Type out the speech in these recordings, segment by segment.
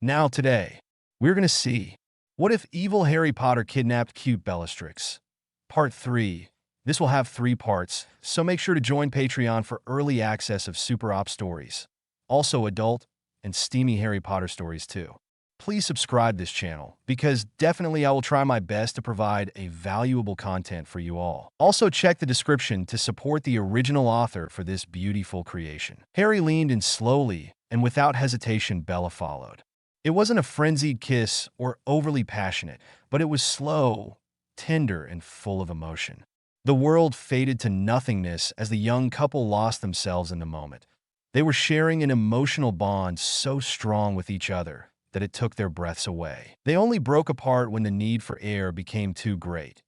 Now today, we're going to see, what if evil Harry Potter kidnapped cute Bellatrix? Part 3. This will have 3 parts, so make sure to join Patreon for early access of Super Op stories. Also adult and steamy Harry Potter stories too. Please subscribe this channel, because definitely I will try my best to provide a valuable content for you all. Also check the description to support the original author for this beautiful creation. Harry leaned in slowly, and without hesitation Bella followed. It wasn't a frenzied kiss or overly passionate, but it was slow, tender, and full of emotion. The world faded to nothingness as the young couple lost themselves in the moment. They were sharing an emotional bond so strong with each other that it took their breaths away. They only broke apart when the need for air became too great.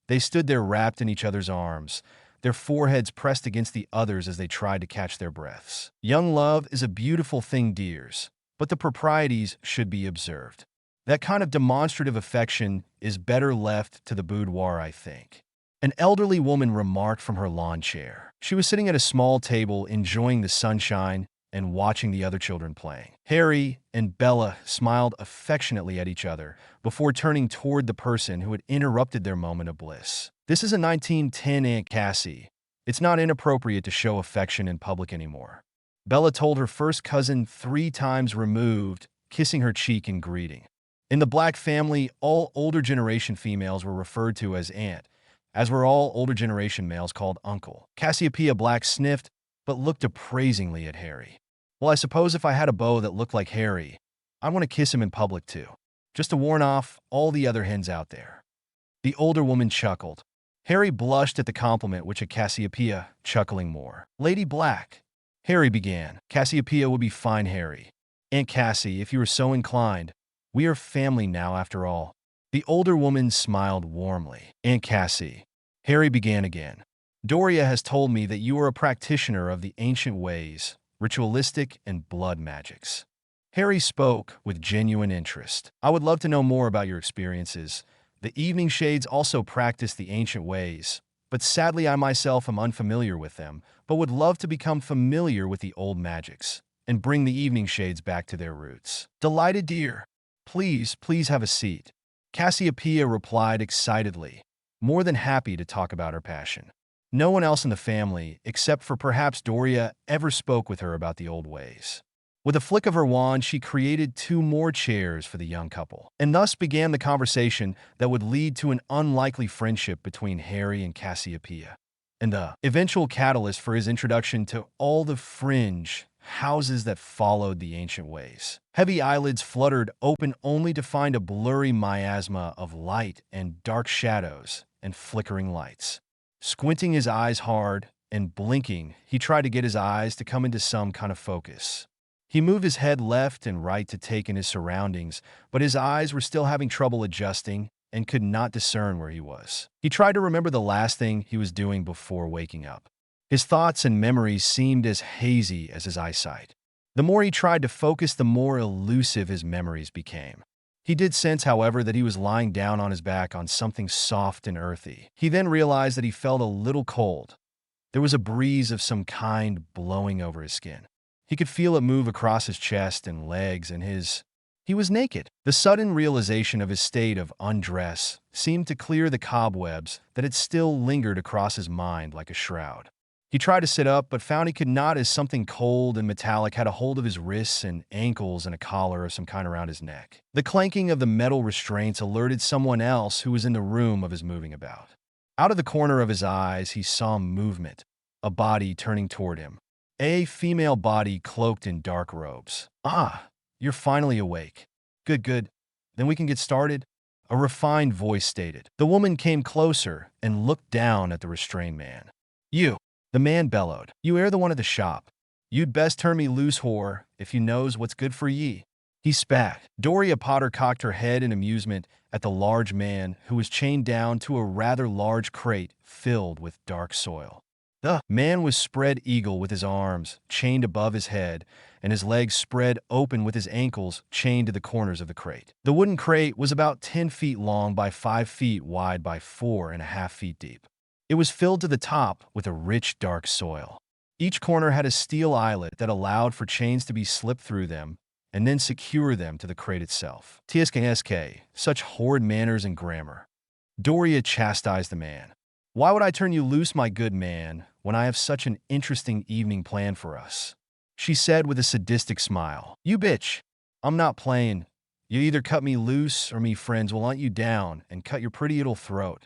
They stood there wrapped in each other's arms, their foreheads pressed against the others as they tried to catch their breaths. Young love is a beautiful thing, dears, but the proprieties should be observed. That kind of demonstrative affection is better left to the boudoir, I think. An elderly woman remarked from her lawn chair. She was sitting at a small table, enjoying the sunshine and watching the other children playing. Harry and Bella smiled affectionately at each other before turning toward the person who had interrupted their moment of bliss. "This is a 1910, Aunt Cassie. It's not inappropriate to show affection in public anymore," Bella told her first cousin 3 times removed, kissing her cheek in greeting. In the Black family, all older generation females were referred to as aunt, as were all older generation males called uncle. Cassiopeia Black sniffed, but looked appraisingly at Harry. "Well, I suppose if I had a beau that looked like Harry, I'd want to kiss him in public too, just to warn off all the other hens out there." The older woman chuckled. Harry blushed at the compliment, which had Cassiopeia chuckling more. "Lady Black," Harry began. "Cassiopeia would be fine, Harry. Aunt Cassie, if you are so inclined, we are family now after all." The older woman smiled warmly. "Aunt Cassie," Harry began again, "Doria has told me that you are a practitioner of the ancient ways, ritualistic and blood magics." Harry spoke with genuine interest. "I would love to know more about your experiences. The Evening Shades also practice the ancient ways, but sadly I myself am unfamiliar with them, but would love to become familiar with the old magics and bring the Evening Shades back to their roots." "Delighted, dear. Please have a seat," Cassiopeia replied excitedly, more than happy to talk about her passion. No one else in the family, except for perhaps Doria, ever spoke with her about the old ways. With a flick of her wand, she created 2 more chairs for the young couple, and thus began the conversation that would lead to an unlikely friendship between Harry and Cassiopeia, and the eventual catalyst for his introduction to all the fringe houses that followed the ancient ways. Heavy eyelids fluttered open only to find a blurry miasma of light and dark shadows and flickering lights. Squinting his eyes hard and blinking, he tried to get his eyes to come into some kind of focus. He moved his head left and right to take in his surroundings, but his eyes were still having trouble adjusting and could not discern where he was. He tried to remember the last thing he was doing before waking up. His thoughts and memories seemed as hazy as his eyesight. The more he tried to focus, the more elusive his memories became. He did sense, however, that he was lying down on his back on something soft and earthy. He then realized that he felt a little cold. There was a breeze of some kind blowing over his skin. He could feel it move across his chest and legs, and he was naked. The sudden realization of his state of undress seemed to clear the cobwebs that had still lingered across his mind like a shroud. He tried to sit up, but found he could not, as something cold and metallic had a hold of his wrists and ankles and a collar of some kind around his neck. The clanking of the metal restraints alerted someone else who was in the room of his moving about. Out of the corner of his eyes, he saw movement, a body turning toward him. A female body cloaked in dark robes. "Ah, you're finally awake. Good. Then we can get started," a refined voice stated. The woman came closer and looked down at the restrained man. "You," the man bellowed. "You air the one at the shop. You'd best turn me loose, whore, if you knows what's good for ye." He spat. Doria Potter cocked her head in amusement at the large man who was chained down to a rather large crate filled with dark soil. The man was spread eagle with his arms chained above his head and his legs spread open with his ankles chained to the corners of the crate. The wooden crate was about 10 feet long by 5 feet wide by 4.5 feet deep. It was filled to the top with a rich, dark soil. Each corner had a steel eyelet that allowed for chains to be slipped through them, and then secure them to the crate itself. TSKSK, such horrid manners and grammar. Doria chastised the man. Why would I turn you loose, my good man, when I have such an interesting evening planned for us? She said with a sadistic smile. You bitch. I'm not playing. You either cut me loose or me friends will hunt you down and cut your pretty little throat.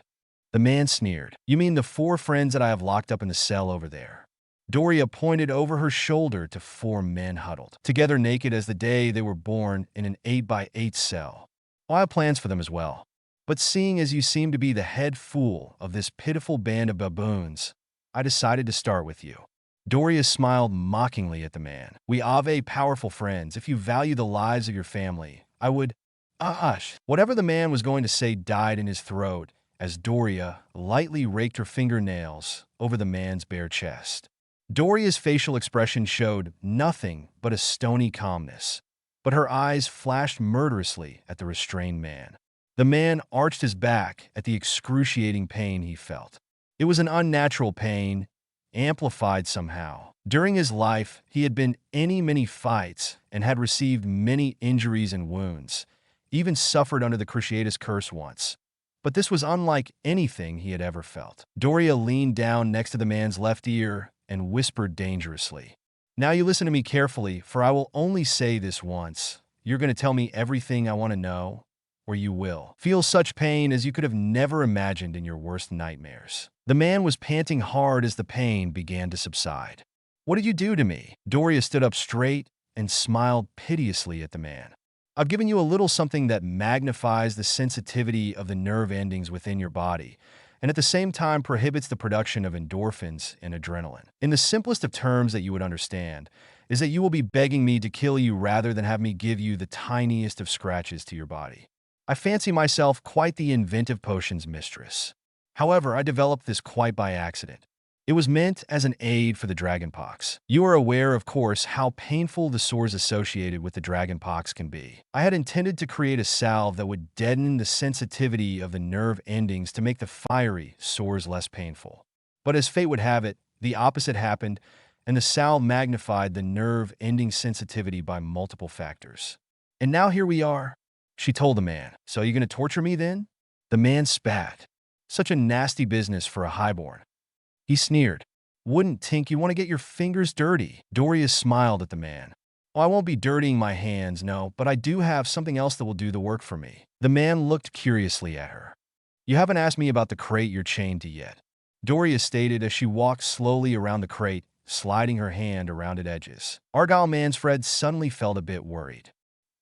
The man sneered. You mean the 4 friends that I have locked up in the cell over there? Doria pointed over her shoulder to 4 men huddled, together naked as the day they were born in an 8x8 cell. I have plans for them as well. But seeing as you seem to be the head fool of this pitiful band of baboons, I decided to start with you. Doria smiled mockingly at the man. We have powerful friends. If you value the lives of your family, I would... Whatever the man was going to say died in his throat as Doria lightly raked her fingernails over the man's bare chest. Doria's facial expression showed nothing but a stony calmness, but her eyes flashed murderously at the restrained man. The man arched his back at the excruciating pain he felt. It was an unnatural pain, amplified somehow. During his life, he had been in many fights and had received many injuries and wounds, even suffered under the Cruciatus curse once. But this was unlike anything he had ever felt. Doria leaned down next to the man's left ear and whispered dangerously. Now you listen to me carefully, for I will only say this once. You're going to tell me everything I want to know, or you will feel such pain as you could have never imagined in your worst nightmares. The man was panting hard as the pain began to subside. What did you do to me? Doria stood up straight and smiled piteously at the man. I've given you a little something that magnifies the sensitivity of the nerve endings within your body, and at the same time prohibits the production of endorphins and adrenaline. In the simplest of terms that you would understand, is that you will be begging me to kill you rather than have me give you the tiniest of scratches to your body. I fancy myself quite the inventive potions mistress. However, I developed this quite by accident. It was meant as an aid for the dragonpox. You are aware, of course, how painful the sores associated with the dragonpox can be. I had intended to create a salve that would deaden the sensitivity of the nerve endings to make the fiery sores less painful. But as fate would have it, the opposite happened, and the salve magnified the nerve ending sensitivity by multiple factors. And now here we are, she told the man. So you going to torture me then? The man spat. Such a nasty business for a highborn. He sneered. Wouldn't think you want to get your fingers dirty. Doria smiled at the man. Oh, I won't be dirtying my hands, no, but I do have something else that will do the work for me. The man looked curiously at her. You haven't asked me about the crate you're chained to yet, Doria stated as she walked slowly around the crate, sliding her hand around its edges. Argyle Mansfred suddenly felt a bit worried.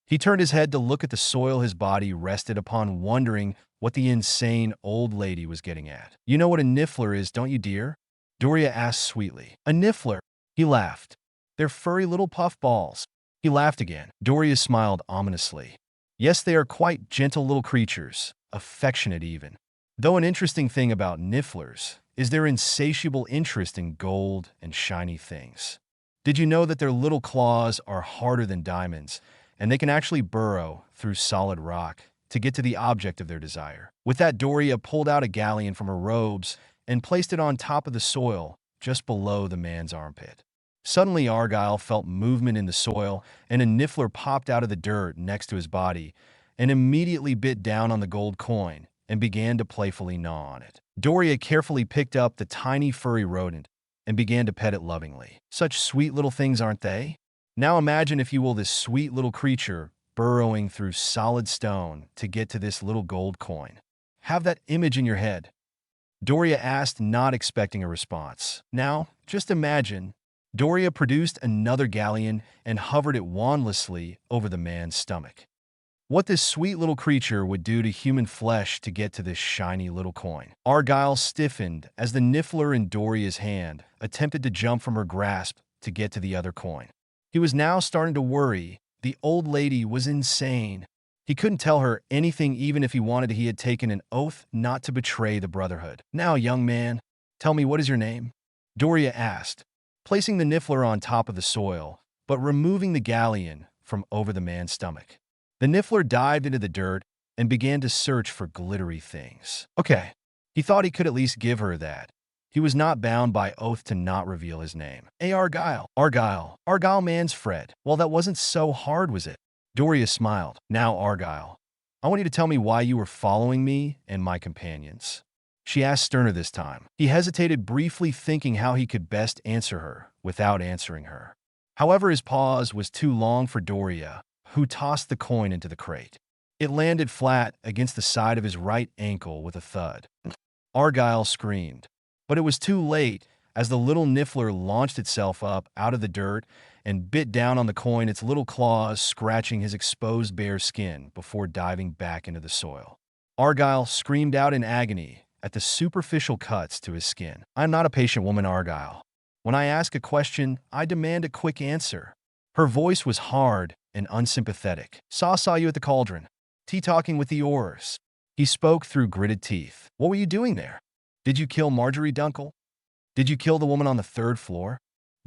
He turned his head to look at the soil his body rested upon, wondering what the insane old lady was getting at. You know what a niffler is, don't you, dear? Doria asked sweetly. A niffler? He laughed. They're furry little puff balls. He laughed again. Doria smiled ominously. Yes, they are quite gentle little creatures, affectionate even. Though an interesting thing about nifflers is their insatiable interest in gold and shiny things. Did you know that their little claws are harder than diamonds, and they can actually burrow through solid rock to get to the object of their desire? With that, Doria pulled out a galleon from her robes and placed it on top of the soil just below the man's armpit. Suddenly, Argyle felt movement in the soil, and a niffler popped out of the dirt next to his body and immediately bit down on the gold coin and began to playfully gnaw on it. Doria carefully picked up the tiny furry rodent and began to pet it lovingly. Such sweet little things, aren't they? Now imagine, if you will, this sweet little creature burrowing through solid stone to get to this little gold coin. Have that image in your head. Doria asked, not expecting a response. Now, just imagine. Doria produced another galleon and hovered it wandlessly over the man's stomach. What this sweet little creature would do to human flesh to get to this shiny little coin. Argyle stiffened as the niffler in Doria's hand attempted to jump from her grasp to get to the other coin. He was now starting to worry. The old lady was insane. He couldn't tell her anything even if he wanted. He had taken an oath not to betray the Brotherhood. Now, young man, tell me, what is your name? Doria asked, placing the niffler on top of the soil, but removing the galleon from over the man's stomach. The niffler dived into the dirt and began to search for glittery things. Okay, he thought he could at least give her that. He was not bound by oath to not reveal his name. Hey, Argyle. Argyle Mansfred. Well, that wasn't so hard, was it? Doria smiled. Now, Argyle, I want you to tell me why you were following me and my companions. She asked sterner this time. He hesitated, briefly thinking how he could best answer her without answering her. However, his pause was too long for Doria, who tossed the coin into the crate. It landed flat against the side of his right ankle with a thud. Argyle screamed. But it was too late, as the little niffler launched itself up out of the dirt and bit down on the coin, its little claws scratching his exposed bare skin before diving back into the soil. Argyle screamed out in agony at the superficial cuts to his skin. I'm not a patient woman, Argyle. When I ask a question, I demand a quick answer. Her voice was hard and unsympathetic. Saw you at the cauldron. Tea-talking with the oars. He spoke through gritted teeth. What were you doing there? Did you kill Marjorie Dunkel? Did you kill the woman on the 3rd floor?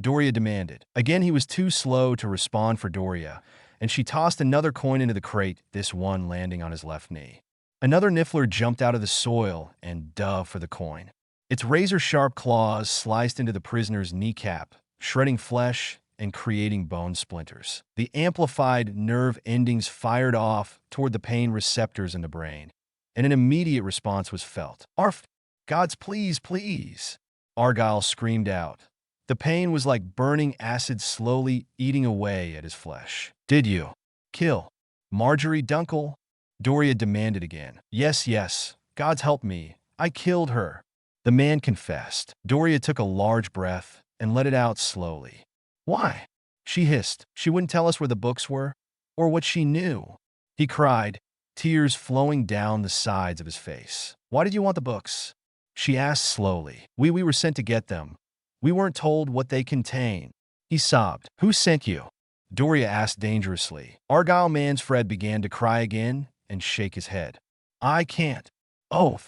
Doria demanded. Again, he was too slow to respond for Doria, and she tossed another coin into the crate, this one landing on his left knee. Another niffler jumped out of the soil and dove for the coin. Its razor-sharp claws sliced into the prisoner's kneecap, shredding flesh and creating bone splinters. The amplified nerve endings fired off toward the pain receptors in the brain, and an immediate response was felt. Arf! Gods, please! Argyle screamed out. The pain was like burning acid slowly eating away at his flesh. Did you kill Marjorie Dunkel? Doria demanded again. Yes. Gods help me. I killed her. The man confessed. Doria took a large breath and let it out slowly. Why? She hissed. She wouldn't tell us where the books were, or what she knew. He cried, tears flowing down the sides of his face. Why did you want the books? She asked slowly. We were sent to get them. We weren't told what they contain. He sobbed. Who sent you? Doria asked dangerously. Argyle Mansfred began to cry again and shake his head. I can't. Oh,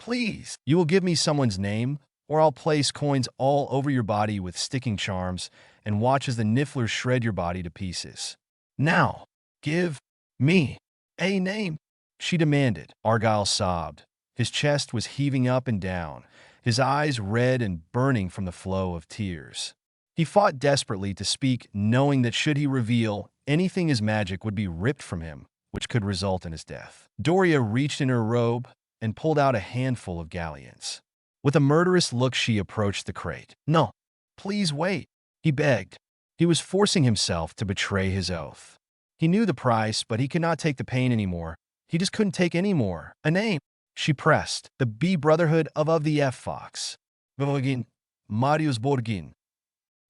please. You will give me someone's name, or I'll place coins all over your body with sticking charms and watch as the nifflers shred your body to pieces. Now, give me a name, she demanded. Argyle sobbed. His chest was heaving up and down, his eyes red and burning from the flow of tears. He fought desperately to speak, knowing that should he reveal anything his magic would be ripped from him, which could result in his death. Doria reached in her robe and pulled out a handful of galleons. With a murderous look, she approached the crate. No, please wait, he begged. He was forcing himself to betray his oath. He knew the price, but he could not take the pain anymore. He just couldn't take any more. A name. She pressed. The B Brotherhood of the F Fox. Borgin. Marius Borgin.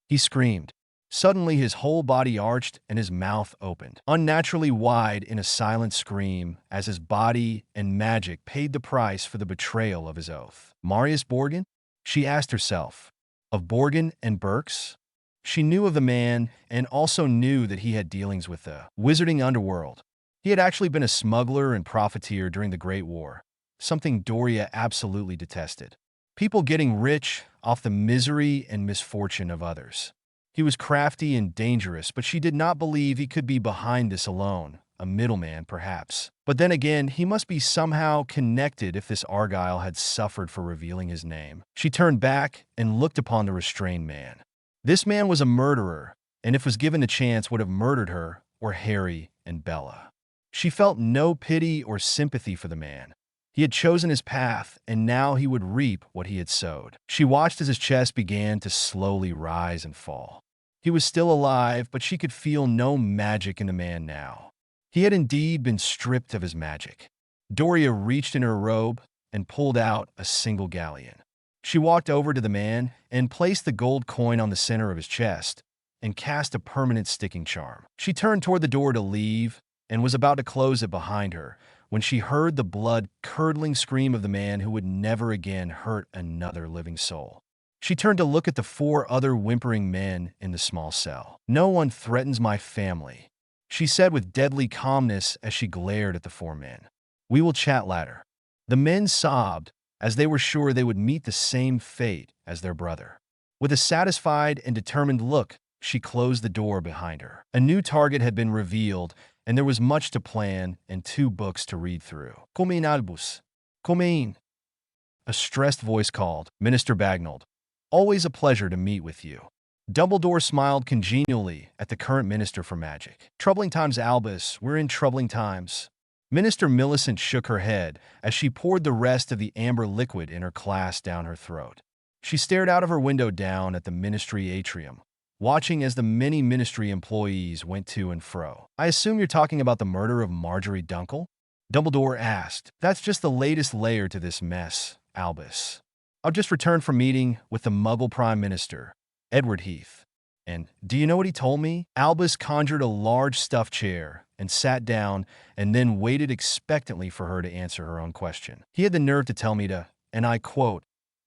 He screamed. Suddenly his whole body arched and his mouth opened, unnaturally wide in a silent scream as his body and magic paid the price for the betrayal of his oath. Marius Borgin? She asked herself. Of Borgin and Burks? She knew of the man and also knew that he had dealings with the wizarding underworld. He had actually been a smuggler and profiteer during the Great War, something Doria absolutely detested. People getting rich off the misery and misfortune of others. He was crafty and dangerous, but she did not believe he could be behind this alone, a middleman perhaps. But then again, he must be somehow connected if this Argyle had suffered for revealing his name. She turned back and looked upon the restrained man. This man was a murderer, and if was given the chance would have murdered her or Harry and Bella. She felt no pity or sympathy for the man. He had chosen his path, and now he would reap what he had sowed. She watched as his chest began to slowly rise and fall. He was still alive, but she could feel no magic in the man now. He had indeed been stripped of his magic. Doria reached in her robe and pulled out a single galleon. She walked over to the man and placed the gold coin on the center of his chest and cast a permanent sticking charm. She turned toward the door to leave and was about to close it behind her when she heard the blood-curdling scream of the man who would never again hurt another living soul. She turned to look at the 4 other whimpering men in the small cell. No one threatens my family, she said with deadly calmness as she glared at the 4 men. We will chat later. The men sobbed as they were sure they would meet the same fate as their brother. With a satisfied and determined look, she closed the door behind her. A new target had been revealed, and there was much to plan and 2 books to read through. Comein albus. Comein. A stressed voice called, "Minister Bagnold, always a pleasure to meet with you." Dumbledore smiled congenially at the current Minister for Magic. "Troubling times, Albus. We're in troubling times." Minister Millicent shook her head as she poured the rest of the amber liquid in her glass down her throat. She stared out of her window down at the ministry atrium, watching as the many ministry employees went to and fro. "I assume you're talking about the murder of Marjorie Dunkel?" Dumbledore asked. "That's just the latest layer to this mess, Albus. I've just returned from meeting with the Muggle Prime Minister, Edward Heath. And do you know what he told me?" Albus conjured a large stuffed chair and sat down and then waited expectantly for her to answer her own question. "He had the nerve to tell me to, and I quote,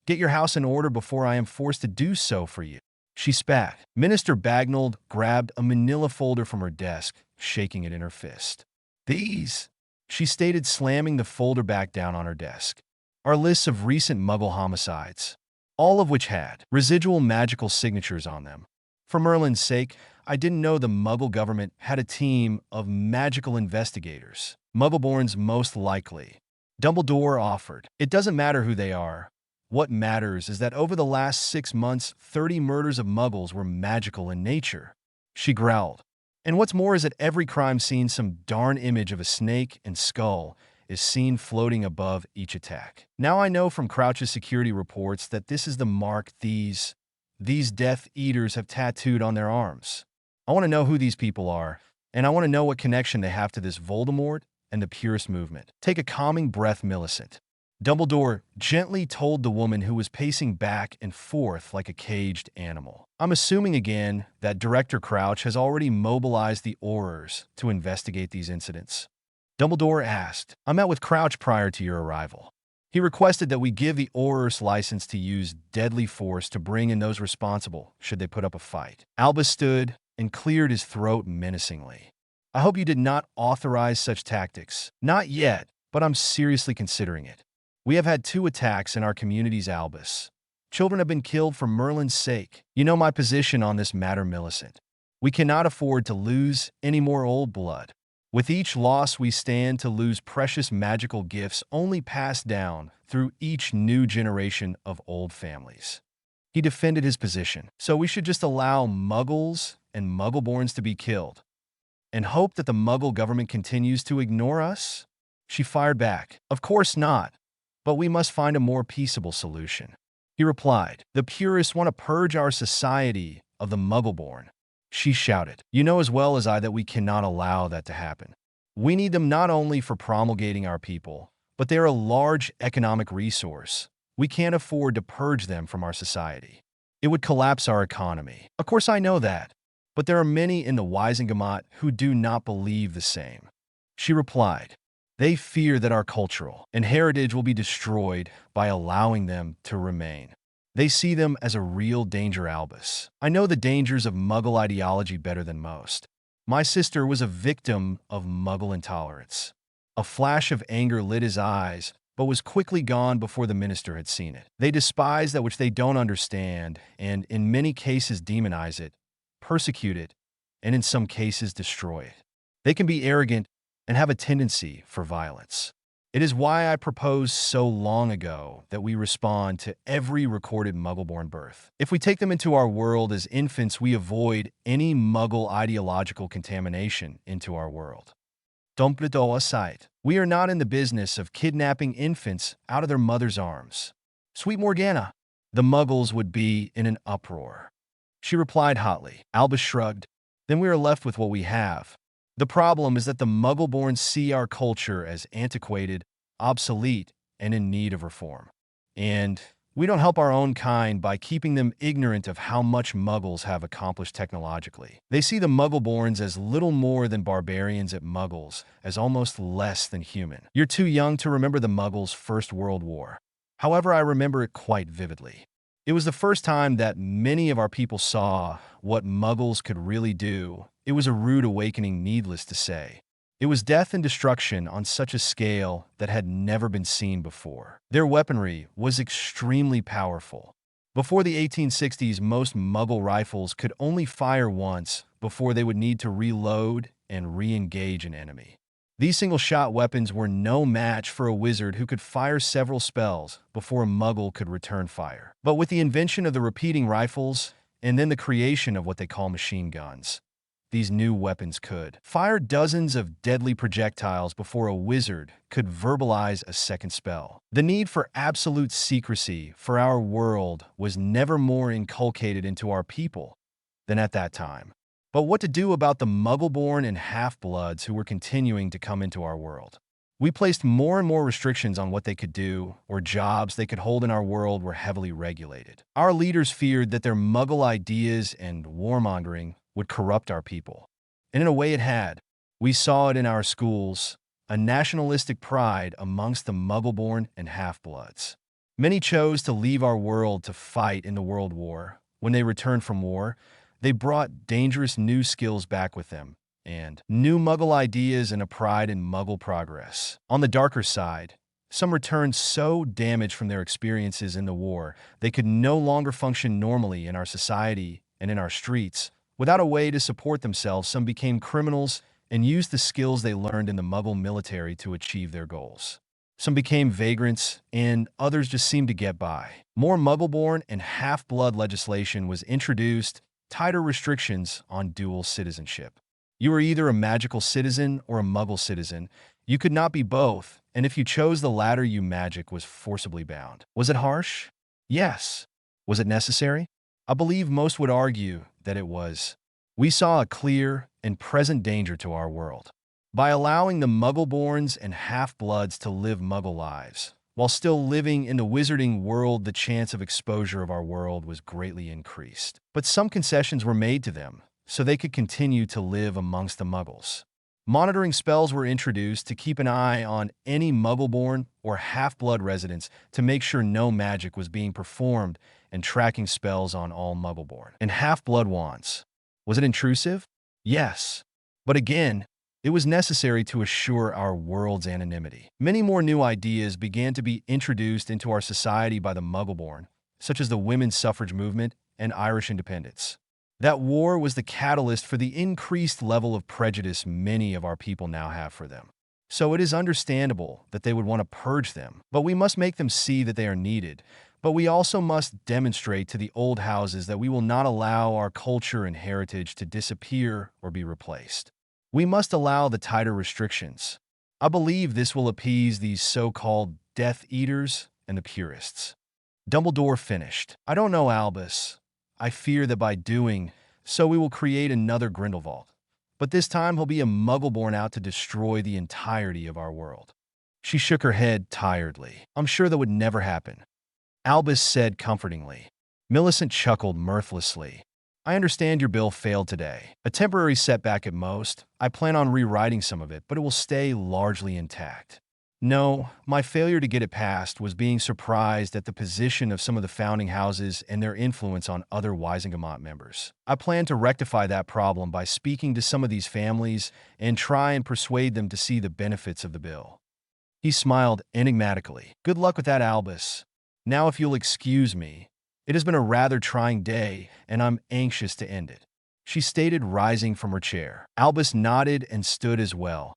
'Get your house in order before I am forced to do so for you.'" She spat. Minister Bagnold grabbed a manila folder from her desk, shaking it in her fist. "These," she stated, slamming the folder back down on her desk, "are lists of recent Muggle homicides, all of which had residual magical signatures on them. For Merlin's sake, I didn't know the Muggle government had a team of magical investigators. Muggleborns most likely." Dumbledore offered. "It doesn't matter who they are. What matters is that over the last 6 months, 30 murders of Muggles were magical in nature." She growled. "And what's more is that every crime scene, some darn image of a snake and skull is seen floating above each attack. Now I know from Crouch's security reports that this is the mark these Death Eaters have tattooed on their arms. I want to know who these people are, and I want to know what connection they have to this Voldemort and the Purist movement." "Take a calming breath, Millicent." Dumbledore gently told the woman who was pacing back and forth like a caged animal. "I'm assuming again that Director Crouch has already mobilized the Aurors to investigate these incidents." Dumbledore asked. "I met with Crouch prior to your arrival. He requested that we give the Aurors license to use deadly force to bring in those responsible should they put up a fight." Albus stood and cleared his throat menacingly. "I hope you did not authorize such tactics." "Not yet, but I'm seriously considering it. We have had 2 attacks in our communities, Albus. Children have been killed for Merlin's sake. You know my position on this matter, Millicent. We cannot afford to lose any more old blood. With each loss, we stand to lose precious magical gifts only passed down through each new generation of old families." He defended his position. "So we should just allow Muggles and Muggleborns to be killed and hope that the Muggle government continues to ignore us?" She fired back. "Of course not, but we must find a more peaceable solution." He replied. "The purists want to purge our society of the Muggleborn." She shouted. "You know as well as I that we cannot allow that to happen. We need them not only for promulgating our people, but they are a large economic resource. We can't afford to purge them from our society. It would collapse our economy." "Of course I know that, but there are many in the Wisengamot who do not believe the same." She replied. "They fear that our cultural and heritage will be destroyed by allowing them to remain. They see them as a real danger, Albus. I know the dangers of Muggle ideology better than most. My sister was a victim of Muggle intolerance." A flash of anger lit his eyes, but was quickly gone before the minister had seen it. "They despise that which they don't understand, and in many cases demonize it, persecute it, and in some cases destroy it. They can be arrogant and have a tendency for violence. It is why I proposed so long ago that we respond to every recorded Muggleborn birth. If we take them into our world as infants, we avoid any Muggle ideological contamination into our world. Dumbledore aside, we are not in the business of kidnapping infants out of their mother's arms. Sweet Morgana." The Muggles would be in an uproar. She replied hotly. Albus shrugged. "Then we are left with what we have. The problem is that the Muggleborns see our culture as antiquated, obsolete, and in need of reform. And we don't help our own kind by keeping them ignorant of how much Muggles have accomplished technologically. They see the Muggleborns as little more than barbarians at Muggles, as almost less than human. You're too young to remember the Muggles' First World War. However, I remember it quite vividly. It was the first time that many of our people saw what Muggles could really do. It was a rude awakening, needless to say. It was death and destruction on such a scale that had never been seen before. Their weaponry was extremely powerful. Before the 1860s, most Muggle rifles could only fire once before they would need to reload and re-engage an enemy. These single-shot weapons were no match for a wizard who could fire several spells before a muggle could return fire. But with the invention of the repeating rifles and then the creation of what they call machine guns, these new weapons could fire dozens of deadly projectiles before a wizard could verbalize a second spell. The need for absolute secrecy for our world was never more inculcated into our people than at that time. But what to do about the Muggle-born and half-bloods who were continuing to come into our world? We placed more and more restrictions on what they could do, or jobs they could hold in our world were heavily regulated. Our leaders feared that their Muggle ideas and warmongering would corrupt our people. And in a way it had. We saw it in our schools, a nationalistic pride amongst the Muggle-born and half-bloods. Many chose to leave our world to fight in the World War. When they returned from war, they brought dangerous new skills back with them, and new Muggle ideas and a pride in Muggle progress. On the darker side, some returned so damaged from their experiences in the war, they could no longer function normally in our society and in our streets. Without a way to support themselves, some became criminals and used the skills they learned in the Muggle military to achieve their goals. Some became vagrants, and others just seemed to get by. More Muggle-born and half-blood legislation was introduced, tighter restrictions on dual citizenship. You were either a magical citizen or a Muggle citizen. You could not be both, and if you chose the latter, magic was forcibly bound. Was it harsh? Yes. Was it necessary? I believe most would argue that it was. We saw a clear and present danger to our world. By allowing the Muggle-borns and half-bloods to live Muggle lives, while still living in the wizarding world, the chance of exposure of our world was greatly increased. But some concessions were made to them, so they could continue to live amongst the Muggles. Monitoring spells were introduced to keep an eye on any Muggle-born or half-blood residents to make sure no magic was being performed, and tracking spells on all Muggle-born and half-blood wands. Was it intrusive? Yes. But again, it was necessary to assure our world's anonymity. Many more new ideas began to be introduced into our society by the Muggle-born, such as the women's suffrage movement and Irish independence. That war was the catalyst for the increased level of prejudice many of our people now have for them. So it is understandable that they would want to purge them, but we must make them see that they are needed. But we also must demonstrate to the old houses that we will not allow our culture and heritage to disappear or be replaced. We must allow the tighter restrictions. I believe this will appease these so-called Death Eaters and the purists. Dumbledore finished. I don't know, Albus. I fear that by doing so we will create another Grindelwald. But this time he'll be a Muggle born out to destroy the entirety of our world. She shook her head tiredly. I'm sure that would never happen. Albus said comfortingly. Millicent chuckled mirthlessly. I understand your bill failed today. A temporary setback at most. I plan on rewriting some of it, but it will stay largely intact. No, my failure to get it passed was being surprised at the position of some of the founding houses and their influence on other Wisingamot members. I plan to rectify that problem by speaking to some of these families and try and persuade them to see the benefits of the bill. He smiled enigmatically. Good luck with that, Albus. Now, if you'll excuse me, it has been a rather trying day, and I'm anxious to end it, she stated, rising from her chair. Albus nodded and stood as well,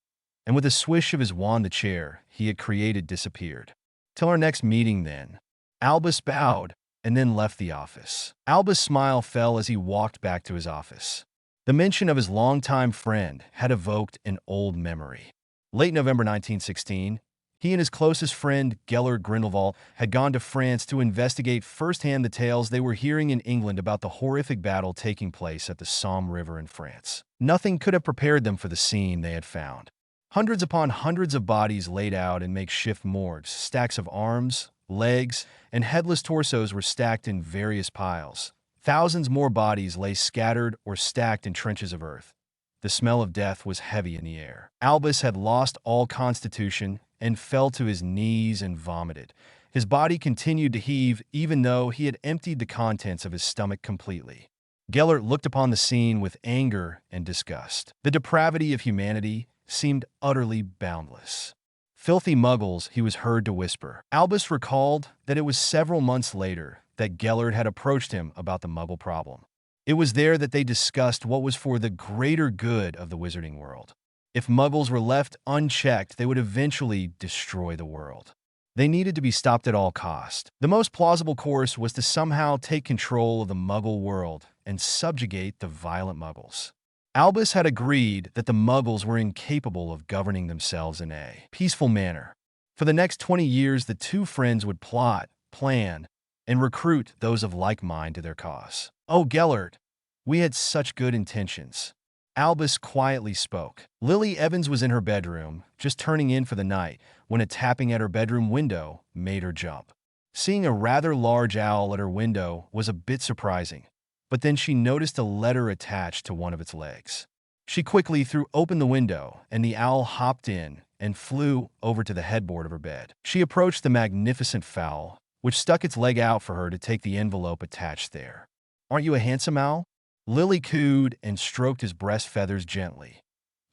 and with a swish of his wand the chair he had created disappeared. Till our next meeting, then. Albus bowed and then left the office. Albus' smile fell as he walked back to his office. The mention of his longtime friend had evoked an old memory. Late November 1916, he and his closest friend, Gellert Grindelwald, had gone to France to investigate firsthand the tales they were hearing in England about the horrific battle taking place at the Somme River in France. Nothing could have prepared them for the scene they had found. Hundreds upon hundreds of bodies laid out in makeshift morgues, stacks of arms, legs, and headless torsos were stacked in various piles. Thousands more bodies lay scattered or stacked in trenches of earth. The smell of death was heavy in the air. Albus had lost all constitution and fell to his knees and vomited. His body continued to heave even though he had emptied the contents of his stomach completely. Gellert looked upon the scene with anger and disgust. The depravity of humanity seemed utterly boundless. Filthy muggles, he was heard to whisper. Albus recalled that it was several months later that Gellert had approached him about the muggle problem. It was there that they discussed what was for the greater good of the wizarding world. If Muggles were left unchecked, they would eventually destroy the world. They needed to be stopped at all cost. The most plausible course was to somehow take control of the Muggle world and subjugate the violent Muggles. Albus had agreed that the Muggles were incapable of governing themselves in a peaceful manner. For the next 20 years, the two friends would plot, plan, and recruit those of like mind to their cause. "Oh, Gellert, we had such good intentions," Albus quietly spoke. Lily Evans was in her bedroom, just turning in for the night, when a tapping at her bedroom window made her jump. Seeing a rather large owl at her window was a bit surprising, but then she noticed a letter attached to one of its legs. She quickly threw open the window, and the owl hopped in and flew over to the headboard of her bed. She approached the magnificent fowl, which stuck its leg out for her to take the envelope attached there. "Aren't you a handsome owl?" Lily cooed and stroked his breast feathers gently.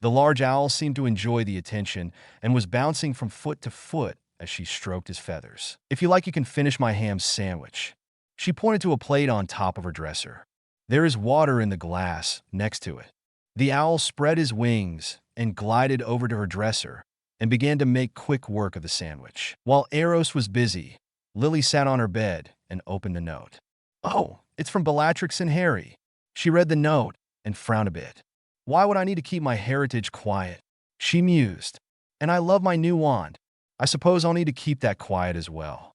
The large owl seemed to enjoy the attention and was bouncing from foot to foot as she stroked his feathers. "If you like, you can finish my ham sandwich." She pointed to a plate on top of her dresser. "There is water in the glass next to it." The owl spread his wings and glided over to her dresser and began to make quick work of the sandwich. While Eros was busy, Lily sat on her bed and opened the note. "Oh, it's from Bellatrix and Harry." She read the note and frowned a bit. "Why would I need to keep my heritage quiet?" she mused. "And I love my new wand. I suppose I'll need to keep that quiet as well."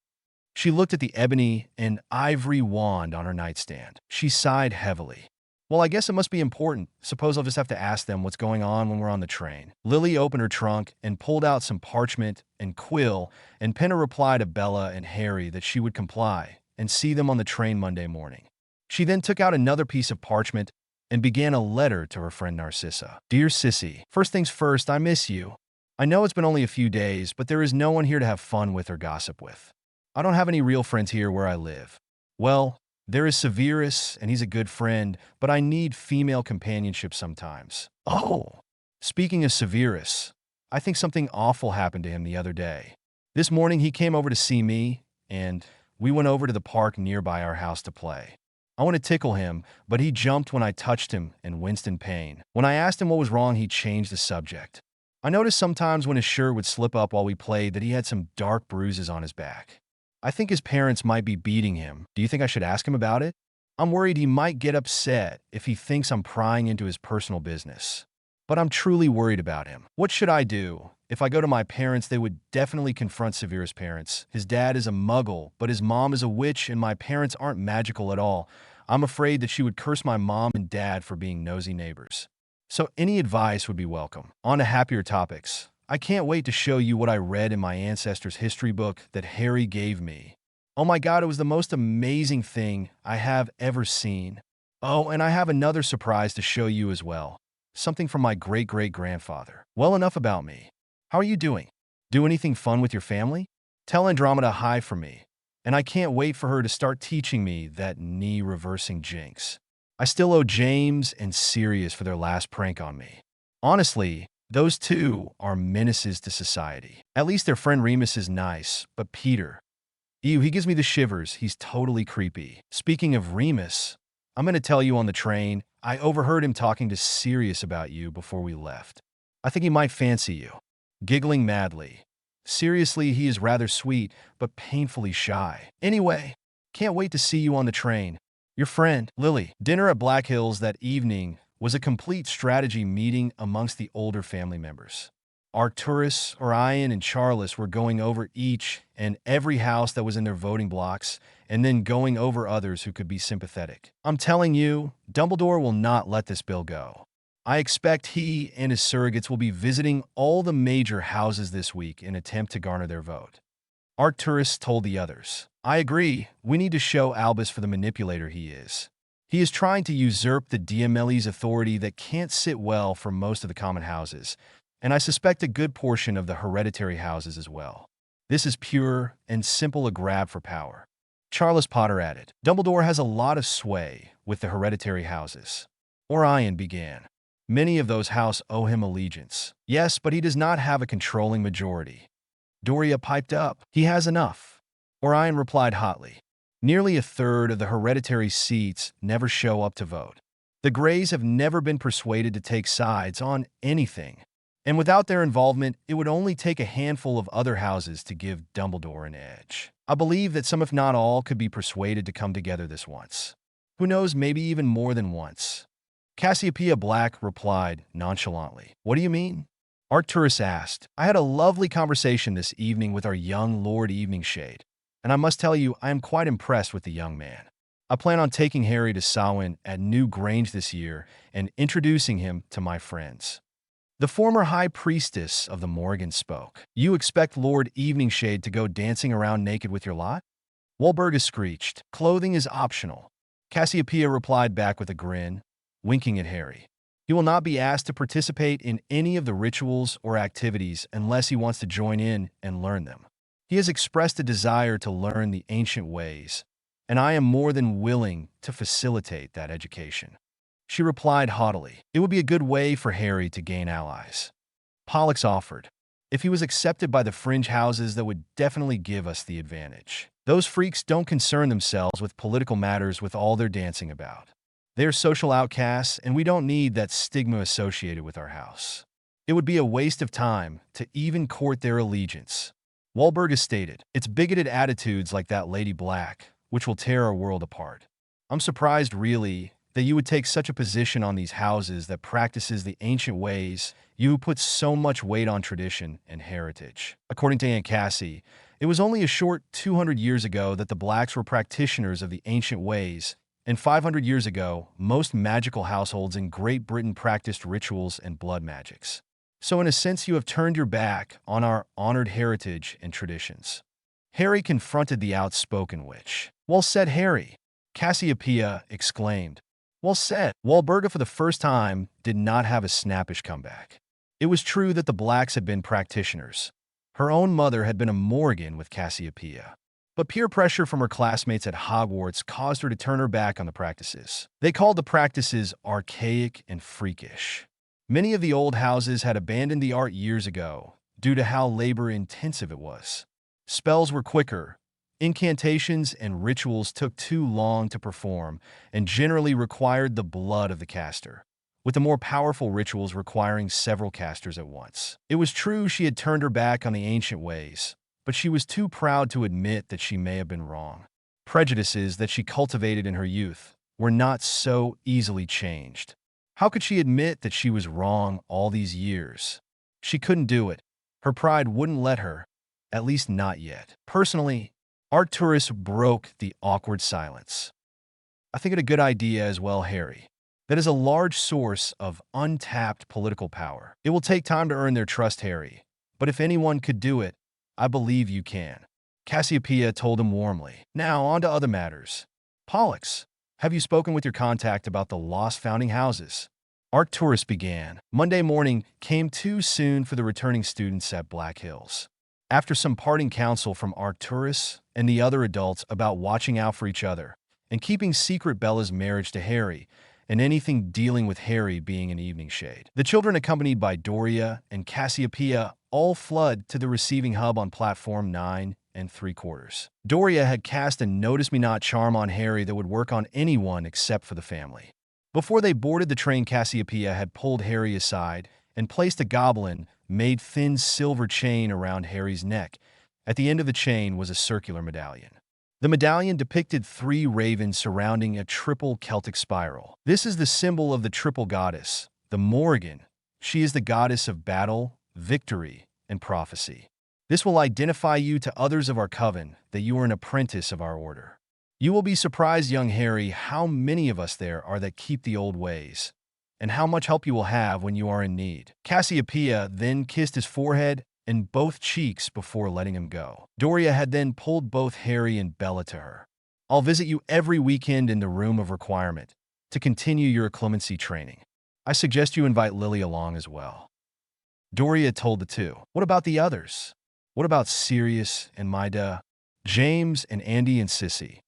She looked at the ebony and ivory wand on her nightstand. She sighed heavily. "Well, I guess it must be important. Suppose I'll just have to ask them what's going on when we're on the train." Lily opened her trunk and pulled out some parchment and quill and penned a reply to Bella and Harry that she would comply and see them on the train Monday morning. She then took out another piece of parchment and began a letter to her friend Narcissa. "Dear Sissy, first things first, I miss you. I know it's been only a few days, but there is no one here to have fun with or gossip with. I don't have any real friends here where I live. Well, there is Severus, and he's a good friend, but I need female companionship sometimes." "Oh, speaking of Severus, I think something awful happened to him the other day. This morning he came over to see me, and we went over to the park nearby our house to play. I want to tickle him, but he jumped when I touched him and winced in pain. When I asked him what was wrong, he changed the subject. I noticed sometimes when his shirt would slip up while we played that he had some dark bruises on his back. I think his parents might be beating him. Do you think I should ask him about it? I'm worried he might get upset if he thinks I'm prying into his personal business. But I'm truly worried about him. What should I do? If I go to my parents, they would definitely confront Severus' parents. His dad is a muggle, but his mom is a witch, and my parents aren't magical at all. I'm afraid that she would curse my mom and dad for being nosy neighbors. So any advice would be welcome." On to happier topics. "I can't wait to show you what I read in my ancestors' history book that Harry gave me. Oh my God, it was the most amazing thing I have ever seen. Oh, and I have another surprise to show you as well. Something from my great-great-grandfather. Well, enough about me. How are you doing? Do anything fun with your family? Tell Andromeda hi for me. And I can't wait for her to start teaching me that knee-reversing jinx. I still owe James and Sirius for their last prank on me. Honestly, those two are menaces to society. At least their friend Remus is nice, but Peter... Ew, he gives me the shivers. He's totally creepy. Speaking of Remus, I'm going to tell you on the train, I overheard him talking to Sirius about you before we left. I think he might fancy you." Giggling madly. "Seriously, he is rather sweet, but painfully shy. Anyway, can't wait to see you on the train. Your friend, Lily." Dinner at Black Hills that evening was a complete strategy meeting amongst the older family members. Arcturus, Orion, and Charles were going over each and every house that was in their voting blocks, and then going over others who could be sympathetic. I'm telling you, Dumbledore will not let this bill go. I expect he and his surrogates will be visiting all the major houses this week in an attempt to garner their vote. Arcturus told the others. "I agree. We need to show Albus for the manipulator he is. He is trying to usurp the DMLE's authority that can't sit well for most of the common houses, and I suspect a good portion of the hereditary houses as well. This is pure and simple a grab for power." Charles Potter added. "Dumbledore has a lot of sway with the hereditary houses." Orion began. "Many of those houses owe him allegiance." "Yes, but he does not have a controlling majority." Doria piped up. "He has enough." Orion replied hotly. "Nearly a third of the hereditary seats never show up to vote. The Greys have never been persuaded to take sides on anything. And without their involvement, it would only take a handful of other houses to give Dumbledore an edge. I believe that some, if not all, could be persuaded to come together this once. Who knows, maybe even more than once. Cassiopeia Black replied nonchalantly. What do you mean? Arcturus asked. I had a lovely conversation this evening with our young Lord Eveningshade, and I must tell you, I am quite impressed with the young man. I plan on taking Harry to Samhain at New Grange this year and introducing him to my friends. The former High Priestess of the Morgan spoke. You expect Lord Eveningshade to go dancing around naked with your lot? Walburga screeched. Clothing is optional. Cassiopeia replied back with a grin, winking at Harry. He will not be asked to participate in any of the rituals or activities unless he wants to join in and learn them. He has expressed a desire to learn the ancient ways, and I am more than willing to facilitate that education. She replied haughtily. It would be a good way for Harry to gain allies. Pollux offered. If he was accepted by the fringe houses, that would definitely give us the advantage. Those freaks don't concern themselves with political matters with all their dancing about. They are social outcasts, and we don't need that stigma associated with our house. It would be a waste of time to even court their allegiance. Walburga stated, it's bigoted attitudes like that Lady Black, which will tear our world apart. I'm surprised, really, that you would take such a position on these houses that practices the ancient ways. You who put so much weight on tradition and heritage. According to Aunt Cassie, it was only a short 200 years ago that the Blacks were practitioners of the ancient ways, and 500 years ago, most magical households in Great Britain practiced rituals and blood magics. So in a sense, you have turned your back on our honored heritage and traditions. Harry confronted the outspoken witch. Well said, Harry, Cassiopeia exclaimed. Well said. Walburga, for the first time, did not have a snappish comeback. It was true that the Blacks had been practitioners. Her own mother had been a Morgan with Cassiopeia. But peer pressure from her classmates at Hogwarts caused her to turn her back on the practices. They called the practices archaic and freakish. Many of the old houses had abandoned the art years ago due to how labor-intensive it was. Spells were quicker, incantations and rituals took too long to perform, and generally required the blood of the caster, with the more powerful rituals requiring several casters at once. It was true she had turned her back on the ancient ways, but she was too proud to admit that she may have been wrong. Prejudices that she cultivated in her youth were not so easily changed. How could she admit that she was wrong all these years? She couldn't do it. Her pride wouldn't let her, at least not yet. Personally, Arcturus broke the awkward silence. I think it a good idea as well, Harry. That is a large source of untapped political power. It will take time to earn their trust, Harry, but if anyone could do it, I believe you can. Cassiopeia told him warmly. Now, on to other matters. Pollux, have you spoken with your contact about the lost founding houses? Arcturus began. Monday morning came too soon for the returning students at Black Hills. After some parting counsel from Arcturus and the other adults about watching out for each other and keeping secret Bella's marriage to Harry and anything dealing with Harry being an Eveningshade, the children, accompanied by Doria and Cassiopeia, all fled to the receiving hub on platform 9 3/4. Doria had cast a notice-me-not charm on Harry that would work on anyone except for the family. Before they boarded the train, Cassiopeia had pulled Harry aside and placed a goblin-made thin silver chain around Harry's neck. At the end of the chain was a circular medallion. The medallion depicted 3 ravens surrounding a triple Celtic spiral. This is the symbol of the triple goddess, the Morgan. She is the goddess of battle, victory, and prophecy. This will identify you to others of our coven that you are an apprentice of our order. You will be surprised, young Harry, how many of us there are that keep the old ways, and how much help you will have when you are in need. Cassiopeia then kissed his forehead and both cheeks before letting him go. Doria had then pulled both Harry and Bella to her. I'll visit you every weekend in the room of requirement to continue your clemency training. I suggest you invite Lily along as well. Doria told the two. What about the others? What about Sirius and Maida, James and Andy and Sissy?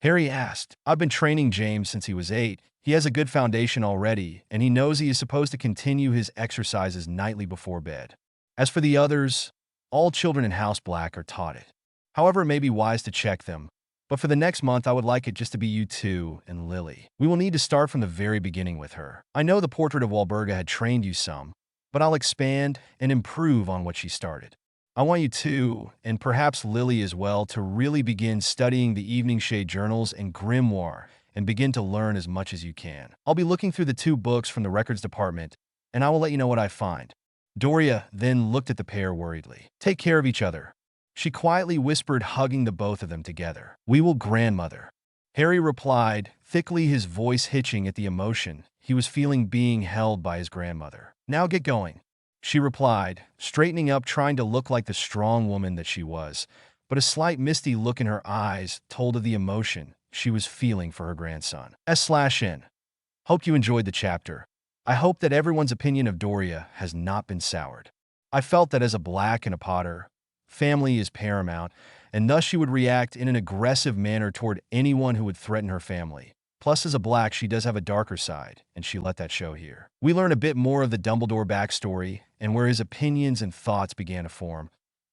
Harry asked. I've been training James since he was 8. He has a good foundation already, and he knows he is supposed to continue his exercises nightly before bed. As for the others, all children in House Black are taught it. However, it may be wise to check them, but for the next month I would like it just to be you two and Lily. We will need to start from the very beginning with her. I know the portrait of Walburga had trained you some, but I'll expand and improve on what she started. I want you to, and perhaps Lily as well, to really begin studying the Evening Shade journals and grimoire and begin to learn as much as you can. I'll be looking through the 2 books from the records department, and I will let you know what I find. Doria then looked at the pair worriedly. Take care of each other, she quietly whispered, hugging the both of them together. We will, grandmother. Harry replied, thickly, his voice hitching at the emotion he was feeling being held by his grandmother. Now get going, she replied, straightening up, trying to look like the strong woman that she was, but a slight misty look in her eyes told of the emotion she was feeling for her grandson. S/N. Hope you enjoyed the chapter. I hope that everyone's opinion of Doria has not been soured. I felt that as a Black and a Potter, family is paramount, and thus she would react in an aggressive manner toward anyone who would threaten her family. Plus, as a Black, she does have a darker side, and she let that show here. We learn a bit more of the Dumbledore backstory and where his opinions and thoughts began to form,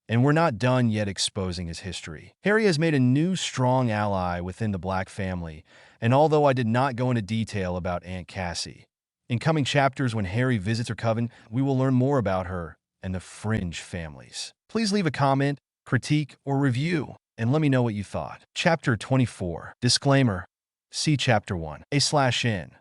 and we're not done yet exposing his history. Harry has made a new strong ally within the Black family, and although I did not go into detail about Aunt Cassie, in coming chapters when Harry visits her coven, we will learn more about her and the fringe families. Please leave a comment, critique, or review, and let me know what you thought. Chapter 24. Disclaimer. See Chapter 1. A/N.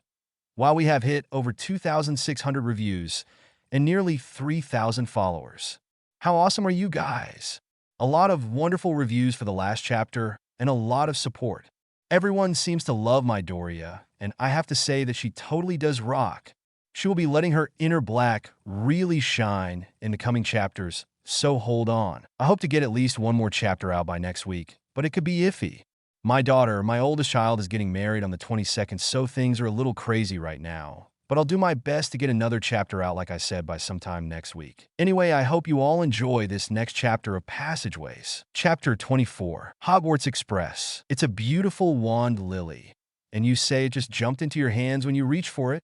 While we have hit over 2,600 reviews and nearly 3,000 followers. How awesome are you guys? A lot of wonderful reviews for the last chapter and a lot of support. Everyone seems to love my Doria, and I have to say that she totally does rock. She will be letting her inner Black really shine in the coming chapters, so hold on. I hope to get at least one more chapter out by next week, but it could be iffy. My daughter, my oldest child, is getting married on the 22nd, so things are a little crazy right now. But I'll do my best to get another chapter out, like I said, by sometime next week. Anyway, I hope you all enjoy this next chapter of Passageways. Chapter 24. Hogwarts Express. It's a beautiful wand, Lily. And you say it just jumped into your hands when you reached for it?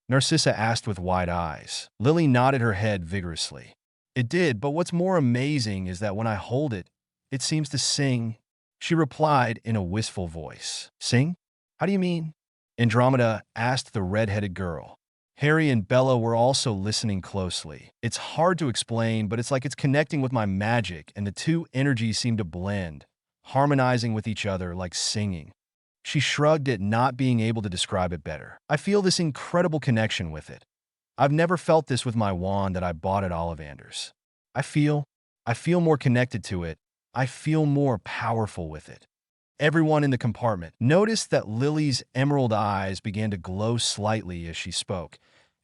Narcissa asked with wide eyes. Lily nodded her head vigorously. It did, but what's more amazing is that when I hold it, it seems to sing, she replied in a wistful voice. Sing? How do you mean? Andromeda asked the red-headed girl. Harry and Bella were also listening closely. It's hard to explain, but it's like it's connecting with my magic, and the two energies seem to blend, harmonizing with each other like singing. She shrugged at not being able to describe it better. I feel this incredible connection with it. I've never felt this with my wand that I bought at Ollivander's. I feel more connected to it. I feel more powerful with it. Everyone in the compartment noticed that Lily's emerald eyes began to glow slightly as she spoke.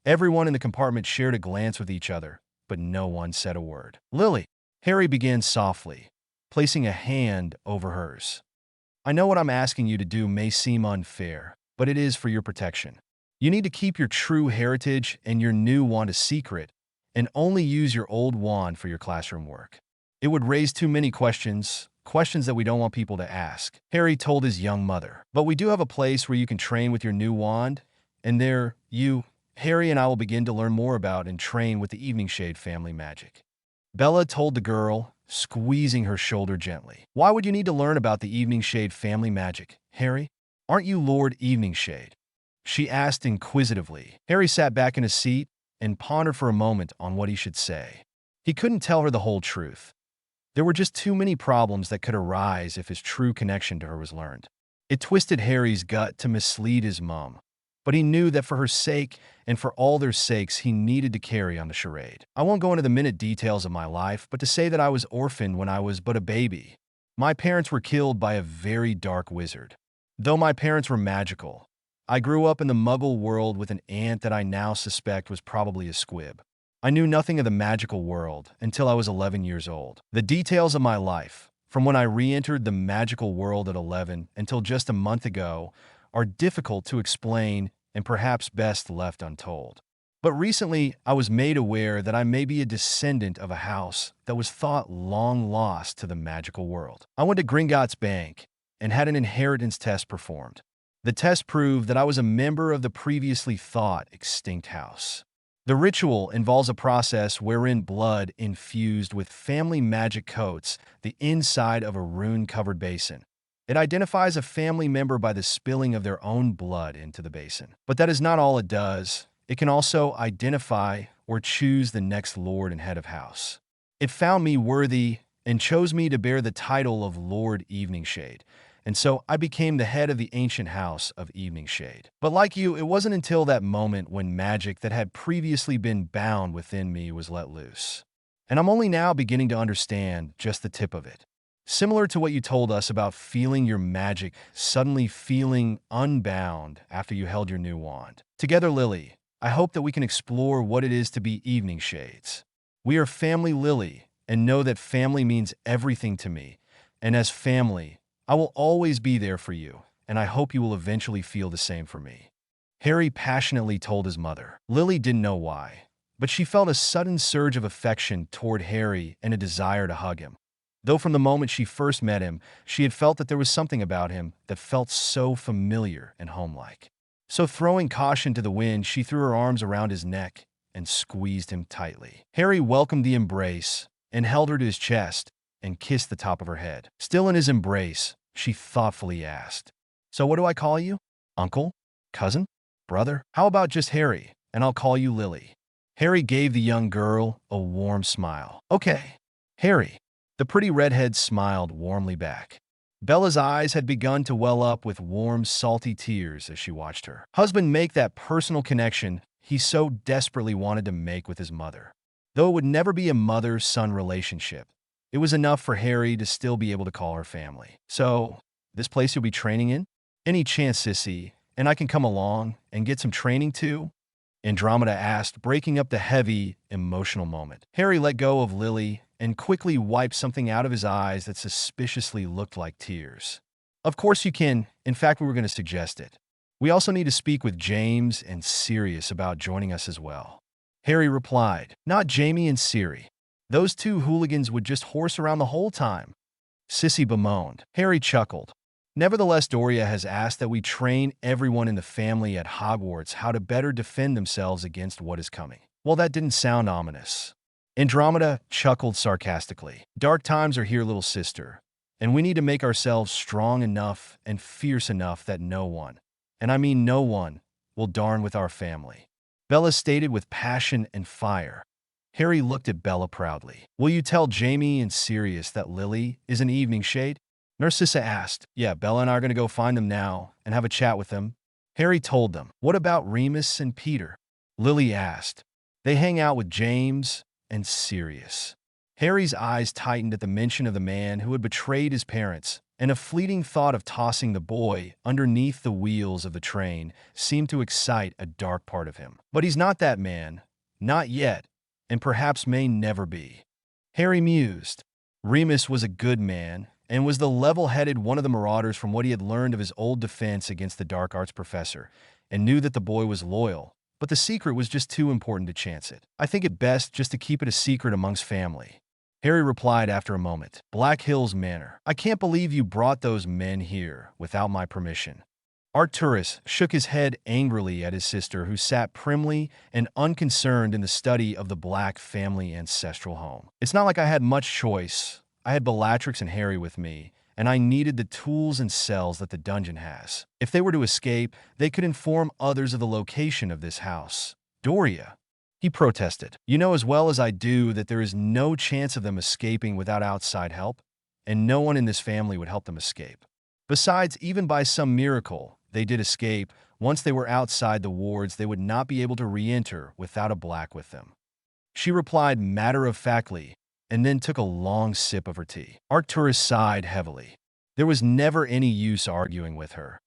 Everyone in the compartment shared a glance with each other, but no one said a word. Lily, Harry began softly, placing a hand over hers. I know what I'm asking you to do may seem unfair, but it is for your protection. You need to keep your true heritage and your new wand a secret, and only use your old wand for your classroom work. It would raise too many questions that we don't want people to ask, Harry told his young mother. But we do have a place where you can train with your new wand, and there, Harry and I will begin to learn more about and train with the Evening Shade family magic. Bella told the girl, squeezing her shoulder gently. Why would you need to learn about the Evening Shade family magic, Harry? Aren't you Lord Evening Shade? She asked inquisitively. Harry sat back in his seat and pondered for a moment on what he should say. He couldn't tell her the whole truth. There were just too many problems that could arise if his true connection to her was learned. It twisted Harry's gut to mislead his mom, but he knew that for her sake and for all their sakes, he needed to carry on the charade. I won't go into the minute details of my life, but to say that I was orphaned when I was but a baby. My parents were killed by a very dark wizard. Though my parents were magical, I grew up in the Muggle world with an aunt that I now suspect was probably a squib. I knew nothing of the magical world until I was 11 years old. The details of my life, from when I re-entered the magical world at 11 until just a month ago, are difficult to explain and perhaps best left untold. But recently, I was made aware that I may be a descendant of a house that was thought long lost to the magical world. I went to Gringotts Bank and had an inheritance test performed. The test proved that I was a member of the previously thought extinct house. The ritual involves a process wherein blood infused with family magic coats the inside of a rune-covered basin. It identifies a family member by the spilling of their own blood into the basin. But that is not all it does. It can also identify or choose the next lord and head of house. It found me worthy and chose me to bear the title of Lord Eveningshade, and so I became the head of the ancient house of Eveningshade. But like you, it wasn't until that moment when magic that had previously been bound within me was let loose. And I'm only now beginning to understand just the tip of it. Similar to what you told us about feeling your magic suddenly feeling unbound after you held your new wand. Together, Lily, I hope that we can explore what it is to be evening shades. We are family, Lily, and know that family means everything to me. And as family, I will always be there for you, and I hope you will eventually feel the same for me. Harry passionately told his mother. Lily didn't know why, but she felt a sudden surge of affection toward Harry and a desire to hug him. Though from the moment she first met him, she had felt that there was something about him that felt so familiar and homelike. So throwing caution to the wind, she threw her arms around his neck and squeezed him tightly. Harry welcomed the embrace and held her to his chest and kissed the top of her head. Still in his embrace, she thoughtfully asked, "So what do I call you? Uncle? Cousin? Brother? How about just Harry, and I'll call you Lily?" Harry gave the young girl a warm smile. "Okay, Harry." The pretty redhead smiled warmly back. Bella's eyes had begun to well up with warm, salty tears as she watched her husband make that personal connection he so desperately wanted to make with his mother. Though it would never be a mother-son relationship, it was enough for Harry to still be able to call her family. "So, this place you'll be training in? Any chance, sissy, and I can come along and get some training too?" Andromeda asked, breaking up the heavy, emotional moment. Harry let go of Lily and quickly wiped something out of his eyes that suspiciously looked like tears. "Of course you can. In fact, we were going to suggest it. We also need to speak with James and Sirius about joining us as well." Harry replied, "Not Jamie and Siri. Those two hooligans would just horse around the whole time." Sissy bemoaned. Harry chuckled. "Nevertheless, Doria has asked that we train everyone in the family at Hogwarts how to better defend themselves against what is coming." Well, that didn't sound ominous. Andromeda chuckled sarcastically. "Dark times are here, little sister, and we need to make ourselves strong enough and fierce enough that no one, and I mean no one, will darn with our family." Bella stated with passion and fire. Harry looked at Bella proudly. "Will you tell Jamie and Sirius that Lily is an evening shade?" Narcissa asked. "Yeah, Bella and I are going to go find them now and have a chat with them." Harry told them. "What about Remus and Peter?" Lily asked. "They hang out with James and Sirius." Harry's eyes tightened at the mention of the man who had betrayed his parents, and a fleeting thought of tossing the boy underneath the wheels of the train seemed to excite a dark part of him. But he's not that man. Not yet, and perhaps may never be. Harry mused. Remus was a good man, and was the level-headed one of the Marauders from what he had learned of his old defense against the dark arts professor, and knew that the boy was loyal. But the secret was just too important to chance it. "I think it best just to keep it a secret amongst family." Harry replied after a moment. "Black Hills Manor. I can't believe you brought those men here without my permission." Arcturus shook his head angrily at his sister, who sat primly and unconcerned in the study of the Black family ancestral home. "It's not like I had much choice. I had Bellatrix and Harry with me, and I needed the tools and cells that the dungeon has. If they were to escape, they could inform others of the location of this house." "Doria," he protested, "you know as well as I do that there is no chance of them escaping without outside help, and no one in this family would help them escape. Besides, even by some miracle, they did escape. Once they were outside the wards, they would not be able to re-enter without a Black with them." She replied matter-of-factly, and then took a long sip of her tea. Arcturus sighed heavily. There was never any use arguing with her.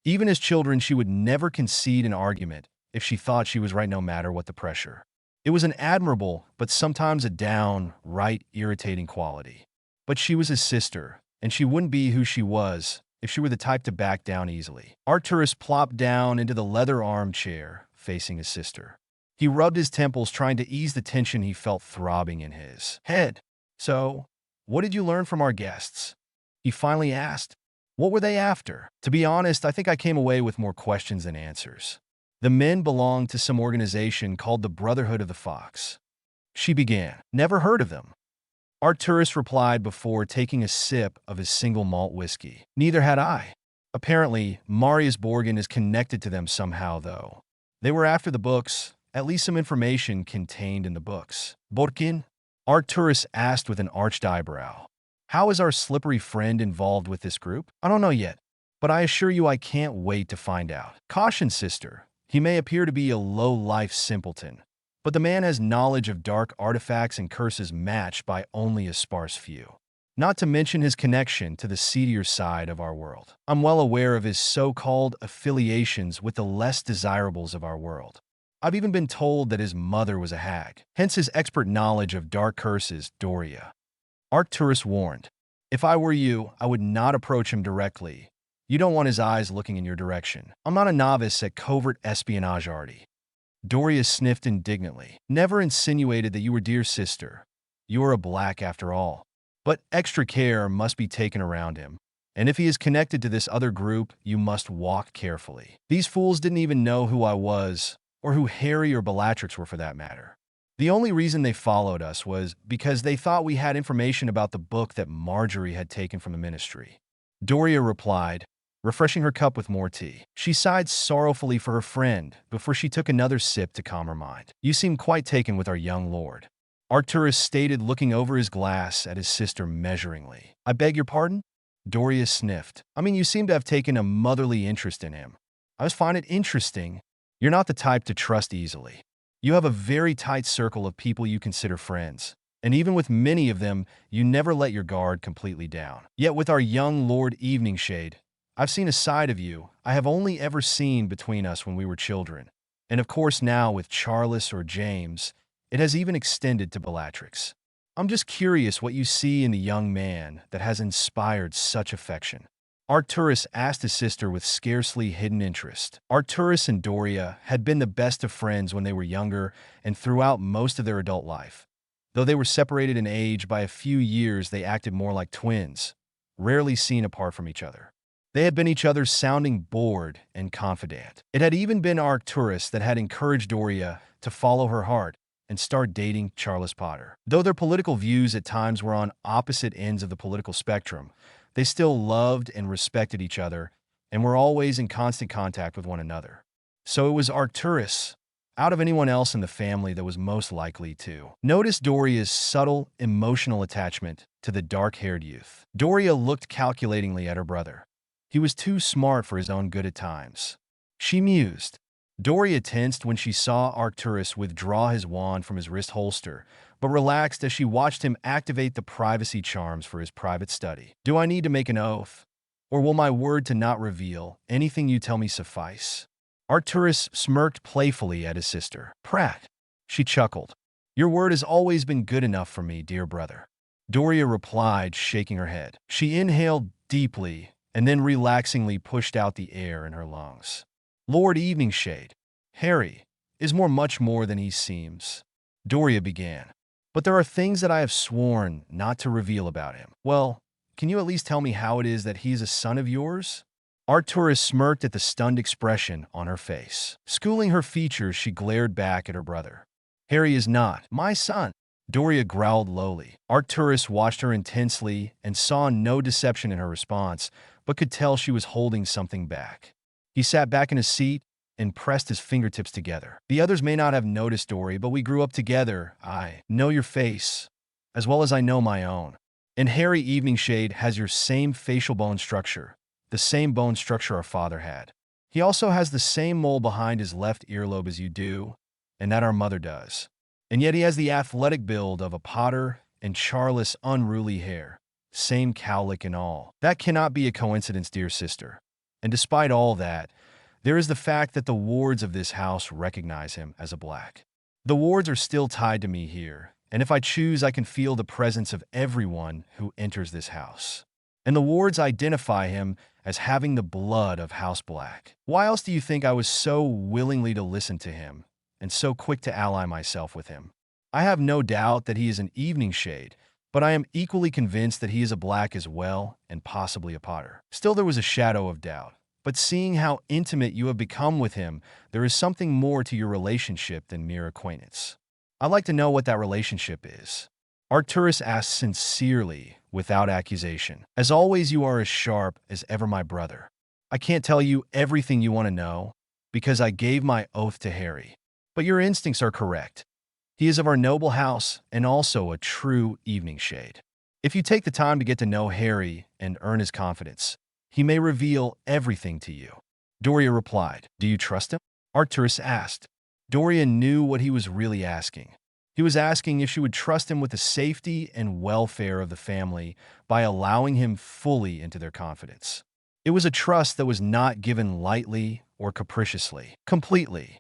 Even as children, she would never concede an argument if she thought she was right no matter what the pressure. It was an admirable, but sometimes a downright irritating quality. But she was his sister, and she wouldn't be who she was if she were the type to back down easily. Arcturus plopped down into the leather armchair, facing his sister. He rubbed his temples, trying to ease the tension he felt throbbing in his head. "So, what did you learn from our guests?" he finally asked. "What were they after?" "To be honest, I think I came away with more questions than answers. The men belonged to some organization called the Brotherhood of the Fox." She began. "Never heard of them." Arcturus replied before taking a sip of his single malt whiskey. "Neither had I. Apparently, Marius Borgin is connected to them somehow, though. They were after the books, At least some information contained in the books. Borkin? Arcturus asked with an arched eyebrow. How is our slippery friend involved with this group? I don't know yet, but I assure you I can't wait to find out. Caution, sister. He may appear to be a low-life simpleton, but the man has knowledge of dark artifacts and curses matched by only a sparse few. Not to mention his connection to the seedier side of our world. I'm well aware of his so-called affiliations with the less desirables of our world. I've even been told that his mother was a hag, hence his expert knowledge of dark curses, Doria. Arcturus warned, if I were you, I would not approach him directly. You don't want his eyes looking in your direction. I'm not a novice at covert espionage, Artie. Doria sniffed indignantly. Never insinuated that you were dear sister. You are a black after all. But extra care must be taken around him. And if he is connected to this other group, you must walk carefully. These fools didn't even know who I was, or who Harry or Bellatrix were for that matter. The only reason they followed us was because they thought we had information about the book that Marjorie had taken from the ministry. Doria replied, refreshing her cup with more tea. She sighed sorrowfully for her friend before she took another sip to calm her mind. You seem quite taken with our young lord. Arcturus stated, looking over his glass at his sister measuringly. I beg your pardon? Doria sniffed. I mean, you seem to have taken a motherly interest in him. I just find it interesting. You're not the type to trust easily. You have a very tight circle of people you consider friends, and even with many of them, you never let your guard completely down. Yet with our young Lord Eveningshade, I've seen a side of you I have only ever seen between us when we were children. And of course now with Charles or James, it has even extended to Bellatrix. I'm just curious what you see in the young man that has inspired such affection. Arcturus asked his sister with scarcely hidden interest. Arcturus and Doria had been the best of friends when they were younger and throughout most of their adult life. Though they were separated in age by a few years, they acted more like twins, rarely seen apart from each other. They had been each other's sounding board and confidant. It had even been Arcturus that had encouraged Doria to follow her heart and start dating Charles Potter. Though their political views at times were on opposite ends of the political spectrum, they still loved and respected each other and were always in constant contact with one another. So it was Arcturus, out of anyone else in the family, that was most likely to notice Doria's subtle, emotional attachment to the dark-haired youth. Doria looked calculatingly at her brother. He was too smart for his own good at times. She mused. Doria tensed when she saw Arcturus withdraw his wand from his wrist holster, but relaxed as she watched him activate the privacy charms for his private study. Do I need to make an oath? Or will my word to not reveal anything you tell me suffice? Arcturus smirked playfully at his sister. Prat. She chuckled. Your word has always been good enough for me, dear brother. Doria replied, shaking her head. She inhaled deeply and then relaxingly pushed out the air in her lungs. Lord Eveningshade, Harry, is much more than he seems. Doria began. But there are things that I have sworn not to reveal about him. Well, can you at least tell me how it is that he is a son of yours? Arcturus smirked at the stunned expression on her face. Schooling her features, she glared back at her brother. Harry is not my son. Doria growled lowly. Arcturus watched her intensely and saw no deception in her response, but could tell she was holding something back. He sat back in his seat and pressed his fingertips together. The others may not have noticed, Dory, but we grew up together. I know your face, as well as I know my own. And Harry Eveningshade has your same facial bone structure, the same bone structure our father had. He also has the same mole behind his left earlobe as you do, and that our mother does. And yet he has the athletic build of a Potter and Charles' unruly hair, same cowlick and all. That cannot be a coincidence, dear sister. And despite all that, there is the fact that the wards of this house recognize him as a black. The wards are still tied to me here, and if I choose, I can feel the presence of everyone who enters this house. And the wards identify him as having the blood of House Black. Why else do you think I was so willingly to listen to him, and so quick to ally myself with him? I have no doubt that he is an Eveningshade, but I am equally convinced that he is a black as well, and possibly a Potter. Still, there was a shadow of doubt. But seeing how intimate you have become with him, there is something more to your relationship than mere acquaintance. I'd like to know what that relationship is. Arcturus asked sincerely, without accusation. As always, you are as sharp as ever, my brother. I can't tell you everything you want to know, because I gave my oath to Harry. But your instincts are correct. He is of our noble house and also a true evening shade. If you take the time to get to know Harry and earn his confidence, he may reveal everything to you. Doria replied, "Do you trust him?" Arcturus asked. Doria knew what he was really asking. He was asking if she would trust him with the safety and welfare of the family by allowing him fully into their confidence. It was a trust that was not given lightly or capriciously. Completely,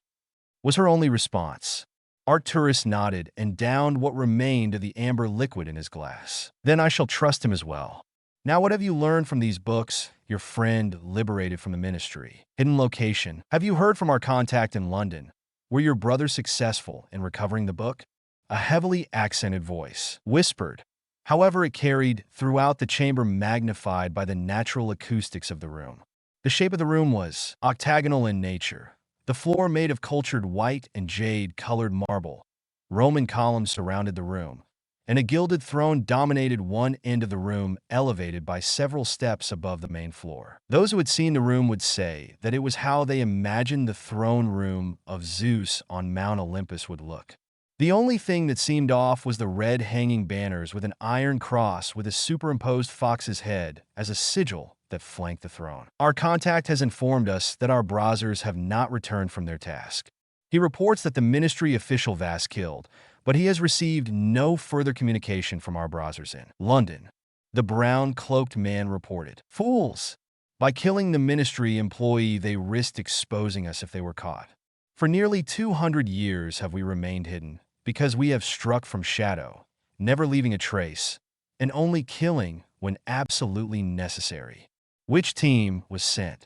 was her only response. Arcturus nodded and downed what remained of the amber liquid in his glass. "Then I shall trust him as well. Now what have you learned from these books, your friend liberated from the ministry? Hidden location. Have you heard from our contact in London? Were your brothers successful in recovering the book?" A heavily accented voice whispered. However, it carried throughout the chamber, magnified by the natural acoustics of the room. The shape of the room was octagonal in nature. The floor made of cultured white and jade-colored marble. Roman columns surrounded the room, and a gilded throne dominated one end of the room, elevated by several steps above the main floor. Those who had seen the room would say that it was how they imagined the throne room of Zeus on Mount Olympus would look. The only thing that seemed off was the red hanging banners with an iron cross with a superimposed fox's head as a sigil that flanked the throne. Our contact has informed us that our browsers have not returned from their task. He reports that the ministry official was killed, but he has received no further communication from our browsers in London. The brown-cloaked man reported. "Fools! By killing the ministry employee, they risked exposing us if they were caught. For nearly 200 years have we remained hidden, because we have struck from shadow, never leaving a trace, and only killing when absolutely necessary." Which team was sent?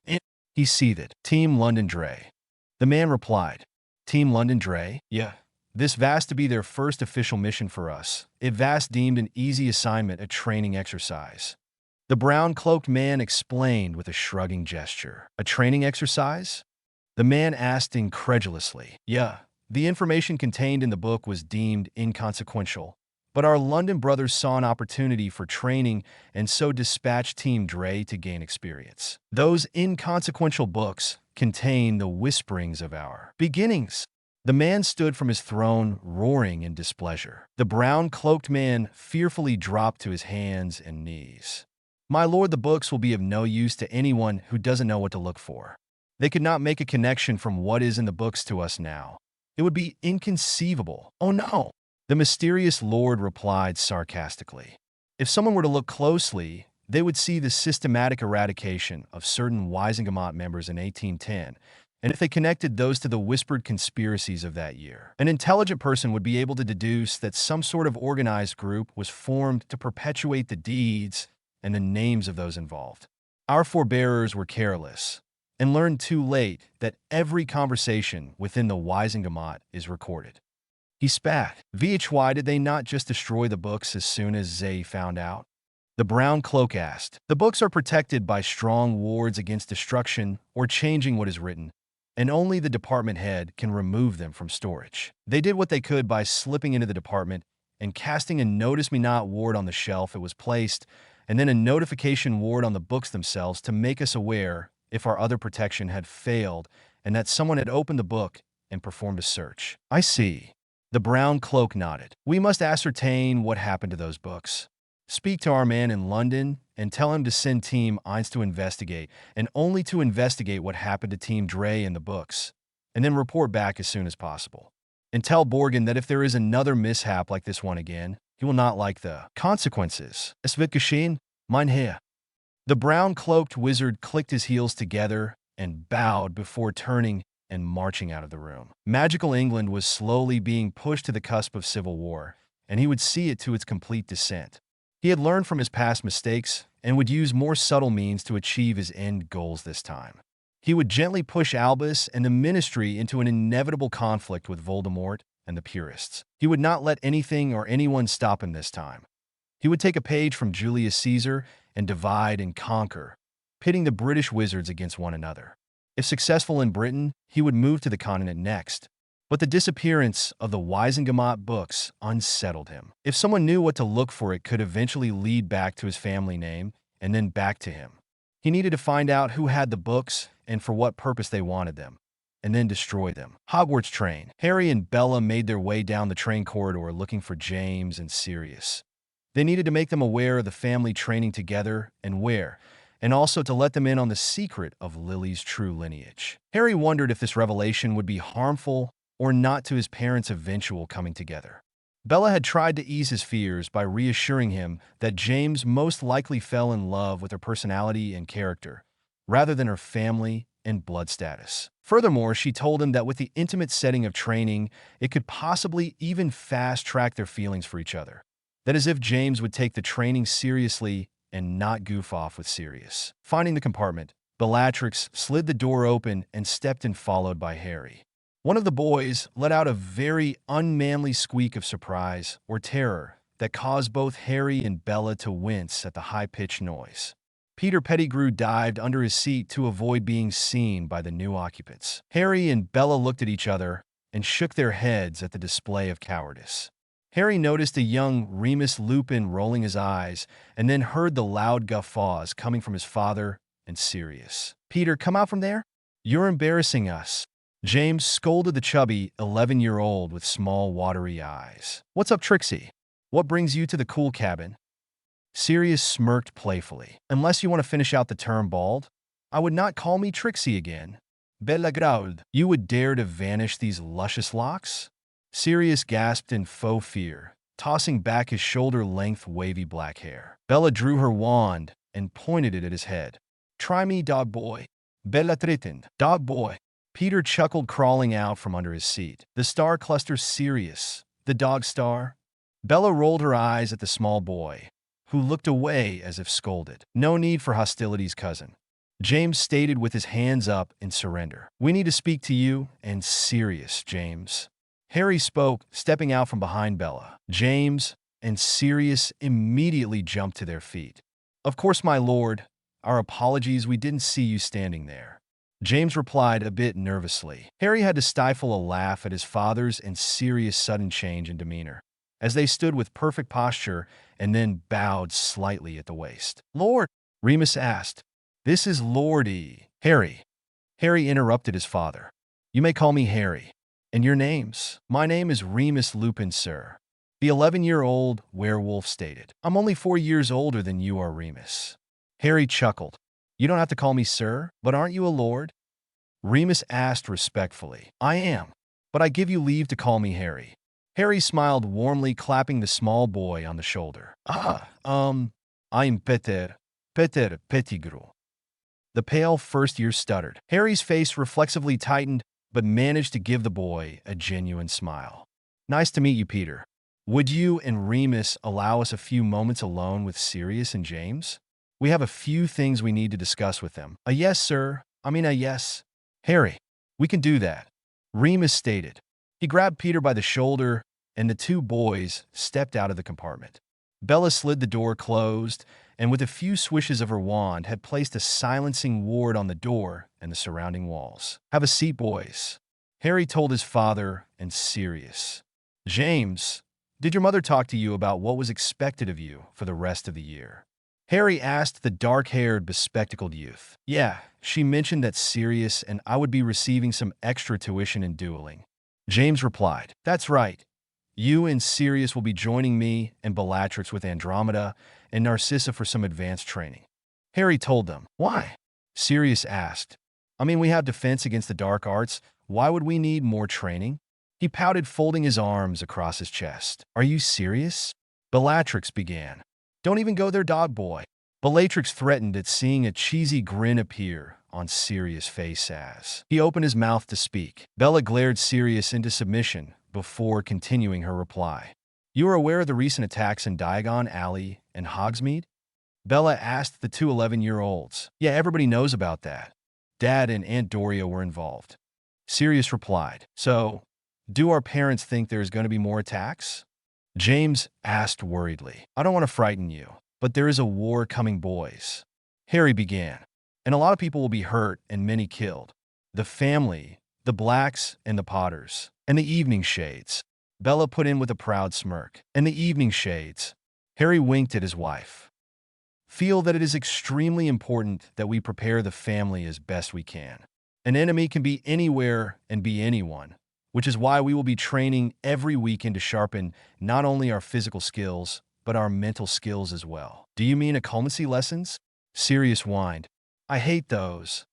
He seethed. "Team London Dre." The man replied, "Team London Dre? Yeah. This vast to be their first official mission for us. It vast deemed an easy assignment, a training exercise." The brown-cloaked man explained with a shrugging gesture. "A training exercise?" The man asked incredulously. "Yeah. The information contained in the book was deemed inconsequential, but our London brothers saw an opportunity for training and so dispatched Team Dre to gain experience. Those inconsequential books contain the whisperings of our beginnings." The man stood from his throne, roaring in displeasure. The brown-cloaked man fearfully dropped to his hands and knees. "My lord, the books will be of no use to anyone who doesn't know what to look for. They could not make a connection from what is in the books to us now. It would be inconceivable." "Oh no," the mysterious lord replied sarcastically. "If someone were to look closely, they would see the systematic eradication of certain Wisingamot members in 1810, and if they connected those to the whispered conspiracies of that year, an intelligent person would be able to deduce that some sort of organized group was formed to perpetuate the deeds and the names of those involved. Our forebearers were careless and learned too late that every conversation within the Wisingamot is recorded." He spat. "Why did they not just destroy the books as soon as they found out?" The brown cloak asked. "The books are protected by strong wards against destruction or changing what is written, and only the department head can remove them from storage. They did what they could by slipping into the department and casting a notice me not ward on the shelf it was placed, and then a notification ward on the books themselves to make us aware if our other protection had failed and that someone had opened the book and performed a search." "I see." The brown cloak nodded. "We must ascertain what happened to those books. Speak to our man in London and tell him to send Team Eins to investigate, and only to investigate what happened to Team Dre and the books, and then report back as soon as possible. And tell Borgin that if there is another mishap like this one again, he will not like the consequences. Es wird geschehen, mein Herr." The brown-cloaked wizard clicked his heels together and bowed before turning and marching out of the room. Magical England was slowly being pushed to the cusp of civil war, and he would see it to its complete descent. He had learned from his past mistakes and would use more subtle means to achieve his end goals this time. He would gently push Albus and the Ministry into an inevitable conflict with Voldemort and the Purists. He would not let anything or anyone stop him this time. He would take a page from Julius Caesar and divide and conquer, pitting the British wizards against one another. If successful in Britain, he would move to the continent next. But the disappearance of the Wisingamot books unsettled him. If someone knew what to look for, it could eventually lead back to his family name and then back to him. He needed to find out who had the books and for what purpose they wanted them. and then destroy them. Hogwarts train. Harry and Bella made their way down the train corridor looking for James and Sirius. They needed to make them aware of the family training together and where, and also to let them in on the secret of Lily's true lineage. Harry wondered if this revelation would be harmful or not to his parents' eventual coming together. Bella had tried to ease his fears by reassuring him that James most likely fell in love with her personality and character, rather than her family and blood status. Furthermore, she told him that with the intimate setting of training, it could possibly even fast-track their feelings for each other. That is if James would take the training seriously and not goof off with Sirius. Finding the compartment, Bellatrix slid the door open and stepped in followed by Harry. One of the boys let out a very unmanly squeak of surprise or terror that caused both Harry and Bella to wince at the high-pitched noise. Peter Pettigrew dived under his seat to avoid being seen by the new occupants. Harry and Bella looked at each other and shook their heads at the display of cowardice. Harry noticed a young Remus Lupin rolling his eyes and then heard the loud guffaws coming from his father and Sirius. "Peter, come out from there. You're embarrassing us." James scolded the chubby 11-year-old with small, watery eyes. "What's up, Trixie? What brings you to the cool cabin?" Sirius smirked playfully. "Unless you want to finish out the term bald, I would not call me Trixie again." Bella growled. "You would dare to vanish these luscious locks?" Sirius gasped in faux fear, tossing back his shoulder-length wavy black hair. Bella drew her wand and pointed it at his head. "Try me, dog boy." Bella threatened. "Dog boy." Peter chuckled, crawling out from under his seat. "The star cluster Sirius, the dog star?" Bella rolled her eyes at the small boy, who looked away as if scolded. "No need for hostilities, cousin," James stated with his hands up in surrender. "We need to speak to you and Sirius, James." Harry spoke, stepping out from behind Bella. James and Sirius immediately jumped to their feet. "Of course, my lord. Our apologies, we didn't see you standing there," James replied a bit nervously. Harry had to stifle a laugh at his father's and Sirius' sudden change in demeanor, as they stood with perfect posture and then bowed slightly at the waist. "Lord," Remus asked. "This is Lordy." "Harry." Harry interrupted his father. "You may call me Harry. And your names?" "My name is Remus Lupin, sir," the 11-year-old werewolf stated. "I'm only 4 years older than you are, Remus." Harry chuckled. "You don't have to call me sir, but aren't you a lord?" Remus asked respectfully. "I am, but I give you leave to call me Harry." Harry smiled warmly, clapping the small boy on the shoulder. I'm Peter Pettigrew." The pale first-year stuttered. Harry's face reflexively tightened, but managed to give the boy a genuine smile. "Nice to meet you, Peter. Would you and Remus allow us a few moments alone with Sirius and James? We have a few things we need to discuss with them." "A yes, sir. A yes." "Harry, we can do that," Remus stated. He grabbed Peter by the shoulder, and the two boys stepped out of the compartment. Bella slid the door closed, and with a few swishes of her wand had placed a silencing ward on the door and the surrounding walls. "Have a seat, boys," Harry told his father and Sirius. "James, did your mother talk to you about what was expected of you for the rest of the year?" Harry asked the dark-haired, bespectacled youth. "Yeah, she mentioned that Sirius and I would be receiving some extra tuition in dueling," James replied. "That's right. You and Sirius will be joining me and Bellatrix with Andromeda and Narcissa for some advanced training," Harry told them. "Why?" Sirius asked. We have defense against the dark arts. Why would we need more training?" He pouted, folding his arms across his chest. "Are you serious?" Bellatrix began. "Don't even go there, dog boy." Bellatrix threatened at seeing a cheesy grin appear on Sirius' face as he opened his mouth to speak. Bella glared Sirius into submission before continuing her reply. "You are aware of the recent attacks in Diagon Alley and Hogsmeade?" Bella asked the two 11-year-olds. "Yeah, everybody knows about that. Dad and Aunt Doria were involved," Sirius replied. "So, do our parents think there's going to be more attacks?" James asked worriedly. "I don't want to frighten you, but there is a war coming, boys," Harry began. "And a lot of people will be hurt and many killed. The family, the Blacks and the Potters, and the Evening Shades," Bella put in with a proud smirk. "And the Evening Shades," Harry winked at his wife. "Feel that it is extremely important that we prepare the family as best we can." An enemy can be anywhere and be anyone, which is why we will be training every weekend to sharpen not only our physical skills, but our mental skills as well. Do you mean accomancy lessons? Sirius whined. I hate those.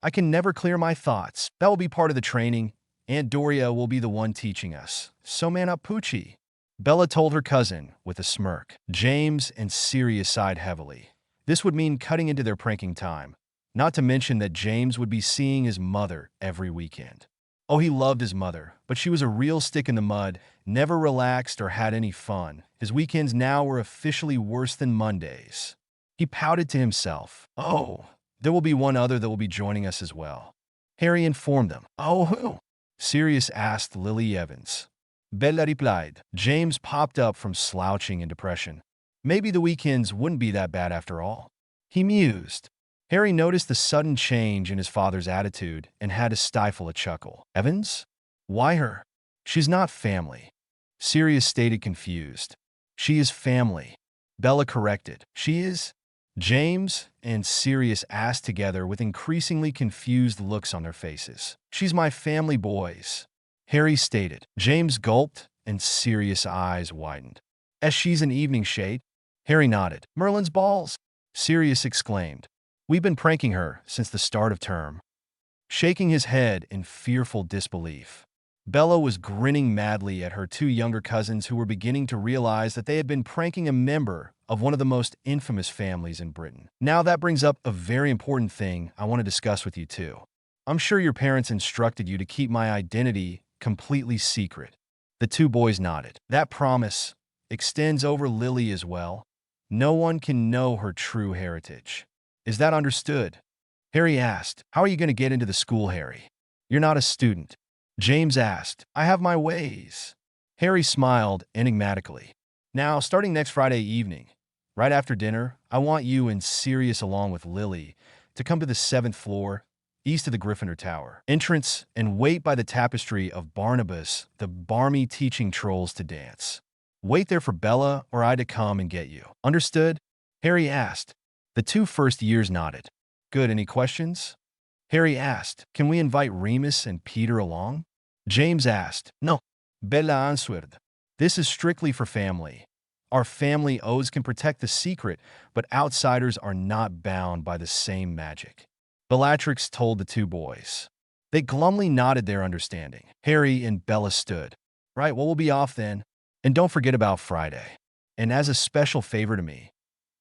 I can never clear my thoughts. That will be part of the training. Aunt Doria will be the one teaching us. So man up, Poochie. Bella told her cousin with a smirk. James and Sirius sighed heavily. This would mean cutting into their pranking time. Not to mention that James would be seeing his mother every weekend. Oh, he loved his mother, but she was a real stick in the mud, never relaxed or had any fun. His weekends now were officially worse than Mondays. He pouted to himself. Oh, there will be one other that will be joining us as well. Harry informed them. Oh, who? Sirius asked Lily Evans. Bella replied. James popped up from slouching in depression. Maybe the weekends wouldn't be that bad after all. He mused. Harry noticed the sudden change in his father's attitude and had to stifle a chuckle. Evans? Why her? She's not family. Sirius stated confused. She is family. Bella corrected. She is? James and Sirius asked together with increasingly confused looks on their faces. She's my family, boys. Harry stated. James gulped and Sirius' eyes widened. As she's an evening shade? Harry nodded. Merlin's balls? Sirius exclaimed. We've been pranking her since the start of term. Shaking his head in fearful disbelief. Bella was grinning madly at her two younger cousins who were beginning to realize that they had been pranking a member of one of the most infamous families in Britain. Now that brings up a very important thing I want to discuss with you too. I'm sure your parents instructed you to keep my identity completely secret. The two boys nodded. That promise extends over Lily as well. No one can know her true heritage. Is that understood? Harry asked. How are you going to get into the school, Harry? You're not a student. James asked. I have my ways. Harry smiled enigmatically. Now, starting next Friday evening, right after dinner, I want you and Sirius along with Lily to come to the 7th floor, east of the Gryffindor Tower entrance, and wait by the tapestry of Barnabas, the barmy teaching trolls to dance. Wait there for Bella or I to come and get you. Understood? Harry asked. The two first years nodded. Good, any questions? Harry asked. Can we invite Remus and Peter along? James asked. No. Bella answered. This is strictly for family. Our family oaths can protect the secret, but outsiders are not bound by the same magic. Bellatrix told the two boys. They glumly nodded their understanding. Harry and Bella stood. Right, well, we'll be off then. And don't forget about Friday. And as a special favor to me,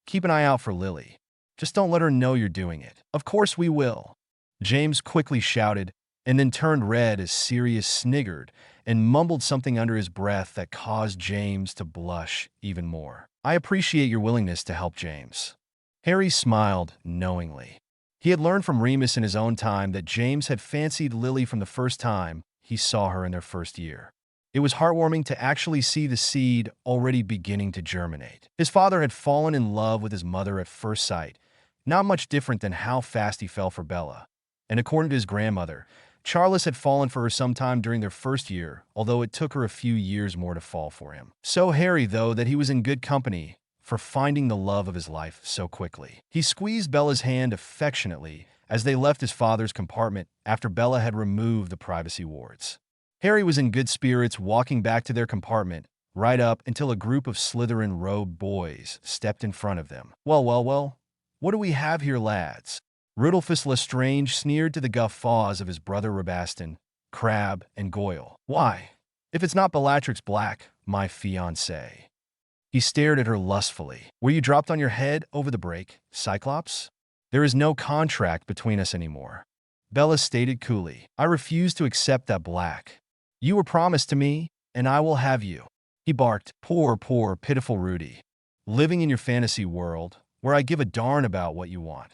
keep an eye out for Lily. Just don't let her know you're doing it. Of course we will. James quickly shouted, and then turned red as Sirius sniggered and mumbled something under his breath that caused James to blush even more. I appreciate your willingness to help, James. Harry smiled knowingly. He had learned from Remus in his own time that James had fancied Lily from the first time he saw her in their first year. It was heartwarming to actually see the seed already beginning to germinate. His father had fallen in love with his mother at first sight, not much different than how fast he fell for Bella. And according to his grandmother, Charles had fallen for her sometime during their first year, although it took her a few years more to fall for him. So Harry, though, that he was in good company for finding the love of his life so quickly. He squeezed Bella's hand affectionately as they left his father's compartment after Bella had removed the privacy wards. Harry was in good spirits walking back to their compartment, right up until a group of Slytherin-robed boys stepped in front of them. Well, what do we have here, lads? Rudolphus Lestrange sneered to the guffaws of his brother Rabaston, Crabbe, and Goyle. Why, if it's not Bellatrix Black, my fiancée. He stared at her lustfully. Were you dropped on your head over the break, Cyclops? There is no contract between us anymore. Bella stated coolly. I refuse to accept that, Black. You were promised to me, and I will have you. He barked. Poor, pitiful Rudy. Living in your fantasy world, where I give a darn about what you want.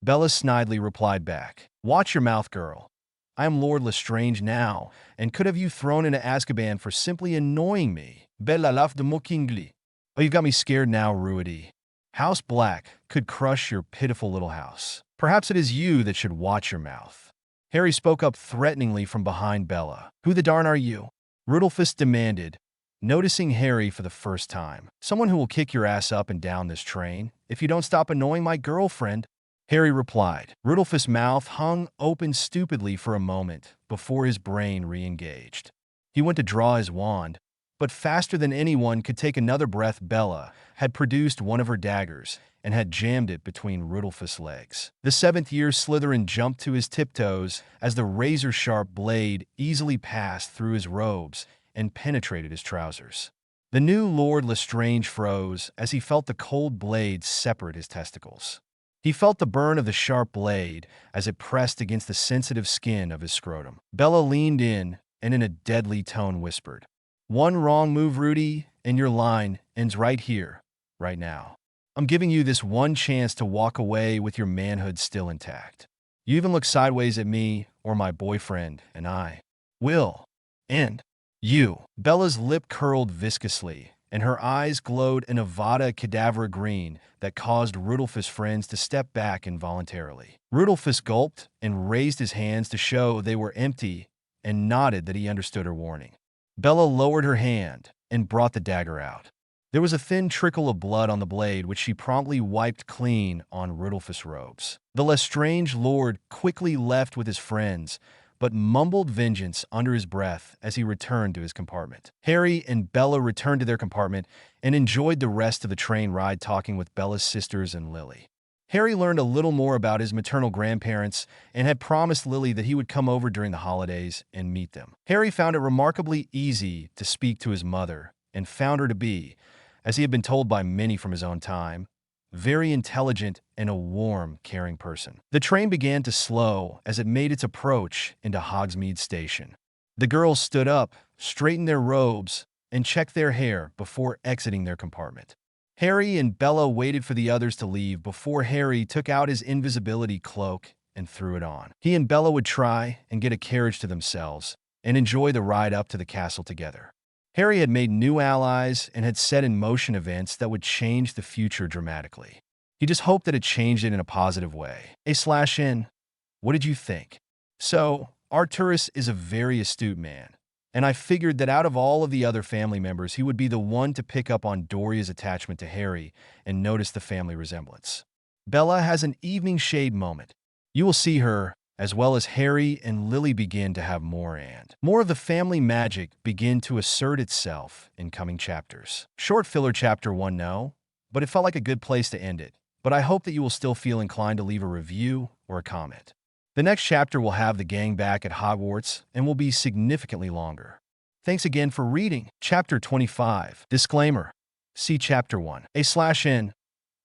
Bella snidely replied back. Watch your mouth, girl. I am Lord Lestrange now, and could have you thrown into Azkaban for simply annoying me. Bella laughed mockingly. Oh, you've got me scared now, Rudy. House Black could crush your pitiful little house. Perhaps it is you that should watch your mouth. Harry spoke up threateningly from behind Bella. Who the darn are you? Rudolphus demanded, noticing Harry for the first time. Someone who will kick your ass up and down this train if you don't stop annoying my girlfriend. Harry replied. Rudolphus' mouth hung open stupidly for a moment before his brain re-engaged. He went to draw his wand, but faster than anyone could take another breath, Bella had produced one of her daggers and had jammed it between Rudolphus' legs. The seventh-year Slytherin jumped to his tiptoes as the razor-sharp blade easily passed through his robes and penetrated his trousers. The new Lord Lestrange froze as he felt the cold blade separate his testicles. He felt the burn of the sharp blade as it pressed against the sensitive skin of his scrotum. Bella leaned in and in a deadly tone whispered, "One wrong move, Rudy, and your line ends right here, right now. I'm giving you this one chance to walk away with your manhood still intact. You even look sideways at me or my boyfriend, and I will end you." Bella's lip curled viscously, and her eyes glowed an Avada Kedavra green that caused Rudolphus' friends to step back involuntarily. Rudolphus gulped and raised his hands to show they were empty and nodded that he understood her warning. Bella lowered her hand and brought the dagger out. There was a thin trickle of blood on the blade, which she promptly wiped clean on Rudolphus' robes. The Lestrange lord quickly left with his friends, but mumbled vengeance under his breath as he returned to his compartment. Harry and Bella returned to their compartment and enjoyed the rest of the train ride talking with Bella's sisters and Lily. Harry learned a little more about his maternal grandparents and had promised Lily that he would come over during the holidays and meet them. Harry found it remarkably easy to speak to his mother and found her to be, as he had been told by many from his own time, very intelligent and a warm, caring person. The train began to slow as it made its approach into Hogsmeade Station. The girls stood up, straightened their robes, and checked their hair before exiting their compartment. Harry and Bella waited for the others to leave before Harry took out his invisibility cloak and threw it on. He and Bella would try and get a carriage to themselves and enjoy the ride up to the castle together. Harry had made new allies and had set in motion events that would change the future dramatically. He just hoped that it changed it in a positive way. A/N, what did you think? So, Arturus is a very astute man, and I figured that out of all of the other family members, he would be the one to pick up on Doria's attachment to Harry and notice the family resemblance. Bella has an evening shade moment. You will see her, as well as Harry and Lily, begin to have more of the family magic begin to assert itself in coming chapters. Short filler chapter 1, no, but it felt like a good place to end it. But I hope that you will still feel inclined to leave a review or a comment. The next chapter will have the gang back at Hogwarts and will be significantly longer. Thanks again for reading. Chapter 25. Disclaimer. See Chapter 1. A/N.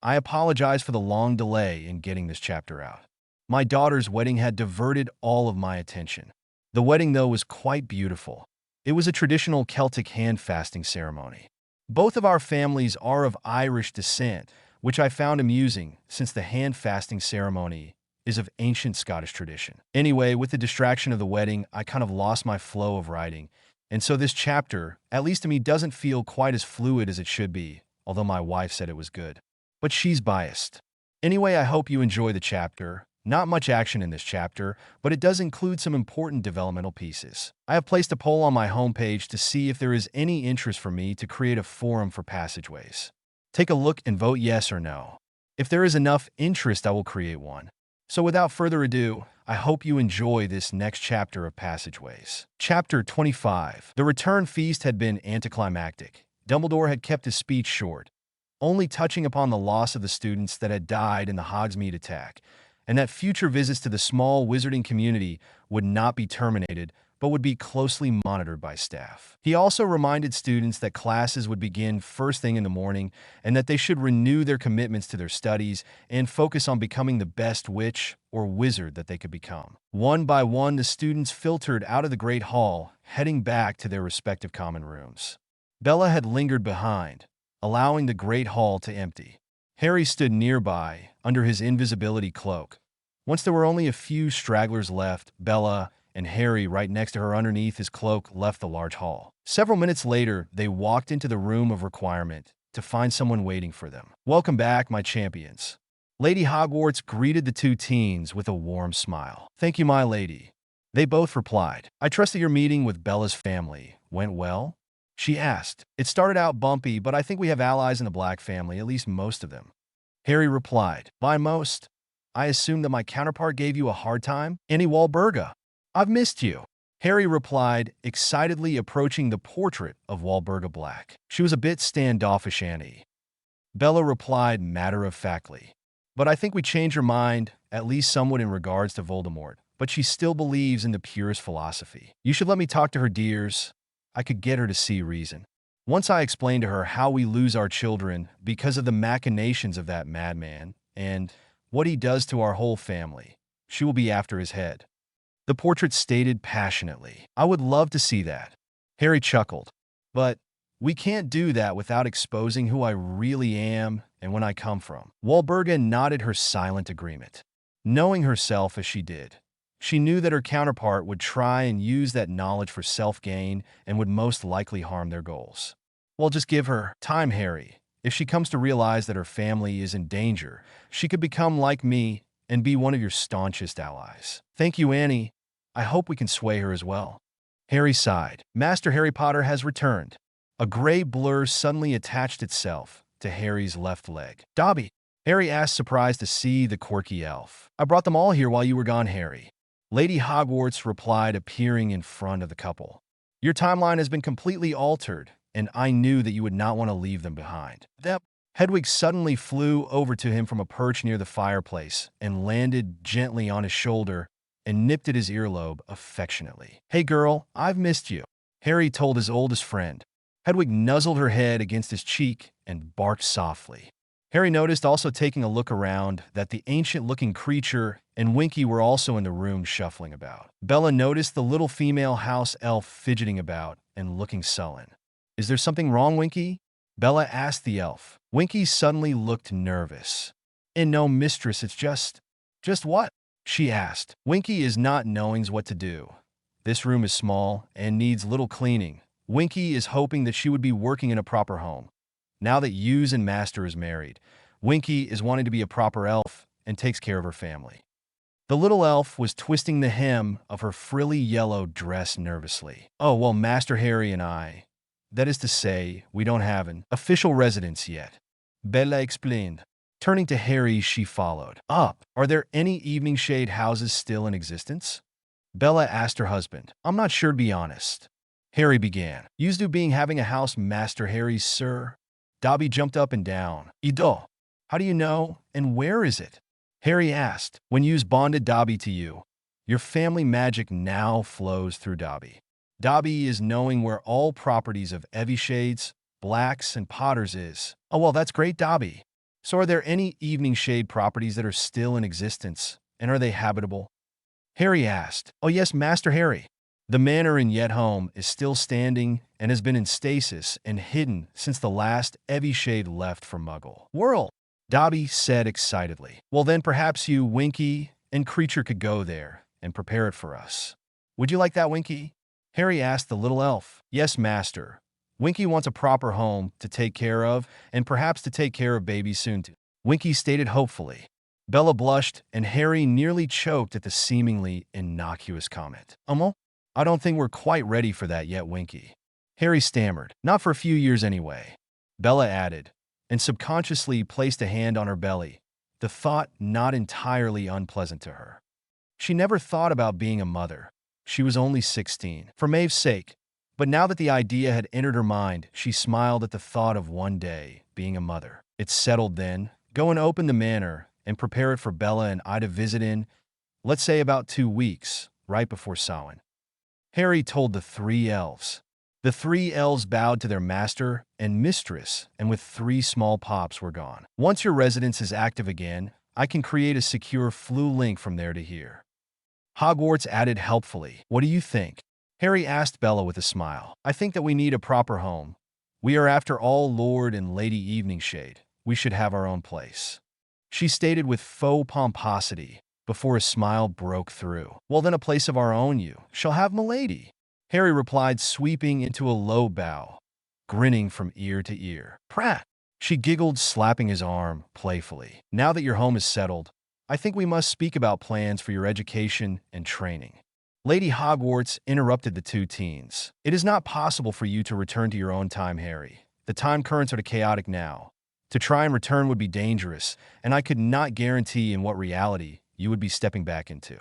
I apologize for the long delay in getting this chapter out. My daughter's wedding had diverted all of my attention. The wedding, though, was quite beautiful. It was a traditional Celtic hand-fasting ceremony. Both of our families are of Irish descent, which I found amusing since the hand-fasting ceremony is of ancient Scottish tradition. Anyway, with the distraction of the wedding, I kind of lost my flow of writing, and so this chapter, at least to me, doesn't feel quite as fluid as it should be, although my wife said it was good. But she's biased. Anyway, I hope you enjoy the chapter. Not much action in this chapter, but it does include some important developmental pieces. I have placed a poll on my homepage to see if there is any interest for me to create a forum for Passageways. Take a look and vote yes or no. If there is enough interest, I will create one. So without further ado, I hope you enjoy this next chapter of Passageways. Chapter 25. The return feast had been anticlimactic. Dumbledore had kept his speech short, only touching upon the loss of the students that had died in the Hogsmeade attack, and that future visits to the small wizarding community would not be terminated, but would be closely monitored by staff. He also reminded students that classes would begin first thing in the morning and that they should renew their commitments to their studies and focus on becoming the best witch or wizard that they could become. One by one, the students filtered out of the Great Hall, heading back to their respective common rooms. Bella had lingered behind, allowing the Great Hall to empty. Harry stood nearby, under his invisibility cloak. Once there were only a few stragglers left, Bella and Harry, right next to her underneath his cloak, left the large hall. Several minutes later, they walked into the room of requirement to find someone waiting for them. "Welcome back, my champions." Lady Hogwarts greeted the two teens with a warm smile. "Thank you, my lady," they both replied. "I trust that your meeting with Bella's family went well?" she asked. "It started out bumpy, but I think we have allies in the Black family, at least most of them," Harry replied. "By most, I assumed that my counterpart gave you a hard time? Annie Wahlberga, I've missed you. Harry replied, excitedly approaching the portrait of Wahlberga Black. She was a bit standoffish, Annie. Bella replied matter-of-factly. But I think we changed her mind, at least somewhat in regards to Voldemort. But she still believes in the purest philosophy. You should let me talk to her, dears. I could get her to see reason. Once I explained to her how we lose our children because of the machinations of that madman, and what he does to our whole family, she will be after his head. The portrait stated passionately. I would love to see that. Harry chuckled. But we can't do that without exposing who I really am and when I come from. Wahlberga nodded her silent agreement. Knowing herself as she did, she knew that her counterpart would try and use that knowledge for self-gain and would most likely harm their goals. Well, just give her time, Harry. If she comes to realize that her family is in danger, she could become like me and be one of your staunchest allies. Thank you, Annie. I hope we can sway her as well. Harry sighed. Master Harry Potter has returned. A gray blur suddenly attached itself to Harry's left leg. Dobby, Harry asked, surprised to see the quirky elf. I brought them all here while you were gone, Harry. Lady Hogwarts replied, appearing in front of the couple. Your timeline has been completely altered, and I knew that you would not want to leave them behind. Hedwig suddenly flew over to him from a perch near the fireplace and landed gently on his shoulder and nipped at his earlobe affectionately. Hey girl, I've missed you, Harry told his oldest friend. Hedwig nuzzled her head against his cheek and barked softly. Harry noticed, also taking a look around, that the ancient-looking creature and Winky were also in the room shuffling about. Bella noticed the little female house elf fidgeting about and looking sullen. Is there something wrong, Winky? Bella asked the elf. Winky suddenly looked nervous. No, mistress, it's just what? She asked. Winky is not knowing what to do. This room is small and needs little cleaning. Winky is hoping that she would be working in a proper home. Now that Hughes and Master is married, Winky is wanting to be a proper elf and takes care of her family. The little elf was twisting the hem of her frilly yellow dress nervously. Oh, well, Master Harry and I, that is to say, we don't have an official residence yet, Bella explained. Turning to Harry, she followed up. Are there any evening shade houses still in existence? Bella asked her husband. I'm not sure, to be honest. Harry began. Used to being having a house, Master Harry, sir. Dobby jumped up and down. Ido. How do you know, and where is it? Harry asked. When you's bonded Dobby to you, your family magic now flows through Dobby. Dobby is knowing where all properties of Evishades, Blacks, and Potters is. Oh, well, that's great, Dobby. So are there any evening shade properties that are still in existence, and are they habitable? Harry asked. Oh yes, Master Harry. The manor in Yetholm is still standing and has been in stasis and hidden since the last Evishade left for Muggle World, Dobby said excitedly. Well then perhaps you, Winky, and Creature could go there and prepare it for us. Would you like that, Winky? Harry asked the little elf. Yes, Master. Winky wants a proper home to take care of, and perhaps to take care of babies soon too, Winky stated hopefully. Bella blushed, and Harry nearly choked at the seemingly innocuous comment. I don't think we're quite ready for that yet, Winky. Harry stammered. Not for a few years anyway, Bella added, and subconsciously placed a hand on her belly, the thought not entirely unpleasant to her. She never thought about being a mother. She was only 16, for Maeve's sake. But now that the idea had entered her mind, she smiled at the thought of one day being a mother. It's settled then. Go and open the manor and prepare it for Bella and I to visit in, let's say about 2 weeks, right before Samhain. Harry told the 3 elves. The 3 elves bowed to their master and mistress, and with 3 small pops were gone. Once your residence is active again, I can create a secure flu link from there to here. Hogwarts added helpfully. What do you think? Harry asked Bella with a smile. I think that we need a proper home. We are after all Lord and Lady Eveningshade. We should have our own place, she stated with faux pomposity, before a smile broke through. Well then a place of our own you shall have, m'lady, Harry replied, sweeping into a low bow, grinning from ear to ear. Prat, she giggled, slapping his arm playfully. Now that your home is settled, I think we must speak about plans for your education and training. Lady Hogwarts interrupted the 2 teens. It is not possible for you to return to your own time, Harry. The time currents are chaotic now, To try and return would be dangerous, and I could not guarantee in what reality you would be stepping back into.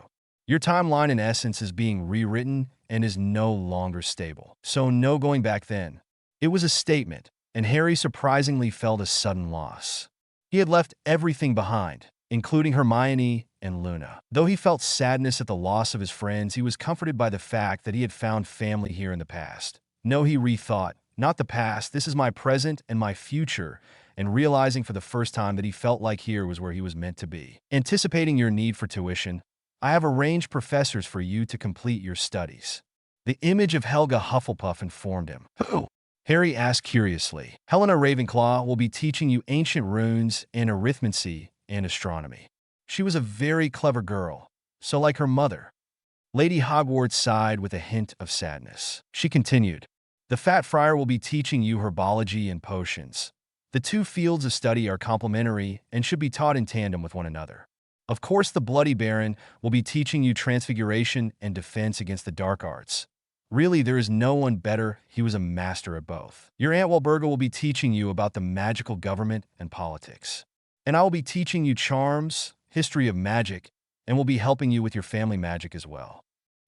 Your timeline, in essence, is being rewritten and is no longer stable. So no going back then. It was a statement, and Harry surprisingly felt a sudden loss. He had left everything behind, including Hermione and Luna. Though he felt sadness at the loss of his friends, he was comforted by the fact that he had found family here in the past. No, he rethought, not the past, this is my present and my future, and realizing for the first time that he felt like here was where he was meant to be. Anticipating your need for tuition, I have arranged professors for you to complete your studies. The image of Helga Hufflepuff informed him. Who? Harry asked curiously. Helena Ravenclaw will be teaching you ancient runes and arithmancy and astronomy. She was a very clever girl, so like her mother. Lady Hogwarts sighed with a hint of sadness. She continued, the Fat Friar will be teaching you herbology and potions. The two fields of study are complementary and should be taught in tandem with one another. Of course, the Bloody Baron will be teaching you transfiguration and defense against the dark arts. Really, there is no one better. He was a master at both. Your Aunt Walburga will be teaching you about the magical government and politics. And I will be teaching you charms, history of magic, and will be helping you with your family magic as well.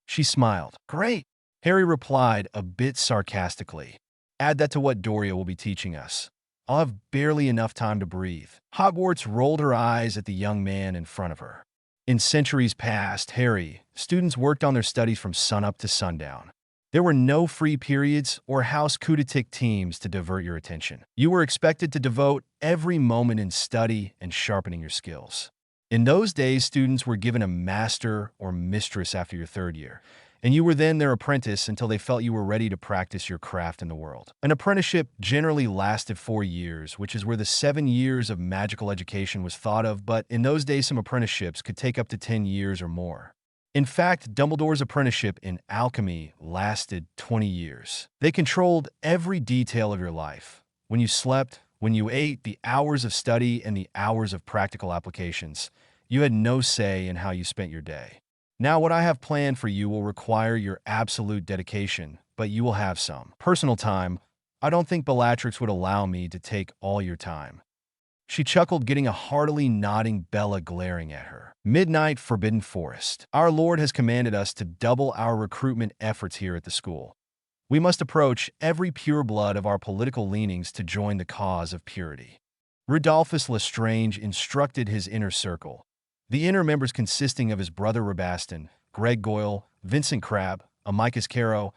She smiled. Great, Harry replied a bit sarcastically. Add that to what Doria will be teaching us. I'll have barely enough time to breathe. Hogwarts rolled her eyes at the young man in front of her. In centuries past, Harry, students worked on their studies from sunup to sundown. There were no free periods or house coup-de-tic teams to divert your attention. You were expected to devote every moment in study and sharpening your skills. In those days, students were given a master or mistress after your third year, and you were then their apprentice until they felt you were ready to practice your craft in the world. An apprenticeship generally lasted 4 years, which is where the 7 years of magical education was thought of, but in those days some apprenticeships could take up to 10 years or more. In fact, Dumbledore's apprenticeship in alchemy lasted 20 years. They controlled every detail of your life. When you slept, when you ate, the hours of study, and the hours of practical applications. You had no say in how you spent your day. Now, what I have planned for you will require your absolute dedication, but you will have some personal time. I don't think Bellatrix would allow me to take all your time. She chuckled, getting a heartily nodding Bella glaring at her. Midnight, Forbidden Forest. Our Lord has commanded us to double our recruitment efforts here at the school. We must approach every pureblood of our political leanings to join the cause of purity. Rudolphus Lestrange instructed his inner circle, the inner members consisting of his brother Rabaston, Greg Goyle, Vincent Crabbe, Amicus Caro,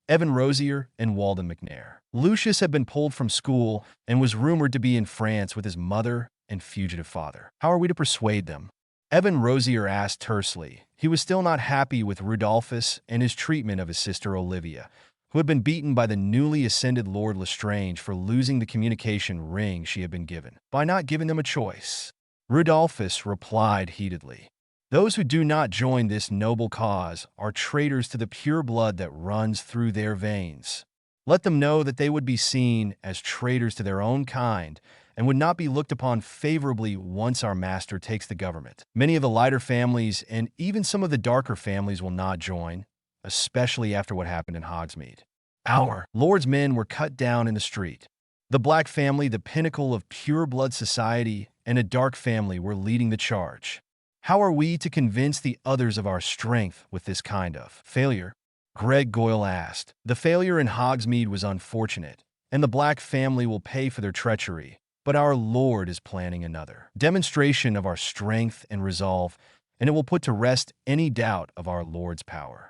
Evan Rosier, and Walden McNair. Lucius had been pulled from school and was rumored to be in France with his mother and fugitive father. How are we to persuade them? Evan Rosier asked tersely. He was still not happy with Rudolphus and his treatment of his sister Olivia, who had been beaten by the newly ascended Lord Lestrange for losing the communication ring she had been given, by not giving them a choice. Rudolphus replied heatedly, those who do not join this noble cause are traitors to the pure blood that runs through their veins. Let them know that they would be seen as traitors to their own kind and would not be looked upon favorably once our master takes the government. Many of the lighter families and even some of the darker families will not join, especially after what happened in Hogsmeade. Our Lord's men were cut down in the street. The Black family, the pinnacle of pure blood society, and a dark family were leading the charge. How are we to convince the others of our strength with this kind of failure? Greg Goyle asked. The failure in Hogsmeade was unfortunate, and the Black family will pay for their treachery, but our Lord is planning another demonstration of our strength and resolve, and it will put to rest any doubt of our Lord's power.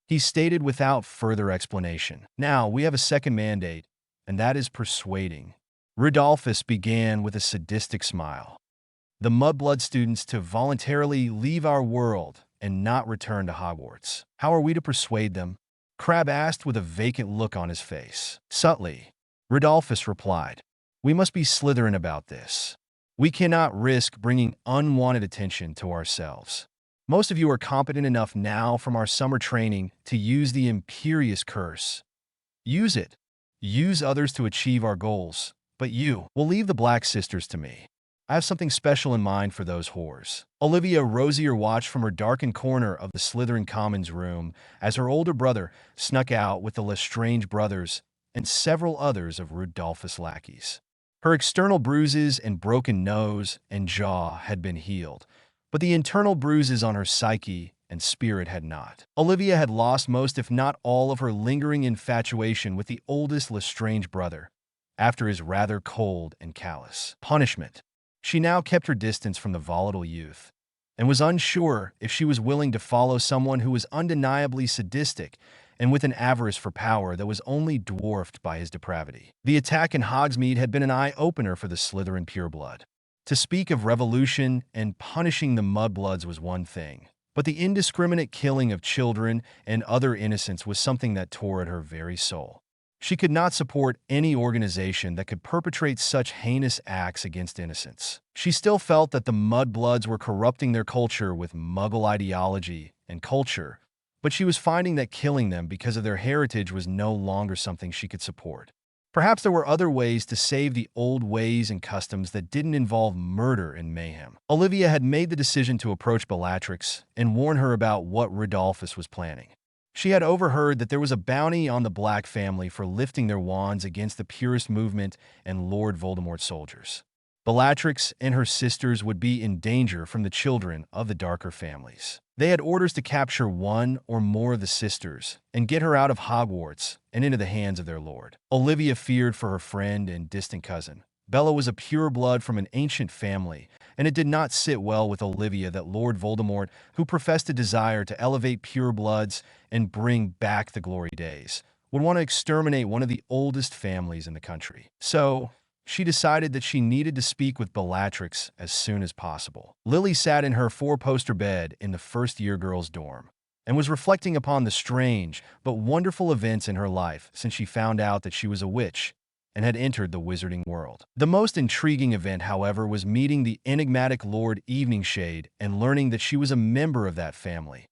He stated without further explanation. Now, we have a second mandate, and that is persuading. Rudolphus began with a sadistic smile. The Mudblood students to voluntarily leave our world and not return to Hogwarts. How are we to persuade them? Crabbe asked with a vacant look on his face. Subtly, Rudolphus replied, we must be Slytherin about this. We cannot risk bringing unwanted attention to ourselves. Most of you are competent enough now from our summer training to use the Imperious Curse. Use it. Use others to achieve our goals. But you will leave the Black Sisters to me. I have something special in mind for those whores. Olivia Rosier watched from her darkened corner of the Slytherin Commons room as her older brother snuck out with the Lestrange brothers and several others of Rudolphus' lackeys. Her external bruises and broken nose and jaw had been healed, but the internal bruises on her psyche and spirit had not. Olivia had lost most, if not all, of her lingering infatuation with the oldest Lestrange brother, after his rather cold and callous punishment. She now kept her distance from the volatile youth, and was unsure if she was willing to follow someone who was undeniably sadistic and with an avarice for power that was only dwarfed by his depravity. The attack in Hogsmeade had been an eye-opener for the Slytherin pureblood. To speak of revolution and punishing the mudbloods was one thing, but the indiscriminate killing of children and other innocents was something that tore at her very soul. She could not support any organization that could perpetrate such heinous acts against innocents. She still felt that the mudbloods were corrupting their culture with Muggle ideology and culture, but she was finding that killing them because of their heritage was no longer something she could support. Perhaps there were other ways to save the old ways and customs that didn't involve murder and mayhem. Olivia had made the decision to approach Bellatrix and warn her about what Rodolphus was planning. She had overheard that there was a bounty on the Black family for lifting their wands against the Purist movement and Lord Voldemort's soldiers. Bellatrix and her sisters would be in danger from the children of the darker families. They had orders to capture one or more of the sisters and get her out of Hogwarts and into the hands of their lord. Olivia feared for her friend and distant cousin. Bella was a pureblood from an ancient family, and it did not sit well with Olivia that Lord Voldemort, who professed a desire to elevate purebloods and bring back the glory days, would want to exterminate one of the oldest families in the country. So, she decided that she needed to speak with Bellatrix as soon as possible. Lily sat in her four-poster bed in the first-year girls' dorm and was reflecting upon the strange but wonderful events in her life since she found out that she was a witch and had entered the wizarding world. The most intriguing event, however, was meeting the enigmatic Lord Eveningshade and learning that she was a member of that family,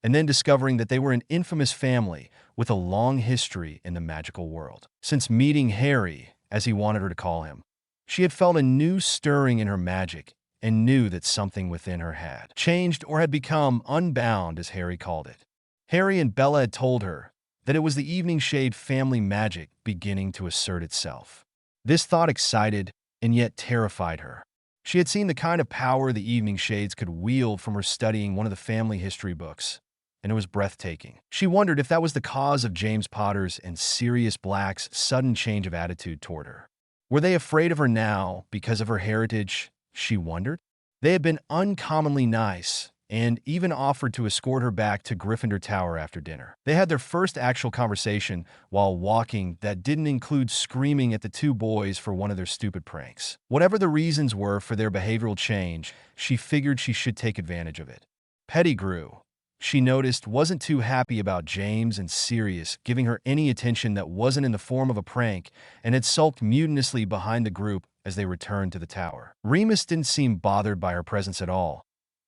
and then discovering that they were an infamous family with a long history in the magical world. Since meeting Harry, as he wanted her to call him, she had felt a new stirring in her magic and knew that something within her had changed or had become unbound, as Harry called it. Harry and Bella had told her that it was the Eveningshade family magic beginning to assert itself. This thought excited and yet terrified her. She had seen the kind of power the Eveningshades could wield from her studying one of the family history books, and it was breathtaking. She wondered if that was the cause of James Potter's and Sirius Black's sudden change of attitude toward her. Were they afraid of her now because of her heritage? She wondered. They had been uncommonly nice and even offered to escort her back to Gryffindor Tower after dinner. They had their first actual conversation while walking that didn't include screaming at the two boys for one of their stupid pranks. Whatever the reasons were for their behavioral change, she figured she should take advantage of it. Pettigrew, she noticed, wasn't too happy about James and Sirius giving her any attention that wasn't in the form of a prank and had sulked mutinously behind the group as they returned to the tower. Remus didn't seem bothered by her presence at all,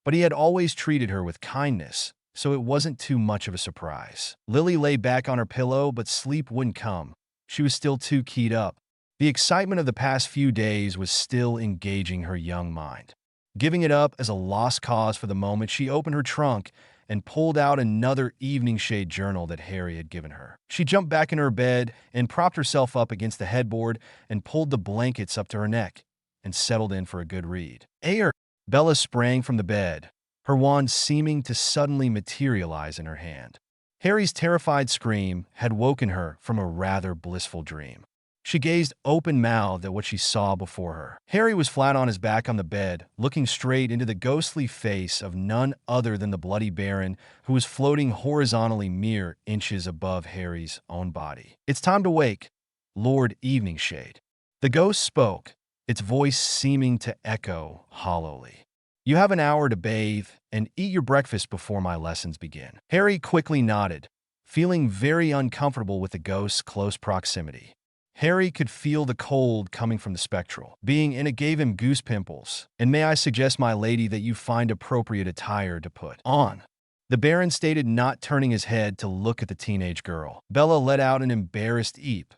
but he had always treated her with kindness, so it wasn't too much of a surprise. Lily lay back on her pillow, but sleep wouldn't come. She was still too keyed up. The excitement of the past few days was still engaging her young mind. Giving it up as a lost cause for the moment, she opened her trunk and pulled out another Eveningshade journal that Harry had given her. She jumped back in her bed and propped herself up against the headboard and pulled the blankets up to her neck and settled in for a good read. Air! Bella sprang from the bed, her wand seeming to suddenly materialize in her hand. Harry's terrified scream had woken her from a rather blissful dream. She gazed open-mouthed at what she saw before her. Harry was flat on his back on the bed, looking straight into the ghostly face of none other than the Bloody Baron, who was floating horizontally mere inches above Harry's own body. "It's time to wake, Lord Eveningshade." The ghost spoke, its voice seeming to echo hollowly. "You have an hour to bathe and eat your breakfast before my lessons begin." Harry quickly nodded, feeling very uncomfortable with the ghost's close proximity. Harry could feel the cold coming from the spectral being, and it gave him goose pimples. "And may I suggest, my lady, that you find appropriate attire to put on?" The Baron stated, not turning his head to look at the teenage girl. Bella let out an embarrassed eep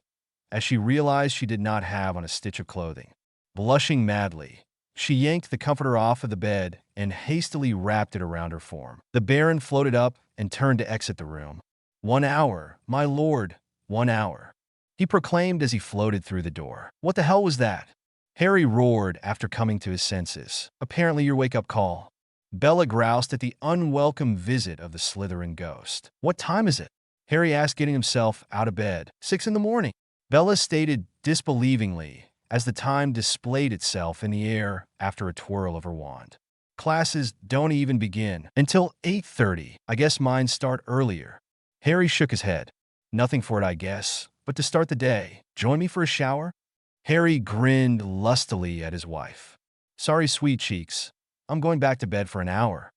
as she realized she did not have on a stitch of clothing. Blushing madly, she yanked the comforter off of the bed and hastily wrapped it around her form. The Baron floated up and turned to exit the room. "1 hour, my lord, 1 hour," he proclaimed as he floated through the door. "What the hell was that?" Harry roared after coming to his senses. Apparently your wake-up call. Bella groused at the unwelcome visit of the Slytherin ghost. What time is it? Harry asked, getting himself out of bed. 6 in the morning. Bella stated disbelievingly as the time displayed itself in the air after a twirl of her wand. Classes don't even begin until 8:30. I guess mine start earlier. Harry shook his head. Nothing for it, I guess, but to start the day. Join me for a shower? Harry grinned lustily at his wife. Sorry, sweet cheeks. I'm going back to bed for an hour.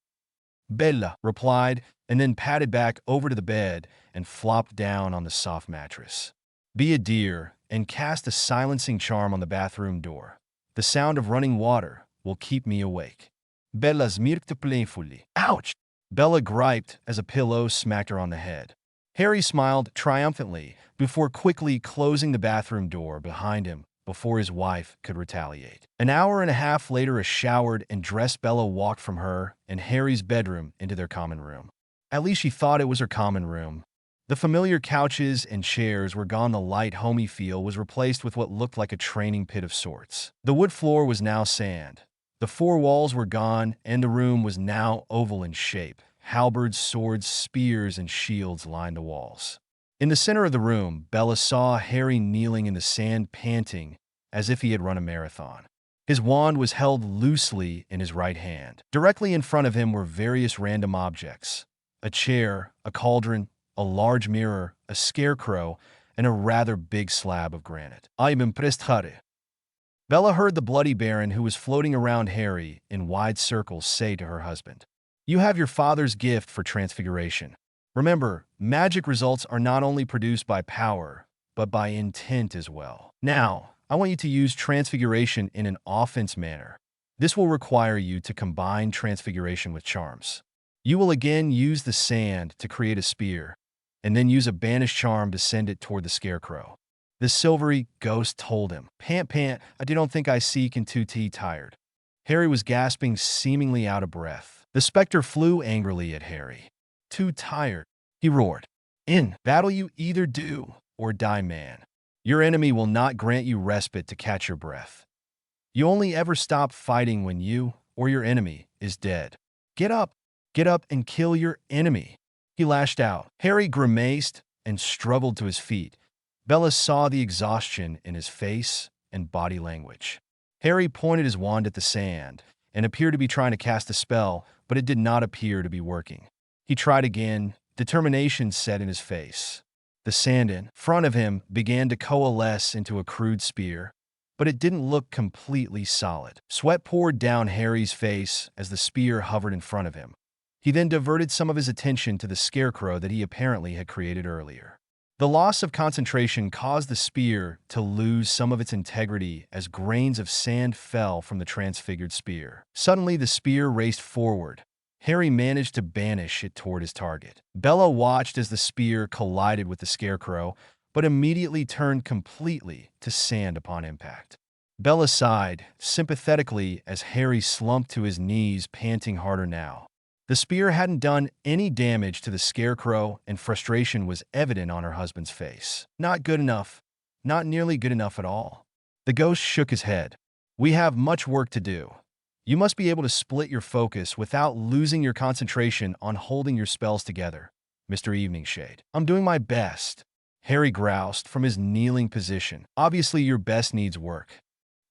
Bella replied, and then padded back over to the bed and flopped down on the soft mattress. Be a dear and cast a silencing charm on the bathroom door. The sound of running water will keep me awake. Bella smirkte playfully. Ouch! Bella griped as a pillow smacked her on the head. Harry smiled triumphantly before quickly closing the bathroom door behind him before his wife could retaliate. An hour and a half later, a showered and dressed Bella walked from her and Harry's bedroom into their common room. At least she thought it was her common room. The familiar couches and chairs were gone. The light, homey feel was replaced with what looked like a training pit of sorts. The wood floor was now sand. The four walls were gone, and the room was now oval in shape. Halberds, swords, spears, and shields lined the walls. In the center of the room, Bella saw Harry kneeling in the sand, panting as if he had run a marathon. His wand was held loosely in his right hand. Directly in front of him were various random objects: a chair, a cauldron, a large mirror, a scarecrow, and a rather big slab of granite. I'm impressed, Harry. Bella heard the bloody baron, who was floating around Harry in wide circles, say to her husband, "You have your father's gift for transfiguration. Remember, magic results are not only produced by power, but by intent as well. Now, I want you to use transfiguration in an offense manner. This will require you to combine transfiguration with charms. You will again use the sand to create a spear, and then use a banish charm to send it toward the scarecrow." The silvery ghost told him. Pant, pant, I don't think I seek and too tired. Harry was gasping, seemingly out of breath. The specter flew angrily at Harry. Too tired, he roared. In battle you either do or die, man. Your enemy will not grant you respite to catch your breath. You only ever stop fighting when you or your enemy is dead. Get up and kill your enemy. He lashed out. Harry grimaced and struggled to his feet. Bella saw the exhaustion in his face and body language. Harry pointed his wand at the sand and appeared to be trying to cast a spell, but it did not appear to be working. He tried again, determination set in his face. The sand in front of him began to coalesce into a crude spear, but it didn't look completely solid. Sweat poured down Harry's face as the spear hovered in front of him. He then diverted some of his attention to the scarecrow that he apparently had created earlier. The loss of concentration caused the spear to lose some of its integrity as grains of sand fell from the transfigured spear. Suddenly, the spear raced forward. Harry managed to banish it toward his target. Bella watched as the spear collided with the scarecrow, but immediately turned completely to sand upon impact. Bella sighed sympathetically as Harry slumped to his knees, panting harder now. The spear hadn't done any damage to the scarecrow, and frustration was evident on her husband's face. Not good enough. Not nearly good enough at all. The ghost shook his head. We have much work to do. You must be able to split your focus without losing your concentration on holding your spells together, Mr. Eveningshade. I'm doing my best, Harry groused from his kneeling position. Obviously, your best needs work.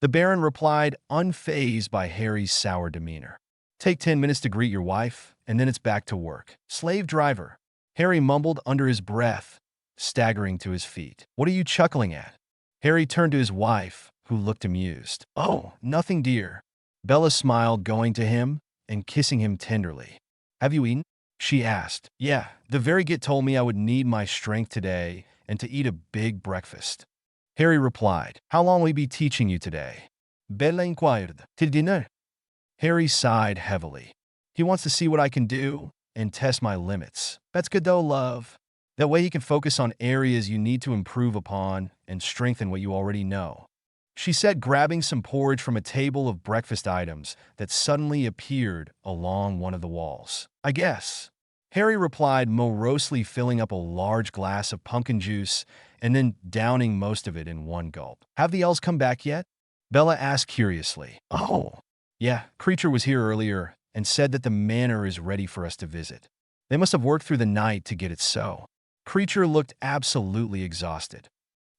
The Baron replied, unfazed by Harry's sour demeanor. Take 10 minutes to greet your wife, and then it's back to work. Slave driver, Harry mumbled under his breath, staggering to his feet. What are you chuckling at? Harry turned to his wife, who looked amused. Oh, nothing, dear. Bella smiled, going to him and kissing him tenderly. Have you eaten? She asked. Yeah, the very git told me I would need my strength today and to eat a big breakfast. Harry replied. How long will he be teaching you today? Bella inquired. Till dinner. Harry sighed heavily. He wants to see what I can do and test my limits. That's good though, love. That way he can focus on areas you need to improve upon and strengthen what you already know, she said, grabbing some porridge from a table of breakfast items that suddenly appeared along one of the walls. I guess, Harry replied, morosely, filling up a large glass of pumpkin juice and then downing most of it in one gulp. Have the elves come back yet? Bella asked curiously. Oh, yeah, Creature was here earlier and said that the manor is ready for us to visit. They must have worked through the night to get it so. Creature looked absolutely exhausted.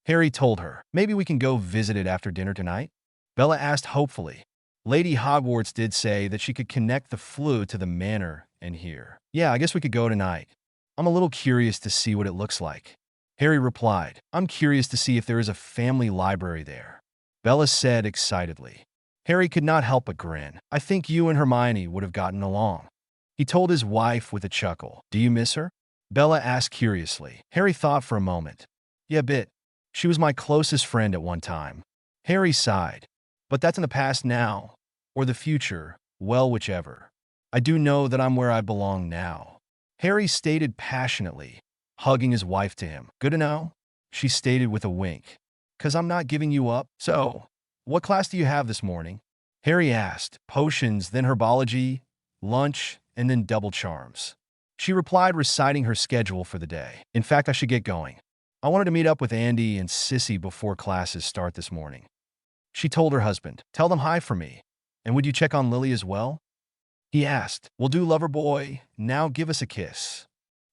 Harry told her, maybe we can go visit it after dinner tonight? Bella asked hopefully. Lady Hogwarts did say that she could connect the flute to the manor and hear. Yeah, I guess we could go tonight. I'm a little curious to see what it looks like. Harry replied, I'm curious to see if there is a family library there. Bella said excitedly. Harry could not help but grin. I think you and Hermione would have gotten along. He told his wife with a chuckle. Do you miss her? Bella asked curiously. Harry thought for a moment. Yeah, a bit. She was my closest friend at one time. Harry sighed. But that's in the past now. Or the future. Well, whichever. I do know that I'm where I belong now. Harry stated passionately, hugging his wife to him. Good to know? She stated with a wink. 'Cause I'm not giving you up. So, what class do you have this morning? Harry asked. Potions, then herbology, lunch, and then double charms. She replied, reciting her schedule for the day. In fact, I should get going. I wanted to meet up with Andy and Sissy before classes start this morning. She told her husband, tell them hi for me. And would you check on Lily as well? He asked. Will do, lover boy. Now give us a kiss.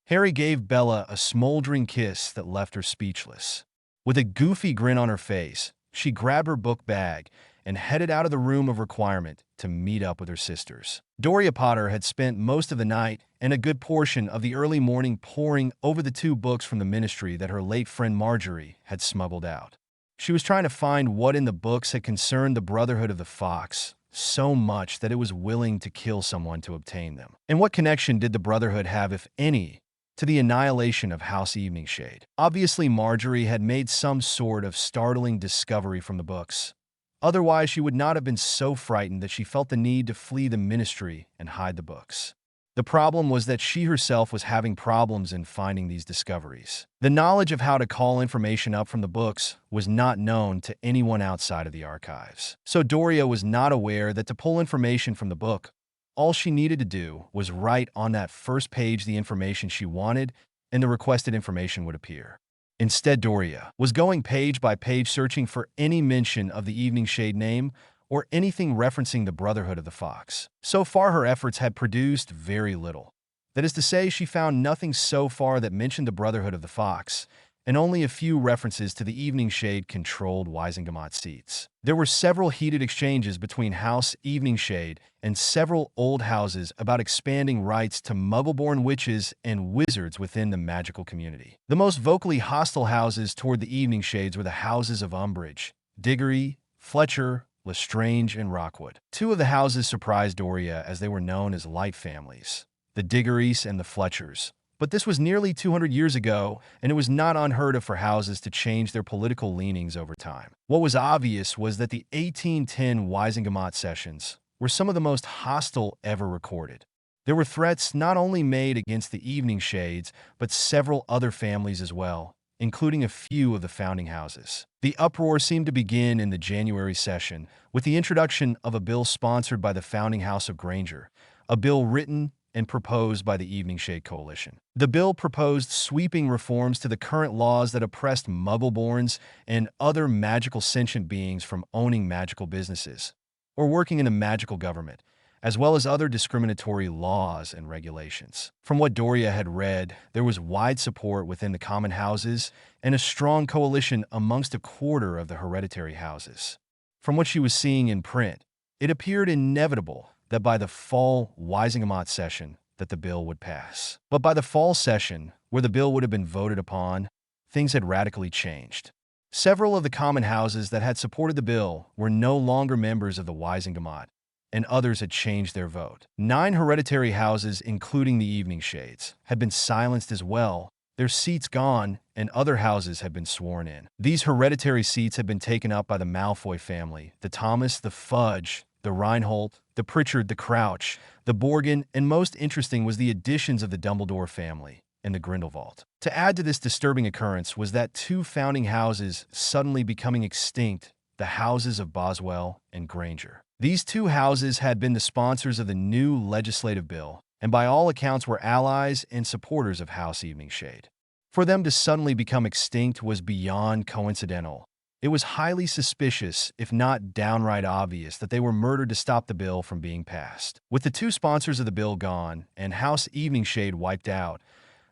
Harry gave Bella a smoldering kiss that left her speechless. With a goofy grin on her face, she grabbed her book bag and headed out of the room of requirement to meet up with her sisters. Doria Potter had spent most of the night and a good portion of the early morning poring over the 2 books from the ministry that her late friend Marjorie had smuggled out. She was trying to find what in the books had concerned the Brotherhood of the Fox so much that it was willing to kill someone to obtain them. And what connection did the Brotherhood have, if any, to the annihilation of House Eveningshade? Obviously, Marjorie had made some sort of startling discovery from the books. Otherwise, she would not have been so frightened that she felt the need to flee the ministry and hide the books. The problem was that she herself was having problems in finding these discoveries. The knowledge of how to call information up from the books was not known to anyone outside of the archives. So Doria was not aware that to pull information from the book, all she needed to do was write on that first page the information she wanted, and the requested information would appear. Instead, Doria was going page by page searching for any mention of the Eveningshade name or anything referencing the Brotherhood of the Fox. So far, her efforts had produced very little. That is to say, she found nothing so far that mentioned the Brotherhood of the Fox, and only a few references to the Eveningshade-controlled Wisingamot seats. There were several heated exchanges between House Eveningshade and several old houses about expanding rights to Muggle-born witches and wizards within the magical community. The most vocally hostile houses toward the Eveningshades were the houses of Umbridge, Diggory, Fletcher, Lestrange, and Rockwood. 2 of the houses surprised Doria as they were known as light families, the Diggorys and the Fletchers. But this was nearly 200 years ago, and it was not unheard of for houses to change their political leanings over time. What was obvious was that the 1810 Wisingamot sessions were some of the most hostile ever recorded. There were threats not only made against the Eveningshades, but several other families as well, including a few of the founding houses. The uproar seemed to begin in the January session with the introduction of a bill sponsored by the founding House of Granger, a bill written and proposed by the Eveningshade Coalition. The bill proposed sweeping reforms to the current laws that oppressed Muggle-borns and other magical sentient beings from owning magical businesses or working in a magical government, as well as other discriminatory laws and regulations. From what Doria had read, there was wide support within the common houses and a strong coalition amongst a quarter of the hereditary houses. From what she was seeing in print, it appeared inevitable that by the fall Wisingamot session that the bill would pass. But by the fall session, where the bill would have been voted upon, things had radically changed. Several of the common houses that had supported the bill were no longer members of the Wisingamot, and others had changed their vote. 9 hereditary houses, including the Eveningshades, had been silenced as well, their seats gone, and other houses had been sworn in. These hereditary seats had been taken up by the Malfoy family, the Thomas, the Fudge, the Reinhold, the Pritchard, the Crouch, the Borgin, and most interesting was the additions of the Dumbledore family and the Grindelwald. To add to this disturbing occurrence was that 2 founding houses suddenly becoming extinct, the houses of Boswell and Granger. These 2 houses had been the sponsors of the new legislative bill, and by all accounts were allies and supporters of House Eveningshade. For them to suddenly become extinct was beyond coincidental. It was highly suspicious, if not downright obvious, that they were murdered to stop the bill from being passed. With the two sponsors of the bill gone and House Eveningshade wiped out,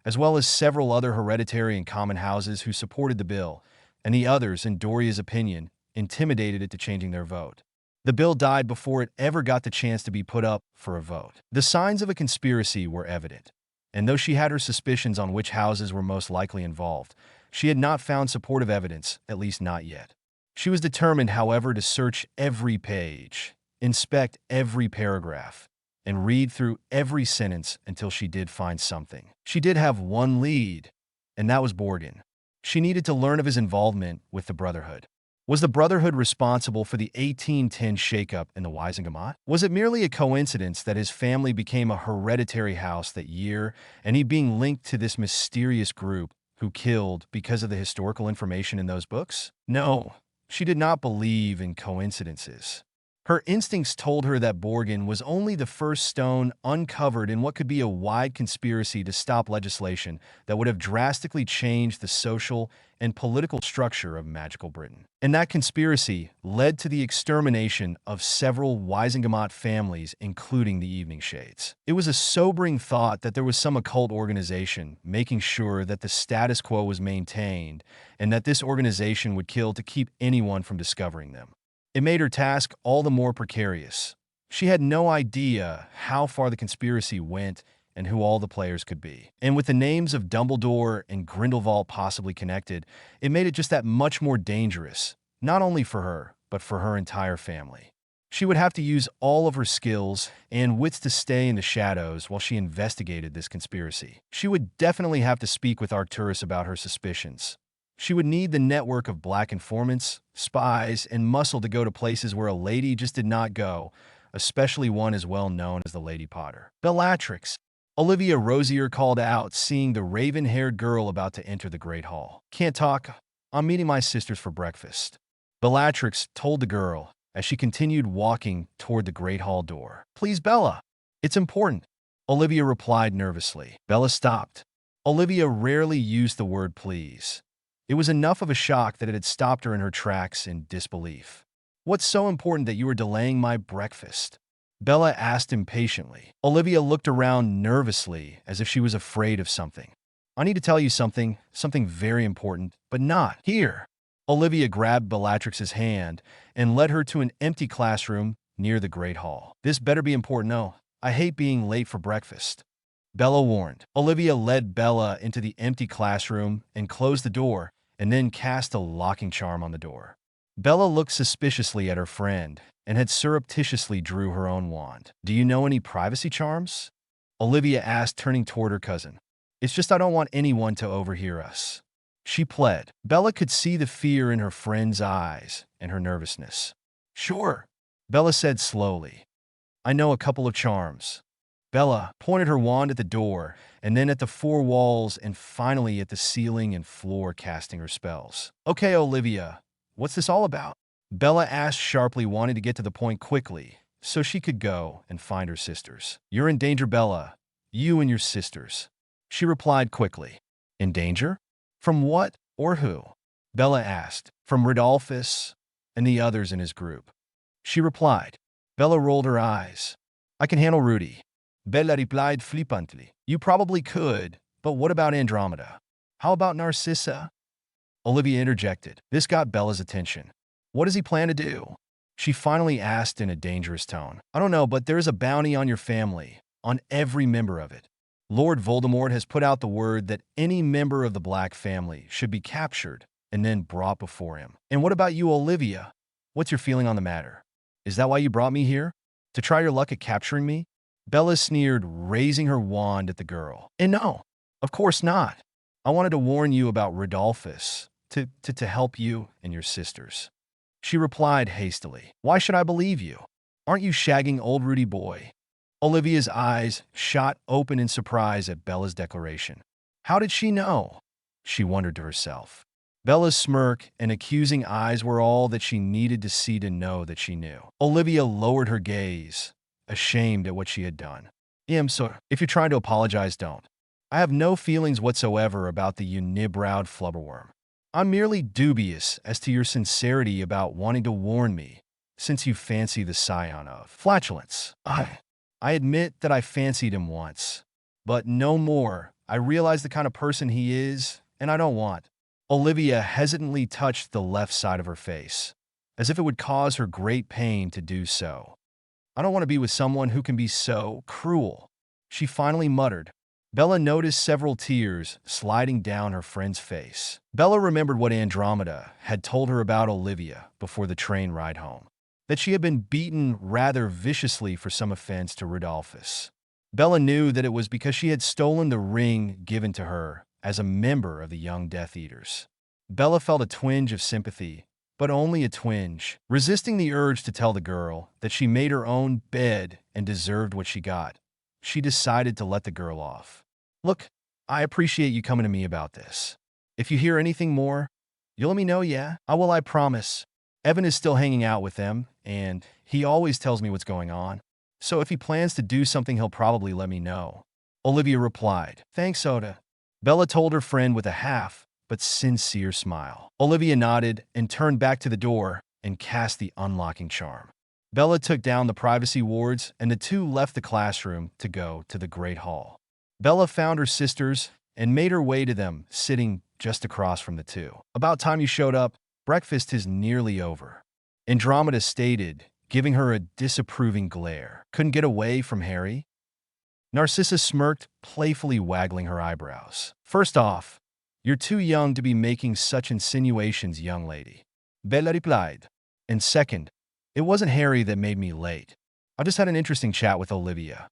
as well as several other hereditary and common houses who supported the bill, and the others, in Doria's opinion, intimidated it to changing their vote. The bill died before it ever got the chance to be put up for a vote. The signs of a conspiracy were evident, and though she had her suspicions on which houses were most likely involved, she had not found supportive evidence, at least not yet. She was determined, however, to search every page, inspect every paragraph, and read through every sentence until she did find something. She did have one lead, and that was Borgin. She needed to learn of his involvement with the Brotherhood. Was the Brotherhood responsible for the 1810 shakeup in the Wisingamot? Was it merely a coincidence that his family became a hereditary house that year, and he being linked to this mysterious group who killed because of the historical information in those books? No, she did not believe in coincidences. Her instincts told her that Borgin was only the first stone uncovered in what could be a wide conspiracy to stop legislation that would have drastically changed the social and political structure of magical Britain. And that conspiracy led to the extermination of several Wisingamot families, including the Eveningshades. It was a sobering thought that there was some occult organization making sure that the status quo was maintained, and that this organization would kill to keep anyone from discovering them. It made her task all the more precarious. She had no idea how far the conspiracy went and who all the players could be. And with the names of Dumbledore and Grindelwald possibly connected, it made it just that much more dangerous, not only for her, but for her entire family. She would have to use all of her skills and wits to stay in the shadows while she investigated this conspiracy. She would definitely have to speak with Arcturus about her suspicions. She would need the network of black informants, spies, and muscle to go to places where a lady just did not go, especially one as well known as the Lady Potter. Bellatrix. Olivia Rosier called out, seeing the raven-haired girl about to enter the Great Hall. Can't talk. I'm meeting my sisters for breakfast. Bellatrix told the girl as she continued walking toward the Great Hall door. Please, Bella. It's important. Olivia replied nervously. Bella stopped. Olivia rarely used the word please. It was enough of a shock that it had stopped her in her tracks in disbelief. What's so important that you are delaying my breakfast? Bella asked impatiently. Olivia looked around nervously as if she was afraid of something. I need to tell you something very important, but not here. Olivia grabbed Bellatrix's hand and led her to an empty classroom near the Great Hall. This better be important. No, I hate being late for breakfast, Bella warned. Olivia led Bella into the empty classroom and closed the door, and then cast a locking charm on the door. Bella looked suspiciously at her friend and had surreptitiously drew her own wand. Do you know any privacy charms? Olivia asked, turning toward her cousin. It's just I don't want anyone to overhear us, she pled. Bella could see the fear in her friend's eyes and her nervousness. Sure, Bella said slowly. I know a couple of charms. Bella pointed her wand at the door, and then at the four walls, and finally at the ceiling and floor, casting her spells. Okay, Olivia, what's this all about? Bella asked sharply, wanting to get to the point quickly, so she could go and find her sisters. You're in danger, Bella. You and your sisters. She replied quickly. In danger? From what or who? Bella asked. From Rodolphus and the others in his group, she replied. Bella rolled her eyes. I can handle Rudy, Bella replied flippantly. You probably could, but what about Andromeda? How about Narcissa? Olivia interjected. This got Bella's attention. What does he plan to do? She finally asked in a dangerous tone. I don't know, but there's a bounty on your family, on every member of it. Lord Voldemort has put out the word that any member of the Black family should be captured and then brought before him. And what about you, Olivia? What's your feeling on the matter? Is that why you brought me here? To try your luck at capturing me? Bella sneered, raising her wand at the girl. And no, of course not. I wanted to warn you about Rodolphus, to help you and your sisters. She replied hastily. Why should I believe you? Aren't you shagging old Rudy boy? Olivia's eyes shot open in surprise at Bella's declaration. How did she know? She wondered to herself. Bella's smirk and accusing eyes were all that she needed to see to know that she knew. Olivia lowered her gaze, ashamed at what she had done. I'm sorry. If you're trying to apologize, don't. I have no feelings whatsoever about the unibrowed flubberworm. I'm merely dubious as to your sincerity about wanting to warn me, since you fancy the scion of flatulence. I admit that I fancied him once, but no more. I realize the kind of person he is, and I don't want. Olivia hesitantly touched the left side of her face, as if it would cause her great pain to do so. I don't want to be with someone who can be so cruel, she finally muttered. Bella noticed several tears sliding down her friend's face. Bella remembered what Andromeda had told her about Olivia before the train ride home, that she had been beaten rather viciously for some offense to Rudolphus. Bella knew that it was because she had stolen the ring given to her as a member of the Young Death Eaters. Bella felt a twinge of sympathy, but only a twinge, resisting the urge to tell the girl that she made her own bed and deserved what she got. She decided to let the girl off. Look, I appreciate you coming to me about this. If you hear anything more, you'll let me know, yeah? I will, I promise. Evan is still hanging out with them, and he always tells me what's going on. So if he plans to do something, he'll probably let me know. Olivia replied, Thanks, Oda. Bella told her friend with a half, but sincere smile. Olivia nodded and turned back to the door and cast the unlocking charm. Bella took down the privacy wards, and the two left the classroom to go to the Great Hall. Bella found her sisters and made her way to them, sitting just across from the two. About time you showed up. Breakfast is nearly over, Andromeda stated, giving her a disapproving glare. Couldn't get away from Harry? Narcissa smirked, playfully waggling her eyebrows. First off, you're too young to be making such insinuations, young lady, Bella replied. And second, it wasn't Harry that made me late. I just had an interesting chat with Olivia,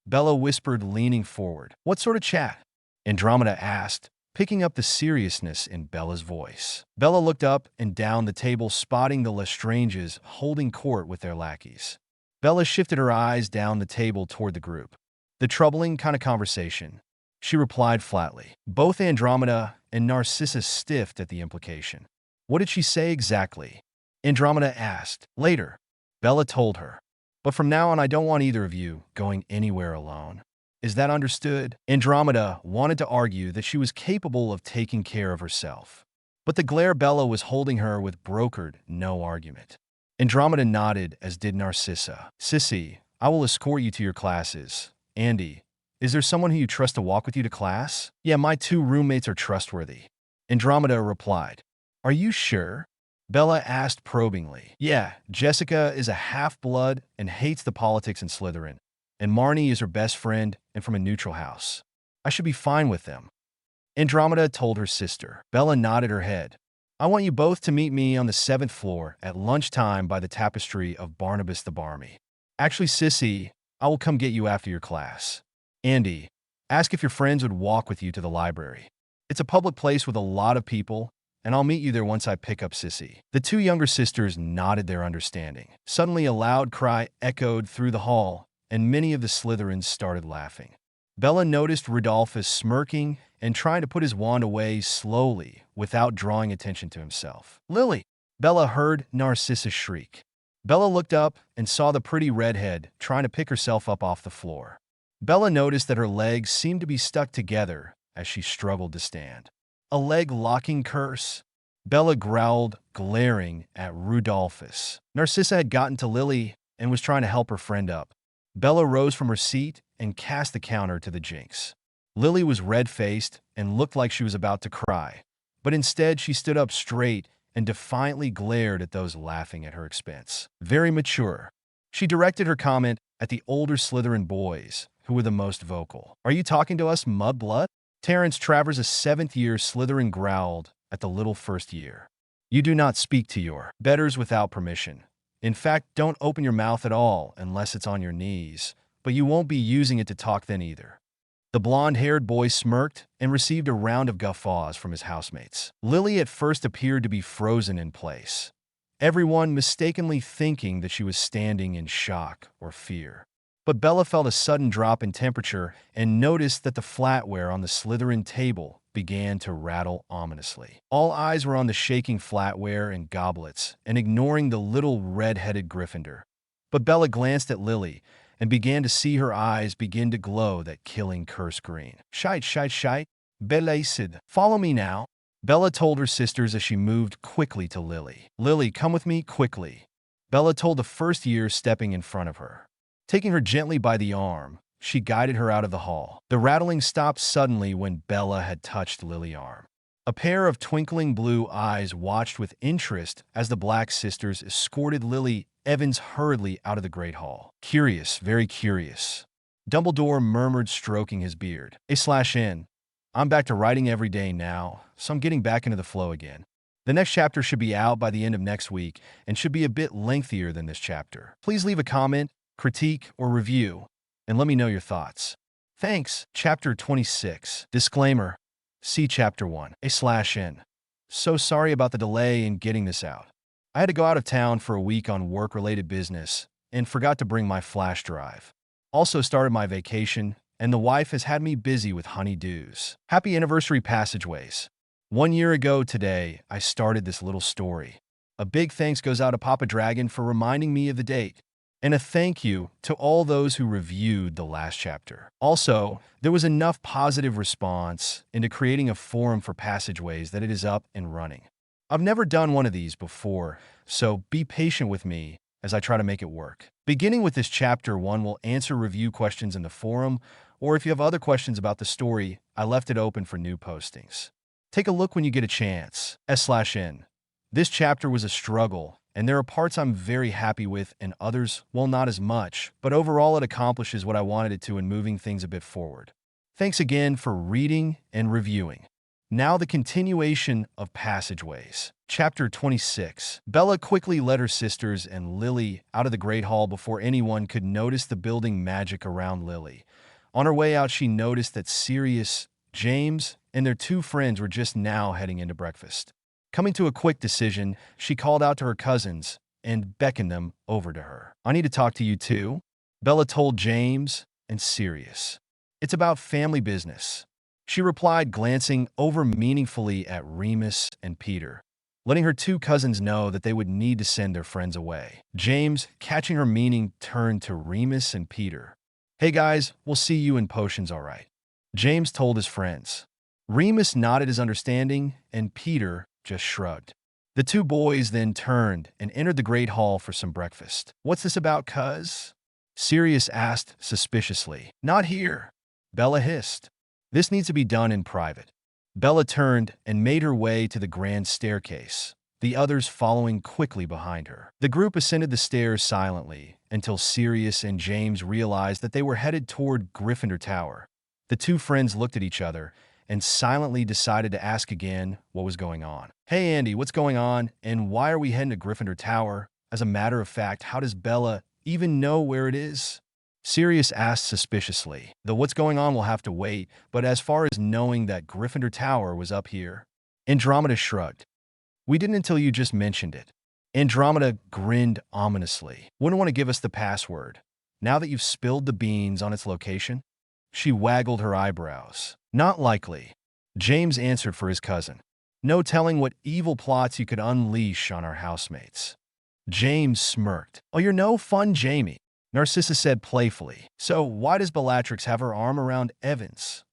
Bella whispered, leaning forward. What sort of chat? Andromeda asked, picking up the seriousness in Bella's voice. Bella looked up and down the table, spotting the Lestranges holding court with their lackeys. Bella shifted her eyes down the table toward the group. The troubling kind of conversation, she replied flatly. Both Andromeda and Narcissa stiffed at the implication. What did she say exactly? Andromeda asked. Later, Bella told her. But from now on, I don't want either of you going anywhere alone. Is that understood? Andromeda wanted to argue that she was capable of taking care of herself, but the glare Bella was holding her with brokered no argument. Andromeda nodded, as did Narcissa. Sissy, I will escort you to your classes. Andy, is there someone who you trust to walk with you to class? Yeah, my two roommates are trustworthy, Andromeda replied. Are you sure? Bella asked probingly. Yeah, Jessica is a half-blood and hates the politics in Slytherin, and Marnie is her best friend and from a neutral house. I should be fine with them, Andromeda told her sister. Bella nodded her head. I want you both to meet me on the 7th floor at lunchtime by the tapestry of Barnabas the Barmy. Actually, Sissy, I will come get you after your class. Andy, ask if your friends would walk with you to the library. It's a public place with a lot of people, and I'll meet you there once I pick up Sissy. The two younger sisters nodded their understanding. Suddenly, a loud cry echoed through the hall, and many of the Slytherins started laughing. Bella noticed Rudolphus smirking and trying to put his wand away slowly without drawing attention to himself. Lily! Bella heard Narcissa shriek. Bella looked up and saw the pretty redhead trying to pick herself up off the floor. Bella noticed that her legs seemed to be stuck together as she struggled to stand. A leg-locking curse? Bella growled, glaring at Rudolphus. Narcissa had gotten to Lily and was trying to help her friend up. Bella rose from her seat and cast the counter to the Jinx. Lily was red-faced and looked like she was about to cry, but instead she stood up straight and defiantly glared at those laughing at her expense. Very mature. She directed her comment at the older Slytherin boys, who were the most vocal. Are you talking to us, mudblood? Terrence Travers, a 7th-year Slytherin, growled at the little first year. You do not speak to your betters without permission. In fact, don't open your mouth at all unless it's on your knees, but you won't be using it to talk then either. The blonde-haired boy smirked and received a round of guffaws from his housemates. Lily at first appeared to be frozen in place, everyone mistakenly thinking that she was standing in shock or fear. But Bella felt a sudden drop in temperature and noticed that the flatware on the Slytherin table began to rattle ominously. All eyes were on the shaking flatware and goblets and ignoring the little red-headed Gryffindor. But Bella glanced at Lily and began to see her eyes begin to glow that killing curse green. Shite, Bella said, follow me now. Bella told her sisters as she moved quickly to Lily. Lily, come with me quickly. Bella told the first year stepping in front of her. Taking her gently by the arm, she guided her out of the hall. The rattling stopped suddenly when Bella had touched Lily's arm. A pair of twinkling blue eyes watched with interest as the Black sisters escorted Lily Evans hurriedly out of the Great Hall. Curious, very curious. Dumbledore murmured, stroking his beard. A/N. I'm back to writing every day now, so I'm getting back into the flow again. The next chapter should be out by the end of next week and should be a bit lengthier than this chapter. Please leave a comment, critique, or review, and let me know your thoughts. Thanks. Chapter 26. Disclaimer. See Chapter 1. A/N. So sorry about the delay in getting this out. I had to go out of town for a week on work-related business and forgot to bring my flash drive. Also started my vacation, and the wife has had me busy with honeydews. Happy anniversary, Passageways. 1 year ago today, I started this little story. A big thanks goes out to Papa Dragon for reminding me of the date. And a thank you to all those who reviewed the last chapter. Also, there was enough positive response into creating a forum for Passageways that it is up and running. I've never done one of these before, so be patient with me as I try to make it work. Beginning with this chapter 1, we'll answer review questions in the forum, or if you have other questions about the story, I left it open for new postings. Take a look when you get a chance. S/N. This chapter was a struggle, and there are parts I'm very happy with and others, well, not as much, but overall it accomplishes what I wanted it to in moving things a bit forward. Thanks again for reading and reviewing. Now the continuation of Passageways. Chapter 26. Bella quickly led her sisters and Lily out of the Great Hall before anyone could notice the building magic around Lily. On her way out, she noticed that Sirius, James, and their 2 friends were just now heading into breakfast. Coming to a quick decision, she called out to her cousins and beckoned them over to her. I need to talk to you too, Bella told James and Sirius. It's about family business, she replied, glancing over meaningfully at Remus and Peter, letting her 2 cousins know that they would need to send their friends away. James, catching her meaning, turned to Remus and Peter. Hey guys, we'll see you in potions, all right, James told his friends. Remus nodded his understanding, and Peter just shrugged. The 2 boys then turned and entered the Great Hall for some breakfast. What's this about, cuz? Sirius asked suspiciously. Not here, Bella hissed. This needs to be done in private. Bella turned and made her way to the grand staircase, the others following quickly behind her. The group ascended the stairs silently until Sirius and James realized that they were headed toward Gryffindor Tower. The 2 friends looked at each other and silently decided to ask again what was going on. Hey Andy, what's going on, and why are we heading to Gryffindor Tower? As a matter of fact, how does Bella even know where it is? Sirius asked suspiciously. The what's going on will have to wait, but as far as knowing that Gryffindor Tower was up here, Andromeda shrugged. We didn't until you just mentioned it. Andromeda grinned ominously. Wouldn't want to give us the password, now that you've spilled the beans on its location? She waggled her eyebrows. Not likely, James answered for his cousin. No telling what evil plots you could unleash on our housemates. James smirked. Oh, you're no fun, Jamie, Narcissa said playfully. So why does Bellatrix have her arm around Evans?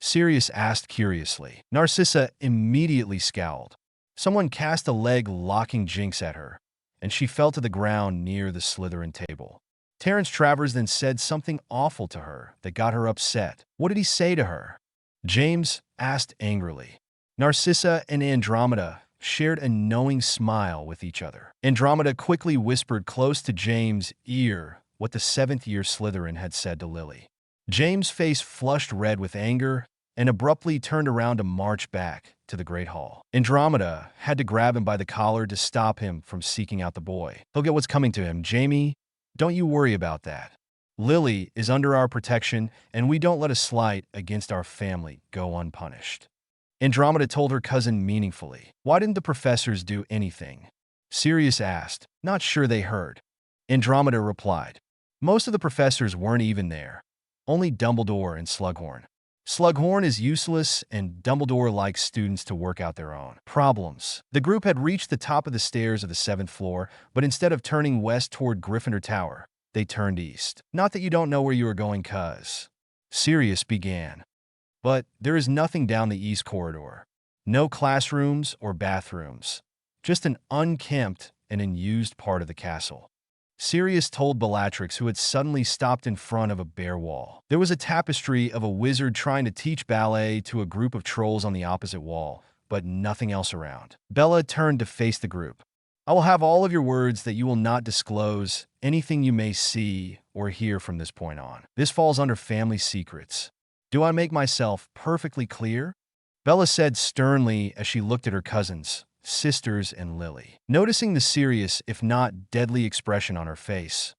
Sirius asked curiously. Narcissa immediately scowled. Someone cast a leg-locking jinx at her, and she fell to the ground near the Slytherin table. Terence Travers then said something awful to her that got her upset. What did he say to her? James asked angrily. Narcissa and Andromeda shared a knowing smile with each other. Andromeda quickly whispered close to James' ear what the 7th-year Slytherin had said to Lily. James' face flushed red with anger and abruptly turned around to march back to the Great Hall. Andromeda had to grab him by the collar to stop him from seeking out the boy. He'll get what's coming to him, Jamie. Don't you worry about that. Lily is under our protection, and we don't let a slight against our family go unpunished. Andromeda told her cousin meaningfully. Why didn't the professors do anything? Sirius asked. Not sure they heard. Andromeda replied. Most of the professors weren't even there. Only Dumbledore and Slughorn. Slughorn is useless, and Dumbledore likes students to work out their own problems. The group had reached the top of the stairs of the 7th floor, but instead of turning west toward Gryffindor Tower, they turned east. Not that you don't know where you are going, cuz, Sirius began. But there is nothing down the east corridor. No classrooms or bathrooms, just an unkempt and unused part of the castle. Sirius told Bellatrix, who had suddenly stopped in front of a bare wall. There was a tapestry of a wizard trying to teach ballet to a group of trolls on the opposite wall, but nothing else around. Bella turned to face the group. I will have all of your words that you will not disclose anything you may see or hear from this point on. This falls under family secrets. Do I make myself perfectly clear? Bella said sternly as she looked at her cousins, sisters, and Lily. Noticing the serious, if not deadly expression on her face,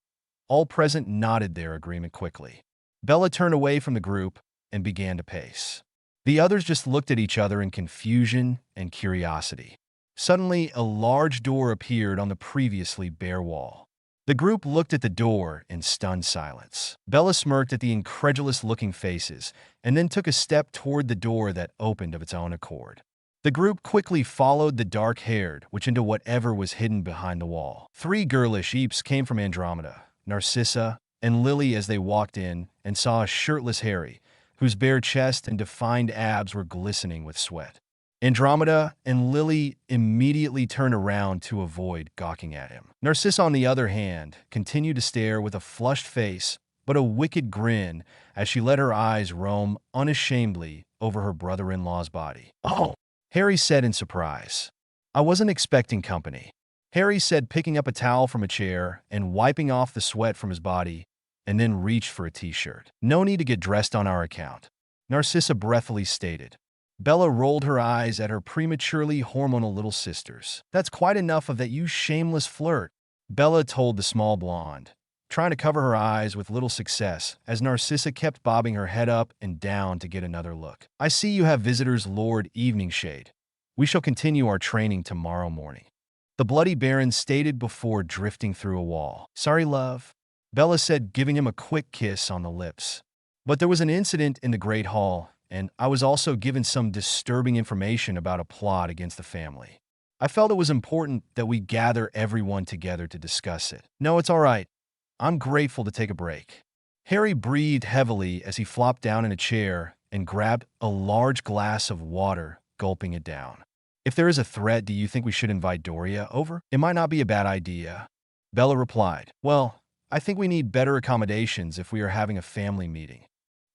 all present nodded their agreement quickly. Bella turned away from the group and began to pace. The others just looked at each other in confusion and curiosity. Suddenly, a large door appeared on the previously bare wall. The group looked at the door in stunned silence. Bella smirked at the incredulous-looking faces and then took a step toward the door that opened of its own accord. The group quickly followed the dark-haired witch into whatever was hidden behind the wall. 3 girlish eeps came from Andromeda, Narcissa, and Lily as they walked in and saw a shirtless Harry, whose bare chest and defined abs were glistening with sweat. Andromeda and Lily immediately turned around to avoid gawking at him. Narcissa, on the other hand, continued to stare with a flushed face but a wicked grin as she let her eyes roam unashamedly over her brother-in-law's body. "Oh," Harry said in surprise. "I wasn't expecting company," Harry said, picking up a towel from a chair and wiping off the sweat from his body, and then reached for a t-shirt. "No need to get dressed on our account," Narcissa breathily stated. Bella rolled her eyes at her prematurely hormonal little sisters. "That's quite enough of that, you shameless flirt," Bella told the small blonde, trying to cover her eyes with little success as Narcissa kept bobbing her head up and down to get another look. "I see you have visitors, Lord Eveningshade. We shall continue our training tomorrow morning," the Bloody Baron stated before drifting through a wall. "Sorry, love," Bella said, giving him a quick kiss on the lips. "But there was an incident in the Great Hall, and I was also given some disturbing information about a plot against the family. I felt it was important that we gather everyone together to discuss it." "No, it's all right. I'm grateful to take a break." Harry breathed heavily as he flopped down in a chair and grabbed a large glass of water, gulping it down. "If there is a threat, do you think we should invite Doria over?" "It might not be a bad idea," Bella replied. "Well, I think we need better accommodations if we are having a family meeting,"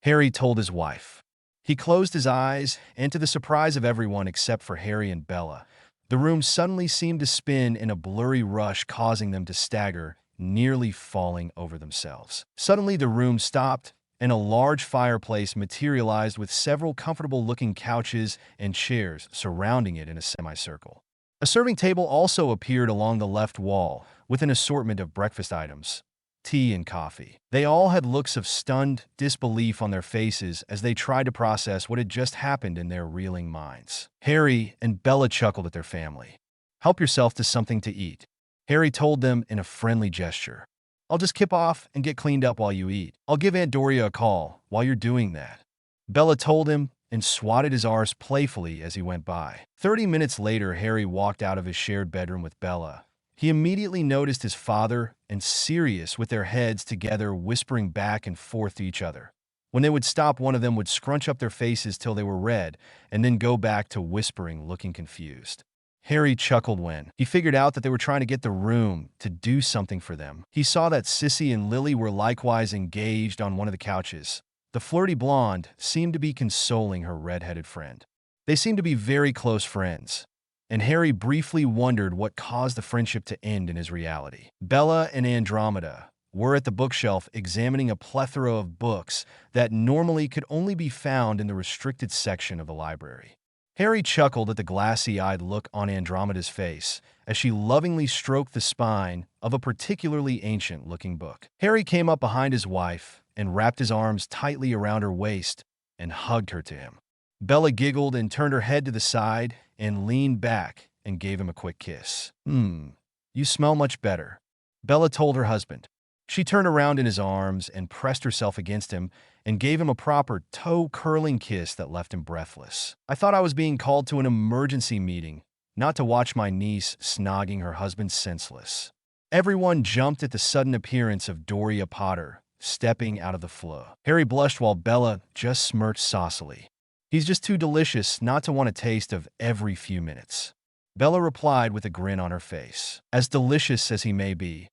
Harry told his wife. He closed his eyes, and to the surprise of everyone except for Harry and Bella, the room suddenly seemed to spin in a blurry rush, causing them to stagger, nearly falling over themselves. Suddenly, the room stopped, and a large fireplace materialized with several comfortable-looking couches and chairs surrounding it in a semicircle. A serving table also appeared along the left wall, with an assortment of breakfast items, tea and coffee. They all had looks of stunned disbelief on their faces as they tried to process what had just happened in their reeling minds. Harry and Bella chuckled at their family. "Help yourself to something to eat," Harry told them in a friendly gesture. "I'll just kip off and get cleaned up while you eat. I'll give Aunt Doria a call while you're doing that," Bella told him and swatted his arse playfully as he went by. 30 minutes later, Harry walked out of his shared bedroom with Bella. He immediately noticed his father and Sirius with their heads together, whispering back and forth to each other. When they would stop, one of them would scrunch up their faces till they were red and then go back to whispering, looking confused. Harry chuckled when he figured out that they were trying to get the room to do something for them. He saw that Sissy and Lily were likewise engaged on one of the couches. The flirty blonde seemed to be consoling her red-headed friend. They seemed to be very close friends, and Harry briefly wondered what caused the friendship to end in his reality. Bella and Andromeda were at the bookshelf examining a plethora of books that normally could only be found in the restricted section of the library. Harry chuckled at the glassy-eyed look on Andromeda's face as she lovingly stroked the spine of a particularly ancient-looking book. Harry came up behind his wife and wrapped his arms tightly around her waist and hugged her to him. Bella giggled and turned her head to the side and leaned back and gave him a quick kiss. You smell much better," Bella told her husband. She turned around in his arms and pressed herself against him and gave him a proper toe-curling kiss that left him breathless. "I thought I was being called to an emergency meeting, not to watch my niece snogging her husband senseless." Everyone jumped at the sudden appearance of Doria Potter stepping out of the floor. Harry blushed while Bella just smirked saucily. He's just too delicious not to want a taste of every few minutes. Bella replied with a grin on her face. As delicious as he may be,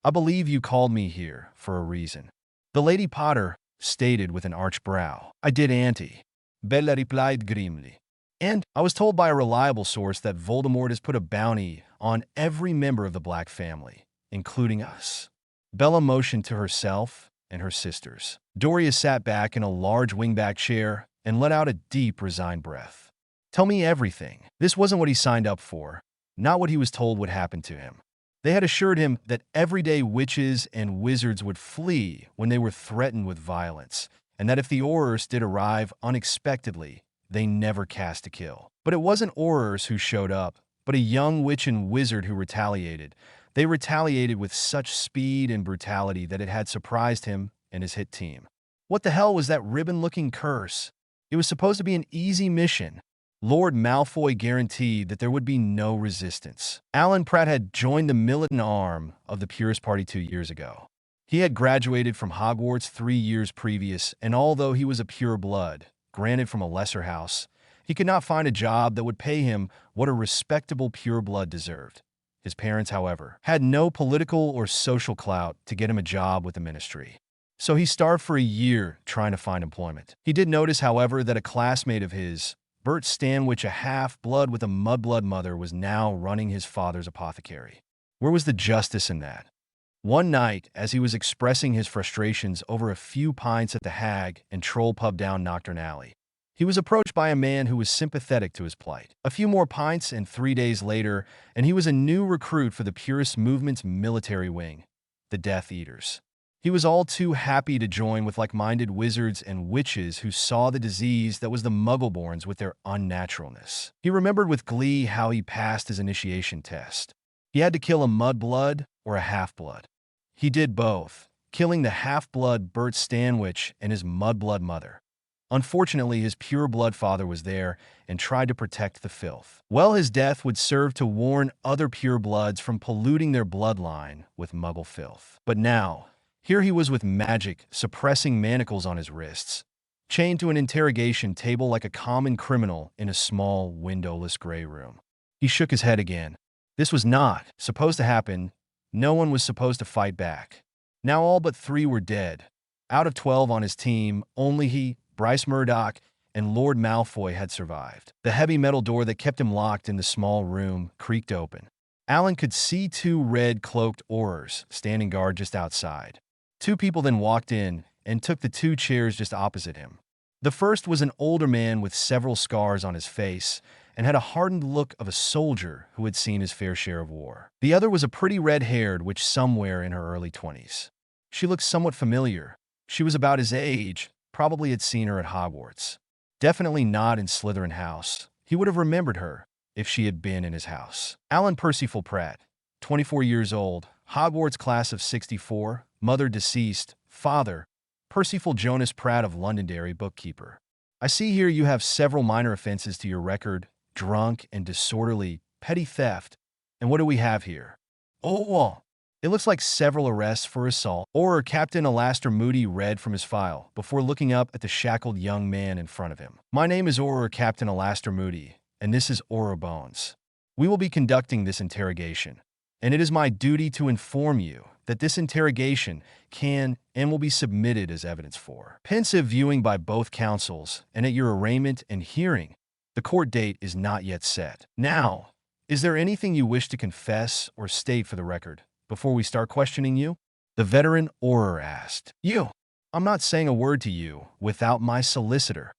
I believe you called me here for a reason. The Lady Potter stated with an arched brow. I did, Auntie. Bella replied grimly. And I was told by a reliable source that Voldemort has put a bounty on every member of the Black family, including us. Bella motioned to herself and her sisters. Doria sat back in a large wingback chair and let out a deep, resigned breath. Tell me everything. This wasn't what he signed up for, not what he was told would happen to him. They had assured him that everyday witches and wizards would flee when they were threatened with violence, and that if the Aurors did arrive unexpectedly, they never cast a kill. But it wasn't Aurors who showed up, but a young witch and wizard who retaliated. They retaliated with such speed and brutality that it had surprised him and his hit team. What the hell was that ribbon-looking curse? It was supposed to be an easy mission. Lord Malfoy guaranteed that there would be no resistance. Alan Pratt had joined the militant arm of the Purist Party 2 years ago. He had graduated from Hogwarts 3 years previous, and although he was a pure blood, granted from a lesser house, he could not find a job that would pay him what a respectable pure blood deserved. His parents, however, had no political or social clout to get him a job with the ministry. So he starved for a year trying to find employment. He did notice, however, that a classmate of his, Bert Stanwich, a half-blood with a mudblood mother, was now running his father's apothecary. Where was the justice in that? One night, as he was expressing his frustrations over a few pints at the Hag and Troll pub down Knockturn Alley, he was approached by a man who was sympathetic to his plight. A few more pints, and 3 days later, and he was a new recruit for the Purist movement's military wing, the Death Eaters. He was all too happy to join with like-minded wizards and witches who saw the disease that was the Muggleborns with their unnaturalness. He remembered with glee how he passed his initiation test. He had to kill a mudblood or a half-blood. He did both, killing the half-blood Bert Stanwich and his mudblood mother. Unfortunately, his pure-blood father was there and tried to protect the filth. Well, his death would serve to warn other pure-bloods from polluting their bloodline with Muggle filth. But now, here he was with magic suppressing manacles on his wrists, chained to an interrogation table like a common criminal in a small, windowless gray room. He shook his head again. This was not supposed to happen. No one was supposed to fight back. Now all but 3 were dead. Out of 12 on his team, only he, Bryce Murdoch, and Lord Malfoy had survived. The heavy metal door that kept him locked in the small room creaked open. Alan could see 2 red-cloaked Aurors standing guard just outside. 2 people then walked in and took the 2 chairs just opposite him. The first was an older man with several scars on his face and had a hardened look of a soldier who had seen his fair share of war. The other was a pretty red-haired witch somewhere in her early 20s. She looked somewhat familiar. She was about his age, probably had seen her at Hogwarts. Definitely not in Slytherin House. He would have remembered her if she had been in his house. Alan Percival Pratt, 24 years old, Hogwarts class of 64, mother deceased, father, Percival Jonas Pratt of Londonderry, bookkeeper. I see here you have several minor offenses to your record: drunk and disorderly, petty theft. And what do we have here? Oh, well, it looks like several arrests for assault. Or Captain Alastair Moody read from his file before looking up at the shackled young man in front of him. My name is Captain Alastair Moody, and this is Auror Bones. We will be conducting this interrogation, and it is my duty to inform you that this interrogation can and will be submitted as evidence for pensive viewing by both counsels, and at your arraignment and hearing, the court date is not yet set. Now, is there anything you wish to confess or state for the record before we start questioning you? The veteran Auror asked. You. I'm not saying a word to you without my solicitor.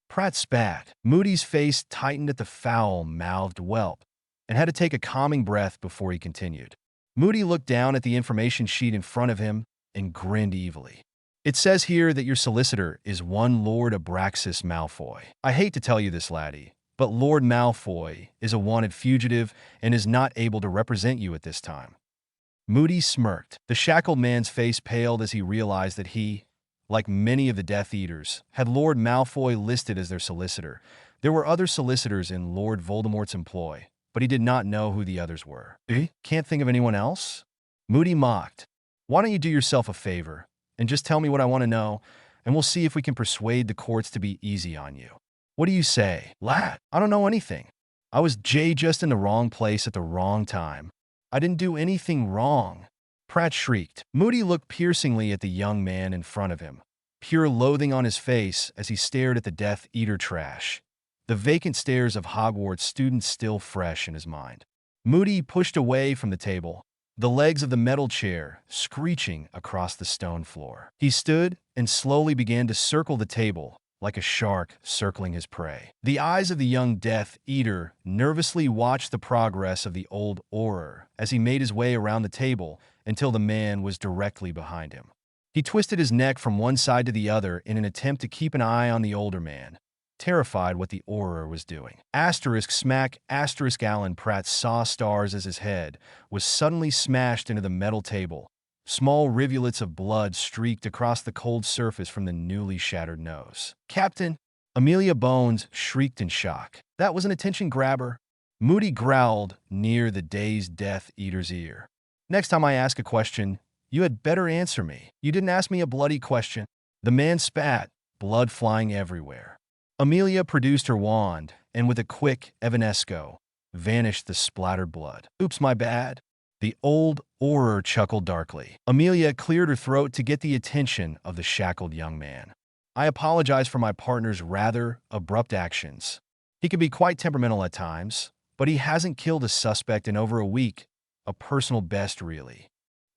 Pratt spat. Moody's face tightened at the foul-mouthed whelp and had to take a calming breath before he continued. Moody looked down at the information sheet in front of him and grinned evilly. It says here that your solicitor is one Lord Abraxas Malfoy. I hate to tell you this, laddie, but Lord Malfoy is a wanted fugitive and is not able to represent you at this time. Moody smirked. The shackled man's face paled as he realized that he, like many of the Death Eaters, had Lord Malfoy listed as their solicitor. There were other solicitors in Lord Voldemort's employ, but he did not know who the others were. Can't think of anyone else? Moody mocked. Why don't you do yourself a favor and just tell me what I want to know, and we'll see if we can persuade the courts to be easy on you. What do you say? Lad, I don't know anything. I was just in the wrong place at the wrong time. I didn't do anything wrong. Pratt shrieked. Moody looked piercingly at the young man in front of him, pure loathing on his face as he stared at the Death Eater trash, the vacant stares of Hogwarts students still fresh in his mind. Moody pushed away from the table, the legs of the metal chair screeching across the stone floor. He stood and slowly began to circle the table, like a shark circling his prey. The eyes of the young Death Eater nervously watched the progress of the old Auror as he made his way around the table until the man was directly behind him. He twisted his neck from one side to the other in an attempt to keep an eye on the older man, terrified what the Auror was doing. Asterisk smack asterisk Alan Pratt saw stars as his head was suddenly smashed into the metal table. Small rivulets of blood streaked across the cold surface from the newly shattered nose. Captain! Amelia Bones shrieked in shock. That was an attention grabber. Moody growled near the dazed Death Eater's ear. Next time I ask a question, you had better answer me. You didn't ask me a bloody question. The man spat, blood flying everywhere. Amelia produced her wand, and with a quick evanesco, vanished the splattered blood. Oops, my bad. The old Auror chuckled darkly. Amelia cleared her throat to get the attention of the shackled young man. I apologize for my partner's rather abrupt actions. He can be quite temperamental at times, but he hasn't killed a suspect in over a week. A personal best, really.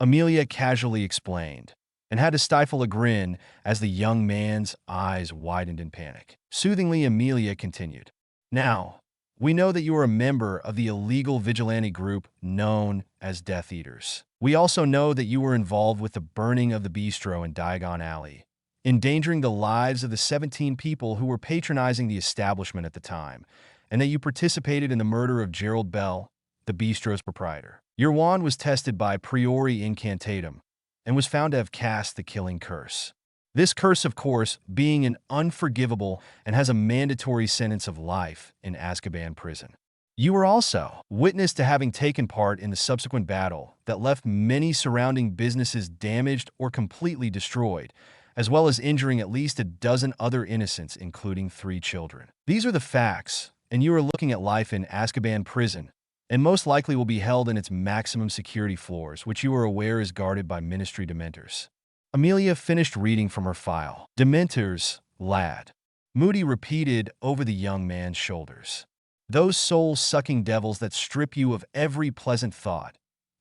Amelia casually explained, and had to stifle a grin as the young man's eyes widened in panic. Soothingly, Amelia continued. Now, we know that you are a member of the illegal vigilante group known as Death Eaters. We also know that you were involved with the burning of the bistro in Diagon Alley, endangering the lives of the 17 people who were patronizing the establishment at the time, and that you participated in the murder of Gerald Bell, the bistro's proprietor. Your wand was tested by Priori Incantatum and was found to have cast the killing curse. This curse, of course, being an unforgivable and has a mandatory sentence of life in Azkaban prison. You were also witness to having taken part in the subsequent battle that left many surrounding businesses damaged or completely destroyed, as well as injuring at least a dozen other innocents, including 3 children. These are the facts, and you are looking at life in Azkaban prison, and most likely will be held in its maximum security floors, which you are aware is guarded by Ministry Dementors. Amelia finished reading from her file. Dementors, lad. Moody repeated over the young man's shoulders. Those soul-sucking devils that strip you of every pleasant thought,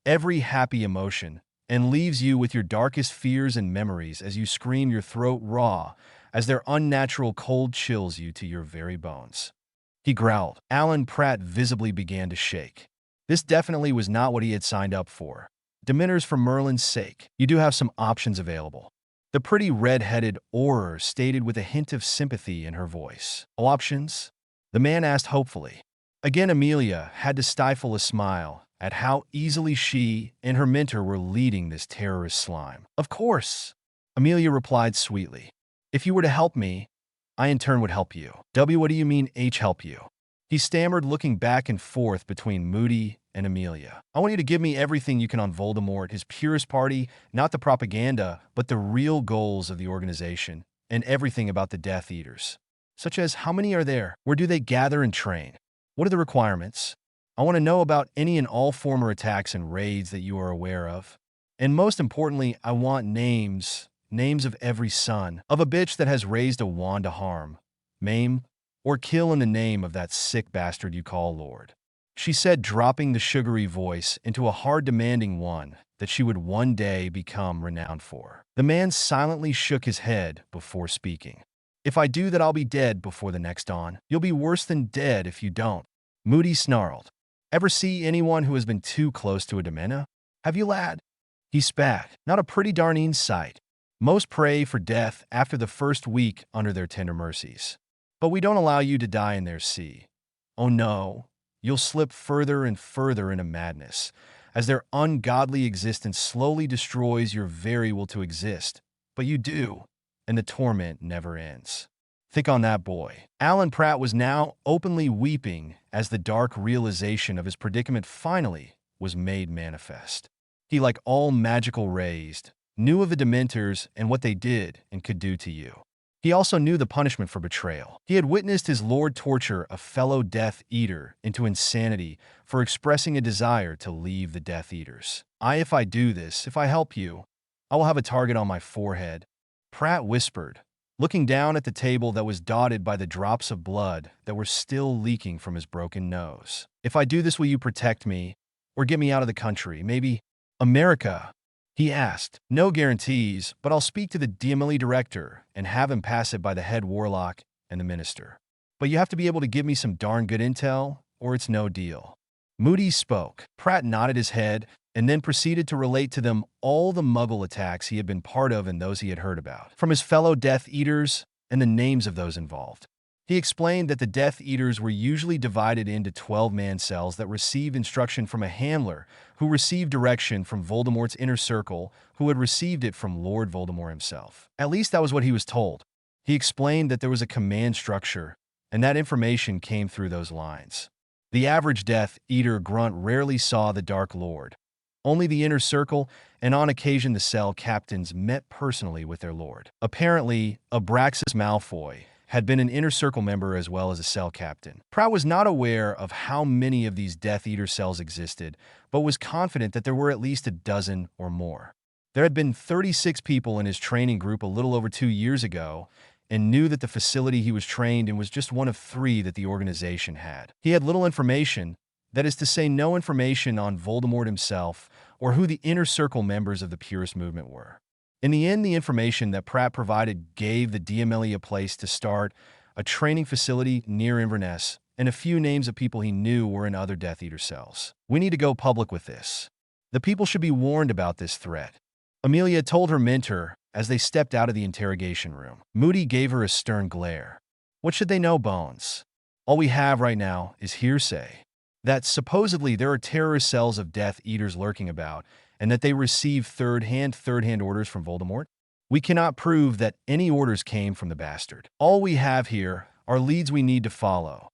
every happy emotion, and leaves you with your darkest fears and memories as you scream your throat raw as their unnatural cold chills you to your very bones. He growled. Alan Pratt visibly began to shake. This definitely was not what he had signed up for. Dementors, for Merlin's sake, you do have some options available. The pretty red-headed Auror stated with a hint of sympathy in her voice. Options? The man asked hopefully. Again, Amelia had to stifle a smile at how easily she and her mentor were leading this terrorist slime. Of course, Amelia replied sweetly. If you were to help me, I in turn would help you. What do you mean help you? He stammered, looking back and forth between Moody and Amelia. I want you to give me everything you can on Voldemort, his purist party, not the propaganda, but the real goals of the organization, and everything about the Death Eaters. Such as, how many are there? Where do they gather and train? What are the requirements? I want to know about any and all former attacks and raids that you are aware of. And most importantly, I want names of every son of a bitch that has raised a wand to harm, maim, or kill in the name of that sick bastard you call Lord. She said, dropping the sugary voice into a hard, demanding one that she would one day become renowned for. The man silently shook his head before speaking. If I do that, I'll be dead before the next dawn. You'll be worse than dead if you don't. Moody snarled. Ever see anyone who has been too close to a Demena? Have you, lad? He spat. Not a pretty darneen sight. Most pray for death after the first week under their tender mercies. But we don't allow you to die in their sea. Oh no, you'll slip further and further into madness, as their ungodly existence slowly destroys your very will to exist. But you do, and the torment never ends. Think on that, boy. Alan Pratt was now openly weeping as the dark realization of his predicament finally was made manifest. He, like all magical raised, knew of the Dementors and what they did and could do to you. He also knew the punishment for betrayal. He had witnessed his lord torture a fellow Death Eater into insanity for expressing a desire to leave the Death Eaters. If I do this, if I help you, I will have a target on my forehead," Pratt whispered, looking down at the table that was dotted by the drops of blood that were still leaking from his broken nose. "If I do this, will you protect me? Or get me out of the country? Maybe America?" He asked. "No guarantees, but I'll speak to the DMLE director and have him pass it by the head warlock and the minister. But you have to be able to give me some darn good intel, or it's no deal." Moody spoke. Pratt nodded his head and then proceeded to relate to them all the Muggle attacks he had been part of and those he had heard about, from his fellow Death Eaters and the names of those involved. He explained that the Death Eaters were usually divided into 12-man cells that received instruction from a handler who received direction from Voldemort's inner circle, who had received it from Lord Voldemort himself. At least that was what he was told. He explained that there was a command structure, and that information came through those lines. The average Death Eater grunt rarely saw the Dark Lord. Only the inner circle, and on occasion the cell captains met personally with their lord. Apparently, Abraxas Malfoy had been an inner circle member as well as a cell captain. Pratt was not aware of how many of these Death Eater cells existed, but was confident that there were at least a dozen or more. There had been 36 people in his training group a little over 2 years ago, and knew that the facility he was trained in was just one of 3 that the organization had. He had little information, that is to say no information on Voldemort himself or who the inner circle members of the Purist movement were. In the end, the information that Pratt provided gave the DMLE a place to start, a training facility near Inverness, and a few names of people he knew were in other Death Eater cells. "We need to go public with this. The people should be warned about this threat," Amelia told her mentor as they stepped out of the interrogation room. Moody gave her a stern glare. "What should they know, Bones? All we have right now is hearsay. That supposedly there are terrorist cells of Death Eaters lurking about, and that they receive third-hand orders from Voldemort. We cannot prove that any orders came from the bastard. All we have here are leads we need to follow.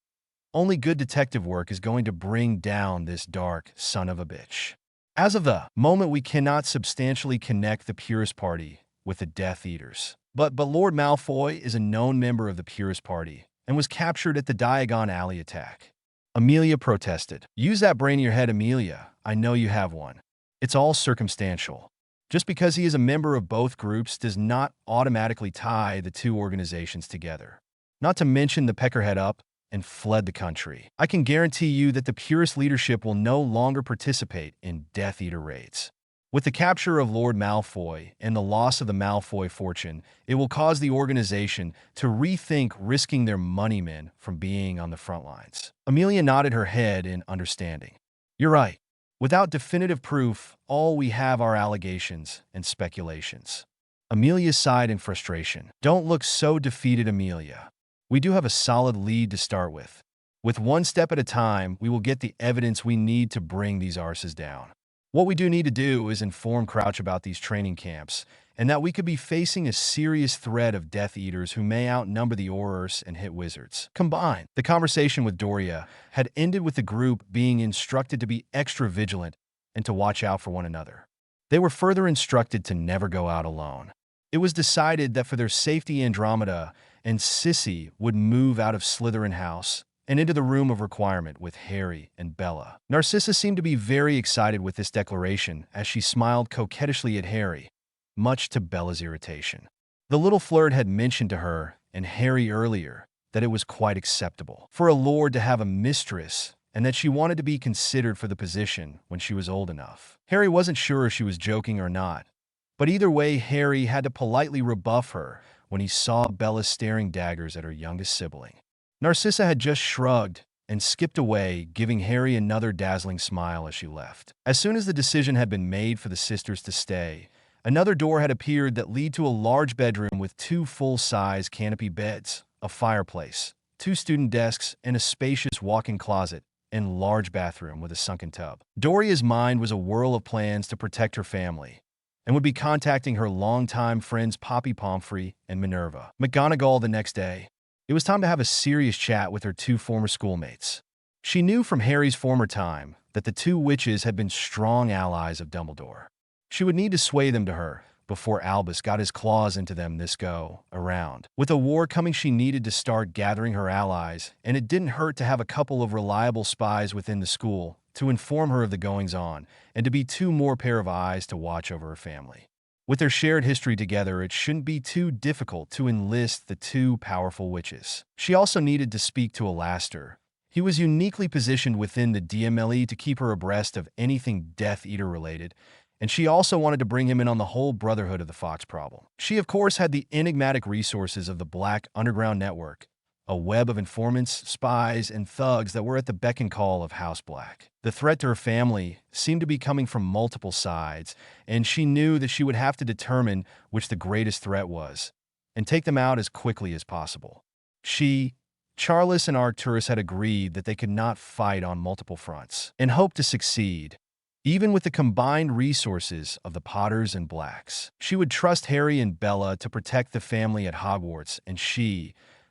Only good detective work is going to bring down this dark son of a bitch. As of the moment, we cannot substantially connect the Purist Party with the Death Eaters. But Lord Malfoy is a known member of the Purist Party and was captured at the Diagon Alley attack." Amelia protested. "Use that brain in your head, Amelia. I know you have one. It's all circumstantial. Just because he is a member of both groups does not automatically tie the two organizations together. Not to mention the Peckerhead up and fled the country. I can guarantee you that the Purist leadership will no longer participate in Death Eater raids. With the capture of Lord Malfoy and the loss of the Malfoy fortune, it will cause the organization to rethink risking their money men from being on the front lines." Amelia nodded her head in understanding. "You're right. Without definitive proof, all we have are allegations and speculations." Amelia sighed in frustration. "Don't look so defeated, Amelia. We do have a solid lead to start with. With one step at a time, we will get the evidence we need to bring these arses down. What we do need to do is inform Crouch about these training camps, and that we could be facing a serious threat of Death Eaters who may outnumber the Aurors and hit wizards combined." The conversation with Doria had ended with the group being instructed to be extra vigilant and to watch out for one another. They were further instructed to never go out alone. It was decided that for their safety, Andromeda and Sissy would move out of Slytherin House and into the room of requirement with Harry and Bella. Narcissa seemed to be very excited with this declaration as she smiled coquettishly at Harry, much to Bella's irritation. The little flirt had mentioned to her and Harry earlier that it was quite acceptable for a lord to have a mistress and that she wanted to be considered for the position when she was old enough. Harry wasn't sure if she was joking or not, but either way, Harry had to politely rebuff her when he saw Bella staring daggers at her youngest sibling. Narcissa had just shrugged and skipped away, giving Harry another dazzling smile as she left. As soon as the decision had been made for the sisters to stay, another door had appeared that led to a large bedroom with 2 full-size canopy beds, a fireplace, 2 student desks, and a spacious walk-in closet and large bathroom with a sunken tub. Doria's mind was a whirl of plans to protect her family, and would be contacting her longtime friends Poppy Pomfrey and Minerva McGonagall the next day. It was time to have a serious chat with her 2 former schoolmates. She knew from Harry's former time that the 2 witches had been strong allies of Dumbledore. She would need to sway them to her, before Albus got his claws into them this go around. With a war coming, she needed to start gathering her allies, and it didn't hurt to have a couple of reliable spies within the school to inform her of the goings-on and to be two more pair of eyes to watch over her family. With their shared history together, it shouldn't be too difficult to enlist the two powerful witches. She also needed to speak to Alastair. He was uniquely positioned within the DMLE to keep her abreast of anything Death Eater related, and she also wanted to bring him in on the whole Brotherhood of the Fox problem. She, of course, had the enigmatic resources of the Black Underground Network, a web of informants, spies, and thugs that were at the beck and call of House Black. The threat to her family seemed to be coming from multiple sides, and she knew that she would have to determine which the greatest threat was, and take them out as quickly as possible. Charles and Arcturus had agreed that they could not fight on multiple fronts and hoped to succeed, even with the combined resources of the Potters and Blacks. She would trust Harry and Bella to protect the family at Hogwarts, and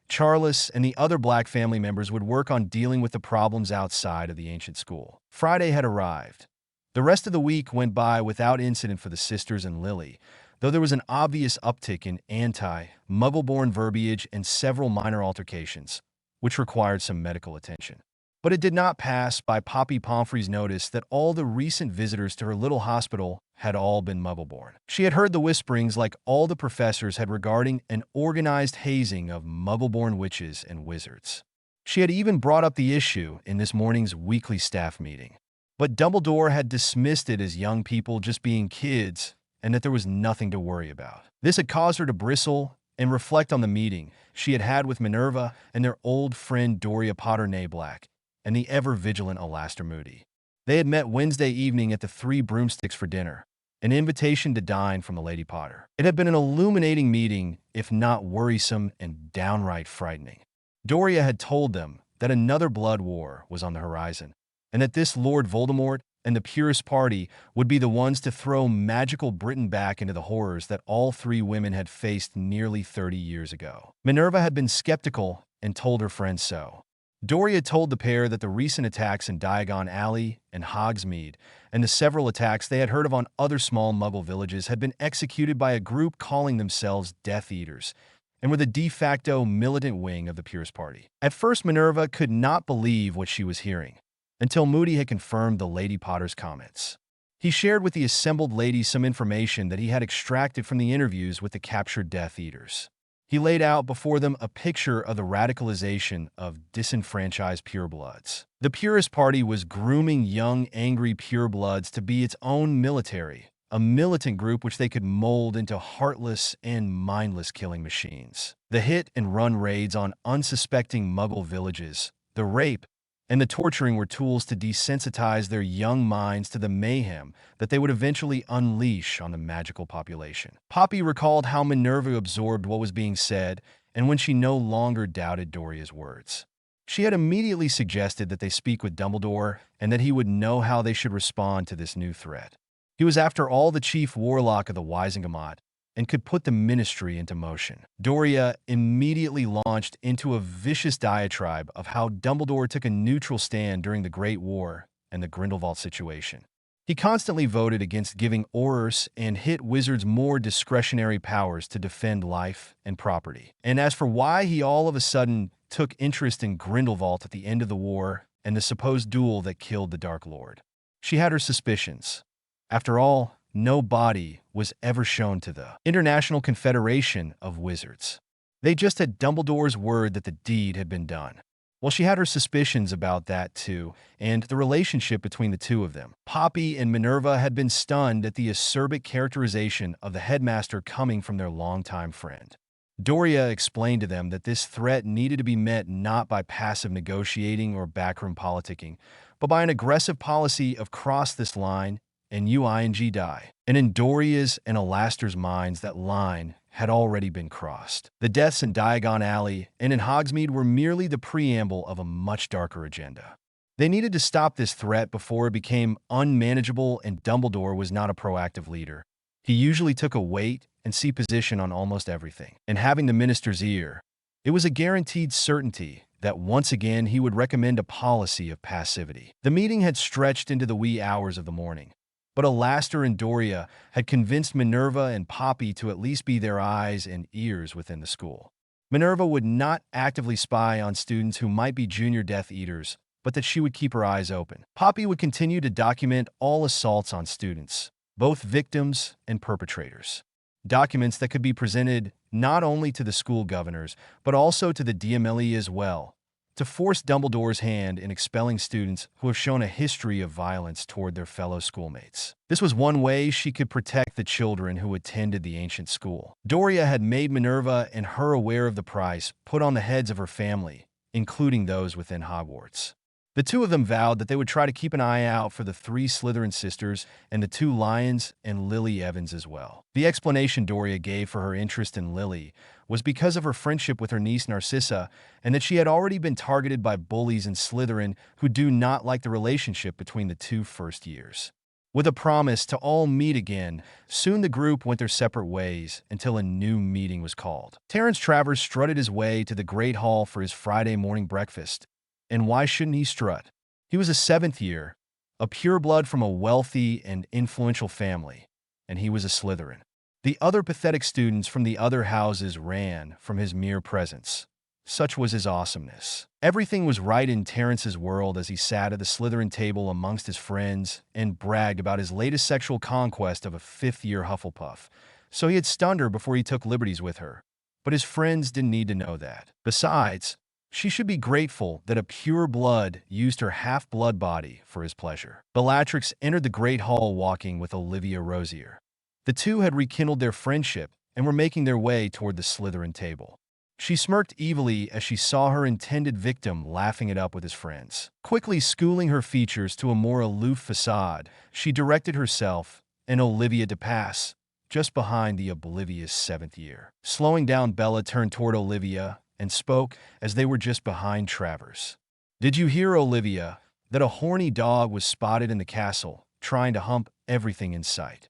Charles, and the other Black family members would work on dealing with the problems outside of the ancient school. Friday had arrived. The rest of the week went by without incident for the sisters and Lily, though there was an obvious uptick in anti-Muggle-born verbiage and several minor altercations, which required some medical attention. But it did not pass by Poppy Pomfrey's notice that all the recent visitors to her little hospital had all been Muggle-born. She had heard the whisperings like all the professors had regarding an organized hazing of Muggle-born witches and wizards. She had even brought up the issue in this morning's weekly staff meeting. But Dumbledore had dismissed it as young people just being kids and that there was nothing to worry about. This had caused her to bristle and reflect on the meeting she had had with Minerva and their old friend Doria Potter-Black and the ever-vigilant Alastair Moody. They had met Wednesday evening at the Three Broomsticks for dinner, an invitation to dine from the Lady Potter. It had been an illuminating meeting, if not worrisome and downright frightening. Doria had told them that another blood war was on the horizon, and that this Lord Voldemort and the Purist Party would be the ones to throw magical Britain back into the horrors that all three women had faced nearly 30 years ago. Minerva had been skeptical and told her friends so. Doria told the pair that the recent attacks in Diagon Alley and Hogsmeade and the several attacks they had heard of on other small Muggle villages had been executed by a group calling themselves Death Eaters and were the de facto militant wing of the Purist Party. At first, Minerva could not believe what she was hearing, until Moody had confirmed the Lady Potter's comments. He shared with the assembled ladies some information that he had extracted from the interviews with the captured Death Eaters. He laid out before them a picture of the radicalization of disenfranchised purebloods. The Purist Party was grooming young, angry purebloods to be its own military, a militant group which they could mold into heartless and mindless killing machines. The hit-and-run raids on unsuspecting Muggle villages, the rape, and the torturing were tools to desensitize their young minds to the mayhem that they would eventually unleash on the magical population. Poppy recalled how Minerva absorbed what was being said, and when she no longer doubted Doria's words. She had immediately suggested that they speak with Dumbledore and that he would know how they should respond to this new threat. He was, after all, the chief warlock of the Wisingamot and could put the ministry into motion. Doria immediately launched into a vicious diatribe of how Dumbledore took a neutral stand during the Great War and the Grindelwald situation. He constantly voted against giving Aurors and hit wizards more discretionary powers to defend life and property. And as for why he all of a sudden took interest in Grindelwald at the end of the war and the supposed duel that killed the Dark Lord, she had her suspicions. After all, no body was ever shown to the International Confederation of Wizards. They just had Dumbledore's word that the deed had been done. Well, she had her suspicions about that too, and the relationship between the two of them. Poppy and Minerva had been stunned at the acerbic characterization of the headmaster coming from their longtime friend. Doria explained to them that this threat needed to be met not by passive negotiating or backroom politicking, but by an aggressive policy of cross this line and UING die. And in Doria's and Alastair's minds, that line had already been crossed. The deaths in Diagon Alley and in Hogsmeade were merely the preamble of a much darker agenda. They needed to stop this threat before it became unmanageable, and Dumbledore was not a proactive leader. He usually took a wait-and-see position on almost everything. And having the minister's ear, it was a guaranteed certainty that once again he would recommend a policy of passivity. The meeting had stretched into the wee hours of the morning, But Alastor and Doria had convinced Minerva and Poppy to at least be their eyes and ears within the school. Minerva would not actively spy on students who might be junior Death Eaters, but that she would keep her eyes open. Poppy would continue to document all assaults on students, both victims and perpetrators. Documents that could be presented not only to the school governors, but also to the DMLE as well, to force Dumbledore's hand in expelling students who have shown a history of violence toward their fellow schoolmates. This was one way she could protect the children who attended the ancient school. Doria had made Minerva and her aware of the price put on the heads of her family, including those within Hogwarts. The two of them vowed that they would try to keep an eye out for the 3 Slytherin sisters and the 2 Lions and Lily Evans as well. The explanation Doria gave for her interest in Lily was because of her friendship with her niece Narcissa, and that she had already been targeted by bullies in Slytherin who do not like the relationship between the 2 first years. With a promise to all meet again, soon the group went their separate ways until a new meeting was called. Terence Travers strutted his way to the Great Hall for his Friday morning breakfast. And why shouldn't he strut? He was a 7th year, a pureblood from a wealthy and influential family, and he was a Slytherin. The other pathetic students from the other houses ran from his mere presence. Such was his awesomeness. Everything was right in Terence's world as he sat at the Slytherin table amongst his friends and bragged about his latest sexual conquest of a 5th-year Hufflepuff. So he had stunned her before he took liberties with her. But his friends didn't need to know that. Besides, she should be grateful that a pure blood used her half-blood body for his pleasure. Bellatrix entered the Great Hall walking with Olivia Rosier. The two had rekindled their friendship and were making their way toward the Slytherin table. She smirked evilly as she saw her intended victim laughing it up with his friends. Quickly schooling her features to a more aloof facade, she directed herself and Olivia to pass, just behind the oblivious 7th year. Slowing down, Bella turned toward Olivia and spoke as they were just behind Travers. "Did you hear, Olivia, that a horny dog was spotted in the castle, trying to hump everything in sight?"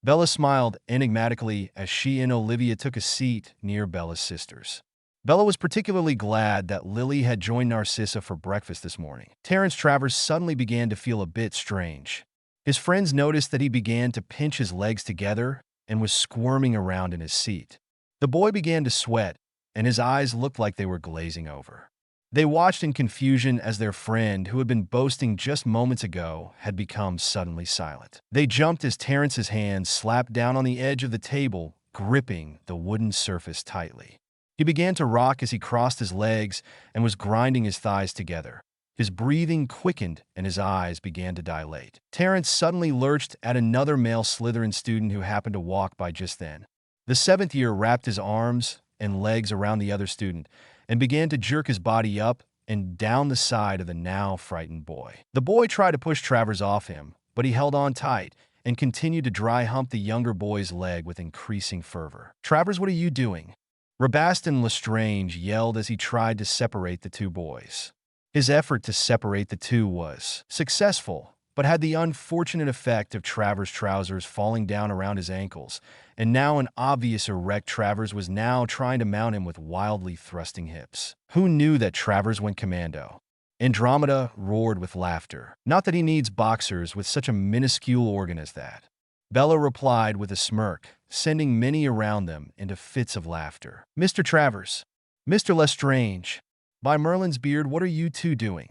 Bella smiled enigmatically as she and Olivia took a seat near Bella's sisters. Bella was particularly glad that Lily had joined Narcissa for breakfast this morning. Terence Travers suddenly began to feel a bit strange. His friends noticed that he began to pinch his legs together and was squirming around in his seat. The boy began to sweat, and his eyes looked like they were glazing over. They watched in confusion as their friend, who had been boasting just moments ago, had become suddenly silent. They jumped as Terence's hand slapped down on the edge of the table, gripping the wooden surface tightly. He began to rock as he crossed his legs and was grinding his thighs together. His breathing quickened and his eyes began to dilate. Terence suddenly lurched at another male Slytherin student who happened to walk by just then. The 7th year wrapped his arms and legs around the other student and began to jerk his body up and down the side of the now frightened boy. The boy tried to push Travers off him, but he held on tight and continued to dry hump the younger boy's leg with increasing fervor. "Travers, what are you doing?" Rabaston Lestrange yelled as he tried to separate the two boys. His effort to separate the two was successful, but had the unfortunate effect of Travers' trousers falling down around his ankles, and now an obvious erect Travers was now trying to mount him with wildly thrusting hips. Who knew that Travers went commando? Andromeda roared with laughter. "Not that he needs boxers with such a minuscule organ as that." Bella replied with a smirk, sending many around them into fits of laughter. "Mr. Travers, Mr. Lestrange, by Merlin's beard, what are you two doing?"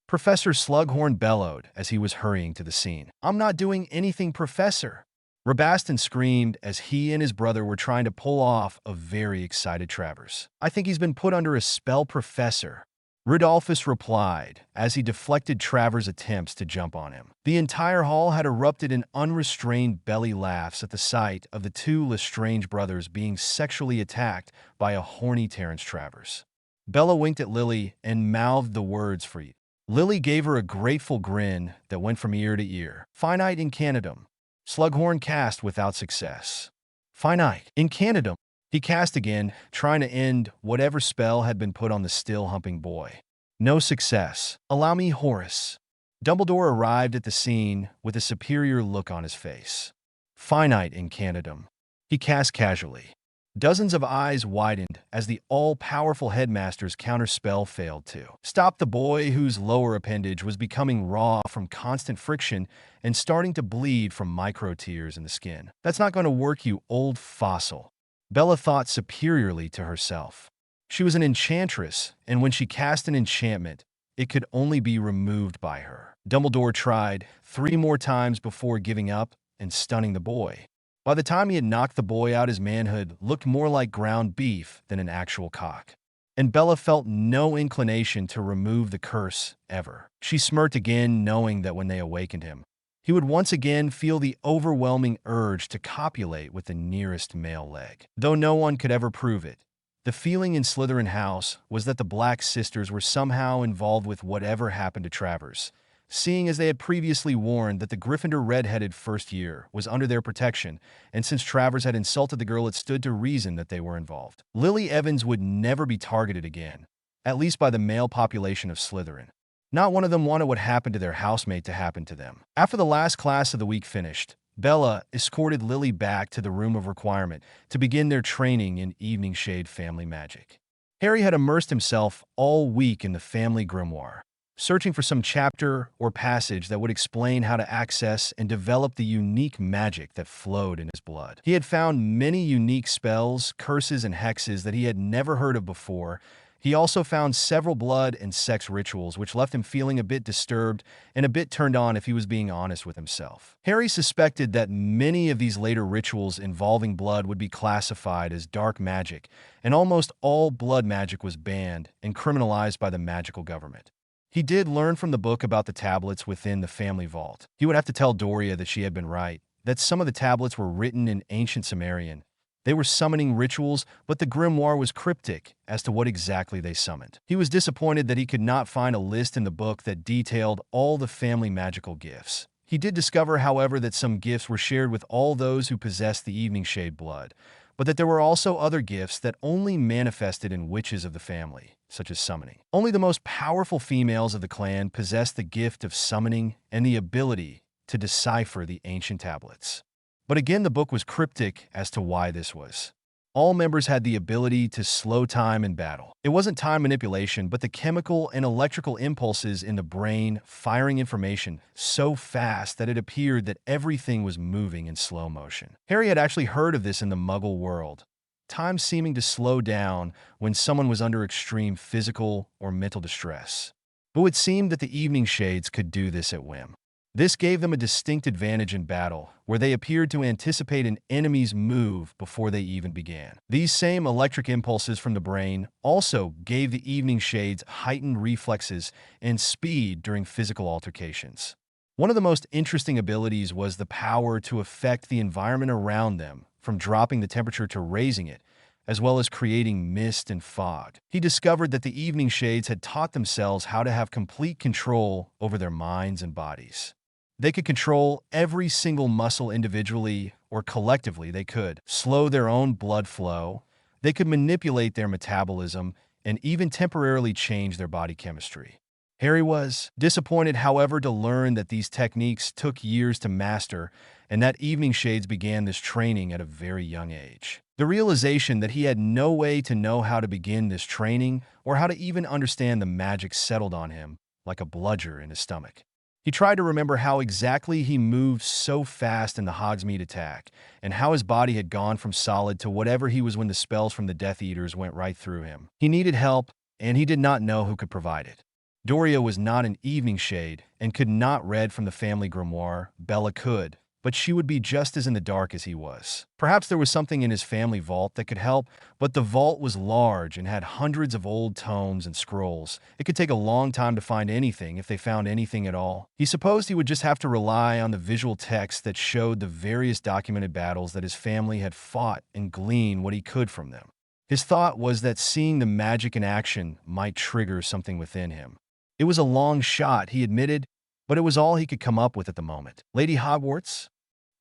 Professor Slughorn bellowed as he was hurrying to the scene. "I'm not doing anything, Professor!" Rabaston screamed as he and his brother were trying to pull off a very excited Travers. "I think he's been put under a spell, Professor," Rudolphus replied as he deflected Travers' attempts to jump on him. The entire hall had erupted in unrestrained belly laughs at the sight of the two Lestrange brothers being sexually attacked by a horny Terence Travers. Bella winked at Lily and mouthed the words for you. Lily gave her a grateful grin that went from ear to ear. "Finite incantum." Slughorn cast without success. "Finite incantum." He cast again, trying to end whatever spell had been put on the still-humping boy. No success. "Allow me, Horace." Dumbledore arrived at the scene with a superior look on his face. "Finite incantum." He cast casually. Dozens of eyes widened as the all-powerful headmaster's counterspell failed to stop the boy whose lower appendage was becoming raw from constant friction and starting to bleed from micro-tears in the skin. "That's not going to work, you old fossil," Bella thought superiorly to herself. She was an enchantress, and when she cast an enchantment, it could only be removed by her. Dumbledore tried 3 more times before giving up and stunning the boy. By the time he had knocked the boy out, his manhood looked more like ground beef than an actual cock. And Bella felt no inclination to remove the curse ever. She smirked again, knowing that when they awakened him, he would once again feel the overwhelming urge to copulate with the nearest male leg. Though no one could ever prove it, the feeling in Slytherin House was that the Black Sisters were somehow involved with whatever happened to Travers, seeing as they had previously warned that the Gryffindor red-headed first year was under their protection, and since Travers had insulted the girl, it stood to reason that they were involved. Lily Evans would never be targeted again, at least by the male population of Slytherin. Not one of them wanted what happened to their housemate to happen to them. After the last class of the week finished, Bella escorted Lily back to the room of requirement to begin their training in Evening Shade family magic. Harry had immersed himself all week in the family grimoire, searching for some chapter or passage that would explain how to access and develop the unique magic that flowed in his blood. He had found many unique spells, curses, and hexes that he had never heard of before. He also found several blood and sex rituals, which left him feeling a bit disturbed and a bit turned on if he was being honest with himself. Harry suspected that many of these later rituals involving blood would be classified as dark magic, and almost all blood magic was banned and criminalized by the magical government. He did learn from the book about the tablets within the family vault. He would have to tell Doria that she had been right, that some of the tablets were written in ancient Sumerian. They were summoning rituals, but the grimoire was cryptic as to what exactly they summoned. He was disappointed that he could not find a list in the book that detailed all the family magical gifts. He did discover, however, that some gifts were shared with all those who possessed the Evening Shade blood, but that there were also other gifts that only manifested in witches of the family, such as summoning. Only the most powerful females of the clan possessed the gift of summoning and the ability to decipher the ancient tablets. But again, the book was cryptic as to why this was. All members had the ability to slow time in battle. It wasn't time manipulation, but the chemical and electrical impulses in the brain firing information so fast that it appeared that everything was moving in slow motion. Harry had actually heard of this in the Muggle world, time seeming to slow down when someone was under extreme physical or mental distress. But it seemed that the Evening Shades could do this at whim. This gave them a distinct advantage in battle, where they appeared to anticipate an enemy's move before they even began. These same electric impulses from the brain also gave the Evening Shades heightened reflexes and speed during physical altercations. One of the most interesting abilities was the power to affect the environment around them, from dropping the temperature to raising it, as well as creating mist and fog. He discovered that the Evening Shades had taught themselves how to have complete control over their minds and bodies. They could control every single muscle individually or collectively. They could slow their own blood flow, they could manipulate their metabolism, and even temporarily change their body chemistry. Harry was disappointed, however, to learn that these techniques took years to master and that Evening Shades began this training at a very young age. The realization that he had no way to know how to begin this training or how to even understand the magic settled on him like a bludger in his stomach. He tried to remember how exactly he moved so fast in the Hogsmeade attack, and how his body had gone from solid to whatever he was when the spells from the Death Eaters went right through him. He needed help, and he did not know who could provide it. Doria was not an Evening Shade and could not read from the family grimoire. Bella could, but she would be just as in the dark as he was. Perhaps there was something in his family vault that could help, but the vault was large and had hundreds of old tomes and scrolls. It could take a long time to find anything, if they found anything at all. He supposed he would just have to rely on the visual text that showed the various documented battles that his family had fought and glean what he could from them. His thought was that seeing the magic in action might trigger something within him. It was a long shot, he admitted, but it was all he could come up with at the moment. "Lady Hogwarts?"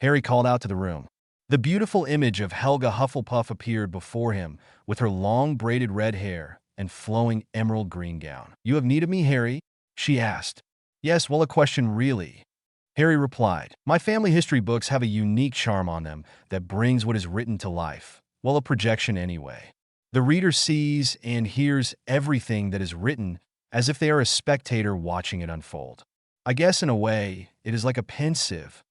Harry called out to the room. The beautiful image of Helga Hufflepuff appeared before him, with her long braided red hair and flowing emerald green gown. "You have need of me, Harry?" she asked. "Yes, well, a question really," Harry replied. "My family history books have a unique charm on them that brings what is written to life. Well, a projection anyway. The reader sees and hears everything that is written as if they are a spectator watching it unfold. I guess in a way, it is like a pensive.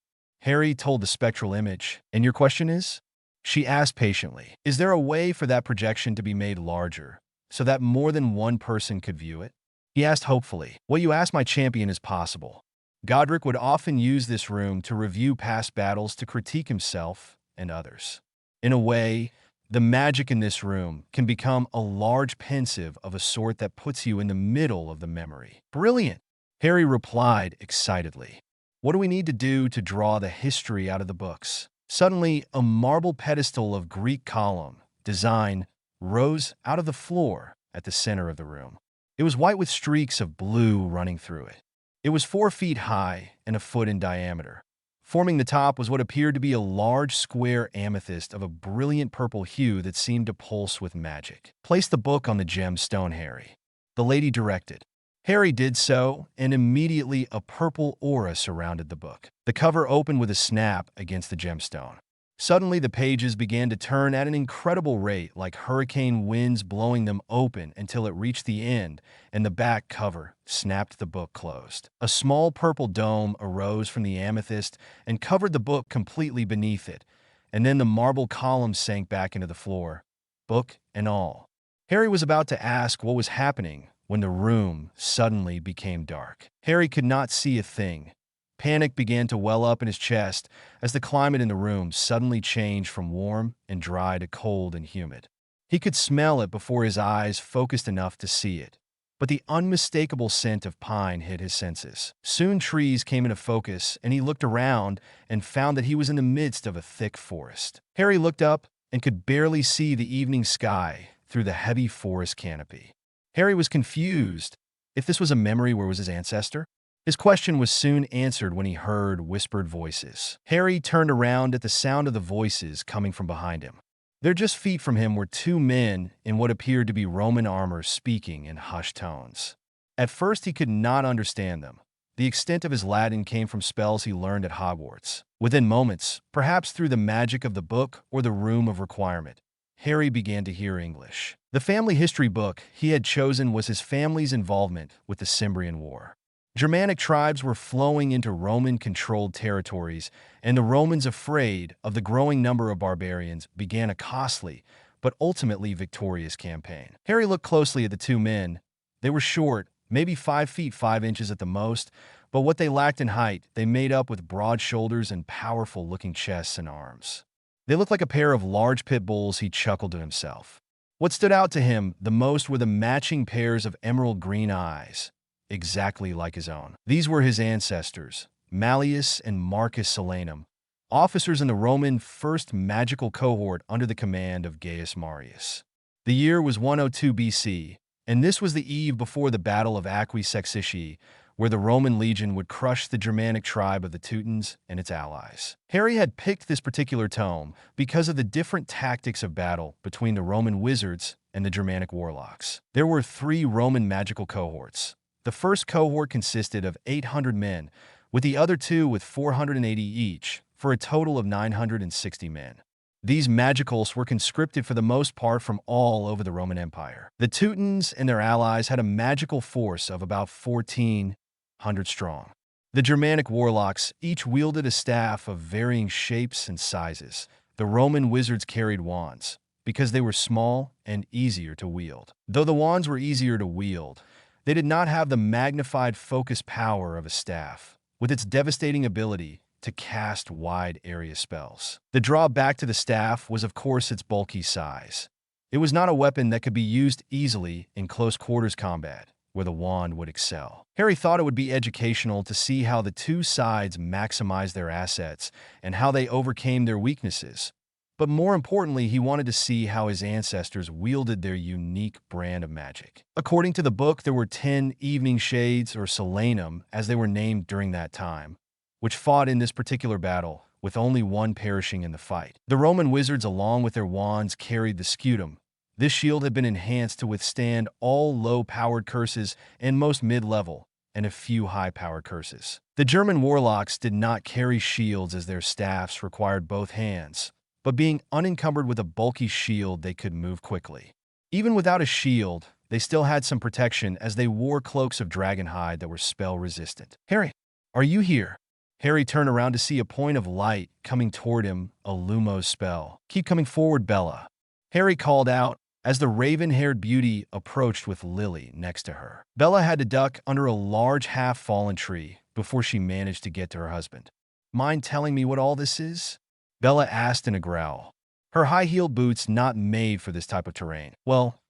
Harry told the spectral image. And your question is? She asked patiently. Is there a way for that projection to be made larger, so that more than one person could view it? He asked hopefully. What you asked my champion is possible. Godric would often use this room to review past battles to critique himself and others. In a way, the magic in this room can become a large pensive of a sort that puts you in the middle of the memory. Brilliant! Harry replied excitedly. What do we need to do to draw the history out of the books? Suddenly, a marble pedestal of Greek column design rose out of the floor at the center of the room. It was white with streaks of blue running through it. It was 4 feet high and a foot in diameter. Forming the top was what appeared to be a large square amethyst of a brilliant purple hue that seemed to pulse with magic. Place the book on the gemstone, Harry. The lady directed. Harry did so, and immediately a purple aura surrounded the book. The cover opened with a snap against the gemstone. Suddenly, the pages began to turn at an incredible rate, like hurricane winds blowing them open until it reached the end, and the back cover snapped the book closed. A small purple dome arose from the amethyst and covered the book completely beneath it, and then the marble column sank back into the floor, book and all. Harry was about to ask what was happening when the room suddenly became dark. Harry could not see a thing. Panic began to well up in his chest as the climate in the room suddenly changed from warm and dry to cold and humid. He could smell it before his eyes focused enough to see it, but the unmistakable scent of pine hit his senses. Soon trees came into focus, and he looked around and found that he was in the midst of a thick forest. Harry looked up and could barely see the evening sky through the heavy forest canopy. Harry was confused. If this was a memory, where was his ancestor? His question was soon answered when he heard whispered voices. Harry turned around at the sound of the voices coming from behind him. There just feet from him were 2 men in what appeared to be Roman armor speaking in hushed tones. At first he could not understand them. The extent of his Latin came from spells he learned at Hogwarts. Within moments, perhaps through the magic of the book or the room of requirement, Harry began to hear English. The family history book he had chosen was his family's involvement with the Cimbrian War. Germanic tribes were flowing into Roman-controlled territories, and the Romans, afraid of the growing number of barbarians, began a costly but ultimately victorious campaign. Harry looked closely at the 2 men. They were short, maybe 5 feet 5 inches at the most, but what they lacked in height, they made up with broad shoulders and powerful-looking chests and arms. They looked like a pair of large pit bulls, he chuckled to himself. What stood out to him the most were the matching pairs of emerald green eyes, exactly like his own. These were his ancestors, Malleus and Marcus Silanum, officers in the Roman First Magical Cohort under the command of Gaius Marius. The year was 102 BC, and this was the eve before the Battle of Aquae Sextiae, where the Roman legion would crush the Germanic tribe of the Teutons and its allies. Harry had picked this particular tome because of the different tactics of battle between the Roman wizards and the Germanic warlocks. There were 3 Roman magical cohorts. The first cohort consisted of 800 men, with the other 2 with 480 each, for a total of 960 men. These magicals were conscripted for the most part from all over the Roman Empire. The Teutons and their allies had a magical force of about 1,400 strong. The Germanic warlocks each wielded a staff of varying shapes and sizes. The Roman wizards carried wands, because they were small and easier to wield. Though the wands were easier to wield, they did not have the magnified focus power of a staff, with its devastating ability to cast wide area spells. The drawback to the staff was, of course, its bulky size. It was not a weapon that could be used easily in close quarters combat, where the wand would excel. Harry thought it would be educational to see how the 2 sides maximized their assets and how they overcame their weaknesses. But more importantly, he wanted to see how his ancestors wielded their unique brand of magic. According to the book, there were 10 evening shades, or Silanum, as they were named during that time, which fought in this particular battle, with only 1 perishing in the fight. The Roman wizards, along with their wands, carried the scutum. This shield had been enhanced to withstand all low-powered curses and most mid-level, and a few high-powered curses. The German warlocks did not carry shields, as their staffs required both hands, but being unencumbered with a bulky shield, they could move quickly. Even without a shield, they still had some protection as they wore cloaks of dragonhide that were spell-resistant. "Harry, are you here?" Harry turned around to see a point of light coming toward him, a Lumos spell. "Keep coming forward, Bella," Harry called out as the raven-haired beauty approached with Lily next to her. Bella had to duck under a large half-fallen tree before she managed to get to her husband. "Mind telling me what all this is?" Bella asked in a growl. Her high-heeled boots not made for this type of terrain. "Well,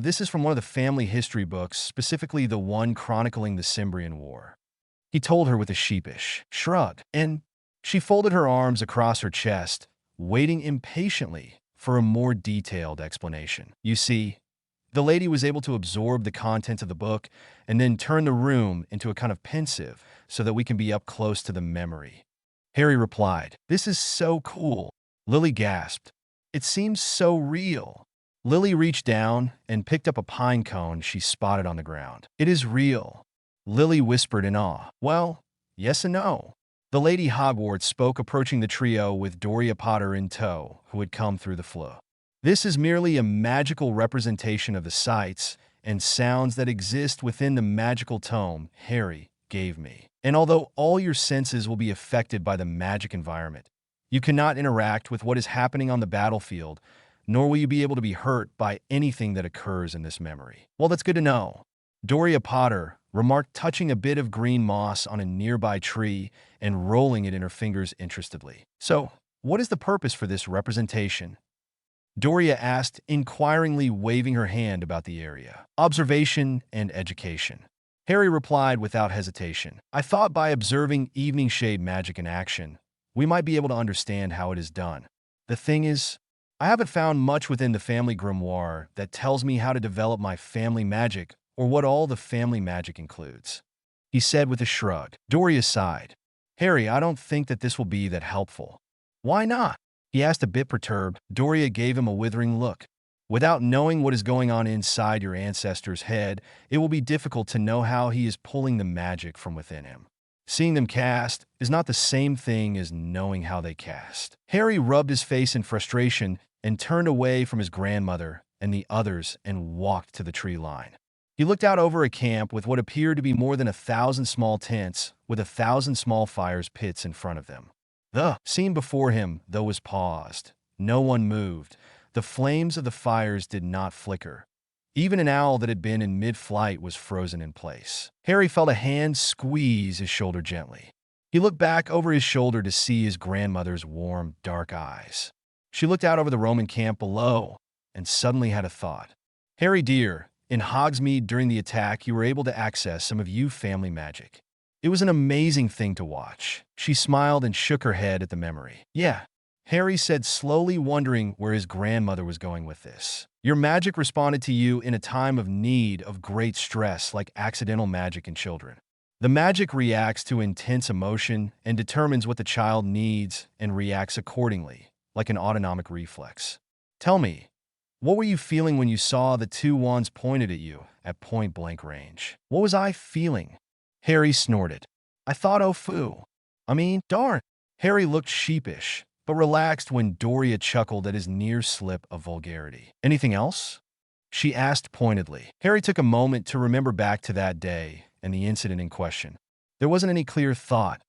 this is from one of the family history books, specifically the one chronicling the Cimbrian War," he told her with a sheepish shrug, and she folded her arms across her chest, waiting impatiently for a more detailed explanation. You see, the lady was able to absorb the content of the book and then turn the room into a kind of pensive so that we can be up close to the memory. Harry replied, "This is so cool." Lily gasped. "It seems so real." Lily reached down and picked up a pine cone she spotted on the ground. "It is real," Lily whispered in awe. "Well, yes and no." The Lady Hogwarts spoke, approaching the trio with Doria Potter in tow, who had come through the floor. "This is merely a magical representation of the sights and sounds that exist within the magical tome Harry gave me. And although all your senses will be affected by the magic environment, you cannot interact with what is happening on the battlefield, nor will you be able to be hurt by anything that occurs in this memory." "Well, that's good to know," Doria Potter remarked, touching a bit of green moss on a nearby tree and rolling it in her fingers interestedly. "So, what is the purpose for this representation?" Doria asked, inquiringly waving her hand about the area. "Observation and education," Harry replied without hesitation. "I thought by observing evening shade magic in action, we might be able to understand how it is done. The thing is, I haven't found much within the family grimoire that tells me how to develop my family magic or what all the family magic includes," he said with a shrug. Doria sighed. "Harry, I don't think that this will be that helpful." "Why not?" he asked, a bit perturbed. Doria gave him a withering look. "Without knowing what is going on inside your ancestor's head, it will be difficult to know how he is pulling the magic from within him. Seeing them cast is not the same thing as knowing how they cast." Harry rubbed his face in frustration and turned away from his grandmother and the others and walked to the tree line. He looked out over a camp with what appeared to be more than 1,000 small tents with 1,000 small fires pits in front of them. The scene before him, though, was paused. No one moved. The flames of the fires did not flicker. Even an owl that had been in mid-flight was frozen in place. Harry felt a hand squeeze his shoulder gently. He looked back over his shoulder to see his grandmother's warm, dark eyes. She looked out over the Roman camp below and suddenly had a thought. "Harry, dear, in Hogsmeade during the attack, you were able to access some of your family magic. It was an amazing thing to watch." She smiled and shook her head at the memory. "Yeah," Harry said, slowly wondering where his grandmother was going with this. "Your magic responded to you in a time of need, of great stress, like accidental magic in children. The magic reacts to intense emotion and determines what the child needs and reacts accordingly, like an autonomic reflex. Tell me, what were you feeling when you saw the two wands pointed at you at point-blank range?" "What was I feeling?" Harry snorted. "I thought, oh foo. Darn." Harry looked sheepish, but relaxed when Doria chuckled at his near slip of vulgarity. "Anything else?" she asked pointedly. Harry took a moment to remember back to that day and the incident in question. There wasn't any clear thought.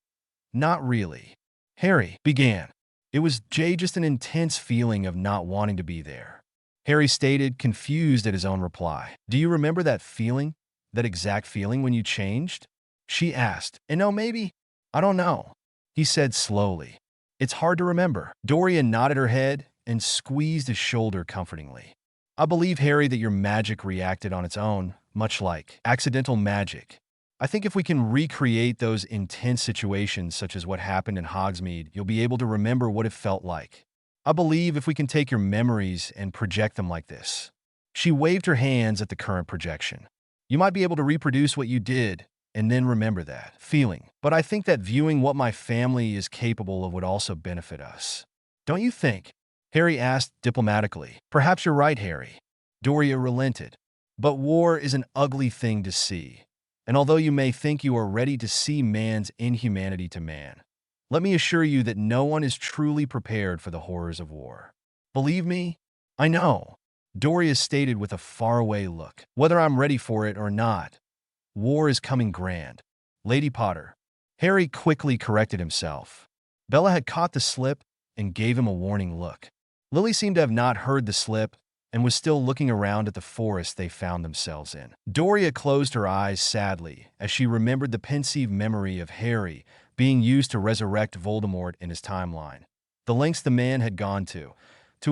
Not really. Harry began. It was just an intense feeling of not wanting to be there. Harry stated, confused at his own reply. "Do you remember that feeling? That exact feeling when you changed?" she asked. "And no, maybe. I don't know," he said slowly. "It's hard to remember." Doria nodded her head and squeezed his shoulder comfortingly. "I believe, Harry, that your magic reacted on its own, much like accidental magic. I think if we can recreate those intense situations, such as what happened in Hogsmeade, you'll be able to remember what it felt like. I believe if we can take your memories and project them like this." She waved her hands at the current projection. "You might be able to reproduce what you did and then remember that feeling. But I think that viewing what my family is capable of would also benefit us. Don't you think?" Harry asked diplomatically. "Perhaps you're right, Harry." Doria relented. "But war is an ugly thing to see. And although you may think you are ready to see man's inhumanity to man, Let me assure you that no one is truly prepared for the horrors of war. Believe me, I know, Doria stated with a faraway look. Whether I'm ready for it or not, war is coming grand. Lady Potter. Harry quickly corrected himself. Bella had caught the slip and gave him a warning look. Lily seemed to have not heard the slip and was still looking around at the forest they found themselves in. Doria closed her eyes sadly as she remembered the pensive memory of Harry being used to resurrect Voldemort in his timeline. The lengths the man had gone to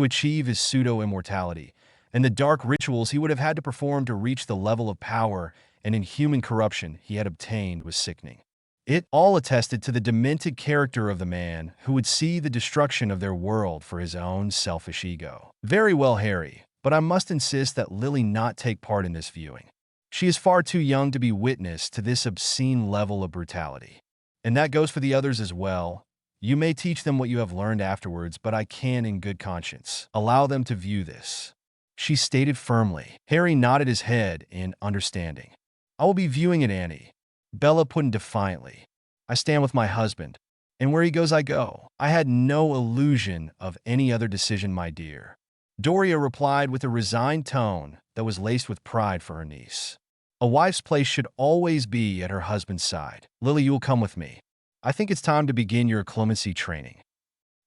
achieve his pseudo-immortality, and the dark rituals he would have had to perform to reach the level of power and inhuman corruption he had obtained was sickening. It all attested to the demented character of the man who would see the destruction of their world for his own selfish ego. Very well, Harry, but I must insist that Lily not take part in this viewing. She is far too young to be witness to this obscene level of brutality. And that goes for the others as well. You may teach them what you have learned afterwards, but I can, in good conscience, allow them to view this. She stated firmly. Harry nodded his head in understanding. I will be viewing it, Annie. Bella put in defiantly. I stand with my husband, and where he goes I go. I had no illusion of any other decision, my dear. Doria replied with a resigned tone that was laced with pride for her niece. A wife's place should always be at her husband's side. Lily, you will come with me. I think it's time to begin your clemency training.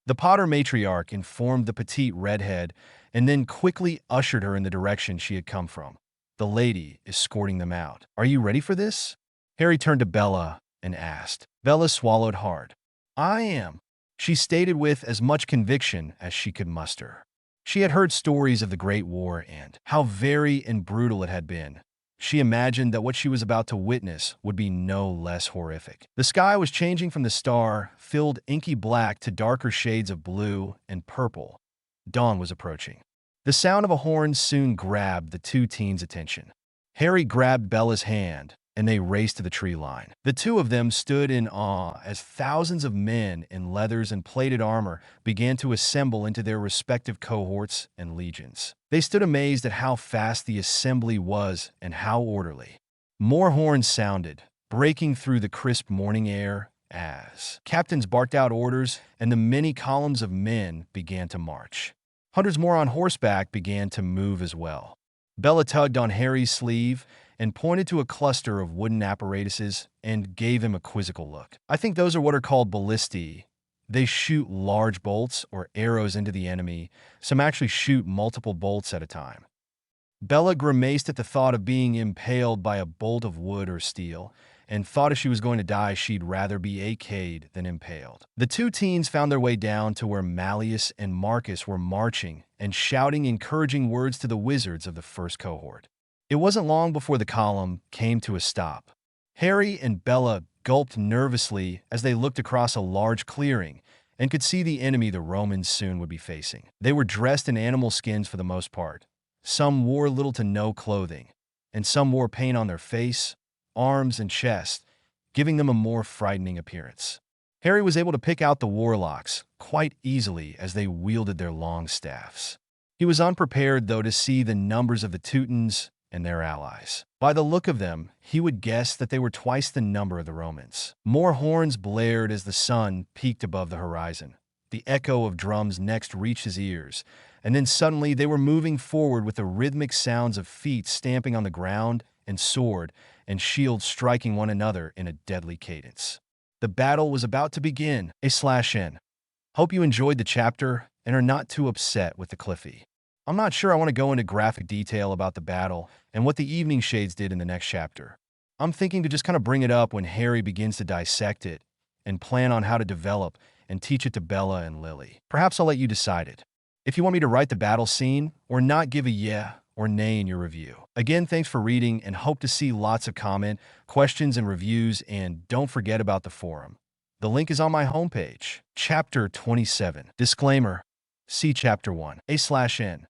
The Potter matriarch informed the petite redhead and then quickly ushered her in the direction she had come from. The lady escorting them out. Are you ready for this? Harry turned to Bella and asked. Bella swallowed hard. I am, she stated with as much conviction as she could muster. She had heard stories of the Great War and how very and brutal it had been. She imagined that what she was about to witness would be no less horrific. The sky was changing from the star-filled inky black to darker shades of blue and purple. Dawn was approaching. The sound of a horn soon grabbed the two teens' attention. Harry grabbed Bella's hand, and they raced to the tree line. The two of them stood in awe as thousands of men in leathers and plated armor began to assemble into their respective cohorts and legions. They stood amazed at how fast the assembly was and how orderly. More horns sounded, breaking through the crisp morning air as captains barked out orders and the many columns of men began to march. Hundreds more on horseback began to move as well. Bella tugged on Harry's sleeve and pointed to a cluster of wooden apparatuses and gave him a quizzical look. I think those are what are called ballistae. They shoot large bolts or arrows into the enemy. Some actually shoot multiple bolts at a time. Bella grimaced at the thought of being impaled by a bolt of wood or steel, and thought if she was going to die, she'd rather be AK'd than impaled. The two teens found their way down to where Malleus and Marcus were marching and shouting encouraging words to the wizards of the first cohort. It wasn't long before the column came to a stop. Harry and Bella gulped nervously as they looked across a large clearing and could see the enemy the Romans soon would be facing. They were dressed in animal skins for the most part. Some wore little to no clothing, and some wore paint on their face, arms, and chest, giving them a more frightening appearance. Harry was able to pick out the warlocks quite easily as they wielded their long staffs. He was unprepared, though, to see the numbers of the Teutons and their allies. By the look of them, he would guess that they were twice the number of the Romans. More horns blared as the sun peaked above the horizon. The echo of drums next reached his ears, and then suddenly they were moving forward with the rhythmic sounds of feet stamping on the ground and sword and shield striking one another in a deadly cadence. The battle was about to begin. /n. Hope you enjoyed the chapter and are not too upset with the Cliffy. I'm not sure I want to go into graphic detail about the battle and what the Evening Shades did in the next chapter. I'm thinking to just kind of bring it up when Harry begins to dissect it and plan on how to develop and teach it to Bella and Lily. Perhaps I'll let you decide it. If you want me to write the battle scene or not, give a yeah or nay in your review. Again, thanks for reading and hope to see lots of comment, questions, and reviews, and don't forget about the forum. The link is on my homepage. Chapter 27. Disclaimer. See Chapter 1. /n.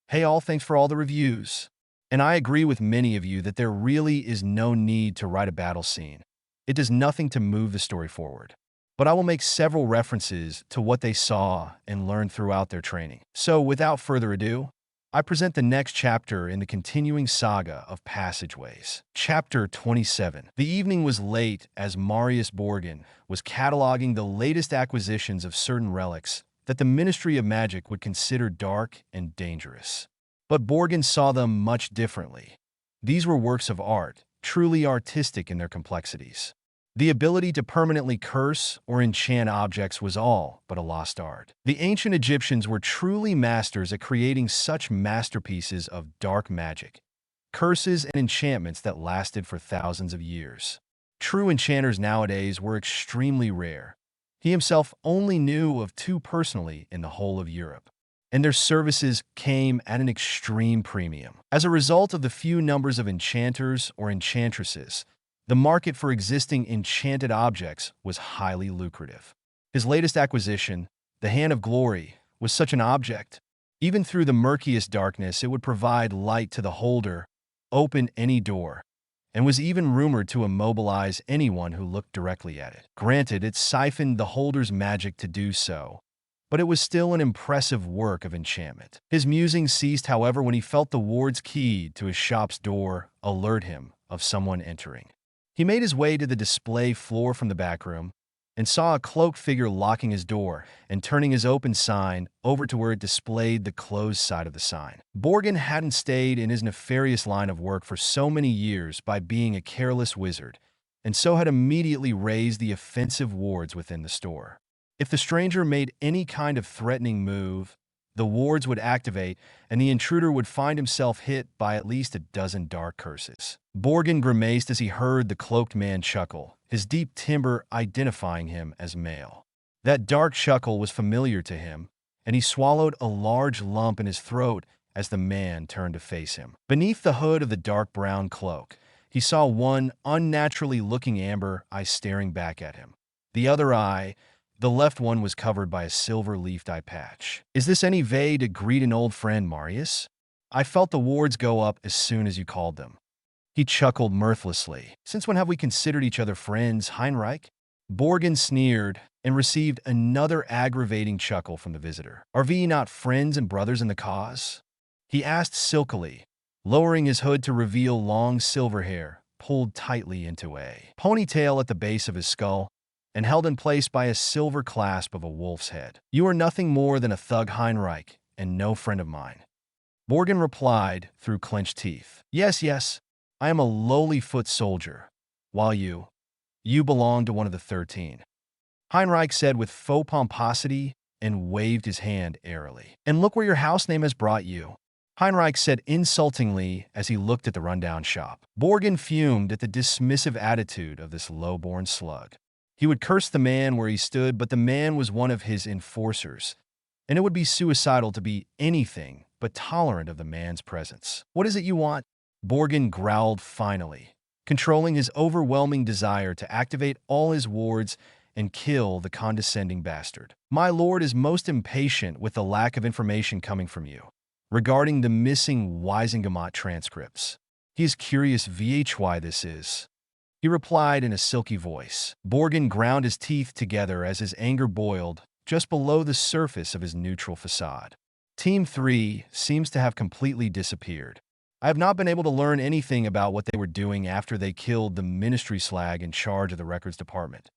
Hey all, thanks for all the reviews. And I agree with many of you that there really is no need to write a battle scene. It does nothing to move the story forward. But I will make several references to what they saw and learned throughout their training. So without further ado, I present the next chapter in the continuing saga of Passageways. Chapter 27. The evening was late as Marius Borgin was cataloging the latest acquisitions of certain relics that the Ministry of Magic would consider dark and dangerous. But Borgin saw them much differently. These were works of art, truly artistic in their complexities. The ability to permanently curse or enchant objects was all but a lost art. The ancient Egyptians were truly masters at creating such masterpieces of dark magic, curses and enchantments that lasted for thousands of years. True enchanters nowadays were extremely rare. He himself only knew of two personally in the whole of Europe, and their services came at an extreme premium. As a result of the few numbers of enchanters or enchantresses, the market for existing enchanted objects was highly lucrative. His latest acquisition, the Hand of Glory, was such an object. Even through the murkiest darkness, it would provide light to the holder, open any door, and was even rumored to immobilize anyone who looked directly at it. Granted, it siphoned the holder's magic to do so, but it was still an impressive work of enchantment. His musings ceased, however, when he felt the ward's key to his shop's door alert him of someone entering. He made his way to the display floor from the back room and saw a cloaked figure locking his door and turning his open sign over to where it displayed the closed side of the sign. Borgin hadn't stayed in his nefarious line of work for so many years by being a careless wizard, and so had immediately raised the offensive wards within the store. If the stranger made any kind of threatening move, the wards would activate, and the intruder would find himself hit by at least a dozen dark curses. Borgin grimaced as he heard the cloaked man chuckle, his deep timbre identifying him as male. That dark chuckle was familiar to him, and he swallowed a large lump in his throat as the man turned to face him. Beneath the hood of the dark brown cloak, he saw one unnaturally looking amber eye staring back at him. The other eye, the left one, was covered by a silver-leafed eye patch. "Is this any way to greet an old friend, Marius? I felt the wards go up as soon as you called them." He chuckled mirthlessly. "Since when have we considered each other friends, Heinrich?" Borgin sneered and received another aggravating chuckle from the visitor. "Are we not friends and brothers in the cause?" he asked silkily, lowering his hood to reveal long silver hair pulled tightly into a ponytail at the base of his skull and held in place by a silver clasp of a wolf's head. "You are nothing more than a thug, Heinrich, and no friend of mine," Borgin replied through clenched teeth. Yes, I am a lowly foot soldier, while you belong to one of the 13," Heinrich said with faux pomposity and waved his hand airily. "And look where your house name has brought you," Heinrich said insultingly as he looked at the rundown shop. Borgin fumed at the dismissive attitude of this low-born slug. He would curse the man where he stood, but the man was one of his enforcers, and it would be suicidal to be anything but tolerant of the man's presence. "What is it you want?" Borgin growled finally, controlling his overwhelming desire to activate all his wards and kill the condescending bastard. "My lord is most impatient with the lack of information coming from you regarding the missing Weisengamot transcripts. He is curious why this is," he replied in a silky voice. Borgin ground his teeth together as his anger boiled just below the surface of his neutral facade. Team 3 seems to have completely disappeared. I have not been able to learn anything about what they were doing after they killed the ministry slag in charge of the records department.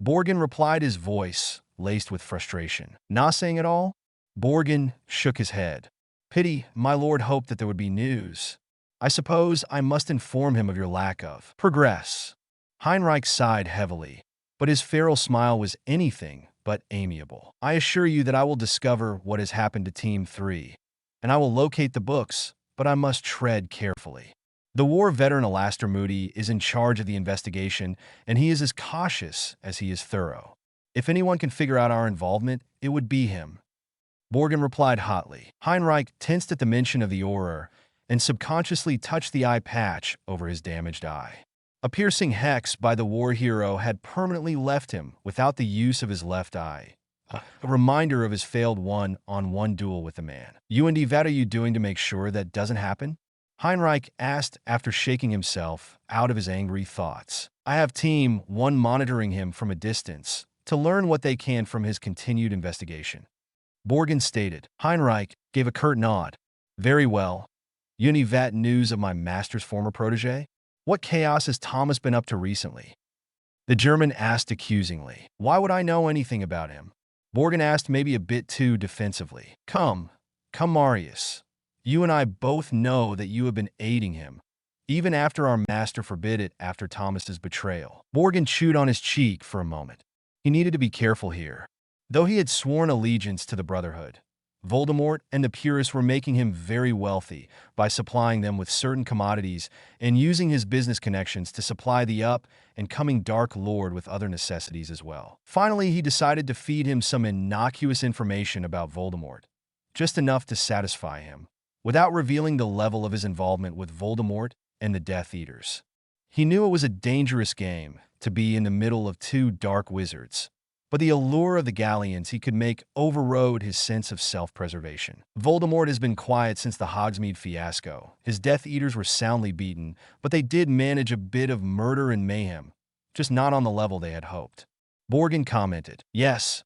Borgin replied, his voice laced with frustration. "Not saying at all?" Borgin shook his head. "Pity, my lord hoped that there would be news. I suppose I must inform him of your lack of progress." Heinrich sighed heavily, but his feral smile was anything but amiable. "I assure you that I will discover what has happened to Team 3, and I will locate the books, but I must tread carefully. The war veteran Alastair Moody is in charge of the investigation, and he is as cautious as he is thorough. If anyone can figure out our involvement, it would be him," Borgin replied hotly. Heinrich tensed at the mention of the Auror and subconsciously touched the eye patch over his damaged eye. A piercing hex by the war hero had permanently left him without the use of his left eye, a reminder of his failed one-on-one duel with the man. "And what are you doing to make sure that doesn't happen?" Heinrich asked after shaking himself out of his angry thoughts. "I have Team 1 monitoring him from a distance to learn what they can from his continued investigation," Borgin stated. Heinrich gave a curt nod. Very well. You any vat news of my master's former protege? What chaos has Thomas been up to recently? The German asked accusingly. Why would I know anything about him? Morgan asked, maybe a bit too defensively. Come, Marius. You and I both know that you have been aiding him, even after our master forbid it after Thomas's betrayal. Morgan chewed on his cheek for a moment. He needed to be careful here. Though he had sworn allegiance to the Brotherhood, Voldemort and the Purists were making him very wealthy by supplying them with certain commodities and using his business connections to supply the up-and-coming Dark Lord with other necessities as well. Finally, he decided to feed him some innocuous information about Voldemort, just enough to satisfy him, without revealing the level of his involvement with Voldemort and the Death Eaters. He knew it was a dangerous game to be in the middle of two dark wizards, but the allure of the galleons he could make overrode his sense of self-preservation. Voldemort has been quiet since the Hogsmeade fiasco. His Death Eaters were soundly beaten, but they did manage a bit of murder and mayhem, just not on the level they had hoped. Morgan commented, yes,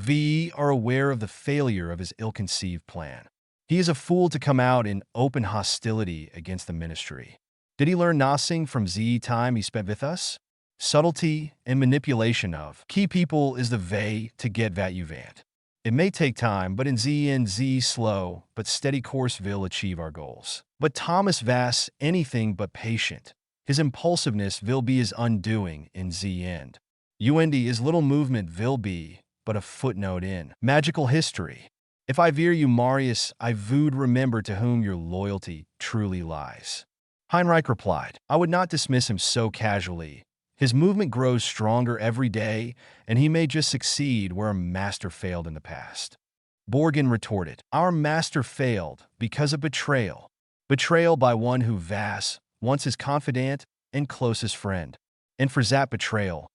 we are aware of the failure of his ill-conceived plan. He is a fool to come out in open hostility against the Ministry. Did he learn nothing from the time he spent with us? Subtlety and manipulation of key people is the way to get what you want. It may take time, but in the slow but steady course will achieve our goals. But Thomas Vass anything but patient. His impulsiveness will be his undoing in the end. His little movement will be but a footnote in magical history. If I veer you, Marius, I would remember to whom your loyalty truly lies. Heinrich replied, I would not dismiss him so casually. His movement grows stronger every day, and he may just succeed where a master failed in the past. Morgan retorted, our master failed because of betrayal. Betrayal by one who Vass, once his confidant and closest friend. And for that betrayal,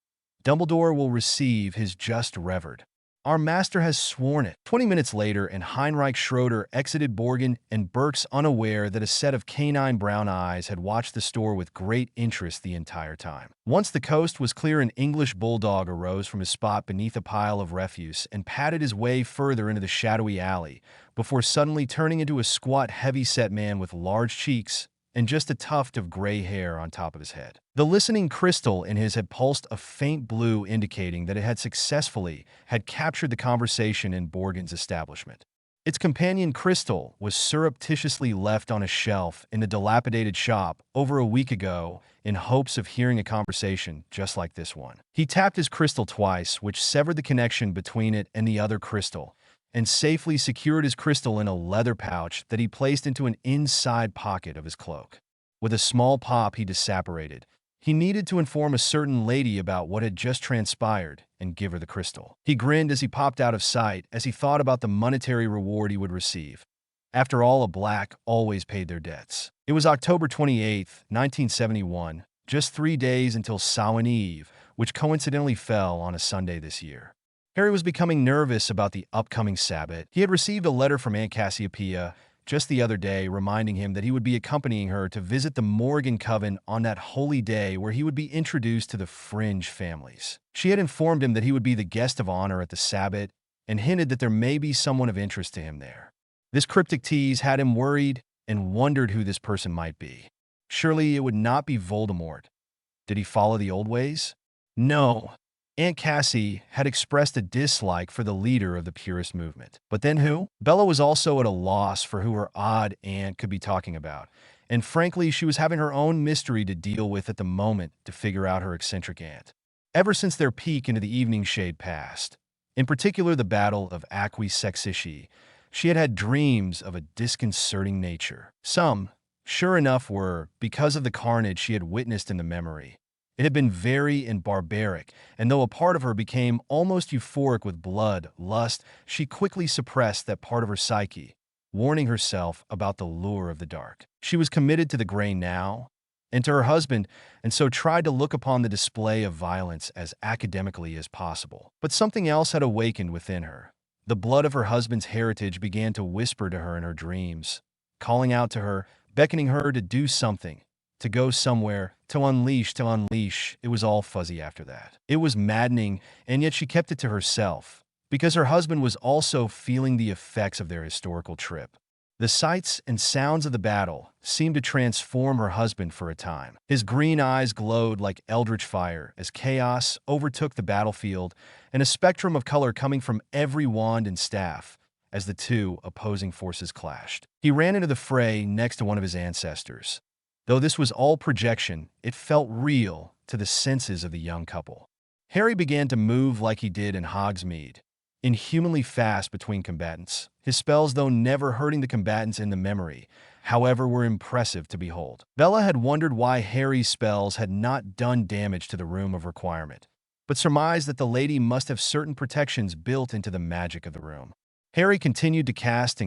Dumbledore will receive his just reward. Our master has sworn it. 20 minutes later, and Heinrich Schroeder exited Borgen and Burke's unaware that a set of canine brown eyes had watched the store with great interest the entire time. Once the coast was clear, an English bulldog arose from his spot beneath a pile of refuse and padded his way further into the shadowy alley, before suddenly turning into a squat, heavy-set man with large cheeks and just a tuft of gray hair on top of his head. The listening crystal in his had pulsed a faint blue, indicating that it had successfully captured the conversation in Borgen's establishment. Its companion crystal was surreptitiously left on a shelf in the dilapidated shop over a week ago in hopes of hearing a conversation just like this one. He tapped his crystal twice, which severed the connection between it and the other crystal, and safely secured his crystal in a leather pouch that he placed into an inside pocket of his cloak. With a small pop, he disapparated. He needed to inform a certain lady about what had just transpired and give her the crystal. He grinned as he popped out of sight as he thought about the monetary reward he would receive. After all, a black always paid their debts. It was October 28th, 1971, just 3 days until Samhain Eve, which coincidentally fell on a Sunday this year. Harry was becoming nervous about the upcoming Sabbath. He had received a letter from Aunt Cassiopeia just the other day reminding him that he would be accompanying her to visit the Morgan Coven on that holy day where he would be introduced to the Fringe families. She had informed him that he would be the guest of honor at the Sabbath and hinted that there may be someone of interest to him there. This cryptic tease had him worried and wondered who this person might be. Surely it would not be Voldemort. Did he follow the old ways? No. Aunt Cassie had expressed a dislike for the leader of the Purist movement. But then who? Bella was also at a loss for who her odd aunt could be talking about, and frankly, she was having her own mystery to deal with at the moment to figure out her eccentric aunt. Ever since their peek into the evening shade passed, in particular the Battle of Aquae Sexici, she had had dreams of a disconcerting nature. Some, sure enough, were because of the carnage she had witnessed in the memory. It had been very and barbaric, and though a part of her became almost euphoric with blood, lust, she quickly suppressed that part of her psyche, warning herself about the lure of the dark. She was committed to the gray now, and to her husband, and so tried to look upon the display of violence as academically as possible. But something else had awakened within her. The blood of her husband's heritage began to whisper to her in her dreams, calling out to her, beckoning her to do something, to go somewhere, to unleash. It was all fuzzy after that. It was maddening, and yet she kept it to herself, because her husband was also feeling the effects of their historical trip. The sights and sounds of the battle seemed to transform her husband for a time. His green eyes glowed like eldritch fire as chaos overtook the battlefield, and a spectrum of color coming from every wand and staff as the two opposing forces clashed. He ran into the fray next to one of his ancestors. Though this was all projection, it felt real to the senses of the young couple. Harry began to move like he did in Hogsmeade, inhumanly fast between combatants. His spells, though never hurting the combatants in the memory, however, were impressive to behold. Bella had wondered why Harry's spells had not done damage to the Room of Requirement, but surmised that the lady must have certain protections built into the magic of the room. Harry continued to cast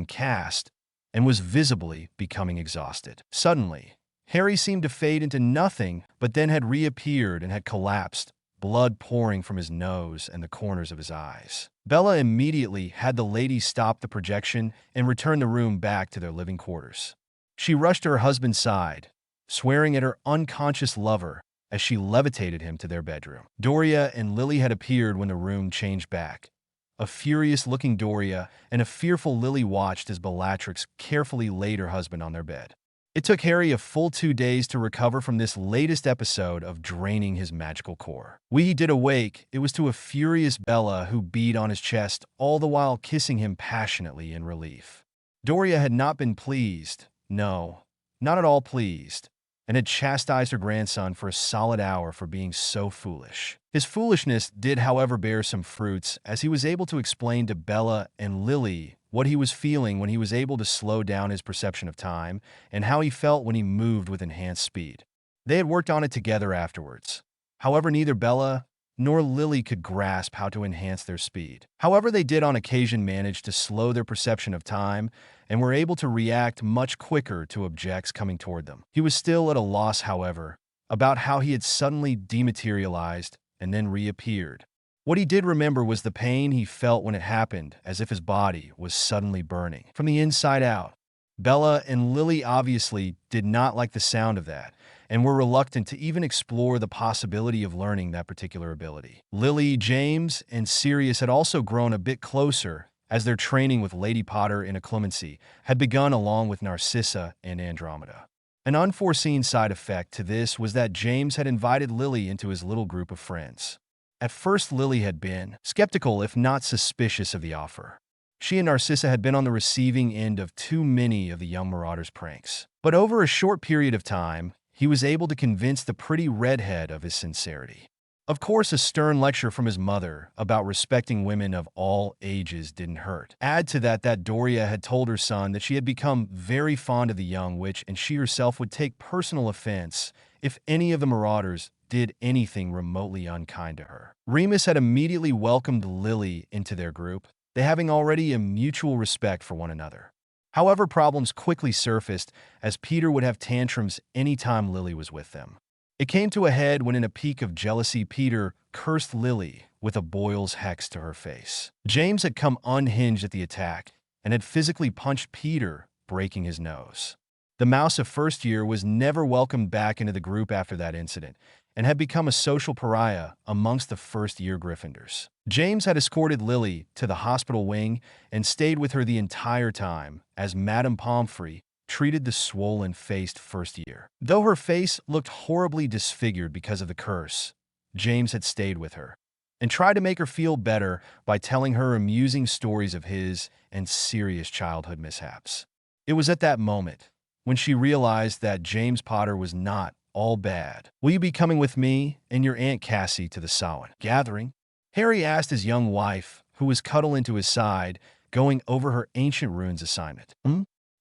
and was visibly becoming exhausted. Suddenly, Harry seemed to fade into nothing, but then had reappeared and had collapsed, blood pouring from his nose and the corners of his eyes. Bella immediately had the lady stop the projection and return the room back to their living quarters. She rushed to her husband's side, swearing at her unconscious lover as she levitated him to their bedroom. Doria and Lily had appeared when the room changed back. A furious-looking Doria and a fearful Lily watched as Bellatrix carefully laid her husband on their bed. It took Harry a full 2 days to recover from this latest episode of draining his magical core. When he did awake, it was to a furious Bella who beat on his chest, all the while kissing him passionately in relief. Doria had not been pleased, no, not at all pleased, and had chastised her grandson for a solid hour for being so foolish. His foolishness did, however, bear some fruits, as he was able to explain to Bella and Lily what he was feeling when he was able to slow down his perception of time, and how he felt when he moved with enhanced speed. They had worked on it together afterwards. However, neither Bella nor Lily could grasp how to enhance their speed. However, they did on occasion manage to slow their perception of time and were able to react much quicker to objects coming toward them. He was still at a loss, however, about how he had suddenly dematerialized and then reappeared. What he did remember was the pain he felt when it happened, as if his body was suddenly burning from the inside out. Bella and Lily obviously did not like the sound of that, and were reluctant to even explore the possibility of learning that particular ability. Lily, James, and Sirius had also grown a bit closer, as their training with Lady Potter in Occlumency had begun along with Narcissa and Andromeda. An unforeseen side effect to this was that James had invited Lily into his little group of friends. At first, Lily had been skeptical, if not suspicious, of the offer. She and Narcissa had been on the receiving end of too many of the young marauder's pranks. But over a short period of time, he was able to convince the pretty redhead of his sincerity. Of course, a stern lecture from his mother about respecting women of all ages didn't hurt. Add to that Doria had told her son that she had become very fond of the young witch, and she herself would take personal offense if any of the marauders did anything remotely unkind to her. Remus had immediately welcomed Lily into their group, they having already a mutual respect for one another. However, problems quickly surfaced, as Peter would have tantrums anytime Lily was with them. It came to a head when, in a peak of jealousy, Peter cursed Lily with a boil's hex to her face. James had come unhinged at the attack and had physically punched Peter, breaking his nose. The mouse of first year was never welcomed back into the group after that incident, and had become a social pariah amongst the first-year Gryffindors. James had escorted Lily to the hospital wing and stayed with her the entire time, as Madame Pomfrey treated the swollen-faced first year. Though her face looked horribly disfigured because of the curse, James had stayed with her and tried to make her feel better by telling her amusing stories of his and serious childhood mishaps. It was at that moment when she realized that James Potter was not all bad. "Will you be coming with me and your Aunt Cassie to the Sabbath Gathering?" Harry asked his young wife, who was cuddled into his side, going over her ancient runes assignment.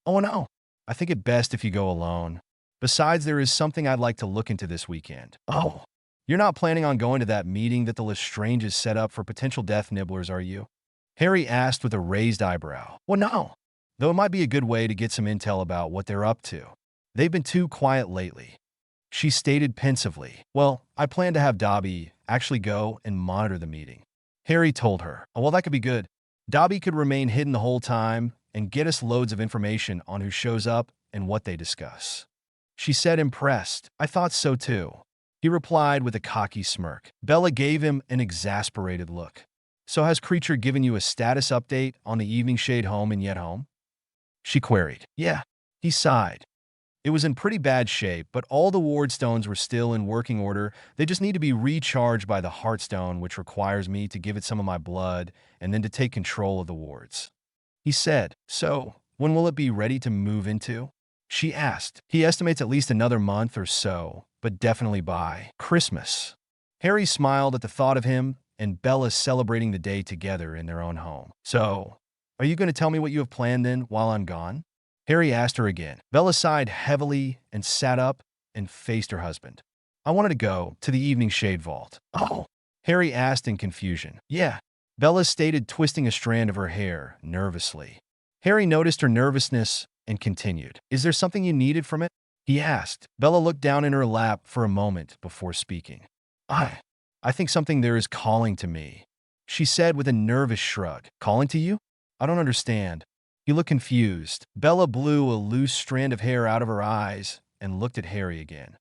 "Oh no, I think it best if you go alone. Besides, there is something I'd like to look into this weekend." "Oh, you're not planning on going to that meeting that the Lestranges set up for potential death nibblers, are you?" Harry asked with a raised eyebrow. "Well, no, though it might be a good way to get some intel about what they're up to. They've been too quiet lately." She stated pensively. "Well, I plan to have Dobby actually go and monitor the meeting." Harry told her. "Oh, well, that could be good. Dobby could remain hidden the whole time and get us loads of information on who shows up and what they discuss." She said, impressed. "I thought so too," he replied with a cocky smirk. Bella gave him an exasperated look. "So has Creature given you a status update on the Evening Shade home and yet home?" she queried. Yeah, he sighed. It was in pretty bad shape, but all the ward stones were still in working order. They just need to be recharged by the Heartstone, which requires me to give it some of my blood and then to take control of the wards. He said, So, when will it be ready to move into? She asked. He estimates at least another month or so, but definitely by Christmas. Harry smiled at the thought of him and Bella celebrating the day together in their own home. So, are you going to tell me what you have planned then while I'm gone? Harry asked her again. Bella sighed heavily and sat up and faced her husband. I wanted to go to the evening shade vault. Oh, Harry asked in confusion. Yeah, Bella stated, twisting a strand of her hair nervously. Harry noticed her nervousness and continued. Is there something you needed from it? He asked. Bella looked down in her lap for a moment before speaking. I think something there is calling to me, she said with a nervous shrug. Calling to you? I don't understand. He looked confused. Bella blew a loose strand of hair out of her eyes and looked at Harry again.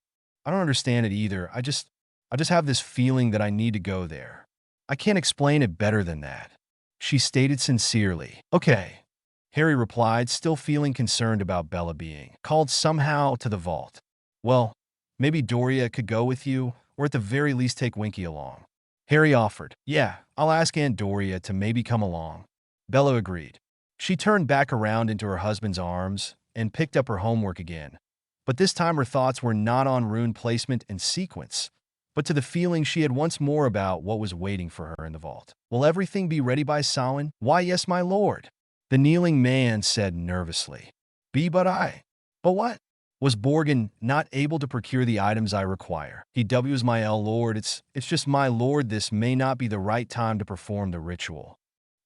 I don't understand it either. I just have this feeling that I need to go there. I can't explain it better than that, she stated sincerely. Okay, Harry replied, still feeling concerned about Bella being called somehow to the vault. Well, maybe Doria could go with you, or at the very least take Winky along. Harry offered. Yeah, I'll ask Aunt Doria to maybe come along. Bella agreed. She turned back around into her husband's arms and picked up her homework again. But this time her thoughts were not on rune placement and sequence, but to the feeling she had once more about what was waiting for her in the vault. Will everything be ready by Samhain? Why, yes, my lord, the kneeling man said nervously. But what? Was Borgin not able to procure the items I require? He W's my lord, it's just my lord, this may not be the right time to perform the ritual.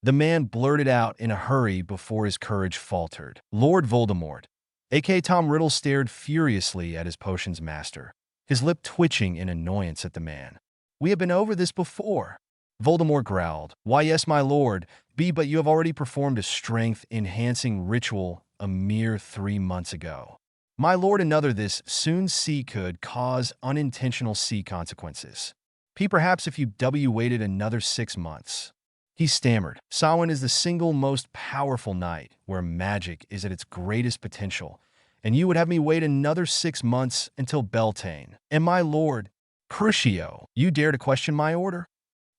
The man blurted out in a hurry before his courage faltered. Lord Voldemort, a.k.a. Tom Riddle, stared furiously at his potions master, his lip twitching in annoyance at the man. We have been over this before. Voldemort growled. Why, yes, my lord, but you have already performed a strength-enhancing ritual a mere 3 months ago. My lord, another this soon see could cause unintentional see consequences. Perhaps if you waited another 6 months. He stammered. Samhain is the single most powerful night where magic is at its greatest potential, and you would have me wait another 6 months until Beltane. And my lord, Crucio, you dare to question my order?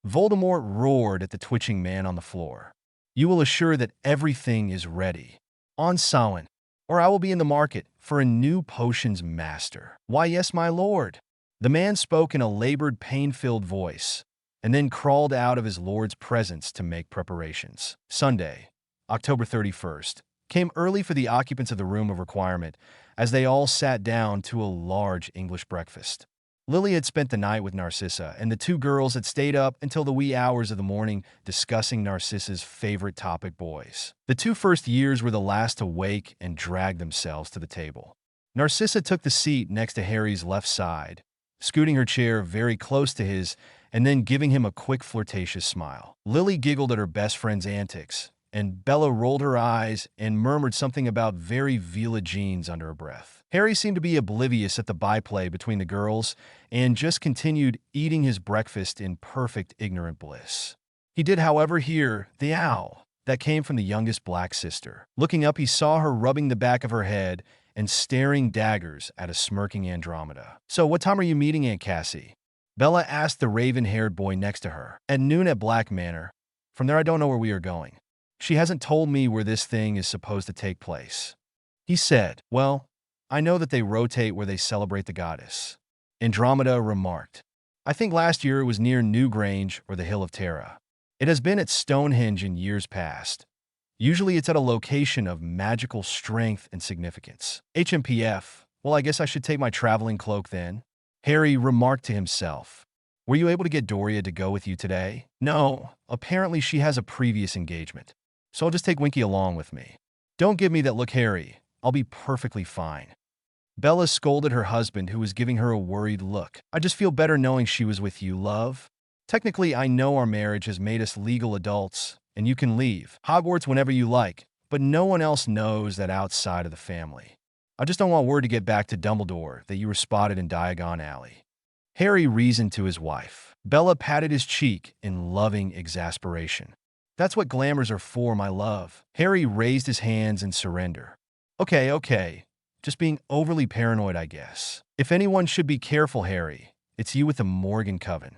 Voldemort roared at the twitching man on the floor. You will assure that everything is ready on Samhain, or I will be in the market for a new potions master. Why, yes, my lord. The man spoke in a labored, pain-filled voice, and then crawled out of his lord's presence to make preparations. Sunday, October 31st, came early for the occupants of the room of requirement as they all sat down to a large English breakfast. Lily had spent the night with Narcissa, and the two girls had stayed up until the wee hours of the morning discussing Narcissa's favorite topic, boys. The 2 first years were the last to wake and drag themselves to the table. Narcissa took the seat next to Harry's left side, scooting her chair very close to his and then giving him a quick flirtatious smile. Lily giggled at her best friend's antics, and Bella rolled her eyes and murmured something about very Vila jeans under her breath. Harry seemed to be oblivious at the byplay between the girls and just continued eating his breakfast in perfect ignorant bliss. He did, however, hear the ow that came from the youngest black sister. Looking up, he saw her rubbing the back of her head and staring daggers at a smirking Andromeda. So what time are you meeting, Aunt Cassie? Bella asked the raven-haired boy next to her. At noon at Black Manor. From there I don't know where we are going. She hasn't told me where this thing is supposed to take place. He said, Well, I know that they rotate where they celebrate the goddess. Andromeda remarked. I think last year it was near Newgrange or the Hill of Terra. It has been at Stonehenge in years past. Usually it's at a location of magical strength and significance. HMPF. Well, I guess I should take my traveling cloak then. Harry remarked to himself. Were you able to get Doria to go with you today? No, apparently she has a previous engagement. So I'll just take Winky along with me. Don't give me that look, Harry. I'll be perfectly fine. Bella scolded her husband, who was giving her a worried look. I just feel better knowing she was with you, love. Technically, I know our marriage has made us legal adults, and you can leave Hogwarts whenever you like, but no one else knows that outside of the family. I just don't want word to get back to Dumbledore that you were spotted in Diagon Alley. Harry reasoned to his wife. Bella patted his cheek in loving exasperation. That's what glamours are for, my love. Harry raised his hands in surrender. Okay, okay. Just being overly paranoid, I guess. If anyone should be careful, Harry, it's you with the Morgan Coven.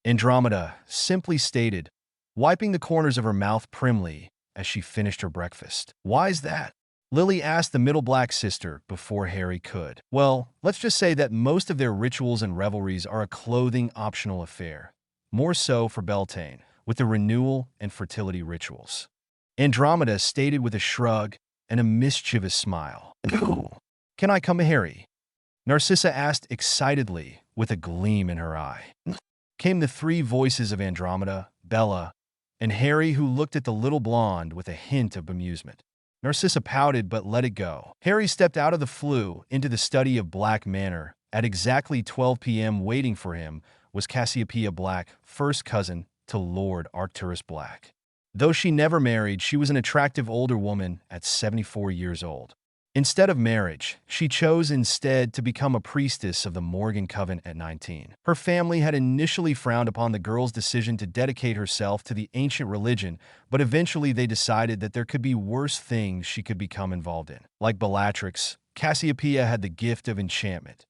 Andromeda simply stated, wiping the corners of her mouth primly as she finished her breakfast. Why's that? Lily asked the middle black sister before Harry could. Well, let's just say that most of their rituals and revelries are a clothing optional affair. More so for Beltane, with the renewal and fertility rituals. Andromeda stated with a shrug and a mischievous smile. Can I come, Harry? Narcissa asked excitedly with a gleam in her eye. Came the three voices of Andromeda, Bella, and Harry, who looked at the little blonde with a hint of bemusement. Narcissa pouted but let it go. Harry stepped out of the flue into the study of Black Manor. At exactly 12 p.m. waiting for him was Cassiopeia Black, first cousin to Lord Arcturus Black. Though she never married, she was an attractive older woman at 74 years old. Instead of marriage, she chose instead to become a priestess of the Morgan Coven at 19. Her family had initially frowned upon the girl's decision to dedicate herself to the ancient religion, but eventually they decided that there could be worse things she could become involved in. Like Bellatrix, Cassiopeia had the gift of enchantment.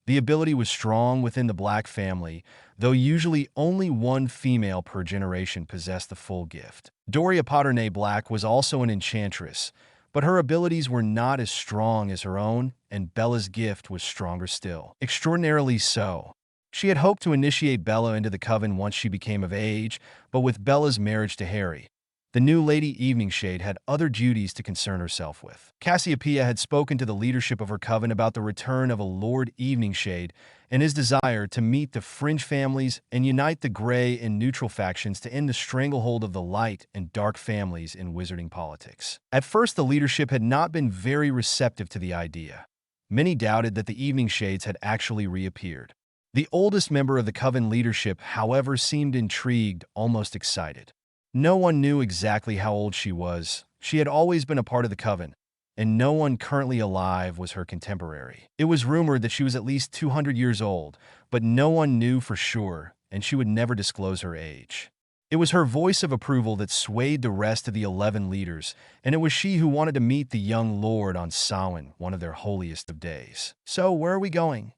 The ability was strong within the Black family, though usually only one female per generation possessed the full gift. Doria Patternay Black was also an enchantress, but her abilities were not as strong as her own, and Bella's gift was stronger still. Extraordinarily so. She had hoped to initiate Bella into the coven once she became of age, but with Bella's marriage to Harry, the new Lady Eveningshade had other duties to concern herself with. Cassiopeia had spoken to the leadership of her coven about the return of a Lord Eveningshade and his desire to meet the fringe families and unite the gray and neutral factions to end the stranglehold of the light and dark families in wizarding politics. At first, the leadership had not been very receptive to the idea. Many doubted that the Eveningshades had actually reappeared. The oldest member of the coven leadership, however, seemed intrigued, almost excited. No one knew exactly how old she was. She had always been a part of the coven, and no one currently alive was her contemporary. It was rumored that she was at least 200 years old, but no one knew for sure, and she would never disclose her age. It was her voice of approval that swayed the rest of the 11 leaders, and it was she who wanted to meet the young lord on Samhain, one of their holiest of days. So, where are we going?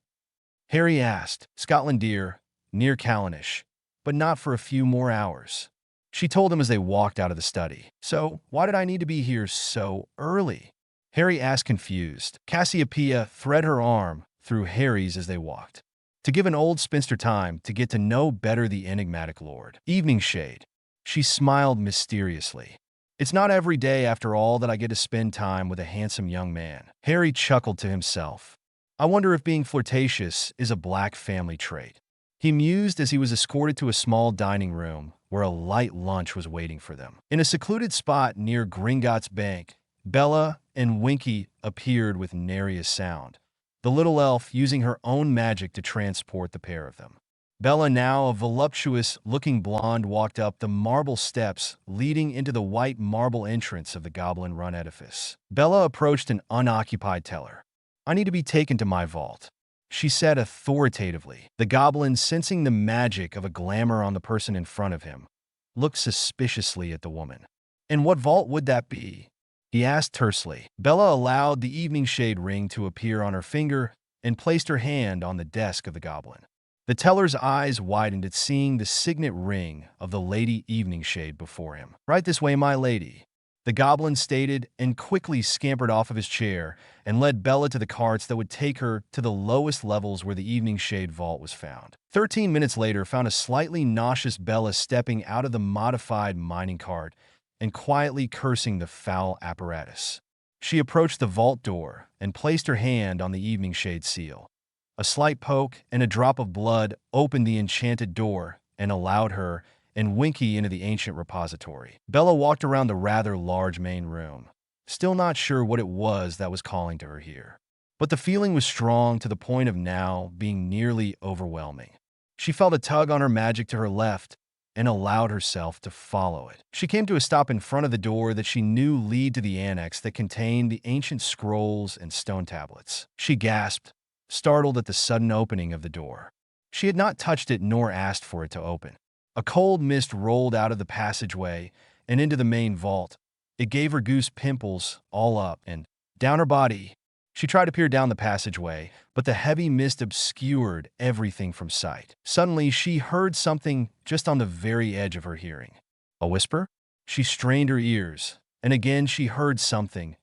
Harry asked. Scotland Dear, near Callanish, but not for a few more hours. She told him as they walked out of the study. So, why did I need to be here so early? Harry asked, confused. Cassiopeia thread her arm through Harry's as they walked. To give an old spinster time to get to know better the enigmatic lord. Eveningshade. She smiled mysteriously. It's not every day, after all, that I get to spend time with a handsome young man. Harry chuckled to himself. I wonder if being flirtatious is a Black family trait. He mused as he was escorted to a small dining room where a light lunch was waiting for them. In a secluded spot near Gringotts Bank, Bella and Winky appeared with nary a sound, the little elf using her own magic to transport the pair of them. Bella, now a voluptuous-looking blonde, walked up the marble steps leading into the white marble entrance of the goblin-run edifice. Bella approached an unoccupied teller. I need to be taken to my vault, she said authoritatively. The goblin, sensing the magic of a glamour on the person in front of him, looked suspiciously at the woman. And what vault would that be? He asked tersely. Bella allowed the Eveningshade ring to appear on her finger and placed her hand on the desk of the goblin. The teller's eyes widened at seeing the signet ring of the Lady Eveningshade before him. Right this way, my lady, the goblin stated, and quickly scampered off of his chair and led Bella to the carts that would take her to the lowest levels where the Eveningshade vault was found. 13 minutes later found a slightly nauseous Bella stepping out of the modified mining cart and quietly cursing the foul apparatus. She approached the vault door and placed her hand on the Eveningshade seal. A slight poke and a drop of blood opened the enchanted door and allowed her and Winky into the ancient repository. Bella walked around the rather large main room, still not sure what it was that was calling to her here. But the feeling was strong to the point of now being nearly overwhelming. She felt a tug on her magic to her left and allowed herself to follow it. She came to a stop in front of the door that she knew lead to the annex that contained the ancient scrolls and stone tablets. She gasped, startled at the sudden opening of the door. She had not touched it nor asked for it to open. A cold mist rolled out of the passageway, and into the main vault. It gave her goose pimples all up and down her body. She tried to peer down the passageway, but the heavy mist obscured everything from sight. Suddenly, she heard something just on the very edge of her hearing. A whisper? She strained her ears, and again she heard something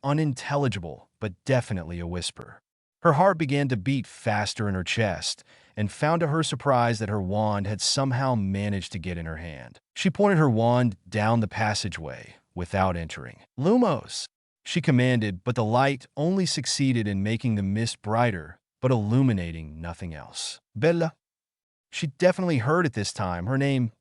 unintelligible, but definitely a whisper. Her heart began to beat faster in her chest, and found to her surprise that her wand had somehow managed to get in her hand. She pointed her wand down the passageway without entering. "Lumos!" she commanded, but the light only succeeded in making the mist brighter, but illuminating nothing else. "Bella." She definitely heard it this time. Her name.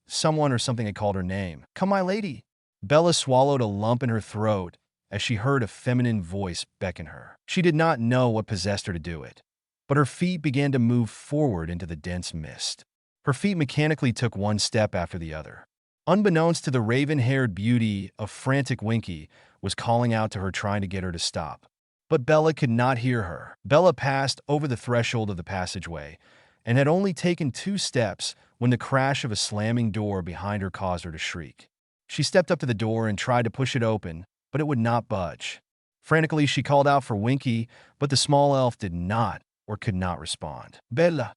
Someone or something had called her name. "Come, my lady." Bella swallowed a lump in her throat as she heard a feminine voice beckon her. She did not know what possessed her to do it, but her feet began to move forward into the dense mist. Her feet mechanically took one step after the other. Unbeknownst to the raven-haired beauty, a frantic Winky was calling out to her, trying to get her to stop. But Bella could not hear her. Bella passed over the threshold of the passageway and had only taken 2 steps when the crash of a slamming door behind her caused her to shriek. She stepped up to the door and tried to push it open, but it would not budge. Frantically, she called out for Winky, but the small elf did not or could not respond. "Bella."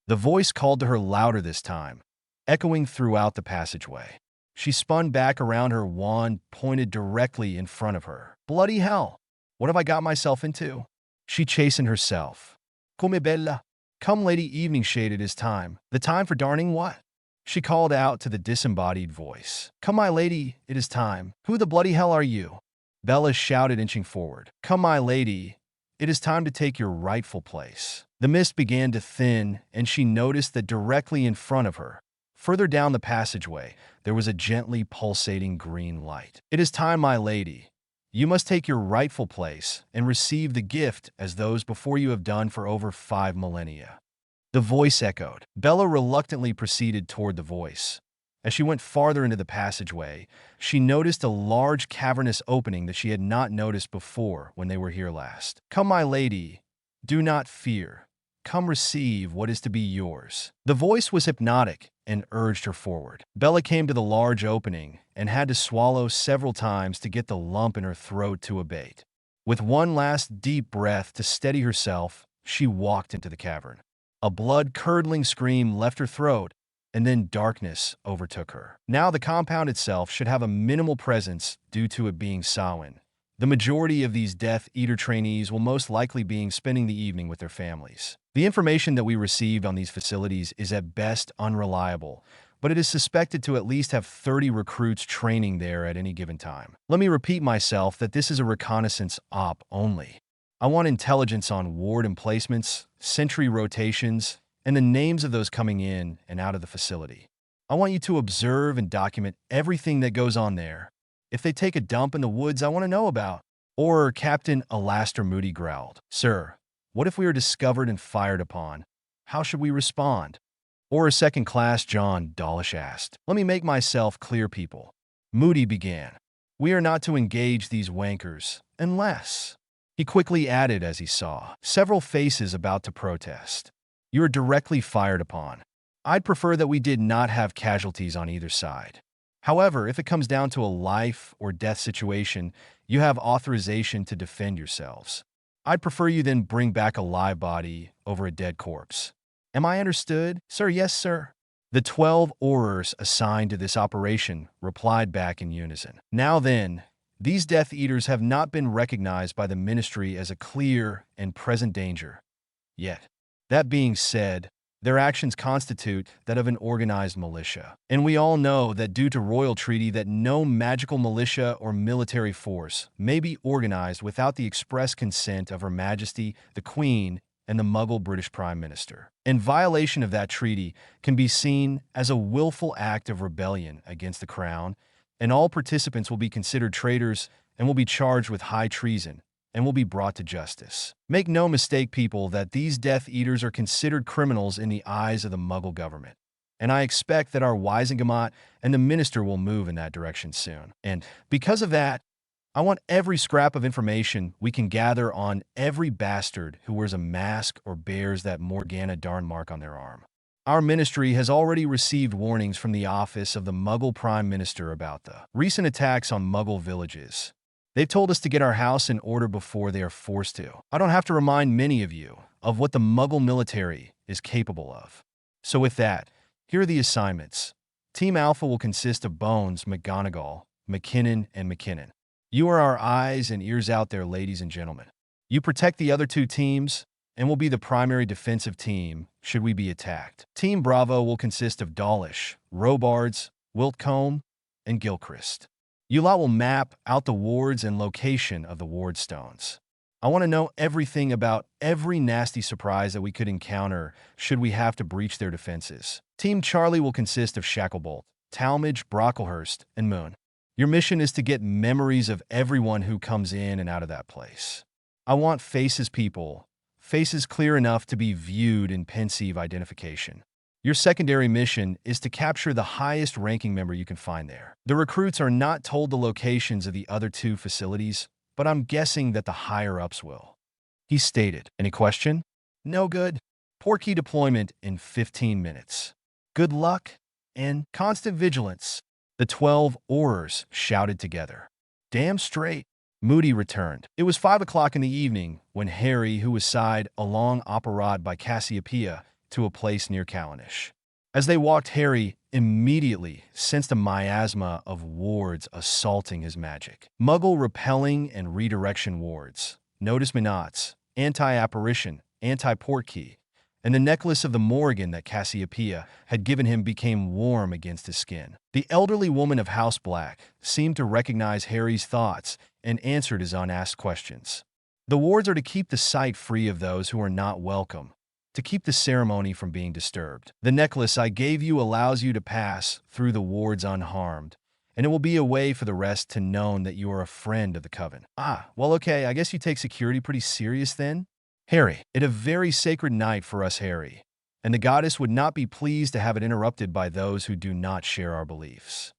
The voice called to her louder this time, echoing throughout the passageway. She spun back around, her wand pointed directly in front of her. "Bloody hell! What have I got myself into?" She chastened herself. "Come, Bella. Come, Lady Evening Shade, it is time." "The time for darning what?" She called out to the disembodied voice. "Come, my lady, it is time." "Who the bloody hell are you?" Bella shouted, inching forward. "Come, my lady, it is time to take your rightful place." The mist began to thin, and she noticed that directly in front of her, further down the passageway, there was a gently pulsating green light. "It is time, my lady. You must take your rightful place and receive the gift as those before you have done for over 5 millennia." The voice echoed. Bella reluctantly proceeded toward the voice. As she went farther into the passageway, she noticed a large cavernous opening that she had not noticed before when they were here last. "Come, my lady, do not fear. Come, receive what is to be yours." The voice was hypnotic and urged her forward. Bella came to the large opening and had to swallow several times to get the lump in her throat to abate. With one last deep breath to steady herself, she walked into the cavern. A blood-curdling scream left her throat, and then darkness overtook her. Now the compound itself should have a minimal presence due to it being Samhain. The majority of these Death Eater trainees will most likely be spending the evening with their families. The information that we received on these facilities is at best unreliable, but it is suspected to at least have 30 recruits training there at any given time. Let me repeat myself that this is a reconnaissance op only. I want intelligence on ward emplacements, sentry rotations, and the names of those coming in and out of the facility. I want you to observe and document everything that goes on there. If they take a dump in the woods, I want to know about. Or Captain Alastair Moody growled. "Sir, what if we are discovered and fired upon? How should we respond?" Or a second-class John Dawlish asked. "Let me make myself clear, people." Moody began. "We are not to engage these wankers, unless..." He quickly added as he saw several faces about to protest. "You are directly fired upon. I'd prefer that we did not have casualties on either side. However, if it comes down to a life or death situation, you have authorization to defend yourselves. I'd prefer you then bring back a live body over a dead corpse. Am I understood?" "Sir, yes, sir." The 12 Aurors assigned to this operation replied back in unison. "Now then, these Death Eaters have not been recognized by the Ministry as a clear and present danger yet. That being said, their actions constitute that of an organized militia. And we all know that due to royal treaty that no magical militia or military force may be organized without the express consent of Her Majesty, the Queen, and the Muggle British Prime Minister. And violation of that treaty can be seen as a willful act of rebellion against the Crown, and all participants will be considered traitors and will be charged with high treason and will be brought to justice. Make no mistake, people, that these Death Eaters are considered criminals in the eyes of the Muggle government. And I expect that our Wisengamot and the Minister will move in that direction soon. And because of that, I want every scrap of information we can gather on every bastard who wears a mask or bears that Morgana darn mark on their arm. Our ministry has already received warnings from the office of the Muggle Prime Minister about the recent attacks on Muggle villages. They've told us to get our house in order before they are forced to. I don't have to remind many of you of what the Muggle military is capable of. So with that, here are the assignments. Team Alpha will consist of Bones, McGonagall, McKinnon, and McKinnon. You are our eyes and ears out there, ladies and gentlemen. You protect the other two teams and will be the primary defensive team should we be attacked. Team Bravo will consist of Dawlish, Robards, Wiltcombe, and Gilchrist. You lot will map out the wards and location of the ward stones. I want to know everything about every nasty surprise that we could encounter should we have to breach their defenses. Team Charlie will consist of Shacklebolt, Talmadge, Brocklehurst, and Moon. Your mission is to get memories of everyone who comes in and out of that place. I want faces clear enough to be viewed in pensive identification. Your secondary mission is to capture the highest ranking member you can find there. The recruits are not told the locations of the other two facilities, but I'm guessing that the higher-ups will. He stated. Any question? No good. Portkey deployment in 15 minutes. Good luck and constant vigilance. The 12 Aurors shouted together. Damn straight. Moody returned. It was 5 o'clock in the evening when Harry, who was signed along Operad by Cassiopeia, to a place near Callanish. As they walked, Harry immediately sensed a miasma of wards assaulting his magic. Muggle repelling and redirection wards, Notice Minots, anti-apparition, anti-portkey, and the necklace of the Morrigan that Cassiopeia had given him became warm against his skin. The elderly woman of House Black seemed to recognize Harry's thoughts and answered his unasked questions. The wards are to keep the site free of those who are not welcome, to keep the ceremony from being disturbed. The necklace I gave you allows you to pass through the wards unharmed, and it will be a way for the rest to know that you are a friend of the Coven. Ah, well, okay, I guess you take security pretty serious then? Harry, it a very sacred night for us, Harry, and the goddess would not be pleased to have it interrupted by those who do not share our beliefs.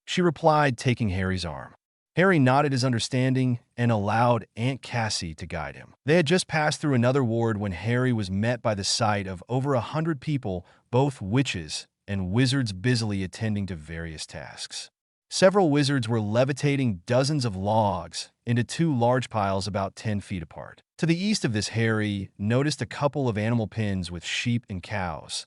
She replied, taking Harry's arm. Harry nodded his understanding and allowed Aunt Cassie to guide him. They had just passed through another ward when Harry was met by the sight of over 100 people, both witches and wizards, busily attending to various tasks. Several wizards were levitating dozens of logs into two large piles about 10 feet apart. To the east of this, Harry noticed a couple of animal pens with sheep and cows.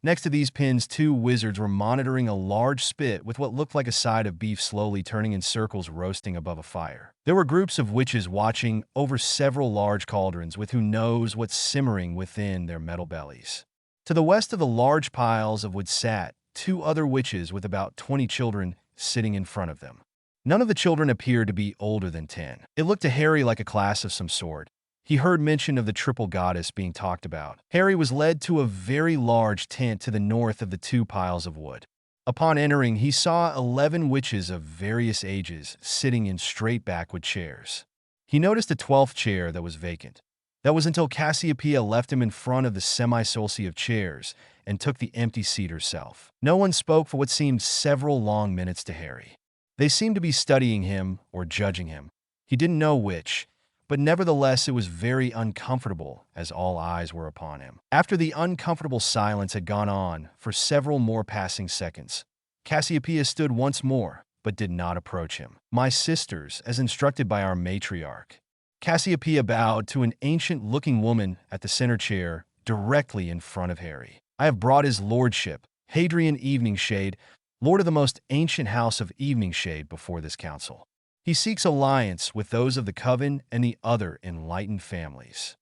Next to these pens, two wizards were monitoring a large spit with what looked like a side of beef slowly turning in circles, roasting above a fire. There were groups of witches watching over several large cauldrons with who knows what's simmering within their metal bellies. To the west of the large piles of wood sat two other witches with about 20 children sitting in front of them. None of the children appeared to be older than 10. It looked to Harry like a class of some sort. He heard mention of the triple goddess being talked about. Harry was led to a very large tent to the north of the two piles of wood. Upon entering, he saw 11 witches of various ages sitting in straight backwood chairs. He noticed a 12th chair that was vacant. That was until Cassiopeia left him in front of the semi-solcy of chairs and took the empty seat herself. No one spoke for what seemed several long minutes to Harry. They seemed to be studying him or judging him. He didn't know which, but nevertheless it was very uncomfortable as all eyes were upon him. After the uncomfortable silence had gone on for several more passing seconds, Cassiopeia stood once more, but did not approach him. My sisters, as instructed by our matriarch. Cassiopeia bowed to an ancient-looking woman at the center chair directly in front of Harry. I have brought his lordship, Hadrian Eveningshade, lord of the most ancient house of Eveningshade, before this council. He seeks alliance with those of the Coven and the other enlightened families.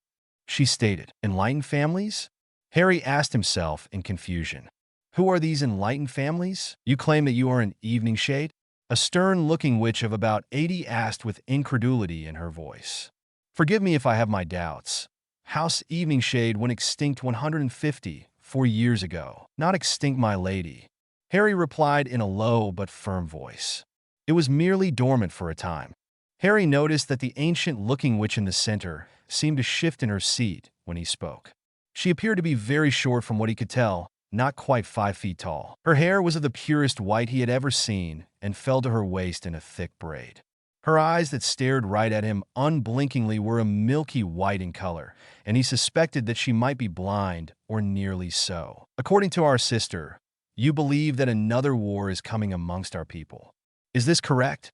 She stated. Enlightened families? Harry asked himself in confusion. Who are these enlightened families? You claim that you are an Eveningshade? A stern-looking witch of about 80 asked with incredulity in her voice. Forgive me if I have my doubts. House Eveningshade went extinct 154 years ago. Not extinct, my lady. Harry replied in a low but firm voice. It was merely dormant for a time. Harry noticed that the ancient-looking witch in the center seemed to shift in her seat when he spoke. She appeared to be very short from what he could tell, not quite 5 feet tall. Her hair was of the purest white he had ever seen and fell to her waist in a thick braid. Her eyes that stared right at him unblinkingly were a milky white in color, and he suspected that she might be blind or nearly so. According to our sister, you believe that another war is coming amongst our people. Is this correct?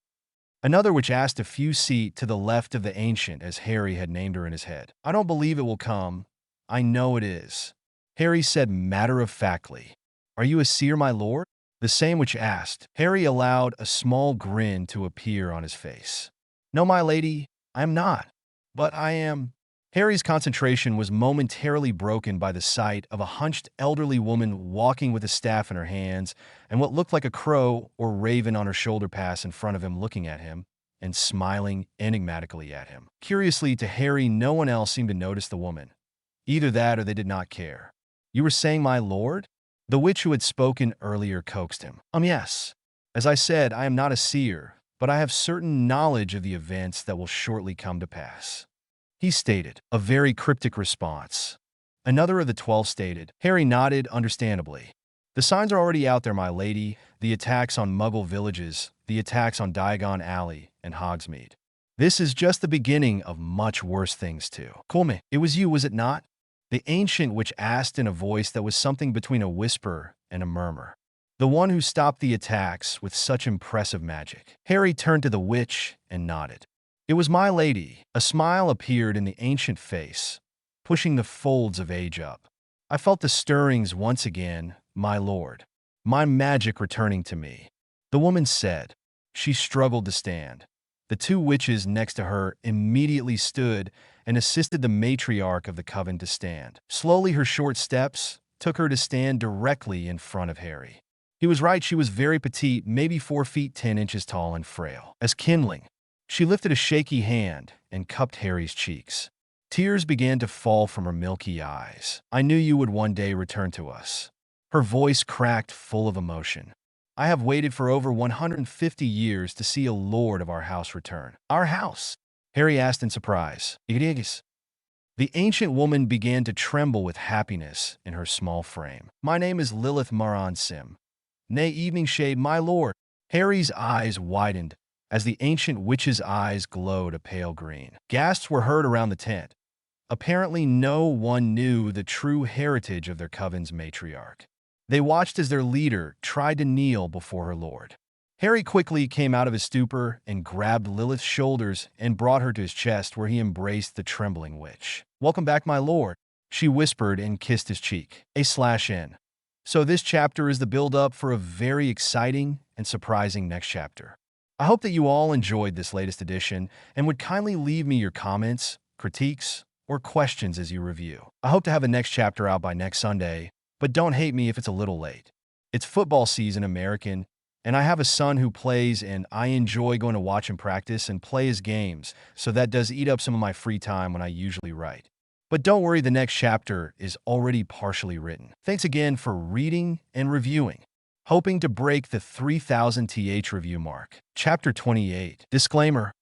Another which asked a few seat to the left of the ancient, as Harry had named her in his head. I don't believe it will come. I know it is. Harry said matter-of-factly. Are you a seer, my lord? The same which asked. Harry allowed a small grin to appear on his face. No, my lady, I am not. But I am. Harry's concentration was momentarily broken by the sight of a hunched elderly woman walking with a staff in her hands and what looked like a crow or raven on her shoulder pass in front of him, looking at him and smiling enigmatically at him. Curiously to Harry, no one else seemed to notice the woman. Either that or they did not care. You were saying, my lord? The witch who had spoken earlier coaxed him. Yes. As I said, I am not a seer, but I have certain knowledge of the events that will shortly come to pass. He stated, a very cryptic response. Another of the 12 stated. Harry nodded understandably. The signs are already out there, my lady. The attacks on Muggle villages, the attacks on Diagon Alley and Hogsmeade. This is just the beginning of much worse things too. Colme, it was you, was it not? The ancient witch asked in a voice that was something between a whisper and a murmur. The one who stopped the attacks with such impressive magic. Harry turned to the witch and nodded. It was my lady. A smile appeared in the ancient face, pushing the folds of age up. I felt the stirrings once again, my lord. My magic returning to me. The woman said. She struggled to stand. The two witches next to her immediately stood and assisted the matriarch of the coven to stand. Slowly, her short steps took her to stand directly in front of Harry. He was right, she was very petite, maybe 4 feet 10 inches tall and frail. As kindling, she lifted a shaky hand and cupped Harry's cheeks. Tears began to fall from her milky eyes. I knew you would one day return to us. Her voice cracked, full of emotion. I have waited for over 150 years to see a lord of our house return. Our house? Harry asked in surprise. Igrigus. The ancient woman began to tremble with happiness in her small frame. My name is Lilith Maran Sim. Nay, evening shade, my lord. Harry's eyes widened as the ancient witch's eyes glowed a pale green. Gasps were heard around the tent. Apparently no one knew the true heritage of their coven's matriarch. They watched as their leader tried to kneel before her lord. Harry quickly came out of his stupor and grabbed Lilith's shoulders and brought her to his chest, where he embraced the trembling witch. Welcome back, my lord, she whispered and kissed his cheek. A/N. So this chapter is the build-up for a very exciting and surprising next chapter. I hope that you all enjoyed this latest edition and would kindly leave me your comments, critiques, or questions as you review. I hope to have the next chapter out by next Sunday, but don't hate me if it's a little late. It's football season, American, and I have a son who plays, and I enjoy going to watch him practice and play his games, so that does eat up some of my free time when I usually write. But don't worry, the next chapter is already partially written. Thanks again for reading and reviewing. Hoping to break the 3,000 TH review mark. Chapter 28. Disclaimer.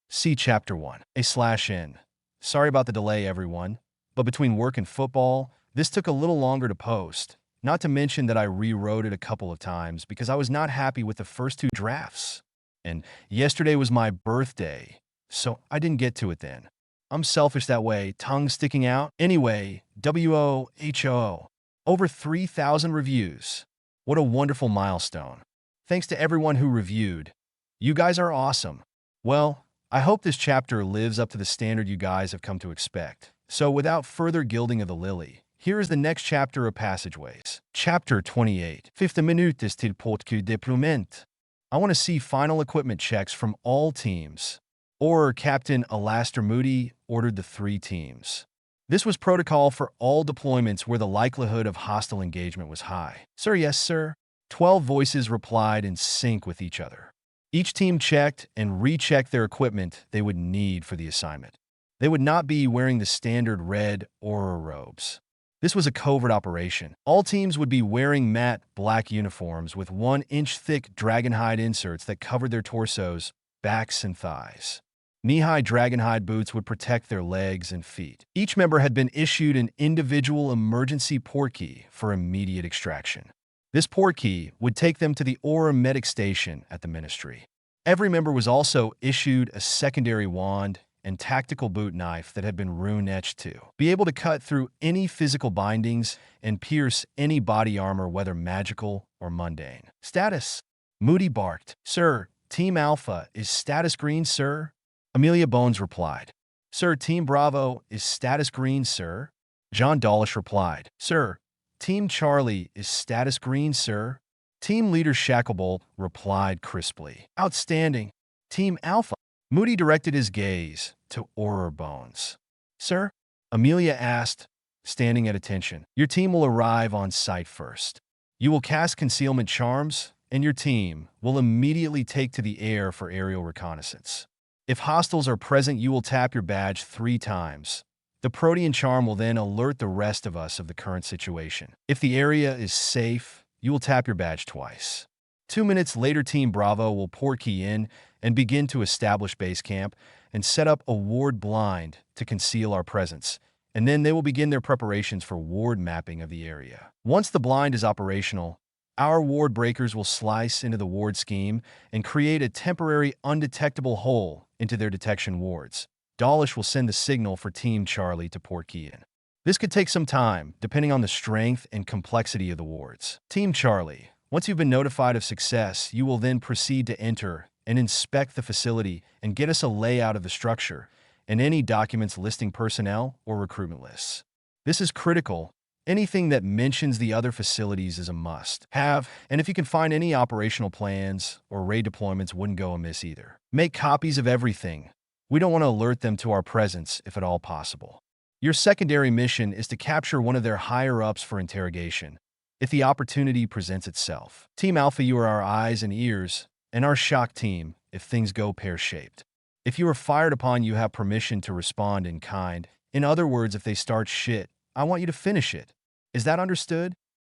See Chapter 1. A/N. Sorry about the delay, everyone, but between work and football, this took a little longer to post. Not to mention that I rewrote it a couple of times because I was not happy with the first 2 drafts. And yesterday was my birthday, so I didn't get to it then. I'm selfish that way, tongue sticking out. Anyway, WOHO. Over 3,000 reviews. What a wonderful milestone. Thanks to everyone who reviewed. You guys are awesome. Well, I hope this chapter lives up to the standard you guys have come to expect. So without further gilding of the lily, here is the next chapter of Passageways. Chapter 28. 50 minutes till portcu deploiement. I want to see final equipment checks from all teams. Or Captain Alastair Moody ordered the 3 teams. This was protocol for all deployments where the likelihood of hostile engagement was high. Sir, yes, sir. 12 voices replied in sync with each other. Each team checked and rechecked their equipment they would need for the assignment. They would not be wearing the standard red Aura robes. This was a covert operation. All teams would be wearing matte black uniforms with 1-inch thick dragonhide inserts that covered their torsos, backs, and thighs. Knee-high dragonhide boots would protect their legs and feet. Each member had been issued an individual emergency port key for immediate extraction. This port key would take them to the Aura Medic Station at the Ministry. Every member was also issued a secondary wand and tactical boot knife that had been rune-etched to be able to cut through any physical bindings and pierce any body armor, whether magical or mundane. Status. Moody barked. Sir, Team Alpha is status green, sir? Amelia Bones replied. Sir, Team Bravo is status green, sir? John Dawlish replied. Sir, Team Charlie is status green, sir? Team Leader Shacklebolt replied crisply. Outstanding. Team Alpha. Moody directed his gaze to Aurora Bones. Sir? Amelia asked, standing at attention. Your team will arrive on site first. You will cast concealment charms, and your team will immediately take to the air for aerial reconnaissance. If hostiles are present, you will tap your badge 3 times. The Protean charm will then alert the rest of us of the current situation. If the area is safe, you will tap your badge twice. 2 minutes later, Team Bravo will port key in and begin to establish base camp and set up a ward blind to conceal our presence, and then they will begin their preparations for ward mapping of the area. Once the blind is operational, our ward breakers will slice into the ward scheme and create a temporary undetectable hole into their detection wards. Dawlish will send the signal for Team Charlie to port key in. This could take some time, depending on the strength and complexity of the wards. Team Charlie, once you've been notified of success, you will then proceed to enter and inspect the facility and get us a layout of the structure and any documents listing personnel or recruitment lists. This is critical. Anything that mentions the other facilities is a must-have, and if you can find any operational plans or raid deployments, wouldn't go amiss either. Make copies of everything. We don't want to alert them to our presence if at all possible. Your secondary mission is to capture one of their higher-ups for interrogation, if the opportunity presents itself. Team Alpha, you are our eyes and ears, and our shock team if things go pear-shaped. If you are fired upon, you have permission to respond in kind. In other words, if they start shit, I want you to finish it. Is that understood?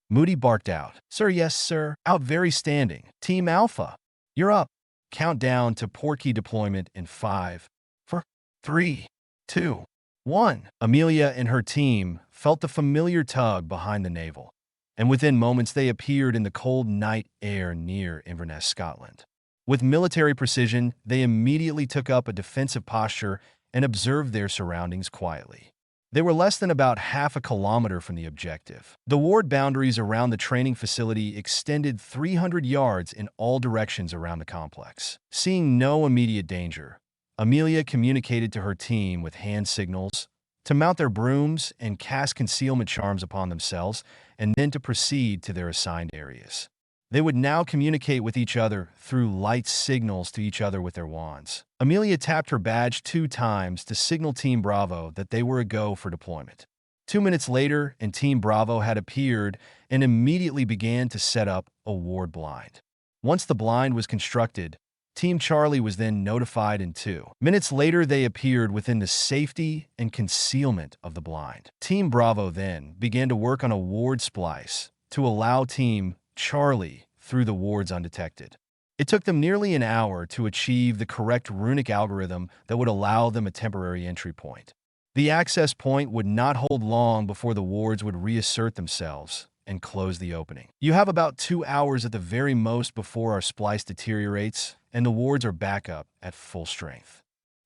Moody barked out. Sir, yes, sir. Out very standing. Team Alpha, you're up. Countdown to port key deployment in 5, 4, 3, 2, 1. Amelia and her team felt the familiar tug behind the navel, and within moments they appeared in the cold night air near Inverness, Scotland. With military precision, they immediately took up a defensive posture and observed their surroundings quietly. They were less than about half a kilometer from the objective. The ward boundaries around the training facility extended 300 yards in all directions around the complex. Seeing no immediate danger, Amelia communicated to her team with hand signals to mount their brooms and cast concealment charms upon themselves, and then to proceed to their assigned areas. They would now communicate with each other through light signals to each other with their wands. Amelia tapped her badge 2 times to signal Team Bravo that they were a go for deployment. 2 minutes later, and Team Bravo had appeared and immediately began to set up a ward blind. Once the blind was constructed, Team Charlie was then notified, and 2 minutes later they appeared within the safety and concealment of the blind. Team Bravo then began to work on a ward splice to allow Team Charlie through the wards undetected. It took them nearly an hour to achieve the correct runic algorithm that would allow them a temporary entry point. The access point would not hold long before the wards would reassert themselves and close the opening. You have about 2 hours at the very most before our splice deteriorates and the wards are back up at full strength.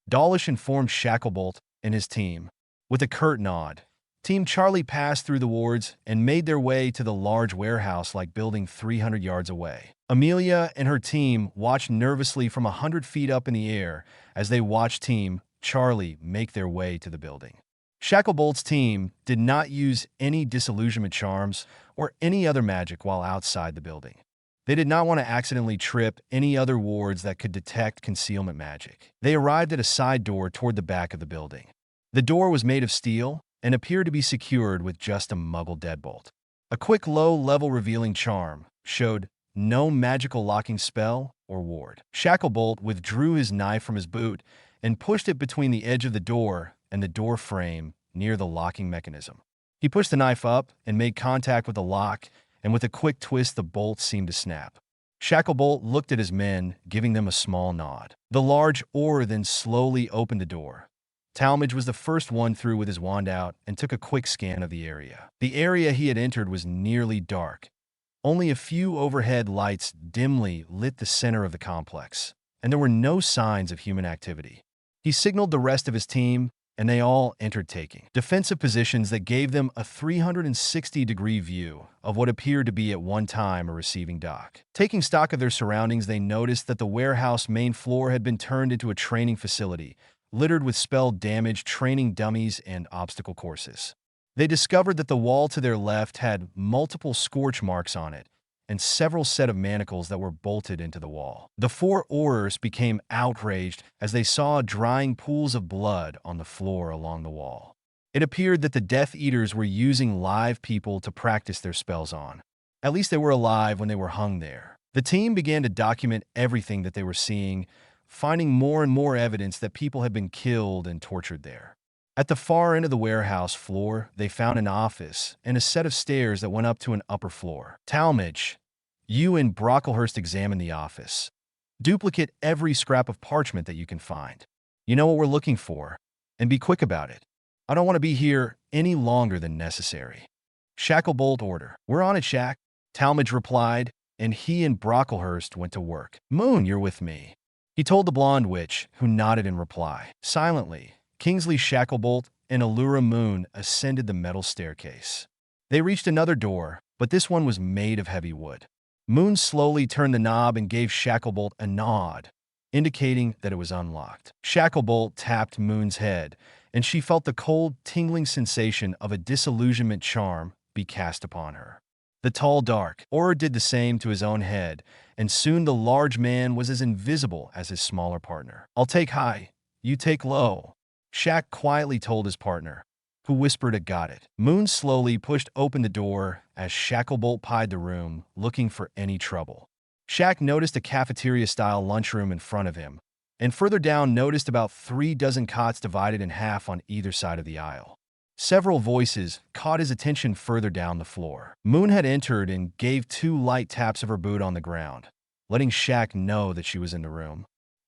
Dawlish informed Shacklebolt and his team. With a curt nod, Team Charlie passed through the wards and made their way to the large warehouse-like building 300 yards away. Amelia and her team watched nervously from 100 feet up in the air as they watched Team Charlie make their way to the building. Shacklebolt's team did not use any disillusionment charms or any other magic while outside the building. They did not want to accidentally trip any other wards that could detect concealment magic. They arrived at a side door toward the back of the building. The door was made of steel and appeared to be secured with just a muggle deadbolt. A quick low-level revealing charm showed no magical locking spell or ward. Shacklebolt withdrew his knife from his boot and pushed it between the edge of the door and the door frame near the locking mechanism. He pushed the knife up and made contact with the lock, and with a quick twist the bolt seemed to snap. Shacklebolt looked at his men, giving them a small nod. The large oar then slowly opened the door. Talmadge was the first one through with his wand out and took a quick scan of the area. The area he had entered was nearly dark. Only a few overhead lights dimly lit the center of the complex. and there were no signs of human activity. He signaled the rest of his team, and they all entered, taking defensive positions that gave them a 360-degree view of what appeared to be at one time a receiving dock. Taking stock of their surroundings, they noticed that the warehouse main floor had been turned into a training facility, littered with spell-damaged training dummies and obstacle courses. They discovered that the wall to their left had multiple scorch marks on it, and several sets of manacles that were bolted into the wall. The four Aurors became outraged as they saw drying pools of blood on the floor along the wall. It appeared that the Death Eaters were using live people to practice their spells on. At least they were alive when they were hung there. The team began to document everything that they were seeing, finding more and more evidence that people had been killed and tortured there. At the far end of the warehouse floor, they found an office and a set of stairs that went up to an upper floor. Talmadge, you and Brocklehurst examine the office. Duplicate every scrap of parchment that you can find. You know what we're looking for, and be quick about it. I don't want to be here any longer than necessary. Shacklebolt order. We're on it, Shack, Talmadge replied, and he and Brocklehurst went to work. Moon, you're with me, he told the blonde witch, who nodded in reply. Silently, Kingsley Shacklebolt and Allura Moon ascended the metal staircase. They reached another door, but this one was made of heavy wood. Moon slowly turned the knob and gave Shacklebolt a nod, indicating that it was unlocked. Shacklebolt tapped Moon's head, and she felt the cold, tingling sensation of a disillusionment charm be cast upon her. The tall, dark Auror did the same to his own head, and soon the large man was as invisible as his smaller partner. I'll take high, you take low, Shack quietly told his partner, who whispered a got it. Moon slowly pushed open the door as Shacklebolt pied the room, looking for any trouble. Shack noticed a cafeteria-style lunchroom in front of him, and further down noticed about 3 dozen cots divided in half on either side of the aisle. Several voices caught his attention further down the floor. Moon had entered and gave 2 light taps of her boot on the ground, letting Shack know that she was in the room.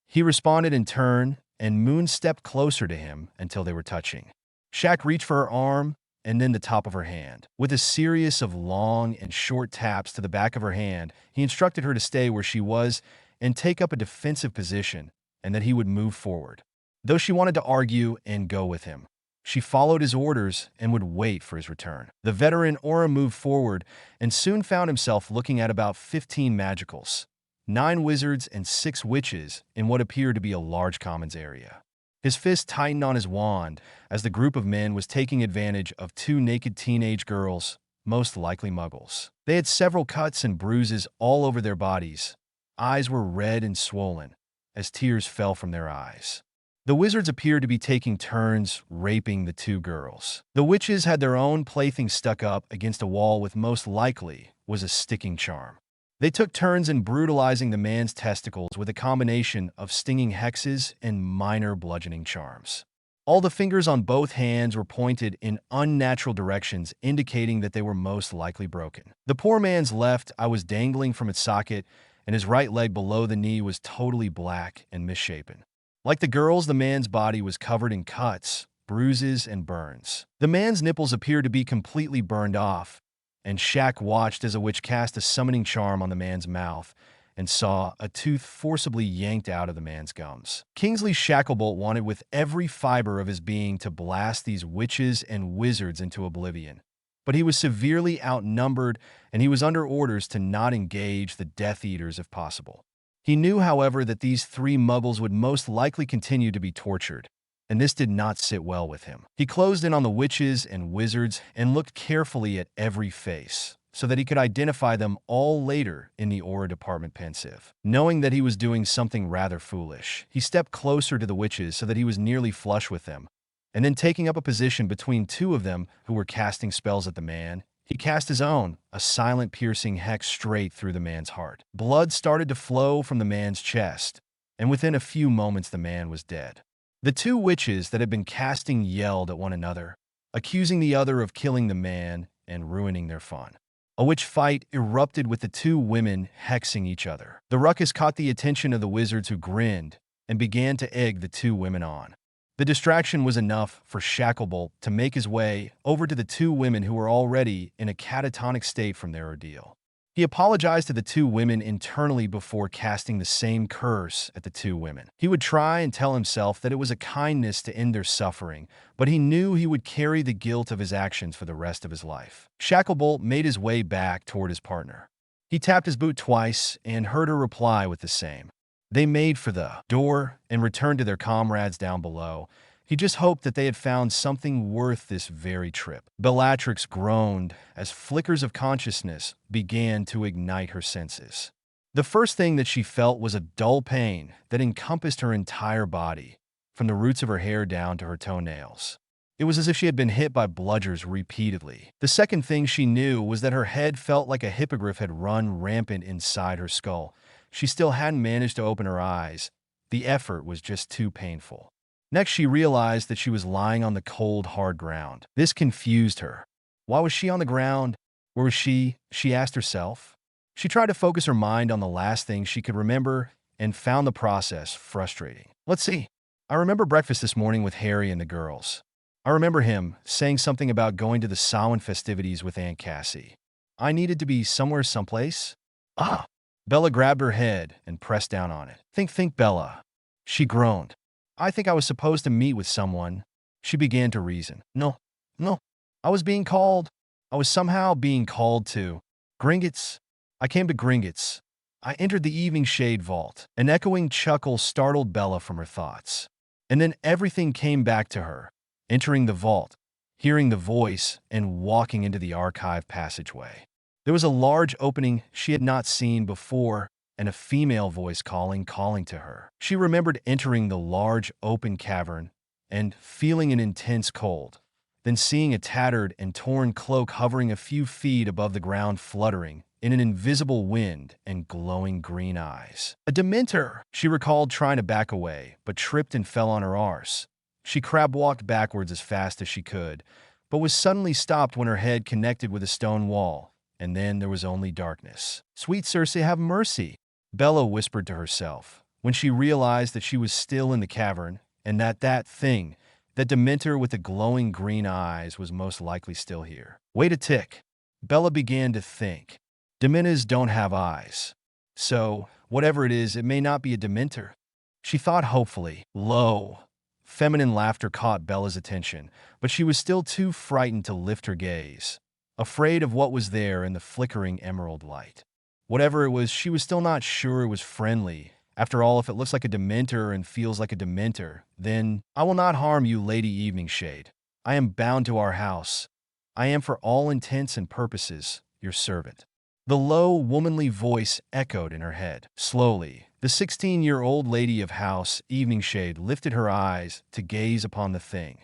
He responded in turn, and Moon stepped closer to him until they were touching. Shack reached for her arm and then the top of her hand. With a series of long and short taps to the back of her hand, he instructed her to stay where she was and take up a defensive position, and that he would move forward. Though she wanted to argue and go with him, she followed his orders and would wait for his return. The veteran Auror moved forward and soon found himself looking at about 15 magicals, 9 wizards, and 6 witches in what appeared to be a large commons area. His fist tightened on his wand as the group of men was taking advantage of 2 naked teenage girls, most likely muggles. They had several cuts and bruises all over their bodies. Eyes were red and swollen, as tears fell from their eyes. The wizards appeared to be taking turns raping the 2 girls. The witches had their own plaything stuck up against a wall with most likely was a sticking charm. They took turns in brutalizing the man's testicles with a combination of stinging hexes and minor bludgeoning charms. All the fingers on both hands were pointed in unnatural directions, indicating that they were most likely broken. The poor man's left eye was dangling from its socket, and his right leg below the knee was totally black and misshapen. Like the girls, the man's body was covered in cuts, bruises, and burns. The man's nipples appeared to be completely burned off, and Shack watched as a witch cast a summoning charm on the man's mouth and saw a tooth forcibly yanked out of the man's gums. Kingsley Shacklebolt wanted with every fiber of his being to blast these witches and wizards into oblivion, but he was severely outnumbered and he was under orders to not engage the Death Eaters if possible. He knew, however, that these 3 muggles would most likely continue to be tortured, and this did not sit well with him. He closed in on the witches and wizards and looked carefully at every face, so that he could identify them all later in the Aura Department pensive. Knowing that he was doing something rather foolish, he stepped closer to the witches so that he was nearly flush with them, and then taking up a position between 2 of them who were casting spells at the man, he cast his own, a silent piercing hex straight through the man's heart. Blood started to flow from the man's chest, and within a few moments the man was dead. The 2 witches that had been casting yelled at one another, accusing the other of killing the man and ruining their fun. A witch fight erupted with the 2 women hexing each other. The ruckus caught the attention of the wizards, who grinned and began to egg the 2 women on. The distraction was enough for Shacklebolt to make his way over to the 2 women who were already in a catatonic state from their ordeal. He apologized to the two women internally before casting the same curse at the two women. He would try and tell himself that it was a kindness to end their suffering, but he knew he would carry the guilt of his actions for the rest of his life. Shacklebolt made his way back toward his partner. He tapped his boot twice and heard her reply with the same. They made for the door and returned to their comrades down below. He just hoped that they had found something worth this very trip. Bellatrix groaned as flickers of consciousness began to ignite her senses. The first thing that she felt was a dull pain that encompassed her entire body, from the roots of her hair down to her toenails. It was as if she had been hit by bludgers repeatedly. The second thing she knew was that her head felt like a hippogriff had run rampant inside her skull. She still hadn't managed to open her eyes. The effort was just too painful. Next, she realized that she was lying on the cold, hard ground. This confused her. Why was she on the ground? Where was she? She asked herself. She tried to focus her mind on the last thing she could remember and found the process frustrating. Let's see. I remember breakfast this morning with Harry and the girls. I remember him saying something about going to the Samhain festivities with Aunt Cassie. I needed to be someplace. Ah! Bella grabbed her head and pressed down on it. Think, Bella. She groaned. I think I was supposed to meet with someone. She began to reason. No. I was being called. I was somehow being called to Gringotts. I came to Gringotts. I entered the evening shade vault. An echoing chuckle startled Bella from her thoughts. And then everything came back to her. Entering the vault, hearing the voice, and walking into the archive passageway. There was a large opening she had not seen before, and a female voice calling to her. She remembered entering the large open cavern and feeling an intense cold, then seeing a tattered and torn cloak hovering a few feet above the ground fluttering in an invisible wind and glowing green eyes. A Dementor! She recalled trying to back away, but tripped and fell on her arse. She crab-walked backwards as fast as she could, but was suddenly stopped when her head connected with a stone wall, and then there was only darkness. Sweet Circe, have mercy! Bella whispered to herself, when she realized that she was still in the cavern, and that thing, that Dementor with the glowing green eyes, was most likely still here. Wait a tick. Bella began to think. Dementors don't have eyes. So, whatever it is, it may not be a Dementor. She thought hopefully. Low, feminine laughter caught Bella's attention, but she was still too frightened to lift her gaze, afraid of what was there in the flickering emerald light. Whatever it was, she was still not sure it was friendly. After all, if it looks like a Dementor and feels like a Dementor, then I will not harm you, Lady Evening Shade. I am bound to our house. I am for all intents and purposes your servant. The low, womanly voice echoed in her head. Slowly, the 16-year-old lady of House Evening Shade lifted her eyes to gaze upon the thing,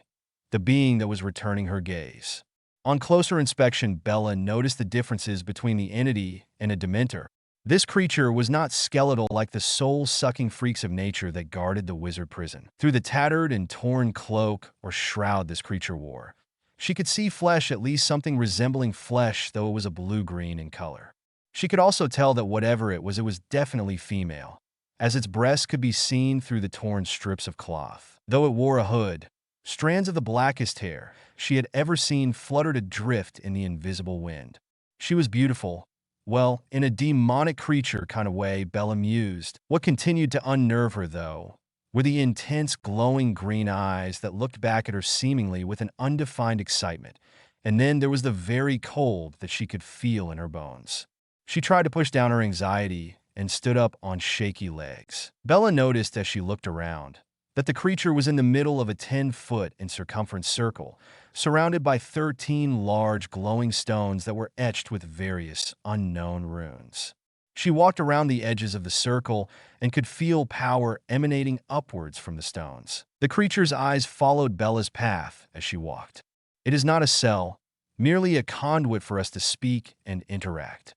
the being that was returning her gaze. On closer inspection, Bella noticed the differences between the entity and a Dementor. This creature was not skeletal like the soul-sucking freaks of nature that guarded the wizard prison. Through the tattered and torn cloak or shroud this creature wore, she could see flesh, at least something resembling flesh, though it was a blue-green in color. She could also tell that whatever it was definitely female, as its breasts could be seen through the torn strips of cloth. Though it wore a hood, strands of the blackest hair she had ever seen fluttered adrift in the invisible wind. She was beautiful. Well, in a demonic creature kind of way, Bella mused. What continued to unnerve her, though, were the intense, glowing green eyes that looked back at her seemingly with an undefined excitement. And then there was the very cold that she could feel in her bones. She tried to push down her anxiety and stood up on shaky legs. Bella noticed as she looked around that the creature was in the middle of a 10-foot in circumference circle, surrounded by 13 large glowing stones that were etched with various unknown runes. She walked around the edges of the circle and could feel power emanating upwards from the stones. The creature's eyes followed Bella's path as she walked. It is not a cell, merely a conduit for us to speak and interact.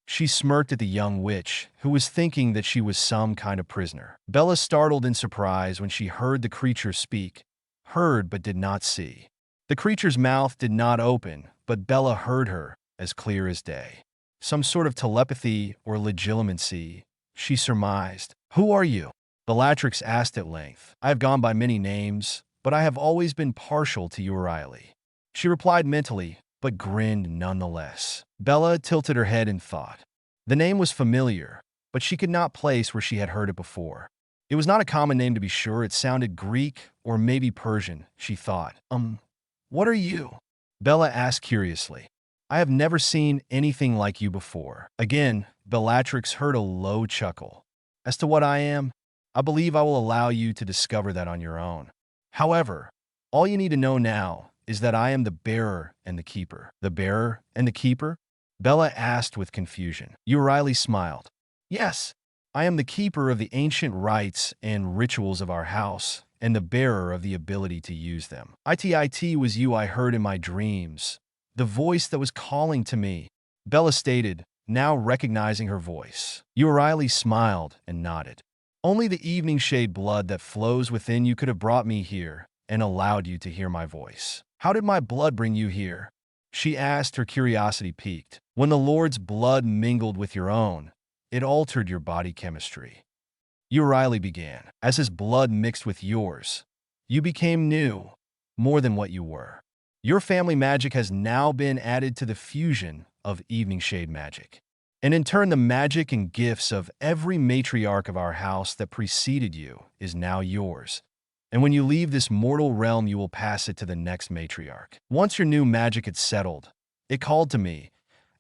She smirked at the young witch, who was thinking that she was some kind of prisoner. Bella startled in surprise when she heard the creature speak, heard but did not see. The creature's mouth did not open, but Bella heard her as clear as day. Some sort of telepathy or legilimency, she surmised. Who are you? Bellatrix asked at length. I have gone by many names, but I have always been partial to you, Riley. She replied mentally, but grinned nonetheless. Bella tilted her head in thought. The name was familiar, but she could not place where she had heard it before. It was not a common name to be sure. It sounded Greek or maybe Persian, she thought. What are you? Bella asked curiously. I have never seen anything like you before. Again, Bellatrix heard a low chuckle. As to what I am, I believe I will allow you to discover that on your own. However, all you need to know now is that I am the bearer and the keeper. The bearer and the keeper? Bella asked with confusion. Euryale smiled. Yes, I am the keeper of the ancient rites and rituals of our house, and the bearer of the ability to use them. It was you I heard in my dreams, the voice that was calling to me, Bella stated, now recognizing her voice. Euryale smiled and nodded. Only the evening shade blood that flows within you could have brought me here and allowed you to hear my voice. How did my blood bring you here? She asked, her curiosity piqued. When the Lord's blood mingled with your own, it altered your body chemistry. Euryale began. As his blood mixed with yours, you became new, more than what you were. Your family magic has now been added to the fusion of evening shade magic. And in turn, the magic and gifts of every matriarch of our house that preceded you is now yours. And when you leave this mortal realm, you will pass it to the next matriarch. Once your new magic had settled, it called to me,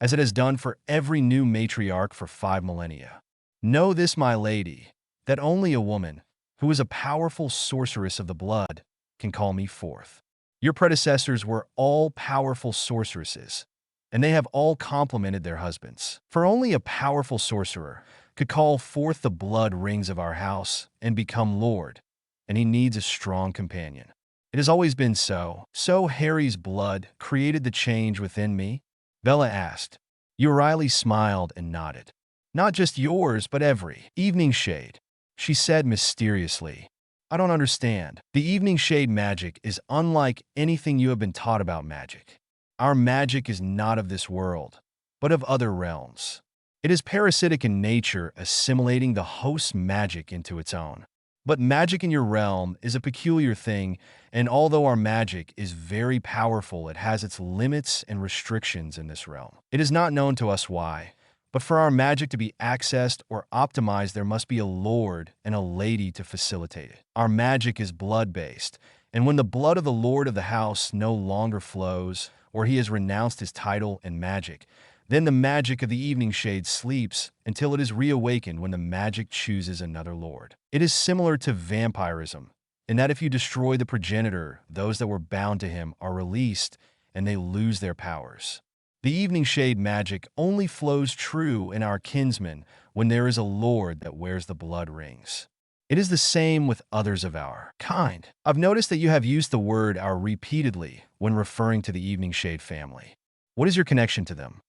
as it has done for every new matriarch for 5 millennia. Know this, my lady, that only a woman, who is a powerful sorceress of the blood, can call me forth. Your predecessors were all powerful sorceresses, and they have all complimented their husbands. For only a powerful sorcerer could call forth the blood rings of our house and become lord, and he needs a strong companion. It has always been so. So Harry's blood created the change within me? Bella asked. Euryale smiled and nodded. Not just yours, but every evening shade, she said mysteriously. I don't understand. The evening shade magic is unlike anything you have been taught about magic. Our magic is not of this world, but of other realms. It is parasitic in nature, assimilating the host's magic into its own. But magic in your realm is a peculiar thing, and although our magic is very powerful, it has its limits and restrictions in this realm. It is not known to us why, but for our magic to be accessed or optimized, there must be a lord and a lady to facilitate it. Our magic is blood-based, and when the blood of the lord of the house no longer flows, or he has renounced his title and magic, then the magic of the evening shade sleeps until it is reawakened when the magic chooses another lord. It is similar to vampirism, in that if you destroy the progenitor, those that were bound to him are released and they lose their powers. The evening shade magic only flows true in our kinsmen when there is a lord that wears the blood rings. It is the same with others of our kind. I've noticed that you have used the word our repeatedly when referring to the evening shade family. What is your connection to them?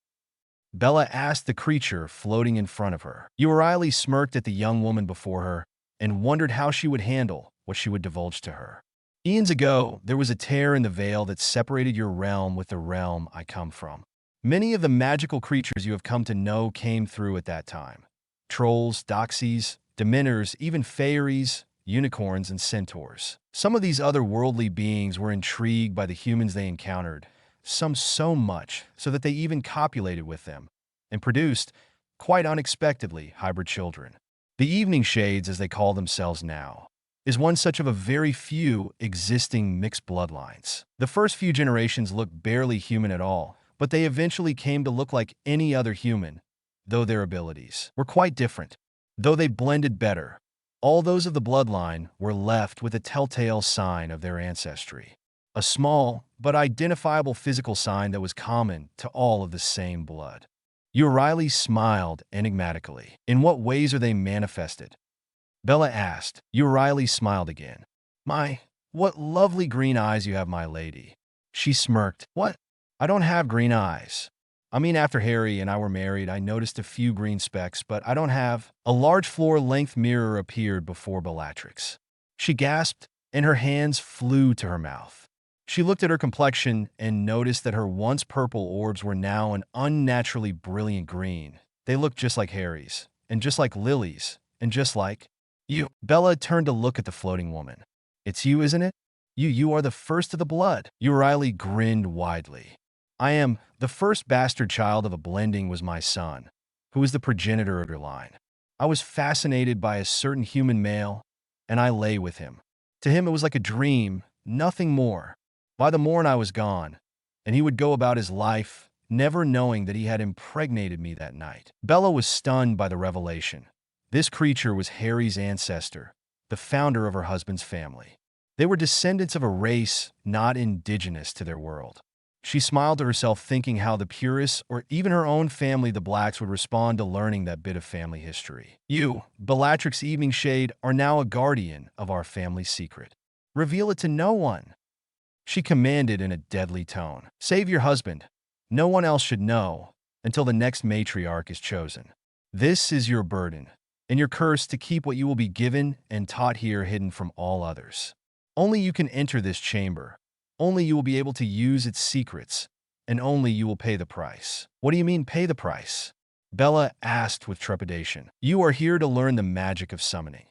Bella asked the creature floating in front of her. Euryale smirked at the young woman before her and wondered how she would handle what she would divulge to her. Eons ago, there was a tear in the veil that separated your realm with the realm I come from. Many of the magical creatures you have come to know came through at that time. Trolls, doxies, dementors, even fairies, unicorns, and centaurs. Some of these otherworldly beings were intrigued by the humans they encountered, some so much so that they even copulated with them, and produced, quite unexpectedly, hybrid children. The evening shades, as they call themselves now, is one such of a very few existing mixed bloodlines. The first few generations looked barely human at all, but they eventually came to look like any other human, though their abilities were quite different. Though they blended better, all those of the bloodline were left with a telltale sign of their ancestry. A small but identifiable physical sign that was common to all of the same blood. Euryale smiled enigmatically. In what ways are they manifested? Bella asked. Euryale smiled again. What lovely green eyes you have, my lady. She smirked. What? I don't have green eyes. I mean, after Harry and I were married, I noticed a few green specks, but I don't have. A large floor-length mirror appeared before Bellatrix. She gasped, and her hands flew to her mouth. She looked at her complexion and noticed that her once purple orbs were now an unnaturally brilliant green. They looked just like Harry's, and just like Lily's, and just like you. Bella turned to look at the floating woman. It's you, isn't it? You are the first of the blood. Euryale grinned widely. I am. The first bastard child of a blending was my son. who was the progenitor of your line. I was fascinated by a certain human male, and I lay with him. To him it was like a dream, nothing more. By the morn I was gone, and he would go about his life, never knowing that he had impregnated me that night. Bella was stunned by the revelation. This creature was Harry's ancestor, the founder of her husband's family. They were descendants of a race not indigenous to their world. She smiled to herself, thinking how the purists, or even her own family, the Blacks, would respond to learning that bit of family history. You, Bellatrix Eveningshade, are now a guardian of our family secret. Reveal it to no one, she commanded in a deadly tone. Save your husband. No one else should know until the next matriarch is chosen. This is your burden, and your curse to keep what you will be given and taught here hidden from all others. Only you can enter this chamber. Only you will be able to use its secrets, and only you will pay the price. What do you mean, pay the price? Bella asked with trepidation. You are here to learn the magic of summoning.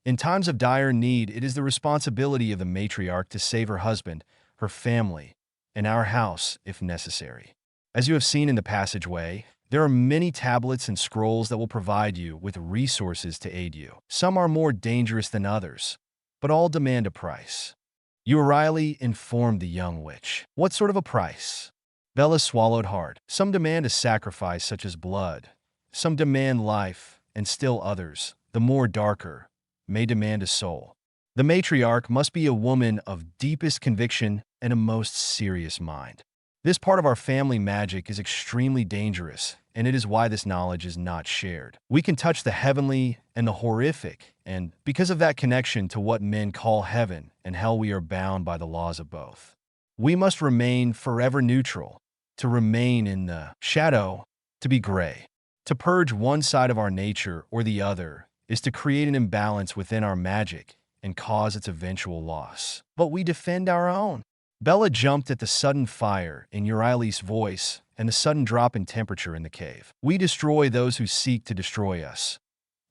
In times of dire need, it is the responsibility of the matriarch to save her husband, her family, and our house if necessary. As you have seen in the passageway, there are many tablets and scrolls that will provide you with resources to aid you. Some are more dangerous than others, but all demand a price. Euryale informed the young witch. What sort of a price? Bella swallowed hard. Some demand a sacrifice such as blood. Some demand life, and still others, the more darker, may demand a soul. The matriarch must be a woman of deepest conviction and a most serious mind. This part of our family magic is extremely dangerous, and it is why this knowledge is not shared. We can touch the heavenly and the horrific, and because of that connection to what men call heaven and hell, we are bound by the laws of both. We must remain forever neutral, to remain in the shadow, to be gray. To purge one side of our nature or the other is to create an imbalance within our magic and cause its eventual loss. But we defend our own. Bella jumped at the sudden fire in Euryale's voice and the sudden drop in temperature in the cave. We destroy those who seek to destroy us.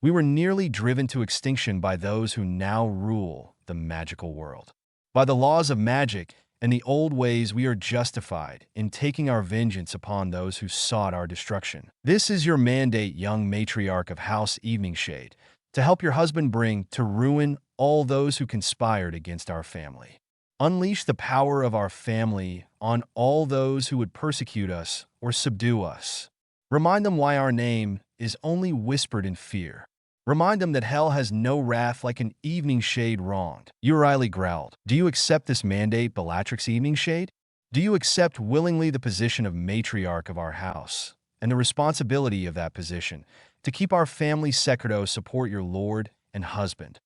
We were nearly driven to extinction by those who now rule the magical world. By the laws of magic and the old ways, we are justified in taking our vengeance upon those who sought our destruction. This is your mandate, young matriarch of House Eveningshade, to help your husband bring to ruin all those who conspired against our family. Unleash the power of our family on all those who would persecute us or subdue us. Remind them why our name is only whispered in fear. Remind them that hell has no wrath like an Eveningshade wronged. Euryale growled. Do you accept this mandate, Bellatrix Eveningshade? Do you accept willingly the position of matriarch of our house and the responsibility of that position to keep our family secreto support your lord and husband?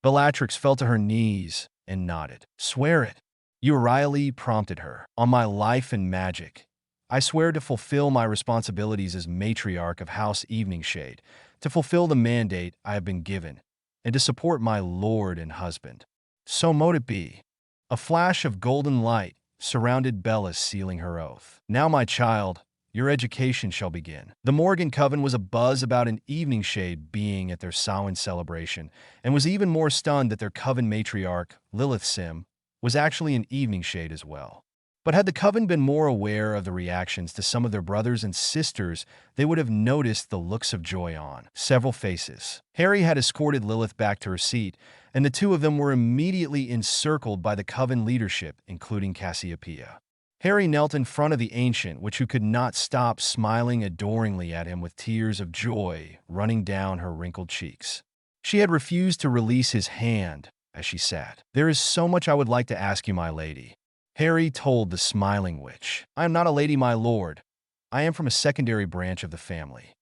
Bellatrix fell to her knees and nodded. Swear it. Euryale prompted her. On my life and magic, I swear to fulfill my responsibilities as matriarch of House Eveningshade, to fulfill the mandate I have been given, and to support my lord and husband. So mote it be. A flash of golden light surrounded Bella, sealing her oath. Now, my child, your education shall begin. The Morgan Coven was abuzz about an Eveningshade being at their Samhain celebration, and was even more stunned that their coven matriarch, Lilith Sim, was actually an Eveningshade as well. But had the coven been more aware of the reactions to some of their brothers and sisters, they would have noticed the looks of joy on several faces. Harry had escorted Lilith back to her seat, and the two of them were immediately encircled by the coven leadership, including Cassiopeia. Harry knelt in front of the ancient witch, who could not stop smiling adoringly at him with tears of joy running down her wrinkled cheeks. She had refused to release his hand as she sat. There is so much I would like to ask you, my lady, Harry told the smiling witch. I am not a lady, my lord. I am from a secondary branch of the family.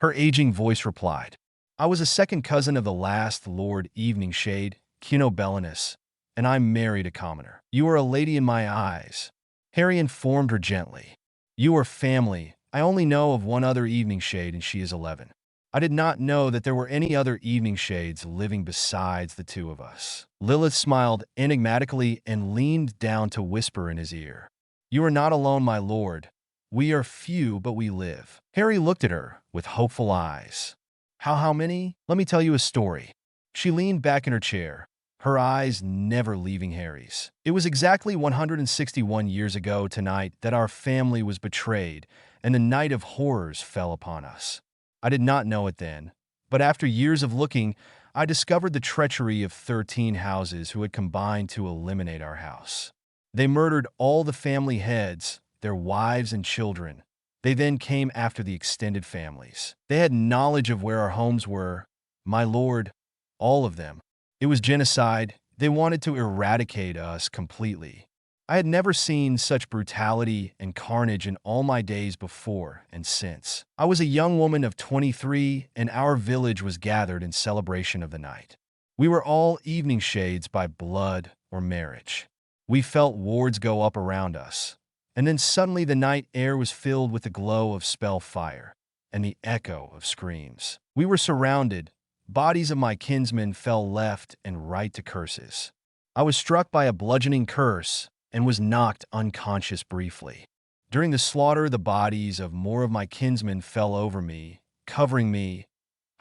Her aging voice replied. I was a second cousin of the last Lord Eveningshade, Bellatrix, and I married a commoner. You are a lady in my eyes, Harry informed her gently. You are family. I only know of one other Eveningshade, and she is 11. I did not know that there were any other Eveningshades living besides the two of us. Lilith smiled enigmatically and leaned down to whisper in his ear. You are not alone, my lord. We are few, but we live. Harry looked at her with hopeful eyes. How many? Let me tell you a story. She leaned back in her chair, her eyes never leaving Harry's. It was exactly 161 years ago tonight that our family was betrayed, and the night of horrors fell upon us. I did not know it then, but after years of looking, I discovered the treachery of 13 houses who had combined to eliminate our house. They murdered all the family heads, their wives and children. They then came after the extended families. They had knowledge of where our homes were. My lord, all of them. It was genocide. They wanted to eradicate us completely. I had never seen such brutality and carnage in all my days before and since. I was a young woman of 23, and our village was gathered in celebration of the night. We were all evening shades by blood or marriage. We felt wards go up around us. And then suddenly the night air was filled with the glow of spell fire and the echo of screams. We were surrounded. Bodies of my kinsmen fell left and right to curses. I was struck by a bludgeoning curse and was knocked unconscious briefly. During the slaughter, the bodies of more of my kinsmen fell over me, covering me,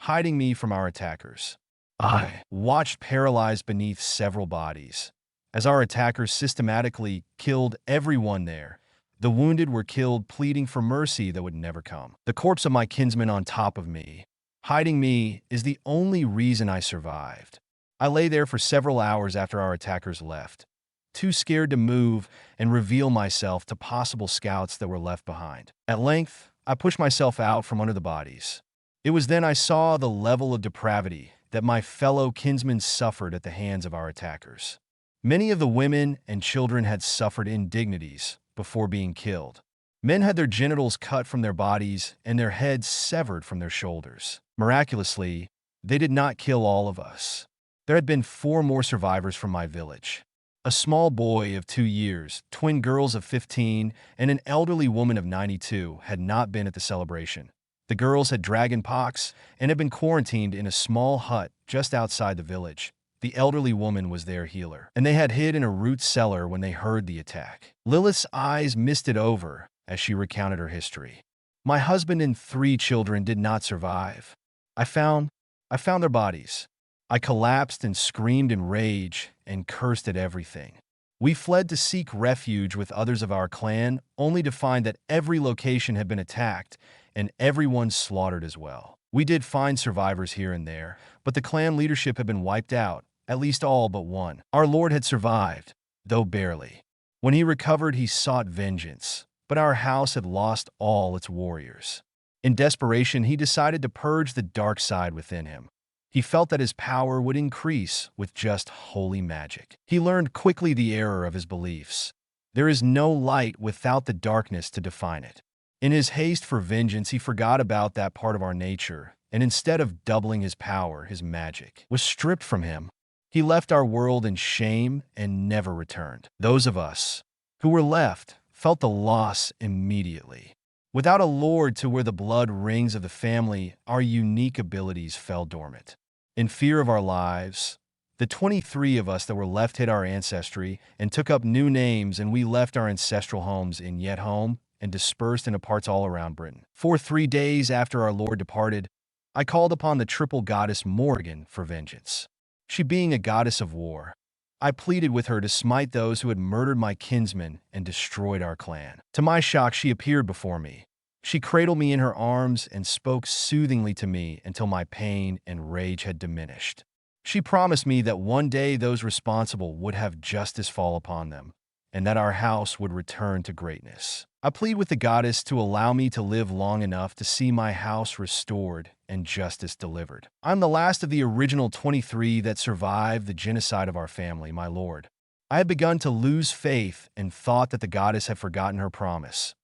hiding me from our attackers. I watched paralyzed beneath several bodies. As our attackers systematically killed everyone there, the wounded were killed, pleading for mercy that would never come. The corpse of my kinsman on top of me, hiding me, is the only reason I survived. I lay there for several hours after our attackers left, too scared to move and reveal myself to possible scouts that were left behind. At length, I pushed myself out from under the bodies. It was then I saw the level of depravity that my fellow kinsmen suffered at the hands of our attackers. Many of the women and children had suffered indignities before being killed. Men had their genitals cut from their bodies and their heads severed from their shoulders. Miraculously, they did not kill all of us. There had been 4 more survivors from my village. A small boy of 2 years, twin girls of 15, and an elderly woman of 92 had not been at the celebration. The girls had dragon pox and had been quarantined in a small hut just outside the village. The elderly woman was their healer, and they had hid in a root cellar when they heard the attack. Lilith's eyes misted over as she recounted her history. My husband and 3 children did not survive. I found their bodies. I collapsed and screamed in rage and cursed at everything. We fled to seek refuge with others of our clan, only to find that every location had been attacked and everyone slaughtered as well. We did find survivors here and there, but the clan leadership had been wiped out, at least all but one. Our lord had survived, though barely. When he recovered, he sought vengeance, but our house had lost all its warriors. In desperation, he decided to purge the dark side within him. He felt that his power would increase with just holy magic. He learned quickly the error of his beliefs. There is no light without the darkness to define it. In his haste for vengeance, he forgot about that part of our nature, and instead of doubling his power, his magic was stripped from him. He left our world in shame and never returned. Those of us who were left felt the loss immediately. Without a lord to wear the blood rings of the family, our unique abilities fell dormant. In fear of our lives, the 23 of us that were left hid our ancestry and took up new names, and we left our ancestral homes in Yet Home and dispersed into parts all around Britain. For 3 days after our lord departed, I called upon the triple goddess Morrigan for vengeance. She being a goddess of war, I pleaded with her to smite those who had murdered my kinsmen and destroyed our clan. To my shock, she appeared before me. She cradled me in her arms and spoke soothingly to me until my pain and rage had diminished. She promised me that one day those responsible would have justice fall upon them, and that our house would return to greatness. I plead with the goddess to allow me to live long enough to see my house restored and justice delivered. I'm the last of the original 23 that survived the genocide of our family, my lord. I had begun to lose faith and thought that the goddess had forgotten her promise.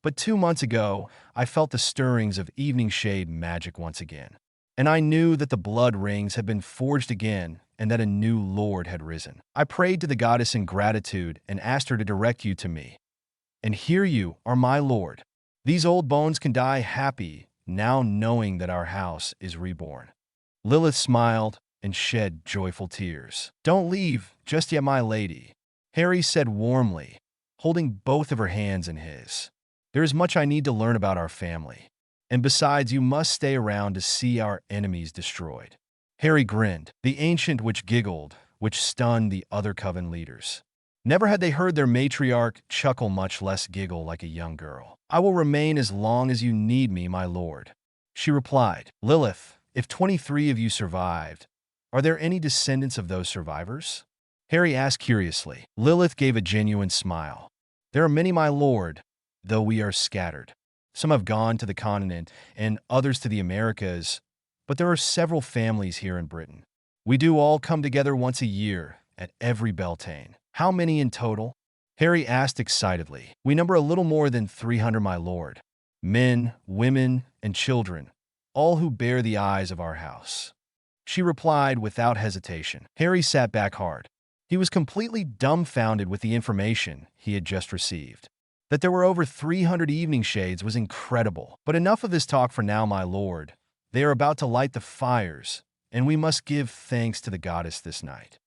But 2 months ago, I felt the stirrings of evening shade magic once again. And I knew that the blood rings had been forged again and that a new lord had risen. I prayed to the goddess in gratitude and asked her to direct you to me. And here you are, my lord. These old bones can die happy, now knowing that our house is reborn. Lilith smiled and shed joyful tears. Don't leave just yet, my lady, Harry said warmly, holding both of her hands in his. There is much I need to learn about our family. And besides, you must stay around to see our enemies destroyed. Harry grinned, the ancient which giggled, which stunned the other coven leaders. Never had they heard their matriarch chuckle, much less giggle like a young girl. I will remain as long as you need me, my lord. She replied, "Lilith, if 23 of you survived, are there any descendants of those survivors?" Harry asked curiously. Lilith gave a genuine smile. "There are many, my lord, though we are scattered. Some have gone to the continent and others to the Americas, but there are several families here in Britain. We do all come together once a year at every Beltane." "How many in total?" Harry asked excitedly. "We number a little more than 300, my lord. Men, women, and children, all who bear the eyes of our house." She replied without hesitation. Harry sat back hard. He was completely dumbfounded with the information he had just received. That there were over 300 evening shades was incredible. "But enough of this talk for now, my lord. They are about to light the fires, and we must give thanks to the goddess this night."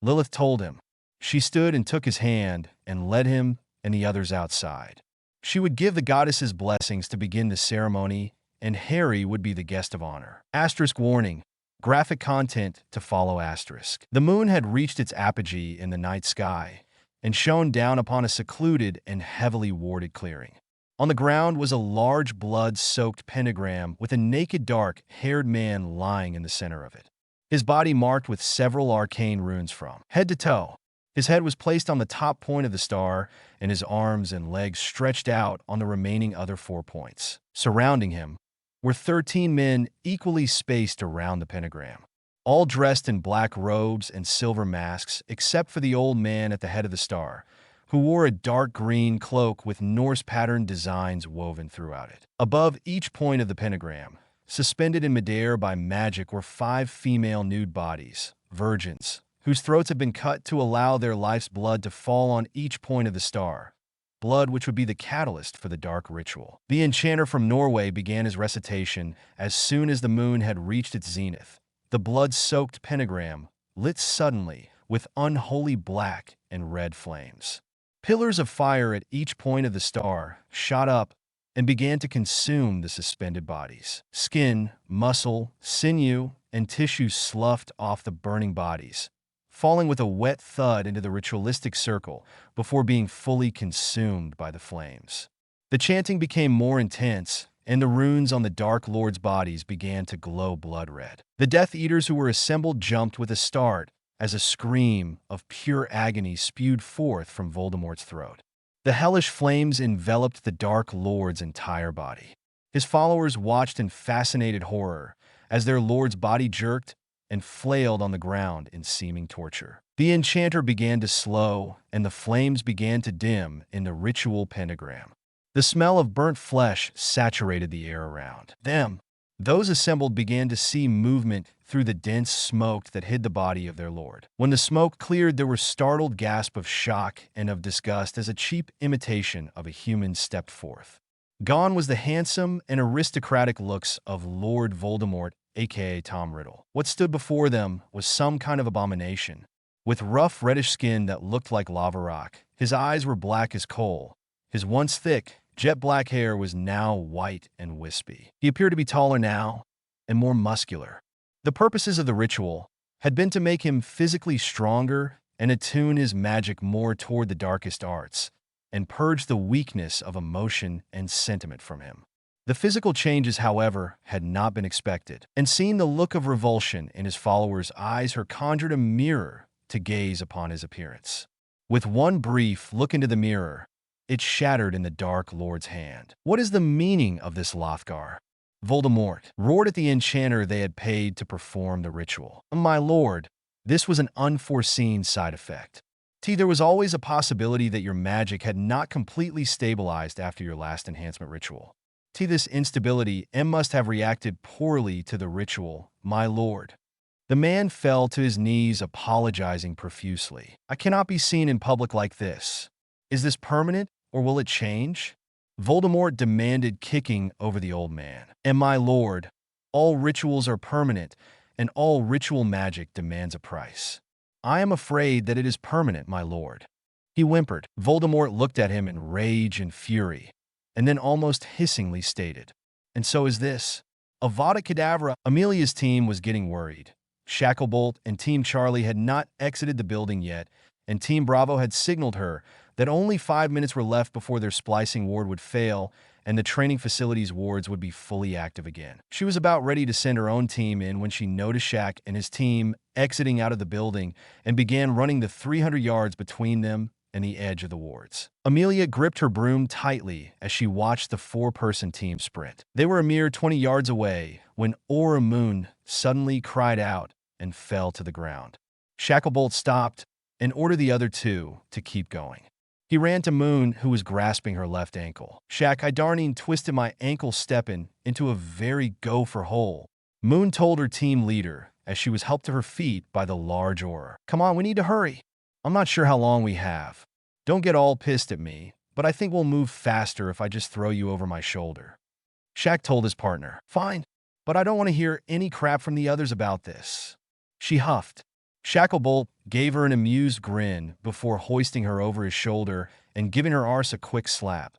Lilith told him. She stood and took his hand and led him and the others outside. She would give the goddess's blessings to begin the ceremony, and Harry would be the guest of honor. Asterisk warning. Graphic content to follow asterisk. The moon had reached its apogee in the night sky and shone down upon a secluded and heavily warded clearing. On the ground was a large blood-soaked pentagram with a naked dark-haired man lying in the center of it. His body marked with several arcane runes from head to toe. His head was placed on the top point of the star, and his arms and legs stretched out on the remaining other 4 points. Surrounding him were 13 men equally spaced around the pentagram, all dressed in black robes and silver masks, except for the old man at the head of the star, who wore a dark green cloak with Norse-patterned designs woven throughout it. Above each point of the pentagram, suspended in midair by magic, were 5 female nude bodies, virgins, whose throats had been cut to allow their life's blood to fall on each point of the star, blood which would be the catalyst for the dark ritual. The enchanter from Norway began his recitation as soon as the moon had reached its zenith. The blood-soaked pentagram lit suddenly with unholy black and red flames. Pillars of fire at each point of the star shot up and began to consume the suspended bodies. Skin, muscle, sinew, and tissue sloughed off the burning bodies, falling with a wet thud into the ritualistic circle before being fully consumed by the flames. The chanting became more intense, and the runes on the Dark Lord's bodies began to glow blood red. The Death Eaters who were assembled jumped with a start as a scream of pure agony spewed forth from Voldemort's throat. The hellish flames enveloped the Dark Lord's entire body. His followers watched in fascinated horror as their lord's body jerked and flailed on the ground in seeming torture. The enchanter began to slow, and the flames began to dim in the ritual pentagram. The smell of burnt flesh saturated the air around them. Those assembled began to see movement through the dense smoke that hid the body of their lord. When the smoke cleared, there were startled gasps of shock and of disgust as a cheap imitation of a human stepped forth. Gone was the handsome and aristocratic looks of Lord Voldemort, aka Tom Riddle. What stood before them was some kind of abomination. With rough reddish skin that looked like lava rock, his eyes were black as coal. His once thick, jet-black hair was now white and wispy. He appeared to be taller now and more muscular. The purposes of the ritual had been to make him physically stronger and attune his magic more toward the darkest arts, and purge the weakness of emotion and sentiment from him. The physical changes, however, had not been expected, and seeing the look of revulsion in his followers' eyes, her conjured a mirror to gaze upon his appearance. With one brief look into the mirror, it shattered in the Dark Lord's hand. "What is the meaning of this, Lothgar?" Voldemort roared at the enchanter they had paid to perform the ritual. "My lord, this was an unforeseen side effect. There was always a possibility that your magic had not completely stabilized after your last enhancement ritual. This instability must have reacted poorly to the ritual, my lord." The man fell to his knees, apologizing profusely. "I cannot be seen in public like this. Is this permanent, or will it change?" Voldemort demanded, kicking over the old man. "And my lord, all rituals are permanent, and all ritual magic demands a price." "I am afraid that it is permanent, my lord," he whimpered. Voldemort looked at him in rage and fury, and then almost hissingly stated, "And so is this." Avada Kedavra. Amelia's team was getting worried. Shacklebolt and Team Charlie had not exited the building yet, and Team Bravo had signaled her that only 5 minutes were left before their splicing ward would fail, and the training facilities wards would be fully active again. She was about ready to send her own team in when she noticed Shaq and his team exiting out of the building and began running the 300 yards between them and the edge of the wards. Amelia gripped her broom tightly as she watched the four-person team sprint. They were a mere 20 yards away when Aura Moon suddenly cried out and fell to the ground. Shacklebolt stopped and ordered the other two to keep going. He ran to Moon, who was grasping her left ankle. "Shaq, I darning twisted my ankle steppin' into a very gopher hole," Moon told her team leader as she was helped to her feet by the large Aura. "Come on, we need to hurry. I'm not sure how long we have. Don't get all pissed at me, but I think we'll move faster if I just throw you over my shoulder," Shaq told his partner. "Fine, but I don't want to hear any crap from the others about this," she huffed. Shacklebolt gave her an amused grin before hoisting her over his shoulder and giving her arse a quick slap,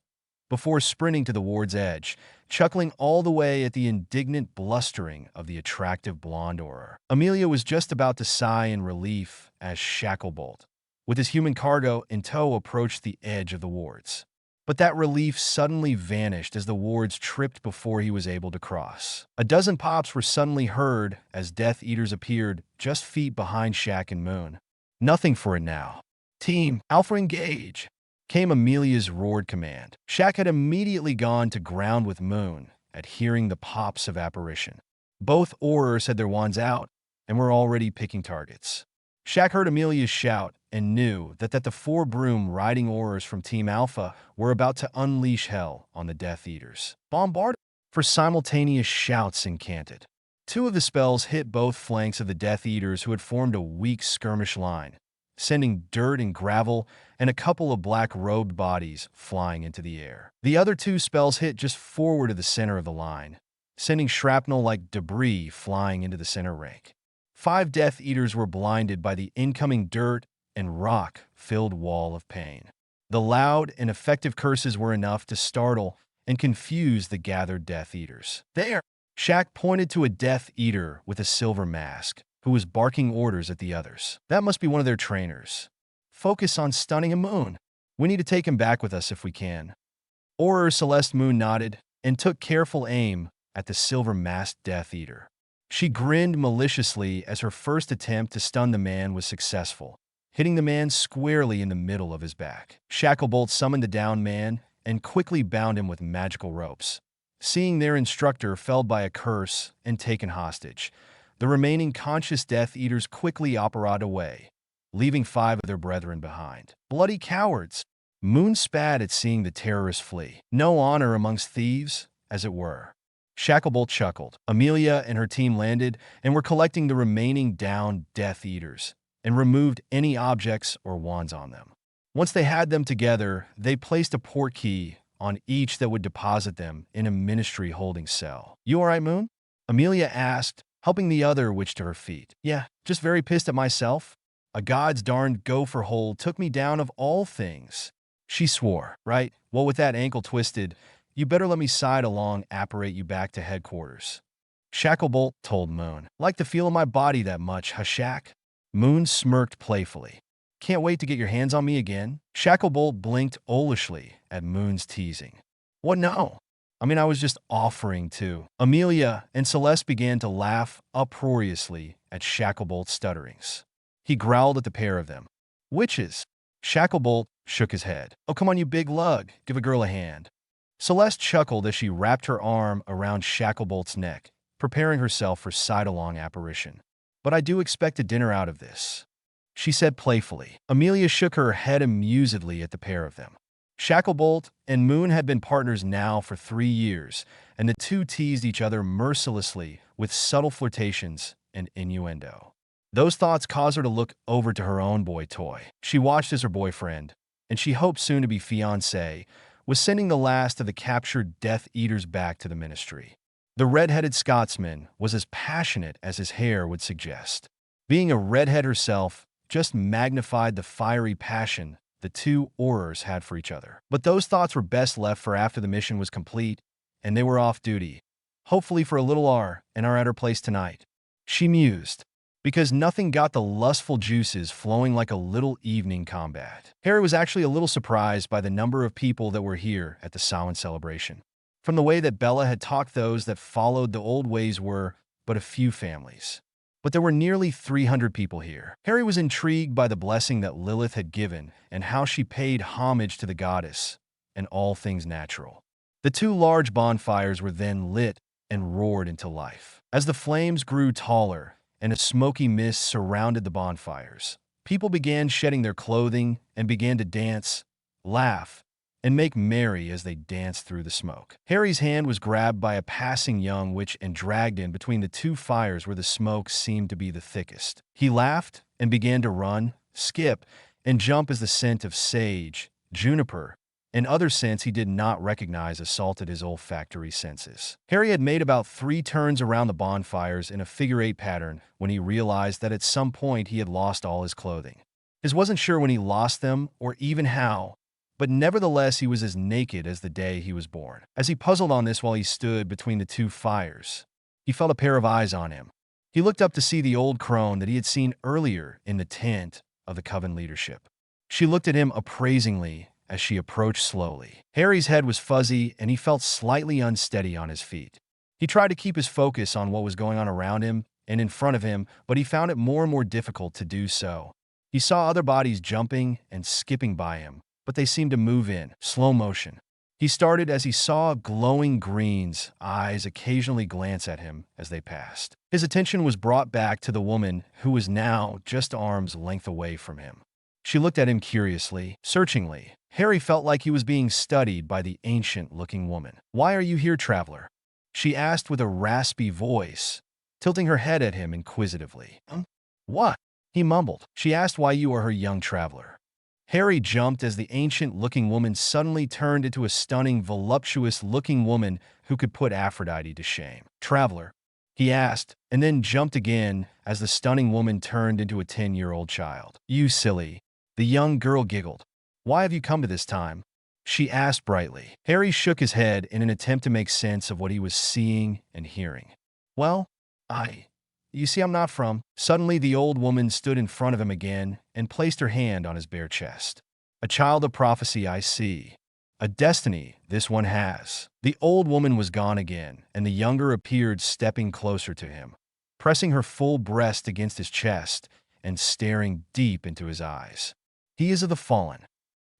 before sprinting to the ward's edge, chuckling all the way at the indignant blustering of the attractive blonde Aura. Amelia was just about to sigh in relief as Shacklebolt, with his human cargo in tow, approached the edge of the wards. But that relief suddenly vanished as the wards tripped before he was able to cross. A dozen pops were suddenly heard as Death Eaters appeared just feet behind Shaq and Moon. "Nothing for it now. Team, Alpha engage," came Amelia's roared command. Shaq had immediately gone to ground with Moon at hearing the pops of apparition. Both Aurors had their wands out and were already picking targets. Shaq heard Amelia's shout and knew that the four broom-riding Aurors from Team Alpha were about to unleash hell on the Death Eaters. "Bombard!" for simultaneous shouts incanted. Two of the spells hit both flanks of the Death Eaters, who had formed a weak skirmish line, sending dirt and gravel and a couple of black-robed bodies flying into the air. The other two spells hit just forward of the center of the line, sending shrapnel like debris flying into the center rank. 5 Death Eaters were blinded by the incoming dirt and rock-filled wall of pain. The loud and effective curses were enough to startle and confuse the gathered Death Eaters. "There!" Shaq pointed to a Death Eater with a silver mask, who was barking orders at the others. "That must be one of their trainers. Focus on stunning a Moon. We need to take him back with us if we can." Auror Celeste Moon nodded and took careful aim at the silver-masked Death Eater. She grinned maliciously as her first attempt to stun the man was successful, hitting the man squarely in the middle of his back. Shacklebolt summoned the downed man and quickly bound him with magical ropes. Seeing their instructor felled by a curse and taken hostage, the remaining conscious Death Eaters quickly operated away, leaving 5 of their brethren behind. "Bloody cowards!" Moon spat at seeing the terrorists flee. "No honor amongst thieves, as it were." Shacklebolt chuckled. Amelia and her team landed and were collecting the remaining downed Death Eaters and removed any objects or wands on them. Once they had them together, they placed a port key on each that would deposit them in a ministry holding cell. "You all right, Moon?" Amelia asked, helping the other witch to her feet. "Yeah, just very pissed at myself. A god's darned gopher hole took me down of all things." She swore. "Right, well, with that ankle twisted, you better let me side along apparate you back to headquarters," Shacklebolt told Moon. "Like the feel of my body that much, huh, Shaq?" Moon smirked playfully. "Can't wait to get your hands on me again." Shacklebolt blinked owlishly at Moon's teasing. "What, no? I mean, I was just offering to." Amelia and Celeste began to laugh uproariously at Shacklebolt's stutterings. He growled at the pair of them. "Witches." Shacklebolt shook his head. "Oh, come on, you big lug. Give a girl a hand." Celeste chuckled as she wrapped her arm around Shacklebolt's neck, preparing herself for side-along apparition. "But I do expect a dinner out of this," she said playfully. Amelia shook her head amusedly at the pair of them. Shacklebolt and Moon had been partners now for 3 years, and the two teased each other mercilessly with subtle flirtations and innuendo. Those thoughts caused her to look over to her own boy toy. She watched as her boyfriend, and she hoped soon-to-be fiancé, was sending the last of the captured Death Eaters back to the ministry. The red-headed Scotsman was as passionate as his hair would suggest. Being a redhead herself just magnified the fiery passion the two Aurors had for each other. But those thoughts were best left for after the mission was complete, and they were off duty, hopefully for a little hour, and are at her place tonight. She mused, because nothing got the lustful juices flowing like a little evening combat. Harry was actually a little surprised by the number of people that were here at the Samhain celebration. From the way that Bella had talked, those that followed the old ways were but a few families. But there were nearly 300 people here. Harry was intrigued by the blessing that Lilith had given and how she paid homage to the goddess and all things natural. The two large bonfires were then lit and roared into life. As the flames grew taller and a smoky mist surrounded the bonfires, people began shedding their clothing and began to dance, laugh, and make merry as they danced through the smoke. Harry's hand was grabbed by a passing young witch and dragged in between the two fires where the smoke seemed to be the thickest. He laughed and began to run, skip, and jump as the scent of sage, juniper, and other scents he did not recognize assaulted his olfactory senses. Harry had made about 3 turns around the bonfires in a figure-8 pattern when he realized that at some point he had lost all his clothing. He wasn't sure when he lost them or even how, but nevertheless he was as naked as the day he was born. As he puzzled on this while he stood between the two fires, he felt a pair of eyes on him. He looked up to see the old crone that he had seen earlier in the tent of the coven leadership. She looked at him appraisingly as she approached slowly. Harry's head was fuzzy and he felt slightly unsteady on his feet. He tried to keep his focus on what was going on around him and in front of him, but he found it more and more difficult to do so. He saw other bodies jumping and skipping by him, but they seemed to move in slow motion. He started as he saw glowing green's eyes occasionally glance at him as they passed. His attention was brought back to the woman who was now just arm's length away from him. She looked at him curiously, searchingly. Harry felt like he was being studied by the ancient-looking woman. "Why are you here, traveler?" she asked with a raspy voice, tilting her head at him inquisitively. What?" he mumbled. She asked why you are her young traveler. Harry jumped as the ancient-looking woman suddenly turned into a stunning, voluptuous-looking woman who could put Aphrodite to shame. "Traveler?" he asked, and then jumped again as the stunning woman turned into a 10-year-old child. "You silly," the young girl giggled. "Why have you come to this time?" she asked brightly. Harry shook his head in an attempt to make sense of what he was seeing and hearing. "Well, you see, I'm not from." Suddenly, the old woman stood in front of him again and placed her hand on his bare chest. "A child of prophecy, I see. A destiny this one has." The old woman was gone again, and the younger appeared stepping closer to him, pressing her full breast against his chest and staring deep into his eyes. "He is of the fallen,"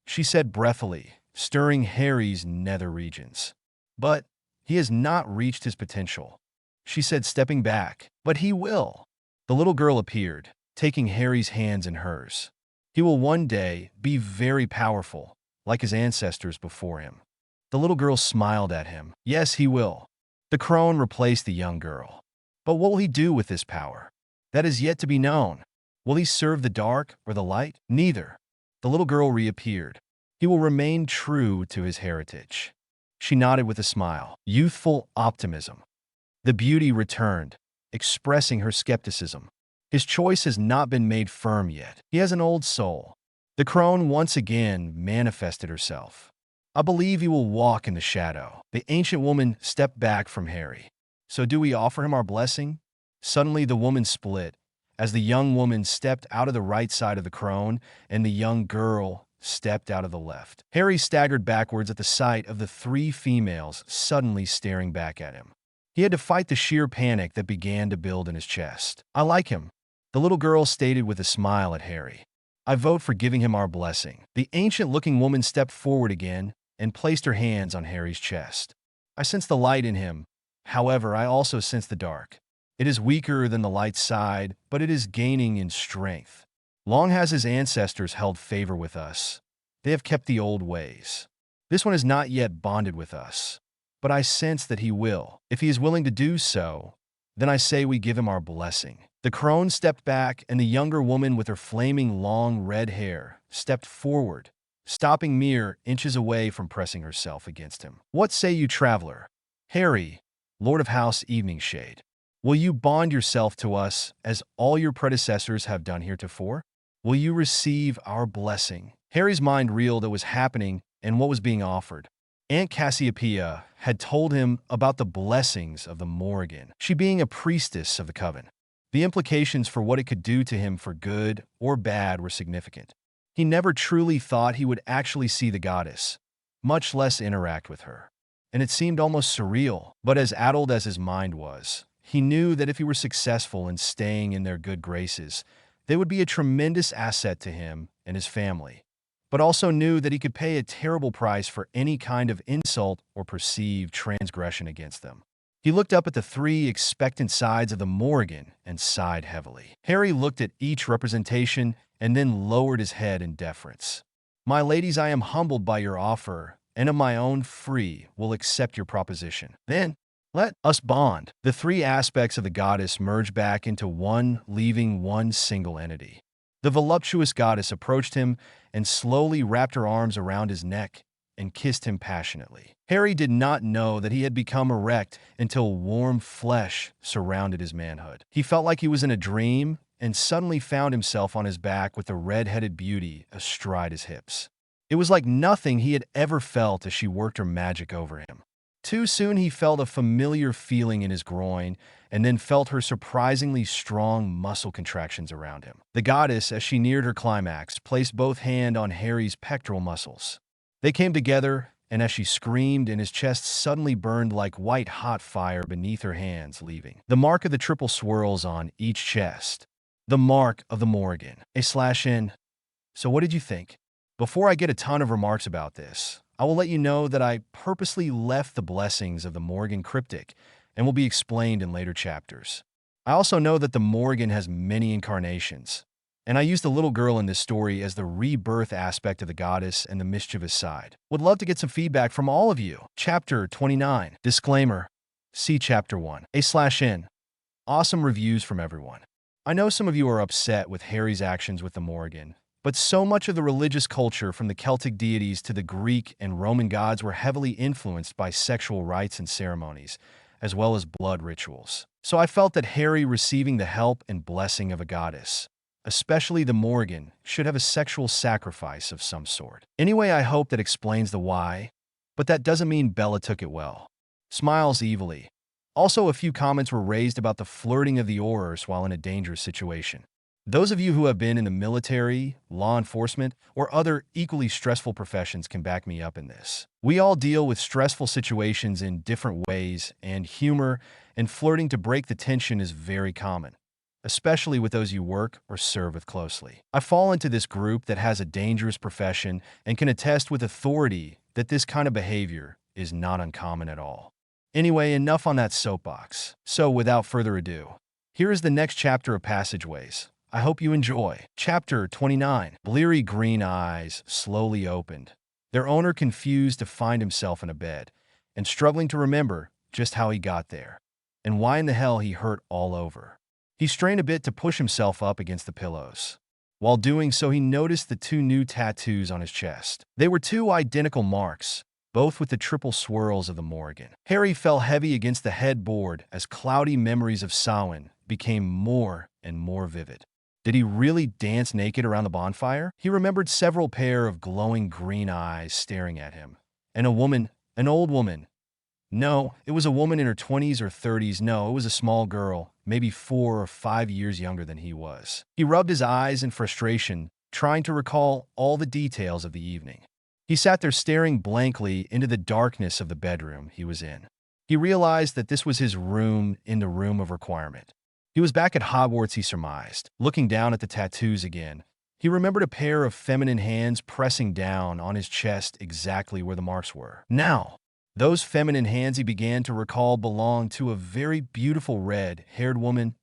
she said breathily, stirring Harry's nether regions. "But he has not reached his potential," she said, stepping back. "But he will." The little girl appeared, taking Harry's hands in hers. "He will one day be very powerful, like his ancestors before him." The little girl smiled at him. "Yes, he will." The crone replaced the young girl. "But what will he do with this power?" "That is yet to be known." "Will he serve the dark or the light?" "Neither." The little girl reappeared. "He will remain true to his heritage." She nodded with a smile. Youthful optimism. The beauty returned, expressing her skepticism. "His choice has not been made firm yet. He has an old soul." The crone once again manifested herself. "I believe he will walk in the shadow." The ancient woman stepped back from Harry. "So do we offer him our blessing?" Suddenly the woman split, as the young woman stepped out of the right side of the crone and the young girl stepped out of the left. Harry staggered backwards at the sight of the 3 females suddenly staring back at him. He had to fight the sheer panic that began to build in his chest. "I like him," the little girl stated with a smile at Harry. "I vote for giving him our blessing." The ancient-looking woman stepped forward again and placed her hands on Harry's chest. "I sense the light in him. However, I also sense the dark. It is weaker than the light side, but it is gaining in strength. Long has his ancestors held favor with us. They have kept the old ways. This one is not yet bonded with us, but I sense that he will. If he is willing to do so, then I say we give him our blessing." The crone stepped back, and the younger woman with her flaming long red hair stepped forward, stopping mere inches away from pressing herself against him. "What say you, traveler? Harry, Lord of House Eveningshade, will you bond yourself to us as all your predecessors have done heretofore? Will you receive our blessing?" Harry's mind reeled at what was happening and what was being offered. Aunt Cassiopeia had told him about the blessings of the Morrigan, she being a priestess of the coven. The implications for what it could do to him for good or bad were significant. He never truly thought he would actually see the goddess, much less interact with her. and it seemed almost surreal. But as addled as his mind was, he knew that if he were successful in staying in their good graces, they would be a tremendous asset to him and his family, but also knew that he could pay a terrible price for any kind of insult or perceived transgression against them. He looked up at the three expectant sides of the Morrigan and sighed heavily. Harry looked at each representation and then lowered his head in deference. "My ladies, I am humbled by your offer, and of my own free will accept your proposition. Then, let us bond." The three aspects of the goddess merged back into one, leaving one single entity. The voluptuous goddess approached him and slowly wrapped her arms around his neck and kissed him passionately. Harry did not know that he had become erect until warm flesh surrounded his manhood. He felt like he was in a dream and suddenly found himself on his back with the red-headed beauty astride his hips. It was like nothing he had ever felt as she worked her magic over him. Too soon he felt a familiar feeling in his groin and then felt her surprisingly strong muscle contractions around him. The goddess, as she neared her climax, placed both hands on Harry's pectoral muscles. They came together, and as she screamed and his chest suddenly burned like white-hot fire beneath her hands, leaving the mark of the triple swirls on each chest. The mark of the Morrigan. /N. So what did you think? Before I get a ton of remarks about this, I will let you know that I purposely left the blessings of the Morrigan cryptic and will be explained in later chapters. I also know that the Morrigan has many incarnations, and I used the little girl in this story as the rebirth aspect of the goddess and the mischievous side. Would love to get some feedback from all of you. Chapter 29. Disclaimer. See Chapter 1. /N. Awesome reviews from everyone. I know some of you are upset with Harry's actions with the Morrigan, but so much of the religious culture from the Celtic deities to the Greek and Roman gods were heavily influenced by sexual rites and ceremonies, as well as blood rituals. So I felt that Harry receiving the help and blessing of a goddess, especially the Morrigan, should have a sexual sacrifice of some sort. Anyway, I hope that explains the why, but that doesn't mean Bella took it well. Smiles evilly. Also, a few comments were raised about the flirting of the Aurors while in a dangerous situation. Those of you who have been in the military, law enforcement, or other equally stressful professions can back me up in this. We all deal with stressful situations in different ways, and humor and flirting to break the tension is very common, especially with those you work or serve with closely. I fall into this group that has a dangerous profession and can attest with authority that this kind of behavior is not uncommon at all. Anyway, enough on that soapbox. So without further ado, here is the next chapter of Passageways. I hope you enjoy. Chapter 29. Bleary green eyes slowly opened, their owner confused to find himself in a bed and struggling to remember just how he got there and why in the hell he hurt all over. He strained a bit to push himself up against the pillows. While doing so, he noticed the two new tattoos on his chest. They were two identical marks, both with the triple swirls of the Morrigan. Harry fell heavy against the headboard as cloudy memories of Samhain became more and more vivid. Did he really dance naked around the bonfire? He remembered several pair of glowing green eyes staring at him. And a woman, an old woman. No, it was a woman in her 20s or 30s. No, it was a small girl, maybe 4 or 5 years younger than he was. He rubbed his eyes in frustration, trying to recall all the details of the evening. He sat there staring blankly into the darkness of the bedroom he was in. He realized that this was his room in the room of requirement. He was back at Hogwarts, he surmised. Looking down at the tattoos again, he remembered a pair of feminine hands pressing down on his chest exactly where the marks were. Now, those feminine hands he began to recall belonged to a very beautiful red-haired woman,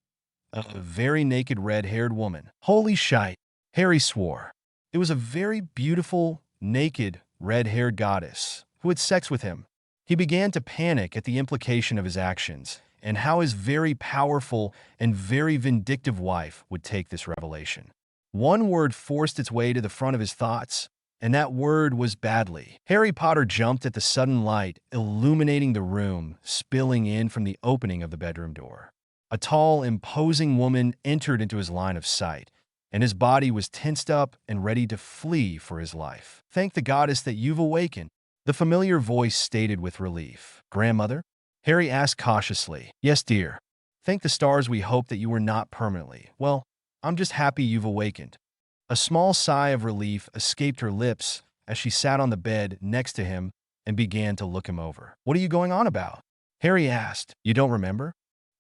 a very naked red-haired woman. Holy shite, Harry swore. It was a very beautiful, naked, red-haired goddess who had sex with him. He began to panic at the implication of his actions and how his very powerful and very vindictive wife would take this revelation. One word forced its way to the front of his thoughts, and that word was badly. Harry Potter jumped at the sudden light illuminating the room, spilling in from the opening of the bedroom door. A tall, imposing woman entered into his line of sight, and his body was tensed up and ready to flee for his life. "Thank the goddess that you've awakened," the familiar voice stated with relief. "Grandmother?" Harry asked cautiously. "Yes, dear. Thank the stars we hope that you were not permanently. Well, I'm just happy you've awakened." A small sigh of relief escaped her lips as she sat on the bed next to him, and began to look him over. "What are you going on about?" Harry asked. "You don't remember?"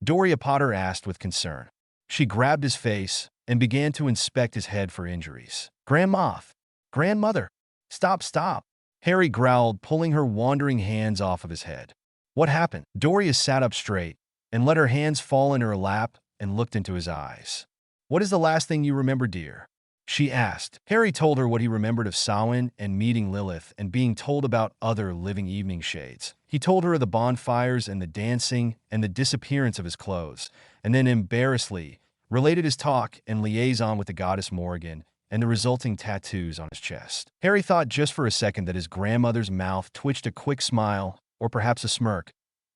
Doria Potter asked with concern. She grabbed his face and began to inspect his head for injuries. "Grandmoth! Grandmother! Stop, stop!" Harry growled, pulling her wandering hands off of his head. "What happened?" Doria sat up straight and let her hands fall in her lap and looked into his eyes. "What is the last thing you remember, dear?" she asked. Harry told her what he remembered of Samhain and meeting Lilith and being told about other living evening shades. He told her of the bonfires and the dancing and the disappearance of his clothes, and then embarrassedly related his talk and liaison with the goddess Morrigan and the resulting tattoos on his chest. Harry thought just for a second that his grandmother's mouth twitched a quick smile or perhaps a smirk,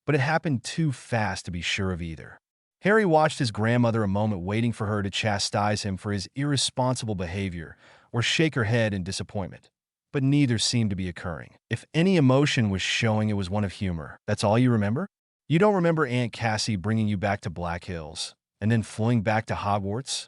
but it happened too fast to be sure of either. Harry watched his grandmother a moment, waiting for her to chastise him for his irresponsible behavior or shake her head in disappointment, but neither seemed to be occurring. If any emotion was showing, it was one of humor. "That's all you remember? You don't remember Aunt Cassie bringing you back to Black Hills and then flying back to Hogwarts?"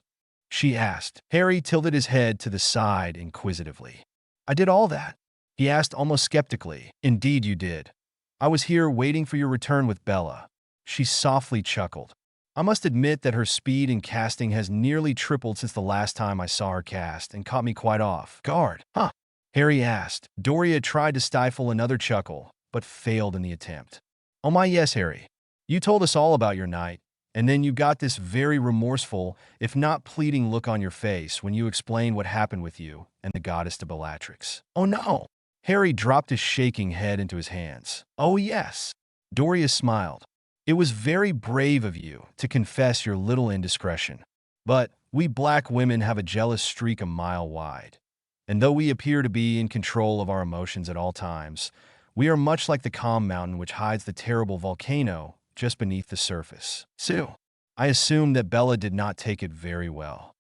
she asked. Harry tilted his head to the side inquisitively. "I did all that?" he asked almost skeptically. "Indeed you did. I was here waiting for your return with Bella." She softly chuckled. "I must admit that her speed in casting has nearly tripled since the last time I saw her cast and caught me quite off guard." "Huh?" Harry asked. Doria tried to stifle another chuckle, but failed in the attempt. "Oh my yes, Harry. You told us all about your night, and then you got this very remorseful, if not pleading look on your face when you explained what happened with you and the goddess to Bellatrix." "Oh no!" Harry dropped his shaking head into his hands. "Oh yes." Doria smiled. "It was very brave of you to confess your little indiscretion. But we black women have a jealous streak a mile wide. And though we appear to be in control of our emotions at all times, we are much like the calm mountain which hides the terrible volcano just beneath the surface." "Sue." "I assume that Bella did not take it very well,"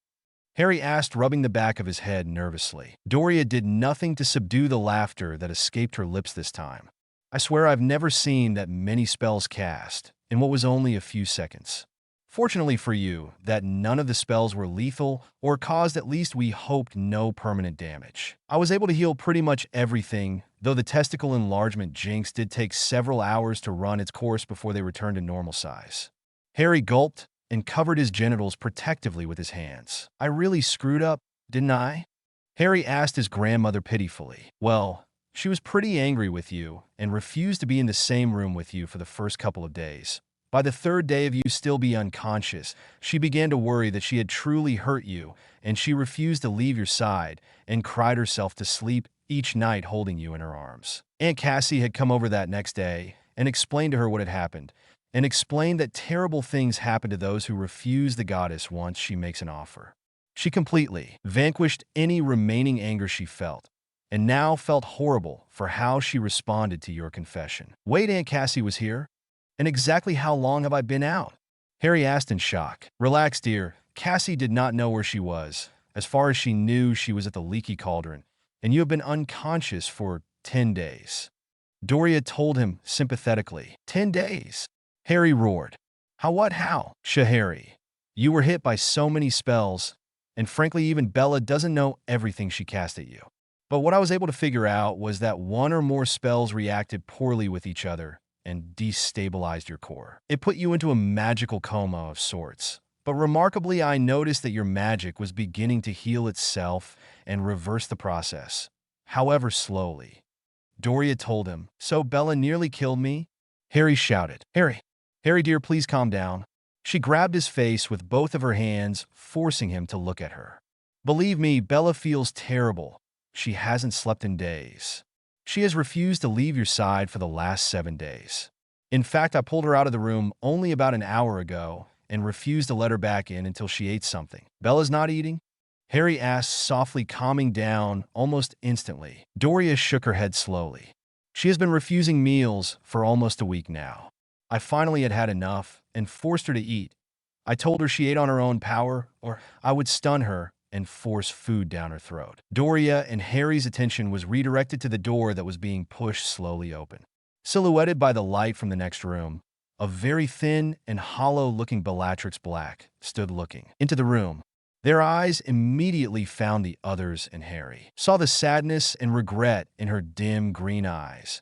Harry asked, rubbing the back of his head nervously. Doria did nothing to subdue the laughter that escaped her lips this time. "I swear I've never seen that many spells cast in what was only a few seconds. Fortunately for you, that none of the spells were lethal or caused, at least we hoped, no permanent damage. I was able to heal pretty much everything, though the testicle enlargement jinx did take several hours to run its course before they returned to normal size." Harry gulped and covered his genitals protectively with his hands. "I really screwed up, didn't I?" Harry asked his grandmother pitifully. "Well, she was pretty angry with you and refused to be in the same room with you for the first couple of days. By the third day of you still be unconscious, she began to worry that she had truly hurt you, and she refused to leave your side and cried herself to sleep each night holding you in her arms. Aunt Cassie had come over that next day and explained to her what had happened, and explained that terrible things happen to those who refuse the goddess once she makes an offer. She completely vanquished any remaining anger she felt, and now felt horrible for how she responded to your confession." "Wait, Aunt Cassie was here? And exactly how long have I been out?" Harry asked in shock. "Relax, dear. Cassie did not know where she was. As far as she knew, she was at the Leaky Cauldron, and you have been unconscious for 10 days. Doria told him sympathetically. 10 days? Harry roared. How? Harry. You were hit by so many spells, and frankly, even Bella doesn't know everything she cast at you. But what I was able to figure out was that one or more spells reacted poorly with each other and destabilized your core. It put you into a magical coma of sorts. But remarkably, I noticed that your magic was beginning to heal itself and reverse the process, however slowly." Doria told him. "So Bella nearly killed me?" Harry shouted. Harry dear, please calm down." She grabbed his face with both of her hands, forcing him to look at her. "Believe me, Bella feels terrible. She hasn't slept in days. She has refused to leave your side for the last 7 days. In fact, I pulled her out of the room only about an hour ago and refused to let her back in until she ate something." "Bella's not eating?" Harry asked, softly, calming down almost instantly. Doria shook her head slowly. "She has been refusing meals for almost a week now. I finally had enough and forced her to eat. I told her she ate on her own power, or I would stun her and force food down her throat." Doria and Harry's attention was redirected to the door that was being pushed slowly open. Silhouetted by the light from the next room, a very thin and hollow-looking Bellatrix Black stood looking into the room. Their eyes immediately found the others, and Harry saw the sadness and regret in her dim green eyes.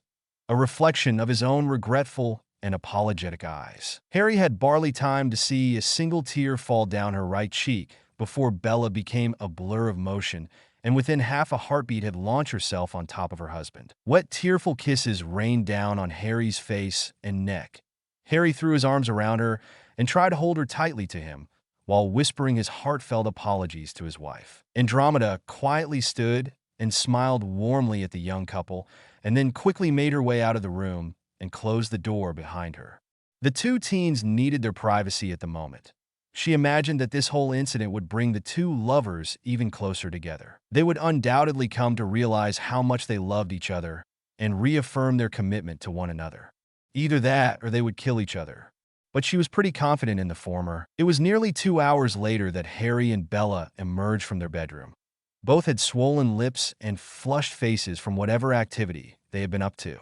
a reflection of his own regretful and apologetic eyes. Harry had barely time to see a single tear fall down her right cheek before Bella became a blur of motion and within half a heartbeat had launched herself on top of her husband. Wet, tearful kisses rained down on Harry's face and neck. Harry threw his arms around her and tried to hold her tightly to him, while whispering his heartfelt apologies to his wife. Andromeda quietly stood and smiled warmly at the young couple, and then quickly made her way out of the room and closed the door behind her. The two teens needed their privacy at the moment. She imagined that this whole incident would bring the two lovers even closer together. They would undoubtedly come to realize how much they loved each other and reaffirm their commitment to one another. Either that or they would kill each other. But she was pretty confident in the former. It was nearly 2 hours later that Harry and Bella emerged from their bedroom. Both had swollen lips and flushed faces from whatever activity they had been up to.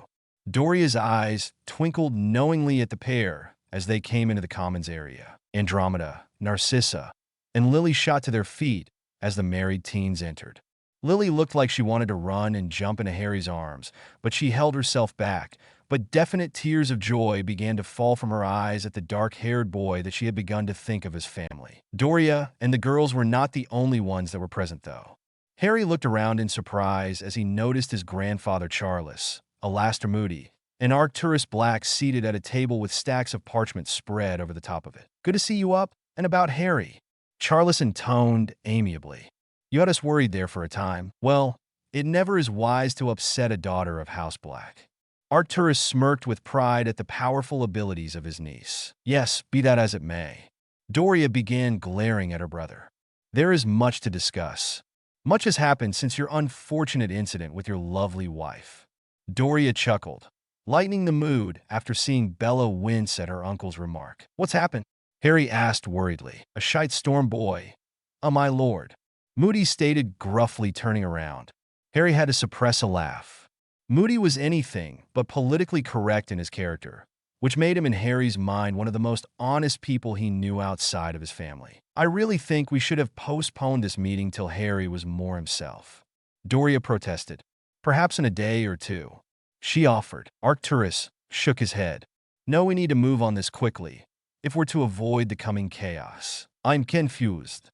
Doria's eyes twinkled knowingly at the pair as they came into the commons area. Andromeda, Narcissa, and Lily shot to their feet as the married teens entered. Lily looked like she wanted to run and jump into Harry's arms, but she held herself back. But definite tears of joy began to fall from her eyes at the dark-haired boy that she had begun to think of as family. Doria and the girls were not the only ones that were present, though. Harry looked around in surprise as he noticed his grandfather Charles, Alastair Moody, and Arcturus Black seated at a table with stacks of parchment spread over the top of it. "Good to see you up and about, Harry," Charles intoned amiably. "You had us worried there for a time." "Well, it never is wise to upset a daughter of House Black." Arcturus smirked with pride at the powerful abilities of his niece. "Yes, be that as it may." Doria began glaring at her brother. "There is much to discuss. Much has happened since your unfortunate incident with your lovely wife." Doria chuckled, lightening the mood after seeing Bella wince at her uncle's remark. "What's happened?" Harry asked worriedly. "A shite storm, boy." My lord," Moody stated gruffly, turning around. Harry had to suppress a laugh. Moody was anything but politically correct in his character, which made him in Harry's mind one of the most honest people he knew outside of his family. "I really think we should have postponed this meeting till Harry was more himself," Doria protested. "Perhaps in a day or two," she offered. Arcturus shook his head. "No, we need to move on this quickly, if we're to avoid the coming chaos." "I'm confused,"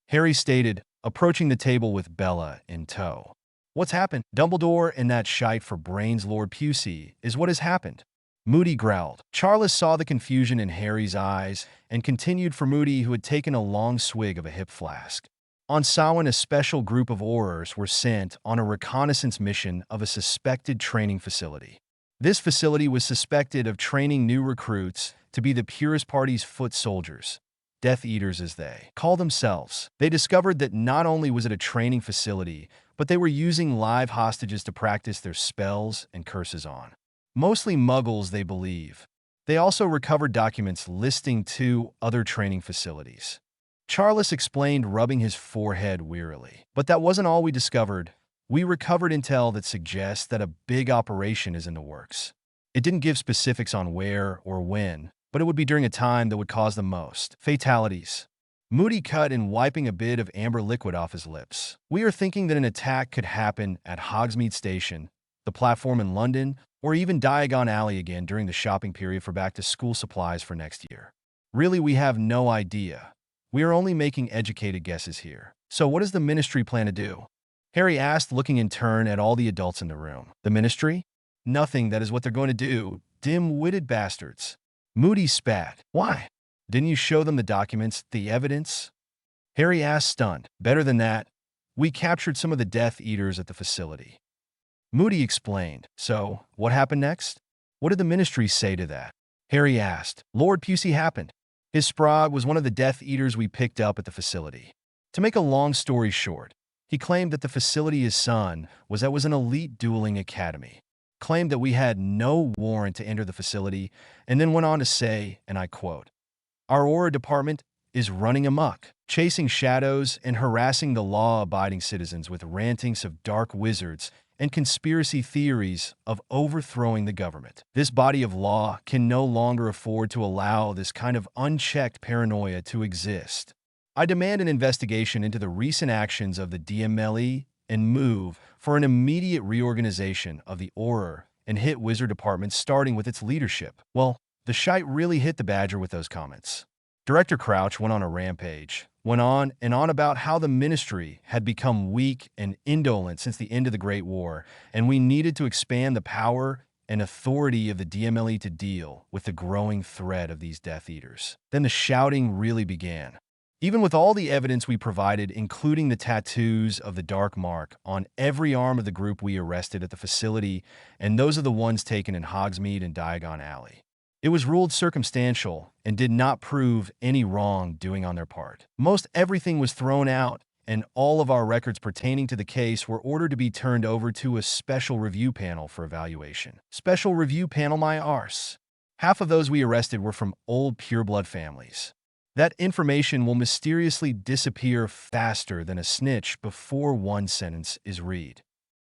Harry stated, approaching the table with Bella in tow. "What's happened?" "Dumbledore and that shite for brains Lord Pusey is what has happened," Moody growled. Charles saw the confusion in Harry's eyes and continued for Moody, who had taken a long swig of a hip flask. On Samhain, a special group of Aurors were sent on a reconnaissance mission of a suspected training facility. This facility was suspected of training new recruits to be the Purist Party's foot soldiers, Death Eaters as they call themselves. They discovered that not only was it a training facility, but they were using live hostages to practice their spells and curses on. Mostly muggles, they believe. They also recovered documents listing 2 other training facilities. Charles explained, rubbing his forehead wearily. "But that wasn't all we discovered. We recovered intel that suggests that a big operation is in the works." It didn't give specifics on where or when, but it would be during a time that would cause the most fatalities. Moody cut in, wiping a bit of amber liquid off his lips. "We are thinking that an attack could happen at Hogsmeade Station, the platform in London, or even Diagon Alley again during the shopping period for back-to-school supplies for next year. Really, we have no idea. We are only making educated guesses here." "So what does the Ministry plan to do?" Harry asked, looking in turn at all the adults in the room. "The Ministry? Nothing. That is what they're going to do. Dim-witted bastards." Moody spat. "Why? Didn't you show them the documents, the evidence?" Harry asked, stunned. "Better than that. We captured some of the Death Eaters at the facility." Moody explained. "So, what happened next? What did the Ministry say to that?" Harry asked. "Lord Pusey happened. His Sprague was one of the Death Eaters we picked up at the facility. To make a long story short, he claimed that the facility his son was at was an elite dueling academy, claimed that we had no warrant to enter the facility, and then went on to say, and I quote, 'Our Aura department is running amok, chasing shadows and harassing the law-abiding citizens with rantings of dark wizards and conspiracy theories of overthrowing the government. This body of law can no longer afford to allow this kind of unchecked paranoia to exist. I demand an investigation into the recent actions of the DMLE and move for an immediate reorganization of the Auror and hit wizard departments starting with its leadership. Well, the shite really hit the badger with those comments. Director Crouch went on a rampage, went on and on about how the ministry had become weak and indolent since the end of the Great War, and we needed to expand the power and authority of the DMLE to deal with the growing threat of these Death Eaters. Then the shouting really began. Even with all the evidence we provided, including the tattoos of the Dark Mark on every arm of the group we arrested at the facility, and those are the ones taken in Hogsmeade and Diagon Alley, it was ruled circumstantial and did not prove any wrongdoing on their part. Most everything was thrown out, and all of our records pertaining to the case were ordered to be turned over to a special review panel for evaluation. Special review panel, my arse. Half of those we arrested were from old pureblood families. That information will mysteriously disappear faster than a snitch before one sentence is read.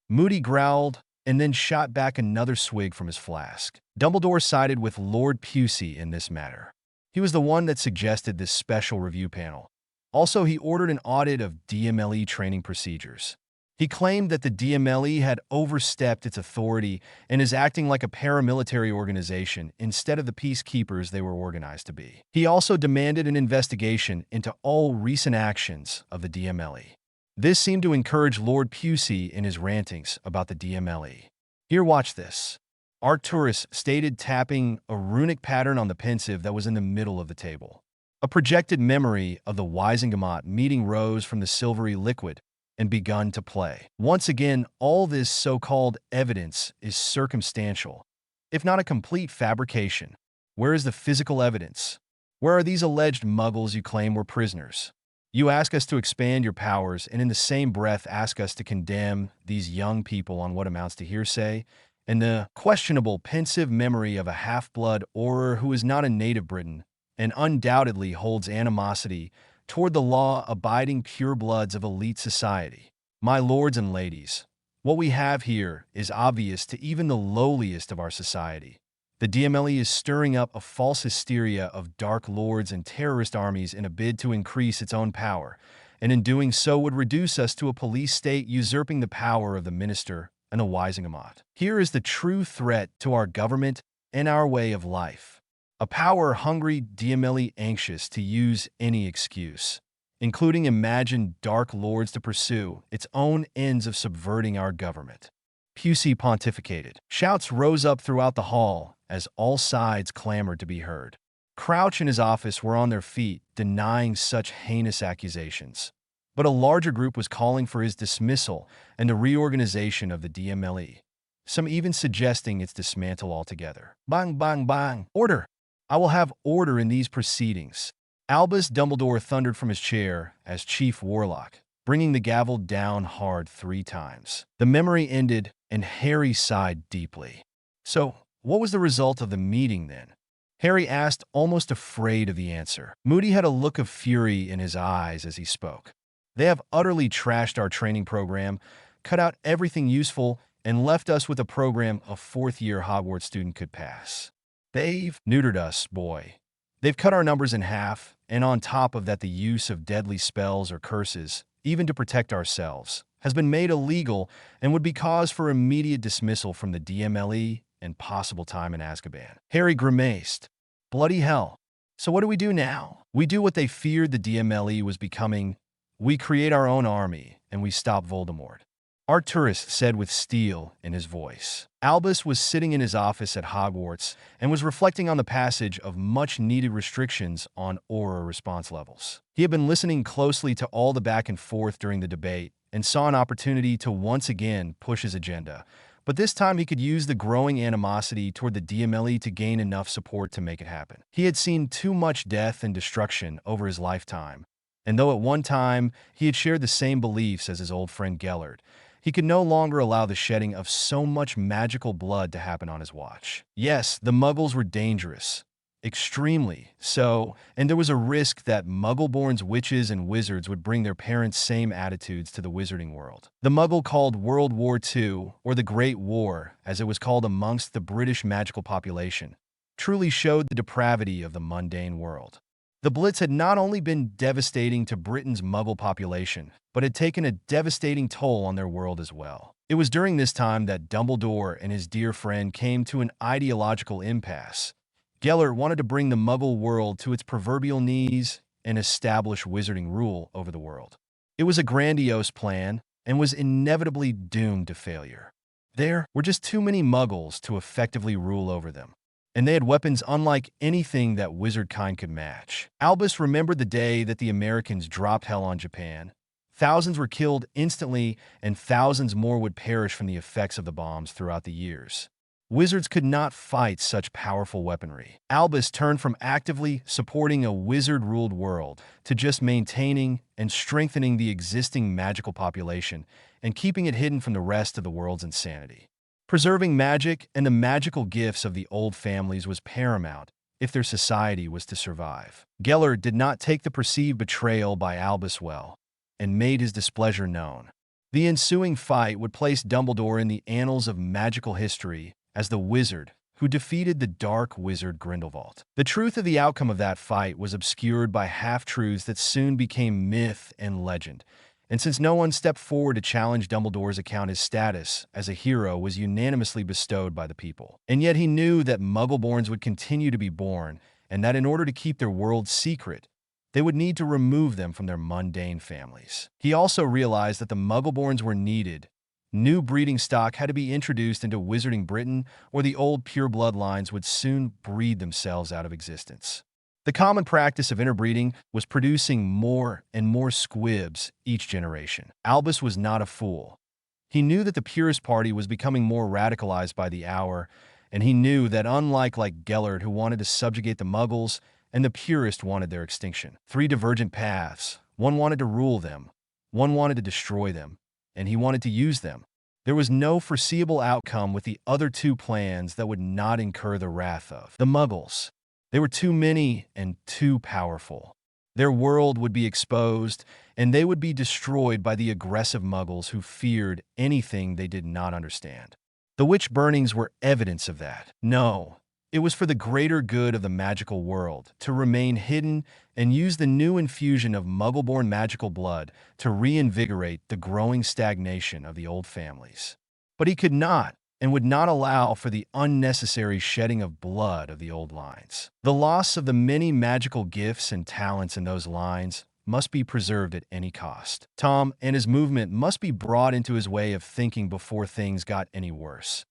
Moody growled and then shot back another swig from his flask. Dumbledore sided with Lord Pusey in this matter. He was the one that suggested this special review panel. Also, he ordered an audit of DMLE training procedures. He claimed that the DMLE had overstepped its authority and is acting like a paramilitary organization instead of the peacekeepers they were organized to be. He also demanded an investigation into all recent actions of the DMLE. This seemed to encourage Lord Pusey in his rantings about the DMLE. Here, watch this. Arcturus stated, tapping a runic pattern on the pensive that was in the middle of the table. A projected memory of the Wisengamot meeting rose from the silvery liquid and begun to play. Once again, all this so-called evidence is circumstantial, if not a complete fabrication. Where is the physical evidence? Where are these alleged muggles you claim were prisoners? You ask us to expand your powers, and in the same breath ask us to condemn these young people on what amounts to hearsay and the questionable pensive memory of a half-blood Auror who is not a native Briton and undoubtedly holds animosity toward the law-abiding purebloods of elite society. My lords and ladies, what we have here is obvious to even the lowliest of our society. The DMLE is stirring up a false hysteria of dark lords and terrorist armies in a bid to increase its own power, and in doing so would reduce us to a police state usurping the power of the minister and the Wisengamot. Here is the true threat to our government and our way of life. A power-hungry DMLE anxious to use any excuse, including imagined dark lords to pursue its own ends of subverting our government. Pusey pontificated. Shouts rose up throughout the hall as all sides clamored to be heard. Crouch and his office were on their feet, denying such heinous accusations. But a larger group was calling for his dismissal and the reorganization of the DMLE, some even suggesting its dismantle altogether. Bang, bang, bang. Order! I will have order in these proceedings. Albus Dumbledore thundered from his chair as Chief Warlock, bringing the gavel down hard 3 times. The memory ended, and Harry sighed deeply. So, what was the result of the meeting then? Harry asked, almost afraid of the answer. Moody had a look of fury in his eyes as he spoke. They have utterly trashed our training program, cut out everything useful, and left us with a program a 4th-year Hogwarts student could pass. They've neutered us, boy. They've cut our numbers in half, and on top of that the use of deadly spells or curses, even to protect ourselves, has been made illegal and would be cause for immediate dismissal from the DMLE and possible time in Azkaban. Harry grimaced. Bloody hell. So what do we do now? We do what they feared the DMLE was becoming. We create our own army, and we stop Voldemort. Arcturus said with steel in his voice. Albus was sitting in his office at Hogwarts and was reflecting on the passage of much-needed restrictions on Auror response levels. He had been listening closely to all the back and forth during the debate and saw an opportunity to once again push his agenda, but this time he could use the growing animosity toward the DMLE to gain enough support to make it happen. He had seen too much death and destruction over his lifetime, and though at one time he had shared the same beliefs as his old friend Gellert, he could no longer allow the shedding of so much magical blood to happen on his watch. Yes, the Muggles were dangerous. Extremely so, and there was a risk that Muggle-born witches and wizards would bring their parents' same attitudes to the wizarding world. The Muggle called World War II, or the Great War, as it was called amongst the British magical population, truly showed the depravity of the mundane world. The Blitz had not only been devastating to Britain's Muggle population, but had taken a devastating toll on their world as well. It was during this time that Dumbledore and his dear friend came to an ideological impasse. Gellert wanted to bring the Muggle world to its proverbial knees and establish wizarding rule over the world. It was a grandiose plan and was inevitably doomed to failure. There were just too many Muggles to effectively rule over them, and they had weapons unlike anything that wizard kind could match. Albus remembered the day that the Americans dropped hell on Japan. Thousands were killed instantly, and thousands more would perish from the effects of the bombs throughout the years. Wizards could not fight such powerful weaponry. Albus turned from actively supporting a wizard-ruled world to just maintaining and strengthening the existing magical population and keeping it hidden from the rest of the world's insanity. Preserving magic and the magical gifts of the old families was paramount if their society was to survive. Gellert did not take the perceived betrayal by Albus well and made his displeasure known. The ensuing fight would place Dumbledore in the annals of magical history as the wizard who defeated the dark wizard Grindelwald. The truth of the outcome of that fight was obscured by half-truths that soon became myth and legend, and since no one stepped forward to challenge Dumbledore's account, his status as a hero was unanimously bestowed by the people. And yet he knew that Muggleborns would continue to be born, and that in order to keep their world secret, they would need to remove them from their mundane families. He also realized that the Muggleborns were needed. New breeding stock had to be introduced into Wizarding Britain, or the old pure bloodlines would soon breed themselves out of existence. The common practice of interbreeding was producing more and more squibs each generation. Albus was not a fool. He knew that the Purist Party was becoming more radicalized by the hour, and he knew that unlike Gellert, who wanted to subjugate the Muggles, and the Purist wanted their extinction. Three divergent paths. One wanted to rule them, one wanted to destroy them, and he wanted to use them. There was no foreseeable outcome with the other two plans that would not incur the wrath of the Muggles. They were too many and too powerful. Their world would be exposed, and they would be destroyed by the aggressive Muggles who feared anything they did not understand. The witch burnings were evidence of that. No, it was for the greater good of the magical world to remain hidden and use the new infusion of Muggle-born magical blood to reinvigorate the growing stagnation of the old families. But he could not and would not allow for the unnecessary shedding of blood of the old lines. The loss of the many magical gifts and talents in those lines must be preserved at any cost. Tom and his movement must be brought into his way of thinking before things got any worse.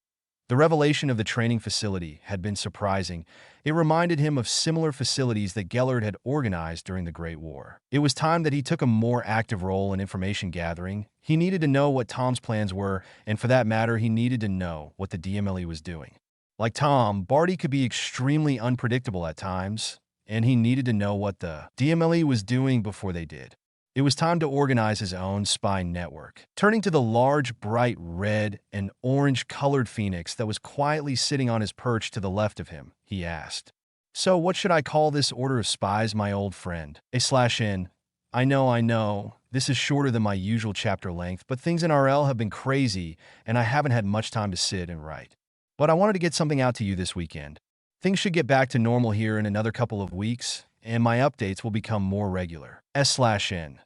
The revelation of the training facility had been surprising. It reminded him of similar facilities that Gellert had organized during the Great War. It was time that he took a more active role in information gathering. He needed to know what Tom's plans were, and for that matter, he needed to know what the DMLE was doing. Like Tom, Barty could be extremely unpredictable at times, and he needed to know what the DMLE was doing before they did. It was time to organize his own spy network. Turning to the large, bright red and orange-colored phoenix that was quietly sitting on his perch to the left of him, he asked, "So what should I call this order of spies, my old friend?" /N. I know, this is shorter than my usual chapter length, but things in RL have been crazy, and I haven't had much time to sit and write. But I wanted to get something out to you this weekend. Things should get back to normal here in another couple of weeks, and my updates will become more regular. /N.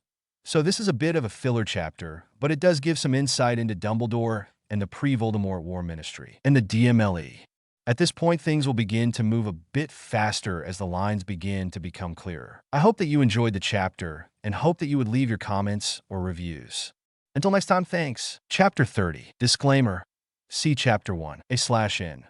So this is a bit of a filler chapter, but it does give some insight into Dumbledore and the pre-Voldemort War Ministry and the DMLE. At this point, things will begin to move a bit faster as the lines begin to become clearer. I hope that you enjoyed the chapter and hope that you would leave your comments or reviews. Until next time, thanks. Chapter 30. Disclaimer. See Chapter 1. /N.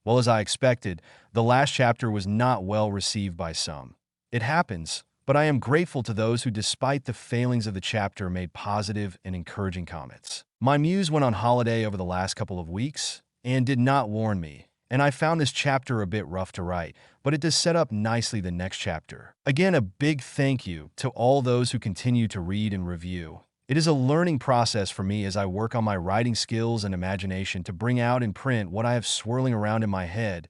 Well, as I expected, the last chapter was not well received by some. It happens, but I am grateful to those who, despite the failings of the chapter, made positive and encouraging comments. My muse went on holiday over the last couple of weeks and did not warn me, and I found this chapter a bit rough to write, but it does set up nicely the next chapter. Again, a big thank you to all those who continue to read and review. It is a learning process for me as I work on my writing skills and imagination to bring out in print what I have swirling around in my head,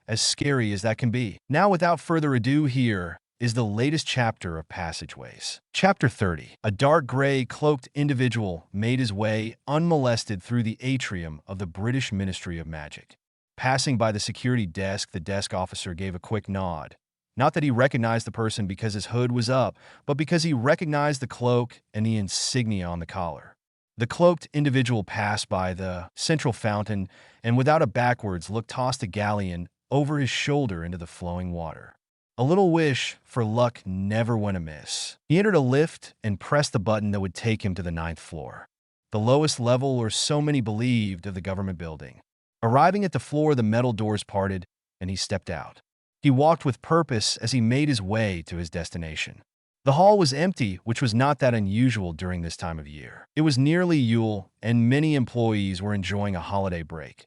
as scary as that can be. Now, without further ado, here is the latest chapter of Passageways. Chapter 30. A dark gray, cloaked individual made his way unmolested through the atrium of the British Ministry of Magic. Passing by the security desk, the desk officer gave a quick nod. Not that he recognized the person because his hood was up, but because he recognized the cloak and the insignia on the collar. The cloaked individual passed by the central fountain and without a backwards look tossed a galleon over his shoulder into the flowing water. A little wish for luck never went amiss. He entered a lift and pressed the button that would take him to the 9th floor, the lowest level, or so many believed, of the government building. Arriving at the floor, the metal doors parted, and he stepped out. He walked with purpose as he made his way to his destination. The hall was empty, which was not that unusual during this time of year. It was nearly Yule, and many employees were enjoying a holiday break,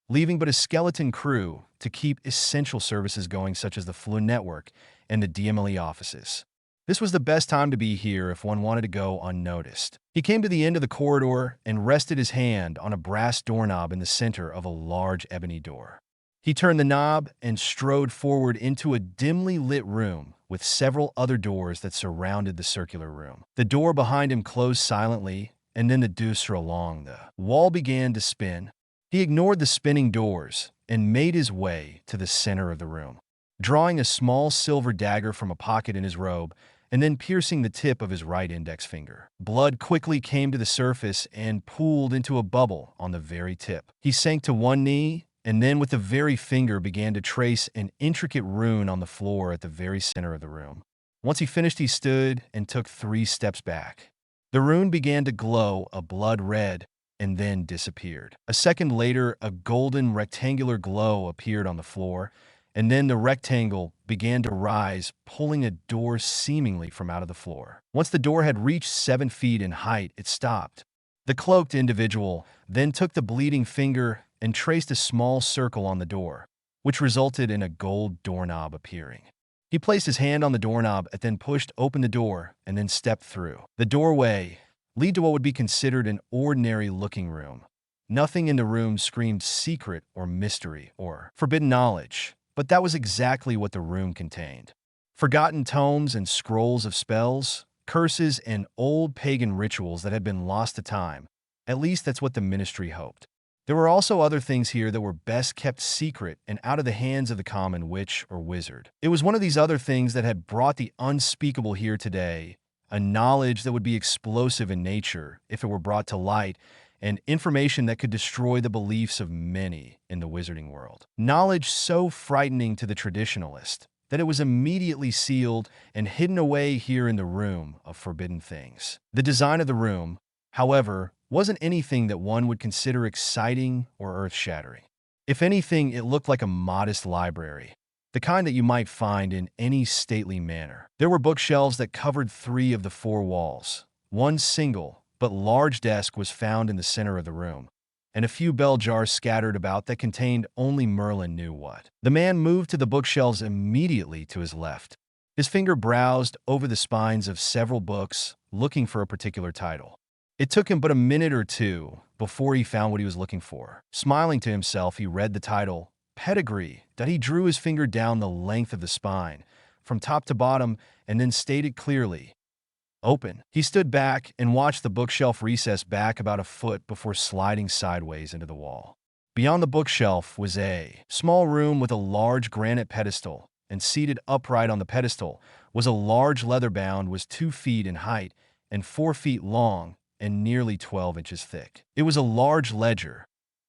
leaving but a skeleton crew to keep essential services going, such as the flu network and the DMLE offices. This was the best time to be here if one wanted to go unnoticed. He came to the end of the corridor and rested his hand on a brass doorknob in the center of a large ebony door. He turned the knob and strode forward into a dimly lit room with several other doors that surrounded the circular room. The door behind him closed silently, and then the deucer along the wall began to spin. He ignored the spinning doors and made his way to the center of the room, drawing a small silver dagger from a pocket in his robe and then piercing the tip of his right index finger. Blood quickly came to the surface and pooled into a bubble on the very tip. He sank to one knee and then with the very finger began to trace an intricate rune on the floor at the very center of the room. Once he finished, he stood and took 3 steps back. The rune began to glow a blood red and then disappeared. A second later, a golden rectangular glow appeared on the floor, and then the rectangle began to rise, pulling a door seemingly from out of the floor. Once the door had reached 7 feet in height, it stopped. The cloaked individual then took the bleeding finger and traced a small circle on the door, which resulted in a gold doorknob appearing. He placed his hand on the doorknob and then pushed open the door and then stepped through. The doorway led to what would be considered an ordinary-looking room. Nothing in the room screamed secret or mystery or forbidden knowledge, but that was exactly what the room contained. Forgotten tomes and scrolls of spells, curses, and old pagan rituals that had been lost to time. At least that's what the ministry hoped. There were also other things here that were best kept secret and out of the hands of the common witch or wizard. It was one of these other things that had brought the unspeakable here today, a knowledge that would be explosive in nature if it were brought to light, and information that could destroy the beliefs of many in the wizarding world. Knowledge so frightening to the traditionalist that it was immediately sealed and hidden away here in the room of forbidden things. The design of the room, however, wasn't anything that one would consider exciting or earth-shattering. If anything, it looked like a modest library, the kind that you might find in any stately manor. There were bookshelves that covered 3 of the 4 walls. One single but large desk was found in the center of the room, and a few bell jars scattered about that contained only Merlin knew what. The man moved to the bookshelves immediately to his left. His finger browsed over the spines of several books, looking for a particular title. It took him but a minute or two before he found what he was looking for. Smiling to himself, he read the title, Pedigree, that he drew his finger down the length of the spine, from top to bottom, and then stated clearly, Open. He stood back and watched the bookshelf recess back about a foot before sliding sideways into the wall. Beyond the bookshelf was a small room with a large granite pedestal, and seated upright on the pedestal was a large leather bound was 2 feet in height and 4 feet long and nearly 12 inches thick. It was a large ledger.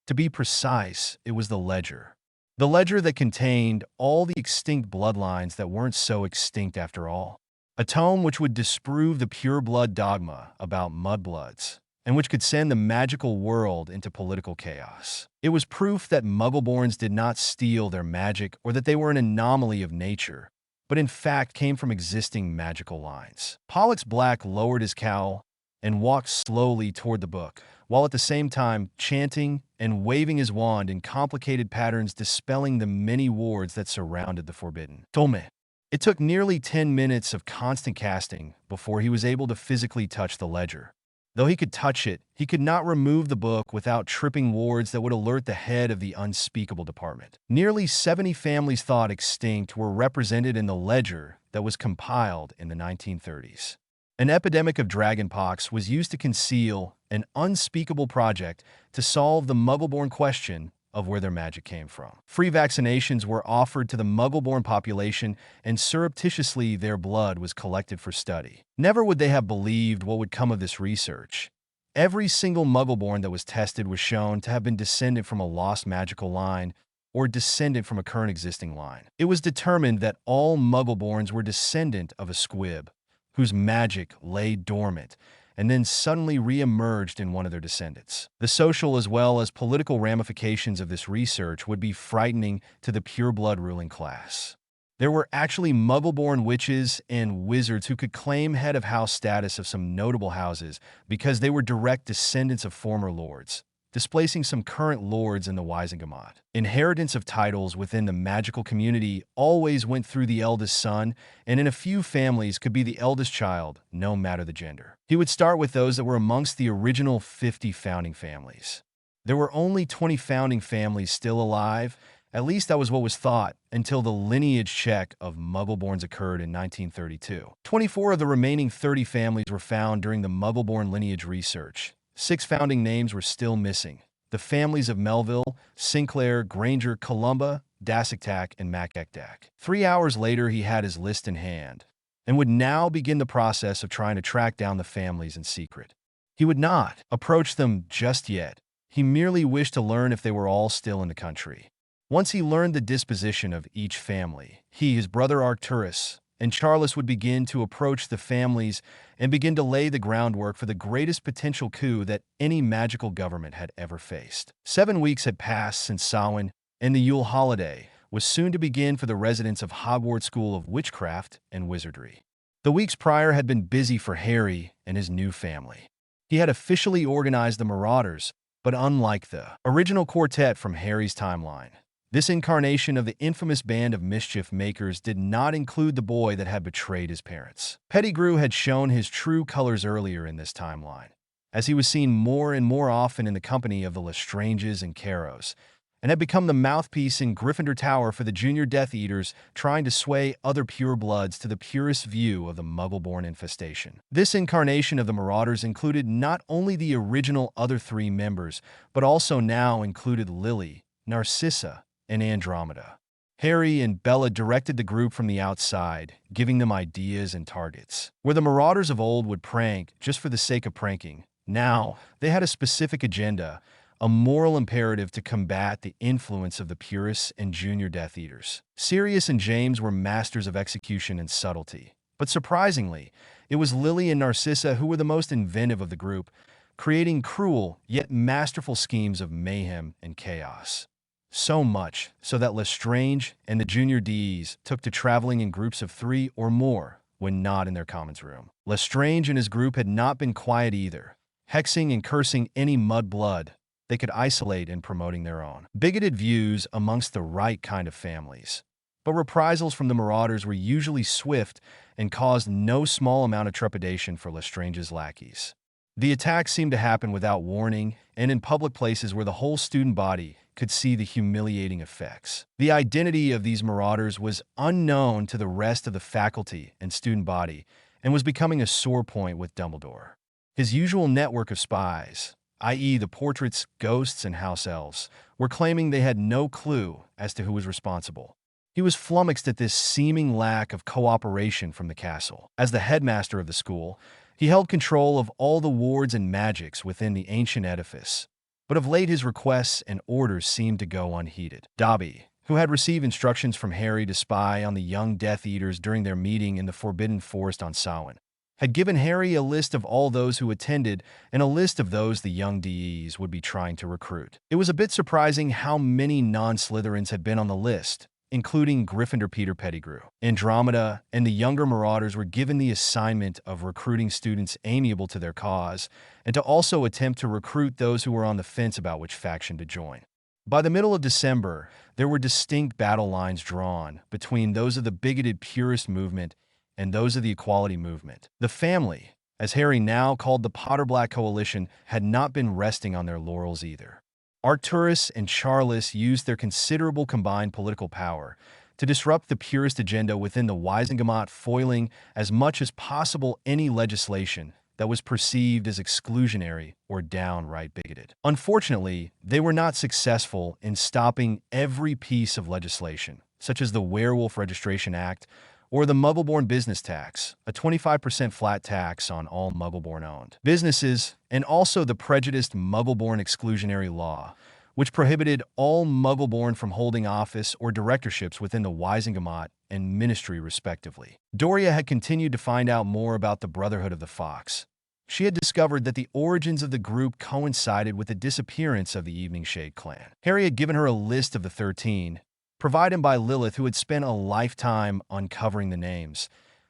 To be precise, it was the ledger. The ledger that contained all the extinct bloodlines that weren't so extinct after all. A tome which would disprove the pure blood dogma about mudbloods, and which could send the magical world into political chaos. It was proof that Muggleborns did not steal their magic or that they were an anomaly of nature, but in fact came from existing magical lines. Pollux Black lowered his cowl and walked slowly toward the book, while at the same time chanting and waving his wand in complicated patterns, dispelling the many wards that surrounded the forbidden tome. It took nearly 10 minutes of constant casting before he was able to physically touch the ledger. Though he could touch it, he could not remove the book without tripping wards that would alert the head of the unspeakable department. Nearly 70 families thought extinct were represented in the ledger that was compiled in the 1930s. An epidemic of dragonpox was used to conceal an unspeakable project to solve the Muggleborn question of where their magic came from. Free vaccinations were offered to the Muggle-born population, and surreptitiously their blood was collected for study. Never would they have believed what would come of this research. Every single Muggle-born that was tested was shown to have been descended from a lost magical line or descendant from a current existing line. It was determined that all Muggle-borns were descendant of a squib, whose magic lay dormant, and then suddenly re-emerged in one of their descendants. The social as well as political ramifications of this research would be frightening to the pure-blood ruling class. There were actually Muggle-born witches and wizards who could claim head of house status of some notable houses because they were direct descendants of former lords, displacing some current lords in the Wisengamot. Inheritance of titles within the magical community always went through the eldest son, and in a few families could be the eldest child, no matter the gender. He would start with those that were amongst the original 50 founding families. There were only 20 founding families still alive, at least that was what was thought, until the lineage check of Muggle-borns occurred in 1932. 24 of the remaining 30 families were found during the Muggle-born lineage research. 6 founding names were still missing: the families of Melville, Sinclair, Granger, Columba, Dassiktak, and Macekdak. 3 hours later, he had his list in hand, and would now begin the process of trying to track down the families in secret. He would not approach them just yet. He merely wished to learn if they were all still in the country. Once he learned the disposition of each family, he, his brother Arcturus, and Charles would begin to approach the families and begin to lay the groundwork for the greatest potential coup that any magical government had ever faced. 7 weeks had passed since Samhain, and the Yule holiday was soon to begin for the residents of Hogwarts School of Witchcraft and Wizardry. The weeks prior had been busy for Harry and his new family. He had officially organized the Marauders, but unlike the original quartet from Harry's timeline, this incarnation of the infamous band of mischief makers did not include the boy that had betrayed his parents. Pettigrew had shown his true colors earlier in this timeline, as he was seen more and more often in the company of the Lestranges and Caros, and had become the mouthpiece in Gryffindor Tower for the junior Death Eaters, trying to sway other purebloods to the purest view of the Muggle-born infestation. This incarnation of the Marauders included not only the original other 3 members, but also now included Lily, Narcissa, and Andromeda. Harry and Bella directed the group from the outside, giving them ideas and targets. Where the Marauders of old would prank just for the sake of pranking, now they had a specific agenda, a moral imperative to combat the influence of the Purists and junior Death Eaters. Sirius and James were masters of execution and subtlety, but surprisingly, it was Lily and Narcissa who were the most inventive of the group, creating cruel yet masterful schemes of mayhem and chaos. So much so that Lestrange and the junior Ds took to traveling in groups of 3 or more when not in their commons room. Lestrange and his group had not been quiet either, hexing and cursing any mudblood they could isolate in promoting their own bigoted views amongst the right kind of families. But reprisals from the Marauders were usually swift and caused no small amount of trepidation for Lestrange's lackeys. The attacks seemed to happen without warning and in public places where the whole student body could see the humiliating effects. The identity of these Marauders was unknown to the rest of the faculty and student body and was becoming a sore point with Dumbledore. His usual network of spies, i.e. the portraits, ghosts, and house elves, were claiming they had no clue as to who was responsible. He was flummoxed at this seeming lack of cooperation from the castle. As the headmaster of the school, he held control of all the wards and magics within the ancient edifice, but of late his requests and orders seemed to go unheeded. Dobby, who had received instructions from Harry to spy on the young Death Eaters during their meeting in the Forbidden Forest on Samhain, had given Harry a list of all those who attended and a list of those the young DEs would be trying to recruit. It was a bit surprising how many non-Slytherins had been on the list, including Gryffindor Peter Pettigrew. Andromeda and the younger Marauders were given the assignment of recruiting students amiable to their cause, and to also attempt to recruit those who were on the fence about which faction to join. By the middle of December, there were distinct battle lines drawn between those of the bigoted purist movement and those of the equality movement. The family, as Harry now called the Potterblack Coalition, had not been resting on their laurels either. Arcturus and Charles used their considerable combined political power to disrupt the purist agenda within the Wisengamot, foiling as much as possible any legislation that was perceived as exclusionary or downright bigoted. Unfortunately, they were not successful in stopping every piece of legislation, such as the Werewolf Registration Act or the Muggle-born business tax, a 25% flat tax on all Muggle-born-owned businesses, and also the prejudiced Muggle-born exclusionary law, which prohibited all Muggle-born from holding office or directorships within the Wisengamot and Ministry, respectively. Doria had continued to find out more about the Brotherhood of the Fox. She had discovered that the origins of the group coincided with the disappearance of the Evening Shade clan. Harry had given her a list of the 13, provided by Lilith, who had spent a lifetime uncovering the names.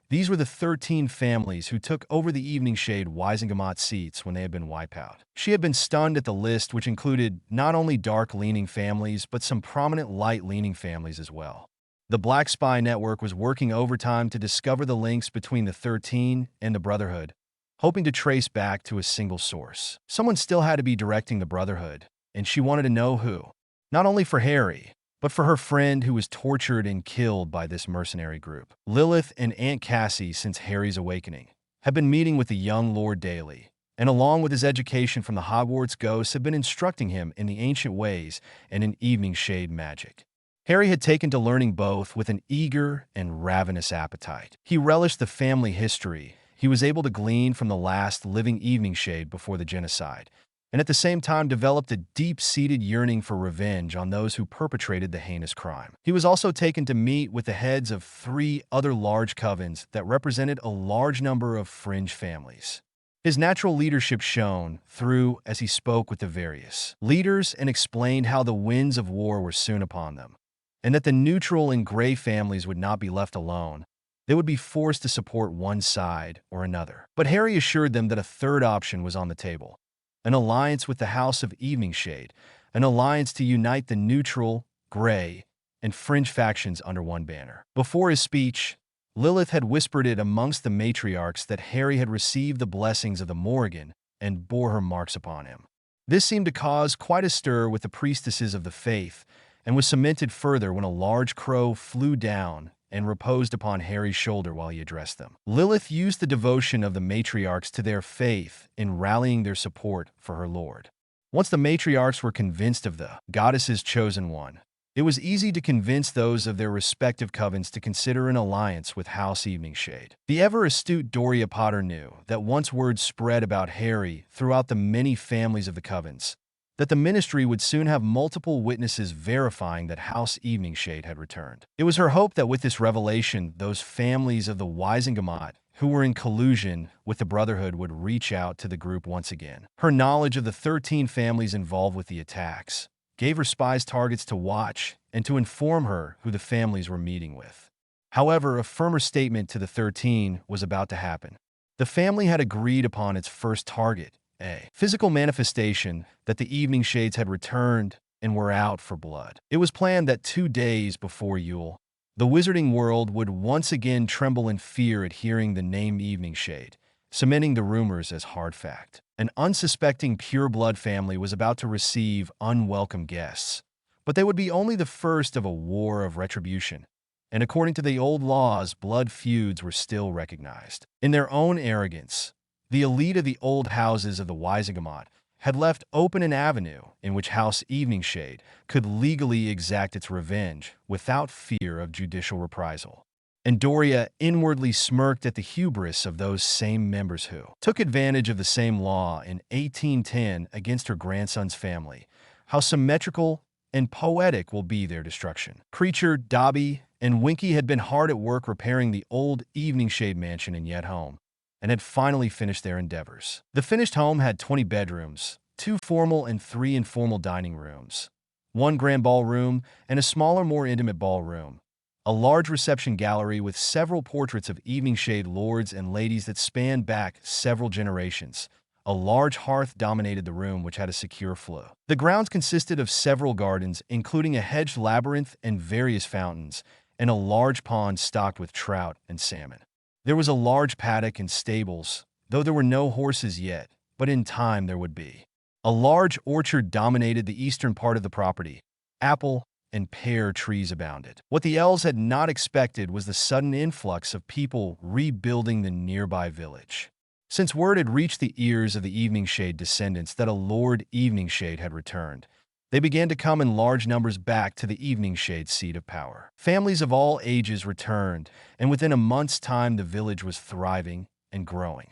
These were the 13 families who took over the Evening Shade Wisengamot seats when they had been wiped out. She had been stunned at the list, which included not only dark-leaning families, but some prominent light-leaning families as well. The Black Spy Network was working overtime to discover the links between the 13 and the Brotherhood, hoping to trace back to a single source. Someone still had to be directing the Brotherhood, and she wanted to know who. Not only for Harry, but for her friend who was tortured and killed by this mercenary group. Lilith and Aunt Cassie, since Harry's awakening, had been meeting with the young Lord daily, and along with his education from the Hogwarts ghosts, had been instructing him in the ancient ways and in Evening Shade magic. Harry had taken to learning both with an eager and ravenous appetite. He relished the family history he was able to glean from the last living Evening Shade before the genocide, and at the same time developed a deep-seated yearning for revenge on those who perpetrated the heinous crime. He was also taken to meet with the heads of 3 other large covens that represented a large number of fringe families. His natural leadership shone through as he spoke with the various leaders and explained how the winds of war were soon upon them, and that the neutral and gray families would not be left alone. They would be forced to support one side or another. But Harry assured them that a third option was on the table: an alliance with the House of Evening Shade, an alliance to unite the neutral, gray, and fringe factions under one banner. Before his speech, Lilith had whispered it amongst the matriarchs that Harry had received the blessings of the Morrigan and bore her marks upon him. This seemed to cause quite a stir with the priestesses of the faith, and was cemented further when a large crow flew down and reposed upon Harry's shoulder while he addressed them. Lilith used the devotion of the matriarchs to their faith in rallying their support for her lord. Once the matriarchs were convinced of the goddess's chosen one, it was easy to convince those of their respective covens to consider an alliance with House Evening Shade. The ever-astute Doria Potter knew that once word spread about Harry throughout the many families of the covens, that the Ministry would soon have multiple witnesses verifying that House Evening Shade had returned. It was her hope that with this revelation, those families of the Wisengamot who were in collusion with the Brotherhood would reach out to the group once again. Her knowledge of the 13 families involved with the attacks gave her spies targets to watch and to inform her who the families were meeting with. However, a firmer statement to the 13 was about to happen. The family had agreed upon its first target, a physical manifestation that the Evening Shades had returned and were out for blood. It was planned that 2 days before Yule, the wizarding world would once again tremble in fear at hearing the name Evening Shade, cementing the rumors as hard fact. An unsuspecting pure-blood family was about to receive unwelcome guests, but they would be only the first of a war of retribution, and according to the old laws, blood feuds were still recognized. In their own arrogance, the elite of the old houses of the Wisengamot had left open an avenue in which House Evening Shade could legally exact its revenge without fear of judicial reprisal. And Doria inwardly smirked at the hubris of those same members who took advantage of the same law in 1810 against her grandson's family. How symmetrical and poetic will be their destruction. Creature, Dobby, and Winky had been hard at work repairing the old Evening Shade mansion in Yet Home, and had finally finished their endeavors. The finished home had 20 bedrooms, 2 formal and 3 informal dining rooms, 1 grand ballroom, and a smaller, more intimate ballroom, a large reception gallery with several portraits of Evening Shade lords and ladies that spanned back several generations. A large hearth dominated the room, which had a secure flow. The grounds consisted of several gardens, including a hedged labyrinth and various fountains, and a large pond stocked with trout and salmon. There was a large paddock and stables, though there were no horses yet, but in time there would be. A large orchard dominated the eastern part of the property. Apple and pear trees abounded. What the elves had not expected was the sudden influx of people rebuilding the nearby village. Since word had reached the ears of the Evening Shade descendants that a Lord Evening Shade had returned, they began to come in large numbers back to the Evening Shade's seat of power. Families of all ages returned, and within a month's time the village was thriving and growing.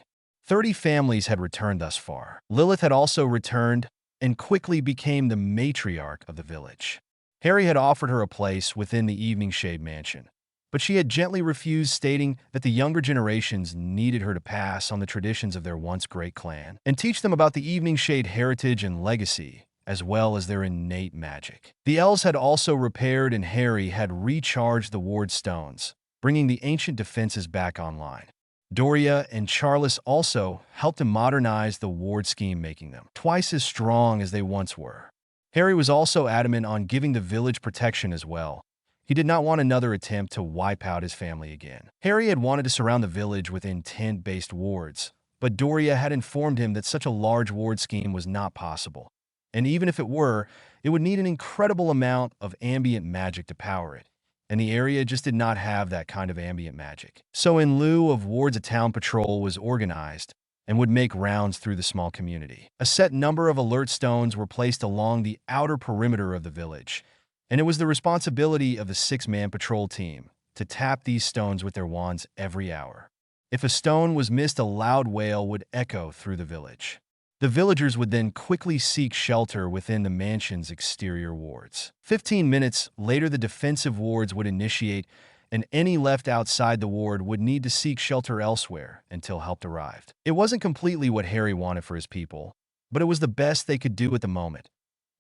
30 families had returned thus far. Lilith had also returned and quickly became the matriarch of the village. Harry had offered her a place within the Evening Shade mansion, but she had gently refused, stating that the younger generations needed her to pass on the traditions of their once great clan and teach them about the Evening Shade heritage and legacy, as well as their innate magic. The elves had also repaired, and Harry had recharged the ward stones, bringing the ancient defenses back online. Doria and Charles also helped to modernize the ward scheme, making them twice as strong as they once were. Harry was also adamant on giving the village protection as well. He did not want another attempt to wipe out his family again. Harry had wanted to surround the village with tent-based wards, but Doria had informed him that such a large ward scheme was not possible. And even if it were, it would need an incredible amount of ambient magic to power it, and the area just did not have that kind of ambient magic. So in lieu of wards, a town patrol was organized and would make rounds through the small community. A set number of alert stones were placed along the outer perimeter of the village, and it was the responsibility of the 6-man patrol team to tap these stones with their wands every hour. If a stone was missed, a loud wail would echo through the village. The villagers would then quickly seek shelter within the mansion's exterior wards. 15 minutes later, the defensive wards would initiate, and any left outside the ward would need to seek shelter elsewhere until help arrived. It wasn't completely what Harry wanted for his people, but it was the best they could do at the moment.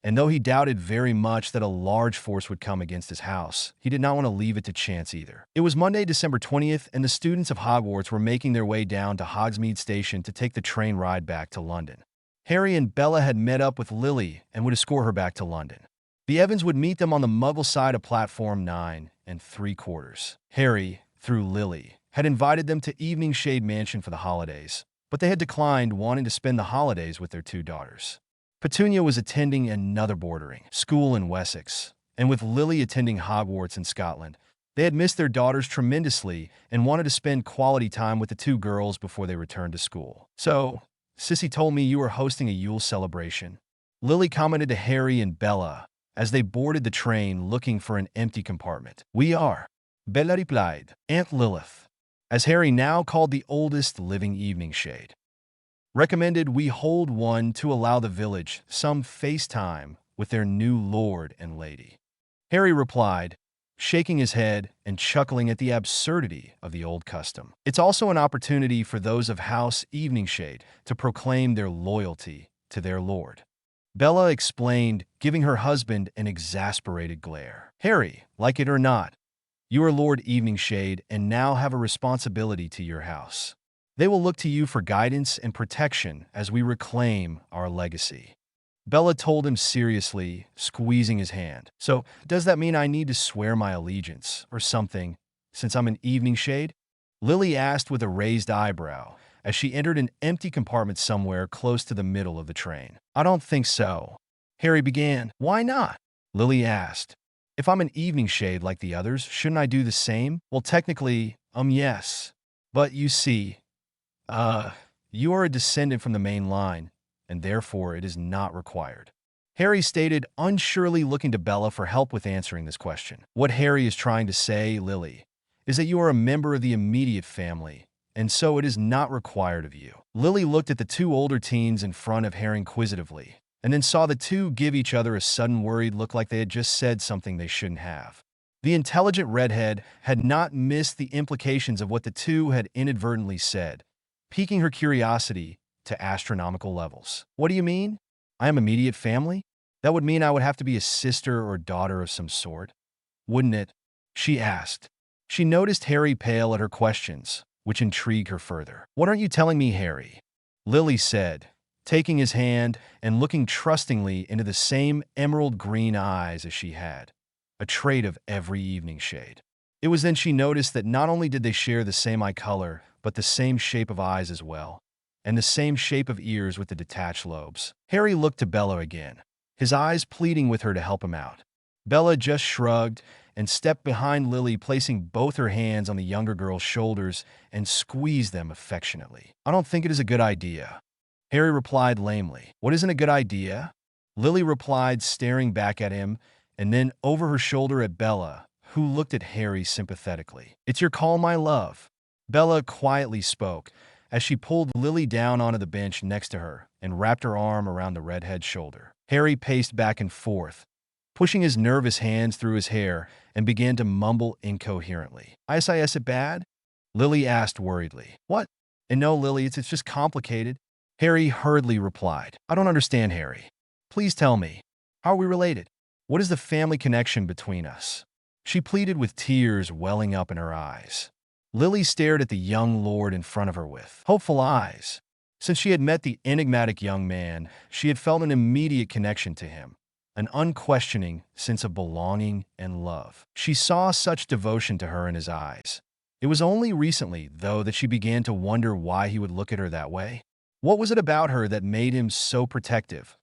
And though he doubted very much that a large force would come against his house, he did not want to leave it to chance either. It was Monday, December 20th, and the students of Hogwarts were making their way down to Hogsmeade Station to take the train ride back to London. Harry and Bella had met up with Lily and would escort her back to London. The Evans would meet them on the Muggle side of platform 9 3/4. Harry, through Lily, had invited them to Evening Shade Mansion for the holidays, but they had declined, wanting to spend the holidays with their 2 daughters. Petunia was attending another boarding school in Wessex, and with Lily attending Hogwarts in Scotland, they had missed their daughters tremendously and wanted to spend quality time with the 2 girls before they returned to school. "So, Sissy told me you were hosting a Yule celebration," Lily commented to Harry and Bella as they boarded the train looking for an empty compartment. "We are," Bella replied. Aunt Lilith, as Harry now called the oldest living Evening Shade, recommended we hold one to allow the village some face time with their new lord and lady. Harry replied, shaking his head and chuckling at the absurdity of the old custom. "It's also an opportunity for those of House Evening Shade to proclaim their loyalty to their lord," Bella explained, giving her husband an exasperated glare. "Harry, like it or not, you are Lord Evening Shade and now have a responsibility to your house. They will look to you for guidance and protection as we reclaim our legacy," Bella told him seriously, squeezing his hand. "So, does that mean I need to swear my allegiance or something, since I'm an Evening Shade?" Lily asked with a raised eyebrow as she entered an empty compartment somewhere close to the middle of the train. "I don't think so," Harry began. "Why not?" Lily asked. "If I'm an Evening Shade like the others, shouldn't I do the same?" "Well, technically, yes. But you see, you are a descendant from the main line, and therefore it is not required," Harry stated, unsurely looking to Bella for help with answering this question. "What Harry is trying to say, Lily, is that you are a member of the immediate family, and so it is not required of you." Lily looked at the 2 older teens in front of Harry inquisitively, and then saw the 2 give each other a sudden worried look like they had just said something they shouldn't have. The intelligent redhead had not missed the implications of what the 2 had inadvertently said, piquing her curiosity to astronomical levels. "What do you mean? I am immediate family? That would mean I would have to be a sister or daughter of some sort, wouldn't it?" she asked. She noticed Harry pale at her questions, which intrigued her further. "What aren't you telling me, Harry?" Lily said, taking his hand and looking trustingly into the same emerald green eyes as she had, a trait of every Evening Shade. It was then she noticed that not only did they share the same eye color, but the same shape of eyes as well, and the same shape of ears with the detached lobes. Harry looked to Bella again, his eyes pleading with her to help him out. Bella just shrugged and stepped behind Lily, placing both her hands on the younger girl's shoulders and squeezed them affectionately. "I don't think it is a good idea," Harry replied lamely. "What isn't a good idea?" Lily replied, staring back at him, and then over her shoulder at Bella, who looked at Harry sympathetically. "It's your call, my love," Bella quietly spoke, as she pulled Lily down onto the bench next to her and wrapped her arm around the redhead's shoulder. Harry paced back and forth, pushing his nervous hands through his hair, and began to mumble incoherently. "Is it bad?" Lily asked worriedly. "What?" "And no, Lily, it's just complicated," Harry hurriedly replied. "I don't understand, Harry. Please tell me. How are we related? What is the family connection between us?" She pleaded with tears welling up in her eyes. Lily stared at the young lord in front of her with hopeful eyes. Since she had met the enigmatic young man, she had felt an immediate connection to him, an unquestioning sense of belonging and love. She saw such devotion to her in his eyes. It was only recently, though, that she began to wonder why he would look at her that way. What was it about her that made him so protective?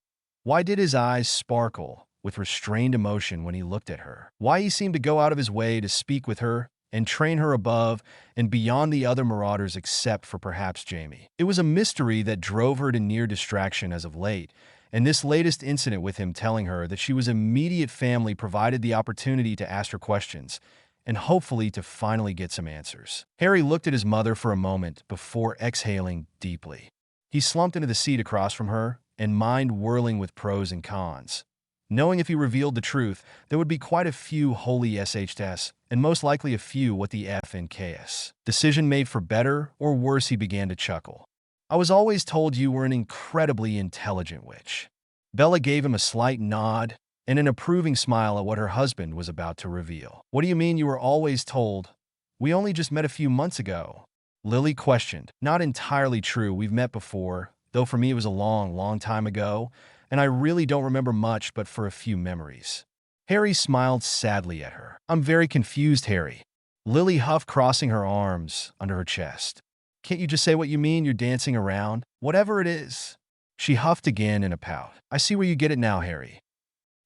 Why did his eyes sparkle with restrained emotion when he looked at her? Why he seemed to go out of his way to speak with her and train her above and beyond the other marauders except for perhaps Jamie? It was a mystery that drove her to near distraction as of late, and this latest incident with him telling her that she was immediate family provided the opportunity to ask her questions and hopefully to finally get some answers. Harry looked at his mother for a moment before exhaling deeply. He slumped into the seat across from her, and mind whirling with pros and cons. Knowing if he revealed the truth, there would be quite a few holy SHS, and most likely a few what the F in KS. Decision made for better or worse, he began to chuckle. "I was always told you were an incredibly intelligent witch." Bella gave him a slight nod and an approving smile at what her husband was about to reveal. "What do you mean you were always told? We only just met a few months ago," Lily questioned. "Not entirely true. We've met before, though for me it was a long, long time ago, and I really don't remember much but for a few memories." Harry smiled sadly at her. "I'm very confused, Harry." Lily huffed, crossing her arms under her chest. "Can't you just say what you mean? You're dancing around. Whatever it is." She huffed again in a pout. "I see where you get it now, Harry."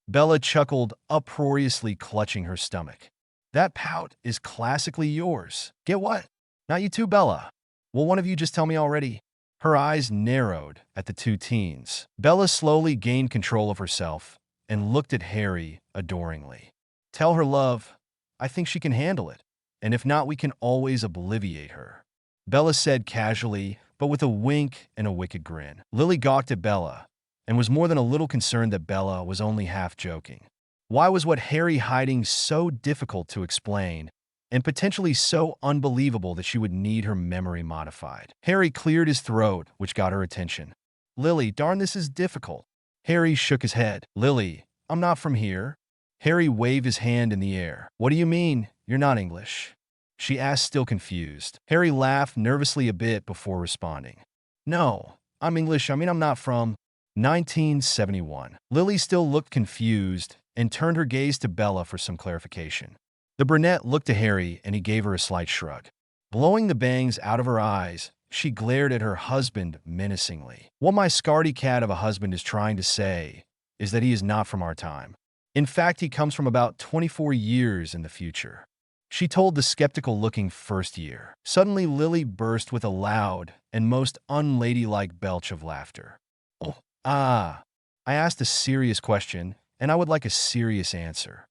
Bella chuckled, uproariously clutching her stomach. "That pout is classically yours." "Get what?" "Not you too, Bella." "Will one of you just tell me already?" Her eyes narrowed at the two teens. Bella slowly gained control of herself and looked at Harry adoringly. "Tell her, love. I think she can handle it. And if not, we can always obliviate her," Bella said casually, but with a wink and a wicked grin. Lily gawked at Bella and was more than a little concerned that Bella was only half joking. Why was what Harry hiding so difficult to explain and potentially so unbelievable that she would need her memory modified? Harry cleared his throat, which got her attention. "Lily, darn, this is difficult." Harry shook his head. "Lily, I'm not from here." Harry waved his hand in the air. "What do you mean? You're not English?" she asked, still confused. Harry laughed nervously a bit before responding. "No, I'm English. I'm not from 1971. Lily still looked confused and turned her gaze to Bella for some clarification. The brunette looked to Harry and he gave her a slight shrug. Blowing the bangs out of her eyes, she glared at her husband menacingly. "What my scaredy cat of a husband is trying to say is that he is not from our time. In fact, he comes from about 24 years in the future," she told the skeptical-looking first year. Suddenly, Lily burst with a loud and most unladylike belch of laughter. "Oh, I asked a serious question, and I would like a serious answer,"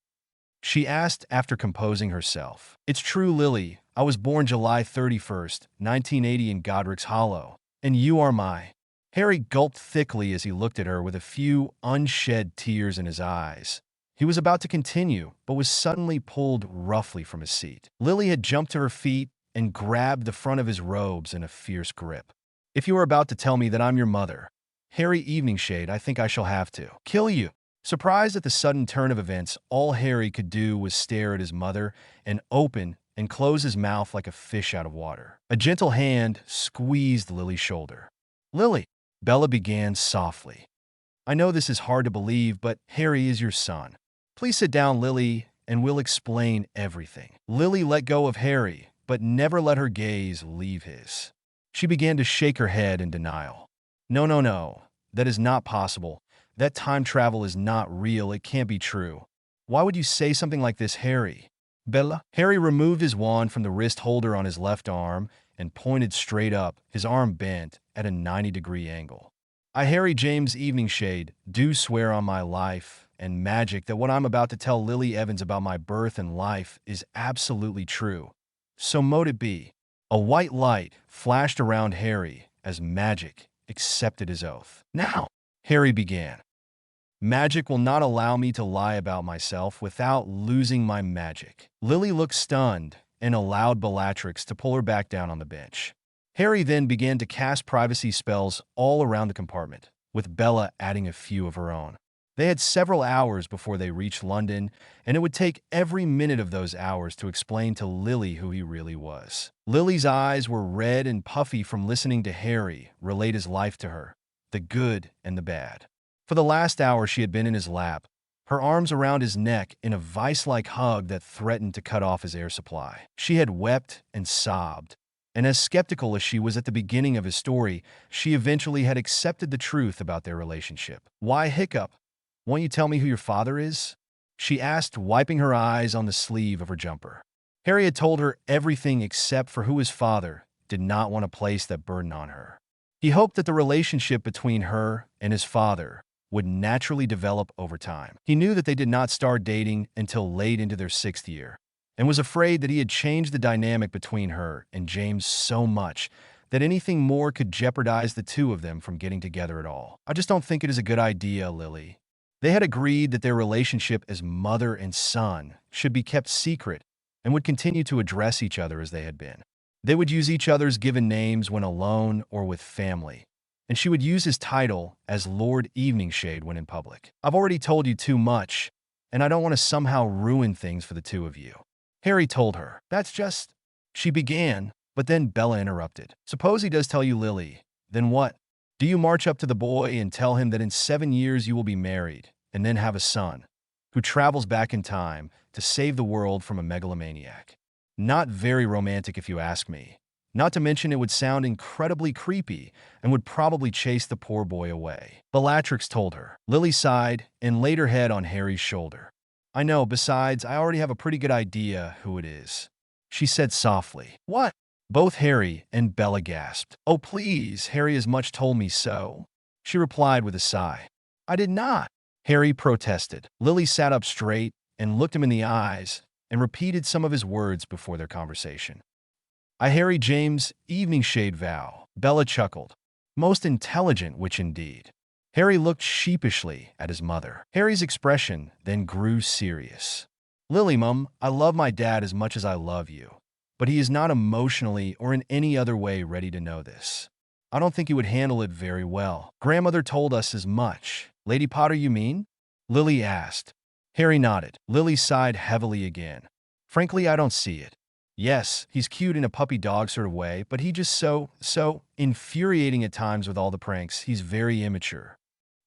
she asked after composing herself. "It's true, Lily. I was born July 31st, 1980 in Godric's Hollow, and you are my—" Harry gulped thickly as he looked at her with a few unshed tears in his eyes. He was about to continue, but was suddenly pulled roughly from his seat. Lily had jumped to her feet and grabbed the front of his robes in a fierce grip. "If you are about to tell me that I'm your mother, Harry Eveningshade, I think I shall have to kill you." Surprised at the sudden turn of events, all Harry could do was stare at his mother and open and close his mouth like a fish out of water. A gentle hand squeezed Lily's shoulder. "Lily," Bella began softly. "I know this is hard to believe, but Harry is your son. Please sit down, Lily, and we'll explain everything." Lily let go of Harry, but never let her gaze leave his. She began to shake her head in denial. No, no, no. That is not possible. That time travel is not real. It can't be true." Why would you say something like this, Harry? Bella? Harry removed his wand from the wrist holder on his left arm and pointed straight up, his arm bent at a 90-degree angle. I, Harry James Eveningshade, do swear on my life and magic that what I'm about to tell Lily Evans about my birth and life is absolutely true. So mote it be. A white light flashed around Harry as magic accepted his oath. Now, Harry began. Magic will not allow me to lie about myself without losing my magic. Lily looked stunned and allowed Bellatrix to pull her back down on the bench. Harry then began to cast privacy spells all around the compartment, with Bella adding a few of her own. They had several hours before they reached London, and it would take every minute of those hours to explain to Lily who he really was. Lily's eyes were red and puffy from listening to Harry relate his life to her, the good and the bad. For the last hour she had been in his lap, her arms around his neck in a vice-like hug that threatened to cut off his air supply. She had wept and sobbed, and as skeptical as she was at the beginning of his story, she eventually had accepted the truth about their relationship. Why hiccup? Won't you tell me who your father is? She asked, wiping her eyes on the sleeve of her jumper. Harry had told her everything except for who his father did not want to place that burden on her. He hoped that the relationship between her and his father would naturally develop over time. He knew that they did not start dating until late into their 6th year, and was afraid that he had changed the dynamic between her and James so much that anything more could jeopardize the two of them from getting together at all. I just don't think it is a good idea, Lily. They had agreed that their relationship as mother and son should be kept secret and would continue to address each other as they had been. They would use each other's given names when alone or with family, and she would use his title as Lord Eveningshade when in public. I've already told you too much, and I don't want to somehow ruin things for the two of you. Harry told her. That's just... She began, but then Bella interrupted. Suppose he does tell you, Lily. Then what? Do you march up to the boy and tell him that in 7 years you will be married, and then have a son, who travels back in time to save the world from a megalomaniac? Not very romantic if you ask me. Not to mention it would sound incredibly creepy and would probably chase the poor boy away. Bellatrix told her. Lily sighed and laid her head on Harry's shoulder. I know, besides, I already have a pretty good idea who it is, she said softly. What? Both Harry and Bella gasped. Oh, please, Harry has much told me so, she replied with a sigh. I did not, Harry protested. Lily sat up straight and looked him in the eyes and repeated some of his words before their conversation. I, Harry James Eveningshade vow, Bella chuckled. Most intelligent witch indeed. Harry looked sheepishly at his mother. Harry's expression then grew serious. Lily, Mum, I love my dad as much as I love you, but he is not emotionally or in any other way ready to know this. I don't think he would handle it very well. Grandmother told us as much. Lady Potter, you mean? Lily asked. Harry nodded. Lily sighed heavily again. Frankly, I don't see it. Yes, he's cute in a puppy dog sort of way, but he just so infuriating at times with all the pranks. He's very immature,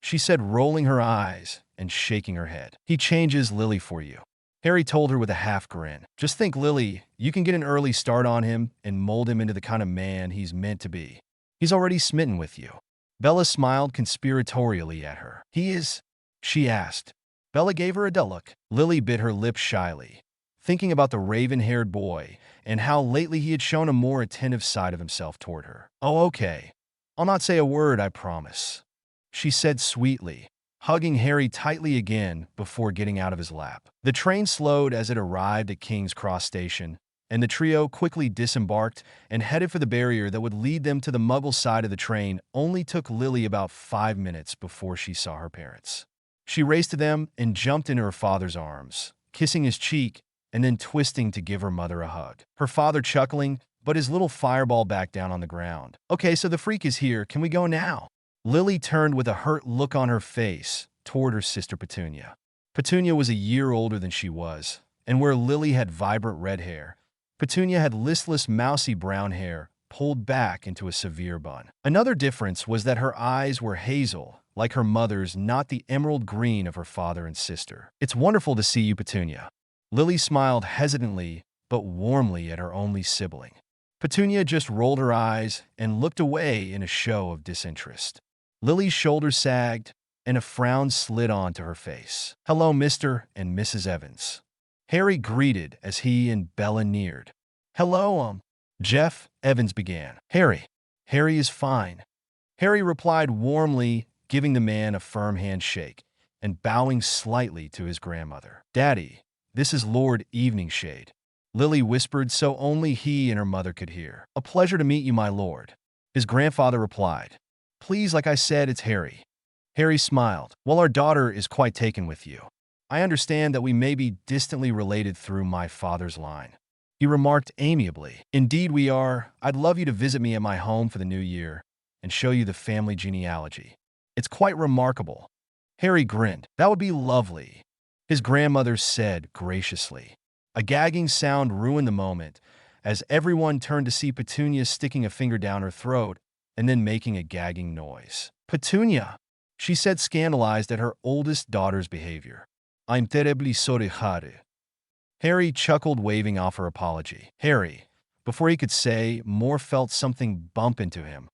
she said, rolling her eyes and shaking her head. He changes Lily for you, Harry told her with a half grin. Just think, Lily, you can get an early start on him and mold him into the kind of man he's meant to be. He's already smitten with you. Bella smiled conspiratorially at her. He is? She asked. Bella gave her a dull look. Lily bit her lip shyly, thinking about the raven-haired boy and how lately he had shown a more attentive side of himself toward her. Oh, okay. I'll not say a word, I promise, she said sweetly, hugging Harry tightly again before getting out of his lap. The train slowed as it arrived at King's Cross Station, and the trio quickly disembarked and headed for the barrier that would lead them to the Muggle side of the train. Only took Lily about 5 minutes before she saw her parents. She raced to them and jumped into her father's arms, kissing his cheek and then twisting to give her mother a hug. Her father chuckling, but his little fireball back down on the ground. Okay, so the freak is here. Can we go now? Lily turned with a hurt look on her face toward her sister Petunia. Petunia was a year older than she was, and where Lily had vibrant red hair, Petunia had listless, mousy brown hair pulled back into a severe bun. Another difference was that her eyes were hazel, like her mother's, not the emerald green of her father and sister. It's wonderful to see you, Petunia. Lily smiled hesitantly but warmly at her only sibling. Petunia just rolled her eyes and looked away in a show of disinterest. Lily's shoulders sagged, and a frown slid onto her face. "Hello, Mr. and Mrs. Evans," Harry greeted as he and Bella neared. "Hello, Jeff," Evans began. Harry is fine," Harry replied warmly, giving the man a firm handshake and bowing slightly to his grandmother. "Daddy, this is Lord Eveningshade," Lily whispered so only he and her mother could hear. "A pleasure to meet you, my lord," his grandfather replied. "Please, like I said, it's Harry." Harry smiled. "Well, our daughter is quite taken with you. I understand that we may be distantly related through my father's line," he remarked amiably. "Indeed we are. I'd love you to visit me at my home for the new year and show you the family genealogy. It's quite remarkable." Harry grinned. "That would be lovely," his grandmother said graciously. A gagging sound ruined the moment, as everyone turned to see Petunia sticking a finger down her throat and then making a gagging noise. "Petunia," she said, scandalized at her oldest daughter's behavior. "I'm terribly sorry, Harry." Harry chuckled, waving off her apology. Harry, before he could say more, felt something bump into him,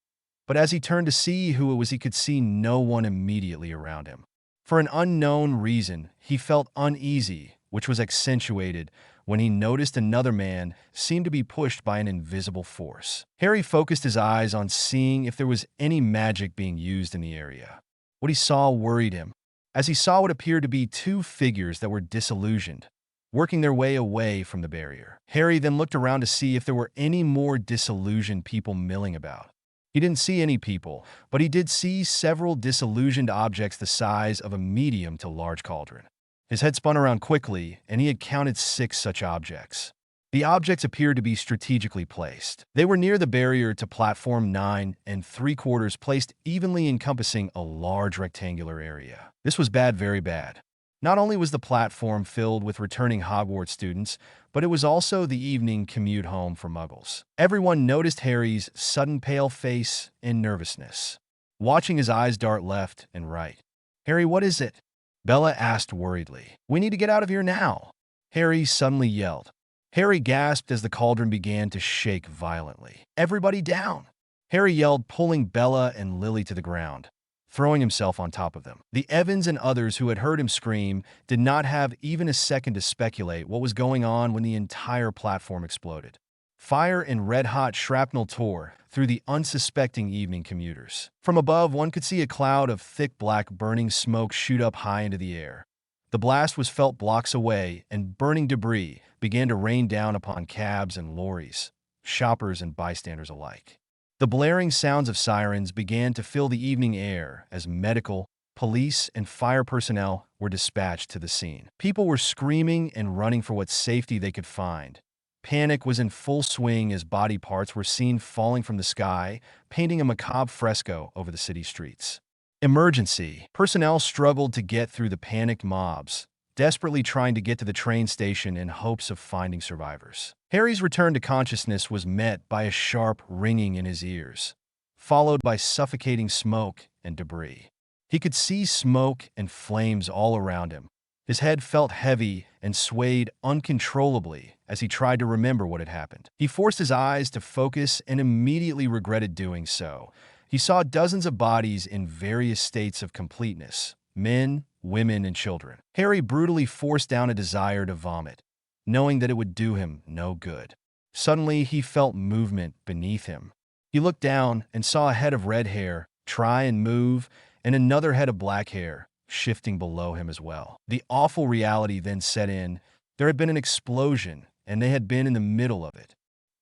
but as he turned to see who it was, he could see no one immediately around him. For an unknown reason, he felt uneasy, which was accentuated when he noticed another man seemed to be pushed by an invisible force. Harry focused his eyes on seeing if there was any magic being used in the area. What he saw worried him, as he saw what appeared to be two figures that were disillusioned, working their way away from the barrier. Harry then looked around to see if there were any more disillusioned people milling about. He didn't see any people, but he did see several disillusioned objects the size of a medium to large cauldron. His head spun around quickly, and he had counted 6 such objects. The objects appeared to be strategically placed. They were near the barrier to platform 9 3/4, placed evenly encompassing a large rectangular area. This was bad, very bad. Not only was the platform filled with returning Hogwarts students, but it was also the evening commute home for Muggles. Everyone noticed Harry's sudden pale face and nervousness, watching his eyes dart left and right. "Harry, what is it?" Bella asked worriedly. "We need to get out of here now," Harry suddenly yelled. Harry gasped as the cauldron began to shake violently. "Everybody down!" Harry yelled, pulling Bella and Lily to the ground, throwing himself on top of them. The Evans and others who had heard him scream did not have even a second to speculate what was going on when the entire platform exploded. Fire and red-hot shrapnel tore through the unsuspecting evening commuters. From above, one could see a cloud of thick black burning smoke shoot up high into the air. The blast was felt blocks away, and burning debris began to rain down upon cabs and lorries, shoppers and bystanders alike. The blaring sounds of sirens began to fill the evening air as medical, police, and fire personnel were dispatched to the scene. People were screaming and running for what safety they could find. Panic was in full swing as body parts were seen falling from the sky, painting a macabre fresco over the city streets. Emergency. Personnel struggled to get through the panicked mobs, desperately trying to get to the train station in hopes of finding survivors. Harry's return to consciousness was met by a sharp ringing in his ears, followed by suffocating smoke and debris. He could see smoke and flames all around him. His head felt heavy and swayed uncontrollably as he tried to remember what had happened. He forced his eyes to focus and immediately regretted doing so. He saw dozens of bodies in various states of completeness, men, women, and children. Harry brutally forced down a desire to vomit, knowing that it would do him no good. Suddenly, he felt movement beneath him. He looked down and saw a head of red hair try and move, and another head of black hair shifting below him as well. The awful reality then set in. There had been an explosion, and they had been in the middle of it.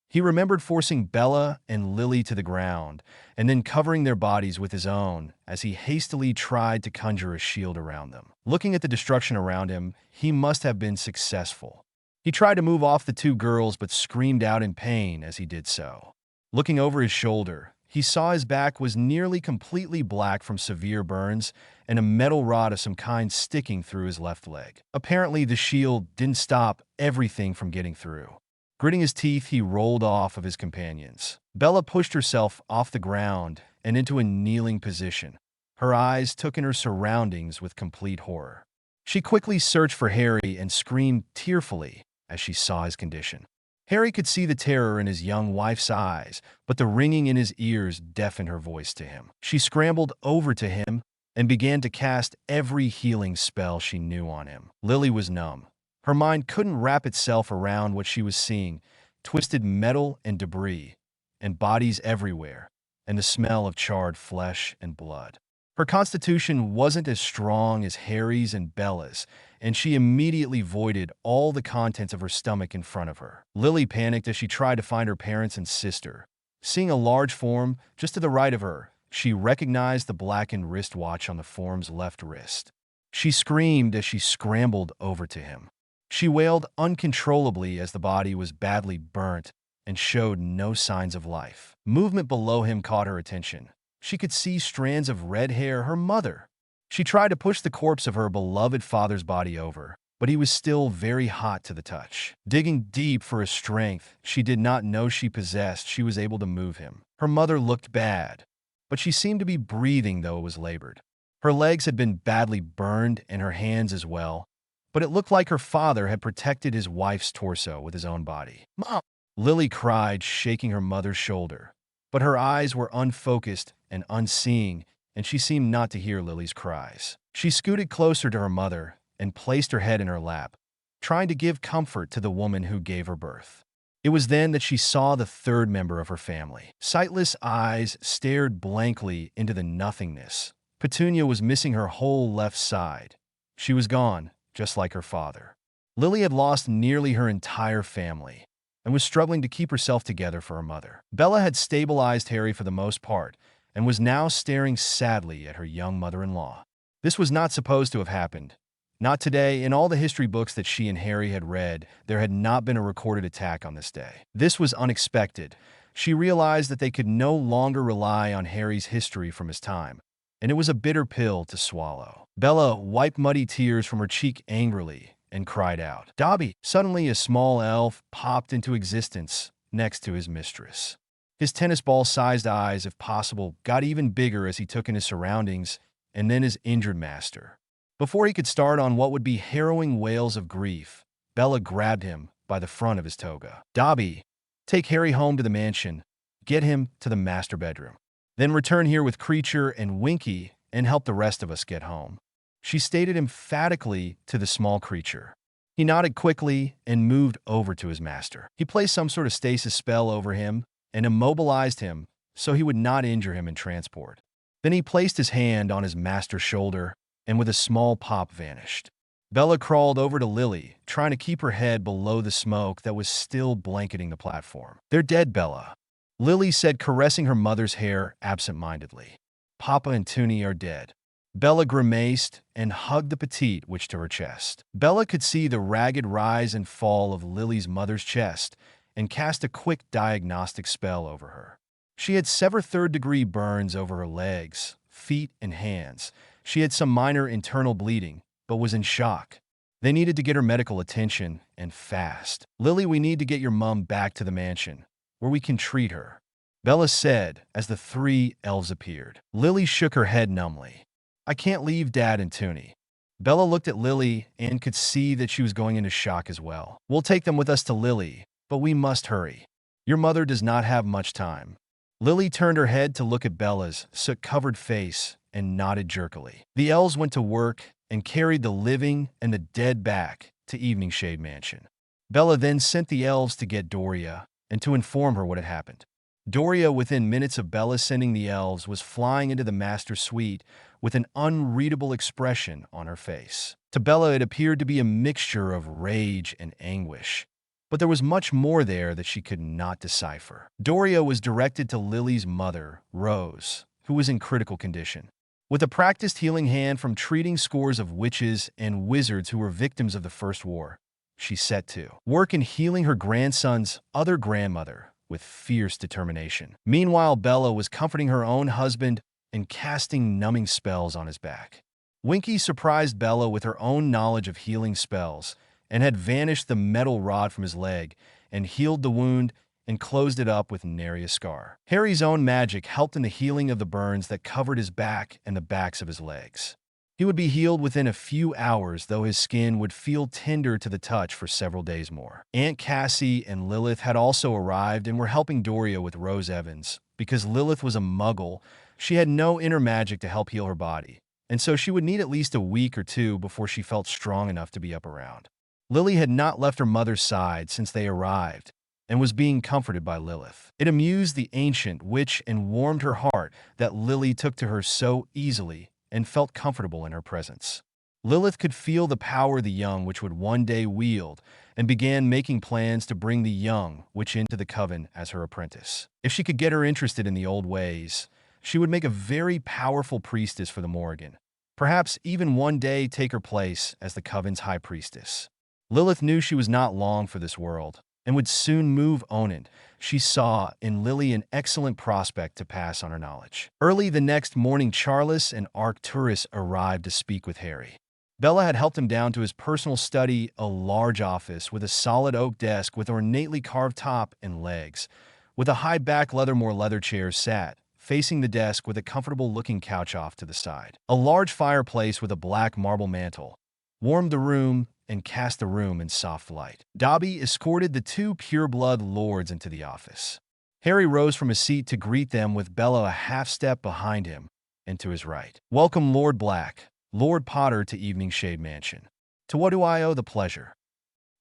He remembered forcing Bella and Lily to the ground, and then covering their bodies with his own as he hastily tried to conjure a shield around them. Looking at the destruction around him, he must have been successful. He tried to move off the 2 girls but screamed out in pain as he did so. Looking over his shoulder, he saw his back was nearly completely black from severe burns and a metal rod of some kind sticking through his left leg. Apparently, the shield didn't stop everything from getting through. Gritting his teeth, he rolled off of his companions. Bella pushed herself off the ground and into a kneeling position. Her eyes took in her surroundings with complete horror. She quickly searched for Harry and screamed tearfully as she saw his condition. Harry could see the terror in his young wife's eyes, but the ringing in his ears deafened her voice to him. She scrambled over to him, and began to cast every healing spell she knew on him. Lily was numb. Her mind couldn't wrap itself around what she was seeing: twisted metal and debris, and bodies everywhere, and the smell of charred flesh and blood. Her constitution wasn't as strong as Harry's and Bella's, and she immediately voided all the contents of her stomach in front of her. Lily panicked as she tried to find her parents and sister. Seeing a large form just to the right of her, she recognized the blackened wristwatch on the form's left wrist. She screamed as she scrambled over to him. She wailed uncontrollably as the body was badly burnt and showed no signs of life. Movement below him caught her attention. She could see strands of red hair, her mother. She tried to push the corpse of her beloved father's body over, but he was still very hot to the touch. Digging deep for a strength she did not know she possessed, she was able to move him. Her mother looked bad, but she seemed to be breathing, though it was labored. Her legs had been badly burned and her hands as well, but it looked like her father had protected his wife's torso with his own body. "Mom!" Lily cried, shaking her mother's shoulder, but her eyes were unfocused and unseeing, and she seemed not to hear Lily's cries. She scooted closer to her mother and placed her head in her lap, trying to give comfort to the woman who gave her birth. It was then that she saw the third member of her family. Sightless eyes stared blankly into the nothingness. Petunia was missing her whole left side. She was gone, just like her father. Lily had lost nearly her entire family and was struggling to keep herself together for her mother. Bella had stabilized Harry for the most part and was now staring sadly at her young mother-in-law. This was not supposed to have happened. Not today. In all the history books that she and Harry had read, there had not been a recorded attack on this day. This was unexpected. She realized that they could no longer rely on Harry's history from his time, and it was a bitter pill to swallow. Bella wiped muddy tears from her cheek angrily and cried out, "Dobby!" Suddenly, a small elf popped into existence next to his mistress. His tennis ball-sized eyes, if possible, got even bigger as he took in his surroundings and then his injured master. Before he could start on what would be harrowing wails of grief, Bella grabbed him by the front of his toga. "Dobby, take Harry home to the mansion. Get him to the master bedroom. Then return here with Creature and Winky and help the rest of us get home," she stated emphatically to the small creature. He nodded quickly and moved over to his master. He placed some sort of stasis spell over him and immobilized him so he would not injure him in transport. Then he placed his hand on his master's shoulder and with a small pop vanished. Bella crawled over to Lily, trying to keep her head below the smoke that was still blanketing the platform. "They're dead, Bella," Lily said, caressing her mother's hair absent-mindedly. "Papa and Toonie are dead." Bella grimaced and hugged the petite witch to her chest. Bella could see the ragged rise and fall of Lily's mother's chest and cast a quick diagnostic spell over her. She had severe third-degree burns over her legs, feet, and hands. She had some minor internal bleeding, but was in shock. They needed to get her medical attention, and fast. "Lily, we need to get your mum back to the mansion, where we can treat her," Bella said as the three elves appeared. Lily shook her head numbly. "I can't leave Dad and Toonie." Bella looked at Lily and could see that she was going into shock as well. "We'll take them with us to Lily, but we must hurry. Your mother does not have much time." Lily turned her head to look at Bella's soot-covered face and nodded jerkily. The elves went to work and carried the living and the dead back to Evening Shade Mansion. Bella then sent the elves to get Doria and to inform her what had happened. Doria, within minutes of Bella sending the elves, was flying into the master suite with an unreadable expression on her face. To Bella, it appeared to be a mixture of rage and anguish, but there was much more there that she could not decipher. Doria was directed to Lily's mother, Rose, who was in critical condition. With a practiced healing hand from treating scores of witches and wizards who were victims of the First War, she set to work in healing her grandson's other grandmother with fierce determination. Meanwhile, Bella was comforting her own husband and casting numbing spells on his back. Winky surprised Bella with her own knowledge of healing spells and had vanished the metal rod from his leg and healed the wound and closed it up with nary a scar. Harry's own magic helped in the healing of the burns that covered his back and the backs of his legs. He would be healed within a few hours, though his skin would feel tender to the touch for several days more. Aunt Cassie and Lilith had also arrived and were helping Doria with Rose Evans. Because Lilith was a muggle, she had no inner magic to help heal her body, and so she would need at least a week or two before she felt strong enough to be up around. Lily had not left her mother's side since they arrived, and was being comforted by Lilith. It amused the ancient witch and warmed her heart that Lily took to her so easily and felt comfortable in her presence. Lilith could feel the power the young witch would one day wield, and began making plans to bring the young witch into the coven as her apprentice. If she could get her interested in the old ways, she would make a very powerful priestess for the Morrigan, perhaps even one day take her place as the coven's high priestess. Lilith knew she was not long for this world, and would soon move on it. She saw in Lily an excellent prospect to pass on her knowledge. Early the next morning, Charles and Arcturus arrived to speak with Harry. Bella had helped him down to his personal study, a large office with a solid oak desk with ornately carved top and legs, with a high back leather chairs sat, facing the desk with a comfortable-looking couch off to the side. A large fireplace with a black marble mantel warmed the room and cast the room in soft light. Dobby escorted the two pure-blood lords into the office. Harry rose from his seat to greet them with Bella a half-step behind him and to his right. "Welcome, Lord Black, Lord Potter, to Evening Shade Mansion. To what do I owe the pleasure?"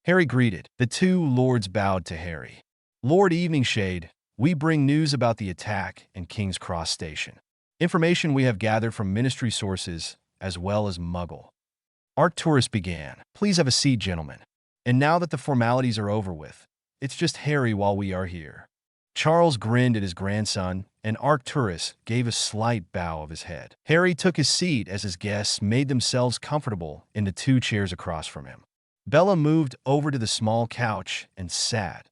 Harry greeted. The two lords bowed to Harry. "Lord Eveningshade, we bring news about the attack in King's Cross Station. Information we have gathered from ministry sources, as well as Muggle." Arcturus began. "Please have a seat, gentlemen. And now that the formalities are over with, it's just Harry while we are here." Charles grinned at his grandson, and Arcturus gave a slight bow of his head. Harry took his seat as his guests made themselves comfortable in the two chairs across from him. Bella moved over to the small couch and sat,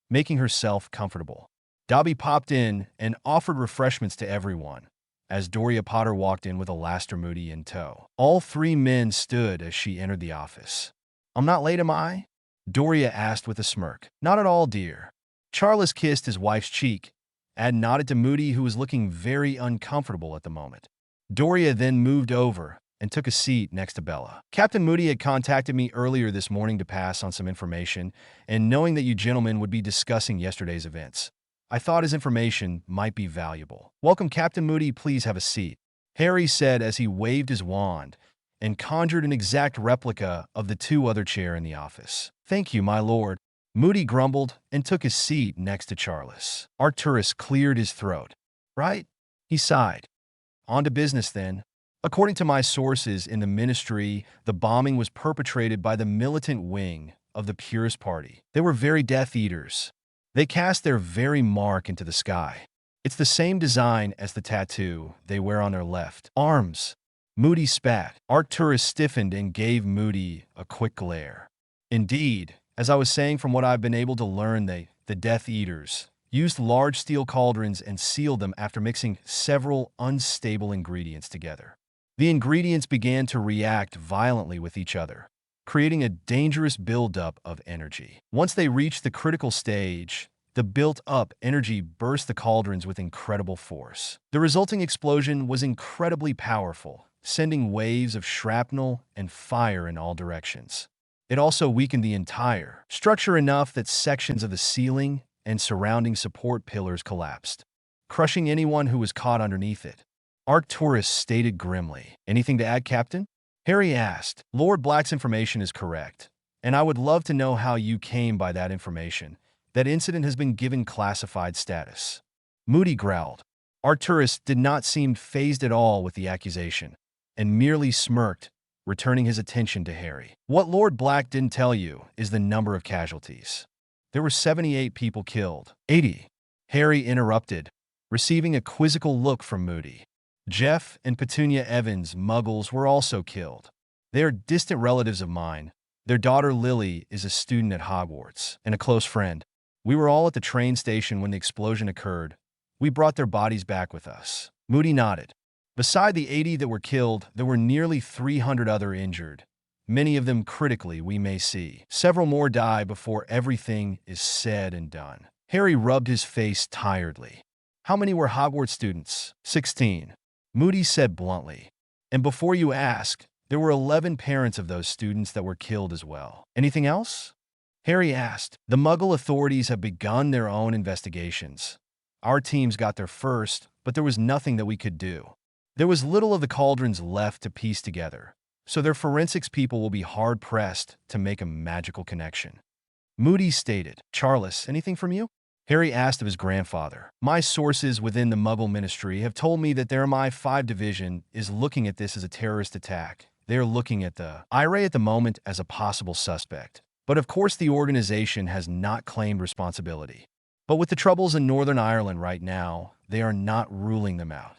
making herself comfortable. Dobby popped in and offered refreshments to everyone, as Doria Potter walked in with Alastair Moody in tow. All three men stood as she entered the office. "I'm not late, am I?" Doria asked with a smirk. "Not at all, dear." Charles kissed his wife's cheek and nodded to Moody, who was looking very uncomfortable at the moment. Doria then moved over and took a seat next to Bella. "Captain Moody had contacted me earlier this morning to pass on some information, and knowing that you gentlemen would be discussing yesterday's events, I thought his information might be valuable." "Welcome, Captain Moody. Please have a seat," Harry said as he waved his wand and conjured an exact replica of the two other chairs in the office. "Thank you, my lord." Moody grumbled and took his seat next to Charles. Arcturus cleared his throat. "Right?" he sighed. "On to business, then. According to my sources in the ministry, the bombing was perpetrated by the militant wing of the Purist Party. They were very Death Eaters. They cast their very mark into the sky. It's the same design as the tattoo they wear on their left arms." Moody spat. Arcturus stiffened and gave Moody a quick glare. "Indeed, as I was saying, from what I've been able to learn, the Death Eaters used large steel cauldrons and sealed them after mixing several unstable ingredients together. The ingredients began to react violently with each other, creating a dangerous buildup of energy. Once they reached the critical stage, the built-up energy burst the cauldrons with incredible force. The resulting explosion was incredibly powerful, sending waves of shrapnel and fire in all directions. It also weakened the entire structure enough that sections of the ceiling and surrounding support pillars collapsed, crushing anyone who was caught underneath it. Arcturus stated grimly. "Anything to add, Captain?" Harry asked. "Lord Black's information is correct, and I would love to know how you came by that information. That incident has been given classified status." Moody growled. Arcturus did not seem fazed at all with the accusation, and merely smirked, returning his attention to Harry. "What Lord Black didn't tell you is the number of casualties. There were 78 people killed." "80. Harry interrupted, receiving a quizzical look from Moody. "Jeff and Petunia Evans, Muggles, were also killed. They are distant relatives of mine. Their daughter Lily is a student at Hogwarts and a close friend. We were all at the train station when the explosion occurred. We brought their bodies back with us." Moody nodded. "Beside the 80 that were killed, there were nearly 300 other injured, many of them critically, we may see. Several more die before everything is said and done." Harry rubbed his face tiredly. "How many were Hogwarts students?" 16. Moody said bluntly. "And before you ask, there were 11 parents of those students that were killed as well." "Anything else?" Harry asked. "The Muggle authorities have begun their own investigations. Our teams got there first, but there was nothing that we could do. There was little of the cauldrons left to piece together, so their forensics people will be hard-pressed to make a magical connection. Moody stated, "Charles, anything from you?" Harry asked of his grandfather. "My sources within the Muggle Ministry have told me that their MI5 division is looking at this as a terrorist attack. They're looking at the IRA at the moment as a possible suspect. But of course the organization has not claimed responsibility. But with the troubles in Northern Ireland right now, they are not ruling them out."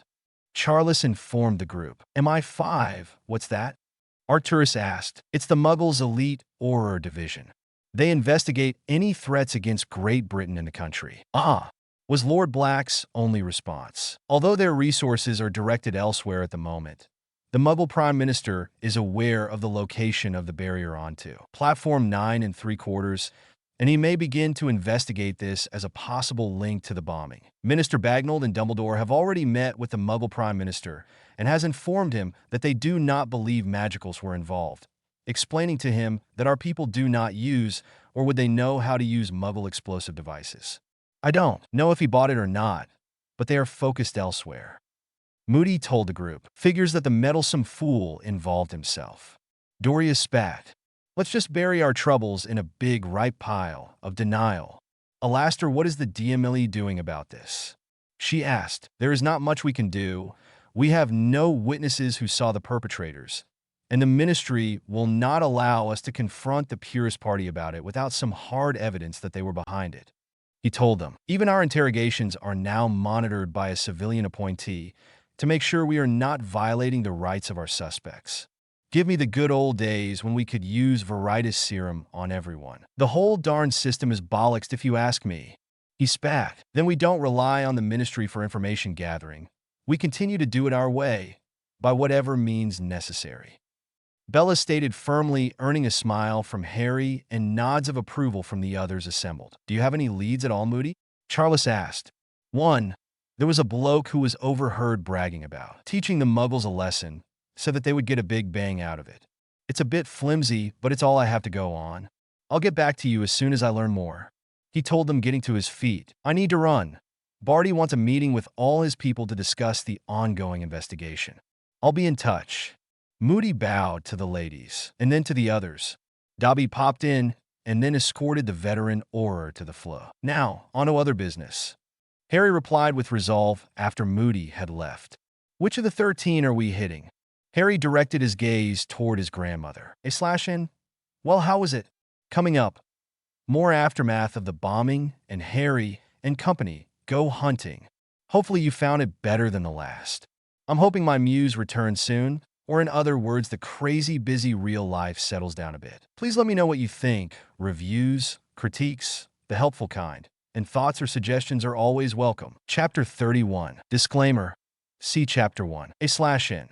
Charles informed the group. "MI5? What's that?" Arcturus asked. "It's the Muggles' elite Auror division. They investigate any threats against Great Britain in the country." "Ah," was Lord Black's only response. Although their resources are directed elsewhere at the moment, the Muggle Prime Minister is aware of the location of the barrier onto Platform 9 3/4, and he may begin to investigate this as a possible link to the bombing. Minister Bagnold and Dumbledore have already met with the Muggle Prime Minister and has informed him that they do not believe magicals were involved, explaining to him that our people do not use, or would they know how to use Muggle explosive devices. "I don't know if he bought it or not, but they are focused elsewhere." Moody told the group, "Figures that the meddlesome fool involved himself." Doria spat. "Let's just bury our troubles in a big ripe pile of denial." "Alastair, what is the DMLE doing about this?" she asked. "There is not much we can do. We have no witnesses who saw the perpetrators, and the Ministry will not allow us to confront the Purist Party about it without some hard evidence that they were behind it." He told them, "Even our interrogations are now monitored by a civilian appointee to make sure we are not violating the rights of our suspects. Give me the good old days when we could use Veritas serum on everyone. The whole darn system is bollocks if you ask me." He spat. "Then we don't rely on the Ministry for information gathering. We continue to do it our way, by whatever means necessary." Bella stated firmly, earning a smile from Harry and nods of approval from the others assembled. "Do you have any leads at all, Moody?" Charles asked. "One. There was a bloke who was overheard bragging about teaching the Muggles a lesson so that they would get a big bang out of it. It's a bit flimsy, but it's all I have to go on. I'll get back to you as soon as I learn more." He told them, getting to his feet. "I need to run. Barty wants a meeting with all his people to discuss the ongoing investigation. I'll be in touch." Moody bowed to the ladies and then to the others. Dobby popped in and then escorted the veteran Auror to the floor. "Now, on to other business," Harry replied with resolve after Moody had left. "Which of the 13 are we hitting?" Harry directed his gaze toward his grandmother. "A/N? Well, how was it?" Coming up, more aftermath of the bombing and Harry and company go hunting. Hopefully you found it better than the last. I'm hoping my muse returns soon, or in other words, the crazy busy real life settles down a bit. Please let me know what you think. Reviews, critiques, the helpful kind, and thoughts or suggestions are always welcome. Chapter 31. Disclaimer. See Chapter 1. A/N.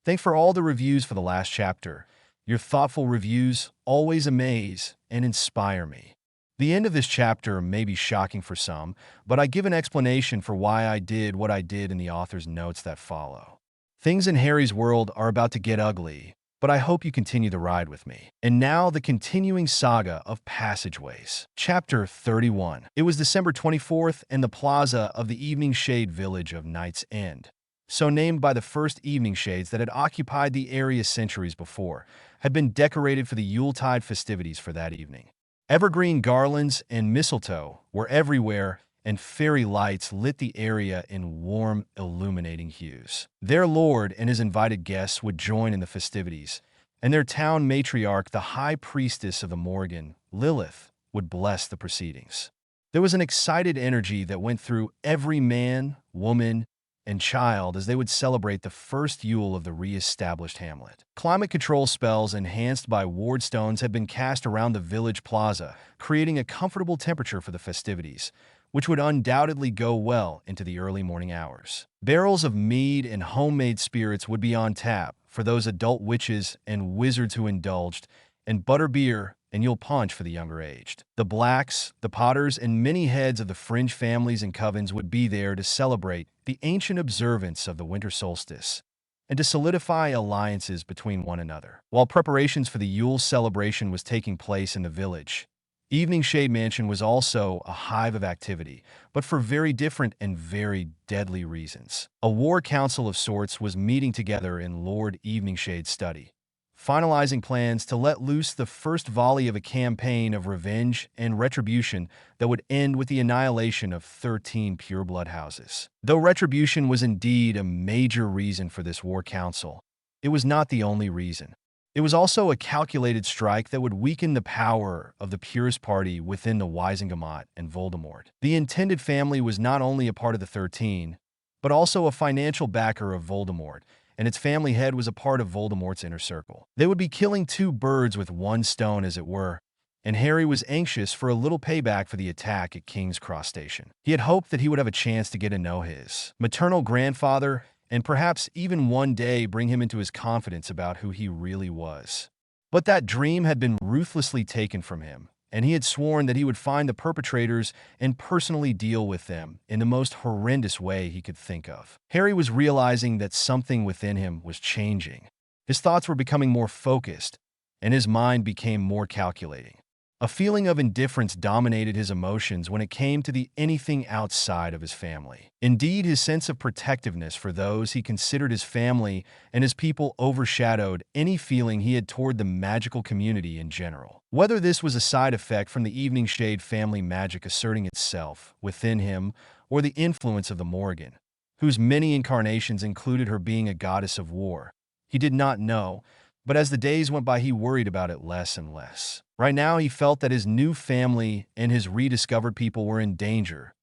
Thanks for all the reviews for the last chapter. Your thoughtful reviews always amaze and inspire me. The end of this chapter may be shocking for some, but I give an explanation for why I did what I did in the author's notes that follow. Things in Harry's world are about to get ugly, but I hope you continue the ride with me. And now the continuing saga of Passageways. Chapter 31. It was December 24th, and the plaza of the Evening Shade village of Knight's End, so named by the first Evening Shades that had occupied the area centuries before, had been decorated for the Yuletide festivities for that evening. Evergreen garlands and mistletoe were everywhere, and fairy lights lit the area in warm, illuminating hues. Their lord and his invited guests would join in the festivities, and their town matriarch, the high priestess of the Morgan, Lilith, would bless the proceedings. There was an excited energy that went through every man, woman, and child as they would celebrate the first Yule of the re-established hamlet. Climate control spells enhanced by ward stones had been cast around the village plaza, creating a comfortable temperature for the festivities, which would undoubtedly go well into the early morning hours. Barrels of mead and homemade spirits would be on tap for those adult witches and wizards who indulged, and butterbeer and Yule punch for the younger aged. The Blacks, the Potters, and many heads of the fringe families and covens would be there to celebrate the ancient observance of the winter solstice and to solidify alliances between one another. While preparations for the Yule celebration was taking place in the village, Evening Shade Mansion was also a hive of activity, but for very different and very deadly reasons. A war council of sorts was meeting together in Lord Eveningshade's study, finalizing plans to let loose the first volley of a campaign of revenge and retribution that would end with the annihilation of 13 pureblood houses. Though retribution was indeed a major reason for this war council, it was not the only reason. It was also a calculated strike that would weaken the power of the Purist Party within the Wisingamot and Voldemort. The intended family was not only a part of the 13, but also a financial backer of Voldemort, and its family head was a part of Voldemort's inner circle. They would be killing two birds with one stone, as it were, and Harry was anxious for a little payback for the attack at King's Cross Station. He had hoped that he would have a chance to get to know his maternal grandfather and perhaps even one day bring him into his confidence about who he really was. But that dream had been ruthlessly taken from him, and he had sworn that he would find the perpetrators and personally deal with them in the most horrendous way he could think of. Harry was realizing that something within him was changing. His thoughts were becoming more focused, and his mind became more calculating. A feeling of indifference dominated his emotions when it came to the anything outside of his family. Indeed, his sense of protectiveness for those he considered his family and his people overshadowed any feeling he had toward the magical community in general. Whether this was a side effect from the Evening Shade family magic asserting itself within him or the influence of the Morgan, whose many incarnations included her being a goddess of war, he did not know, but as the days went by he worried about it less and less. Right now, he felt that his new family and his rediscovered people were in danger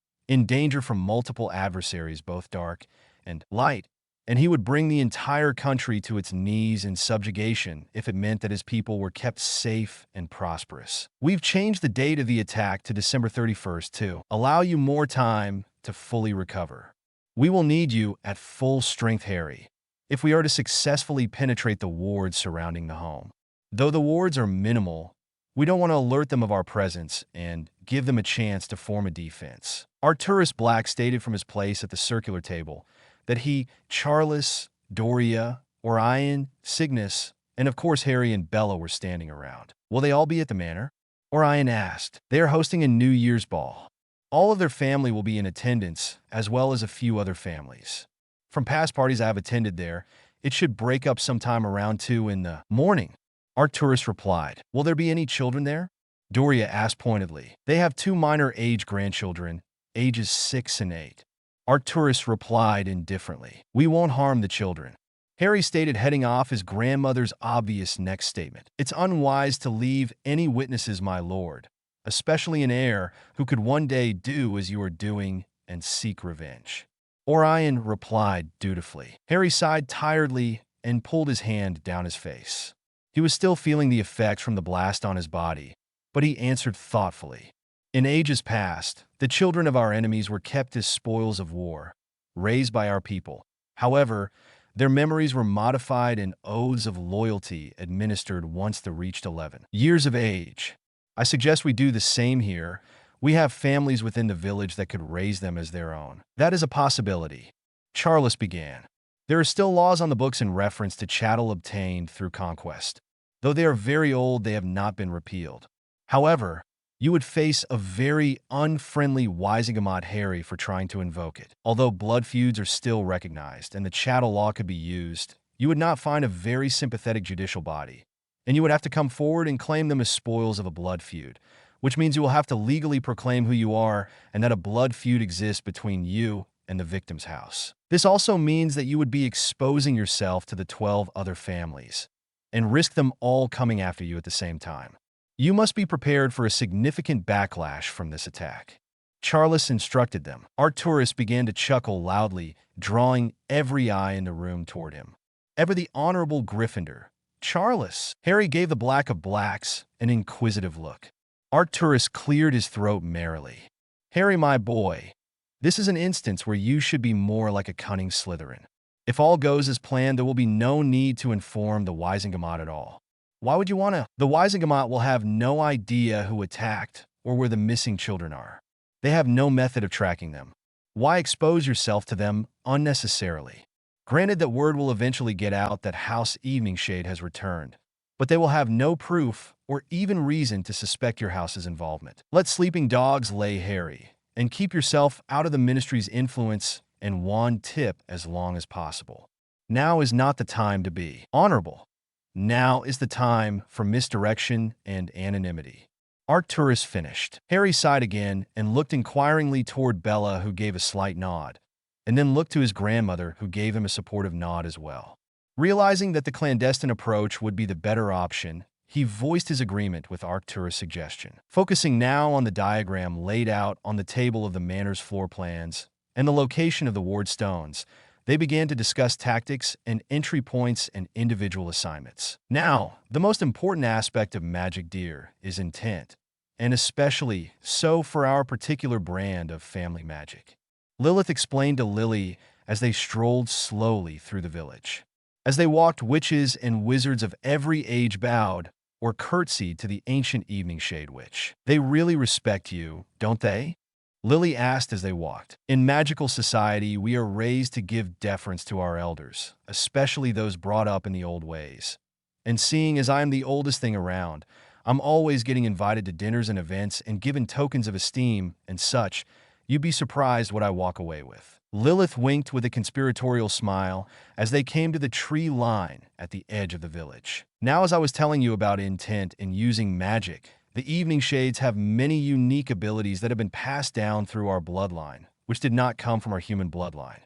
from multiple adversaries, both dark and light, and he would bring the entire country to its knees in subjugation if it meant that his people were kept safe and prosperous. We've changed the date of the attack to December 31st to allow you more time to fully recover. We will need you at full strength, Harry, if we are to successfully penetrate the wards surrounding the home. Though the wards are minimal, we don't want to alert them of our presence and give them a chance to form a defense. Arturus Black stated from his place at the circular table that he, Charles, Doria, Orion, Cygnus, and of course Harry and Bella were standing around. Will they all be at the manor? Orion asked. They are hosting a New Year's ball. All of their family will be in attendance, as well as a few other families. From past parties I have attended there, it should break up sometime around 2 in the morning. Arturus replied. Will there be any children there? Doria asked pointedly. They have 2 minor age grandchildren, ages 6 and 8. Arturus replied indifferently. We won't harm the children. Harry stated, heading off his grandmother's obvious next statement. It's unwise to leave any witnesses, my lord, especially an heir who could one day do as you are doing and seek revenge. Orion replied dutifully. Harry sighed tiredly and pulled his hand down his face. He was still feeling the effects from the blast on his body, but he answered thoughtfully. In ages past, the children of our enemies were kept as spoils of war, raised by our people. However, their memories were modified and oaths of loyalty administered once they reached 11 years of age. I suggest we do the same here. We have families within the village that could raise them as their own. That is a possibility. Charles began. There are still laws on the books in reference to chattel obtained through conquest. Though they are very old, they have not been repealed. However, you would face a very unfriendly Wisingamot Harry for trying to invoke it. Although blood feuds are still recognized and the chattel law could be used, you would not find a very sympathetic judicial body, and you would have to come forward and claim them as spoils of a blood feud, which means you will have to legally proclaim who you are and that a blood feud exists between you and the victim's house. This also means that you would be exposing yourself to the 12 other families and risk them all coming after you at the same time. You must be prepared for a significant backlash from this attack. Charles instructed them. Arturus began to chuckle loudly, drawing every eye in the room toward him. Ever the honorable Gryffindor, Charles. Harry gave the Black of Blacks an inquisitive look. Arturus cleared his throat merrily. Harry, my boy, this is an instance where you should be more like a cunning Slytherin. If all goes as planned, there will be no need to inform the Wisingamot at all. Why would you want to? The Wisingamot will have no idea who attacked or where the missing children are. They have no method of tracking them. Why expose yourself to them unnecessarily? Granted that word will eventually get out that House Eveningshade has returned, but they will have no proof or even reason to suspect your house's involvement. Let sleeping dogs lay Harry, and keep yourself out of the ministry's influence and wand tip as long as possible. Now is not the time to be honorable. Now is the time for misdirection and anonymity. Arcturus finished. Harry sighed again and looked inquiringly toward Bella, who gave a slight nod, and then looked to his grandmother, who gave him a supportive nod as well. Realizing that the clandestine approach would be the better option, he voiced his agreement with Arcturus' suggestion. Focusing now on the diagram laid out on the table of the manor's floor plans and the location of the ward stones, they began to discuss tactics and entry points and individual assignments. Now, the most important aspect of Magic Deer is intent, and especially so for our particular brand of family magic. Lilith explained to Lily as they strolled slowly through the village. As they walked, witches and wizards of every age bowed or curtsied to the ancient Evening Shade Witch. They really respect you, don't they? Lily asked as they walked. In magical society, we are raised to give deference to our elders, especially those brought up in the old ways. And seeing as I am the oldest thing around, I'm always getting invited to dinners and events and given tokens of esteem and such. You'd be surprised what I walk away with. Lilith winked with a conspiratorial smile as they came to the tree line at the edge of the village. Now, as I was telling you about intent in using magic, the Evening Shades have many unique abilities that have been passed down through our bloodline, which did not come from our human bloodline.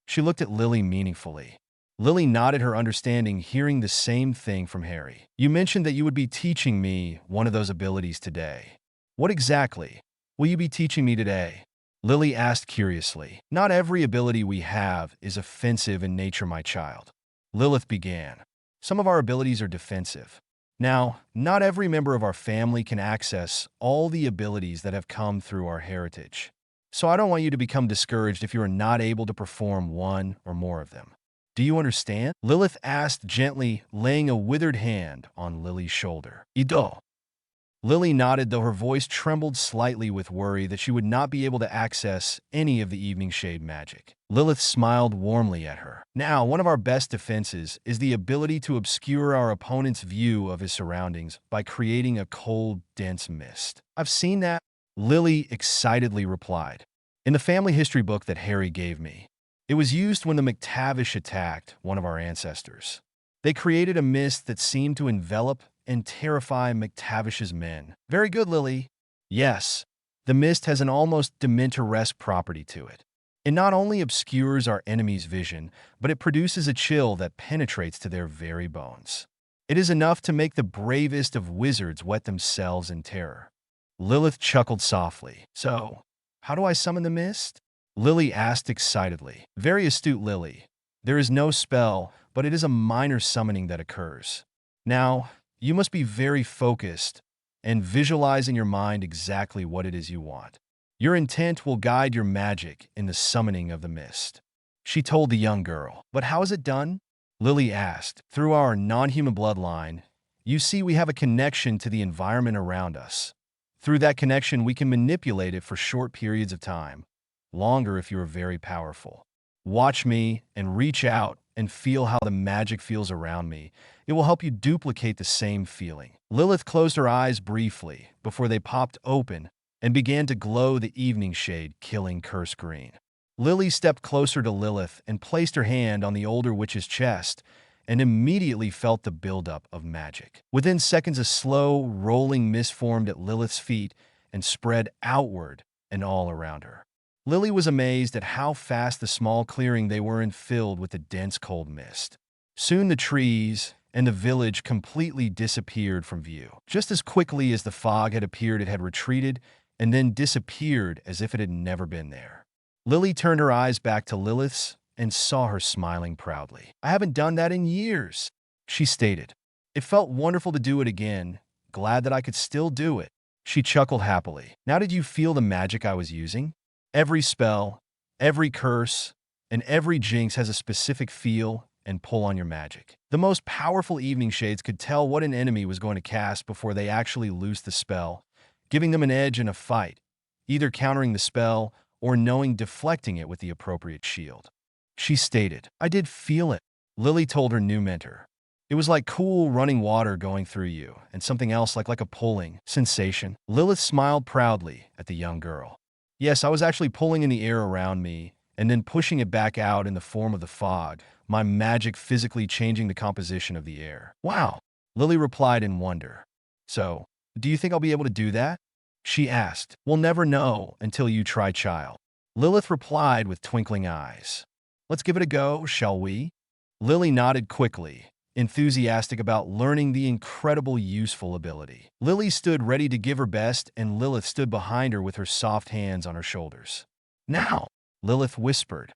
She looked at Lily meaningfully. Lily nodded her understanding, hearing the same thing from Harry. You mentioned that you would be teaching me one of those abilities today. What exactly will you be teaching me today? Lily asked curiously. Not every ability we have is offensive in nature, my child. Lilith began. Some of our abilities are defensive. Now, not every member of our family can access all the abilities that have come through our heritage. So I don't want you to become discouraged if you are not able to perform one or more of them. Do you understand? Lilith asked gently, laying a withered hand on Lily's shoulder. Ido. Lily nodded, though her voice trembled slightly with worry that she would not be able to access any of the Evening Shade magic. Lilith smiled warmly at her. Now, one of our best defenses is the ability to obscure our opponent's view of his surroundings by creating a cold, dense mist. I've seen that, Lily excitedly replied. In the family history book that Harry gave me, it was used when the McTavish attacked one of our ancestors. They created a mist that seemed to envelop and terrify McTavish's men. Very good, Lily. Yes, the mist has an almost Dementor-esque property to it. It not only obscures our enemy's vision, but it produces a chill that penetrates to their very bones. It is enough to make the bravest of wizards wet themselves in terror. Lilith chuckled softly. So, how do I summon the mist? Lily asked excitedly. Very astute, Lily. There is no spell, but it is a minor summoning that occurs. Now, you must be very focused and visualize in your mind exactly what it is you want. Your intent will guide your magic in the summoning of the mist. She told the young girl. But how is it done? Lily asked. Through our non-human bloodline, you see we have a connection to the environment around us. Through that connection, we can manipulate it for short periods of time, longer if you are very powerful. Watch me and reach out and feel how the magic feels around me. It will help you duplicate the same feeling. Lilith closed her eyes briefly before they popped open and began to glow the evening shade, killing curse green. Lily stepped closer to Lilith and placed her hand on the older witch's chest and immediately felt the buildup of magic. Within seconds, a slow, rolling mist formed at Lilith's feet and spread outward and all around her. Lily was amazed at how fast the small clearing they were in filled with the dense cold mist. Soon the trees and the village completely disappeared from view. Just as quickly as the fog had appeared, it had retreated and then disappeared as if it had never been there. Lily turned her eyes back to Lilith's and saw her smiling proudly. I haven't done that in years, she stated. It felt wonderful to do it again, glad that I could still do it. She chuckled happily. Now did you feel the magic I was using? Every spell, every curse, and every jinx has a specific feel and pull on your magic. The most powerful evening shades could tell what an enemy was going to cast before they actually loosed the spell, giving them an edge in a fight, either countering the spell or knowing deflecting it with the appropriate shield. She stated, I did feel it, Lily told her new mentor. It was like cool running water going through you, and something else like a pulling sensation. Lilith smiled proudly at the young girl. Yes, I was actually pulling in the air around me, and then pushing it back out in the form of the fog, my magic physically changing the composition of the air. Wow, Lily replied in wonder. So, do you think I'll be able to do that? She asked. We'll never know until you try, child. Lilith replied with twinkling eyes. Let's give it a go, shall we? Lily nodded quickly, enthusiastic about learning the incredible useful ability. Lily stood ready to give her best, and Lilith stood behind her with her soft hands on her shoulders. Now, Lilith whispered,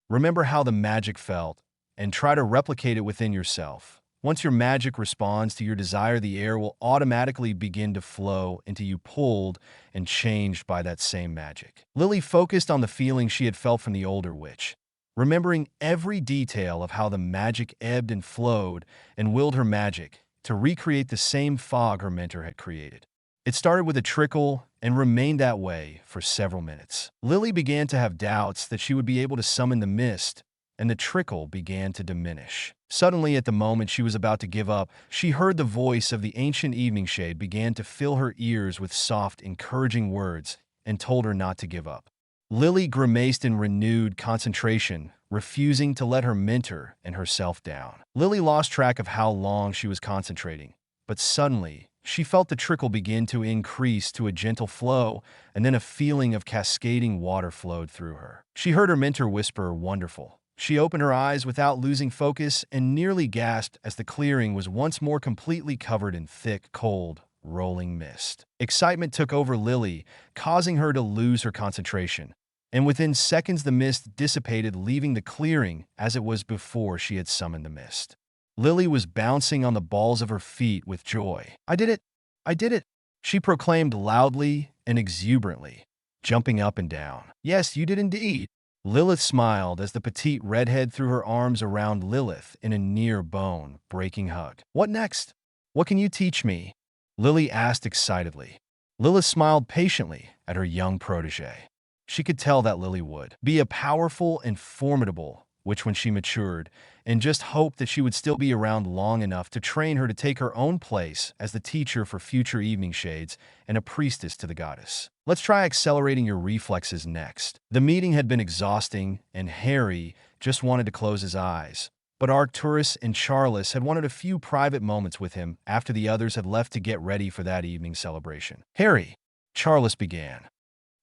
remember how the magic felt, and try to replicate it within yourself. Once your magic responds to your desire, the air will automatically begin to flow into you, pulled and changed by that same magic. Lily focused on the feeling she had felt from the older witch, remembering every detail of how the magic ebbed and flowed, and willed her magic to recreate the same fog her mentor had created. It started with a trickle and remained that way for several minutes. Lily began to have doubts that she would be able to summon the mist, and the trickle began to diminish. Suddenly, at the moment she was about to give up, she heard the voice of the ancient evening shade began to fill her ears with soft, encouraging words and told her not to give up. Lily grimaced in renewed concentration, refusing to let her mentor and herself down. Lily lost track of how long she was concentrating, but suddenly, she felt the trickle begin to increase to a gentle flow, and then a feeling of cascading water flowed through her. She heard her mentor whisper, "Wonderful." She opened her eyes without losing focus and nearly gasped as the clearing was once more completely covered in thick, cold, rolling mist. Excitement took over Lily, causing her to lose her concentration, and within seconds the mist dissipated, leaving the clearing as it was before she had summoned the mist. Lily was bouncing on the balls of her feet with joy. "I did it! I did it!" she proclaimed loudly and exuberantly, jumping up and down. "Yes, you did indeed." Lilith smiled as the petite redhead threw her arms around Lilith in a near-bone-breaking hug. "What next? What can you teach me?" Lily asked excitedly. Lilith smiled patiently at her young protege. She could tell that Lily would be a powerful and formidable witch when she matured, and just hoped that she would still be around long enough to train her to take her own place as the teacher for future evening shades and a priestess to the goddess. "Let's try accelerating your reflexes next." The meeting had been exhausting, and Harry just wanted to close his eyes. But Arcturus and Charles had wanted a few private moments with him after the others had left to get ready for that evening celebration. "Harry," Charles began,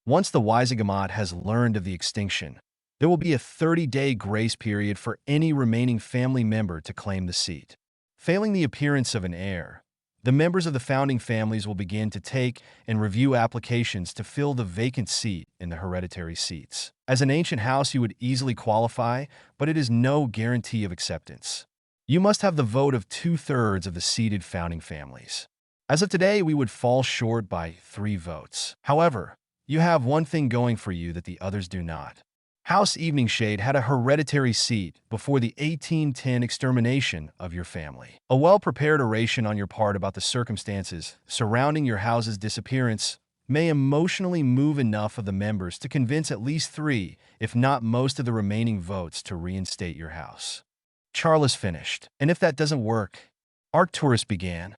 "once the Wisegamot has learned of the extinction, there will be a 30-day grace period for any remaining family member to claim the seat. Failing the appearance of an heir, the members of the founding families will begin to take and review applications to fill the vacant seat in the hereditary seats. As an ancient house, you would easily qualify, but it is no guarantee of acceptance. You must have the vote of 2/3 of the seated founding families. As of today, we would fall short by 3 votes. However, you have one thing going for you that the others do not. House Eveningshade had a hereditary seat before the 1810 extermination of your family. A well-prepared oration on your part about the circumstances surrounding your house's disappearance may emotionally move enough of the members to convince at least 3, if not most of the remaining votes to reinstate your house." Charles finished. "And if that doesn't work," Arcturus began,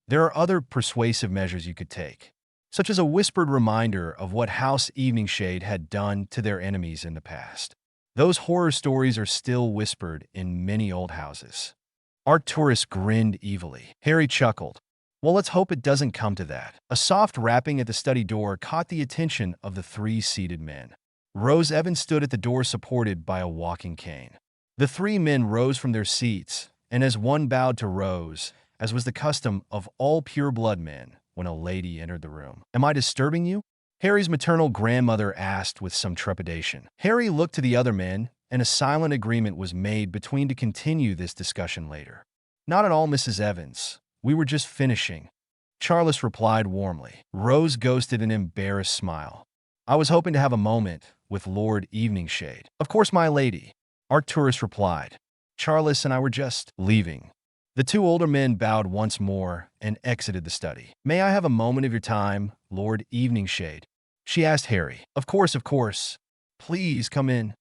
"there are other persuasive measures you could take, such as a whispered reminder of what House Eveningshade had done to their enemies in the past. Those horror stories are still whispered in many old houses." Arcturus grinned evilly. Harry chuckled. "Well, let's hope it doesn't come to that." A soft rapping at the study door caught the attention of the 3 seated men. Rose Evans stood at the door supported by a walking cane. The 3 men rose from their seats, and as one bowed to Rose, as was the custom of all pure-blood men, when a lady entered the room. "Am I disturbing you?" Harry's maternal grandmother asked with some trepidation. Harry looked to the other men, and a silent agreement was made between to continue this discussion later. "Not at all, Mrs. Evans. We were just finishing," Charles replied warmly. Rose ghosted an embarrassed smile. "I was hoping to have a moment with Lord Eveningshade." "Of course, my lady," Arcturus replied. "Charles and I were just leaving." The 2 older men bowed once more and exited the study. "May I have a moment of your time, Lord Eveningshade?" she asked Harry. Of course. Please come in."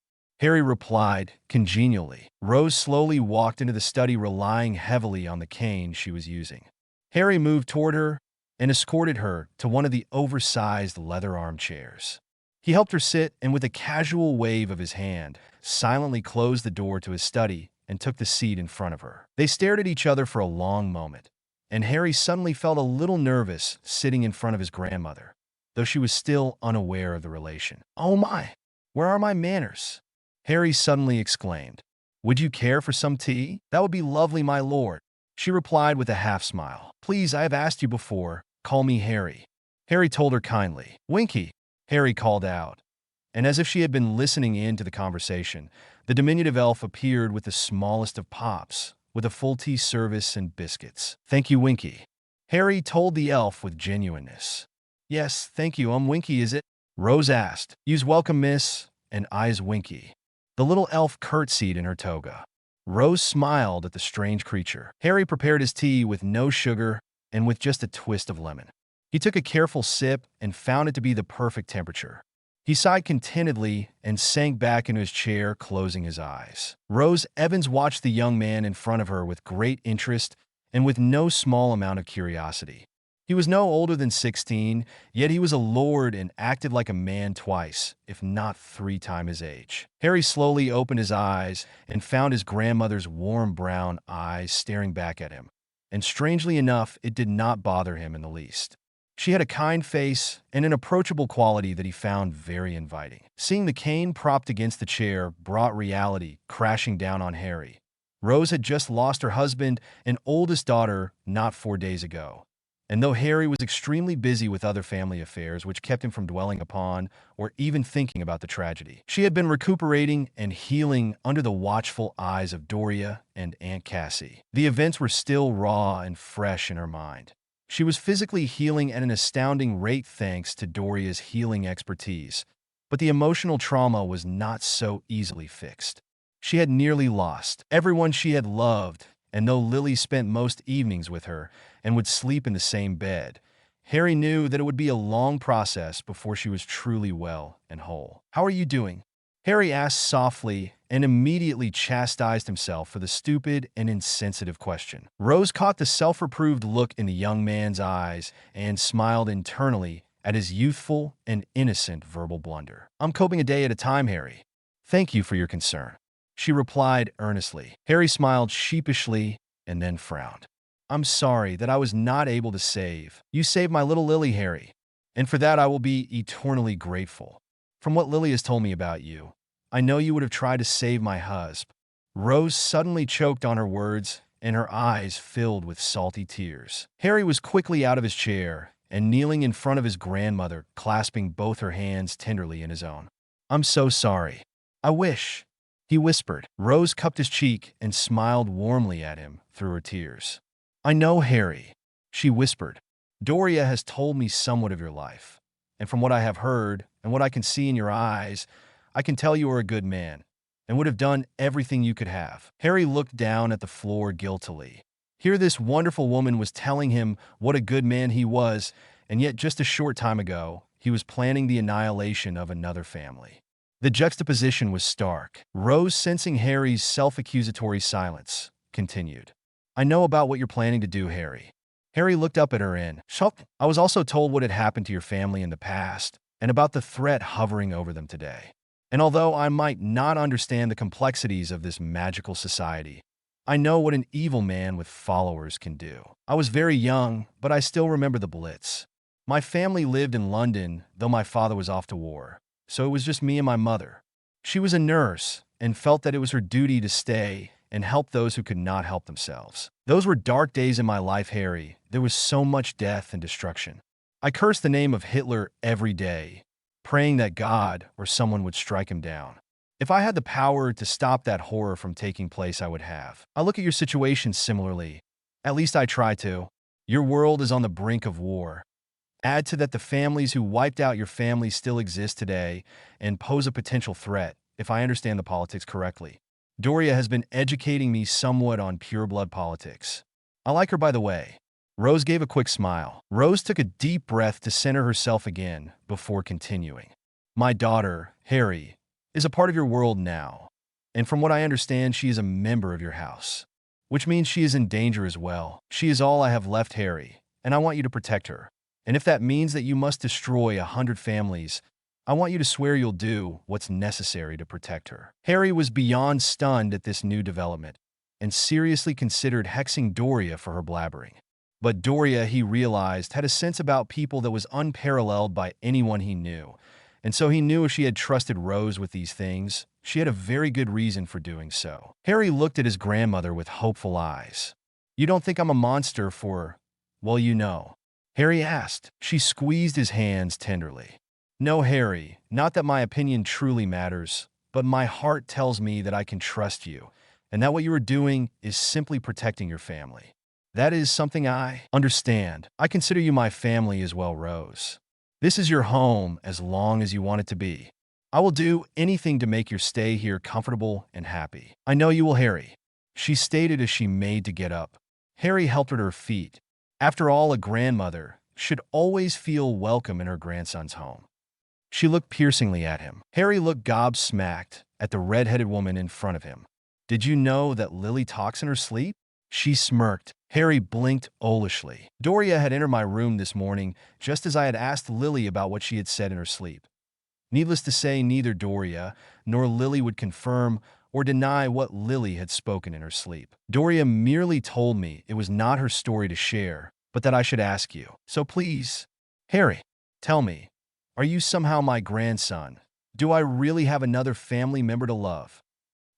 Harry replied, congenially. Rose slowly walked into the study, relying heavily on the cane she was using. Harry moved toward her and escorted her to one of the oversized leather armchairs. He helped her sit and, with a casual wave of his hand, silently closed the door to his study and took the seat in front of her. They stared at each other for a long moment, and Harry suddenly felt a little nervous sitting in front of his grandmother, though she was still unaware of the relation. "Oh my, where are my manners?" Harry suddenly exclaimed. "Would you care for some tea?" "That would be lovely, my lord," she replied with a half-smile. "Please, I have asked you before. Call me Harry." Harry told her kindly. "Winky," Harry called out, and as if she had been listening in to the conversation, the diminutive elf appeared with the smallest of pops, with a full tea service and biscuits. "Thank you, Winky," Harry told the elf with genuineness. "Yes, thank you, Winky, is it?" Rose asked. "You's welcome, miss," and I's Winky. The little elf curtsied in her toga. Rose smiled at the strange creature. Harry prepared his tea with no sugar and with just a twist of lemon. He took a careful sip and found it to be the perfect temperature. He sighed contentedly and sank back into his chair, closing his eyes. Rose Evans watched the young man in front of her with great interest and with no small amount of curiosity. He was no older than 16, yet he was a lord and acted like a man twice, if not 3 times his age. Harry slowly opened his eyes and found his grandmother's warm brown eyes staring back at him, and strangely enough, it did not bother him in the least. She had a kind face and an approachable quality that he found very inviting. Seeing the cane propped against the chair brought reality crashing down on Harry. Rose had just lost her husband and oldest daughter not 4 days ago, and though Harry was extremely busy with other family affairs which kept him from dwelling upon or even thinking about the tragedy, she had been recuperating and healing under the watchful eyes of Doria and Aunt Cassie. The events were still raw and fresh in her mind. She was physically healing at an astounding rate thanks to Doria's healing expertise, but the emotional trauma was not so easily fixed. She had nearly lost everyone she had loved, and though Lily spent most evenings with her and would sleep in the same bed, Harry knew that it would be a long process before she was truly well and whole. "How are you doing?" Harry asked softly and immediately chastised himself for the stupid and insensitive question. Rose caught the self-reproved look in the young man's eyes and smiled internally at his youthful and innocent verbal blunder. "I'm coping a day at a time, Harry. Thank you for your concern," she replied earnestly. Harry smiled sheepishly and then frowned. "I'm sorry that I was not able to save. You saved my little Lily, Harry, and for that I will be eternally grateful. From what Lily has told me about you, I know you would have tried to save my husband." Rose suddenly choked on her words, and her eyes filled with salty tears. Harry was quickly out of his chair and kneeling in front of his grandmother, clasping both her hands tenderly in his own. "I'm so sorry. I wish," he whispered. Rose cupped his cheek and smiled warmly at him through her tears. "I know, Harry," she whispered. "Doria has told me somewhat of your life, and from what I have heard and what I can see in your eyes, I can tell you are a good man and would have done everything you could have." Harry looked down at the floor guiltily. Here this wonderful woman was telling him what a good man he was, and yet just a short time ago, he was planning the annihilation of another family. The juxtaposition was stark. Rose, sensing Harry's self-accusatory silence, continued. "I know about what you're planning to do, Harry." Harry looked up at her and shocked. "I was also told what had happened to your family in the past and about the threat hovering over them today. And although I might not understand the complexities of this magical society, I know what an evil man with followers can do. I was very young, but I still remember the Blitz. My family lived in London, though my father was off to war, so it was just me and my mother. She was a nurse and felt that it was her duty to stay and help those who could not help themselves. Those were dark days in my life, Harry. There was so much death and destruction. I cursed the name of Hitler every day, praying that God or someone would strike him down. If I had the power to stop that horror from taking place, I would have. I look at your situation similarly. At least I try to. Your world is on the brink of war. Add to that the families who wiped out your family still exist today and pose a potential threat, if I understand the politics correctly. Doria has been educating me somewhat on pureblood politics. I like her, by the way." Rose gave a quick smile. Rose took a deep breath to center herself again before continuing. "My daughter, Harry, is a part of your world now. And from what I understand, she is a member of your house, which means she is in danger as well. She is all I have left, Harry, and I want you to protect her. And if that means that you must destroy 100 families, I want you to swear you'll do what's necessary to protect her." Harry was beyond stunned at this new development and seriously considered hexing Doria for her blabbering. But Doria, he realized, had a sense about people that was unparalleled by anyone he knew. And so he knew if she had trusted Rose with these things, she had a very good reason for doing so. Harry looked at his grandmother with hopeful eyes. "You don't think I'm a monster for, well, you know?" Harry asked. She squeezed his hands tenderly. "No, Harry, not that my opinion truly matters, but my heart tells me that I can trust you, and that what you are doing is simply protecting your family. That is something I understand. I consider you my family as well, Rose. This is your home as long as you want it to be. I will do anything to make your stay here comfortable and happy. I know you will, Harry," she stated as she made to get up. Harry helped her to her feet. After all, a grandmother should always feel welcome in her grandson's home. She looked piercingly at him. Harry looked gobsmacked at the red-headed woman in front of him. "Did you know that Lily talks in her sleep?" She smirked. Harry blinked owlishly. "Doria had entered my room this morning just as I had asked Lily about what she had said in her sleep. Needless to say, neither Doria nor Lily would confirm or deny what Lily had spoken in her sleep. Doria merely told me it was not her story to share, but that I should ask you. So please, Harry, tell me, are you somehow my grandson? Do I really have another family member to love?"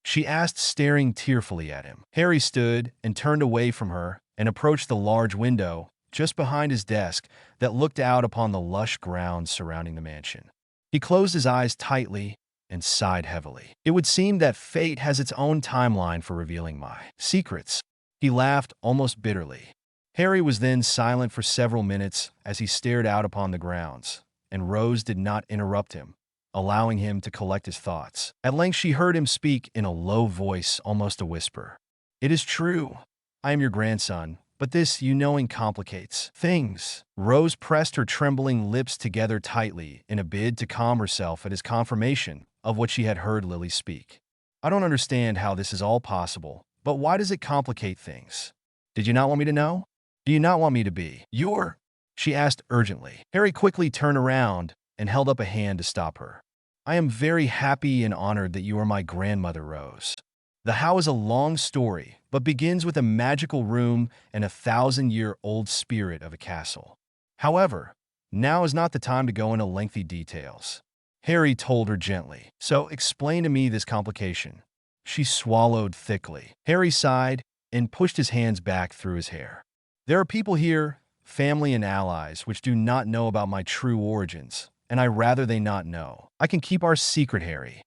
she asked, staring tearfully at him. Harry stood and turned away from her and approached the large window just behind his desk that looked out upon the lush grounds surrounding the mansion. He closed his eyes tightly and sighed heavily. "It would seem that fate has its own timeline for revealing my secrets." He laughed almost bitterly. Harry was then silent for several minutes as he stared out upon the grounds, and Rose did not interrupt him, allowing him to collect his thoughts. At length she heard him speak in a low voice, almost a whisper. "It is true. I am your grandson, but this, you knowing, complicates things." Rose pressed her trembling lips together tightly in a bid to calm herself at his confirmation of what she had heard Lily speak. "I don't understand how this is all possible, but why does it complicate things? Did you not want me to know? Do you not want me to be your?" she asked urgently. Harry quickly turned around and held up a hand to stop her. "I am very happy and honored that you are my grandmother, Rose. The how is a long story, but begins with a magical room and a 1,000-year-old spirit of a castle. However, now is not the time to go into lengthy details," Harry told her gently. "So explain to me this complication." She swallowed thickly. Harry sighed and pushed his hands back through his hair. "There are people here, family and allies, which do not know about my true origins, and I rather they not know. I can keep our secret, Harry,"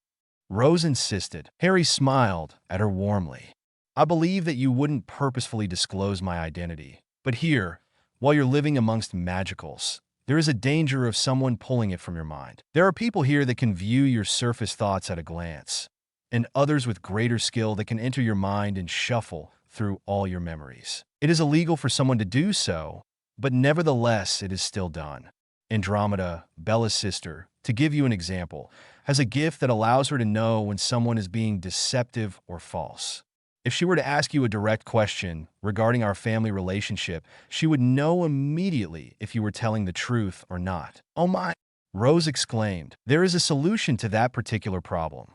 Rose insisted. Harry smiled at her warmly. "I believe that you wouldn't purposefully disclose my identity, but here, while you're living amongst magicals, there is a danger of someone pulling it from your mind. There are people here that can view your surface thoughts at a glance, and others with greater skill that can enter your mind and shuffle through all your memories. It is illegal for someone to do so, but nevertheless it is still done. Andromeda, Bella's sister, to give you an example, has a gift that allows her to know when someone is being deceptive or false. If she were to ask you a direct question regarding our family relationship, she would know immediately if you were telling the truth or not." "Oh my!" Rose exclaimed. "There is a solution to that particular problem."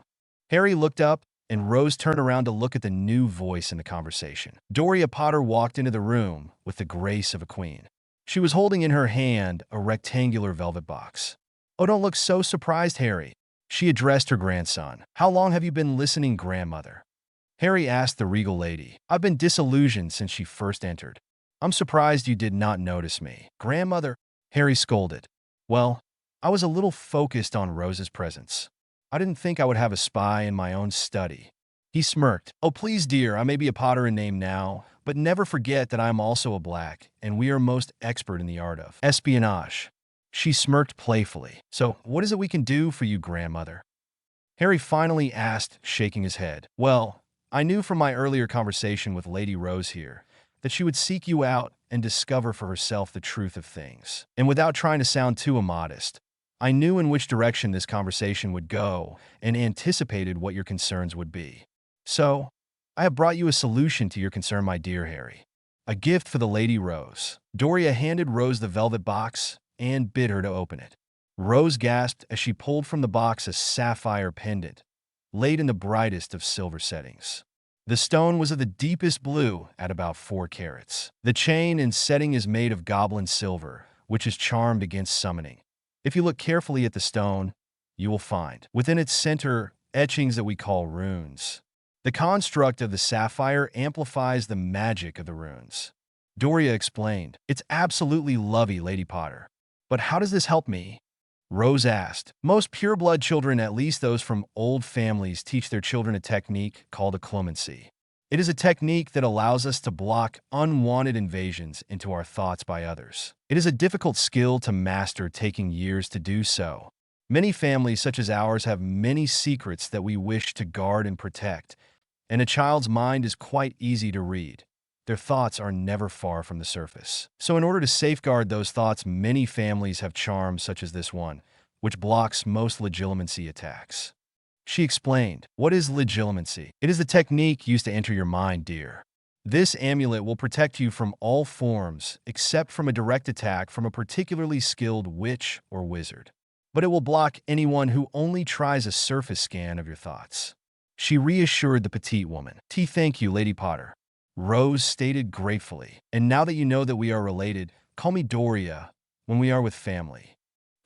Harry looked up, and Rose turned around to look at the new voice in the conversation. Doria Potter walked into the room with the grace of a queen. She was holding in her hand a rectangular velvet box. "Oh, don't look so surprised, Harry," she addressed her grandson. "How long have you been listening, grandmother?" Harry asked the regal lady. "I've been disillusioned since she first entered. I'm surprised you did not notice me." "Grandmother," Harry scolded. "Well, I was a little focused on Rose's presence. I didn't think I would have a spy in my own study." He smirked. "Oh, please, dear, I may be a Potter in name now, but never forget that I am also a Black, and we are most expert in the art of espionage." She smirked playfully. "So, what is it we can do for you, grandmother?" Harry finally asked, shaking his head. "Well, I knew from my earlier conversation with Lady Rose here that she would seek you out and discover for herself the truth of things. And without trying to sound too immodest, I knew in which direction this conversation would go and anticipated what your concerns would be. So, I have brought you a solution to your concern, my dear Harry. A gift for the Lady Rose. Doria handed Rose the velvet box and bid her to open it. Rose gasped as she pulled from the box a sapphire pendant, laid in the brightest of silver settings. The stone was of the deepest blue at about 4 carats. The chain and setting is made of goblin silver, which is charmed against summoning. If you look carefully at the stone, you will find, within its center, etchings that we call runes. The construct of the sapphire amplifies the magic of the runes. Doria explained, "It's absolutely lovely, Lady Potter. But how does this help me?" Rose asked. Most pureblood children, at least those from old families, teach their children a technique called occlumency. It is a technique that allows us to block unwanted invasions into our thoughts by others. It is a difficult skill to master, taking years to do so. Many families such as ours have many secrets that we wish to guard and protect, and a child's mind is quite easy to read. Their thoughts are never far from the surface. So in order to safeguard those thoughts, many families have charms such as this one, which blocks most legilimency attacks. She explained, "What is legilimency? It is the technique used to enter your mind, dear. This amulet will protect you from all forms, except from a direct attack from a particularly skilled witch or wizard. But it will block anyone who only tries a surface scan of your thoughts." She reassured the petite woman. "Thank you, Lady Potter," Rose stated gratefully. "And now that you know that we are related, call me Doria when we are with family,"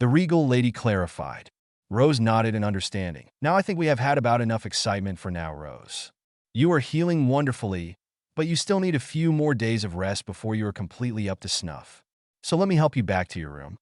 the regal lady clarified. Rose nodded in understanding. "Now I think we have had about enough excitement for now, Rose. You are healing wonderfully, but you still need a few more days of rest before you are completely up to snuff. So let me help you back to your room,"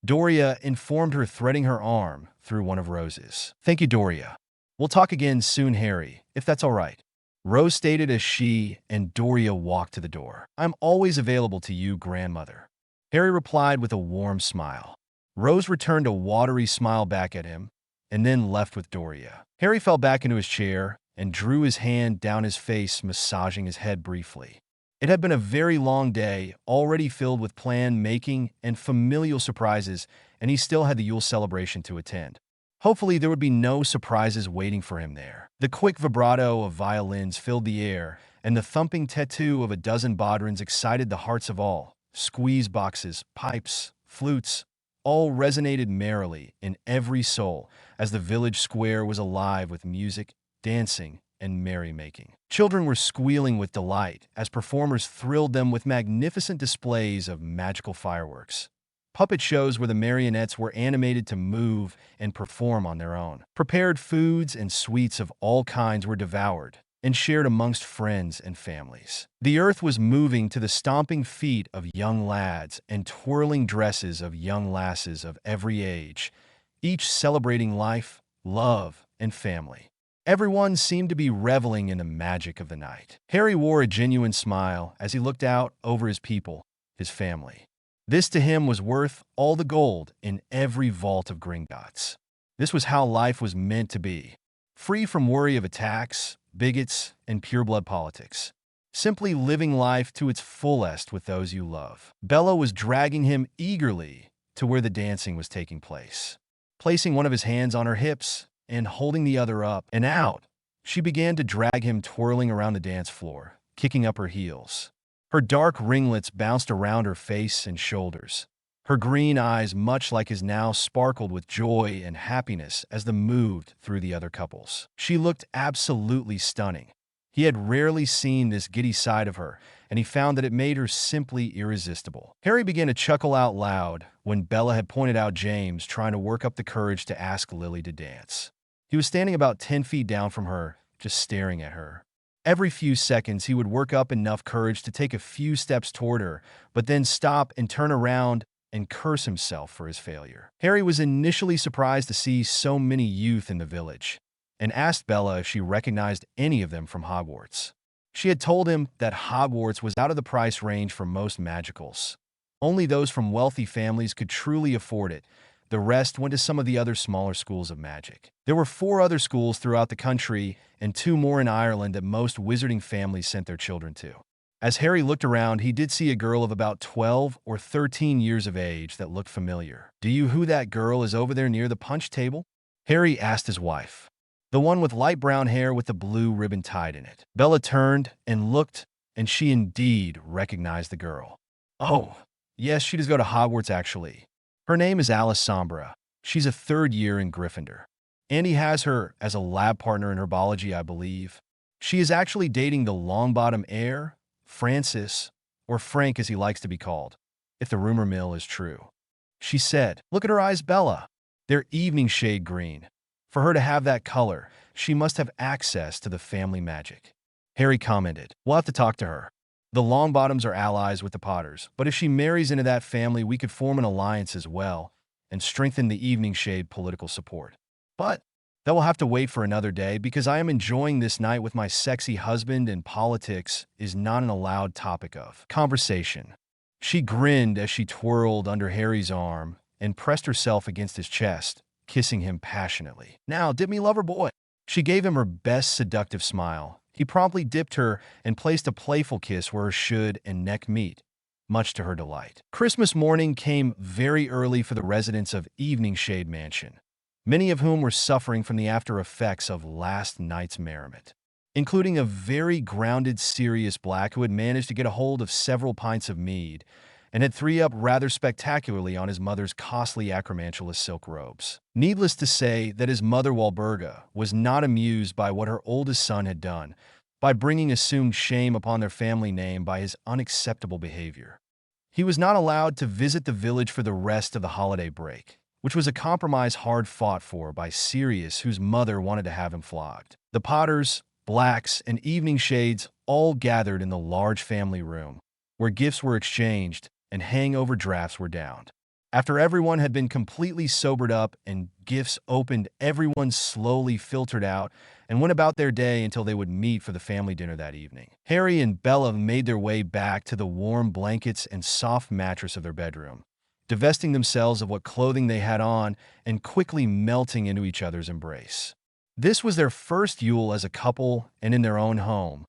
Doria informed her, threading her arm through one of Rose's. "Thank you, Doria. We'll talk again soon, Harry, if that's all right," Rose stated as she and Doria walked to the door. "I'm always available to you, grandmother," Harry replied with a warm smile. Rose returned a watery smile back at him and then left with Doria. Harry fell back into his chair and drew his hand down his face, massaging his head briefly. It had been a very long day, already filled with plan-making and familial surprises, and he still had the Yule celebration to attend. Hopefully, there would be no surprises waiting for him there. The quick vibrato of violins filled the air, and the thumping tattoo of a dozen bodhrans excited the hearts of all. Squeeze boxes, pipes, flutes, all resonated merrily in every soul as the village square was alive with music, dancing, and merrymaking. Children were squealing with delight as performers thrilled them with magnificent displays of magical fireworks. Puppet shows where the marionettes were animated to move and perform on their own. Prepared foods and sweets of all kinds were devoured and shared amongst friends and families. The earth was moving to the stomping feet of young lads and twirling dresses of young lasses of every age, each celebrating life, love, and family. Everyone seemed to be reveling in the magic of the night. Harry wore a genuine smile as he looked out over his people, his family. This to him was worth all the gold in every vault of Gringotts. This was how life was meant to be, free from worry of attacks, bigots, and pureblood politics. Simply living life to its fullest with those you love. Bella was dragging him eagerly to where the dancing was taking place. Placing one of his hands on her hips and holding the other up and out, she began to drag him, twirling around the dance floor, kicking up her heels. Her dark ringlets bounced around her face and shoulders. Her green eyes, much like his now, sparkled with joy and happiness as they moved through the other couples. She looked absolutely stunning. He had rarely seen this giddy side of her, and he found that it made her simply irresistible. Harry began to chuckle out loud when Bella had pointed out James trying to work up the courage to ask Lily to dance. He was standing about 10 feet down from her, just staring at her. Every few seconds, he would work up enough courage to take a few steps toward her, but then stop and turn around and curse himself for his failure. Harry was initially surprised to see so many youth in the village, and asked Bella if she recognized any of them from Hogwarts. She had told him that Hogwarts was out of the price range for most magicals. Only those from wealthy families could truly afford it. The rest went to some of the other smaller schools of magic. There were 4 other schools throughout the country and 2 more in Ireland that most wizarding families sent their children to. As Harry looked around, he did see a girl of about 12 or 13 years of age that looked familiar. "Do you who that girl is over there near the punch table?" Harry asked his wife. "The one with light brown hair with the blue ribbon tied in it." Bella turned and looked, and she indeed recognized the girl. "Oh, yes, she does go to Hogwarts, actually. Her name is Alice Sombra. She's a third year in Gryffindor. Andy has her as a lab partner in herbology, I believe. She is actually dating the Longbottom heir, Francis, or Frank as he likes to be called, if the rumor mill is true." She said, "Look at her eyes, Bella. They're evening shade green. For her to have that color, she must have access to the family magic." Harry commented, "We'll have to talk to her. The Longbottoms are allies with the Potters, but if she marries into that family, we could form an alliance as well and strengthen the evening shade political support. But that will have to wait for another day because I am enjoying this night with my sexy husband and politics is not an allowed topic of conversation." She grinned as she twirled under Harry's arm and pressed herself against his chest, kissing him passionately. "Now, dip me, lover boy." She gave him her best seductive smile. He promptly dipped her and placed a playful kiss where her should and neck meet, much to her delight. Christmas morning came very early for the residents of Evening Shade Mansion, many of whom were suffering from the after effects of last night's merriment, including a very grounded Sirius Black who had managed to get a hold of several pints of mead and had three-up rather spectacularly on his mother's costly acromantulous silk robes. Needless to say that his mother Walburga was not amused by what her oldest son had done by bringing assumed shame upon their family name by his unacceptable behavior. He was not allowed to visit the village for the rest of the holiday break, which was a compromise hard fought for by Sirius, whose mother wanted to have him flogged. The Potters, Blacks, and Evening Shades all gathered in the large family room, where gifts were exchanged and hangover drafts were downed. After everyone had been completely sobered up and gifts opened, everyone slowly filtered out and went about their day until they would meet for the family dinner that evening. Harry and Bella made their way back to the warm blankets and soft mattress of their bedroom, divesting themselves of what clothing they had on and quickly melting into each other's embrace. This was their first Yule as a couple and in their own home,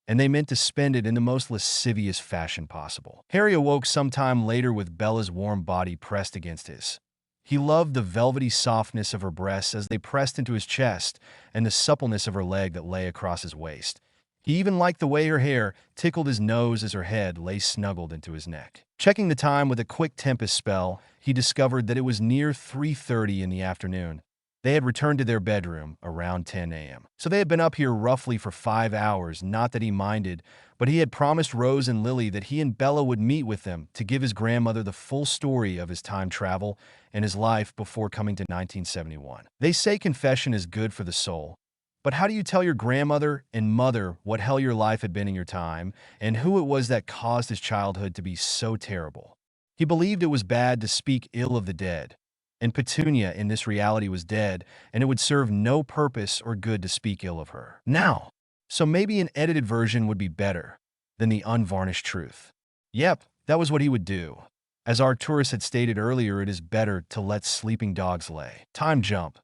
and they meant to spend it in the most lascivious fashion possible. Harry awoke sometime later with Bella's warm body pressed against his. He loved the velvety softness of her breasts as they pressed into his chest and the suppleness of her leg that lay across his waist. He even liked the way her hair tickled his nose as her head lay snuggled into his neck. Checking the time with a quick Tempest spell, he discovered that it was near 3:30 in the afternoon. They had returned to their bedroom around 10 a.m. So they had been up here roughly for 5 hours, not that he minded, but he had promised Rose and Lily that he and Bella would meet with them to give his grandmother the full story of his time travel and his life before coming to 1971. They say confession is good for the soul, but how do you tell your grandmother and mother what hell your life had been in your time and who it was that caused his childhood to be so terrible? He believed it was bad to speak ill of the dead, and Petunia in this reality was dead, and it would serve no purpose or good to speak ill of her. Now, so maybe an edited version would be better than the unvarnished truth. Yep, that was what he would do. As Arcturus had stated earlier, it is better to let sleeping dogs lay. Time jump.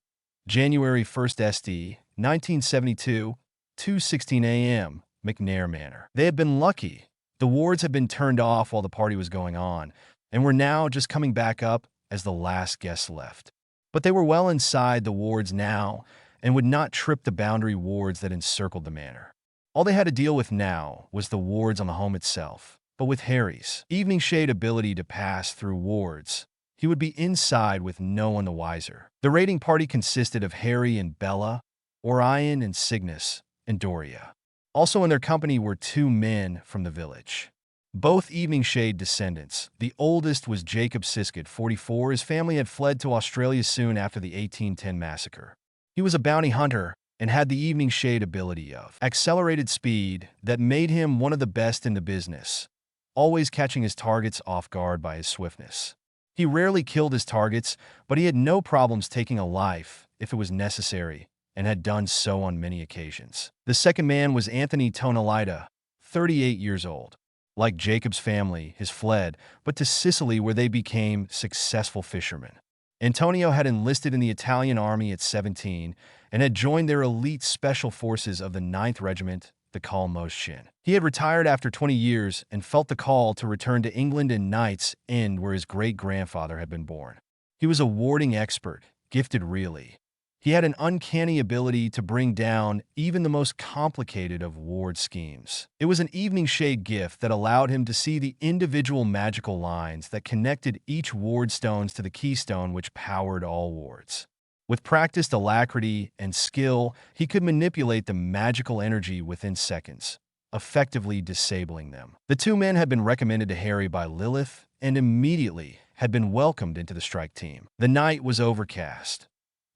January 1st SD, 1972, 2:16 a.m., McNair Manor. They had been lucky. The wards had been turned off while the party was going on, and were now just coming back up as the last guests left. But they were well inside the wards now and would not trip the boundary wards that encircled the manor. All they had to deal with now was the wards on the home itself. But with Harry's evening shade ability to pass through wards, he would be inside with no one the wiser. The raiding party consisted of Harry and Bella, Orion and Cygnus, and Doria. Also in their company were 2 men from the village, both Evening Shade descendants. The oldest was Jacob Siskett, 44. His family had fled to Australia soon after the 1810 massacre. He was a bounty hunter and had the Evening Shade ability of accelerated speed that made him one of the best in the business, always catching his targets off guard by his swiftness. He rarely killed his targets, but he had no problems taking a life if it was necessary, and had done so on many occasions. The second man was Anthony Tonalida, 38 years old. Like Jacob's family, his fled, but to Sicily where they became successful fishermen. Antonio had enlisted in the Italian army at 17 and had joined their elite special forces of the 9th Regiment the calm motion. He had retired after 20 years and felt the call to return to England and Knight's End where his great-grandfather had been born. He was a warding expert, gifted really. He had an uncanny ability to bring down even the most complicated of ward schemes. It was an evening shade gift that allowed him to see the individual magical lines that connected each ward stones to the keystone which powered all wards. With practiced alacrity and skill, he could manipulate the magical energy within seconds, effectively disabling them. The two men had been recommended to Harry by Lilith and immediately had been welcomed into the strike team. The night was overcast,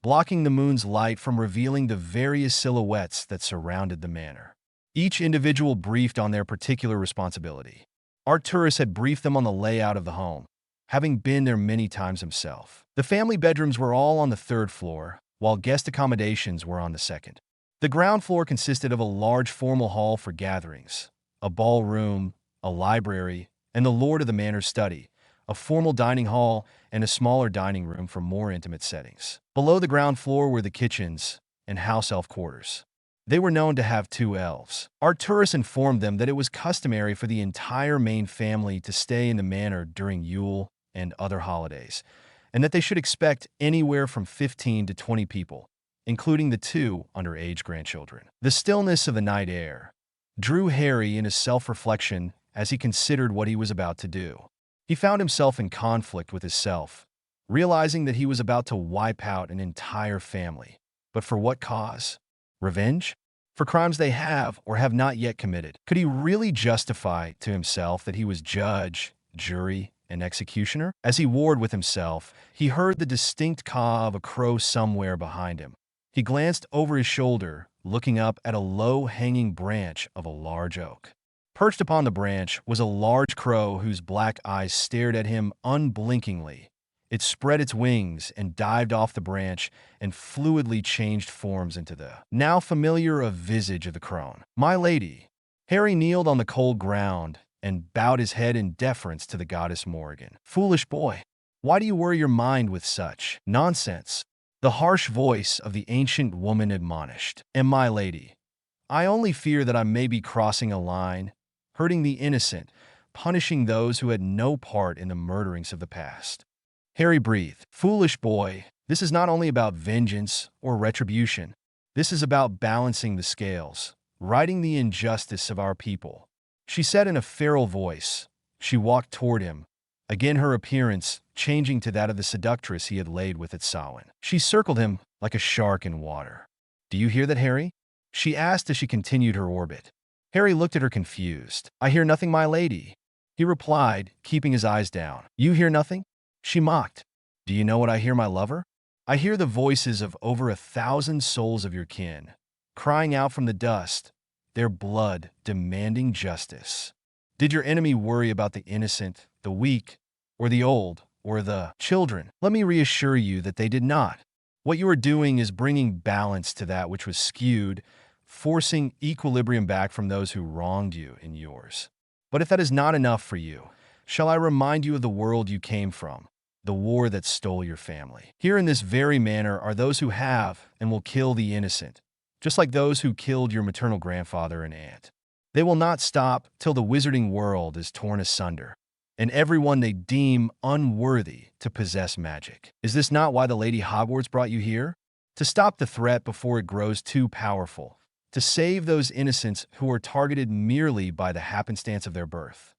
blocking the moon's light from revealing the various silhouettes that surrounded the manor. Each individual briefed on their particular responsibility. Arcturus had briefed them on the layout of the home, having been there many times himself. The family bedrooms were all on the third floor, while guest accommodations were on the second. The ground floor consisted of a large formal hall for gatherings, a ballroom, a library, and the lord of the manor's study, a formal dining hall, and a smaller dining room for more intimate settings. Below the ground floor were the kitchens and house elf quarters. They were known to have 2 elves. Arcturus informed them that it was customary for the entire main family to stay in the manor during Yule and other holidays, and that they should expect anywhere from 15 to 20 people, including the 2 underage grandchildren. The stillness of the night air drew Harry into self-reflection as he considered what he was about to do. He found himself in conflict with himself, realizing that he was about to wipe out an entire family. But for what cause? Revenge? For crimes they have or have not yet committed. Could he really justify to himself that he was judge, jury, and executioner? As he warred with himself, he heard the distinct caw of a crow somewhere behind him. He glanced over his shoulder, looking up at a low-hanging branch of a large oak. Perched upon the branch was a large crow whose black eyes stared at him unblinkingly. It spread its wings and dived off the branch and fluidly changed forms into the now familiar visage of the crone. "My lady." Harry kneeled on the cold ground and bowed his head in deference to the goddess Morrigan. "Foolish boy, why do you worry your mind with such nonsense?" The harsh voice of the ancient woman admonished. "And my lady, I only fear that I may be crossing a line, hurting the innocent, punishing those who had no part in the murderings of the past." Harry breathed. "Foolish boy, this is not only about vengeance or retribution. This is about balancing the scales, righting the injustice of our people," she said in a feral voice. She walked toward him, again her appearance changing to that of the seductress he had laid with at Samhain. She circled him like a shark in water. "Do you hear that, Harry?" she asked as she continued her orbit. Harry looked at her confused. "I hear nothing, my lady," he replied, keeping his eyes down. "You hear nothing?" she mocked. "Do you know what I hear, my lover? I hear the voices of over 1,000 souls of your kin, crying out from the dust, their blood demanding justice. Did your enemy worry about the innocent, the weak, or the old, or the children? Let me reassure you that they did not. What you are doing is bringing balance to that which was skewed, forcing equilibrium back from those who wronged you and yours. But if that is not enough for you, shall I remind you of the world you came from, the war that stole your family? Here in this very manor are those who have and will kill the innocent, just like those who killed your maternal grandfather and aunt. They will not stop till the wizarding world is torn asunder, and everyone they deem unworthy to possess magic. Is this not why the Lady Hogwarts brought you here? To stop the threat before it grows too powerful, to save those innocents who are targeted merely by the happenstance of their birth,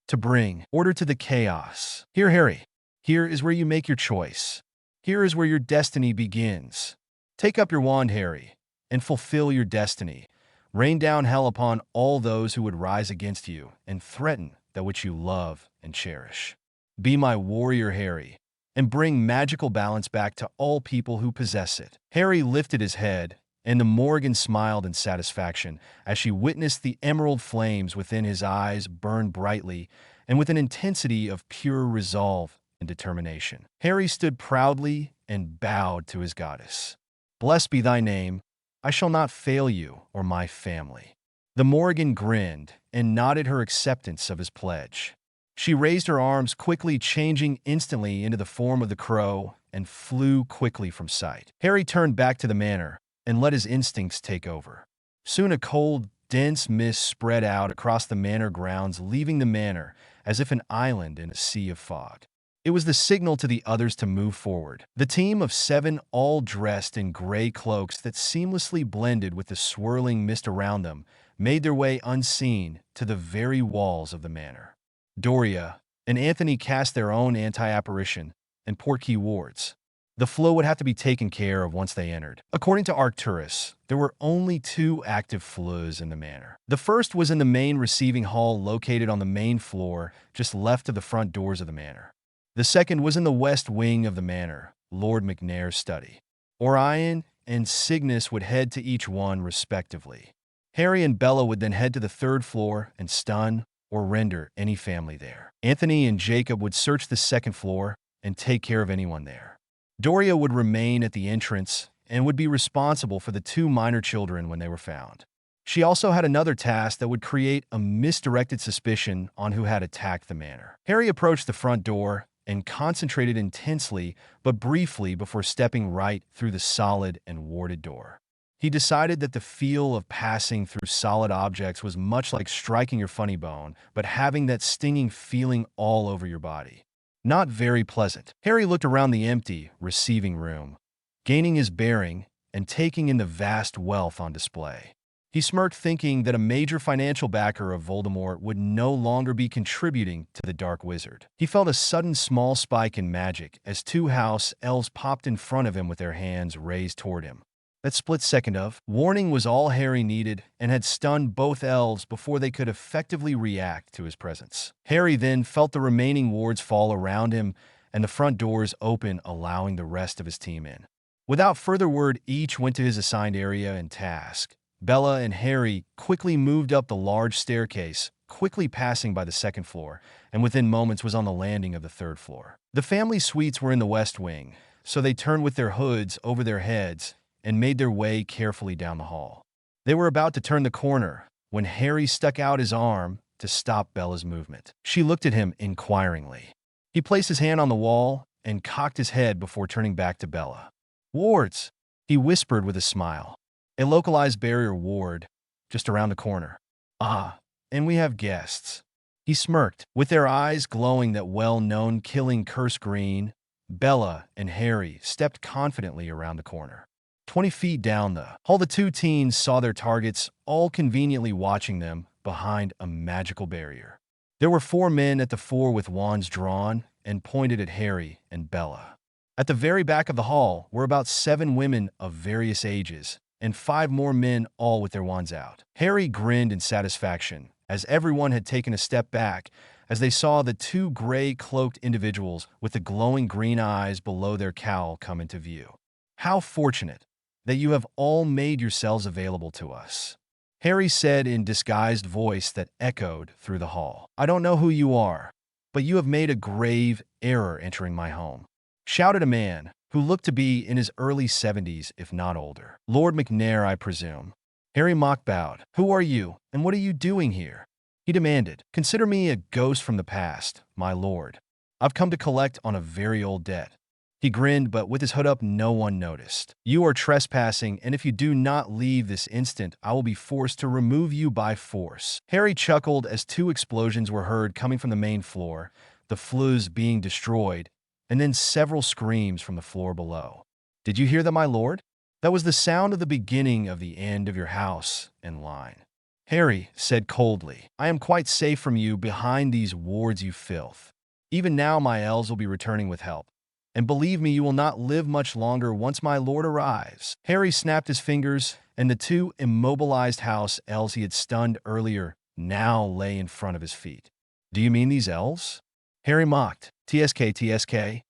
to bring order to the chaos. Here, Harry, here is where you make your choice. Here is where your destiny begins. Take up your wand, Harry, and fulfill your destiny. Rain down hell upon all those who would rise against you and threaten that which you love and cherish. Be my warrior, Harry, and bring magical balance back to all people who possess it." Harry lifted his head, and the Morrigan smiled in satisfaction as she witnessed the emerald flames within his eyes burn brightly and with an intensity of pure resolve and determination. Harry stood proudly and bowed to his goddess. "Blessed be thy name. I shall not fail you or my family." The Morrigan grinned and nodded her acceptance of his pledge. She raised her arms, quickly changing instantly into the form of the crow, and flew quickly from sight. Harry turned back to the manor and let his instincts take over. Soon a cold, Dense mist spread out across the manor grounds, leaving the manor as if an island in a sea of fog. It was the signal to the others to move forward. The team of 7, all dressed in gray cloaks that seamlessly blended with the swirling mist around them, made their way unseen to the very walls of the manor. Doria and Anthony cast their own anti-apparition and portkey wards. The flow would have to be taken care of once they entered. According to Arcturus, there were only 2 active flows in the manor. The first was in the main receiving hall located on the main floor, just left of the front doors of the manor. The second was in the west wing of the manor, Lord McNair's study. Orion and Cygnus would head to each one respectively. Harry and Bella would then head to the 3rd floor and stun or render any family there. Anthony and Jacob would search the 2nd floor and take care of anyone there. Doria would remain at the entrance and would be responsible for the 2 minor children when they were found. She also had another task that would create a misdirected suspicion on who had attacked the manor. Harry approached the front door and concentrated intensely but briefly before stepping right through the solid and warded door. He decided that the feel of passing through solid objects was much like striking your funny bone, but having that stinging feeling all over your body. Not very pleasant. Harry looked around the empty receiving room, gaining his bearing and taking in the vast wealth on display. He smirked, thinking that a major financial backer of Voldemort would no longer be contributing to the Dark Wizard. He felt a sudden small spike in magic as 2 house elves popped in front of him with their hands raised toward him. That split second of warning was all Harry needed and had stunned both elves before they could effectively react to his presence. Harry then felt the remaining wards fall around him and the front doors open, allowing the rest of his team in. Without further word, each went to his assigned area and task. Bella and Harry quickly moved up the large staircase, quickly passing by the 2nd floor, and within moments was on the landing of the 3rd floor. The family suites were in the west wing, so they turned with their hoods over their heads and made their way carefully down the hall. They were about to turn the corner when Harry stuck out his arm to stop Bella's movement. She looked at him inquiringly. He placed his hand on the wall and cocked his head before turning back to Bella. "Wards," he whispered with a smile. "A localized barrier ward, just around the corner." "Ah, and we have guests." He smirked, with their eyes glowing that well-known killing curse green. Bella and Harry stepped confidently around the corner. 20 feet down the hall, the 2 teens saw their targets, all conveniently watching them behind a magical barrier. There were 4 men at the fore with wands drawn and pointed at Harry and Bella. At the very back of the hall were about 7 women of various ages and 5 more men, all with their wands out. Harry grinned in satisfaction as everyone had taken a step back as they saw the 2 gray-cloaked individuals with the glowing green eyes below their cowl come into view. "How fortunate that you have all made yourselves available to us," Harry said in disguised voice that echoed through the hall. "I don't know who you are, but you have made a grave error entering my home," shouted a man who looked to be in his early 70s, if not older. "Lord McNair, I presume." Harry mock bowed. "Who are you, and what are you doing here?" He demanded. "Consider me a ghost from the past, my lord. I've come to collect on a very old debt." He grinned, but with his hood up, no one noticed. "You are trespassing, and if you do not leave this instant, I will be forced to remove you by force." Harry chuckled as 2 explosions were heard coming from the main floor, the flues being destroyed, and then several screams from the floor below. "Did you hear that, my lord? That was the sound of the beginning of the end of your house and line." Harry said coldly, "I am quite safe from you behind these wards, you filth. Even now my elves will be returning with help. And believe me, you will not live much longer once my lord arrives." Harry snapped his fingers, and the 2 immobilized house elves he had stunned earlier now lay in front of his feet. "Do you mean these elves?" Harry mocked. TSK.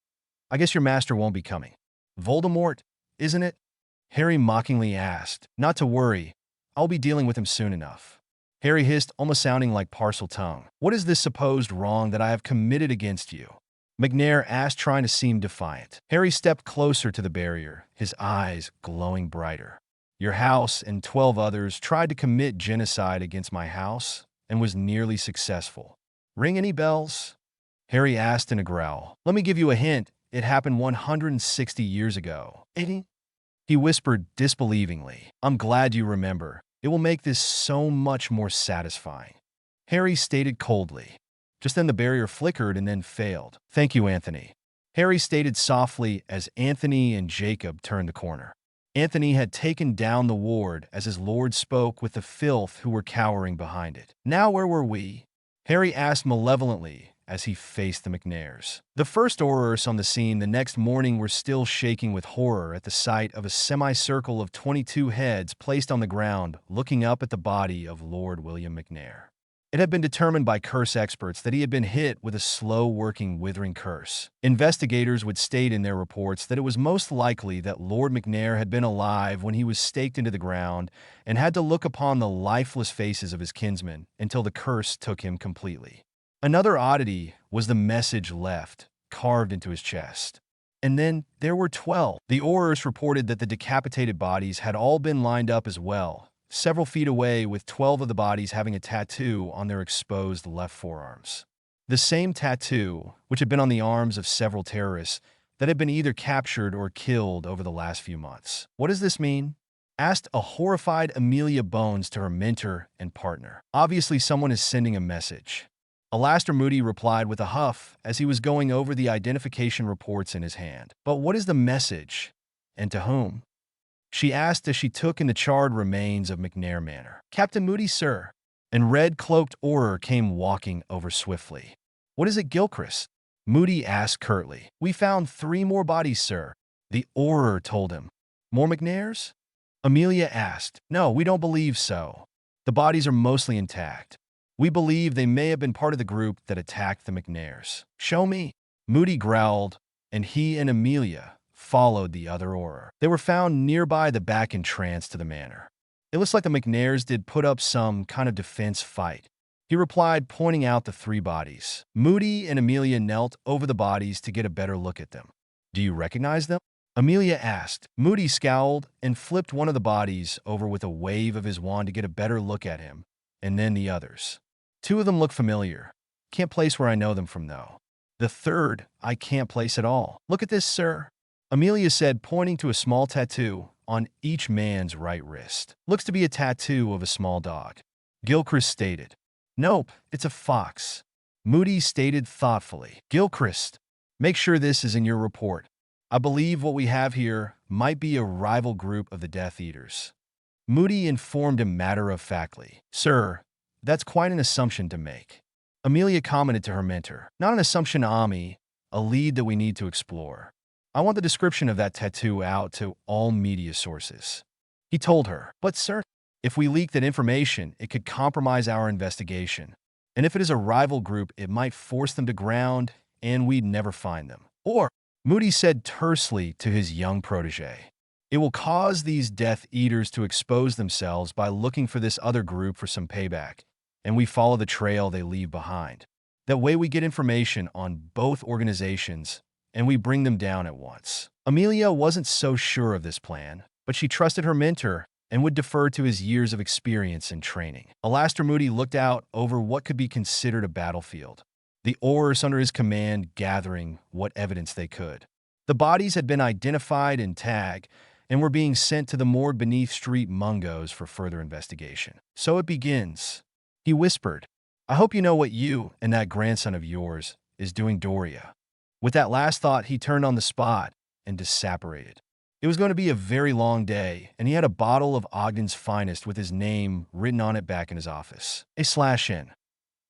I guess your master won't be coming." "Voldemort, isn't it?" Harry mockingly asked. "Not to worry. I'll be dealing with him soon enough." Harry hissed, almost sounding like parcel tongue. "What is this supposed wrong that I have committed against you?" McNair asked, trying to seem defiant. Harry stepped closer to the barrier, his eyes glowing brighter. "Your house and 12 others tried to commit genocide against my house and was nearly successful. Ring any bells?" Harry asked in a growl. "Let me give you a hint. It happened 160 years ago." "Eddie?" He whispered disbelievingly. "I'm glad you remember. It will make this so much more satisfying. Harry stated coldly. Just then the barrier flickered and then failed. Thank you, Anthony. Harry stated softly as Anthony and Jacob turned the corner. Anthony had taken down the ward as his lord spoke with the filth who were cowering behind it. Now where were we? Harry asked malevolently as he faced the McNairs. The first Aurors on the scene the next morning were still shaking with horror at the sight of a semicircle of 22 heads placed on the ground looking up at the body of Lord William McNair. It had been determined by curse experts that he had been hit with a slow-working withering curse. Investigators would state in their reports that it was most likely that Lord McNair had been alive when he was staked into the ground and had to look upon the lifeless faces of his kinsmen until the curse took him completely. Another oddity was the message left, carved into his chest. And then there were 12. The Aurors reported that the decapitated bodies had all been lined up as well, several feet away, with 12 of the bodies having a tattoo on their exposed left forearms. The same tattoo, which had been on the arms of several terrorists that had been either captured or killed over the last few months. What does this mean? Asked a horrified Amelia Bones to her mentor and partner. Obviously, someone is sending a message. Alastair Moody replied with a huff as he was going over the identification reports in his hand. But what is the message? And to whom? She asked as she took in the charred remains of McNair Manor. Captain Moody, sir. And red-cloaked Auror came walking over swiftly. What is it, Gilchrist? Moody asked curtly. We found 3 more bodies, sir. The Auror told him. More McNairs? Amelia asked. No, we don't believe so. The bodies are mostly intact. We believe they may have been part of the group that attacked the McNairs. Show me. Moody growled, and he and Amelia followed the other Auror. They were found nearby the back entrance to the manor. It looks like the McNairs did put up some kind of defense fight. He replied, pointing out the 3 bodies. Moody and Amelia knelt over the bodies to get a better look at them. Do you recognize them? Amelia asked. Moody scowled and flipped one of the bodies over with a wave of his wand to get a better look at him, and then the others. 2 of them look familiar. Can't place where I know them from, though. The third, I can't place at all. Look at this, sir. Amelia said, pointing to a small tattoo on each man's right wrist. Looks to be a tattoo of a small dog. Gilchrist stated. Nope, it's a fox. Moody stated thoughtfully. Gilchrist, make sure this is in your report. I believe what we have here might be a rival group of the Death Eaters. Moody informed him matter-of-factly. Sir, that's quite an assumption to make. Amelia commented to her mentor. Not an assumption, Ami, a lead that we need to explore. I want the description of that tattoo out to all media sources. He told her, but sir, if we leak that information, it could compromise our investigation. And if it is a rival group, it might force them to ground, and we'd never find them. Or, Moody said tersely to his young protege, it will cause these Death Eaters to expose themselves by looking for this other group for some payback, and we follow the trail they leave behind. That way we get information on both organizations, and we bring them down at once. Amelia wasn't so sure of this plan, but she trusted her mentor and would defer to his years of experience and training. Alastair Moody looked out over what could be considered a battlefield, the Aurors under his command gathering what evidence they could. The bodies had been identified and tagged, and were being sent to the morgue beneath Street Mungo's for further investigation. So it begins. He whispered, I hope you know what you and that grandson of yours is doing, Doria. With that last thought, he turned on the spot and disapparated. It was going to be a very long day, and he had a bottle of Ogden's finest with his name written on it back in his office. /N.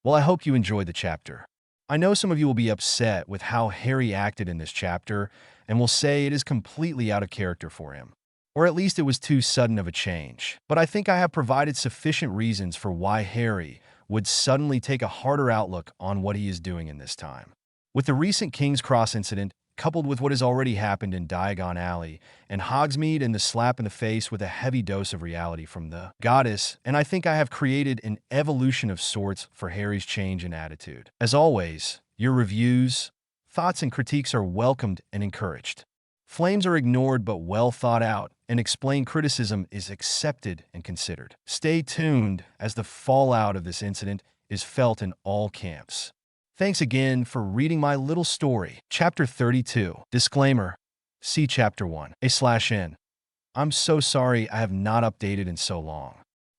Well, I hope you enjoyed the chapter. I know some of you will be upset with how Harry acted in this chapter and will say it is completely out of character for him. Or at least it was too sudden of a change. But I think I have provided sufficient reasons for why Harry would suddenly take a harder outlook on what he is doing in this time. With the recent King's Cross incident, coupled with what has already happened in Diagon Alley, and Hogsmeade and the slap in the face with a heavy dose of reality from the goddess, and I think I have created an evolution of sorts for Harry's change in attitude. As always, your reviews, thoughts, and critiques are welcomed and encouraged. Flames are ignored but well thought out, and explained criticism is accepted and considered. Stay tuned as the fallout of this incident is felt in all camps. Thanks again for reading my little story. Chapter 32. Disclaimer. See Chapter 1. /N. I'm so sorry I have not updated in so long.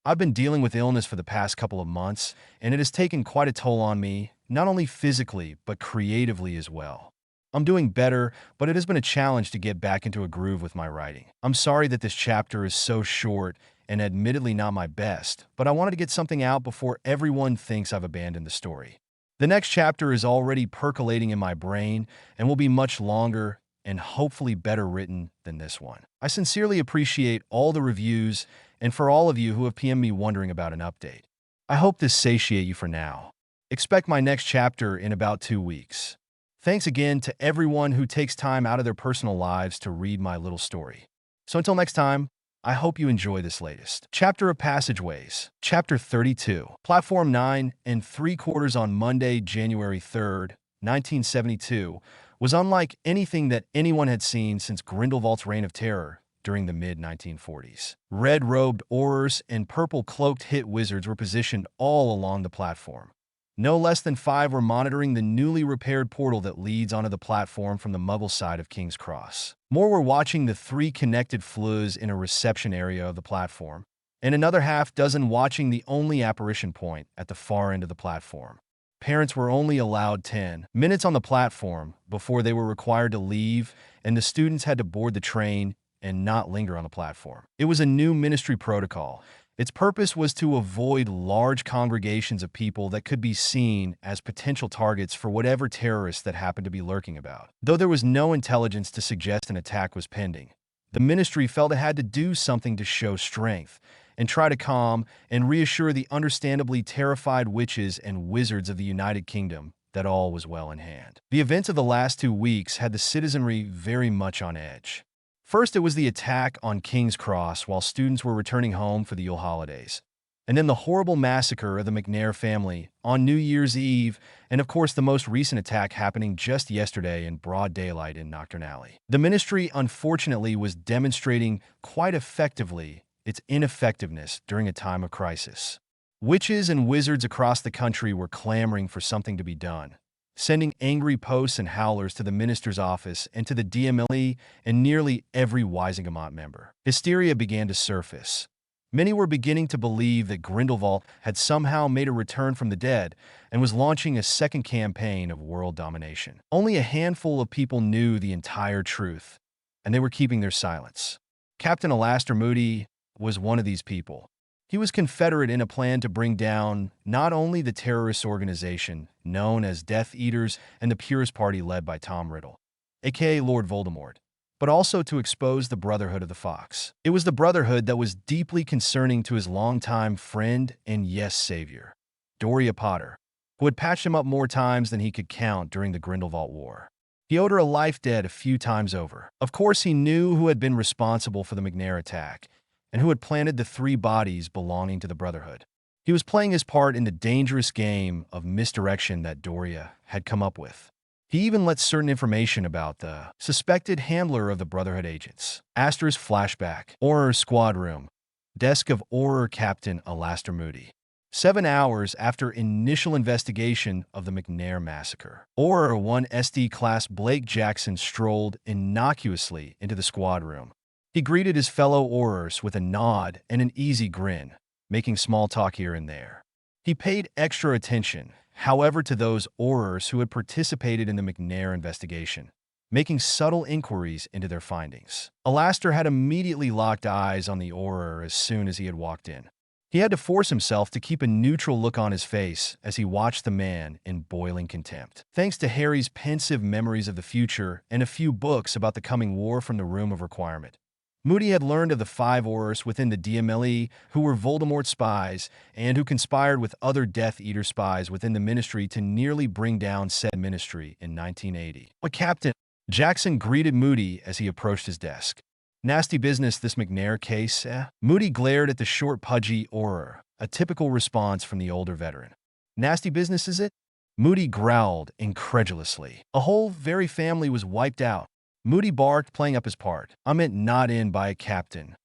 I've been dealing with illness for the past couple of months, and it has taken quite a toll on me, not only physically, but creatively as well. I'm doing better, but it has been a challenge to get back into a groove with my writing. I'm sorry that this chapter is so short and admittedly not my best, but I wanted to get something out before everyone thinks I've abandoned the story. The next chapter is already percolating in my brain and will be much longer and hopefully better written than this one. I sincerely appreciate all the reviews and for all of you who have PM'd me wondering about an update. I hope this satiate you for now. Expect my next chapter in about 2 weeks. Thanks again to everyone who takes time out of their personal lives to read my little story. So until next time, I hope you enjoy this latest chapter of Passageways, Chapter 32, Platform 9 and 3/4 on Monday, January 3rd, 1972, was unlike anything that anyone had seen since Grindelwald's reign of terror during the mid-1940s. Red-robed aurors and purple-cloaked hit wizards were positioned all along the platform. No less than 5 were monitoring the newly repaired portal that leads onto the platform from the Muggle side of King's Cross. More were watching the 3 connected flues in a reception area of the platform, and another half dozen watching the only apparition point at the far end of the platform. Parents were only allowed 10 minutes on the platform before they were required to leave, and the students had to board the train and not linger on the platform. It was a new ministry protocol. Its purpose was to avoid large congregations of people that could be seen as potential targets for whatever terrorists that happened to be lurking about. Though there was no intelligence to suggest an attack was pending, the ministry felt it had to do something to show strength and try to calm and reassure the understandably terrified witches and wizards of the United Kingdom that all was well in hand. The events of the last 2 weeks had the citizenry very much on edge. First, it was the attack on King's Cross while students were returning home for the Yule holidays. And then the horrible massacre of the McNair family on New Year's Eve, and of course the most recent attack happening just yesterday in broad daylight in Knockturn Alley. The ministry, unfortunately, was demonstrating quite effectively its ineffectiveness during a time of crisis. Witches and wizards across the country were clamoring for something to be done, sending angry posts and howlers to the minister's office and to the DMLE and nearly every Wisingamot member. Hysteria began to surface. Many were beginning to believe that Grindelwald had somehow made a return from the dead and was launching a second campaign of world domination. Only a handful of people knew the entire truth, and they were keeping their silence. Captain Alastair Moody was one of these people. He was Confederate in a plan to bring down not only the terrorist organization known as Death Eaters and the Purist Party led by Tom Riddle, aka Lord Voldemort, but also to expose the Brotherhood of the Fox. It was the Brotherhood that was deeply concerning to his longtime friend and, yes, savior, Doria Potter, who had patched him up more times than he could count during the Grindelwald War. He owed her a life debt a few times over. Of course, he knew who had been responsible for the McNair attack, and who had planted the 3 bodies belonging to the Brotherhood. He was playing his part in the dangerous game of misdirection that Doria had come up with. He even let certain information about the suspected handler of the Brotherhood agents. Aster's flashback. Auror Squad Room. Desk of Auror Captain Alastair Moody. 7 hours after initial investigation of the McNair massacre, Auror 1 SD-class Blake Jackson strolled innocuously into the squad room. He greeted his fellow Aurors with a nod and an easy grin, making small talk here and there. He paid extra attention, however, to those Aurors who had participated in the McNair investigation, making subtle inquiries into their findings. Alastair had immediately locked eyes on the Auror as soon as he had walked in. He had to force himself to keep a neutral look on his face as he watched the man in boiling contempt. Thanks to Harry's pensive memories of the future and a few books about the coming war from the Room of Requirement, Moody had learned of the 5 Aurors within the DMLE who were Voldemort's spies and who conspired with other Death Eater spies within the ministry to nearly bring down said ministry in 1980. But Captain Jackson greeted Moody as he approached his desk. "Nasty business, this McNair case, eh?" Moody glared at the short, pudgy Auror, a typical response from the older veteran. "Nasty business, is it?" Moody growled incredulously. "A whole very family was wiped out." Moody barked, playing up his part. "I meant not in by a captain."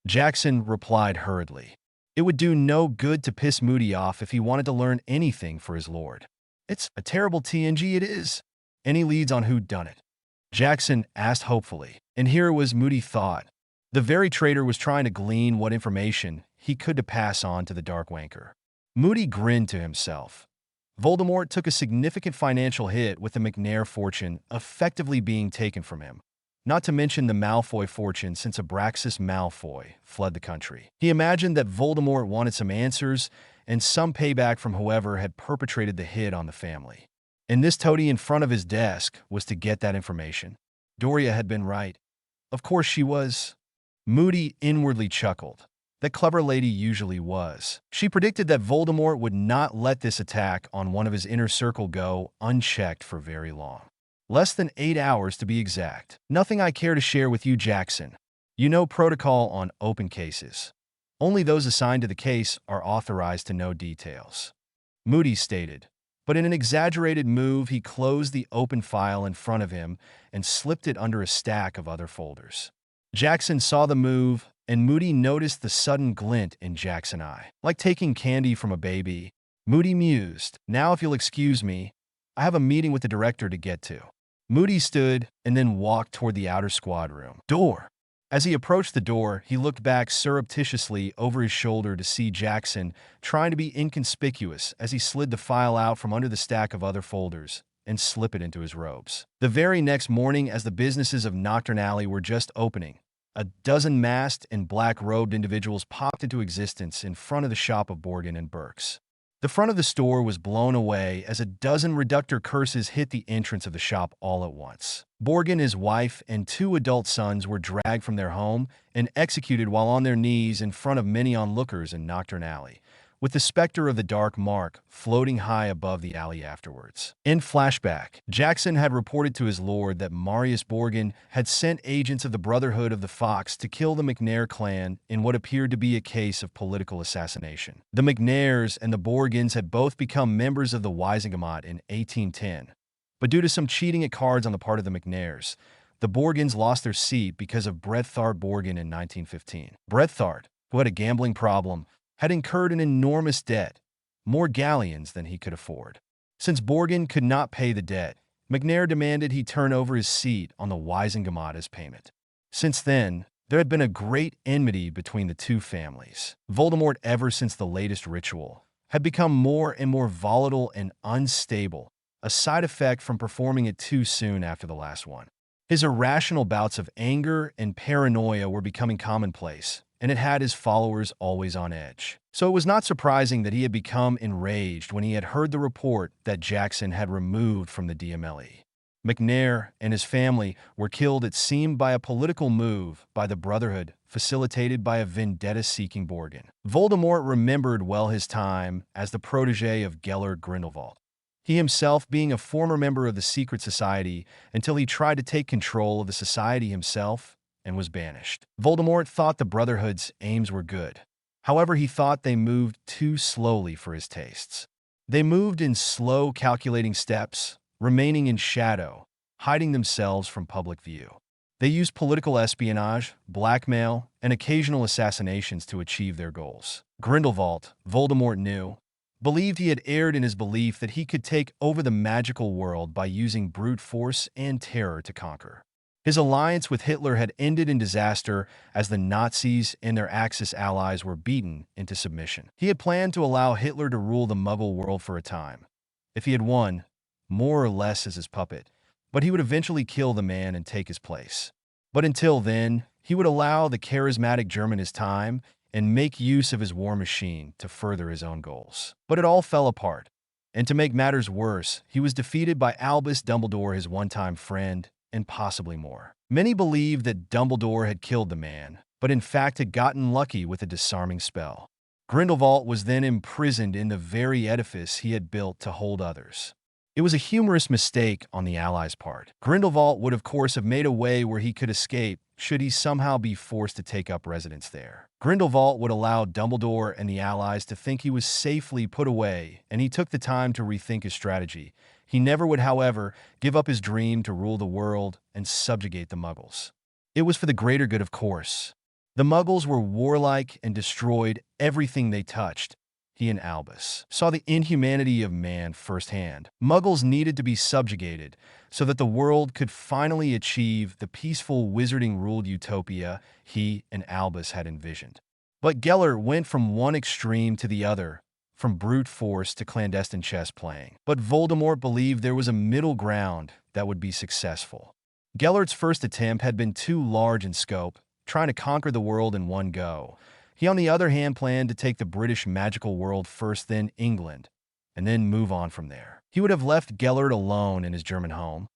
Jackson replied hurriedly. It would do no good to piss Moody off if he wanted to learn anything for his lord. "It's a terrible TNG, it is. Any leads on who'd done it?" Jackson asked hopefully. And here was Moody thought. The very traitor was trying to glean what information he could to pass on to the Dark Wanker. Moody grinned to himself. Voldemort took a significant financial hit with the McNair fortune effectively being taken from him, not to mention the Malfoy fortune since Abraxas Malfoy fled the country. He imagined that Voldemort wanted some answers and some payback from whoever had perpetrated the hit on the family. And this toady in front of his desk was to get that information. Doria had been right. Of course she was. Moody inwardly chuckled. That clever lady usually was. She predicted that Voldemort would not let this attack on one of his inner circle go unchecked for very long. Less than 8 hours to be exact. Nothing I care to share with you, Jackson. You know protocol on open cases. Only those assigned to the case are authorized to know details. Moody stated, but in an exaggerated move, he closed the open file in front of him and slipped it under a stack of other folders. Jackson saw the move, and Moody noticed the sudden glint in Jackson's eye. Like taking candy from a baby, Moody mused, now if you'll excuse me, I have a meeting with the director to get to. Moody stood and then walked toward the outer squad room. Door. As he approached the door, he looked back surreptitiously over his shoulder to see Jackson trying to be inconspicuous as he slid the file out from under the stack of other folders and slip it into his robes. The very next morning, as the businesses of Nocturne Alley were just opening, a dozen masked and black-robed individuals popped into existence in front of the shop of Borgin and Burke's. The front of the store was blown away as a dozen reductor curses hit the entrance of the shop all at once. Borgin, his wife, and 2 adult sons were dragged from their home and executed while on their knees in front of many onlookers in Nocturne Alley, with the specter of the Dark Mark floating high above the alley afterwards. In flashback, Jackson had reported to his lord that Marius Borgin had sent agents of the Brotherhood of the Fox to kill the McNair clan in what appeared to be a case of political assassination. The McNairs and the Borgins had both become members of the Wisingamot in 1810, but due to some cheating at cards on the part of the McNairs, the Borgins lost their seat because of Bredthart Borgin in 1915. Bredthart, who had a gambling problem, had incurred an enormous debt, more galleons than he could afford. Since Borgin could not pay the debt, McNair demanded he turn over his seat on the Wisingamot as payment. Since then, there had been a great enmity between the two families. Voldemort, ever since the latest ritual, had become more and more volatile and unstable, a side effect from performing it too soon after the last one. His irrational bouts of anger and paranoia were becoming commonplace, and it had his followers always on edge. So it was not surprising that he had become enraged when he had heard the report that Jackson had removed from the DMLE. McNair and his family were killed, it seemed, by a political move by the Brotherhood, facilitated by a vendetta-seeking Borgin. Voldemort remembered well his time as the protege of Gellert Grindelwald, he himself being a former member of the secret society until he tried to take control of the society himself and was banished. Voldemort thought the Brotherhood's aims were good. However, he thought they moved too slowly for his tastes. They moved in slow, calculating steps, remaining in shadow, hiding themselves from public view. They used political espionage, blackmail, and occasional assassinations to achieve their goals. Grindelwald, Voldemort knew, believed he had erred in his belief that he could take over the magical world by using brute force and terror to conquer. His alliance with Hitler had ended in disaster as the Nazis and their Axis allies were beaten into submission. He had planned to allow Hitler to rule the Muggle world for a time, if he had won, more or less as his puppet, but he would eventually kill the man and take his place. But until then, he would allow the charismatic German his time and make use of his war machine to further his own goals. But it all fell apart, and to make matters worse, he was defeated by Albus Dumbledore, his one-time friend, and possibly more. Many believed that Dumbledore had killed the man, but in fact had gotten lucky with a disarming spell. Grindelwald was then imprisoned in the very edifice he had built to hold others. It was a humorous mistake on the Allies' part. Grindelwald would of course have made a way where he could escape should he somehow be forced to take up residence there. Grindelwald would allow Dumbledore and the Allies to think he was safely put away, and he took the time to rethink his strategy. He never would, however, give up his dream to rule the world and subjugate the Muggles. It was for the greater good, of course. The Muggles were warlike and destroyed everything they touched. He and Albus saw the inhumanity of man firsthand. Muggles needed to be subjugated so that the world could finally achieve the peaceful wizarding-ruled utopia he and Albus had envisioned. But Gellert went from one extreme to the other, from brute force to clandestine chess playing. But Voldemort believed there was a middle ground that would be successful. Gellert's first attempt had been too large in scope, trying to conquer the world in one go. He, on the other hand, planned to take the British magical world first, then England, and then move on from there. He would have left Gellert alone in his German home,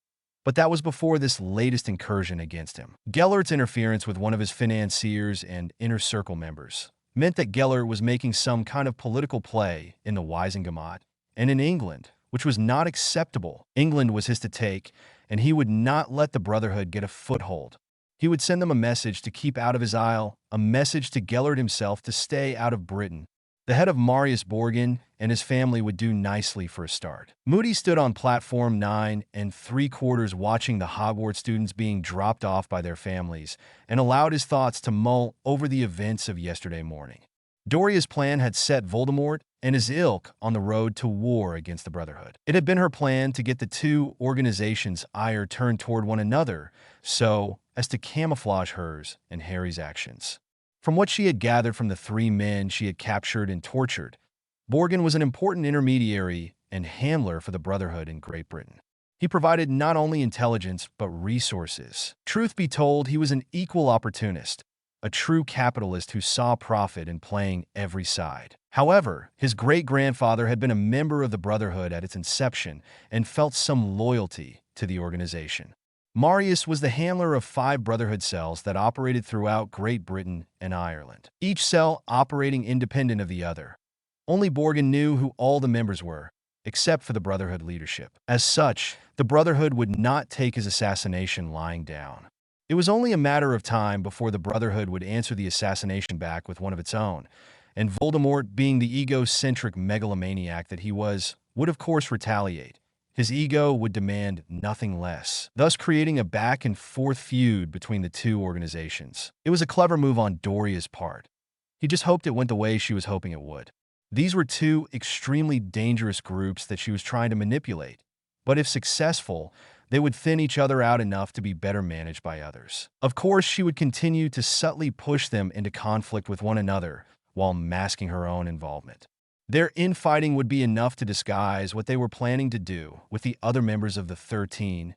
but that was before this latest incursion against him. Gellert's interference with one of his financiers and inner circle members meant that Gellert was making some kind of political play in the Wisengamot and in England, which was not acceptable. England was his to take, and he would not let the Brotherhood get a foothold. He would send them a message to keep out of his isle, a message to Gellert himself to stay out of Britain. The head of Marius Borgin and his family would do nicely for a start. Moody stood on platform 9 3/4 watching the Hogwarts students being dropped off by their families and allowed his thoughts to mull over the events of yesterday morning. Doria's plan had set Voldemort and his ilk on the road to war against the Brotherhood. It had been her plan to get the two organizations' ire turned toward one another so as to camouflage hers and Harry's actions. From what she had gathered from the 3 men she had captured and tortured, Borgin was an important intermediary and handler for the Brotherhood in Great Britain. He provided not only intelligence but resources. Truth be told, he was an equal opportunist, a true capitalist who saw profit in playing every side. However, his great-grandfather had been a member of the Brotherhood at its inception and felt some loyalty to the organization. Marius was the handler of 5 Brotherhood cells that operated throughout Great Britain and Ireland, each cell operating independent of the other. Only Borgin knew who all the members were, except for the Brotherhood leadership. As such, the Brotherhood would not take his assassination lying down. It was only a matter of time before the Brotherhood would answer the assassination back with one of its own, and Voldemort, being the egocentric megalomaniac that he was, would of course retaliate. His ego would demand nothing less, thus creating a back-and-forth feud between the two organizations. It was a clever move on Doria's part. He just hoped it went the way she was hoping it would. These were 2 extremely dangerous groups that she was trying to manipulate, but if successful, they would thin each other out enough to be better managed by others. Of course, she would continue to subtly push them into conflict with one another while masking her own involvement. Their infighting would be enough to disguise what they were planning to do with the other members of the 13,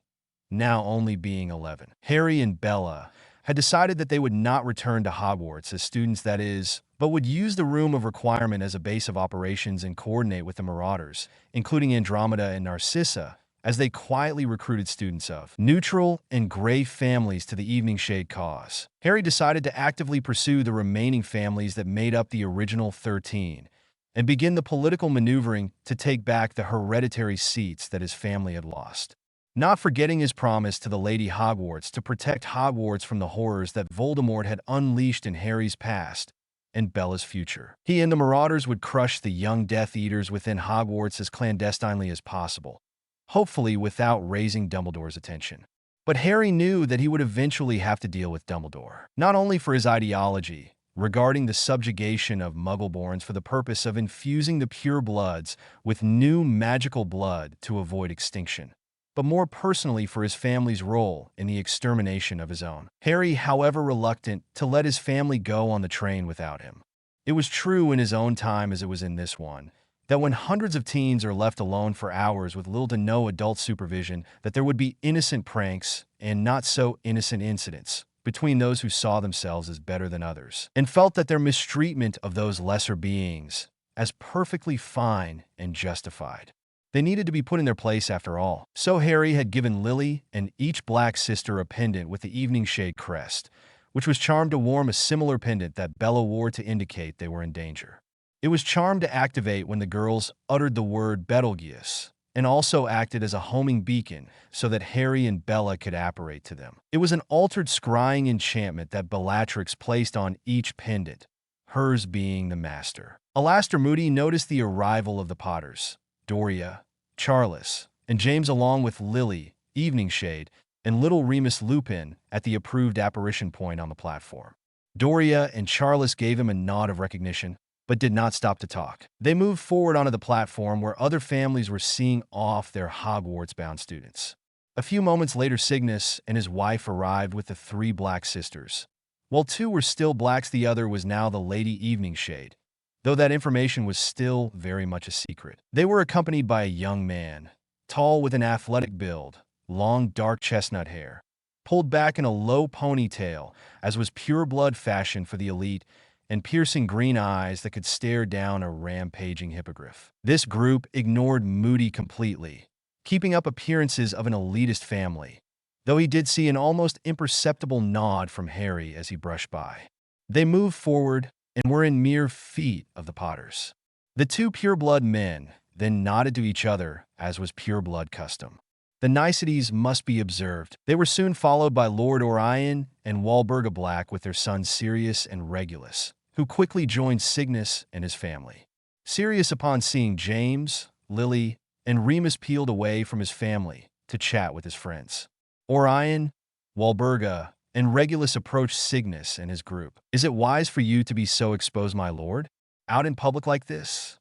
now only being 11. Harry and Bella had decided that they would not return to Hogwarts as students, that is, but would use the Room of Requirement as a base of operations and coordinate with the Marauders, including Andromeda and Narcissa, as they quietly recruited students of neutral and gray families to the Evening Shade cause. Harry decided to actively pursue the remaining families that made up the original 13, and begin the political maneuvering to take back the hereditary seats that his family had lost. Not forgetting his promise to the Lady Hogwarts to protect Hogwarts from the horrors that Voldemort had unleashed in Harry's past and Bella's future. He and the Marauders would crush the young Death Eaters within Hogwarts as clandestinely as possible, hopefully without raising Dumbledore's attention. But Harry knew that he would eventually have to deal with Dumbledore, not only for his ideology regarding the subjugation of Muggleborns for the purpose of infusing the pure bloods with new magical blood to avoid extinction, but more personally for his family's role in the extermination of his own. Harry, however, reluctant to let his family go on the train without him. It was true in his own time as it was in this one, that when hundreds of teens are left alone for hours with little to no adult supervision, that there would be innocent pranks and not so innocent incidents between those who saw themselves as better than others, and felt that their mistreatment of those lesser beings as perfectly fine and justified. They needed to be put in their place after all. So Harry had given Lily and each black sister a pendant with the Evening Shade crest, which was charmed to warm a similar pendant that Bella wore to indicate they were in danger. It was charmed to activate when the girls uttered the word Betelgeuse, and also acted as a homing beacon so that Harry and Bella could apparate to them. It was an altered scrying enchantment that Bellatrix placed on each pendant, hers being the master. Alastor Moody noticed the arrival of the Potters, Doria, Charles, and James, along with Lily, Evening Shade, and little Remus Lupin at the approved apparition point on the platform. Doria and Charles gave him a nod of recognition, but did not stop to talk. They moved forward onto the platform where other families were seeing off their Hogwarts-bound students. A few moments later, Cygnus and his wife arrived with the 3 black sisters, While two were still blacks, the other was now the Lady Evening Shade, though that information was still very much a secret. They were accompanied by a young man, tall with an athletic build, long dark chestnut hair, pulled back in a low ponytail, as was pure blood fashion for the elite, and piercing green eyes that could stare down a rampaging hippogriff. This group ignored Moody completely, keeping up appearances of an elitist family, though he did see an almost imperceptible nod from Harry as he brushed by. They moved forward and were in mere feet of the Potters. The two pure-blood men then nodded to each other, as was pure-blood custom. The niceties must be observed. They were soon followed by Lord Orion and Walburga Black with their sons Sirius and Regulus, who quickly joined Cygnus and his family. Sirius, upon seeing James, Lily, and Remus, peeled away from his family to chat with his friends. Orion, Walburga, and Regulus approached Cygnus and his group. "Is it wise for you to be so exposed, my lord? Out in public like this?"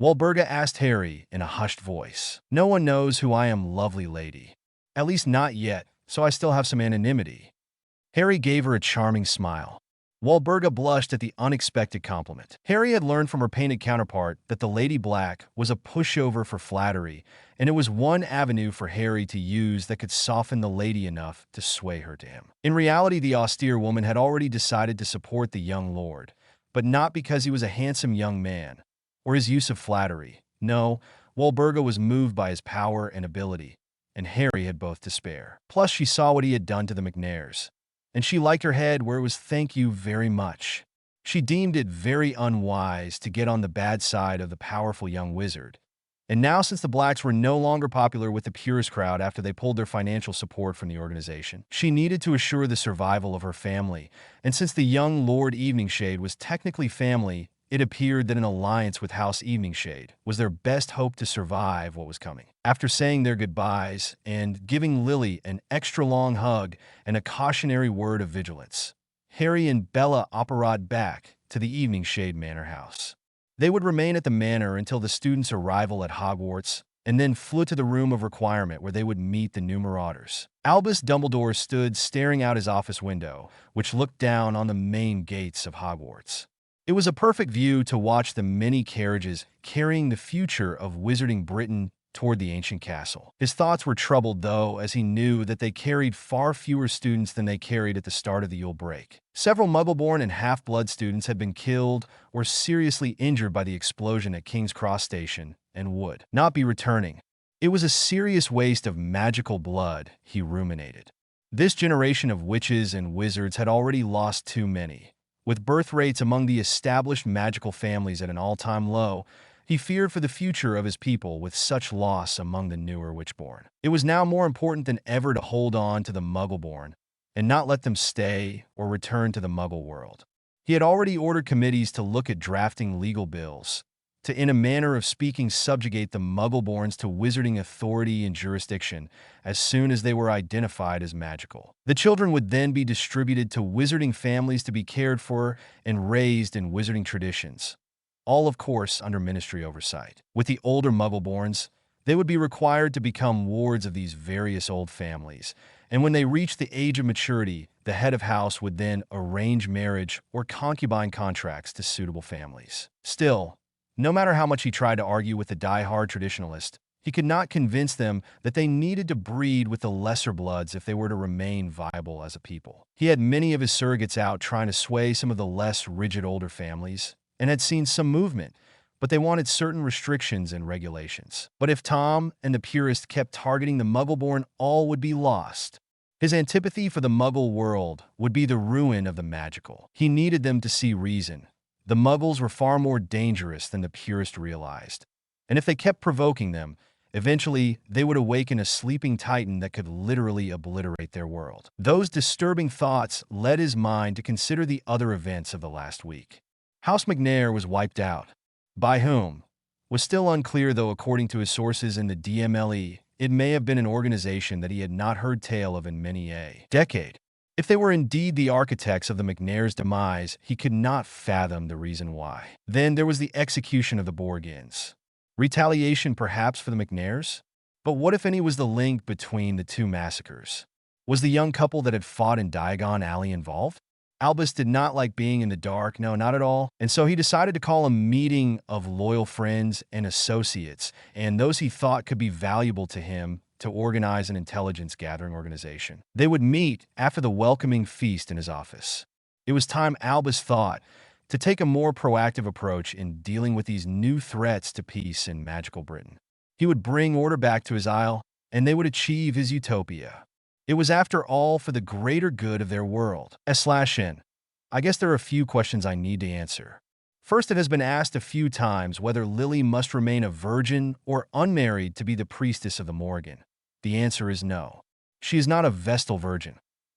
Walburga asked Harry in a hushed voice. "No one knows who I am, lovely lady. At least not yet, so I still have some anonymity." Harry gave her a charming smile. Walburga blushed at the unexpected compliment. Harry had learned from her painted counterpart that the Lady Black was a pushover for flattery, and it was one avenue for Harry to use that could soften the lady enough to sway her to him. In reality, the austere woman had already decided to support the young lord, but not because he was a handsome young man, or his use of flattery. No, Walburga was moved by his power and ability, and Harry had both to spare. Plus, she saw what he had done to the McNairs, and she liked her head where it was "thank you very much." She deemed it very unwise to get on the bad side of the powerful young wizard. And now, since the blacks were no longer popular with the purist crowd after they pulled their financial support from the organization, she needed to assure the survival of her family. And since the young Lord Eveningshade was technically family, it appeared that an alliance with House Eveningshade was their best hope to survive what was coming. After saying their goodbyes and giving Lily an extra long hug and a cautionary word of vigilance, Harry and Bella operated back to the Eveningshade Manor house. They would remain at the manor until the students' arrival at Hogwarts, and then flew to the room of requirement where they would meet the new marauders. Albus Dumbledore stood staring out his office window, which looked down on the main gates of Hogwarts. It was a perfect view to watch the many carriages carrying the future of Wizarding Britain toward the ancient castle. His thoughts were troubled, though, as he knew that they carried far fewer students than they carried at the start of the Yule break. Several Muggleborn and Half-Blood students had been killed or seriously injured by the explosion at King's Cross Station and would not be returning. It was a serious waste of magical blood, he ruminated. This generation of witches and wizards had already lost too many. With birth rates among the established magical families at an all-time low, he feared for the future of his people with such loss among the newer witchborn. It was now more important than ever to hold on to the Muggleborn and not let them stay or return to the Muggle world. He had already ordered committees to look at drafting legal bills, to, in a manner of speaking, subjugate the Muggleborns to wizarding authority and jurisdiction as soon as they were identified as magical. The children would then be distributed to wizarding families to be cared for and raised in wizarding traditions, all of course under ministry oversight. With the older Muggleborns, they would be required to become wards of these various old families, and when they reached the age of maturity, the head of house would then arrange marriage or concubine contracts to suitable families. Still, no matter how much he tried to argue with the die-hard traditionalist, he could not convince them that they needed to breed with the lesser bloods if they were to remain viable as a people. He had many of his surrogates out trying to sway some of the less rigid older families, and had seen some movement, but they wanted certain restrictions and regulations. But if Tom and the purists kept targeting the Muggleborn, all would be lost. His antipathy for the Muggle world would be the ruin of the magical. He needed them to see reason. The Muggles were far more dangerous than the purists realized, and if they kept provoking them, eventually they would awaken a sleeping titan that could literally obliterate their world. Those disturbing thoughts led his mind to consider the other events of the last week. House McNair was wiped out. By whom? Was still unclear, though according to his sources in the DMLE, it may have been an organization that he had not heard tale of in many a decade. If they were indeed the architects of the McNairs' demise, he could not fathom the reason why. Then there was the execution of the Borgins. Retaliation perhaps for the McNairs? But what if any was the link between the two massacres? Was the young couple that had fought in Diagon Alley involved? Albus did not like being in the dark, no, not at all, and so he decided to call a meeting of loyal friends and associates, and those he thought could be valuable to him to organize an intelligence gathering organization. They would meet after the welcoming feast in his office. It was time, Albus thought, to take a more proactive approach in dealing with these new threats to peace in magical Britain. He would bring order back to his isle, and they would achieve his utopia. It was, after all, for the greater good of their world. S/N. I guess there are a few questions I need to answer. First, it has been asked a few times whether Lily must remain a virgin or unmarried to be the priestess of the Morgan. The answer is no. She is not a Vestal virgin.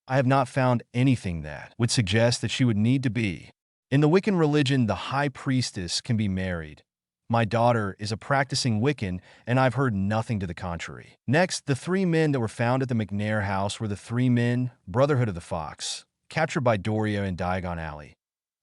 I have not found anything that would suggest that she would need to be. In the Wiccan religion, the high priestess can be married. My daughter is a practicing Wiccan, and I've heard nothing to the contrary. Next, the 3 men that were found at the McNair house were the 3 men, Brotherhood of the Fox, captured by Doria in Diagon Alley.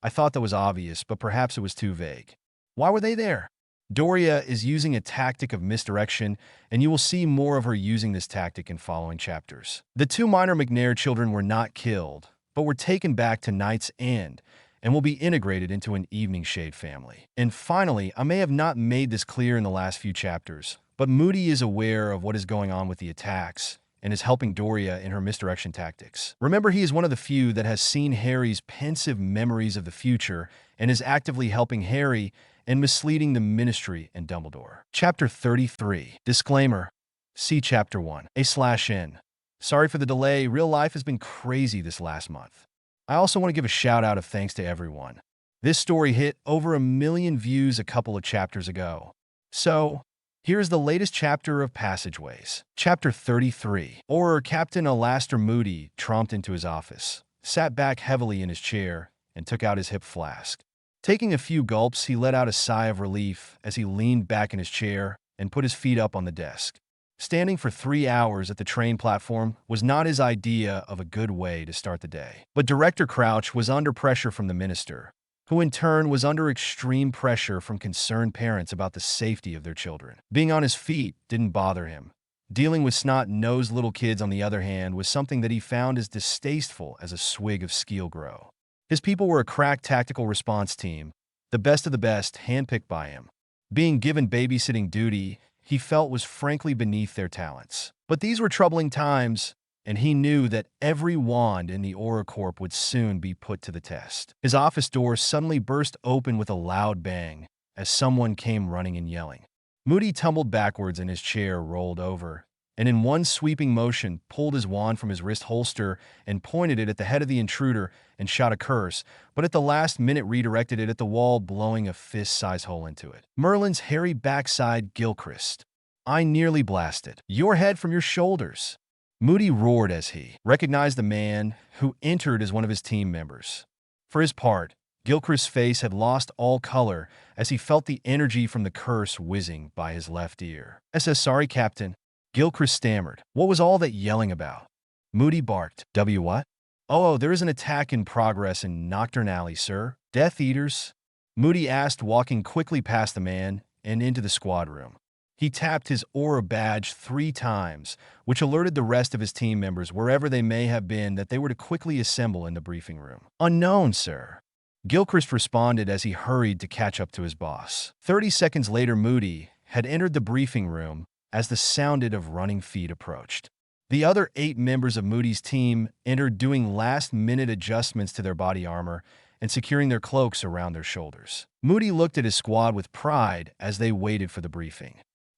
I thought that was obvious, but perhaps it was too vague. Why were they there? Doria is using a tactic of misdirection, and you will see more of her using this tactic in following chapters. The 2 minor McNair children were not killed, but were taken back to Knight's End, and will be integrated into an Evening Shade family. And finally, I may have not made this clear in the last few chapters, but Moody is aware of what is going on with the attacks and is helping Doria in her misdirection tactics. Remember, he is one of the few that has seen Harry's pensive memories of the future and is actively helping Harry and misleading the Ministry and Dumbledore. Chapter 33. Disclaimer. See Chapter 1. A/N. Sorry for the delay. Real life has been crazy this last month. I also want to give a shout out of thanks to everyone. This story hit over 1 million views a couple of chapters ago. So, here's the latest chapter of Passageways. Chapter 33. Captain Alastair Moody tromped into his office, sat back heavily in his chair, and took out his hip flask. Taking a few gulps, he let out a sigh of relief as he leaned back in his chair and put his feet up on the desk. Standing for 3 hours at the train platform was not his idea of a good way to start the day. But Director Crouch was under pressure from the minister, who in turn was under extreme pressure from concerned parents about the safety of their children. Being on his feet didn't bother him. Dealing with snot-nosed little kids, on the other hand, was something that he found as distasteful as a swig of Skeelgrow. His people were a crack tactical response team, the best of the best, handpicked by him. Being given babysitting duty, he felt, was frankly beneath their talents. But these were troubling times, and he knew that every wand in the AuraCorp would soon be put to the test. His office door suddenly burst open with a loud bang as someone came running and yelling. Moody tumbled backwards in his chair, rolled over, and in one sweeping motion pulled his wand from his wrist holster and pointed it at the head of the intruder and shot a curse, but at the last minute redirected it at the wall, blowing a fist-sized hole into it. Merlin's hairy backside, Gilchrist. I nearly blasted your head from your shoulders. Moody roared as he recognized the man who entered as one of his team members. For his part, Gilchrist's face had lost all color as he felt the energy from the curse whizzing by his left ear. Sorry, Captain. Gilchrist stammered. What was all that yelling about? Moody barked. What? Oh, there is an attack in progress in Nocturne Alley, sir. Death Eaters? Moody asked, walking quickly past the man and into the squad room. He tapped his aura badge 3 times, which alerted the rest of his team members, wherever they may have been, that they were to quickly assemble in the briefing room. Unknown, sir. Gilchrist responded as he hurried to catch up to his boss. 30 seconds later, Moody had entered the briefing room as the sound of running feet approached. The other 8 members of Moody's team entered, doing last-minute adjustments to their body armor and securing their cloaks around their shoulders. Moody looked at his squad with pride as they waited for the briefing.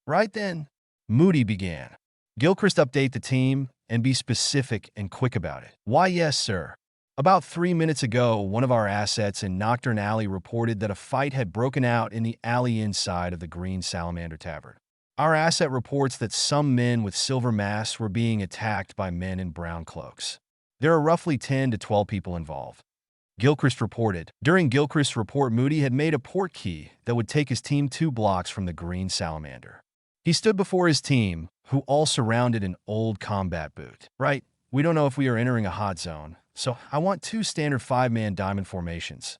Right then, Moody began. Gilchrist, update the team and be specific and quick about it. Why, yes, sir. About 3 minutes ago, one of our assets in Nocturne Alley reported that a fight had broken out in the alley inside of the Green Salamander Tavern. Our asset reports that some men with silver masks were being attacked by men in brown cloaks. There are roughly 10 to 12 people involved. Gilchrist reported. During Gilchrist's report, Moody had made a port key that would take his team 2 blocks from the Green Salamander. He stood before his team, who all surrounded an old combat boot. Right, we don't know if we are entering a hot zone, so I want 2 standard 5-man diamond formations.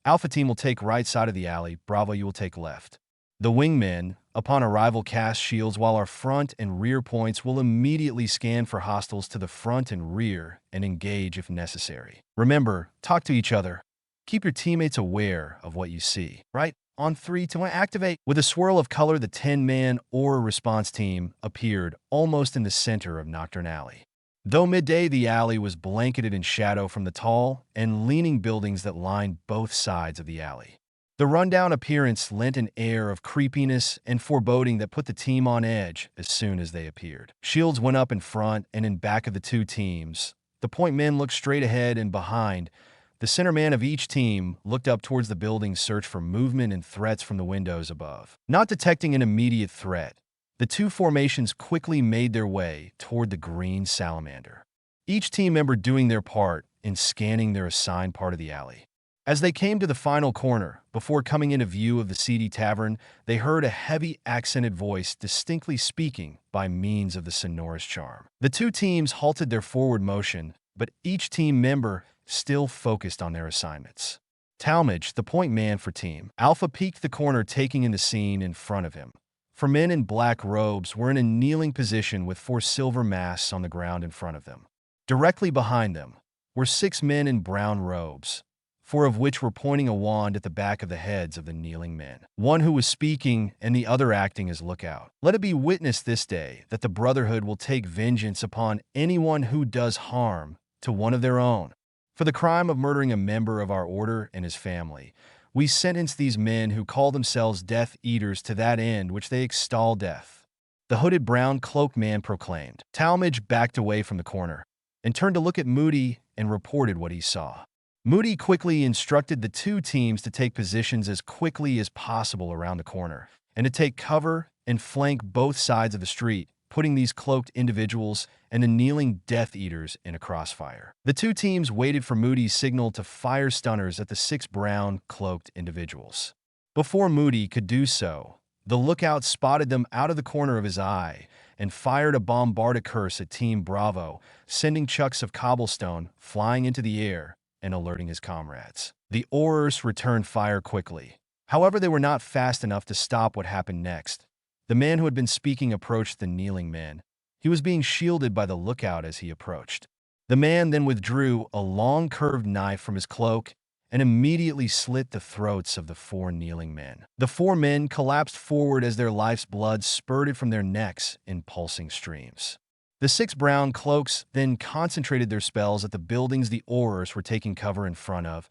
Alpha team will take right side of the alley, Bravo you will take left. The wingmen Upon arrival, cast shields while our front and rear points will immediately scan for hostiles to the front and rear and engage if necessary. Remember, talk to each other. Keep your teammates aware of what you see. Right? On 3 to activate. With a swirl of color, the 10-man aura response team appeared almost in the center of Nocturne Alley. Though midday, the alley was blanketed in shadow from the tall and leaning buildings that lined both sides of the alley. The rundown appearance lent an air of creepiness and foreboding that put the team on edge as soon as they appeared. Shields went up in front and in back of the two teams. The point men looked straight ahead and behind. The center man of each team looked up towards the building's search for movement and threats from the windows above. Not detecting an immediate threat, the two formations quickly made their way toward the green salamander, each team member doing their part in scanning their assigned part of the alley. As they came to the final corner, before coming into view of the seedy tavern, they heard a heavy accented voice distinctly speaking by means of the sonorous charm. The two teams halted their forward motion, but each team member still focused on their assignments. Talmadge, the point man for Team Alpha, peeked the corner, taking in the scene in front of him. 4 men in black robes were in a kneeling position with 4 silver masks on the ground in front of them. Directly behind them were 6 men in brown robes, 4 of which were pointing a wand at the back of the heads of the kneeling men, one who was speaking and the other acting as lookout. Let it be witnessed this day that the Brotherhood will take vengeance upon anyone who does harm to one of their own. For the crime of murdering a member of our order and his family, we sentence these men who call themselves Death Eaters to that end which they extol death. The hooded brown-cloaked man proclaimed. Talmadge backed away from the corner and turned to look at Moody and reported what he saw. Moody quickly instructed the two teams to take positions as quickly as possible around the corner and to take cover and flank both sides of the street, putting these cloaked individuals and the kneeling Death Eaters in a crossfire. The two teams waited for Moody's signal to fire stunners at the 6 brown-cloaked individuals. Before Moody could do so, the lookout spotted them out of the corner of his eye and fired a bombarded curse at Team Bravo, sending chunks of cobblestone flying into the air and alerting his comrades. The Aurors returned fire quickly. However, they were not fast enough to stop what happened next. The man who had been speaking approached the kneeling men. He was being shielded by the lookout as he approached. The man then withdrew a long curved knife from his cloak and immediately slit the throats of the 4 kneeling men. The 4 men collapsed forward as their life's blood spurted from their necks in pulsing streams. The 6 brown cloaks then concentrated their spells at the buildings the Aurors were taking cover in front of,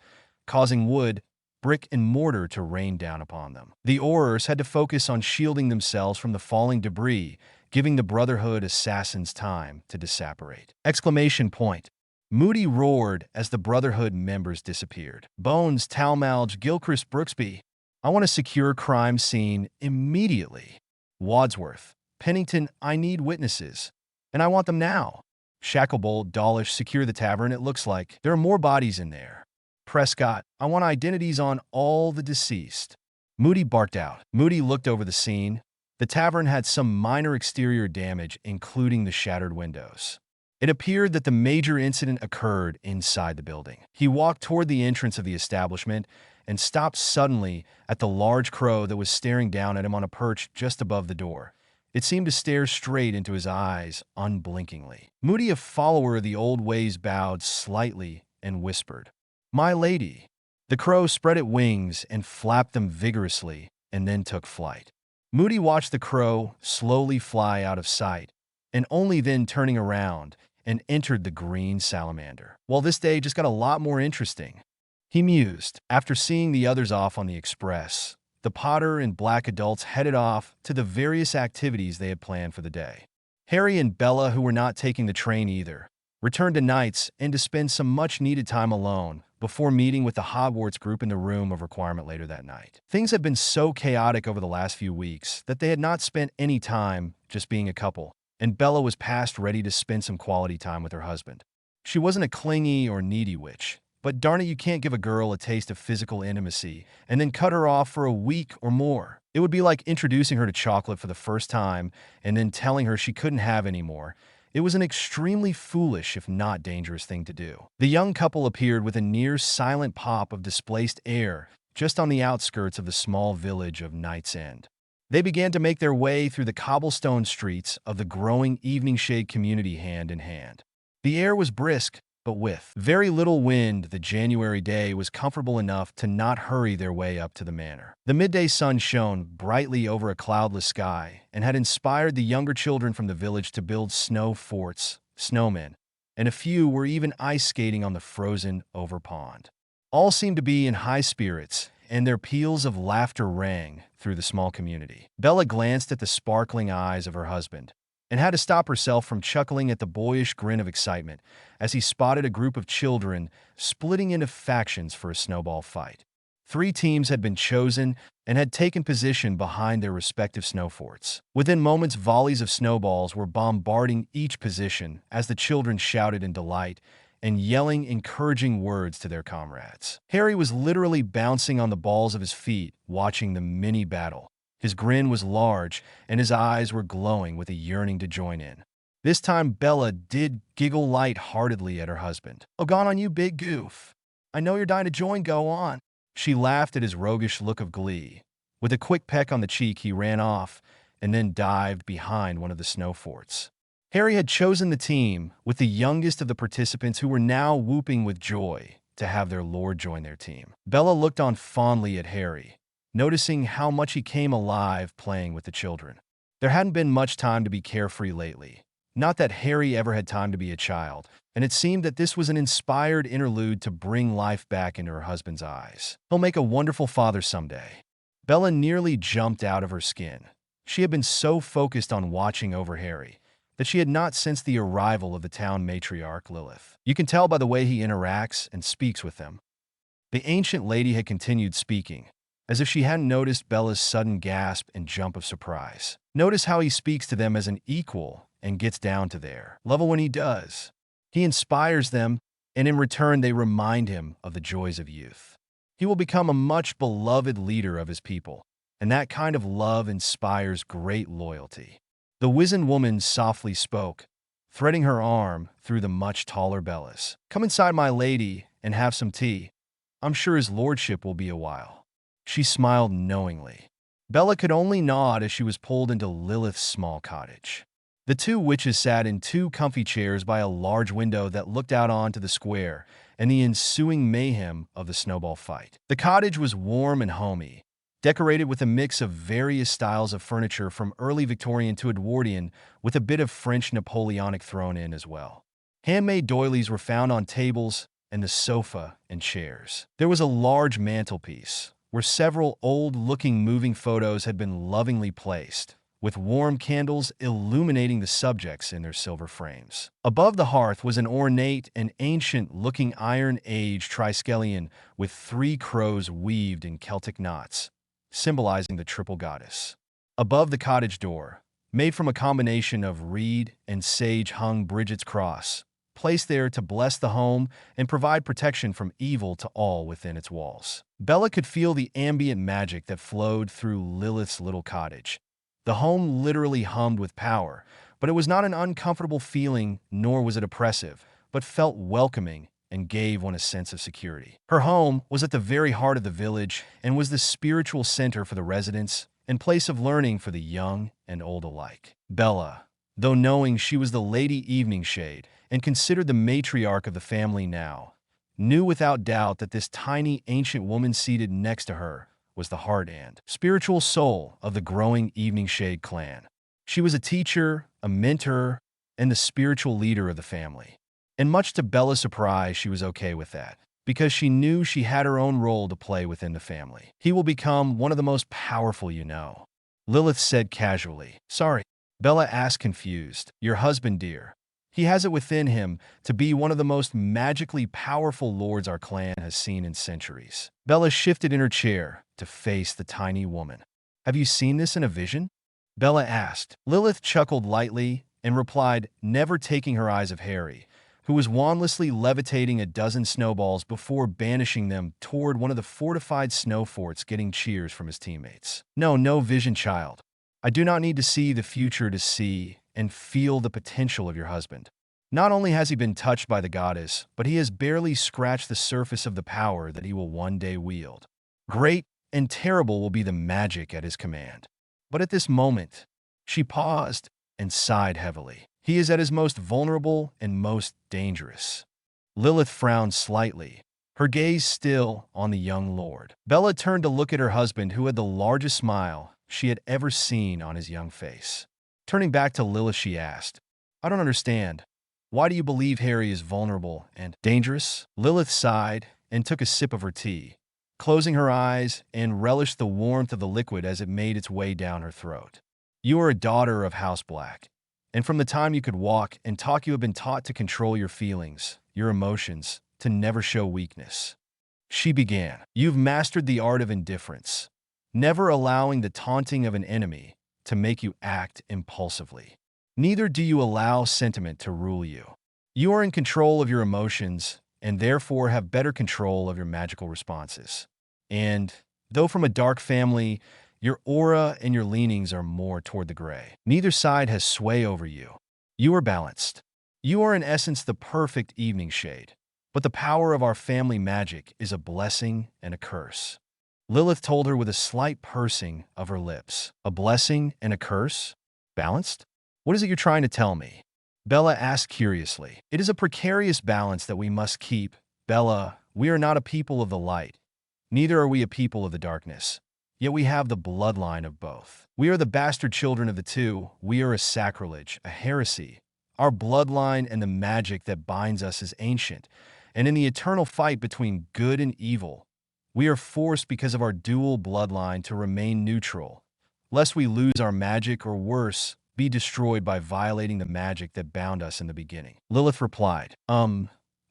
causing wood, brick, and mortar to rain down upon them. The Aurors had to focus on shielding themselves from the falling debris, giving the Brotherhood assassins time to disapparate. Exclamation point. Moody roared as the Brotherhood members disappeared. Bones, Talmadge, Gilchrist, Brooksby. I want to secure crime scene immediately. Wadsworth, Pennington, I need witnesses. And I want them now. Shacklebolt, Dawlish, secure the tavern. It looks like there are more bodies in there. Prescott, I want identities on all the deceased. Moody barked out. Moody looked over the scene. The tavern had some minor exterior damage, including the shattered windows. It appeared that the major incident occurred inside the building. He walked toward the entrance of the establishment and stopped suddenly at the large crow that was staring down at him on a perch just above the door. It seemed to stare straight into his eyes unblinkingly. Moody, a follower of the old ways, bowed slightly and whispered, "My lady." The crow spread its wings and flapped them vigorously and then took flight. Moody watched the crow slowly fly out of sight and only then turning around and entered the green salamander. Well, this day just got a lot more interesting, he mused. After seeing the others off on the express, the Potter and Black adults headed off to the various activities they had planned for the day. Harry and Bella, who were not taking the train either, returned to Knights and to spend some much-needed time alone before meeting with the Hogwarts group in the room of requirement later that night. Things had been so chaotic over the last few weeks that they had not spent any time just being a couple, and Bella was past ready to spend some quality time with her husband. She wasn't a clingy or needy witch, but darn it, you can't give a girl a taste of physical intimacy and then cut her off for a week or more. It would be like introducing her to chocolate for the first time and then telling her she couldn't have any more. It was an extremely foolish, if not dangerous, thing to do. The young couple appeared with a near-silent pop of displaced air just on the outskirts of the small village of Knight's End. They began to make their way through the cobblestone streets of the growing evening shade community hand in hand. The air was brisk, but with very little wind, the January day was comfortable enough to not hurry their way up to the manor. The midday sun shone brightly over a cloudless sky and had inspired the younger children from the village to build snow forts, snowmen, and a few were even ice skating on the frozen over pond. All seemed to be in high spirits, and their peals of laughter rang through the small community. Bella glanced at the sparkling eyes of her husband and had to stop herself from chuckling at the boyish grin of excitement as he spotted a group of children splitting into factions for a snowball fight. 3 teams had been chosen and had taken position behind their respective snow forts. Within moments, volleys of snowballs were bombarding each position as the children shouted in delight and yelling encouraging words to their comrades. Harry was literally bouncing on the balls of his feet, watching the mini battle. His grin was large, and his eyes were glowing with a yearning to join in. This time, Bella did giggle light-heartedly at her husband. "Oh, gone on you, big goof. I know you're dying to join, go on." She laughed at his roguish look of glee. With a quick peck on the cheek, he ran off and then dived behind one of the snow forts. Harry had chosen the team with the youngest of the participants who were now whooping with joy to have their lord join their team. Bella looked on fondly at Harry, noticing how much he came alive playing with the children. There hadn't been much time to be carefree lately. Not that Harry ever had time to be a child, and it seemed that this was an inspired interlude to bring life back into her husband's eyes. He'll make a wonderful father someday. Bella nearly jumped out of her skin. She had been so focused on watching over Harry that she had not sensed the arrival of the town matriarch, Lilith. You can tell by the way he interacts and speaks with them. The ancient lady had continued speaking, as if she hadn't noticed Bella's sudden gasp and jump of surprise. Notice how he speaks to them as an equal and gets down to their level when he does. He inspires them, and in return they remind him of the joys of youth. He will become a much beloved leader of his people, and that kind of love inspires great loyalty. The wizened woman softly spoke, threading her arm through the much taller Bella's. "Come inside, my lady, and have some tea. I'm sure his lordship will be a while." She smiled knowingly. Bella could only nod as she was pulled into Lilith's small cottage. The 2 witches sat in 2 comfy chairs by a large window that looked out onto the square and the ensuing mayhem of the snowball fight. The cottage was warm and homey, decorated with a mix of various styles of furniture from early Victorian to Edwardian, with a bit of French Napoleonic thrown in as well. Handmade doilies were found on tables and the sofa and chairs. There was a large mantelpiece, where several old-looking moving photos had been lovingly placed, with warm candles illuminating the subjects in their silver frames. Above the hearth was an ornate and ancient-looking Iron Age triskelion with 3 crows weaved in Celtic knots, symbolizing the triple goddess. Above the cottage door, made from a combination of reed and sage, hung Bridget's cross, placed there to bless the home and provide protection from evil to all within its walls. Bella could feel the ambient magic that flowed through Lilith's little cottage. The home literally hummed with power, but it was not an uncomfortable feeling, nor was it oppressive, but felt welcoming and gave one a sense of security. Her home was at the very heart of the village and was the spiritual center for the residents and place of learning for the young and old alike. Bella, though knowing she was the Lady Evening Shade and considered the matriarch of the family now, knew without doubt that this tiny ancient woman seated next to her was the heart and spiritual soul of the growing Evening Shade clan. She was a teacher, a mentor, and the spiritual leader of the family. And much to Bella's surprise, she was okay with that, because she knew she had her own role to play within the family. "He will become one of the most powerful, you know," Lilith said casually. "Sorry," Bella asked confused. "Your husband, dear. He has it within him to be one of the most magically powerful lords our clan has seen in centuries." Bella shifted in her chair to face the tiny woman. "Have you seen this in a vision?" Bella asked. Lilith chuckled lightly and replied, never taking her eyes of Harry, who was wandlessly levitating a dozen snowballs before banishing them toward one of the fortified snow forts, getting cheers from his teammates. No vision, child. I do not need to see the future to see and feel the potential of your husband. Not only has he been touched by the goddess, but he has barely scratched the surface of the power that he will one day wield. Great and terrible will be the magic at his command. But at this moment, she paused and sighed heavily. He is at his most vulnerable and most dangerous. Lilith frowned slightly, her gaze still on the young lord. Bella turned to look at her husband, who had the largest smile she had ever seen on his young face. Turning back to Lilith, she asked, "I don't understand. Why do you believe Harry is vulnerable and dangerous?" Lilith sighed and took a sip of her tea, closing her eyes and relished the warmth of the liquid as it made its way down her throat. "You are a daughter of House Black, and from the time you could walk and talk, you have been taught to control your feelings, your emotions, to never show weakness." She began. "You've mastered the art of indifference, never allowing the taunting of an enemy to make you act impulsively. Neither do you allow sentiment to rule you. You are in control of your emotions and therefore have better control of your magical responses. And, though from a dark family, your aura and your leanings are more toward the gray. Neither side has sway over you. You are balanced. You are in essence the perfect evening shade. But the power of our family magic is a blessing and a curse." Lilith told her with a slight pursing of her lips. "A blessing and a curse? Balanced? What is it you're trying to tell me?" Bella asked curiously. "It is a precarious balance that we must keep. Bella, we are not a people of the light. Neither are we a people of the darkness. Yet we have the bloodline of both. We are the bastard children of the two. We are a sacrilege, a heresy. Our bloodline and the magic that binds us is ancient, and in the eternal fight between good and evil, we are forced because of our dual bloodline to remain neutral, lest we lose our magic or worse, be destroyed by violating the magic that bound us in the beginning." Lilith replied,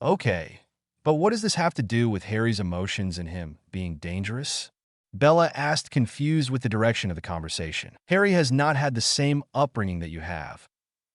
Okay, but what does this have to do with Harry's emotions and him being dangerous?" Bella asked, confused with the direction of the conversation. "Harry has not had the same upbringing that you have.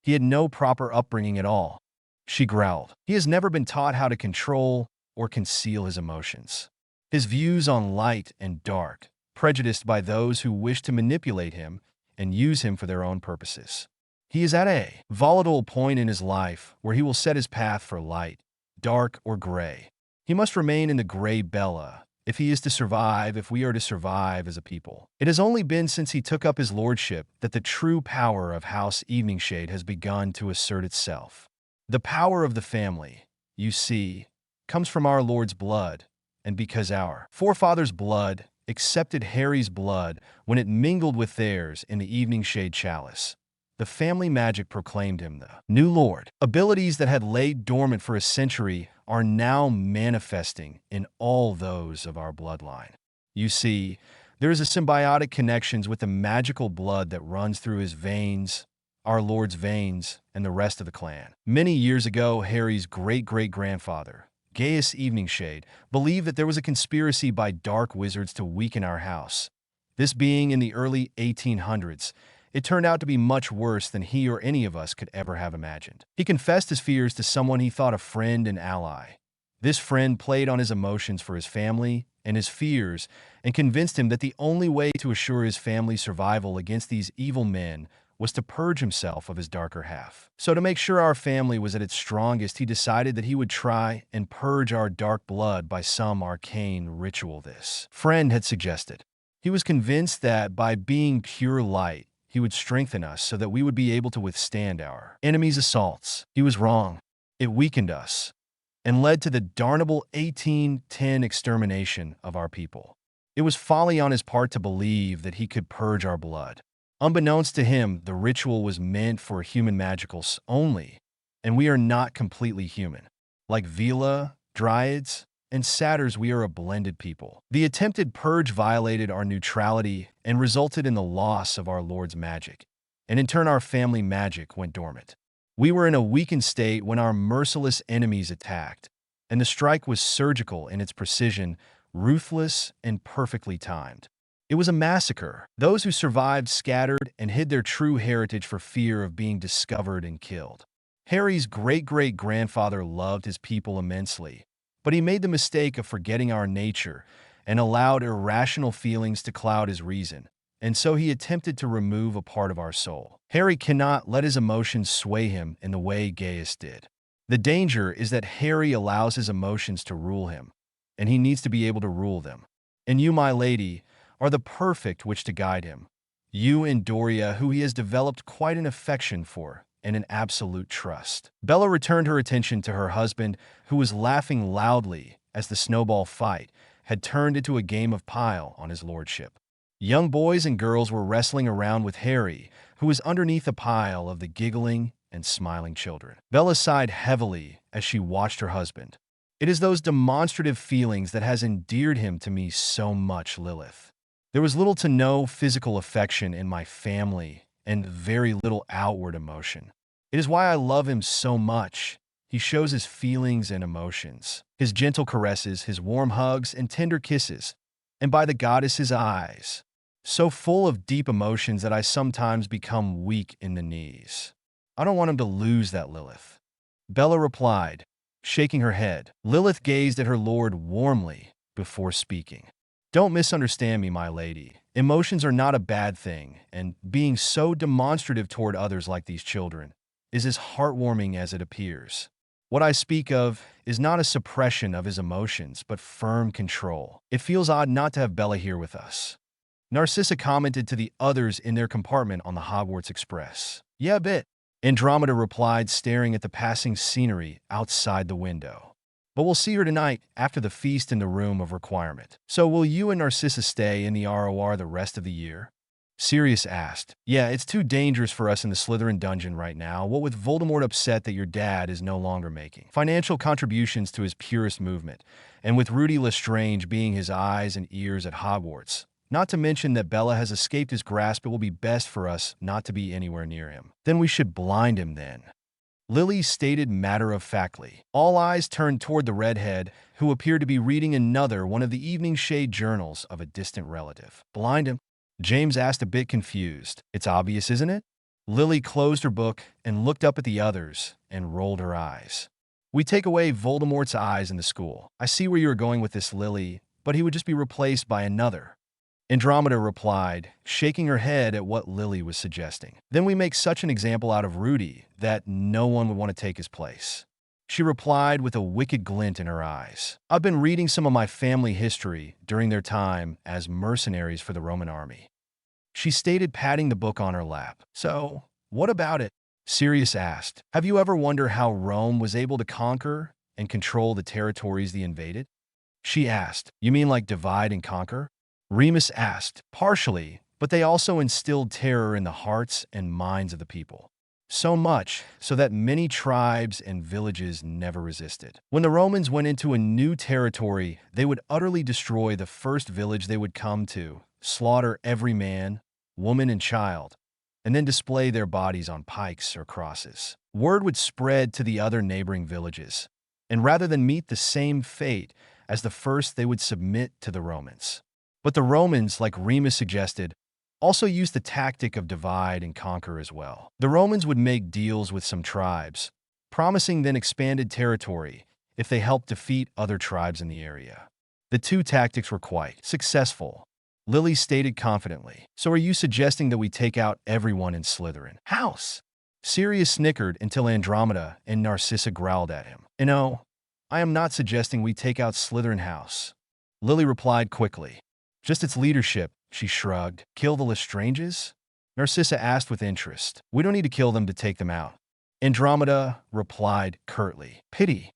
He had no proper upbringing at all," she growled. "He has never been taught how to control or conceal his emotions. His views on light and dark, prejudiced by those who wish to manipulate him and use him for their own purposes. He is at a volatile point in his life where he will set his path for light, dark, or gray. He must remain in the gray, Bella, if he is to survive, if we are to survive as a people. It has only been since he took up his lordship that the true power of House Eveningshade has begun to assert itself. The power of the family, you see, comes from our Lord's blood, and because our forefathers' blood accepted Harry's blood when it mingled with theirs in the Eveningshade chalice, the family magic proclaimed him the new Lord. Abilities that had laid dormant for a century are now manifesting in all those of our bloodline. You see, there is a symbiotic connections with the magical blood that runs through his veins, our Lord's veins, and the rest of the clan. Many years ago, Harry's great-great-grandfather, Gaius Eveningshade, believed that there was a conspiracy by dark wizards to weaken our house. This being in the early 1800s, it turned out to be much worse than he or any of us could ever have imagined. He confessed his fears to someone he thought a friend and ally. This friend played on his emotions for his family and his fears and convinced him that the only way to assure his family's survival against these evil men was to purge himself of his darker half. So to make sure our family was at its strongest, he decided that he would try and purge our dark blood by some arcane ritual this friend had suggested. He was convinced that by being pure light, he would strengthen us so that we would be able to withstand our enemies' assaults. He was wrong. It weakened us and led to the darnable 1810 extermination of our people. It was folly on his part to believe that he could purge our blood. Unbeknownst to him, the ritual was meant for human magicals only, and we are not completely human. Like Vila, Dryads, and Satyrs, we are a blended people. The attempted purge violated our neutrality and resulted in the loss of our Lord's magic, and in turn our family magic went dormant. We were in a weakened state when our merciless enemies attacked, and the strike was surgical in its precision, ruthless, and perfectly timed. It was a massacre. Those who survived scattered and hid their true heritage for fear of being discovered and killed. Harry's great-great-grandfather loved his people immensely, but he made the mistake of forgetting our nature and allowed irrational feelings to cloud his reason, and so he attempted to remove a part of our soul. Harry cannot let his emotions sway him in the way Gaius did. The danger is that Harry allows his emotions to rule him, and he needs to be able to rule them. And you, my lady, are the perfect which to guide him. you and Doria, who he has developed quite an affection for and an absolute trust. Bella returned her attention to her husband, who was laughing loudly as the snowball fight had turned into a game of pile on his lordship. Young boys and girls were wrestling around with Harry, who was underneath a pile of the giggling and smiling children. Bella sighed heavily as she watched her husband. It is those demonstrative feelings that has endeared him to me so much, Lilith. There was little to no physical affection in my family and very little outward emotion. It is why I love him so much. He shows his feelings and emotions, his gentle caresses, his warm hugs and tender kisses, and by the goddess's eyes, so full of deep emotions that I sometimes become weak in the knees. I don't want him to lose that, Lilith. Bella replied, shaking her head. Lilith gazed at her lord warmly before speaking. Don't misunderstand me, my lady. Emotions are not a bad thing, and being so demonstrative toward others like these children is as heartwarming as it appears. What I speak of is not a suppression of his emotions, but firm control. It feels odd not to have Bella here with us. Narcissa commented to the others in their compartment on the Hogwarts Express. Yeah, a bit. Andromeda replied, staring at the passing scenery outside the window. But we'll see her tonight after the feast in the Room of Requirement. So will you and Narcissa stay in the ROR the rest of the year? Sirius asked. Yeah, it's too dangerous for us in the Slytherin dungeon right now, what with Voldemort upset that your dad is no longer making financial contributions to his purist movement, and with Rudy Lestrange being his eyes and ears at Hogwarts. Not to mention that Bella has escaped his grasp, it will be best for us not to be anywhere near him. Then we should blind him then. Lily stated matter-of-factly. All eyes turned toward the redhead, who appeared to be reading another one of the evening shade journals of a distant relative. Blind him? James asked, a bit confused. It's obvious, isn't it? Lily closed her book and looked up at the others and rolled her eyes. We take away Voldemort's eyes in the school. I see where you are going with this, Lily, but he would just be replaced by another. Andromeda replied, shaking her head at what Lily was suggesting. Then we make such an example out of Rudy that no one would want to take his place. She replied with a wicked glint in her eyes. I've been reading some of my family history during their time as mercenaries for the Roman army. She stated, patting the book on her lap. So, what about it? Sirius asked. Have you ever wondered how Rome was able to conquer and control the territories they invaded? She asked. You mean like divide and conquer? Remus asked. Partially, but they also instilled terror in the hearts and minds of the people. So much so that many tribes and villages never resisted. When the Romans went into a new territory, they would utterly destroy the first village they would come to, slaughter every man, woman, and child, and then display their bodies on pikes or crosses. Word would spread to the other neighboring villages, and rather than meet the same fate as the first, they would submit to the Romans. But the Romans, like Remus suggested, also used the tactic of divide and conquer as well. The Romans would make deals with some tribes, promising then expanded territory if they helped defeat other tribes in the area. The two tactics were quite successful. Lily stated confidently. So are you suggesting that we take out everyone in Slytherin house? Sirius snickered until Andromeda and Narcissa growled at him. No, I am not suggesting we take out Slytherin house. Lily replied quickly. Just its leadership, she shrugged. Kill the Lestranges? Narcissa asked with interest. We don't need to kill them to take them out. Andromeda replied curtly. Pity,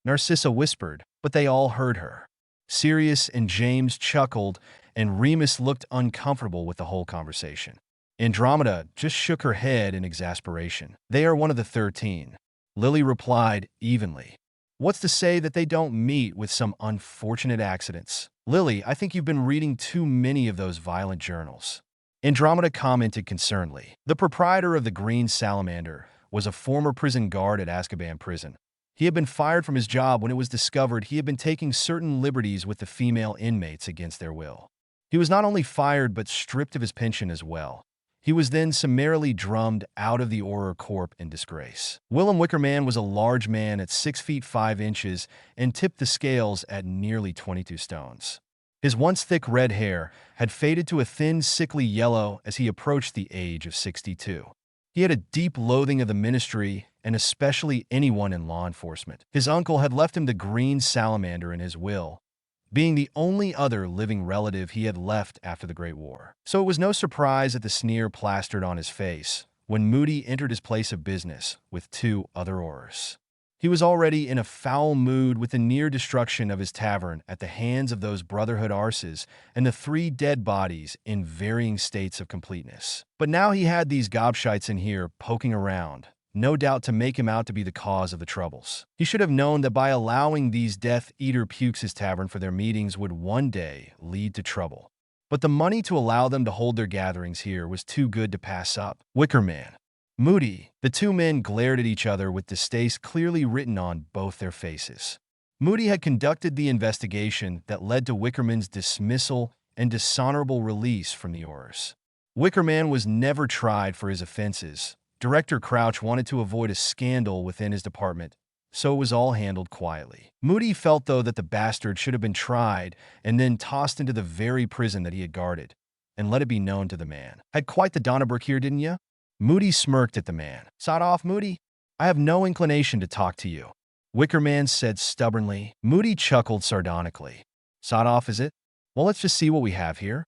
Narcissa whispered, but they all heard her. Sirius and James chuckled, and Remus looked uncomfortable with the whole conversation. Andromeda just shook her head in exasperation. They are one of the 13. Lily replied evenly. What's to say that they don't meet with some unfortunate accidents? Lily, I think you've been reading too many of those violent journals. Andromeda commented concernedly. The proprietor of the Green Salamander was a former prison guard at Azkaban prison. He had been fired from his job when it was discovered he had been taking certain liberties with the female inmates against their will. He was not only fired but stripped of his pension as well. He was then summarily drummed out of the Auror Corp in disgrace. Willem Wickerman was a large man at 6 feet 5 inches and tipped the scales at nearly 22 stones. His once thick red hair had faded to a thin, sickly yellow as he approached the age of 62. He had a deep loathing of the ministry and especially anyone in law enforcement. His uncle had left him the Green Salamander in his will, being the only other living relative he had left after the Great War. So it was no surprise at the sneer plastered on his face when Moody entered his place of business with two other oars. He was already in a foul mood with the near destruction of his tavern at the hands of those Brotherhood arses and the three dead bodies in varying states of completeness. But now he had these gobshites in here poking around, no doubt to make him out to be the cause of the troubles. He should have known that by allowing these Death Eater pukes his tavern for their meetings would one day lead to trouble. But the money to allow them to hold their gatherings here was too good to pass up. Wicker Man. Moody. The two men glared at each other with distaste clearly written on both their faces. Moody had conducted the investigation that led to Wickerman's dismissal and dishonorable release from the Oars. Wickerman was never tried for his offenses. Director Crouch wanted to avoid a scandal within his department, so it was all handled quietly. Moody felt, though, that the bastard should have been tried and then tossed into the very prison that he had guarded, and let it be known to the man. Had quite the Donnerbrook here, didn't you? Moody smirked at the man. Sod off, Moody. I have no inclination to talk to you, Wickerman said stubbornly. Moody chuckled sardonically. Sod off, is it? Well, let's just see what we have here.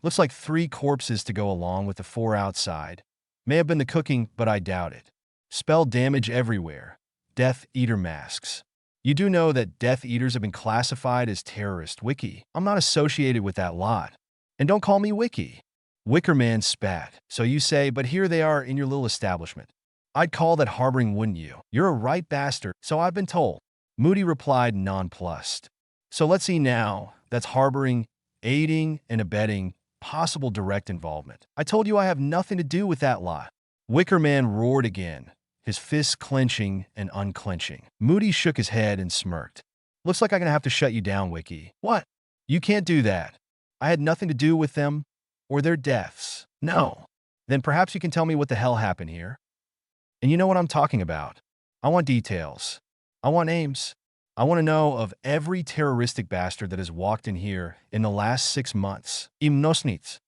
Looks like 3 corpses to go along with the 4 outside. May have been the cooking, but I doubt it. Spell damage everywhere. Death Eater masks. You do know that Death Eaters have been classified as terrorist, Wiki. I'm not associated with that lot. And don't call me Wiki. Wickerman spat. So you say, but here they are in your little establishment. I'd call that harboring, wouldn't you? You're a right bastard, so I've been told. Moody replied, nonplussed. So let's see now. That's harboring, aiding, and abetting, possible direct involvement. I told you I have nothing to do with that lot. Wickerman roared again, his fists clenching and unclenching. Moody shook his head and smirked. Looks like I'm gonna have to shut you down, Wiki. What? You can't do that. I had nothing to do with them or their deaths. No. Then perhaps you can tell me what the hell happened here. And you know what I'm talking about. I want details. I want names. I want to know of every terroristic bastard that has walked in here in the last 6 months. Im Nosnitz.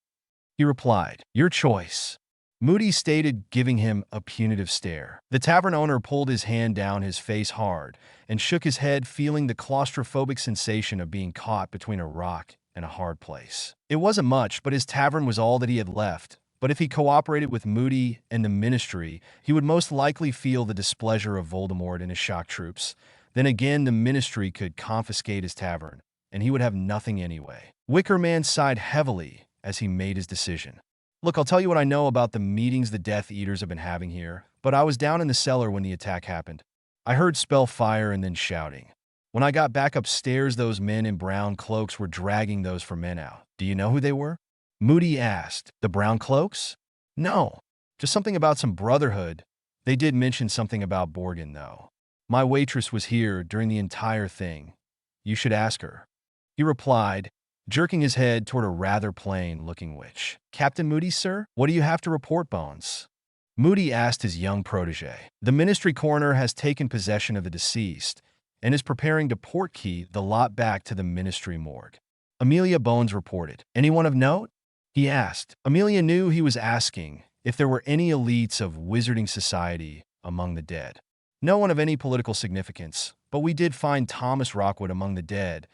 He replied, your choice. Moody stated, giving him a punitive stare. The tavern owner pulled his hand down his face hard and shook his head, feeling the claustrophobic sensation of being caught between a rock and a hard place. It wasn't much, but his tavern was all that he had left. But if he cooperated with Moody and the Ministry, he would most likely feel the displeasure of Voldemort and his shock troops. Then again, the Ministry could confiscate his tavern, and he would have nothing anyway. Wickerman sighed heavily as he made his decision. Look, I'll tell you what I know about the meetings the Death Eaters have been having here, but I was down in the cellar when the attack happened. I heard spell fire and then shouting. When I got back upstairs, those men in brown cloaks were dragging those 4 men out. Do you know who they were? Moody asked. The brown cloaks? No, just something about some brotherhood. They did mention something about Borgin, though. My waitress was here during the entire thing. You should ask her. He replied, jerking his head toward a rather plain-looking witch. Captain Moody, sir? What do you have to report, Bones? Moody asked his young protege. The Ministry coroner has taken possession of the deceased and is preparing to portkey the lot back to the Ministry morgue. Amelia, Bones reported. Anyone of note? He asked. Amelia knew he was asking if there were any elites of wizarding society among the dead. No one of any political significance, but we did find Thomas Rockwood among the dead.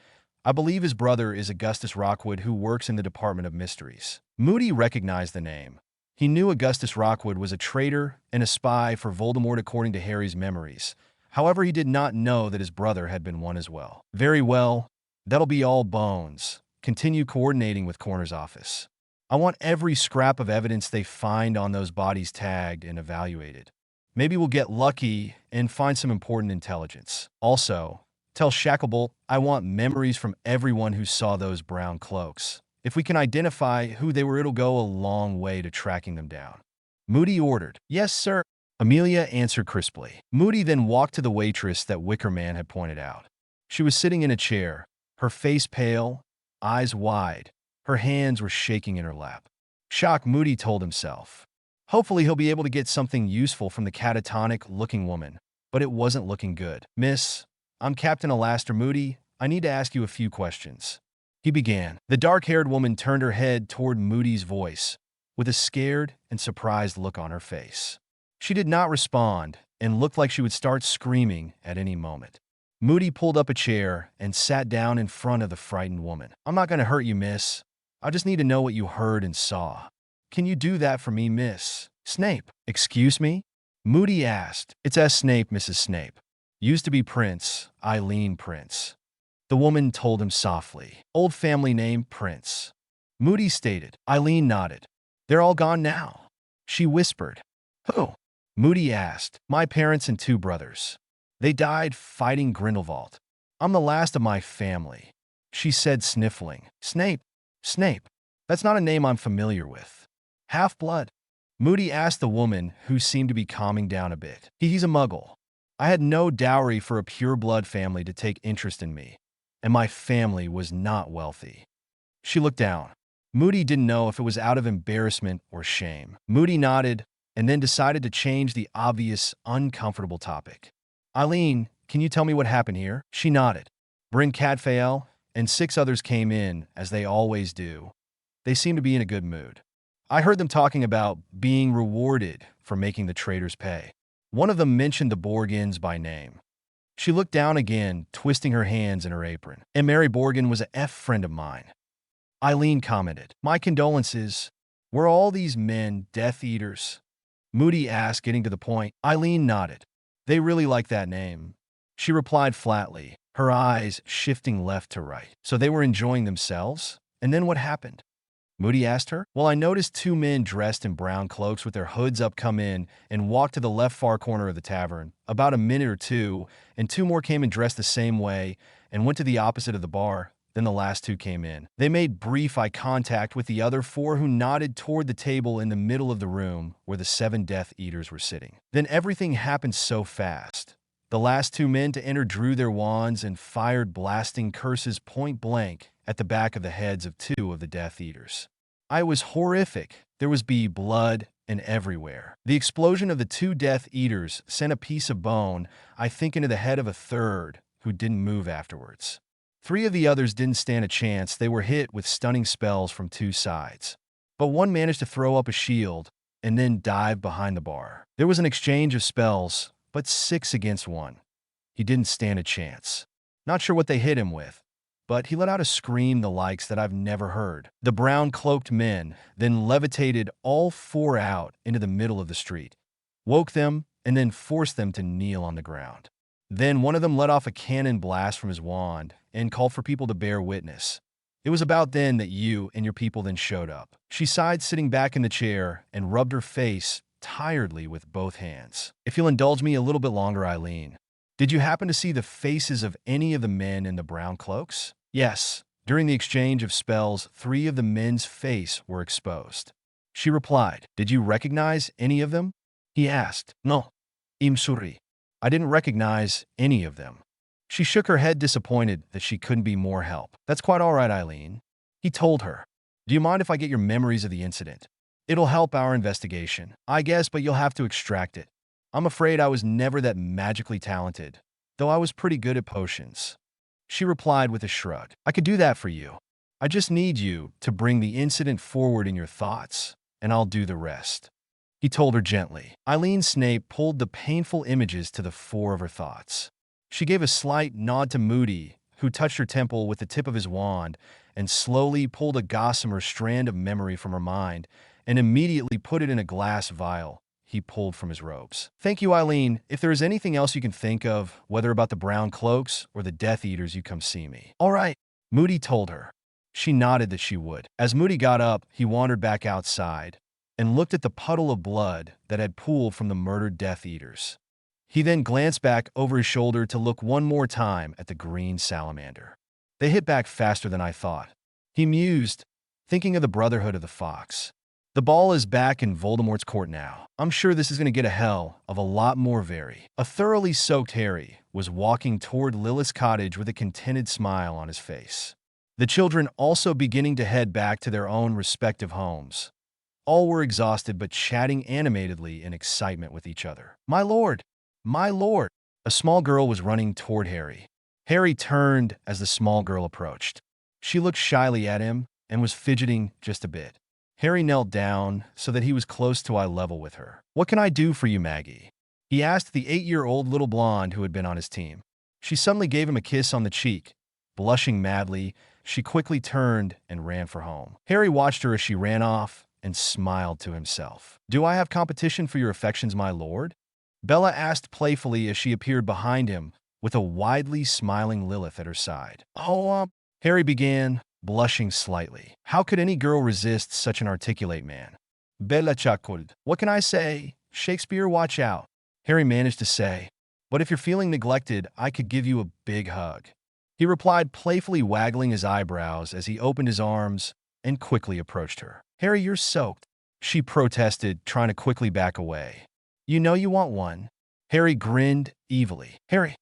I believe his brother is Augustus Rockwood, who works in the Department of Mysteries. Moody recognized the name. He knew Augustus Rockwood was a traitor and a spy for Voldemort according to Harry's memories. However, he did not know that his brother had been one as well. Very well, that'll be all, Bones. Continue coordinating with Coroner's office. I want every scrap of evidence they find on those bodies tagged and evaluated. Maybe we'll get lucky and find some important intelligence. Also, tell Shacklebolt I want memories from everyone who saw those brown cloaks. If we can identify who they were, it'll go a long way to tracking them down. Moody ordered. Yes, sir. Amelia answered crisply. Moody then walked to the waitress that Wickerman had pointed out. She was sitting in a chair, her face pale, eyes wide. Her hands were shaking in her lap. Shocked, Moody told himself. Hopefully he'll be able to get something useful from the catatonic-looking woman, but it wasn't looking good. Miss, I'm Captain Alastair Moody. I need to ask you a few questions. He began. The dark-haired woman turned her head toward Moody's voice, with a scared and surprised look on her face. She did not respond and looked like she would start screaming at any moment. Moody pulled up a chair and sat down in front of the frightened woman. I'm not going to hurt you, miss. I just need to know what you heard and saw. Can you do that for me, miss? Snape. Excuse me? Moody asked. It's S. Snape, Mrs. Snape. Used to be Prince, Eileen Prince. The woman told him softly. Old family name, Prince. Moody stated. Eileen nodded. They're all gone now. She whispered. Who? Moody asked. My parents and 2 brothers. They died fighting Grindelwald. I'm the last of my family. She said, sniffling. Snape. Snape. That's not a name I'm familiar with. Half-blood. Moody asked the woman, who seemed to be calming down a bit. He's a muggle. I had no dowry for a pure-blood family to take interest in me, and my family was not wealthy. She looked down. Moody didn't know if it was out of embarrassment or shame. Moody nodded and then decided to change the obvious, uncomfortable topic. Eileen, can you tell me what happened here? She nodded. Bryn Cadfael and 6 others came in, as they always do. They seemed to be in a good mood. I heard them talking about being rewarded for making the traitors pay. One of them mentioned the Borgins by name. She looked down again, twisting her hands in her apron. And Mary Borgin was a friend of mine. Eileen commented. My condolences. Were all these men Death Eaters? Moody asked, getting to the point. Eileen nodded. They really like that name. She replied flatly, her eyes shifting left to right. So they were enjoying themselves? And then what happened? Moody asked her. Well, I noticed 2 men dressed in brown cloaks with their hoods up come in and walked to the left far corner of the tavern. About a minute or 2, and 2 more came and dressed the same way and went to the opposite of the bar. Then the last 2 came in. They made brief eye contact with the other 4, who nodded toward the table in the middle of the room where the 7 Death Eaters were sitting. Then everything happened so fast. The last 2 men to enter drew their wands and fired blasting curses point blank at the back of the heads of 2 of the Death Eaters. I was horrific. There was blood and everywhere. The explosion of the 2 Death Eaters sent a piece of bone, I think, into the head of a 3rd, who didn't move afterwards. 3 of the others didn't stand a chance. They were hit with stunning spells from 2 sides. But one managed to throw up a shield and then dive behind the bar. There was an exchange of spells, but 6 against 1. He didn't stand a chance. Not sure what they hit him with, but he let out a scream the likes that I've never heard. The brown-cloaked men then levitated all 4 out into the middle of the street, woke them, and then forced them to kneel on the ground. Then one of them let off a cannon blast from his wand and called for people to bear witness. It was about then that you and your people then showed up. She sighed, sitting back in the chair, and rubbed her face tiredly with both hands. If you'll indulge me a little bit longer, Eileen. Did you happen to see the faces of any of the men in the brown cloaks? Yes. During the exchange of spells, 3 of the men's face were exposed. She replied. Did you recognize any of them? He asked. No. I'm sorry. I didn't recognize any of them. She shook her head, disappointed that she couldn't be more help. That's quite all right, Eileen. He told her. Do you mind if I get your memories of the incident? It'll help our investigation, I guess, but you'll have to extract it. I'm afraid I was never that magically talented, though I was pretty good at potions. She replied with a shrug. I could do that for you. I just need you to bring the incident forward in your thoughts, and I'll do the rest. He told her gently. Eileen Snape pulled the painful images to the fore of her thoughts. She gave a slight nod to Moody, who touched her temple with the tip of his wand and slowly pulled a gossamer strand of memory from her mind and immediately put it in a glass vial he pulled from his robes. Thank you, Eileen. If there is anything else you can think of, whether about the brown cloaks or the Death Eaters, you come see me. All right, Moody told her. She nodded that she would. As Moody got up, he wandered back outside and looked at the puddle of blood that had pooled from the murdered Death Eaters. He then glanced back over his shoulder to look one more time at the green salamander. They hit back faster than I thought. He mused, thinking of the Brotherhood of the Fox. The ball is back in Voldemort's court now. I'm sure this is going to get a hell of a lot more very. A thoroughly soaked Harry was walking toward Lilith's cottage with a contented smile on his face. The children also beginning to head back to their own respective homes. All were exhausted but chatting animatedly in excitement with each other. My lord! My lord! A small girl was running toward Harry. Harry turned as the small girl approached. She looked shyly at him and was fidgeting just a bit. Harry knelt down so that he was close to eye level with her. What can I do for you, Maggie? He asked the 8-year-old little blonde who had been on his team. She suddenly gave him a kiss on the cheek. Blushing madly, she quickly turned and ran for home. Harry watched her as she ran off and smiled to himself. "Do I have competition for your affections, my lord?" Bella asked playfully as she appeared behind him, with a widely smiling Lilith at her side. Harry began, blushing slightly. How could any girl resist such an articulate man? Bella chuckled. "What can I say? Shakespeare, watch out." Harry managed to say, "But if you're feeling neglected, I could give you a big hug." He replied, playfully waggling his eyebrows as he opened his arms and quickly approached her. "Harry, you're soaked," she protested, trying to quickly back away. "You know you want one." Harry grinned evilly. Harry!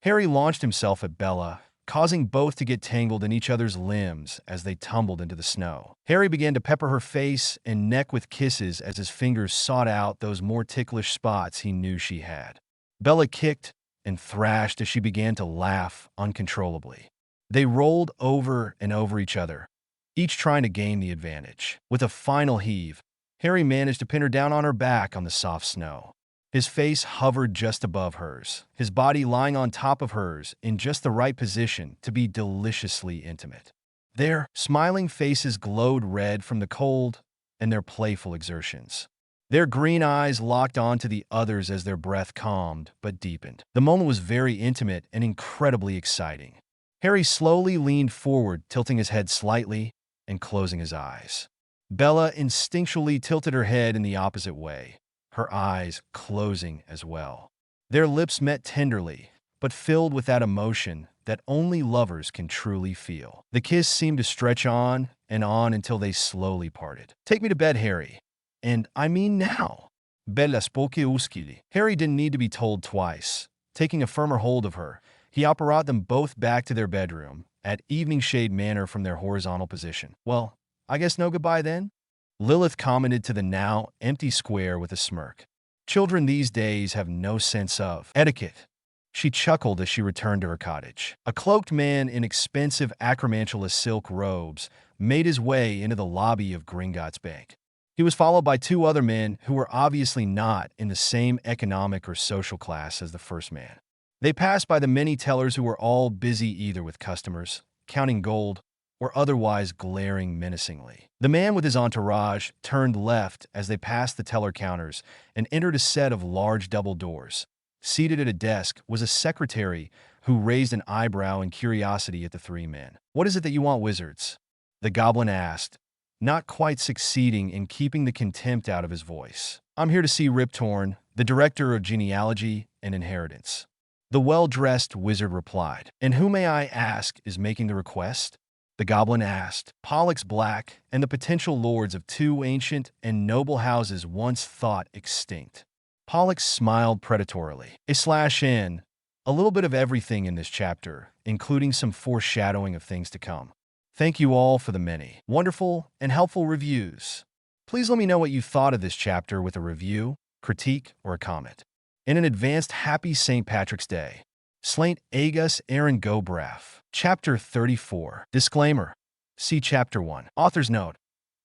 Harry launched himself at Bella, causing both to get tangled in each other's limbs as they tumbled into the snow. Harry began to pepper her face and neck with kisses as his fingers sought out those more ticklish spots he knew she had. Bella kicked and thrashed as she began to laugh uncontrollably. They rolled over and over each other, each trying to gain the advantage. With a final heave, Harry managed to pin her down on her back on the soft snow. His face hovered just above hers, his body lying on top of hers in just the right position to be deliciously intimate. Their smiling faces glowed red from the cold and their playful exertions. Their green eyes locked onto the others as their breath calmed but deepened. The moment was very intimate and incredibly exciting. Harry slowly leaned forward, tilting his head slightly and closing his eyes. Bella instinctually tilted her head in the opposite way, her eyes closing as well. Their lips met tenderly, but filled with that emotion that only lovers can truly feel. The kiss seemed to stretch on and on until they slowly parted. "Take me to bed, Harry. And I mean now." Bella spoke euskili. Harry didn't need to be told twice. Taking a firmer hold of her, he brought them both back to their bedroom, at evening shade manner from their horizontal position. "Well, I guess no goodbye then?" Lilith commented to the now empty square with a smirk. "Children these days have no sense of etiquette." She chuckled as she returned to her cottage. A cloaked man in expensive acromantula silk robes made his way into the lobby of Gringotts Bank. He was followed by two other men who were obviously not in the same economic or social class as the first man. They passed by the many tellers who were all busy either with customers, counting gold, or otherwise glaring menacingly. The man with his entourage turned left as they passed the teller counters and entered a set of large double doors. Seated at a desk was a secretary who raised an eyebrow in curiosity at the three men. "What is it that you want, wizards?" the goblin asked, not quite succeeding in keeping the contempt out of his voice. "I'm here to see Riptorn, the director of genealogy and inheritance." The well-dressed wizard replied. "And who, may I ask, is making the request?" the goblin asked. "Pollux Black and the potential lords of two ancient and noble houses once thought extinct." Pollux smiled predatorily. /N, a little bit of everything in this chapter, including some foreshadowing of things to come. Thank you all for the many wonderful and helpful reviews. Please let me know what you thought of this chapter with a review, critique, or a comment. In an advanced happy St. Patrick's Day. Slaint Agus Aaron Gobraf. Chapter 34. Disclaimer. See Chapter 1. Author's note.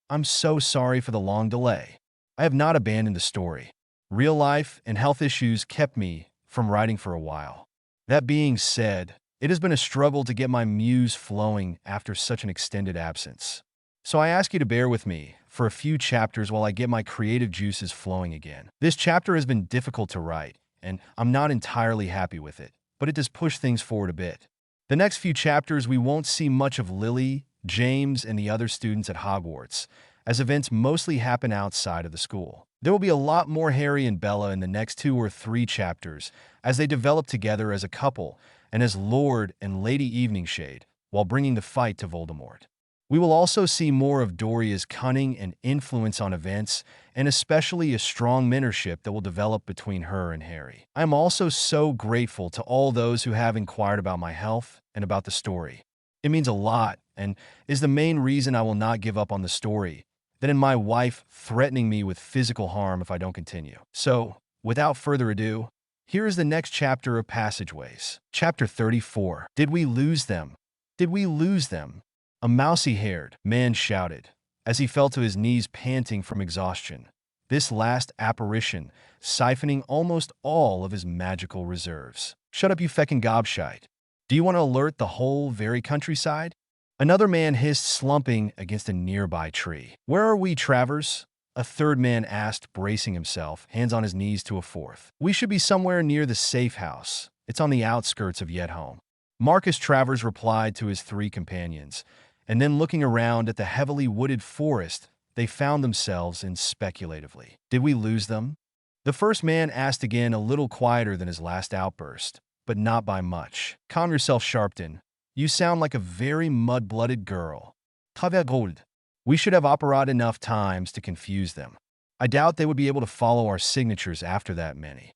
I'm so sorry for the long delay. I have not abandoned the story. Real life and health issues kept me from writing for a while. That being said, it has been a struggle to get my muse flowing after such an extended absence. So I ask you to bear with me for a few chapters while I get my creative juices flowing again. This chapter has been difficult to write, and I'm not entirely happy with it, but it does push things forward a bit. The next few chapters we won't see much of Lily, James, and the other students at Hogwarts, as events mostly happen outside of the school. There will be a lot more Harry and Bella in the next 2 or 3 chapters as they develop together as a couple and as Lord and Lady Eveningshade while bringing the fight to Voldemort. We will also see more of Doria's cunning and influence on events, and especially a strong mentorship that will develop between her and Harry. I am also so grateful to all those who have inquired about my health and about the story. It means a lot and is the main reason I will not give up on the story, than in my wife threatening me with physical harm if I don't continue. So, without further ado, here is the next chapter of Passageways. Chapter 34. Did we lose them? Did we lose them? A mousy-haired man shouted, as he fell to his knees panting from exhaustion. this last apparition siphoning almost all of his magical reserves. "Shut up, you feckin' gobshite. Do you want to alert the whole very countryside?" Another man hissed, slumping against a nearby tree. "Where are we, Travers?" a third man asked, bracing himself, hands on his knees to a fourth. "We should be somewhere near the safe house. It's on the outskirts of Yet Home." Marcus Travers replied to his three companions, and then looking around at the heavily wooded forest, they found themselves in speculatively. "Did we lose them?" The first man asked again, a little quieter than his last outburst, but not by much. "Calm yourself, Sharpton. You sound like a very mud-blooded girl. Gold. We should have operated enough times to confuse them. I doubt they would be able to follow our signatures after that many,"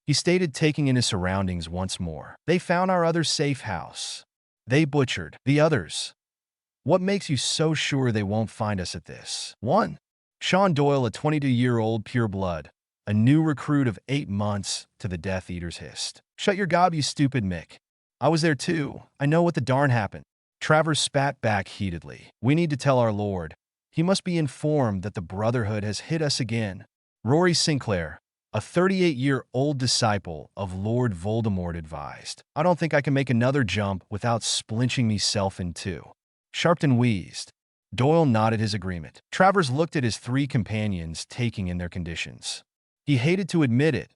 he stated, taking in his surroundings once more. "They found our other safe house. They butchered the others. What makes you so sure they won't find us at this one?" Sean Doyle, a 22-year-old pureblood, a new recruit of 8 months to the Death Eaters, hissed. "Shut your gob, you stupid Mick. I was there too. I know what the darn happened." Travers spat back heatedly. "We need to tell our lord. He must be informed that the Brotherhood has hit us again." Rory Sinclair, a 38-year-old disciple of Lord Voldemort, advised. "I don't think I can make another jump without splinching meself in two." Sharpton wheezed. Doyle nodded his agreement. Travers looked at his three companions, taking in their conditions. He hated to admit it,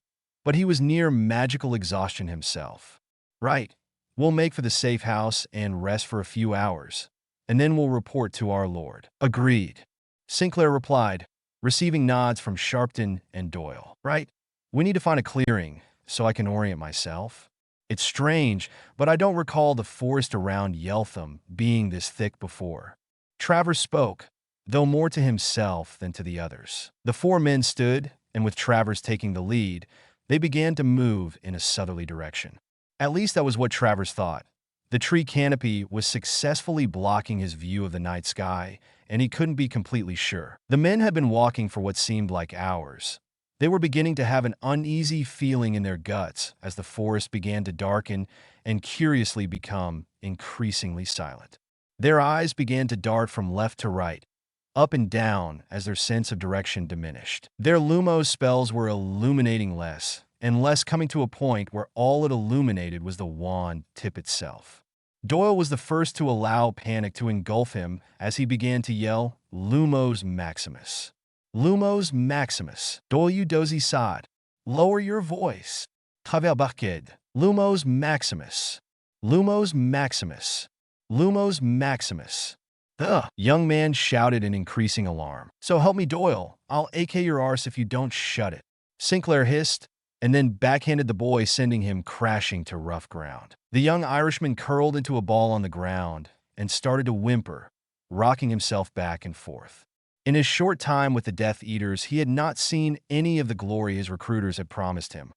but he was near magical exhaustion himself. "Right. We'll make for the safe house and rest for a few hours, and then we'll report to our lord." "Agreed," Sinclair replied, receiving nods from Sharpton and Doyle. "Right. We need to find a clearing so I can orient myself. It's strange, but I don't recall the forest around Yeltham being this thick before." Travers spoke, though more to himself than to the others. The four men stood, and with Travers taking the lead, they began to move in a southerly direction. At least that was what Travers thought. The tree canopy was successfully blocking his view of the night sky, and he couldn't be completely sure. The men had been walking for what seemed like hours. They were beginning to have an uneasy feeling in their guts as the forest began to darken and curiously become increasingly silent. Their eyes began to dart from left to right, up and down as their sense of direction diminished. Their Lumos spells were illuminating less and less, coming to a point where all it illuminated was the wand tip itself. Doyle was the first to allow panic to engulf him as he began to yell, "Lumos Maximus! Lumos Maximus! Doyle, you dozy sod! Lower your voice! Kavelbaked! Lumos Maximus! Lumos Maximus! Lumos Maximus!" The young man shouted in increasing alarm. "So help me, Doyle. I'll AK your arse if you don't shut it," Sinclair hissed, and then backhanded the boy, sending him crashing to rough ground. The young Irishman curled into a ball on the ground and started to whimper, rocking himself back and forth. In his short time with the Death Eaters, he had not seen any of the glory his recruiters had promised him,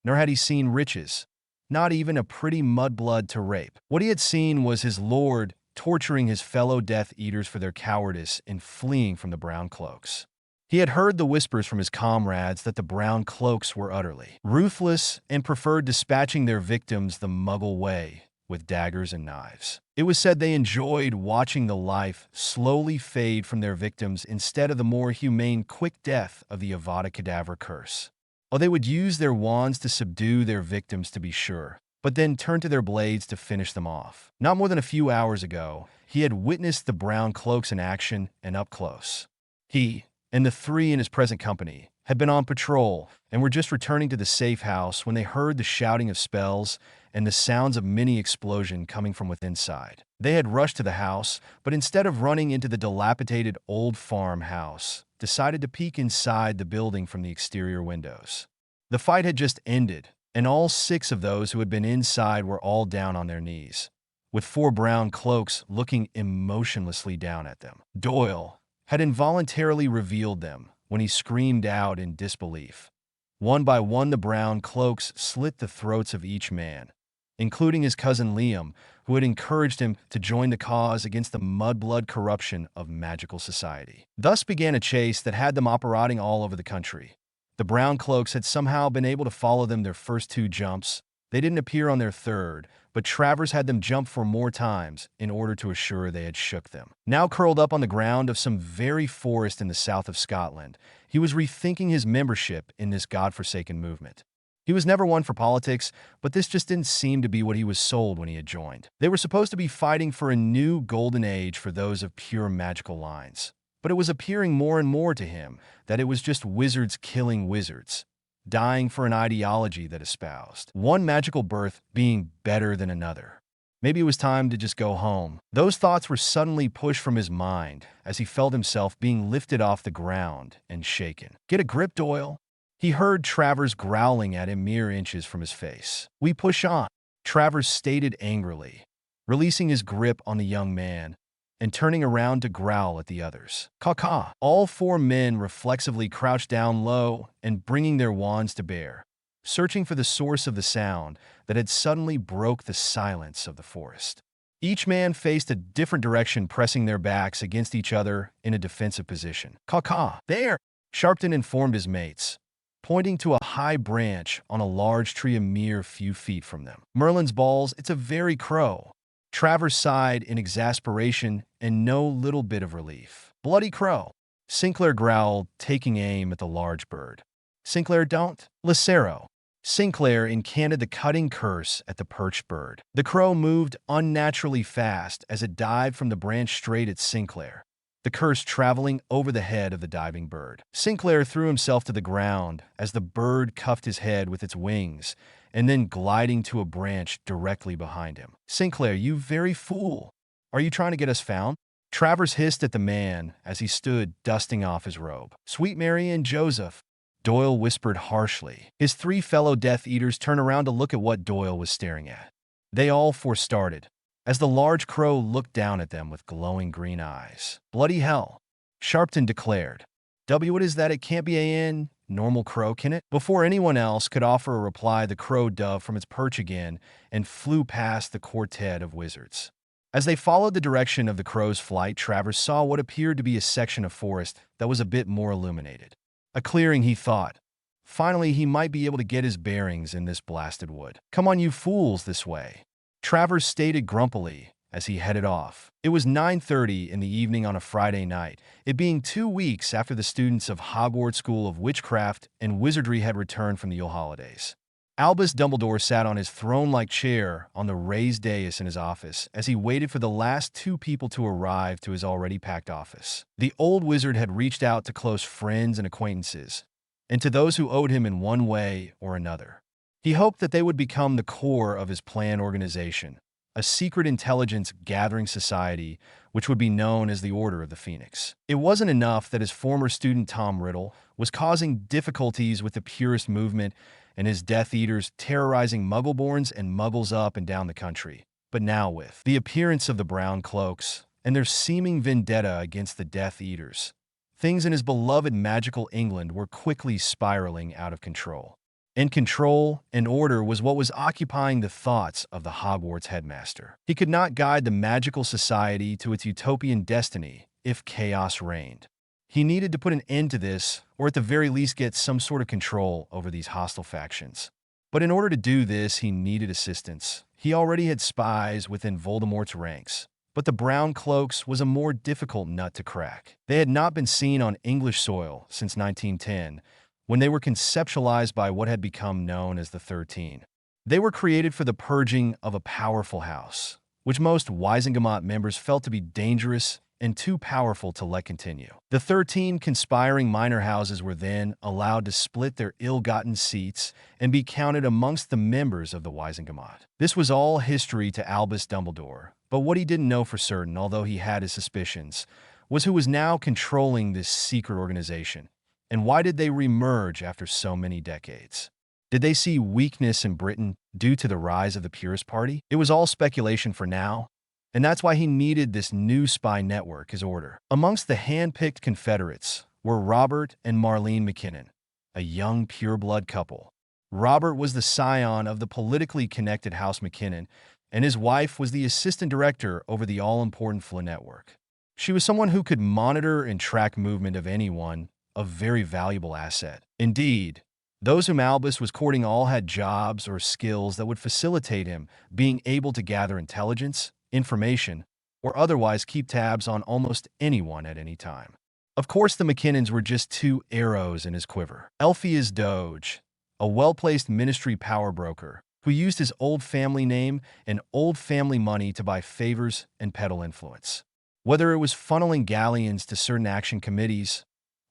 nor had he seen riches, not even a pretty mudblood to rape. What he had seen was his lord torturing his fellow Death Eaters for their cowardice in fleeing from the Brown Cloaks. He had heard the whispers from his comrades that the Brown Cloaks were utterly ruthless and preferred dispatching their victims the Muggle way, with daggers and knives. It was said they enjoyed watching the life slowly fade from their victims instead of the more humane quick death of the Avada Kedavra curse. Or they would use their wands to subdue their victims, to be sure, but then turn to their blades to finish them off. Not more than a few hours ago, he had witnessed the Brown Cloaks in action and up close. He and the three in his present company had been on patrol and were just returning to the safe house when they heard the shouting of spells and the sounds of mini explosion coming from within inside. They had rushed to the house, but instead of running into the dilapidated old farmhouse, decided to peek inside the building from the exterior windows. The fight had just ended, and all 6 of those who had been inside were all down on their knees, with 4 Brown Cloaks looking emotionlessly down at them. Doyle had involuntarily revealed them when he screamed out in disbelief. One by one, the Brown Cloaks slit the throats of each man, including his cousin Liam, who had encouraged him to join the cause against the mudblood corruption of magical society. Thus began a chase that had them operating all over the country. The Brown Cloaks had somehow been able to follow them their first 2 jumps, They didn't appear on their third, but Travers had them jump 4 more times in order to assure they had shook them. Now curled up on the ground of some very forest in the south of Scotland, he was rethinking his membership in this godforsaken movement. He was never one for politics, but this just didn't seem to be what he was sold when he had joined. They were supposed to be fighting for a new golden age for those of pure magical lines. But it was appearing more and more to him that it was just wizards killing wizards, dying for an ideology that espoused one magical birth being better than another. Maybe it was time to just go home. Those thoughts were suddenly pushed from his mind as he felt himself being lifted off the ground and shaken. "Get a grip, Doyle." He heard Travers growling at him mere inches from his face. "We push on," Travers stated angrily, releasing his grip on the young man and turning around to growl at the others. "Caw-caw." All 4 men reflexively crouched down low and bringing their wands to bear, searching for the source of the sound that had suddenly broke the silence of the forest. Each man faced a different direction, pressing their backs against each other in a defensive position. "Caw-caw, there," Sharpton informed his mates, pointing to a high branch on a large tree a mere few feet from them. "Merlin's balls, it's a very crow." Travers sighed in exasperation and no little bit of relief. "Bloody crow," Sinclair growled, taking aim at the large bird. "Sinclair, don't." Lucero. Sinclair incanted the cutting curse at the perched bird. The crow moved unnaturally fast as it dived from the branch straight at Sinclair, the curse traveling over the head of the diving bird. Sinclair threw himself to the ground as the bird cuffed his head with its wings and then gliding to a branch directly behind him. "Sinclair, you very fool. Are you trying to get us found?" Travers hissed at the man as he stood dusting off his robe. "Sweet Mary and Joseph," Doyle whispered harshly. His 3 fellow Death Eaters turned around to look at what Doyle was staring at. They all 4 started as the large crow looked down at them with glowing green eyes. "Bloody hell," Sharpton declared. What is that? It can't be a normal crow, can it?" Before anyone else could offer a reply, the crow dove from its perch again and flew past the quartet of wizards. As they followed the direction of the crow's flight, Travers saw what appeared to be a section of forest that was a bit more illuminated. A clearing, he thought. Finally, he might be able to get his bearings in this blasted wood. "Come on, you fools, this way," Travers stated grumpily as he headed off. It was 9:30 in the evening on a Friday night, it being 2 weeks after the students of Hogwarts School of Witchcraft and Wizardry had returned from the Yule holidays. Albus Dumbledore sat on his throne-like chair on the raised dais in his office as he waited for the last 2 people to arrive to his already packed office. The old wizard had reached out to close friends and acquaintances, and to those who owed him in one way or another. He hoped that they would become the core of his planned organization, a secret intelligence gathering society which would be known as the Order of the Phoenix. It wasn't enough that his former student Tom Riddle was causing difficulties with the Purist movement and his Death Eaters terrorizing Muggleborns and Muggles up and down the country. But now with the appearance of the Brown Cloaks and their seeming vendetta against the Death Eaters, things in his beloved magical England were quickly spiraling out of control. And control and order was what was occupying the thoughts of the Hogwarts headmaster. He could not guide the magical society to its utopian destiny if chaos reigned. He needed to put an end to this, or at the very least get some sort of control over these hostile factions. But in order to do this, he needed assistance. He already had spies within Voldemort's ranks, but the Brown Cloaks was a more difficult nut to crack. They had not been seen on English soil since 1910, when they were conceptualized by what had become known as the 13. They were created for the purging of a powerful house, which most Wizengamot members felt to be dangerous and too powerful to let continue. The 13 conspiring minor houses were then allowed to split their ill-gotten seats and be counted amongst the members of the Wizengamot. This was all history to Albus Dumbledore, but what he didn't know for certain, although he had his suspicions, was who was now controlling this secret organization. And why did they remerge after so many decades? Did they see weakness in Britain due to the rise of the Purist Party? It was all speculation for now, and that's why he needed this new spy network, his order. Amongst the hand-picked Confederates were Robert and Marlene McKinnon, a young pureblood couple. Robert was the scion of the politically connected House McKinnon, and his wife was the assistant director over the all-important Flynn network. She was someone who could monitor and track movement of anyone, a very valuable asset. Indeed, Those whom Albus was courting all had jobs or skills that would facilitate him being able to gather intelligence, information, or otherwise keep tabs on almost anyone at any time. Of course, the McKinnons were just two arrows in his quiver. Elphias Doge, a well-placed ministry power broker, who used his old family name and old family money to buy favors and peddle influence. Whether it was funneling galleons to certain action committees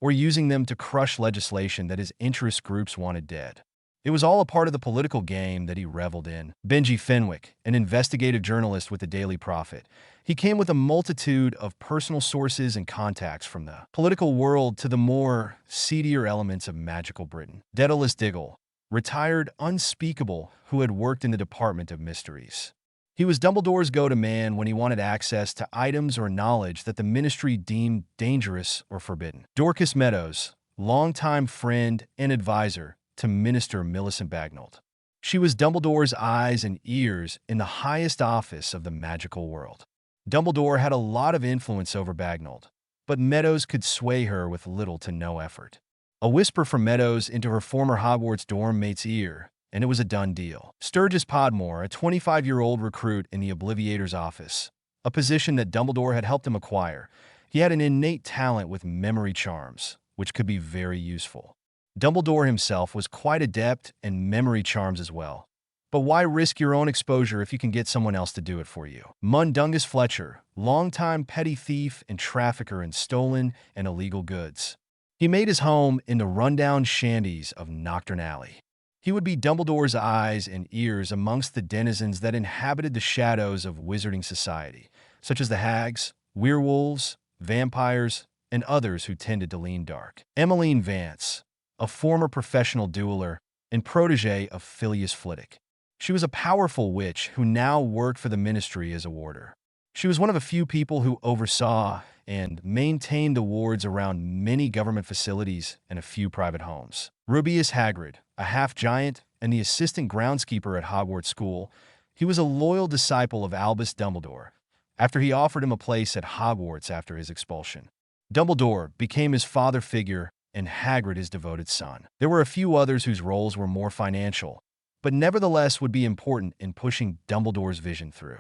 or using them to crush legislation that his interest groups wanted dead. It was all a part of the political game that he reveled in. Benji Fenwick, an investigative journalist with the Daily Prophet, he came with a multitude of personal sources and contacts from the political world to the more seedier elements of magical Britain. Daedalus Diggle, retired unspeakable who had worked in the Department of Mysteries. He was Dumbledore's go-to-man when he wanted access to items or knowledge that the Ministry deemed dangerous or forbidden. Dorcas Meadows, longtime friend and advisor to Minister Millicent Bagnold. She was Dumbledore's eyes and ears in the highest office of the magical world. Dumbledore had a lot of influence over Bagnold, but Meadows could sway her with little to no effort. A whisper from Meadows into her former Hogwarts dorm mate's ear, and it was a done deal. Sturgis Podmore, a 25-year-old recruit in the Obliviator's office, a position that Dumbledore had helped him acquire. He had an innate talent with memory charms, which could be very useful. Dumbledore himself was quite adept in memory charms as well. But why risk your own exposure if you can get someone else to do it for you? Mundungus Fletcher, longtime petty thief and trafficker in stolen and illegal goods. He made his home in the rundown shanties of Nocturne Alley. He would be Dumbledore's eyes and ears amongst the denizens that inhabited the shadows of wizarding society, such as the hags, werewolves, vampires, and others who tended to lean dark. Emmeline Vance, a former professional dueler and protege of Phileas Flitwick. She was a powerful witch who now worked for the Ministry as a warder. She was one of a few people who oversaw and maintained the wards around many government facilities and a few private homes. Rubeus Hagrid, a half-giant and the assistant groundskeeper at Hogwarts School, he was a loyal disciple of Albus Dumbledore after he offered him a place at Hogwarts after his expulsion. Dumbledore became his father figure and Hagrid his devoted son. There were a few others whose roles were more financial, but nevertheless would be important in pushing Dumbledore's vision through.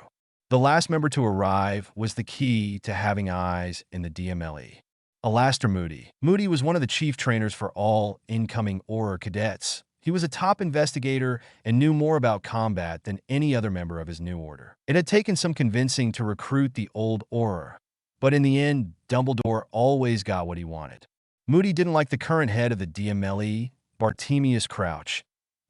The last member to arrive was the key to having eyes in the DMLE. Alastair Moody. Moody was one of the chief trainers for all incoming Auror cadets. He was a top investigator and knew more about combat than any other member of his new order. It had taken some convincing to recruit the old Auror, but in the end, Dumbledore always got what he wanted. Moody didn't like the current head of the DMLE, Bartemius Crouch.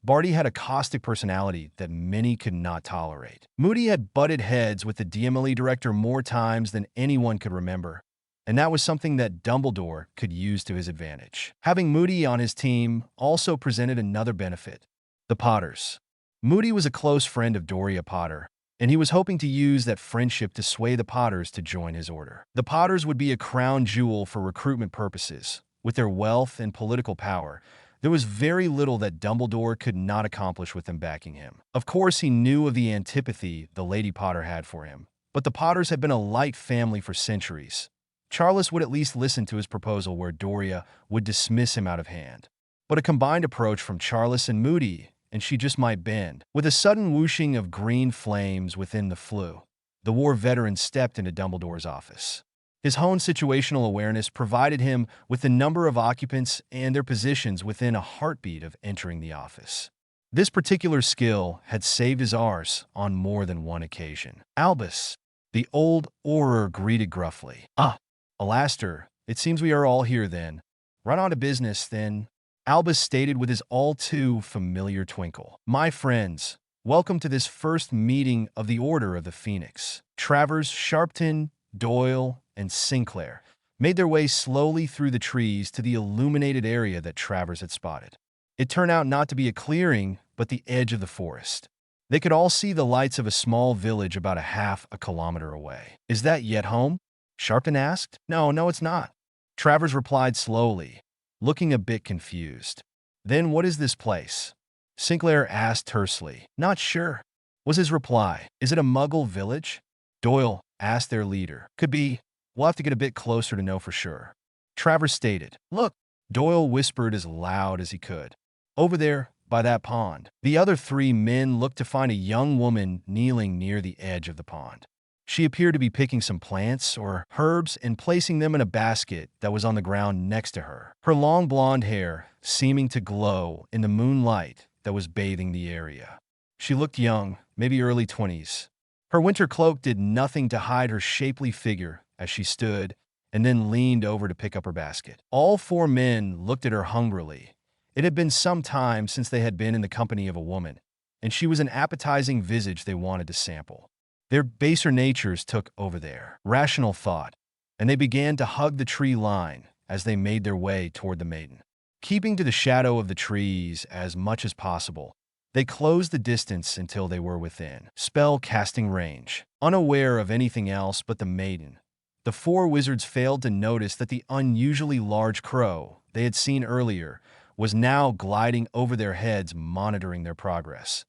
Barty had a caustic personality that many could not tolerate. Moody had butted heads with the DMLE director more times than anyone could remember, and that was something that Dumbledore could use to his advantage. Having Moody on his team also presented another benefit: the Potters. Moody was a close friend of Doria Potter, and he was hoping to use that friendship to sway the Potters to join his order. The Potters would be a crown jewel for recruitment purposes. With their wealth and political power, there was very little that Dumbledore could not accomplish with them backing him. Of course, he knew of the antipathy the Lady Potter had for him, but the Potters had been a light family for centuries. Charles would at least listen to his proposal where Doria would dismiss him out of hand. But a combined approach from Charles and Moody, and she just might bend. With a sudden whooshing of green flames within the flue, the war veteran stepped into Dumbledore's office. His own situational awareness provided him with the number of occupants and their positions within a heartbeat of entering the office. This particular skill had saved his arse on more than one occasion. Albus, the old Auror, greeted gruffly. "Ah, Alastair, it seems we are all here then. Run on to business, then," Albus stated with his all-too-familiar twinkle. "My friends, welcome to this first meeting of the Order of the Phoenix." Travers, Sharpton, Doyle, and Sinclair made their way slowly through the trees to the illuminated area that Travers had spotted. It turned out not to be a clearing, but the edge of the forest. They could all see the lights of a small village about half a kilometer away. "Is that yet home?" Sharpton asked. No, it's not," Travers replied slowly, looking a bit confused. "Then what is this place?" Sinclair asked tersely. "Not sure," was his reply. "Is it a Muggle village?" Doyle asked their leader. "Could be. We'll have to get a bit closer to know for sure," Travers stated. "Look," Doyle whispered as loud as he could. Over there, by that pond. The other three men looked to find a young woman kneeling near the edge of the pond. She appeared to be picking some plants or herbs and placing them in a basket that was on the ground next to her. Her long blonde hair seeming to glow in the moonlight that was bathing the area. She looked young, maybe early 20s. Her winter cloak did nothing to hide her shapely figure as she stood and then leaned over to pick up her basket. All four men looked at her hungrily. It had been some time since they had been in the company of a woman, and she was an appetizing visage they wanted to sample. Their baser natures took over their rational thought, and they began to hug the tree line as they made their way toward the maiden. Keeping to the shadow of the trees as much as possible, they closed the distance until they were within spell-casting range. Unaware of anything else but the maiden, the four wizards failed to notice that the unusually large crow they had seen earlier was now gliding over their heads, monitoring their progress.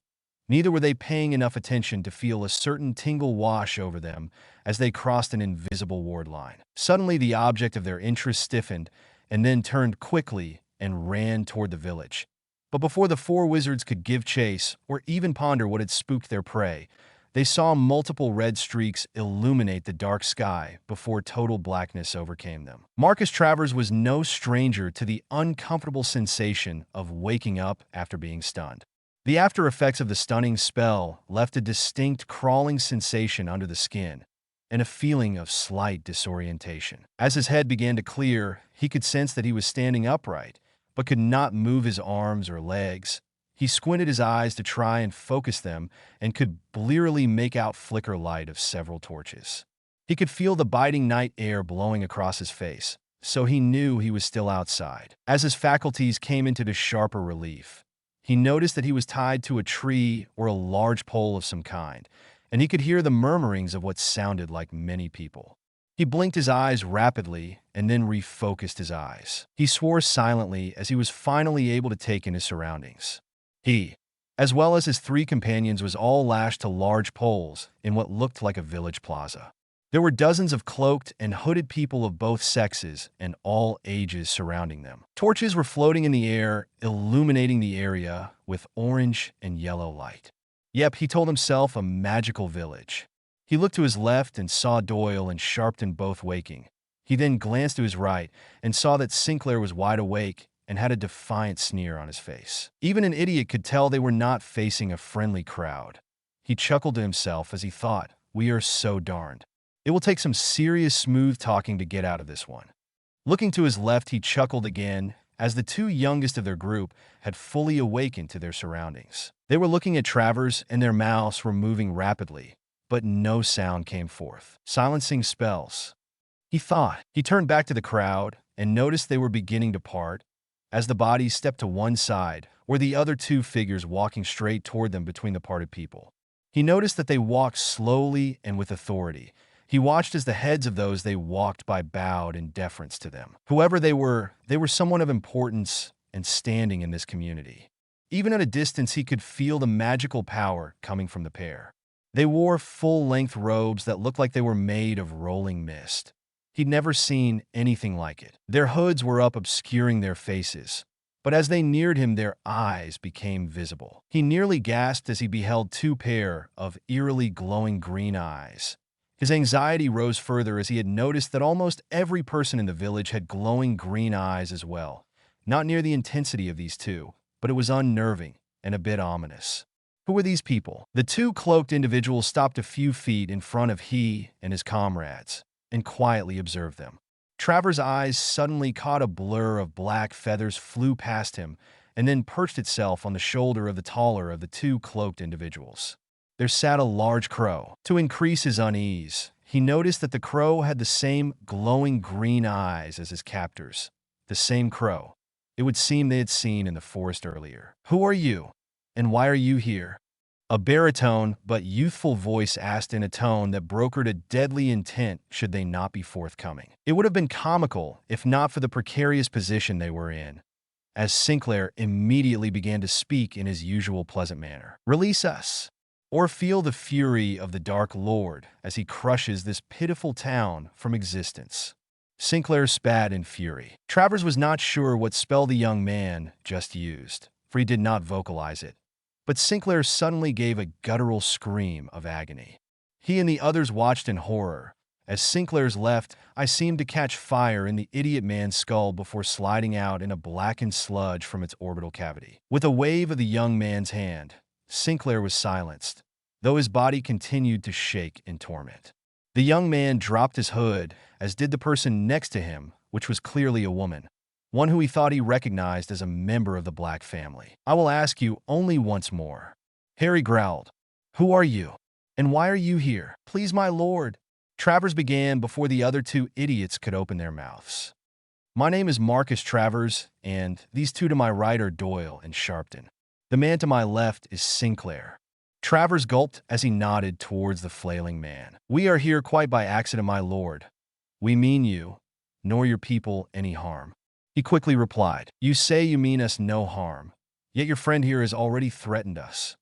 Neither were they paying enough attention to feel a certain tingle wash over them as they crossed an invisible ward line. Suddenly, the object of their interest stiffened and then turned quickly and ran toward the village. But before the four wizards could give chase or even ponder what had spooked their prey, they saw multiple red streaks illuminate the dark sky before total blackness overcame them. Marcus Travers was no stranger to the uncomfortable sensation of waking up after being stunned. The after effects of the stunning spell left a distinct crawling sensation under the skin and a feeling of slight disorientation. As his head began to clear, he could sense that he was standing upright, but could not move his arms or legs. He squinted his eyes to try and focus them and could blearily make out flicker light of several torches. He could feel the biting night air blowing across his face, so he knew he was still outside. As his faculties came into sharper relief, he noticed that he was tied to a tree or a large pole of some kind, and he could hear the murmurings of what sounded like many people. He blinked his eyes rapidly and then refocused his eyes. He swore silently as he was finally able to take in his surroundings. He, as well as his three companions, was all lashed to large poles in what looked like a village plaza. There were dozens of cloaked and hooded people of both sexes and all ages surrounding them. Torches were floating in the air, illuminating the area with orange and yellow light. Yep, he told himself, a magical village. He looked to his left and saw Doyle and Sharpton both waking. He then glanced to his right and saw that Sinclair was wide awake and had a defiant sneer on his face. Even an idiot could tell they were not facing a friendly crowd. He chuckled to himself as he thought, "We are so darned. It will take some serious smooth talking to get out of this one." Looking to his left, he chuckled again as the two youngest of their group had fully awakened to their surroundings. They were looking at Travers and their mouths were moving rapidly, but no sound came forth. Silencing spells, he thought. He turned back to the crowd and noticed they were beginning to part as the bodies stepped to one side, or the other two figures walking straight toward them between the parted people. He noticed that they walked slowly and with authority. He watched as the heads of those they walked by bowed in deference to them. Whoever they were someone of importance and standing in this community. Even at a distance, he could feel the magical power coming from the pair. They wore full-length robes that looked like they were made of rolling mist. He'd never seen anything like it. Their hoods were up, obscuring their faces, but as they neared him, their eyes became visible. He nearly gasped as he beheld two pair of eerily glowing green eyes. His anxiety rose further as he had noticed that almost every person in the village had glowing green eyes as well. Not near the intensity of these two, but it was unnerving and a bit ominous. Who were these people? The two cloaked individuals stopped a few feet in front of he and his comrades and quietly observed them. Travers' eyes suddenly caught a blur of black feathers flew past him and then perched itself on the shoulder of the taller of the two cloaked individuals. There sat a large crow. To increase his unease, he noticed that the crow had the same glowing green eyes as his captors. The same crow. It would seem they had seen in the forest earlier. "Who are you? And why are you here?" A baritone but youthful voice asked in a tone that brokered a deadly intent should they not be forthcoming. It would have been comical if not for the precarious position they were in, as Sinclair immediately began to speak in his usual pleasant manner. "Release us, or feel the fury of the Dark Lord as he crushes this pitiful town from existence." Sinclair spat in fury. Travers was not sure what spell the young man just used. for he did not vocalize it. But Sinclair suddenly gave a guttural scream of agony. He and the others watched in horror. As Sinclair's left eye seemed to catch fire in the idiot man's skull before sliding out in a blackened sludge from its orbital cavity. With a wave of the young man's hand, Sinclair was silenced, though his body continued to shake in torment. The young man dropped his hood, as did the person next to him, which was clearly a woman, one who he thought he recognized as a member of the Black family. "I will ask you only once more," Harry growled. "Who are you? And why are you here?" "Please, my lord," Travers began before the other two idiots could open their mouths. "My name is Marcus Travers, and these two to my right are Doyle and Sharpton. The man to my left is Sinclair." Travers gulped as he nodded towards the flailing man. "We are here quite by accident, my lord. We mean you, nor your people, any harm," he quickly replied. "You say you mean us no harm, yet your friend here has already threatened us,"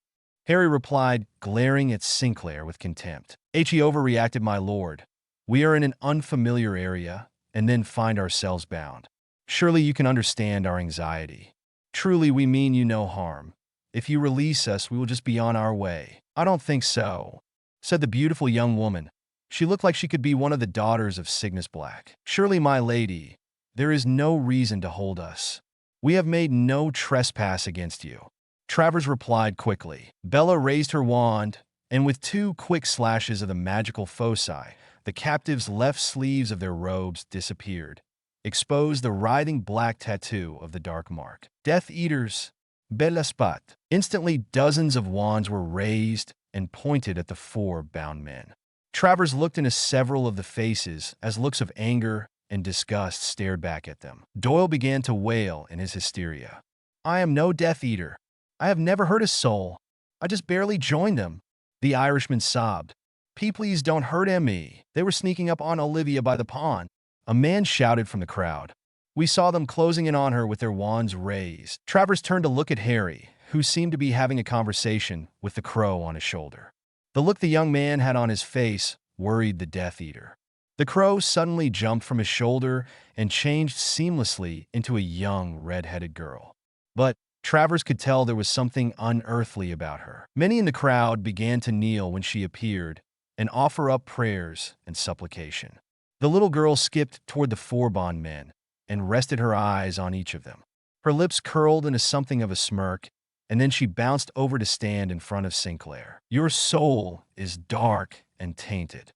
Harry replied, glaring at Sinclair with contempt. "He overreacted, my lord. We are in an unfamiliar area, and then find ourselves bound. Surely you can understand our anxiety. Truly, we mean you no harm. If you release us, we will just be on our way." "I don't think so," said the beautiful young woman. She looked like she could be one of the daughters of Cygnus Black. "Surely, my lady, there is no reason to hold us. We have made no trespass against you," Travers replied quickly. Bella raised her wand, and with two quick slashes of the magical foci, the captives' left sleeves of their robes disappeared, exposed the writhing black tattoo of the Dark Mark. "Death Eaters, Bella Spot." Instantly, dozens of wands were raised and pointed at the four bound men. Travers looked into several of the faces as looks of anger and disgust stared back at them. Doyle began to wail in his hysteria. "I am no Death Eater. I have never hurt a soul. I just barely joined them." The Irishman sobbed. Please don't hurt me. They were sneaking up on Olivia by the pond." A man shouted from the crowd. "We saw them closing in on her with their wands raised." Travers turned to look at Harry, who seemed to be having a conversation with the crow on his shoulder. The look the young man had on his face worried the Death Eater. The crow suddenly jumped from his shoulder and changed seamlessly into a young, red-headed girl. But Travers could tell there was something unearthly about her. Many in the crowd began to kneel when she appeared and offer up prayers and supplication. The little girl skipped toward the four bond men and rested her eyes on each of them. Her lips curled into something of a smirk, and then she bounced over to stand in front of Sinclair. "Your soul is dark and tainted,"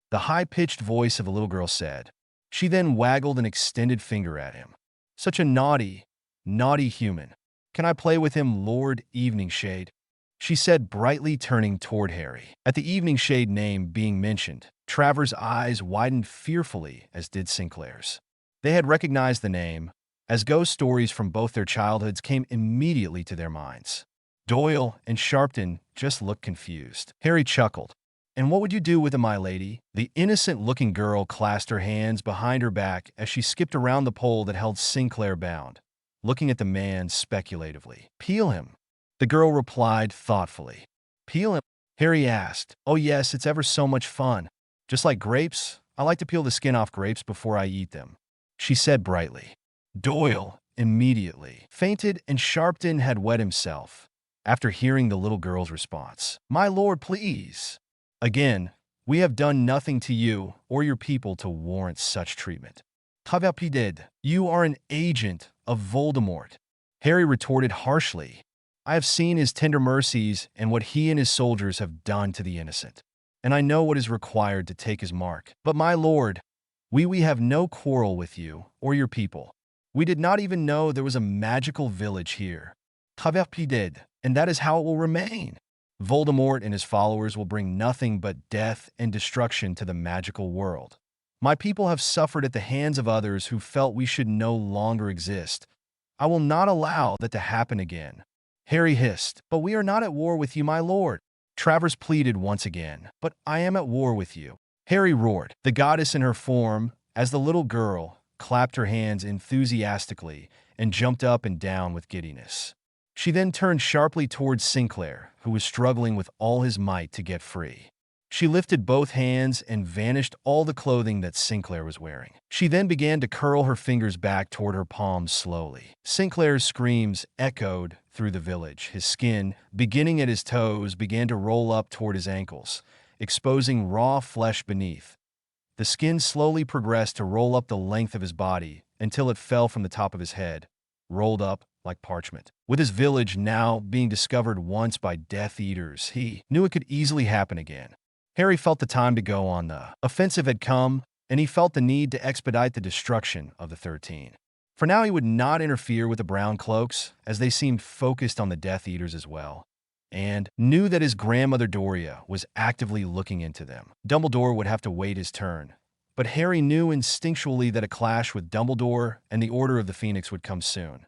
the high-pitched voice of a little girl said. She then waggled an extended finger at him. "Such a naughty, naughty human. Can I play with him, Lord Evening Shade?" she said brightly, turning toward Harry. At the Evening Shade name being mentioned, Travers' eyes widened fearfully, as did Sinclair's. They had recognized the name, as ghost stories from both their childhoods came immediately to their minds. Doyle and Sharpton just looked confused. Harry chuckled. "And what would you do with him, my lady?" The innocent-looking girl clasped her hands behind her back as she skipped around the pole that held Sinclair bound, looking at the man speculatively. "Peel him," the girl replied thoughtfully. "Peel him?" Harry asked. "Oh yes, it's ever so much fun. Just like grapes, I like to peel the skin off grapes before I eat them," she said brightly. Doyle immediately fainted, and Sharpton had wet himself after hearing the little girl's response. "My lord, please. Again, we have done nothing to you or your people to warrant such treatment." "Dead. You are an agent of Voldemort," Harry retorted harshly. "I have seen his tender mercies and what he and his soldiers have done to the innocent, and I know what is required to take his mark. But my lord, we have no quarrel with you or your people. We did not even know there was a magical village here. Dead, and that is how it will remain. Voldemort and his followers will bring nothing but death and destruction to the magical world. My people have suffered at the hands of others who felt we should no longer exist. I will not allow that to happen again." Harry hissed. "But we are not at war with you, my lord." Travers pleaded once again. "But I am at war with you," Harry roared. The goddess in her form, as the little girl, clapped her hands enthusiastically and jumped up and down with giddiness. She then turned sharply towards Sinclair, who was struggling with all his might to get free. She lifted both hands and vanished all the clothing that Sinclair was wearing. She then began to curl her fingers back toward her palms slowly. Sinclair's screams echoed through the village. His skin, beginning at his toes, began to roll up toward his ankles, exposing raw flesh beneath. The skin slowly progressed to roll up the length of his body until it fell from the top of his head, rolled up like parchment. With his village now being discovered once by Death Eaters, he knew it could easily happen again. Harry felt the time to go on. The offensive had come, and he felt the need to expedite the destruction of the 13. For now, he would not interfere with the Brown Cloaks, as they seemed focused on the Death Eaters as well, and knew that his grandmother Doria was actively looking into them. Dumbledore would have to wait his turn, but Harry knew instinctually that a clash with Dumbledore and the Order of the Phoenix would come soon.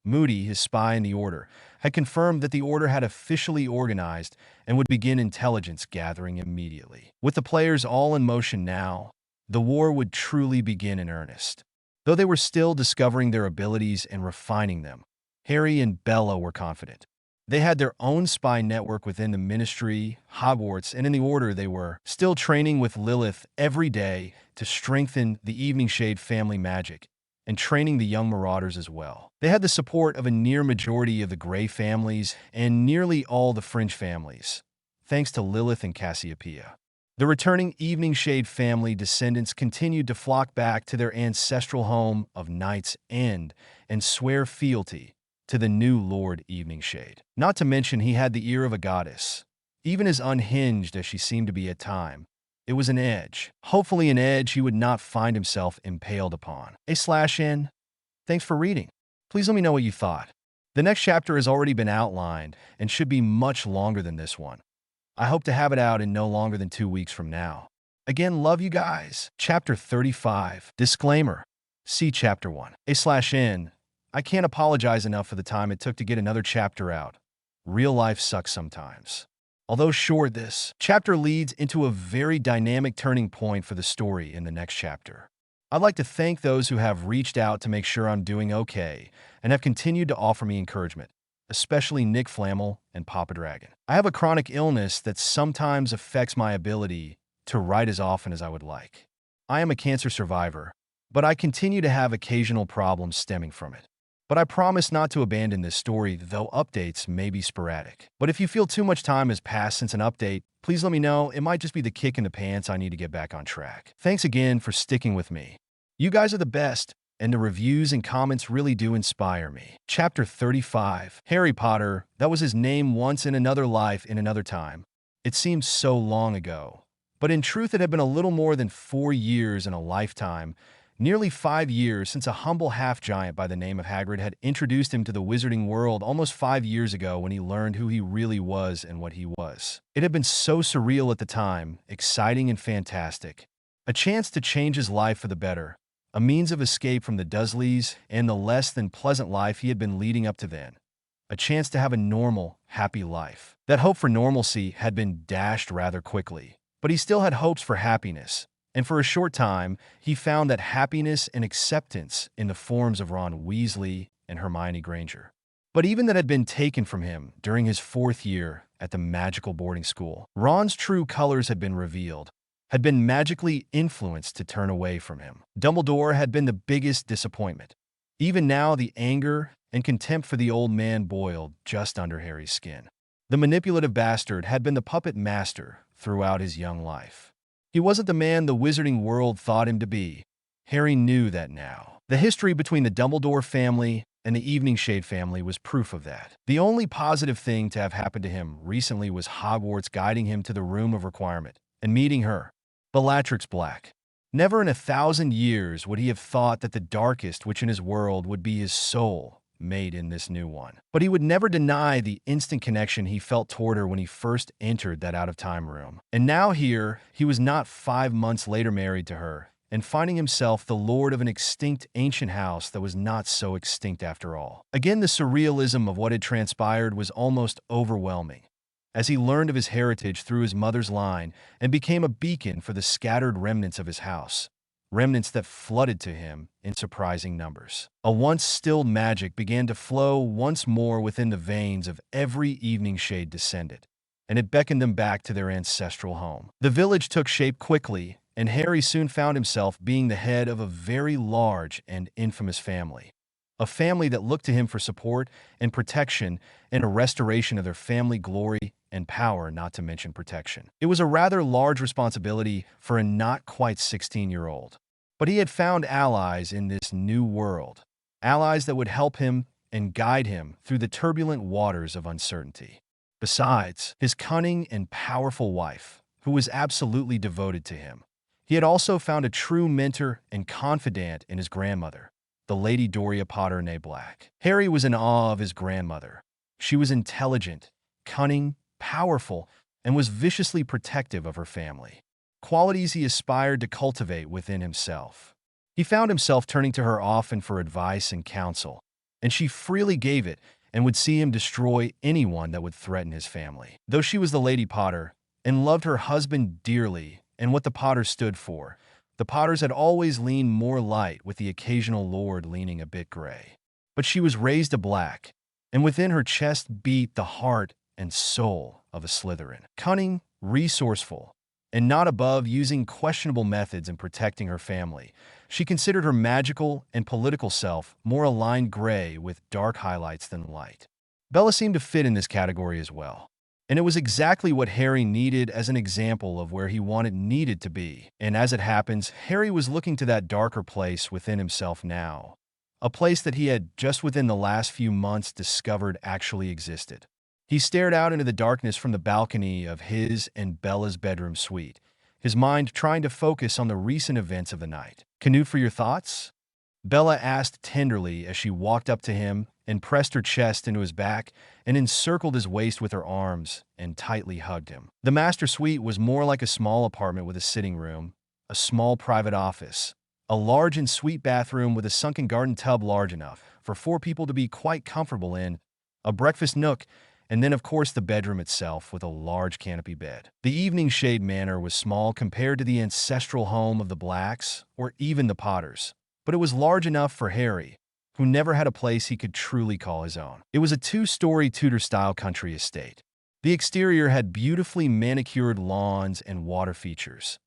Moody, his spy in the Order, had confirmed that the Order had officially organized and would begin intelligence gathering immediately. With the players all in motion now, the war would truly begin in earnest. Though they were still discovering their abilities and refining them, Harry and Bella were confident. They had their own spy network within the Ministry, Hogwarts, and in the Order. They were still training with Lilith every day to strengthen the Evening Shade family magic and training the young Marauders as well. They had the support of a near majority of the Grey families and nearly all the Fringe families, thanks to Lilith and Cassiopeia. The returning Evening Shade family descendants continued to flock back to their ancestral home of Knight's End and swear fealty to the new Lord Evening Shade. Not to mention he had the ear of a goddess. Even as unhinged as she seemed to be at time, it was an edge. Hopefully an edge he would not find himself impaled upon. A/N. Thanks for reading. Please let me know what you thought. The next chapter has already been outlined and should be much longer than this one. I hope to have it out in no longer than 2 weeks from now. Again, love you guys. Chapter 35. Disclaimer. See Chapter 1. A/N. I can't apologize enough for the time it took to get another chapter out. Real life sucks sometimes. Although short, this chapter leads into a very dynamic turning point for the story in the next chapter. I'd like to thank those who have reached out to make sure I'm doing okay and have continued to offer me encouragement, especially Nick Flammel and Papa Dragon. I have a chronic illness that sometimes affects my ability to write as often as I would like. I am a cancer survivor, but I continue to have occasional problems stemming from it. But I promise not to abandon this story, though updates may be sporadic. But if you feel too much time has passed since an update, please let me know. It might just be the kick in the pants I need to get back on track. Thanks again for sticking with me. You guys are the best, and the reviews and comments really do inspire me. Chapter 35. Harry Potter, that was his name once in another life in another time. It seems so long ago. But in truth, it had been a little more than 4 years in a lifetime, nearly 5 years since a humble half-giant by the name of Hagrid had introduced him to the wizarding world almost 5 years ago when he learned who he really was and what he was. It had been so surreal at the time, exciting and fantastic. A chance to change his life for the better, a means of escape from the Dursleys and the less than pleasant life he had been leading up to then. A chance to have a normal, happy life. That hope for normalcy had been dashed rather quickly, but he still had hopes for happiness. And for a short time, he found that happiness and acceptance in the forms of Ron Weasley and Hermione Granger. But even that had been taken from him during his 4th year at the magical boarding school. Ron's true colors had been revealed, had been magically influenced to turn away from him. Dumbledore had been the biggest disappointment. Even now, the anger and contempt for the old man boiled just under Harry's skin. The manipulative bastard had been the puppet master throughout his young life. He wasn't the man the wizarding world thought him to be. Harry knew that now. The history between the Dumbledore family and the Evening Shade family was proof of that. The only positive thing to have happened to him recently was Hogwarts guiding him to the Room of Requirement and meeting her, Bellatrix Black. Never in 1,000 years would he have thought that the darkest witch in his world would be his soul made in this new one. But he would never deny the instant connection he felt toward her when he first entered that out-of-time room. And now here, he was not 5 months later married to her, and finding himself the lord of an extinct ancient house that was not so extinct after all. Again, the surrealism of what had transpired was almost overwhelming, as he learned of his heritage through his mother's line and became a beacon for the scattered remnants of his house. Remnants that flooded to him in surprising numbers. A once stilled magic began to flow once more within the veins of every Evening Shade descendant, and it beckoned them back to their ancestral home. The village took shape quickly, and Harry soon found himself being the head of a very large and infamous family. a family that looked to him for support and protection and a restoration of their family glory and power, not to mention protection. It was a rather large responsibility for a not quite 16-year-old. But he had found allies in this new world, allies that would help him and guide him through the turbulent waters of uncertainty. Besides, his cunning and powerful wife, who was absolutely devoted to him. He had also found a true mentor and confidant in his grandmother, the Lady Doria Potter Nay Black. Harry was in awe of his grandmother. She was intelligent, cunning, powerful, and was viciously protective of her family, qualities he aspired to cultivate within himself. He found himself turning to her often for advice and counsel, and she freely gave it and would see him destroy anyone that would threaten his family. Though she was the Lady Potter and loved her husband dearly and what the Potters stood for, the Potters had always leaned more light, with the occasional lord leaning a bit gray. But she was raised a black, and within her chest beat the heart and soul of a Slytherin. Cunning, resourceful, and not above using questionable methods in protecting her family, she considered her magical and political self more aligned gray with dark highlights than light. Bella seemed to fit in this category as well. And it was exactly what Harry needed as an example of where he needed to be. And as it happens, Harry was looking to that darker place within himself now. A place that he had just within the last few months discovered actually existed. He stared out into the darkness from the balcony of his and Bella's bedroom suite, his mind trying to focus on the recent events of the night. "Canute for your thoughts?" Bella asked tenderly as she walked up to him and pressed her chest into his back and encircled his waist with her arms and tightly hugged him. The master suite was more like a small apartment with a sitting room, a small private office, a large and suite bathroom with a sunken garden tub large enough for 4 people to be quite comfortable in, a breakfast nook, and then of course the bedroom itself with a large canopy bed. The Evening Shade Manor was small compared to the ancestral home of the Blacks or even the Potters, but it was large enough for Harry, who never had a place he could truly call his own. It was a 2-story Tudor-style country estate. The exterior had beautifully manicured lawns and water features.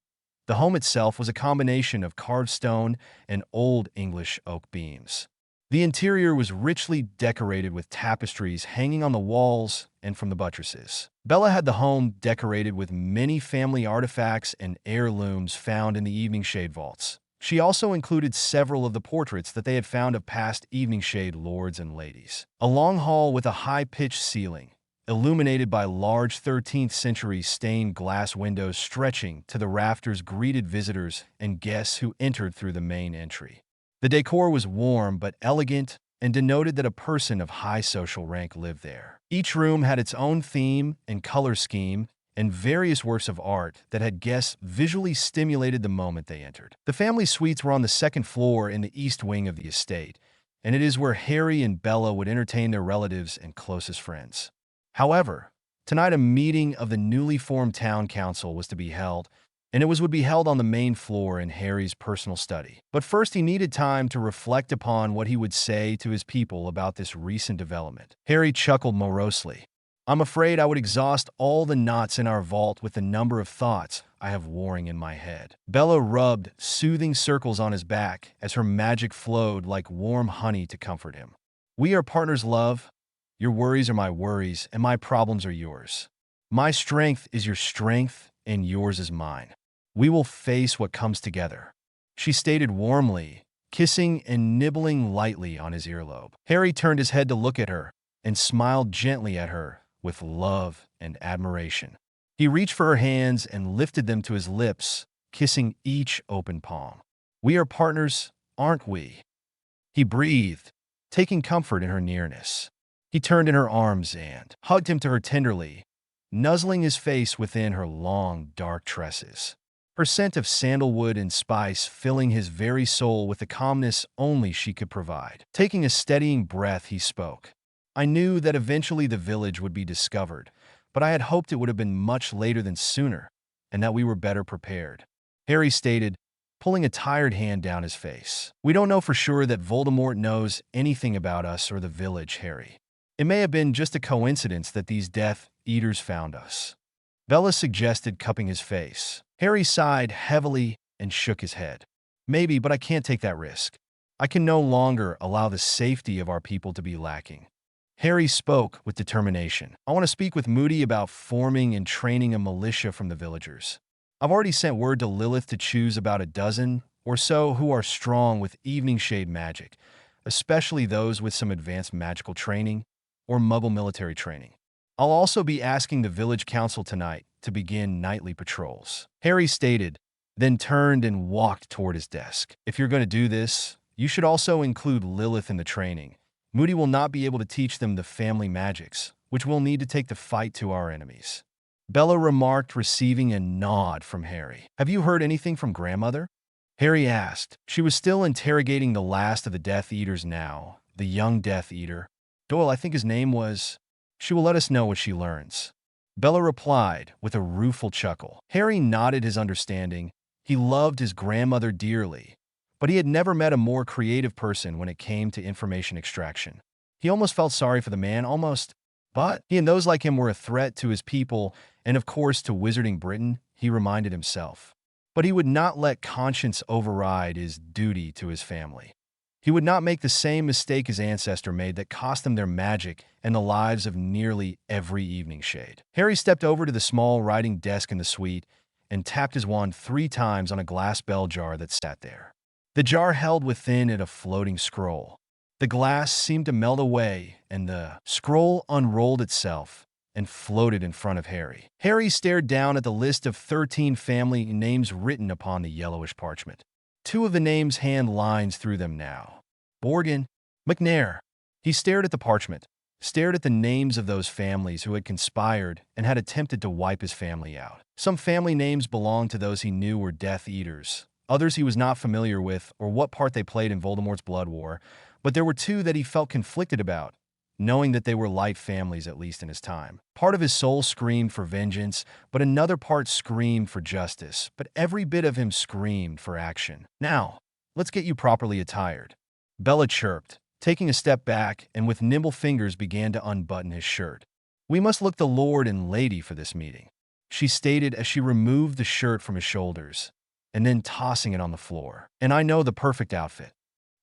The home itself was a combination of carved stone and Old English oak beams. The interior was richly decorated with tapestries hanging on the walls and from the buttresses. Bella had the home decorated with many family artifacts and heirlooms found in the Evening Shade vaults. She also included several of the portraits that they had found of past Evening Shade lords and ladies. A long hall with a high-pitched ceiling, illuminated by large 13th century stained glass windows stretching to the rafters, greeted visitors and guests who entered through the main entry. The decor was warm but elegant and denoted that a person of high social rank lived there. Each room had its own theme and color scheme, and various works of art that had guests visually stimulated the moment they entered. The family suites were on the 2nd floor in the east wing of the estate, and it is where Harry and Bella would entertain their relatives and closest friends. However, tonight a meeting of the newly formed town council was to be held, and it would be held on the main floor in Harry's personal study. But first he needed time to reflect upon what he would say to his people about this recent development. Harry chuckled morosely. "I'm afraid I would exhaust all the knots in our vault with the number of thoughts I have warring in my head." Bella rubbed soothing circles on his back as her magic flowed like warm honey to comfort him. "We are partners, love. Your worries are my worries, and my problems are yours. My strength is your strength, and yours is mine. We will face what comes together," she stated warmly, kissing and nibbling lightly on his earlobe. Harry turned his head to look at her and smiled gently at her with love and admiration. He reached for her hands and lifted them to his lips, kissing each open palm. "We are partners, aren't we?" he breathed, taking comfort in her nearness. He turned in her arms and hugged him to her tenderly, nuzzling his face within her long, dark tresses. Her scent of sandalwood and spice filling his very soul with the calmness only she could provide. Taking a steadying breath, he spoke. "I knew that eventually the village would be discovered, but I had hoped it would have been much later than sooner, and that we were better prepared," Harry stated, pulling a tired hand down his face. "We don't know for sure that Voldemort knows anything about us or the village, Harry. It may have been just a coincidence that these Death Eaters found us," Bella suggested, cupping his face. Harry sighed heavily and shook his head. "Maybe, but I can't take that risk. I can no longer allow the safety of our people to be lacking. Harry spoke with determination. I want to speak with Moody about forming and training a militia from the villagers. I've already sent word to Lilith to choose about a dozen or so who are strong with evening shade magic, especially those with some advanced magical training or muggle military training. I'll also be asking the village council tonight to begin nightly patrols. Harry stated, then turned and walked toward his desk. If you're going to do this, you should also include Lilith in the training. Moody will not be able to teach them the family magics, which we'll need to take the fight to our enemies. Bella remarked, receiving a nod from Harry. Have you heard anything from grandmother? Harry asked. She was still interrogating the last of the Death Eaters now, the young Death Eater. Duel, I think his name was. She will let us know what she learns. Bella replied with a rueful chuckle. Harry nodded his understanding. He loved his grandmother dearly, but he had never met a more creative person when it came to information extraction. He almost felt sorry for the man, but he and those like him were a threat to his people and, of course, to Wizarding Britain, he reminded himself. But he would not let conscience override his duty to his family. He would not make the same mistake his ancestor made that cost them their magic and the lives of nearly every evening shade. Harry stepped over to the small writing desk in the suite and tapped his wand 3 times on a glass bell jar that sat there. The jar held within it a floating scroll. The glass seemed to melt away, and the scroll unrolled itself and floated in front of Harry. Harry stared down at the list of 13 family names written upon the yellowish parchment. 2 of the names hand lines through them now. Borgin, McNair. He stared at the parchment, stared at the names of those families who had conspired and had attempted to wipe his family out. Some family names belonged to those he knew were Death Eaters. Others he was not familiar with or what part they played in Voldemort's blood war, but there were 2 that he felt conflicted about, knowing that they were light families at least in his time. Part of his soul screamed for vengeance, but another part screamed for justice, but every bit of him screamed for action. Now, let's get you properly attired. Bella chirped, taking a step back and with nimble fingers began to unbutton his shirt. We must look the lord and lady for this meeting, she stated as she removed the shirt from his shoulders and then tossing it on the floor. And I know the perfect outfit,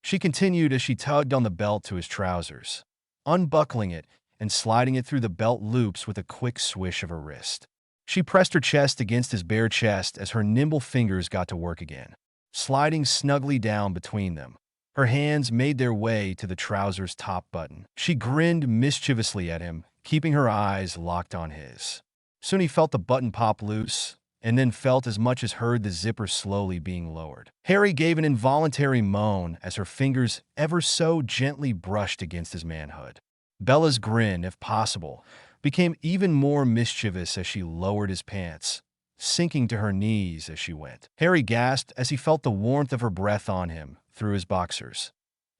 she continued as she tugged on the belt to his trousers, unbuckling it and sliding it through the belt loops with a quick swish of her wrist. She pressed her chest against his bare chest as her nimble fingers got to work again, sliding snugly down between them. Her hands made their way to the trouser's top button. She grinned mischievously at him, keeping her eyes locked on his. Soon he felt the button pop loose, and then felt as much as heard the zipper slowly being lowered. Harry gave an involuntary moan as her fingers ever so gently brushed against his manhood. Bella's grin, if possible, became even more mischievous as she lowered his pants, sinking to her knees as she went. Harry gasped as he felt the warmth of her breath on him through his boxers,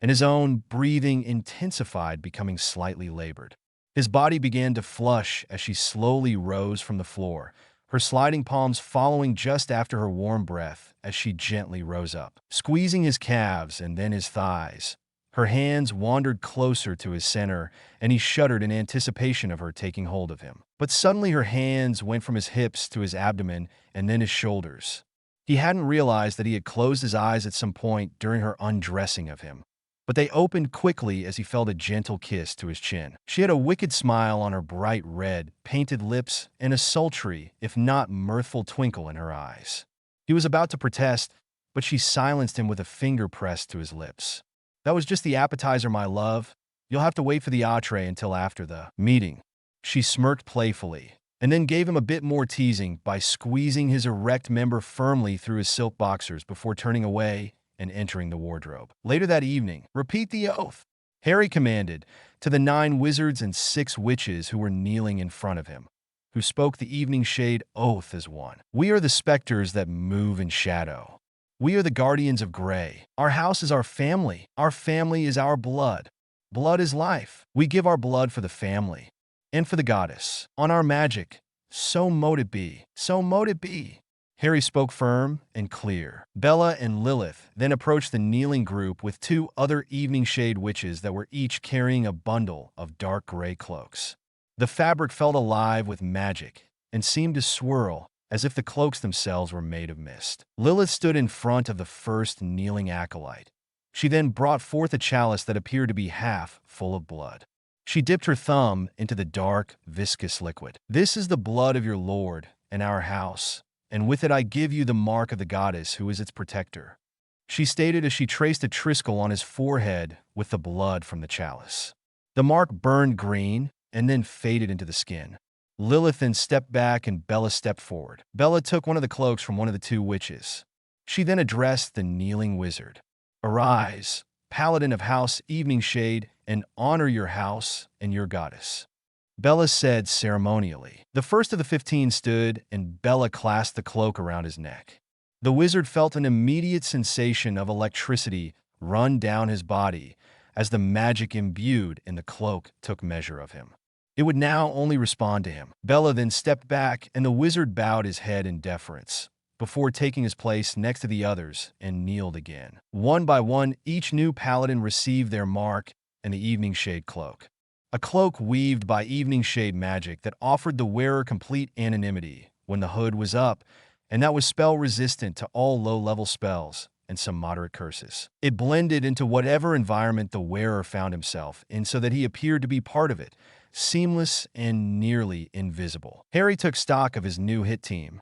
and his own breathing intensified, becoming slightly labored. His body began to flush as she slowly rose from the floor, her sliding palms following just after her warm breath as she gently rose up. Squeezing his calves and then his thighs, her hands wandered closer to his center, and he shuddered in anticipation of her taking hold of him. But suddenly her hands went from his hips to his abdomen and then his shoulders. He hadn't realized that he had closed his eyes at some point during her undressing of him, but they opened quickly as he felt a gentle kiss to his chin. She had a wicked smile on her bright red, painted lips and a sultry, if not mirthful twinkle in her eyes. He was about to protest, but she silenced him with a finger pressed to his lips. That was just the appetizer, my love. You'll have to wait for the entree until after the meeting. She smirked playfully, and then gave him a bit more teasing by squeezing his erect member firmly through his silk boxers before turning away and entering the wardrobe. Later that evening, repeat the oath, Harry commanded to the 9 wizards and 6 witches who were kneeling in front of him, who spoke the evening shade oath as one. We are the specters that move in shadow. We are the guardians of gray. Our house is our family. Our family is our blood. Blood is life. We give our blood for the family and for the goddess. On our magic, so mote it be. So mote it be. Harry spoke firm and clear. Bella and Lilith then approached the kneeling group with 2 other evening shade witches that were each carrying a bundle of dark gray cloaks. The fabric felt alive with magic and seemed to swirl as if the cloaks themselves were made of mist. Lilith stood in front of the first kneeling acolyte, She then brought forth a chalice that appeared to be half full of blood. She dipped her thumb into the dark, viscous liquid. "This is the blood of your Lord and our house, and with it I give you the mark of the goddess who is its protector," she stated as she traced a trickle on his forehead with the blood from the chalice. The mark burned green and then faded into the skin. Lilith then stepped back and Bella stepped forward. Bella took one of the cloaks from one of the two witches. She then addressed the kneeling wizard. "Arise, paladin of House Evening Shade, and honor your house and your goddess," Bella said ceremonially. The first of the 15 stood, and Bella clasped the cloak around his neck. The wizard felt an immediate sensation of electricity run down his body as the magic imbued in the cloak took measure of him. It would now only respond to him. Bella then stepped back, and the wizard bowed his head in deference, before taking his place next to the others and kneeled again. One by one, each new paladin received their mark and the Evening Shade cloak. A cloak weaved by Evening Shade magic that offered the wearer complete anonymity when the hood was up, and that was spell-resistant to all low-level spells and some moderate curses. It blended into whatever environment the wearer found himself in so that he appeared to be part of it, seamless and nearly invisible. Harry took stock of his new hit team.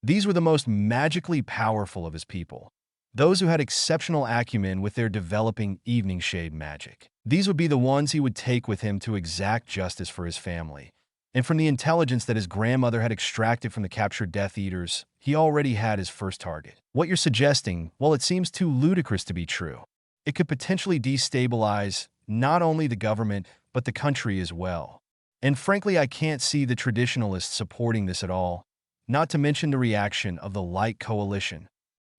These were the most magically powerful of his people, those who had exceptional acumen with their developing Evening Shade magic. These would be the ones he would take with him to exact justice for his family. And from the intelligence that his grandmother had extracted from the captured Death Eaters, he already had his first target. What you're suggesting, while it seems too ludicrous to be true, it could potentially destabilize not only the government, but the country as well. And frankly, I can't see the traditionalists supporting this at all, not to mention the reaction of the Light Coalition.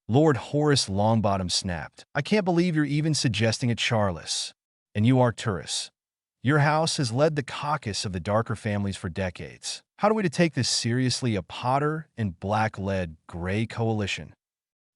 Lord Horace Longbottom snapped. "I can't believe you're even suggesting it, Charles. And you, Arcturus. Your house has led the caucus of the darker families for decades. How are we to take this seriously, a Potter and black-led gray coalition?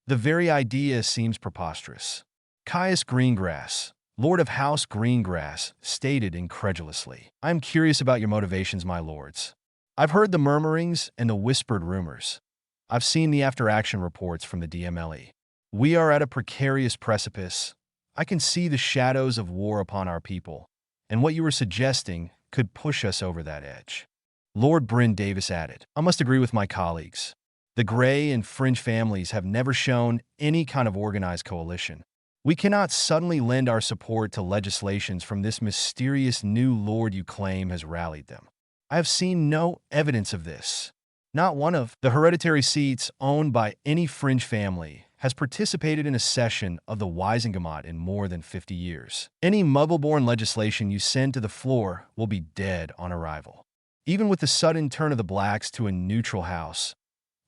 The very idea seems preposterous." Caius Greengrass, Lord of House Greengrass, stated incredulously. "I am curious about your motivations, my lords. I've heard the murmurings and the whispered rumors. I've seen the after-action reports from the DMLE. We are at a precarious precipice. I can see the shadows of war upon our people, and what you were suggesting could push us over that edge." Lord Bryn Davis added, "I must agree with my colleagues. The Grey and Fringe families have never shown any kind of organized coalition. We cannot suddenly lend our support to legislations from this mysterious new lord you claim has rallied them. I have seen no evidence of this. Not one of the hereditary seats owned by any Fringe family has participated in a session of the Wisingamot in more than 50 years. Any Muggle-born legislation you send to the floor will be dead on arrival. Even with the sudden turn of the Blacks to a neutral house,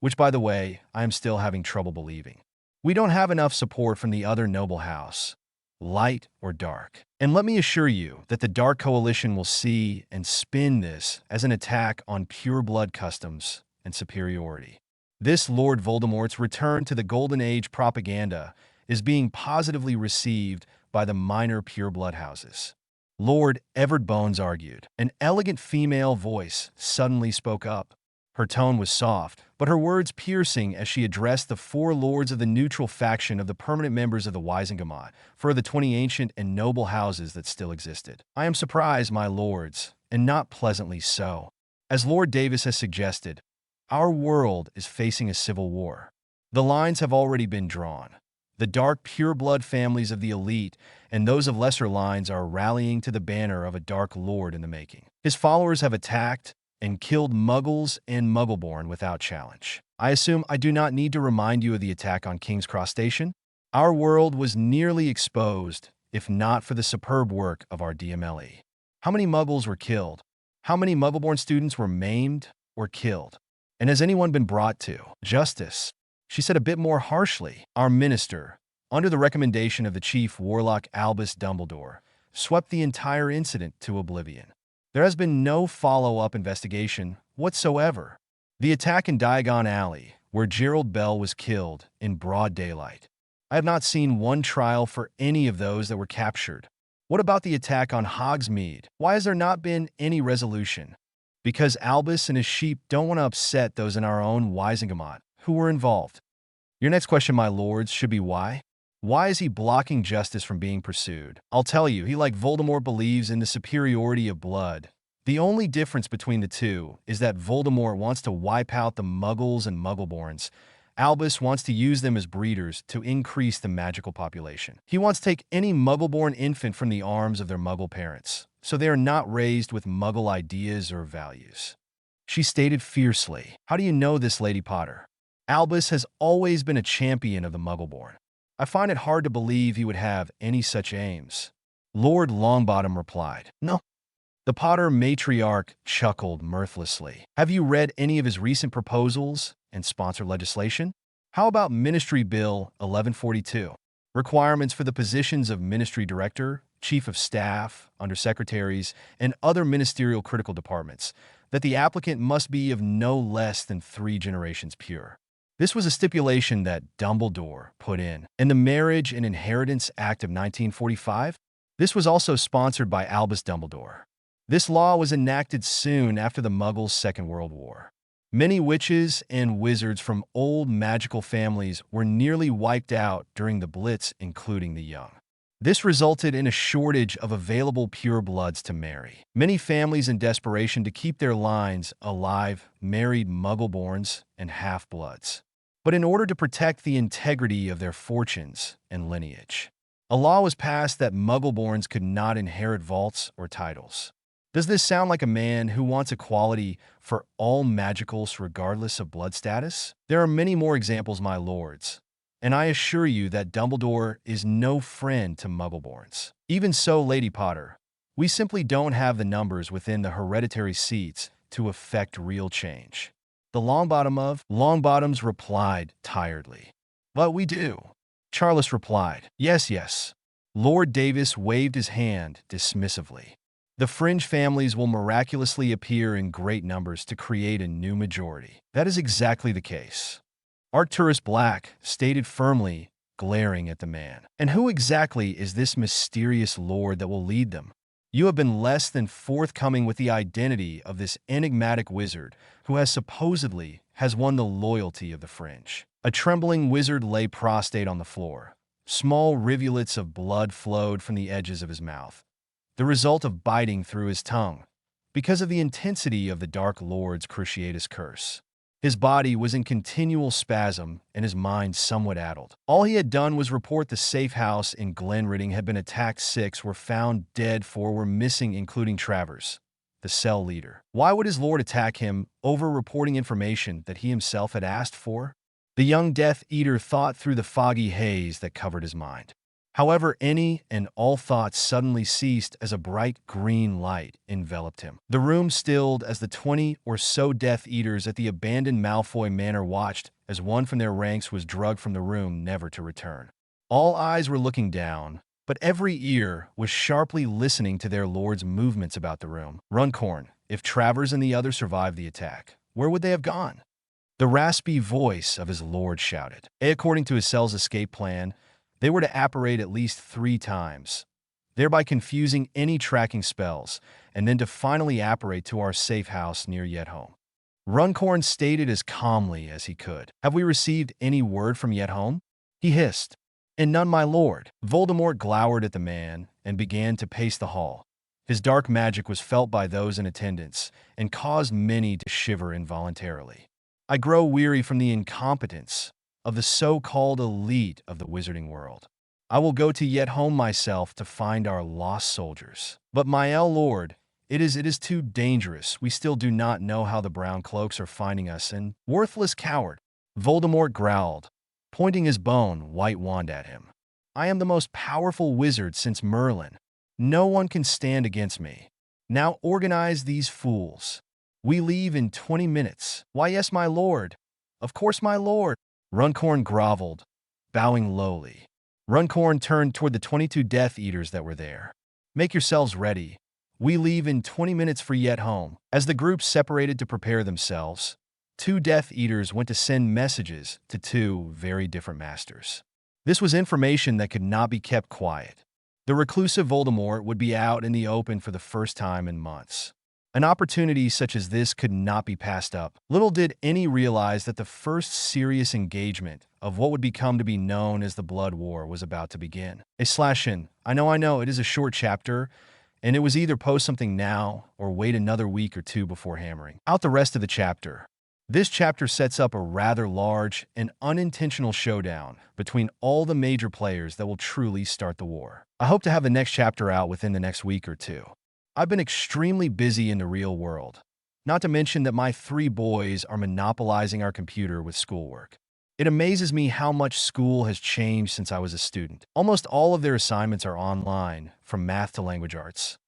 which, by the way, I am still having trouble believing. We don't have enough support from the other noble house, light or dark. And let me assure you that the Dark Coalition will see and spin this as an attack on pure-blood customs and superiority. This Lord Voldemort's return to the Golden Age propaganda is being positively received by the minor pure-blood houses. Lord Everett Bones argued. An elegant female voice suddenly spoke up. Her tone was soft, but her words piercing as she addressed the 4 lords of the neutral faction of the permanent members of the Wisingamot, for the 20 ancient and noble houses that still existed. "I am surprised, my lords, and not pleasantly so. As Lord Davis has suggested, our world is facing a civil war. The lines have already been drawn. The dark pure-blood families of the elite and those of lesser lines are rallying to the banner of a Dark Lord in the making. His followers have attacked and killed Muggles and Muggleborn without challenge. I assume I do not need to remind you of the attack on King's Cross Station? Our world was nearly exposed, if not for the superb work of our DMLE. How many Muggles were killed? How many Muggleborn students were maimed or killed? And has anyone been brought to justice?" She said a bit more harshly. "Our minister, under the recommendation of the chief warlock Albus Dumbledore, swept the entire incident to oblivion. There has been no follow-up investigation whatsoever. The attack in Diagon Alley, where Gerald Bell was killed in broad daylight. I have not seen one trial for any of those that were captured. What about the attack on Hogsmeade? Why has there not been any resolution? Because Albus and his sheep don't want to upset those in our own Wisingamot who were involved. Your next question, my lords, should be why? Why is he blocking justice from being pursued? I'll tell you, he, like Voldemort, believes in the superiority of blood. The only difference between the two is that Voldemort wants to wipe out the Muggles and Muggleborns. Albus wants to use them as breeders to increase the magical population. He wants to take any Muggleborn infant from the arms of their Muggle parents, so they are not raised with Muggle ideas or values. She stated fiercely, "How do you know this, Lady Potter? Albus has always been a champion of the Muggleborn. I find it hard to believe he would have any such aims." Lord Longbottom replied, "No." The Potter matriarch chuckled mirthlessly. "Have you read any of his recent proposals and sponsored legislation? How about Ministry Bill 1142? Requirements for the positions of Ministry Director, Chief of Staff, Undersecretaries, and other ministerial critical departments, that the applicant must be of no less than 3 generations pure." This was a stipulation that Dumbledore put in the Marriage and Inheritance Act of 1945. This was also sponsored by Albus Dumbledore. This law was enacted soon after the Muggles' Second World War. Many witches and wizards from old magical families were nearly wiped out during the Blitz, including the young. This resulted in a shortage of available purebloods to marry. Many families, in desperation to keep their lines alive, married Muggleborns and half-bloods. But in order to protect the integrity of their fortunes and lineage, a law was passed that Muggleborns could not inherit vaults or titles. Does this sound like a man who wants equality for all magicals regardless of blood status? There are many more examples, my lords, and I assure you that Dumbledore is no friend to Muggleborns. Even so, Lady Potter, we simply don't have the numbers within the hereditary seats to effect real change. The Longbottoms replied tiredly. "But we do." Charles replied, "Yes, yes." Lord Davis waved his hand dismissively. "The fringe families will miraculously appear in great numbers to create a new majority." That is exactly the case. Arcturus Black stated firmly, glaring at the man. "And who exactly is this mysterious lord that will lead them? You have been less than forthcoming with the identity of this enigmatic wizard who supposedly has won the loyalty of the fringe." A trembling wizard lay prostrate on the floor. Small rivulets of blood flowed from the edges of his mouth, the result of biting through his tongue, because of the intensity of the Dark Lord's cruciatus curse. His body was in continual spasm and his mind somewhat addled. All he had done was report the safe house in Glenridding had been attacked. 6 were found dead, 4 were missing, including Travers, the cell leader. Why would his lord attack him over reporting information that he himself had asked for? The young Death Eater thought through the foggy haze that covered his mind. However, any and all thoughts suddenly ceased as a bright green light enveloped him. The room stilled as the 20 or so Death Eaters at the abandoned Malfoy Manor watched as one from their ranks was drugged from the room, never to return. All eyes were looking down, but every ear was sharply listening to their lord's movements about the room. Runcorn, if Travers and the others survived the attack, where would they have gone? The raspy voice of his lord shouted. According to his cell's escape plan, they were to apparate at least 3 times, thereby confusing any tracking spells, and then to finally apparate to our safe house near Yetholm. Runcorn stated as calmly as he could, "Have we received any word from Yetholm?" He hissed. "And none, my lord." Voldemort glowered at the man and began to pace the hall. His dark magic was felt by those in attendance and caused many to shiver involuntarily. "I grow weary from the incompetence of the so-called elite of the wizarding world. I will go to Yetholm myself to find our lost soldiers. But my lord, it is too dangerous. We still do not know how the brown cloaks are finding us, and worthless coward." Voldemort growled, pointing his bone white wand at him. "I am the most powerful wizard since Merlin. No one can stand against me. Now organize these fools. We leave in 20 minutes. "Why, yes, my lord. Of course, my lord." Runcorn groveled, bowing lowly. Runcorn turned toward the 22 Death Eaters that were there. "Make yourselves ready. We leave in 20 minutes for Yetholm." As the group separated to prepare themselves, 2 Death Eaters went to send messages to 2 very different masters. This was information that could not be kept quiet. The reclusive Voldemort would be out in the open for the first time in months. An opportunity such as this could not be passed up. Little did any realize that the first serious engagement of what would become to be known as the Blood War was about to begin. A slash in. I know, it is a short chapter, and it was either post something now or wait another week or two before hammering out the rest of the chapter. This chapter sets up a rather large and unintentional showdown between all the major players that will truly start the war. I hope to have the next chapter out within the next week or two. I've been extremely busy in the real world, not to mention that my 3 boys are monopolizing our computer with schoolwork. It amazes me how much school has changed since I was a student. Almost all of their assignments are online, from math to language arts.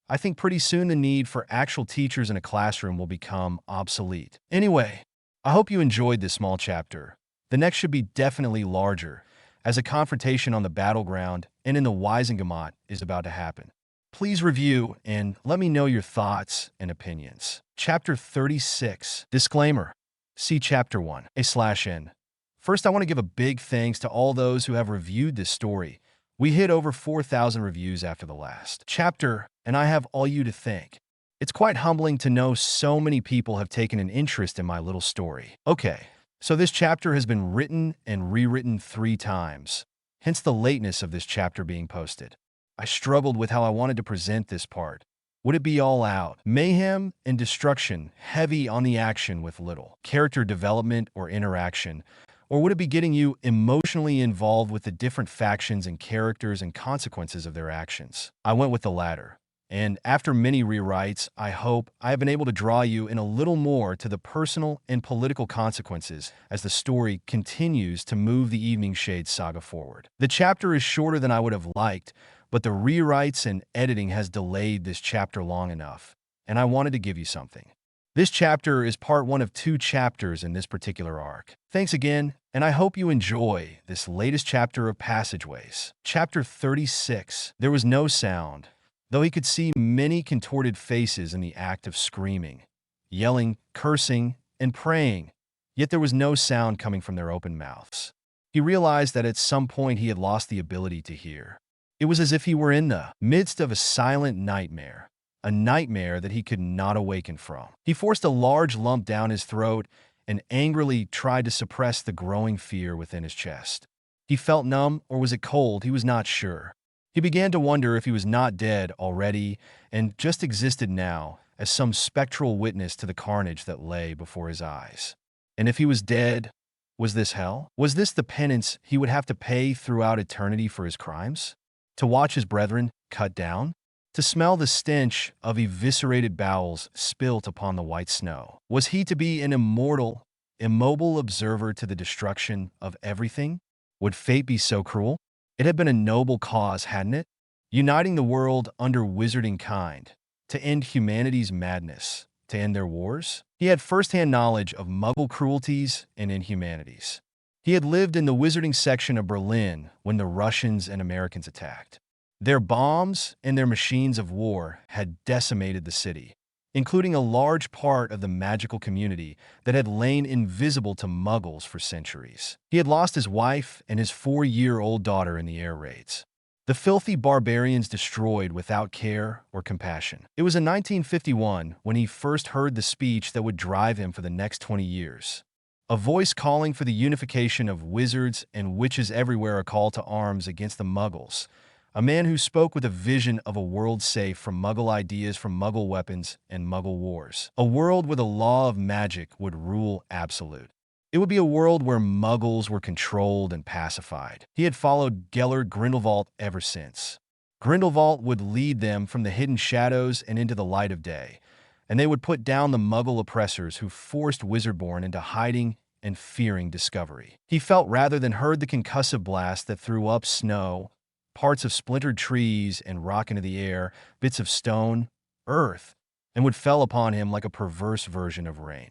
I think pretty soon the need for actual teachers in a classroom will become obsolete. Anyway, I hope you enjoyed this small chapter. The next should be definitely larger, as a confrontation on the battleground and in the Weisengamot is about to happen. Please review and let me know your thoughts and opinions. Chapter 36. Disclaimer. See Chapter 1. A/N. First, I want to give a big thanks to all those who have reviewed this story. We hit over 4,000 reviews after the last chapter, and I have all you to thank. It's quite humbling to know so many people have taken an interest in my little story. Okay, so this chapter has been written and rewritten 3 times, hence the lateness of this chapter being posted. I struggled with how I wanted to present this part. Would it be all out, mayhem and destruction, heavy on the action with little character development or interaction? Or would it be getting you emotionally involved with the different factions and characters and consequences of their actions? I went with the latter. And after many rewrites, I hope I have been able to draw you in a little more to the personal and political consequences as the story continues to move the Evening Shade saga forward. The chapter is shorter than I would have liked, but the rewrites and editing has delayed this chapter long enough, and I wanted to give you something. This chapter is part 1 of 2 chapters in this particular arc. Thanks again, and I hope you enjoy this latest chapter of Passageways. Chapter 36. There was no sound, though he could see many contorted faces in the act of screaming, yelling, cursing, and praying, yet there was no sound coming from their open mouths. He realized that at some point he had lost the ability to hear. It was as if he were in the midst of a silent nightmare, a nightmare that he could not awaken from. He forced a large lump down his throat and angrily tried to suppress the growing fear within his chest. He felt numb, or was it cold? He was not sure. He began to wonder if he was not dead already and just existed now as some spectral witness to the carnage that lay before his eyes. And if he was dead, was this hell? Was this the penance he would have to pay throughout eternity for his crimes? To watch his brethren cut down? To smell the stench of eviscerated bowels spilt upon the white snow? Was he to be an immortal, immobile observer to the destruction of everything? Would fate be so cruel? It had been a noble cause, hadn't it? Uniting the world under wizarding kind, to end humanity's madness, to end their wars? He had first-hand knowledge of Muggle cruelties and inhumanities. He had lived in the wizarding section of Berlin when the Russians and Americans attacked. Their bombs and their machines of war had decimated the city, including a large part of the magical community that had lain invisible to Muggles for centuries. He had lost his wife and his 4-year-old daughter in the air raids. The filthy barbarians destroyed without care or compassion. It was in 1951 when he first heard the speech that would drive him for the next 20 years. A voice calling for the unification of wizards and witches everywhere, a call to arms against the Muggles. A man who spoke with a vision of a world safe from Muggle ideas, from Muggle weapons and Muggle wars. A world where the law of magic would rule absolute. It would be a world where Muggles were controlled and pacified. He had followed Gellert Grindelwald ever since. Grindelwald would lead them from the hidden shadows and into the light of day, and they would put down the Muggle oppressors who forced Wizardborn into hiding and fearing discovery. He felt rather than heard the concussive blast that threw up snow, parts of splintered trees and rock into the air, bits of stone, earth, and would fell upon him like a perverse version of rain.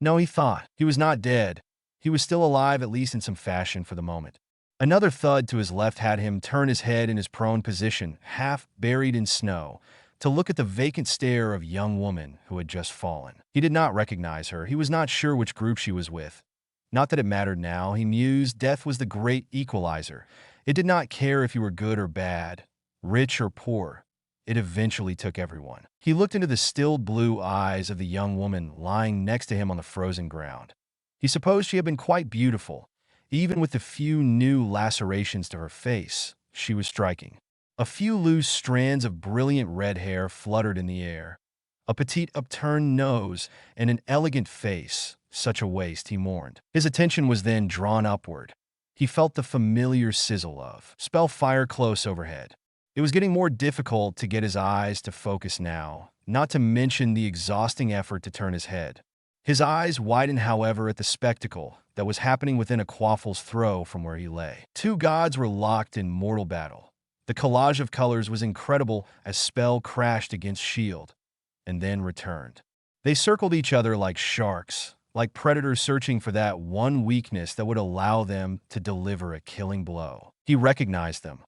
No, he thought. He was not dead. He was still alive, at least in some fashion for the moment. Another thud to his left had him turn his head in his prone position, half buried in snow, to look at the vacant stare of a young woman who had just fallen. He did not recognize her. He was not sure which group she was with. Not that it mattered now, he mused. Death was the great equalizer. It did not care if you were good or bad, rich or poor. it eventually took everyone. He looked into the stilled blue eyes of the young woman lying next to him on the frozen ground. He supposed she had been quite beautiful, even with the few new lacerations to her face. She was striking. A few loose strands of brilliant red hair fluttered in the air. A petite upturned nose and an elegant face. Such a waist, he mourned. His attention was then drawn upward. He felt the familiar sizzle of spell fire close overhead. It was getting more difficult to get his eyes to focus now, not to mention the exhausting effort to turn his head. His eyes widened, however, at the spectacle that was happening within a quaffle's throw from where he lay. Two gods were locked in mortal battle. The collage of colors was incredible as spell crashed against shield, and then returned. They circled each other like sharks, like predators searching for that one weakness that would allow them to deliver a killing blow. He recognized them.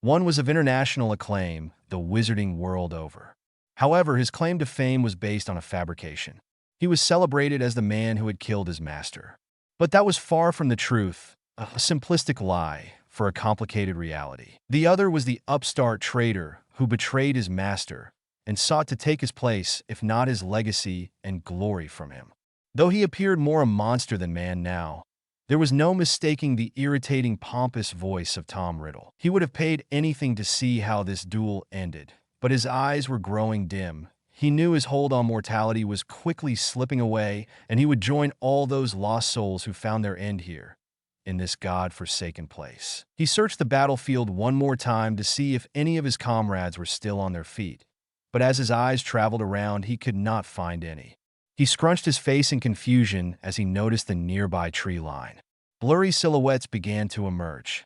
One was of international acclaim, the wizarding world over. However, his claim to fame was based on a fabrication. He was celebrated as the man who had killed his master. But that was far from the truth, a simplistic lie for a complicated reality. The other was the upstart traitor who betrayed his master and sought to take his place, if not his legacy and glory, from him. Though he appeared more a monster than man now, there was no mistaking the irritating, pompous voice of Tom Riddle. He would have paid anything to see how this duel ended, but his eyes were growing dim. He knew his hold on mortality was quickly slipping away, and he would join all those lost souls who found their end here, in this god-forsaken place. He searched the battlefield one more time to see if any of his comrades were still on their feet, but as his eyes traveled around, he could not find any. He scrunched his face in confusion as he noticed the nearby tree line. Blurry silhouettes began to emerge.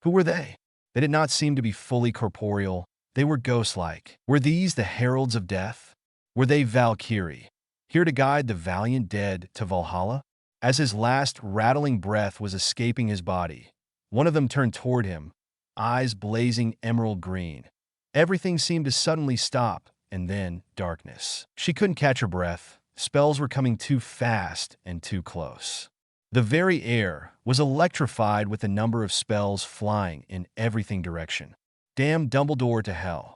Who were they? They did not seem to be fully corporeal. They were ghost-like. Were these the heralds of death? Were they Valkyrie, here to guide the valiant dead to Valhalla? As his last rattling breath was escaping his body, one of them turned toward him, eyes blazing emerald green. Everything seemed to suddenly stop, and then darkness. She couldn't catch her breath. Spells were coming too fast and too close. The very air was electrified with the number of spells flying in everything direction. Damn Dumbledore to hell,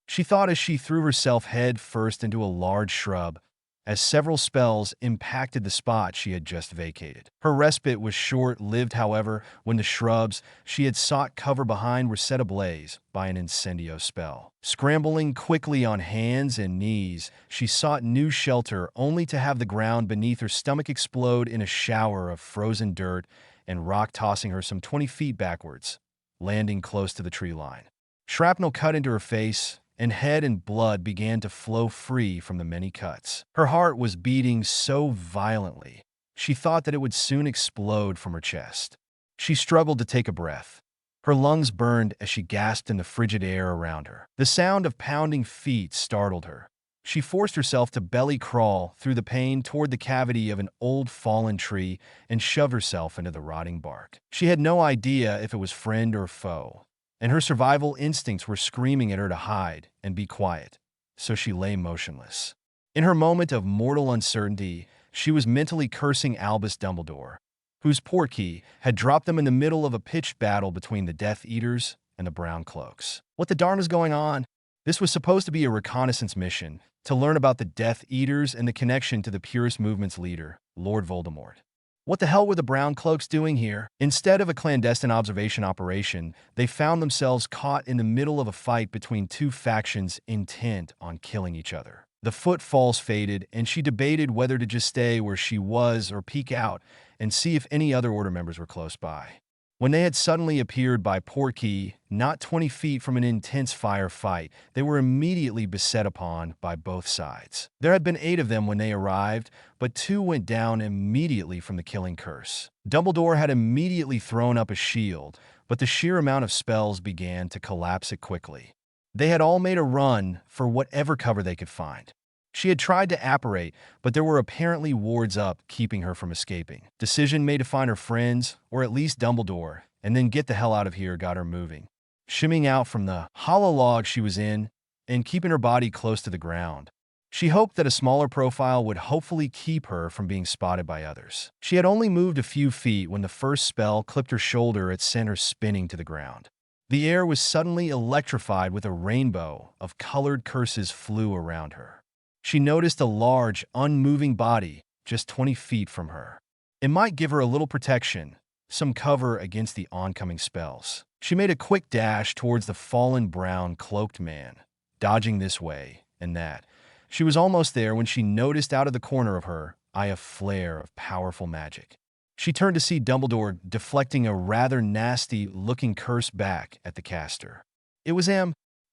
she thought as she threw herself head first into a large shrub, as several spells impacted the spot she had just vacated. Her respite was short-lived, however, when the shrubs she had sought cover behind were set ablaze by an incendio spell. Scrambling quickly on hands and knees, she sought new shelter only to have the ground beneath her stomach explode in a shower of frozen dirt and rock, tossing her some 20 feet backwards, landing close to the tree line. Shrapnel cut into her face, and head and blood began to flow free from the many cuts. Her heart was beating so violently, she thought that it would soon explode from her chest. She struggled to take a breath. Her lungs burned as she gasped in the frigid air around her. The sound of pounding feet startled her. She forced herself to belly crawl through the pain toward the cavity of an old fallen tree and shoved herself into the rotting bark. She had no idea if it was friend or foe, and her survival instincts were screaming at her to hide and be quiet, so she lay motionless. In her moment of mortal uncertainty, she was mentally cursing Albus Dumbledore, whose portkey had dropped them in the middle of a pitched battle between the Death Eaters and the Brown Cloaks. What the darn is going on? This was supposed to be a reconnaissance mission to learn about the Death Eaters and the connection to the Purist Movement's leader, Lord Voldemort. What the hell were the Brown Cloaks doing here? Instead of a clandestine observation operation, they found themselves caught in the middle of a fight between two factions intent on killing each other. The footfalls faded, and she debated whether to just stay where she was or peek out and see if any other Order members were close by. When they had suddenly appeared by Portkey, not 20 feet from an intense firefight, they were immediately beset upon by both sides. There had been 8 of them when they arrived, but 2 went down immediately from the killing curse. Dumbledore had immediately thrown up a shield, but the sheer amount of spells began to collapse it quickly. They had all made a run for whatever cover they could find. She had tried to apparate, but there were apparently wards up keeping her from escaping. Decision made to find her friends, or at least Dumbledore, and then get the hell out of here got her moving. Shimming out from the hollow log she was in, and keeping her body close to the ground. She hoped that a smaller profile would hopefully keep her from being spotted by others. She had only moved a few feet when the first spell clipped her shoulder and sent her spinning to the ground. The air was suddenly electrified with a rainbow of colored curses flew around her. She noticed a large, unmoving body just 20 feet from her. It might give her a little protection, some cover against the oncoming spells. She made a quick dash towards the fallen brown cloaked man, dodging this way and that. She was almost there when she noticed out of the corner of her eye a flare of powerful magic. She turned to see Dumbledore deflecting a rather nasty-looking curse back at the caster. It was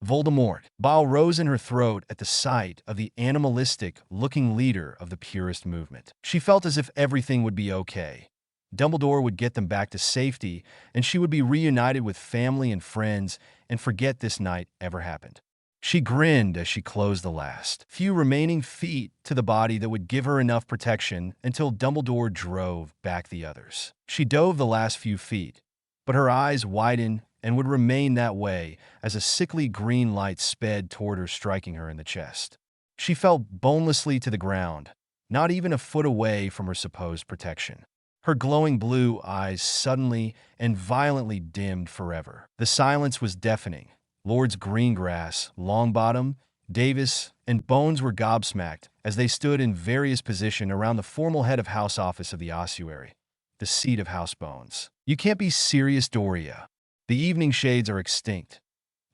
Voldemort. Bile rose in her throat at the sight of the animalistic-looking leader of the purist movement. She felt as if everything would be okay. Dumbledore would get them back to safety, and she would be reunited with family and friends and forget this night ever happened. She grinned as she closed the last few remaining feet to the body that would give her enough protection until Dumbledore drove back the others. She dove the last few feet, but her eyes widened and would remain that way as a sickly green light sped toward her, striking her in the chest. She fell bonelessly to the ground, not even a foot away from her supposed protection. Her glowing blue eyes suddenly and violently dimmed forever. The silence was deafening. Lords Greengrass, Longbottom, Davis, and Bones were gobsmacked as they stood in various positions around the formal head of house office of the ossuary, the seat of House Bones. You can't be serious, Doria. The evening shades are extinct.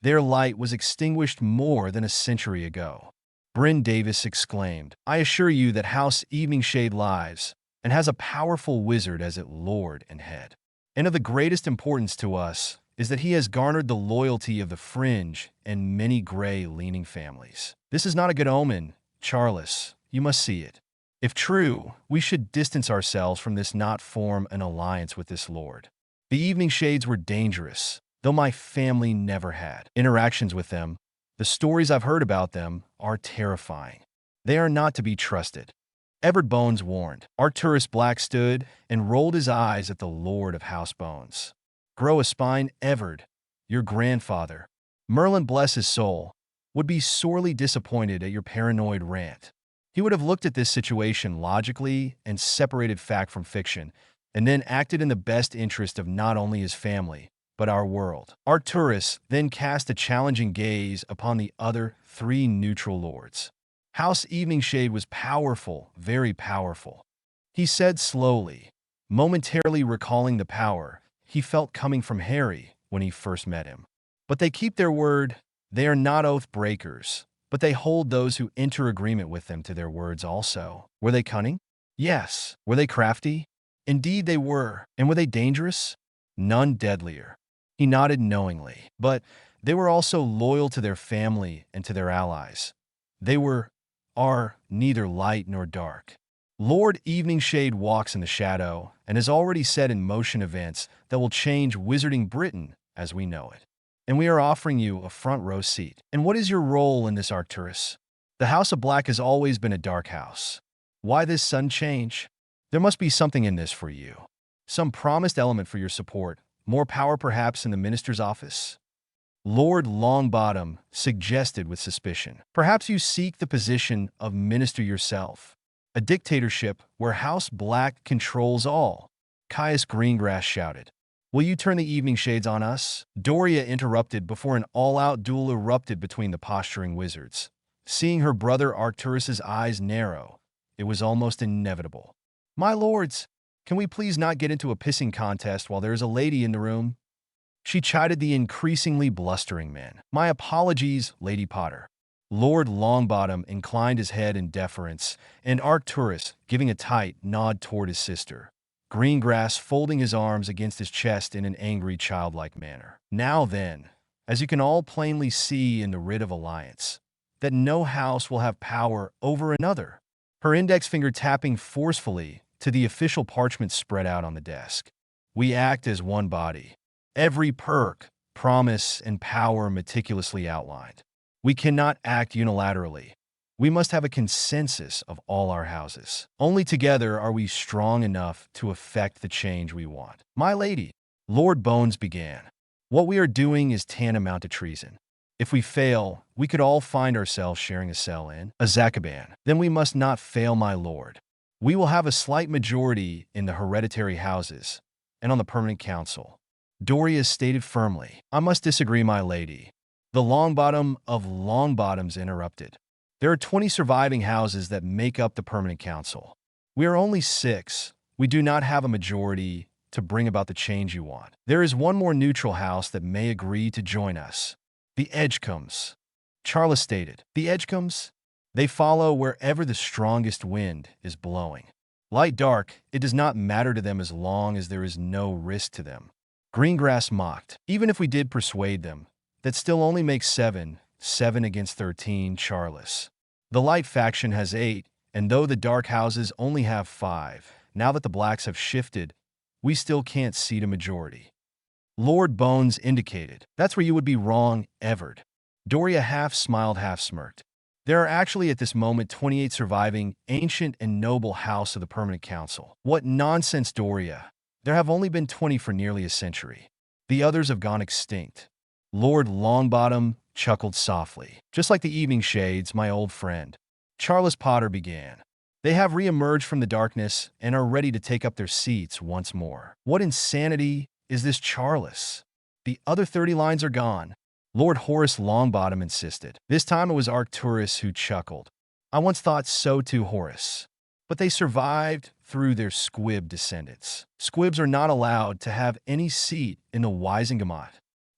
Their light was extinguished more than a century ago. Bryn Davis exclaimed, I assure you that House Evening Shade lives and has a powerful wizard as its lord and head. And of the greatest importance to us is that he has garnered the loyalty of the fringe and many gray-leaning families. This is not a good omen, Charles. You must see it. If true, we should distance ourselves from this, not form an alliance with this lord. The evening shades were dangerous, though my family never had interactions with them. The stories I've heard about them are terrifying. They are not to be trusted. Everett Bones warned. Arcturus Black stood and rolled his eyes at the lord of House Bones. Grow a spine, Everard. Your grandfather, Merlin bless his soul, would be sorely disappointed at your paranoid rant. He would have looked at this situation logically and separated fact from fiction, and then acted in the best interest of not only his family, but our world. Arcturus then cast a challenging gaze upon the other three neutral lords. House Evening Shade was powerful, very powerful. He said slowly, momentarily recalling the power he felt coming from Harry when he first met him. But they keep their word. They are not oath breakers, but they hold those who enter agreement with them to their words also. Were they cunning? Yes. Were they crafty? Indeed they were. And were they dangerous? None deadlier. He nodded knowingly. But they were also loyal to their family and to their allies. They are neither light nor dark. Lord Evening Shade walks in the shadow and has already set in motion events that will change Wizarding Britain as we know it. And we are offering you a front row seat. And what is your role in this, Arcturus? The House of Black has always been a dark house. Why this sudden change? There must be something in this for you. Some promised element for your support. More power perhaps in the minister's office? Lord Longbottom suggested with suspicion. Perhaps you seek the position of minister yourself. A dictatorship where House Black controls all. Caius Greengrass shouted. Will you turn the evening shades on us? Doria interrupted before an all-out duel erupted between the posturing wizards. Seeing her brother Arcturus's eyes narrow, it was almost inevitable. My lords, can we please not get into a pissing contest while there is a lady in the room? She chided the increasingly blustering man. My apologies, Lady Potter. Lord Longbottom inclined his head in deference, and Arcturus giving a tight nod toward his sister. Greengrass folding his arms against his chest in an angry, childlike manner. Now then, as you can all plainly see in the writ of alliance, that no house will have power over another. Her index finger tapping forcefully to the official parchment spread out on the desk. We act as one body. Every perk, promise, and power meticulously outlined. We cannot act unilaterally. We must have a consensus of all our houses. Only together are we strong enough to effect the change we want. My lady, Lord Bones began. What we are doing is tantamount to treason. If we fail, we could all find ourselves sharing a cell in Azkaban. Then we must not fail, my lord. We will have a slight majority in the hereditary houses and on the permanent council. Doria stated firmly. I must disagree, my lady. The Longbottom of Longbottoms interrupted. There are 20 surviving houses that make up the permanent council. We are only 6. We do not have a majority to bring about the change you want. There is one more neutral house that may agree to join us. The Edgecombes. Charles stated. The Edgecombes? They follow wherever the strongest wind is blowing. Light dark, it does not matter to them as long as there is no risk to them. Greengrass mocked. Even if we did persuade them, that still only makes 7 against 13, Charles. The light faction has 8, and though the dark houses only have 5, now that the blacks have shifted, we still can't seat a majority. Lord Bones indicated. That's where you would be wrong, Everett. Doria half smiled, half smirked. There are actually at this moment 28 surviving ancient and noble house of the Permanent Council. What nonsense, Doria. There have only been 20 for nearly a century. The others have gone extinct. Lord Longbottom chuckled softly. Just like the evening shades, my old friend. Charles Potter began. They have re-emerged from the darkness and are ready to take up their seats once more. What insanity is this, Charles? The other 30 lines are gone. Lord Horace Longbottom insisted. This time it was Arcturus who chuckled. I once thought so too, Horace. But they survived through their squib descendants. Squibs are not allowed to have any seat in the Wisingamot.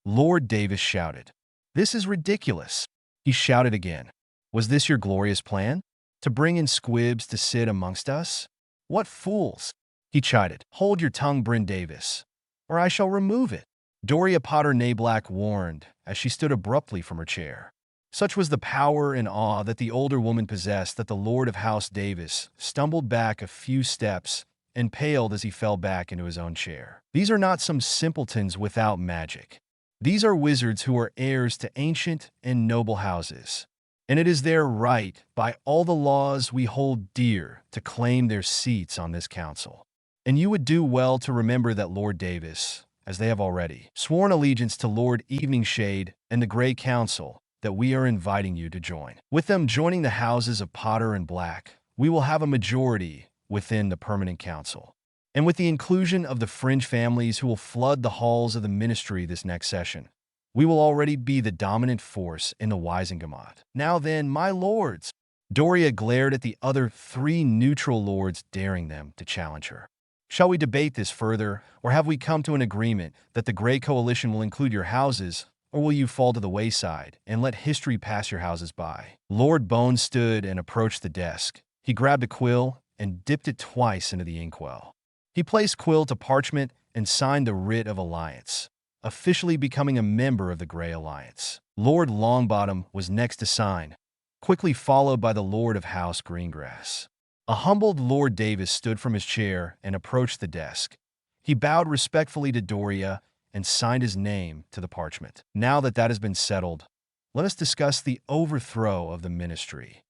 Lord Davis shouted. This is ridiculous. He shouted again. Was this your glorious plan? To bring in squibs to sit amongst us? What fools! He chided. Hold your tongue, Bryn Davis, or I shall remove it. Doria Potter Nayblack warned as she stood abruptly from her chair. Such was the power and awe that the older woman possessed that the Lord of House Davis stumbled back a few steps and paled as he fell back into his own chair. These are not some simpletons without magic. These are wizards who are heirs to ancient and noble houses, and it is their right, by all the laws we hold dear, to claim their seats on this council. And you would do well to remember that Lord Davis, as they have already, sworn allegiance to Lord Eveningshade and the Grey Council, that we are inviting you to join. With them joining the houses of Potter and Black, we will have a majority within the Permanent Council. And with the inclusion of the fringe families who will flood the halls of the ministry this next session, we will already be the dominant force in the Wisingamot. Now then, my lords! Doria glared at the other 3 neutral lords, daring them to challenge her. Shall we debate this further, or have we come to an agreement that the Grey Coalition will include your houses, or will you fall to the wayside and let history pass your houses by? Lord Bones stood and approached the desk. He grabbed a quill and dipped it twice into the inkwell. He placed quill to parchment and signed the writ of alliance, officially becoming a member of the Grey Alliance. Lord Longbottom was next to sign, quickly followed by the Lord of House Greengrass. A humbled Lord Davis stood from his chair and approached the desk. He bowed respectfully to Doria and signed his name to the parchment. Now that has been settled, let us discuss the overthrow of the ministry.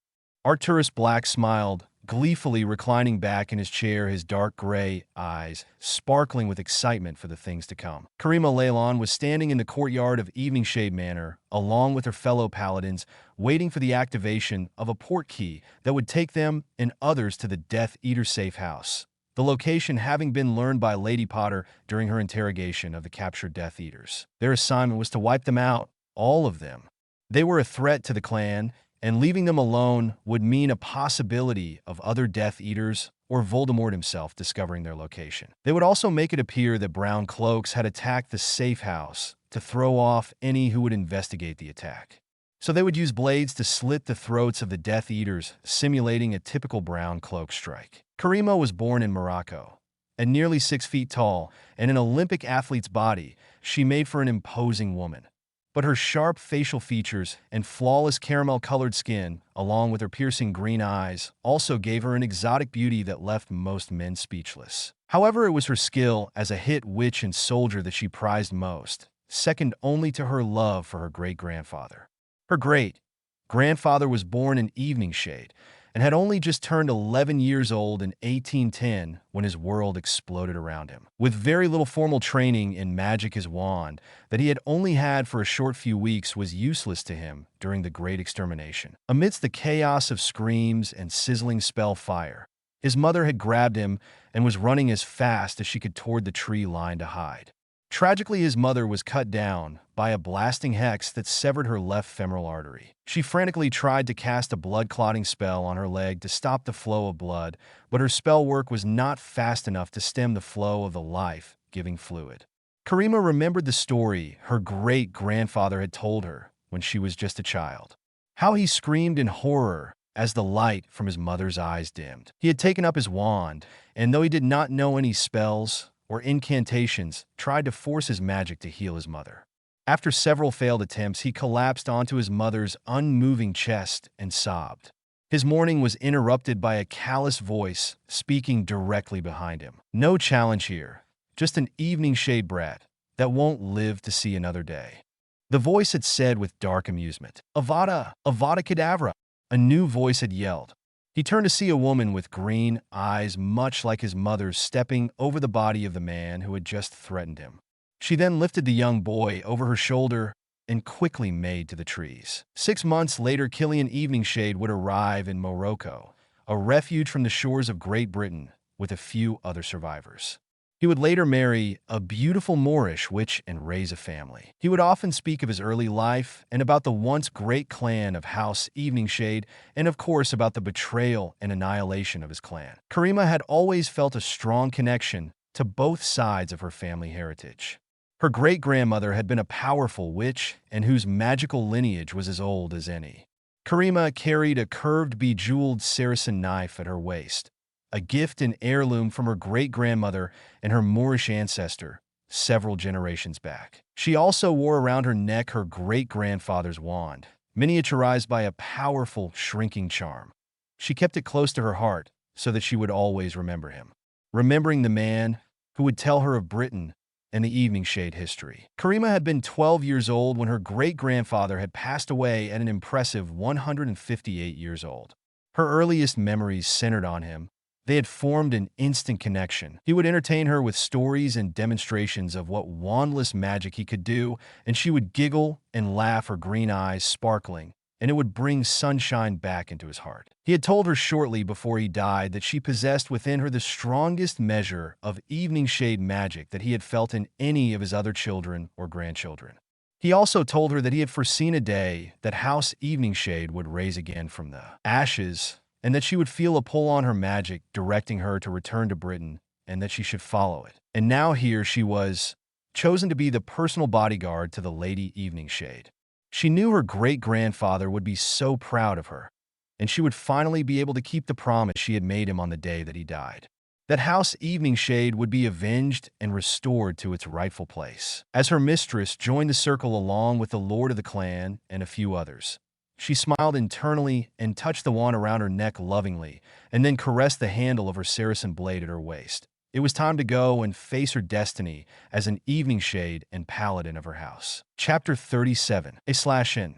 Arcturus Black smiled, gleefully reclining back in his chair, his dark gray eyes sparkling with excitement for the things to come. Karima Leylon was standing in the courtyard of Eveningshade Manor, along with her fellow paladins, waiting for the activation of a port key that would take them and others to the Death Eater safe house, the location having been learned by Lady Potter during her interrogation of the captured Death Eaters. Their assignment was to wipe them out, all of them. They were a threat to the clan, and leaving them alone would mean a possibility of other Death Eaters or Voldemort himself discovering their location. They would also make it appear that brown cloaks had attacked the safe house to throw off any who would investigate the attack. So they would use blades to slit the throats of the Death Eaters, simulating a typical brown cloak strike. Karima was born in Morocco. At nearly 6 feet tall and an Olympic athlete's body, she made for an imposing woman. But her sharp facial features and flawless caramel-colored skin, along with her piercing green eyes, also gave her an exotic beauty that left most men speechless. However, it was her skill as a hit witch and soldier that she prized most, second only to her love for her great-grandfather. Her great-grandfather was born in Eveningshade and had only just turned 11 years old in 1810 when his world exploded around him. With very little formal training in magic, his wand, that he had only had for a short few weeks, was useless to him during the Great Extermination. Amidst the chaos of screams and sizzling spell fire, his mother had grabbed him and was running as fast as she could toward the tree line to hide. Tragically, his mother was cut down by a blasting hex that severed her left femoral artery. She frantically tried to cast a blood-clotting spell on her leg to stop the flow of blood, but her spell work was not fast enough to stem the flow of the life-giving fluid. Karima remembered the story her great-grandfather had told her when she was just a child. How he screamed in horror as the light from his mother's eyes dimmed. He had taken up his wand, and though he did not know any spells or incantations, tried to force his magic to heal his mother. After several failed attempts, he collapsed onto his mother's unmoving chest and sobbed. His mourning was interrupted by a callous voice speaking directly behind him. No challenge here, just an evening shade brat that won't live to see another day. The voice had said with dark amusement, Avada, Avada Kedavra. A new voice had yelled. He turned to see a woman with green eyes much like his mother's stepping over the body of the man who had just threatened him. She then lifted the young boy over her shoulder and quickly made to the trees. 6 months later, Killian Eveningshade would arrive in Morocco, a refuge from the shores of Great Britain, with a few other survivors. He would later marry a beautiful Moorish witch and raise a family. He would often speak of his early life and about the once great clan of House Eveningshade, and of course about the betrayal and annihilation of his clan. Karima had always felt a strong connection to both sides of her family heritage. Her great-grandmother had been a powerful witch and whose magical lineage was as old as any. Karima carried a curved, bejeweled Saracen knife at her waist, a gift and heirloom from her great-grandmother and her Moorish ancestor several generations back. She also wore around her neck her great-grandfather's wand, miniaturized by a powerful, shrinking charm. She kept it close to her heart so that she would always remember him, remembering the man who would tell her of Britain and the Eveningshade history. Karima had been 12 years old when her great-grandfather had passed away at an impressive 158 years old. Her earliest memories centered on him. They had formed an instant connection. He would entertain her with stories and demonstrations of what wandless magic he could do, and she would giggle and laugh, her green eyes sparkling, and it would bring sunshine back into his heart. He had told her shortly before he died that she possessed within her the strongest measure of Eveningshade magic that he had felt in any of his other children or grandchildren. He also told her that he had foreseen a day that House Eveningshade would raise again from the ashes, and that she would feel a pull on her magic directing her to return to Britain, and that she should follow it. And now here she was, chosen to be the personal bodyguard to the Lady Eveningshade. She knew her great-grandfather would be so proud of her, and she would finally be able to keep the promise she had made him on the day that he died. That House Eveningshade would be avenged and restored to its rightful place. As her mistress joined the circle along with the lord of the clan and a few others, she smiled internally and touched the wand around her neck lovingly, and then caressed the handle of her Saracen blade at her waist. It was time to go and face her destiny as an Eveningshade and paladin of her house. Chapter 37. /n.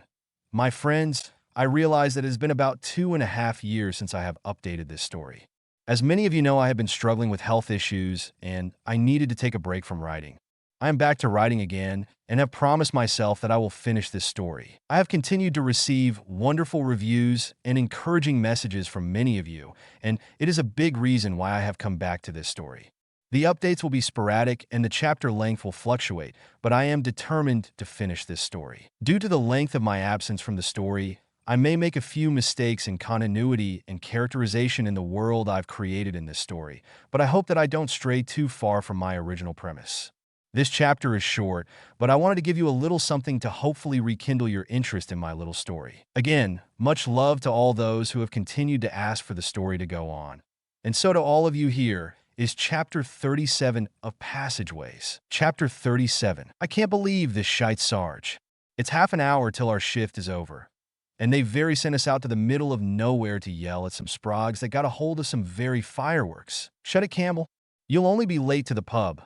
My friends, I realize that it has been about 2.5 years since I have updated this story. As many of you know, I have been struggling with health issues, and I needed to take a break from writing. I am back to writing again and have promised myself that I will finish this story. I have continued to receive wonderful reviews and encouraging messages from many of you, and it is a big reason why I have come back to this story. The updates will be sporadic and the chapter length will fluctuate, but I am determined to finish this story. Due to the length of my absence from the story, I may make a few mistakes in continuity and characterization in the world I've created in this story, but I hope that I don't stray too far from my original premise. This chapter is short, but I wanted to give you a little something to hopefully rekindle your interest in my little story. Again, much love to all those who have continued to ask for the story to go on. And so to all of you, here is Chapter 37 of Passageways. Chapter 37. I can't believe this shite Sarge. It's half an hour till our shift is over, and they very sent us out to the middle of nowhere to yell at some sprogs that got a hold of some very fireworks. Shut it, Campbell. You'll only be late to the pub.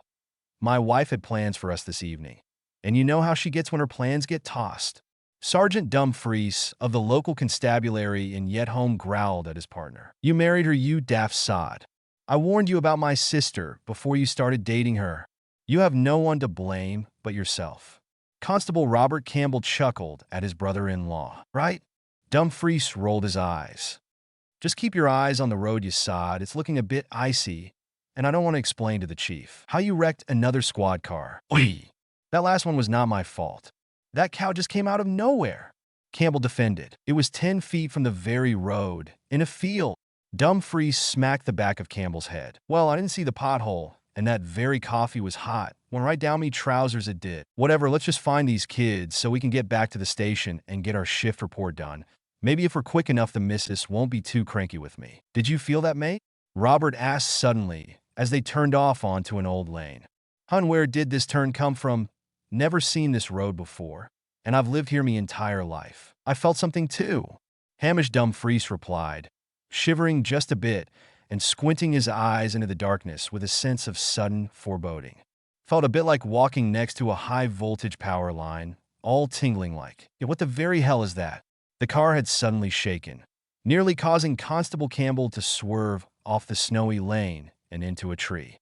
My wife had plans for us this evening, and you know how she gets when her plans get tossed. Sergeant Dumfries of the local constabulary in Yetholm growled at his partner. You married her, you daft sod. I warned you about my sister before you started dating her. You have no one to blame but yourself. Constable Robert Campbell chuckled at his brother-in-law. Right? Dumfries rolled his eyes. Just keep your eyes on the road, you sod. It's looking a bit icy, and I don't want to explain to the chief how you wrecked another squad car. Oi! That last one was not my fault. That cow just came out of nowhere. Campbell defended. It was 10 feet from the very road, in a field. Dumfries smacked the back of Campbell's head. Well, I didn't see the pothole, and that very coffee was hot. Went right down me trousers it did. Whatever, let's just find these kids so we can get back to the station and get our shift report done. Maybe if we're quick enough, the missus won't be too cranky with me. Did you feel that, mate? Robert asked suddenly as they turned off onto an old lane. Hun, where did this turn come from? Never seen this road before, and I've lived here me entire life. I felt something too, Hamish Dumfries replied, shivering just a bit and squinting his eyes into the darkness with a sense of sudden foreboding. Felt a bit like walking next to a high-voltage power line, all tingling like. Yeah, what the very hell is that? The car had suddenly shaken, nearly causing Constable Campbell to swerve off the snowy lane and into a tree.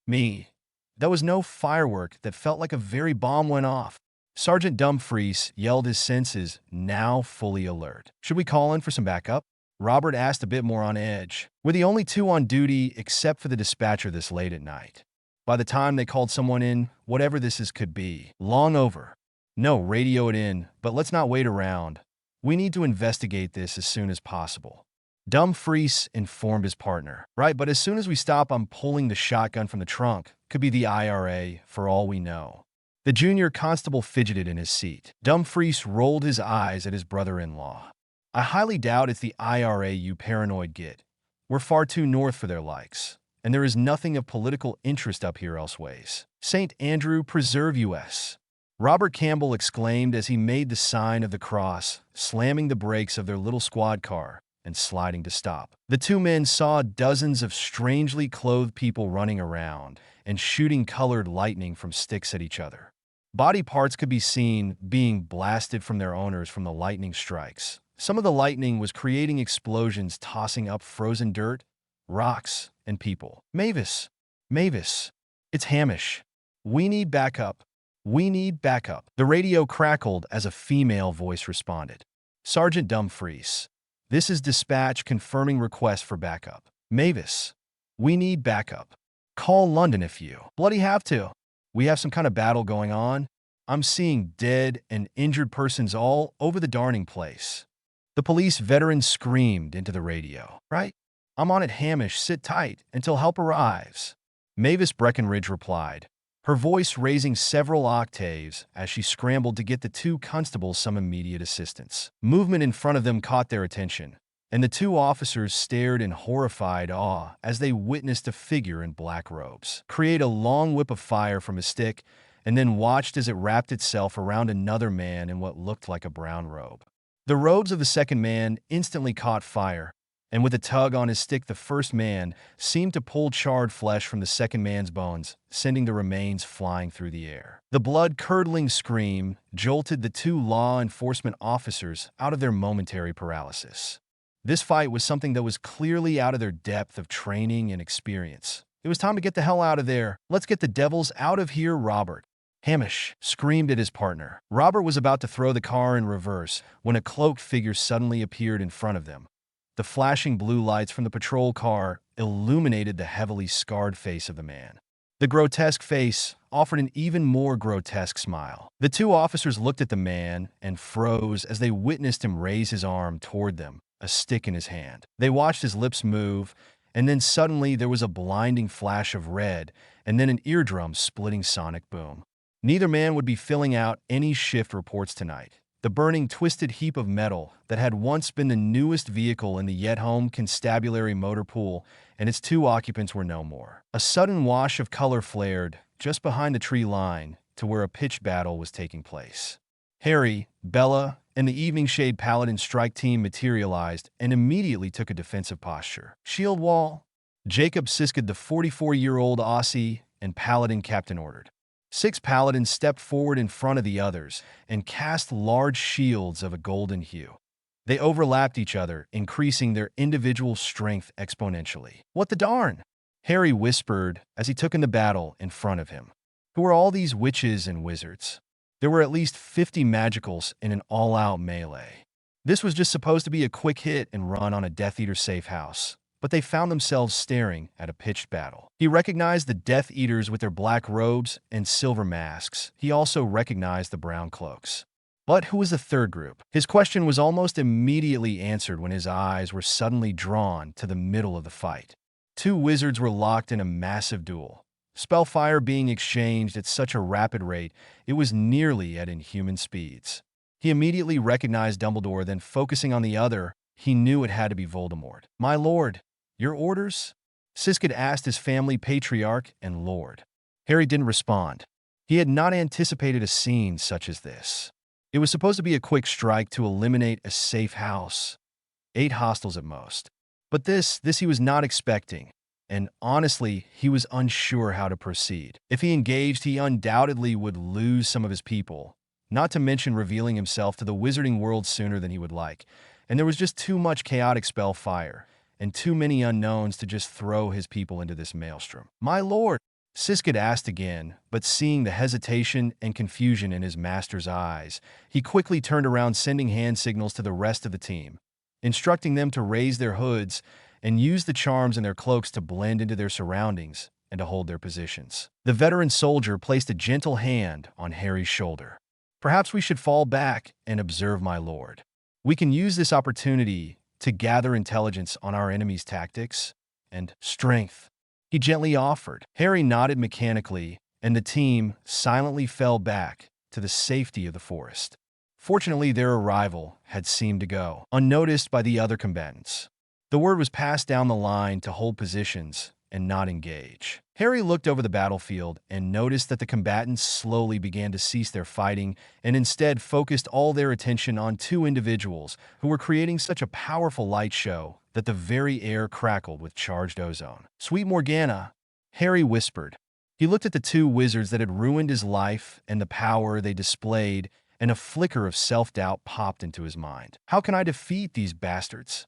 That was no firework that felt like a very bomb went off. Sergeant Dumfries yelled, his senses now fully alert. Should we call in for some backup? Robert asked, a bit more on edge. We're the only two on duty except for the dispatcher this late at night. By the time they called someone in, whatever this is could be long over. No, radio it in, but let's not wait around. We need to investigate this as soon as possible. Dumfries informed his partner. Right, but as soon as we stop, I'm pulling the shotgun from the trunk. Could be the IRA, for all we know. The junior constable fidgeted in his seat. Dumfries rolled his eyes at his brother-in-law. I highly doubt it's the IRA, you paranoid git. We're far too north for their likes, and there is nothing of political interest up here elseways. St. Andrew preserve us. Robert Campbell exclaimed as he made the sign of the cross, slamming the brakes of their little squad car and sliding to stop. The two men saw dozens of strangely clothed people running around and shooting colored lightning from sticks at each other. Body parts could be seen being blasted from their owners from the lightning strikes. Some of the lightning was creating explosions, tossing up frozen dirt, rocks, and people. Mavis, it's Hamish. We need backup. We need backup. The radio crackled as a female voice responded. Sergeant Dumfries, this is dispatch confirming request for backup. Mavis, we need backup. Call London if you bloody have to. We have some kind of battle going on. I'm seeing dead and injured persons all over the darning place. The police veteran screamed into the radio. Right? I'm on it, Hamish. Sit tight until help arrives. Mavis Breckenridge replied, her voice raising several octaves as she scrambled to get the two constables some immediate assistance. Movement in front of them caught their attention, and the two officers stared in horrified awe as they witnessed a figure in black robes create a long whip of fire from a stick and then watched as it wrapped itself around another man in what looked like a brown robe. The robes of the second man instantly caught fire, and with a tug on his stick, the first man seemed to pull charred flesh from the second man's bones, sending the remains flying through the air. The blood-curdling scream jolted the two law enforcement officers out of their momentary paralysis. This fight was something that was clearly out of their depth of training and experience. It was time to get the hell out of there. Let's get the devils out of here, Robert. Hamish screamed at his partner. Robert was about to throw the car in reverse when a cloaked figure suddenly appeared in front of them. The flashing blue lights from the patrol car illuminated the heavily scarred face of the man. The grotesque face offered an even more grotesque smile. The two officers looked at the man and froze as they witnessed him raise his arm toward them, a stick in his hand. They watched his lips move, and then suddenly there was a blinding flash of red and then an eardrum-splitting sonic boom. Neither man would be filling out any shift reports tonight. The burning, twisted heap of metal that had once been the newest vehicle in the yet-home constabulary motor pool and its two occupants were no more. A sudden wash of color flared just behind the tree line to where a pitched battle was taking place. Harry, Bella, and the Evening Shade Paladin strike team materialized and immediately took a defensive posture. Shield wall. Jacob Sisked, the 44-year-old Aussie and Paladin captain, ordered. 6 paladins stepped forward in front of the others and cast large shields of a golden hue. They overlapped each other, increasing their individual strength exponentially. What the darn? Harry whispered as he took in the battle in front of him. Who are all these witches and wizards? There were at least 50 magicals in an all-out melee. This was just supposed to be a quick hit and run on a Death Eater safe house. but they found themselves staring at a pitched battle. He recognized the Death Eaters with their black robes and silver masks. He also recognized the brown cloaks. But who was the third group? His question was almost immediately answered when his eyes were suddenly drawn to the middle of the fight. Two wizards were locked in a massive duel. Spellfire being exchanged at such a rapid rate, it was nearly at inhuman speeds. He immediately recognized Dumbledore, then focusing on the other, he knew it had to be Voldemort. "My lord, your orders?" Sisked asked his family patriarch and lord. Harry didn't respond. He had not anticipated a scene such as this. It was supposed to be a quick strike to eliminate a safe house. 8 hostiles at most. But this he was not expecting, and honestly, he was unsure how to proceed. If he engaged, he undoubtedly would lose some of his people, not to mention revealing himself to the wizarding world sooner than he would like, and there was just too much chaotic spell fire, and too many unknowns to just throw his people into this maelstrom. "My lord," Sisked asked again, but seeing the hesitation and confusion in his master's eyes, he quickly turned around, sending hand signals to the rest of the team, instructing them to raise their hoods and use the charms in their cloaks to blend into their surroundings and to hold their positions. The veteran soldier placed a gentle hand on Harry's shoulder. "Perhaps we should fall back and observe, my lord. We can use this opportunity to gather intelligence on our enemy's tactics and strength," he gently offered. Harry nodded mechanically, and the team silently fell back to the safety of the forest. Fortunately, their arrival had seemed to go unnoticed by the other combatants. The word was passed down the line to hold positions and not engage. Harry looked over the battlefield and noticed that the combatants slowly began to cease their fighting and instead focused all their attention on 2 individuals who were creating such a powerful light show that the very air crackled with charged ozone. "Sweet Morgana," Harry whispered. He looked at the 2 wizards that had ruined his life and the power they displayed, and a flicker of self-doubt popped into his mind. "How can I defeat these bastards?"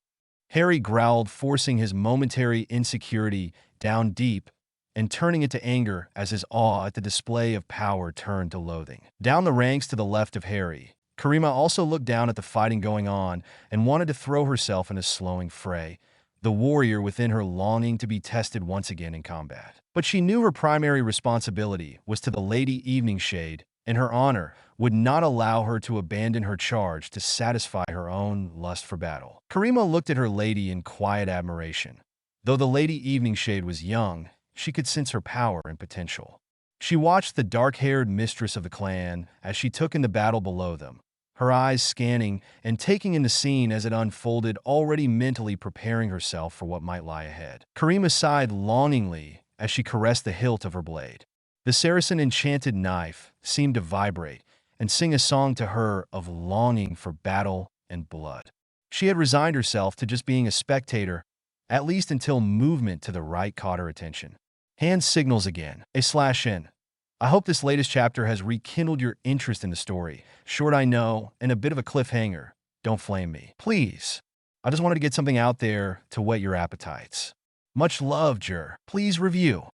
Harry growled, forcing his momentary insecurity down deep and turning it to anger as his awe at the display of power turned to loathing. Down the ranks to the left of Harry, Karima also looked down at the fighting going on and wanted to throw herself in a slowing fray, the warrior within her longing to be tested once again in combat. But she knew her primary responsibility was to the Lady Eveningshade, and her honor would not allow her to abandon her charge to satisfy her own lust for battle. Karima looked at her lady in quiet admiration. Though the Lady Eveningshade was young, she could sense her power and potential. She watched the dark-haired mistress of the clan as she took in the battle below them, her eyes scanning and taking in the scene as it unfolded, already mentally preparing herself for what might lie ahead. Karima sighed longingly as she caressed the hilt of her blade. The Saracen enchanted knife seemed to vibrate and sing a song to her of longing for battle and blood. She had resigned herself to just being a spectator, at least until movement to the right caught her attention. Hand signals again. /N. I hope this latest chapter has rekindled your interest in the story. Short, I know, and a bit of a cliffhanger. Don't flame me. Please. I just wanted to get something out there to whet your appetites. Much love, Jer. Please review.